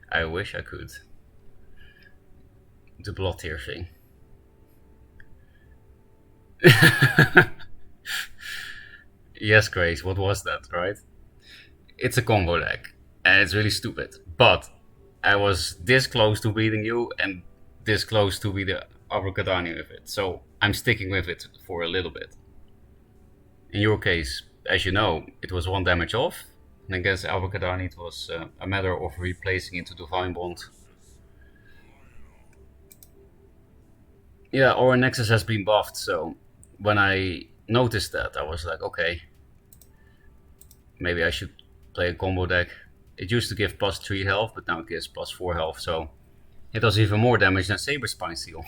I wish I could. The blood tier thing. Yes, Grace, what was that, right? It's a combo deck, and it's really stupid. But I was this close to beating you, and this close to beat the Abracadabra with it. So I'm sticking with it for a little bit. In your case, as you know, it was 1 damage off. And against Abracadabra it was a matter of replacing into Divine Bond. Yeah, our Nexus has been buffed, so when I noticed that, I was like, okay, maybe I should play a combo deck. It used to give plus 3 health, but now it gives plus 4 health, so it does even more damage than Saber Spine Steel.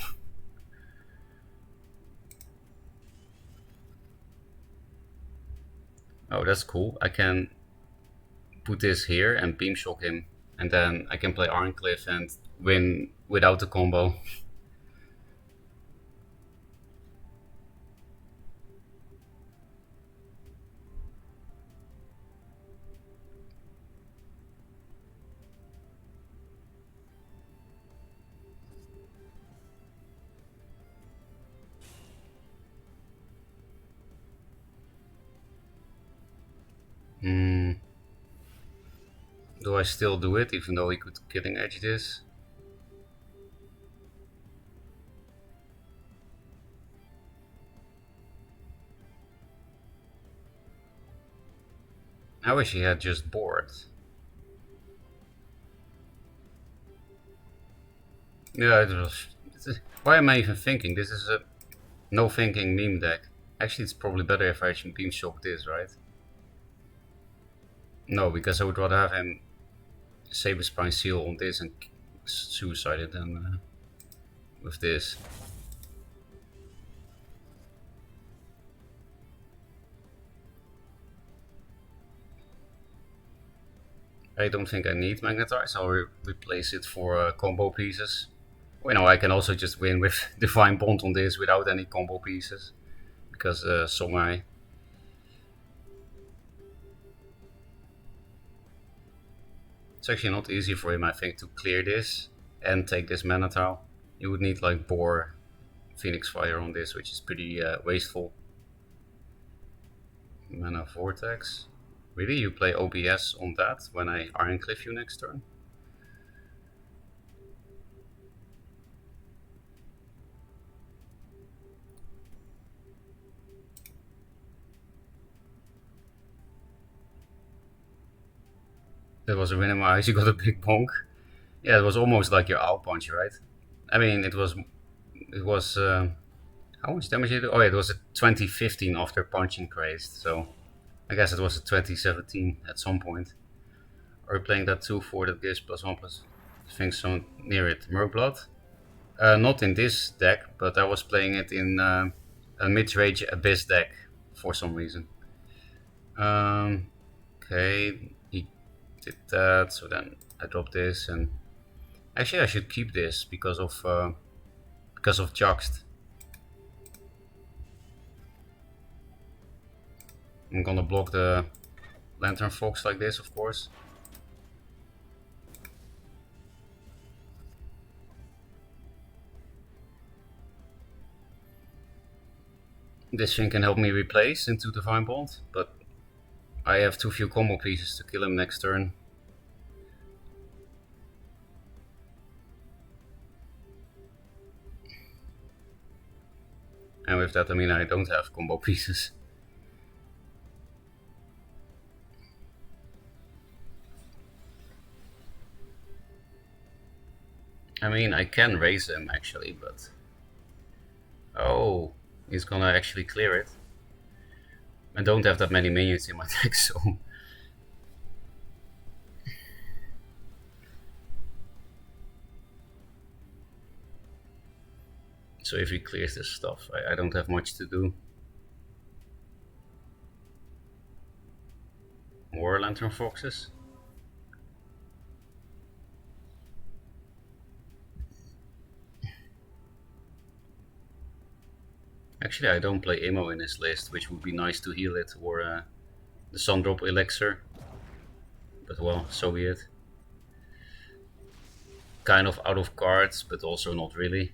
Oh, that's cool. I can put this here and Beam Shock him, and then I can play Ironcliff and win without the combo. Do I still do it, even though he could Killing Edge this? I wish he had just board. Yeah, it was... Why am I even thinking? This is a no thinking meme deck. Actually, it's probably better if I beam shock this, right? No, because I would rather have him Saber Spine Seal on this and suicide it than with this. I don't think I need Magnetize. I'll replace it for combo pieces. Well, you know, I can also just win with Divine Bond on this without any combo pieces. Because Songhai. It's actually not easy for him, I think, to clear this and take this Mana Tile. You would need like Boar, Phoenix Fire on this, which is pretty wasteful. Mana Vortex. Really? You play OBS on that when I Iron Cliff you next turn? That was a win in my eyes, you got a big bonk. Yeah, it was almost like your Owl Punch, right? I mean, it was how much damage did it do? Oh yeah, it was a 2015 after punching crazed, so I guess it was a 2017 at some point. Are you playing that too for that gives +1 plus things so near it? Murkblood? Not in this deck, but I was playing it in a mid-range Abyss deck for some reason. Okay, he did that, so then I dropped this, and actually I should keep this because of Juxt. I'm gonna block the Lantern Fox like this, of course. This thing can help me replace into Divine Bond, but I have too few combo pieces to kill him next turn. And with that I mean I don't have combo pieces. I mean, I can raise him actually, but... Oh, he's gonna actually clear it. I don't have that many minions in my deck, so... So if he clears this stuff, I don't have much to do. More Lantern Foxes? Actually, I don't play Emo in this list, which would be nice to heal it, or the Sundrop Elixir. But well, so be it. Kind of out of cards, but also not really.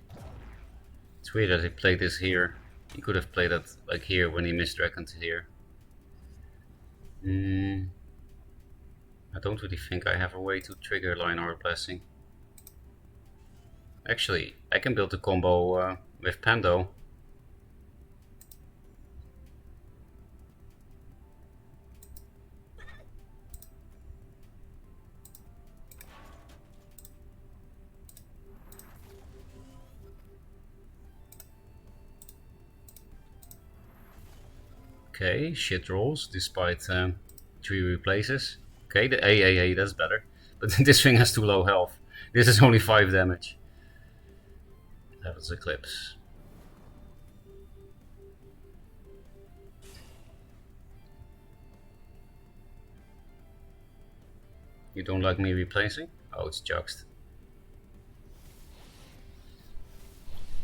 It's weird that he played this here. He could have played that like here when he misdragoned here. I don't really think I have a way to trigger Lionheart Blessing. Actually, I can build a combo with Pando. Okay, shit rolls despite 3 replaces. Okay, the hey, that's better. But this thing has too low health. This is only 5 damage. Heaven's Eclipse. You don't like me replacing? Oh, it's Juxt.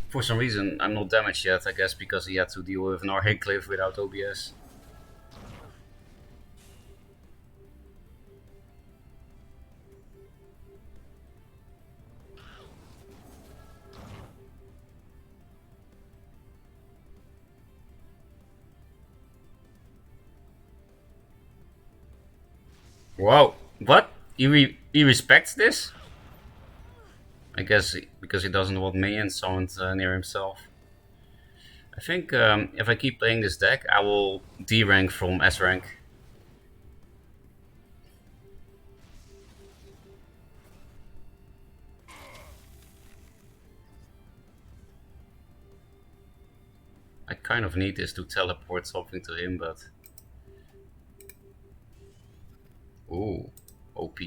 For some reason, I'm not damaged yet, I guess because he had to deal with an Arcane Cliff without OBS. Wow, what? He respects this? I guess because he doesn't want minions summoned near himself. I think if I keep playing this deck, I will D-rank from S rank. kind of need this to teleport something to him, but... Ooh, OP.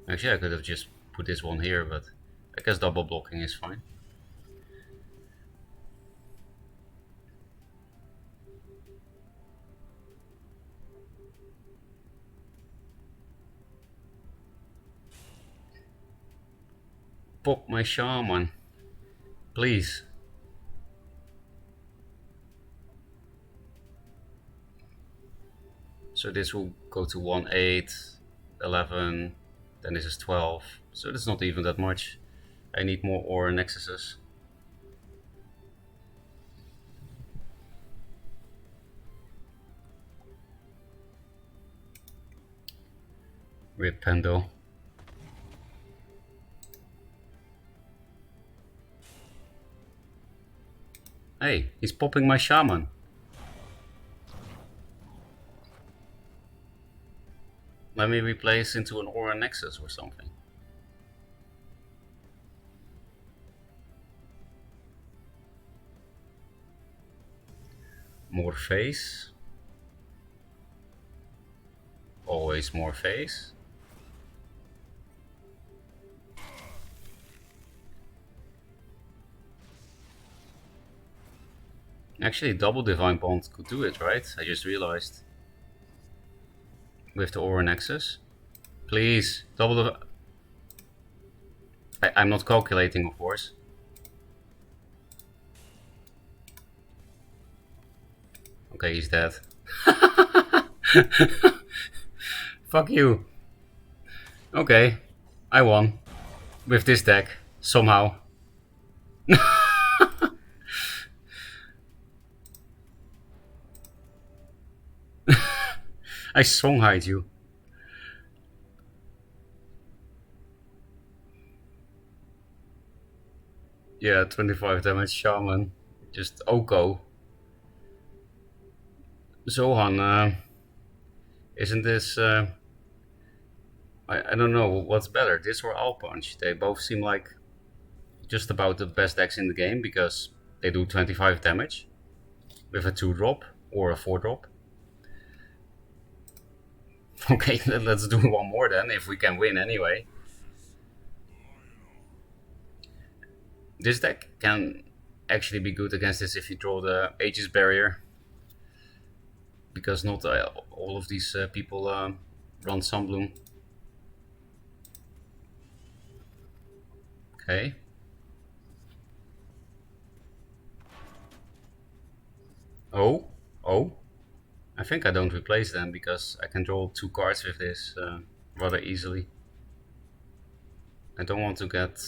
Actually, I could have just put this one here, but I guess double blocking is fine. Pop my shaman, please. So this will go to 1, 8, 11, then this is 12. So that's not even that much. I need more aura nexuses. Rip Pendo. Hey, he's popping my shaman. Let me replace into an aura nexus or something. More face. Always more face. Actually, double Divine Bond could do it, right? I just realized. With the Aura Nexus. Please, double the... I'm not calculating, of course. Okay, he's dead. Fuck you. Okay, I won. With this deck, somehow. I songhide you. Yeah, 25 damage shaman. Just Oko. Zohan, isn't this... I don't know, what's better, this or All Punch? They both seem like just about the best decks in the game because they do 25 damage with a 2-drop or a 4-drop. Okay, let's do one more then, if we can win anyway. This deck can actually be good against this if you draw the Aegis Barrier. Because not all of these people run Sunbloom. Okay. Oh. I think I don't replace them because I can draw 2 cards with this rather easily. I don't want to get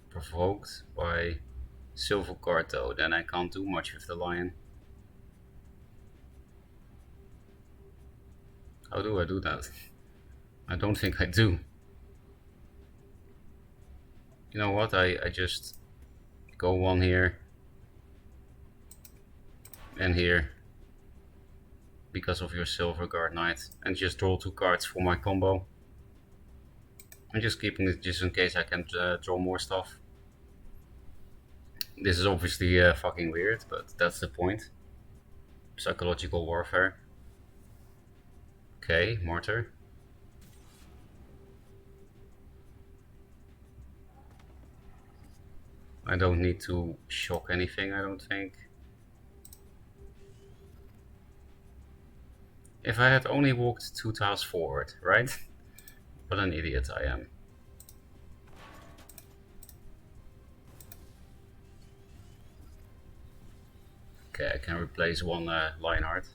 provoked by silver card though, then I can't do much with the lion. How do I do that? I don't think I do. You know what, I just go 1 here and here because of your Silver Guard Knight and just draw 2 cards for my combo. I'm just keeping it just in case I can draw more stuff. This is obviously fucking weird, but that's the point. Psychological warfare. Okay, Martyr. I don't need to shock anything, I don't think. If I had only walked 2 tiles forward, right? What an idiot I am. Okay, I can replace 1 Lionheart.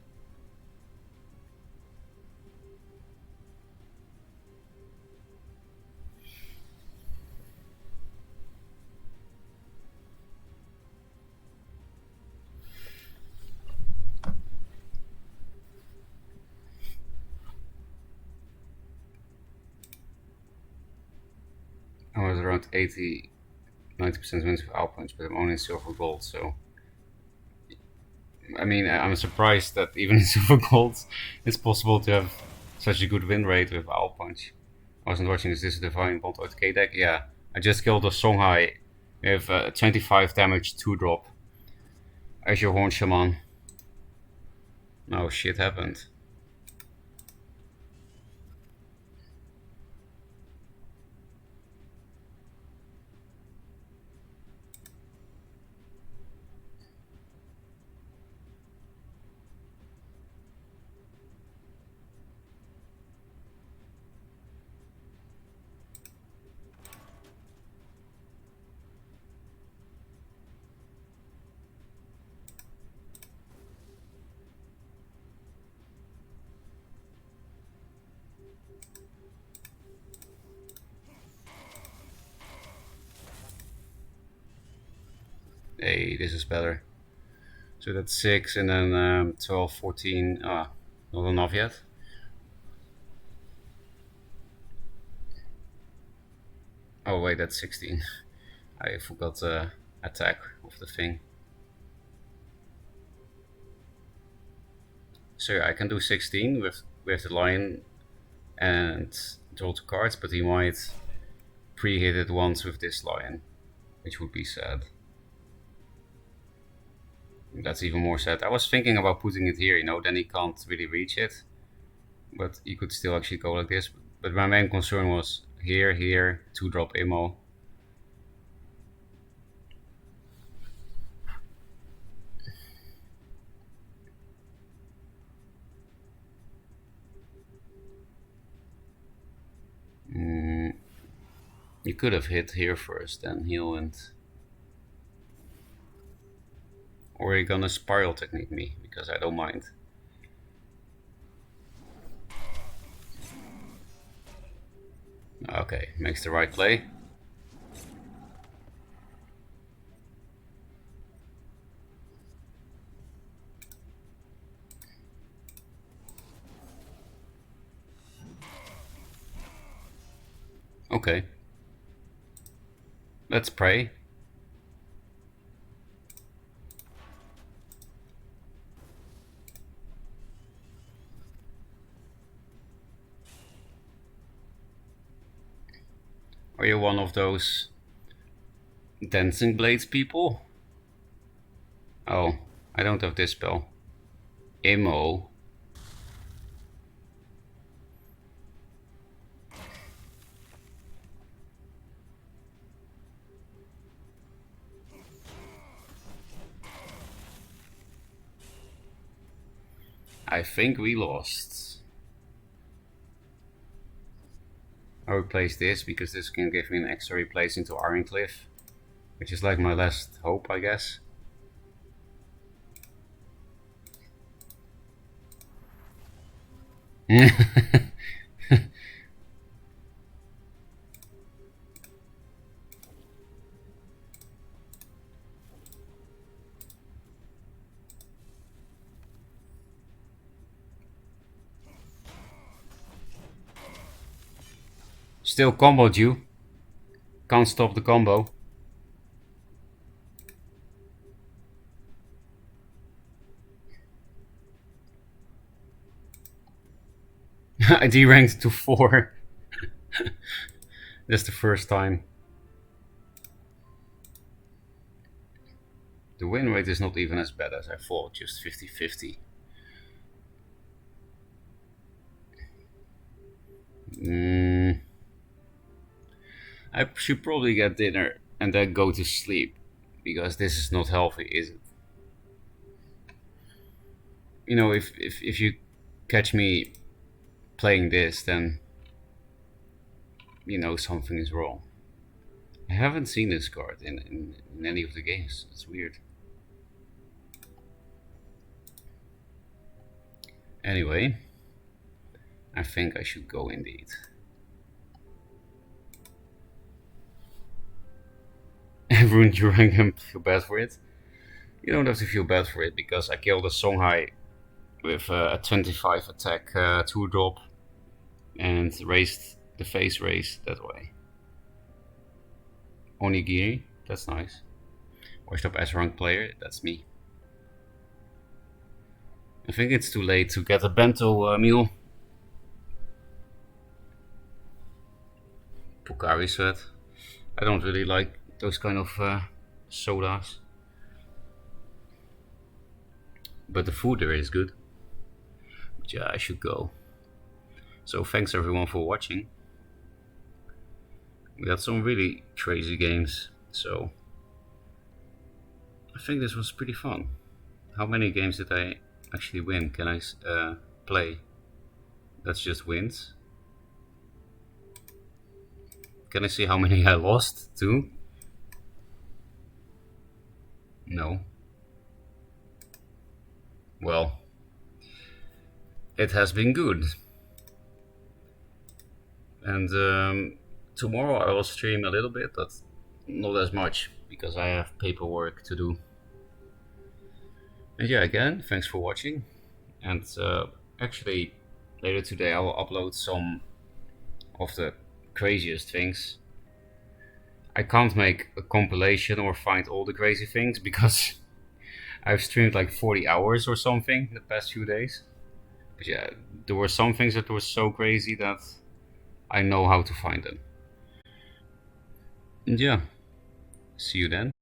I was around 80-90% wins with All Punch, but I'm only in silver gold, so... I mean, I'm surprised that even in silver gold it's possible to have such a good win rate with Owl Punch. I wasn't watching this. This is the Divine Bond OTK deck. Yeah, I just killed a Songhai with 25 damage 2-drop. As your Horn Shaman. No shit happened. Hey, this is better. So that's 6 and then 12, 14. Ah, not enough yet. Oh wait, that's 16. I forgot the attack of the thing. So yeah, I can do 16 with the lion and draw 2 cards, but he might pre-hit it once with this lion, which would be sad. That's even more sad. I was thinking about putting it here, you know, then he can't really reach it. But you could still actually go like this. But my main concern was here, 2-drop ammo. You could have hit here first, then heal and... Or you're gonna spiral technique me, because I don't mind. Okay, makes the right play. Okay. Let's pray. Are you one of those dancing blades people? Oh, I don't have this spell. Ammo. I think we lost. I'll replace this because this can give me an extra replace into Ironcliff, which is like my last hope, I guess. Still comboed you. Can't stop the combo. I D-ranked to 4. That's the first time. The win rate is not even as bad as I thought, just 50-50. I should probably get dinner and then go to sleep, because this is not healthy, is it? You know, if you catch me playing this, then you know something is wrong. I haven't seen this card in any of the games. It's weird. Anyway, I think I should go indeed. Everyone during him feel bad for it. You don't have to feel bad for it, because I killed a Songhai with a 25 attack 2-drop and raised the face raise that way. Onigiri, that's nice. Washed up S-rank player, that's me. I think it's too late to get a bento meal. Pocari Sweat. I don't really like those kind of sodas. But the food there is good. But yeah, I should go. So thanks everyone for watching. We had some really crazy games, so I think this was pretty fun. How many games did I actually win? Can I play? That's just wins. Can I see how many I lost too? No. Well, it has been good. And tomorrow I will stream a little bit, but not as much because I have paperwork to do. And yeah, again, thanks for watching. And actually, later today I will upload some of the craziest things. I can't make a compilation or find all the crazy things because I've streamed like 40 hours or something the past few days. But yeah, there were some things that were so crazy that I know how to find them. And yeah, see you then.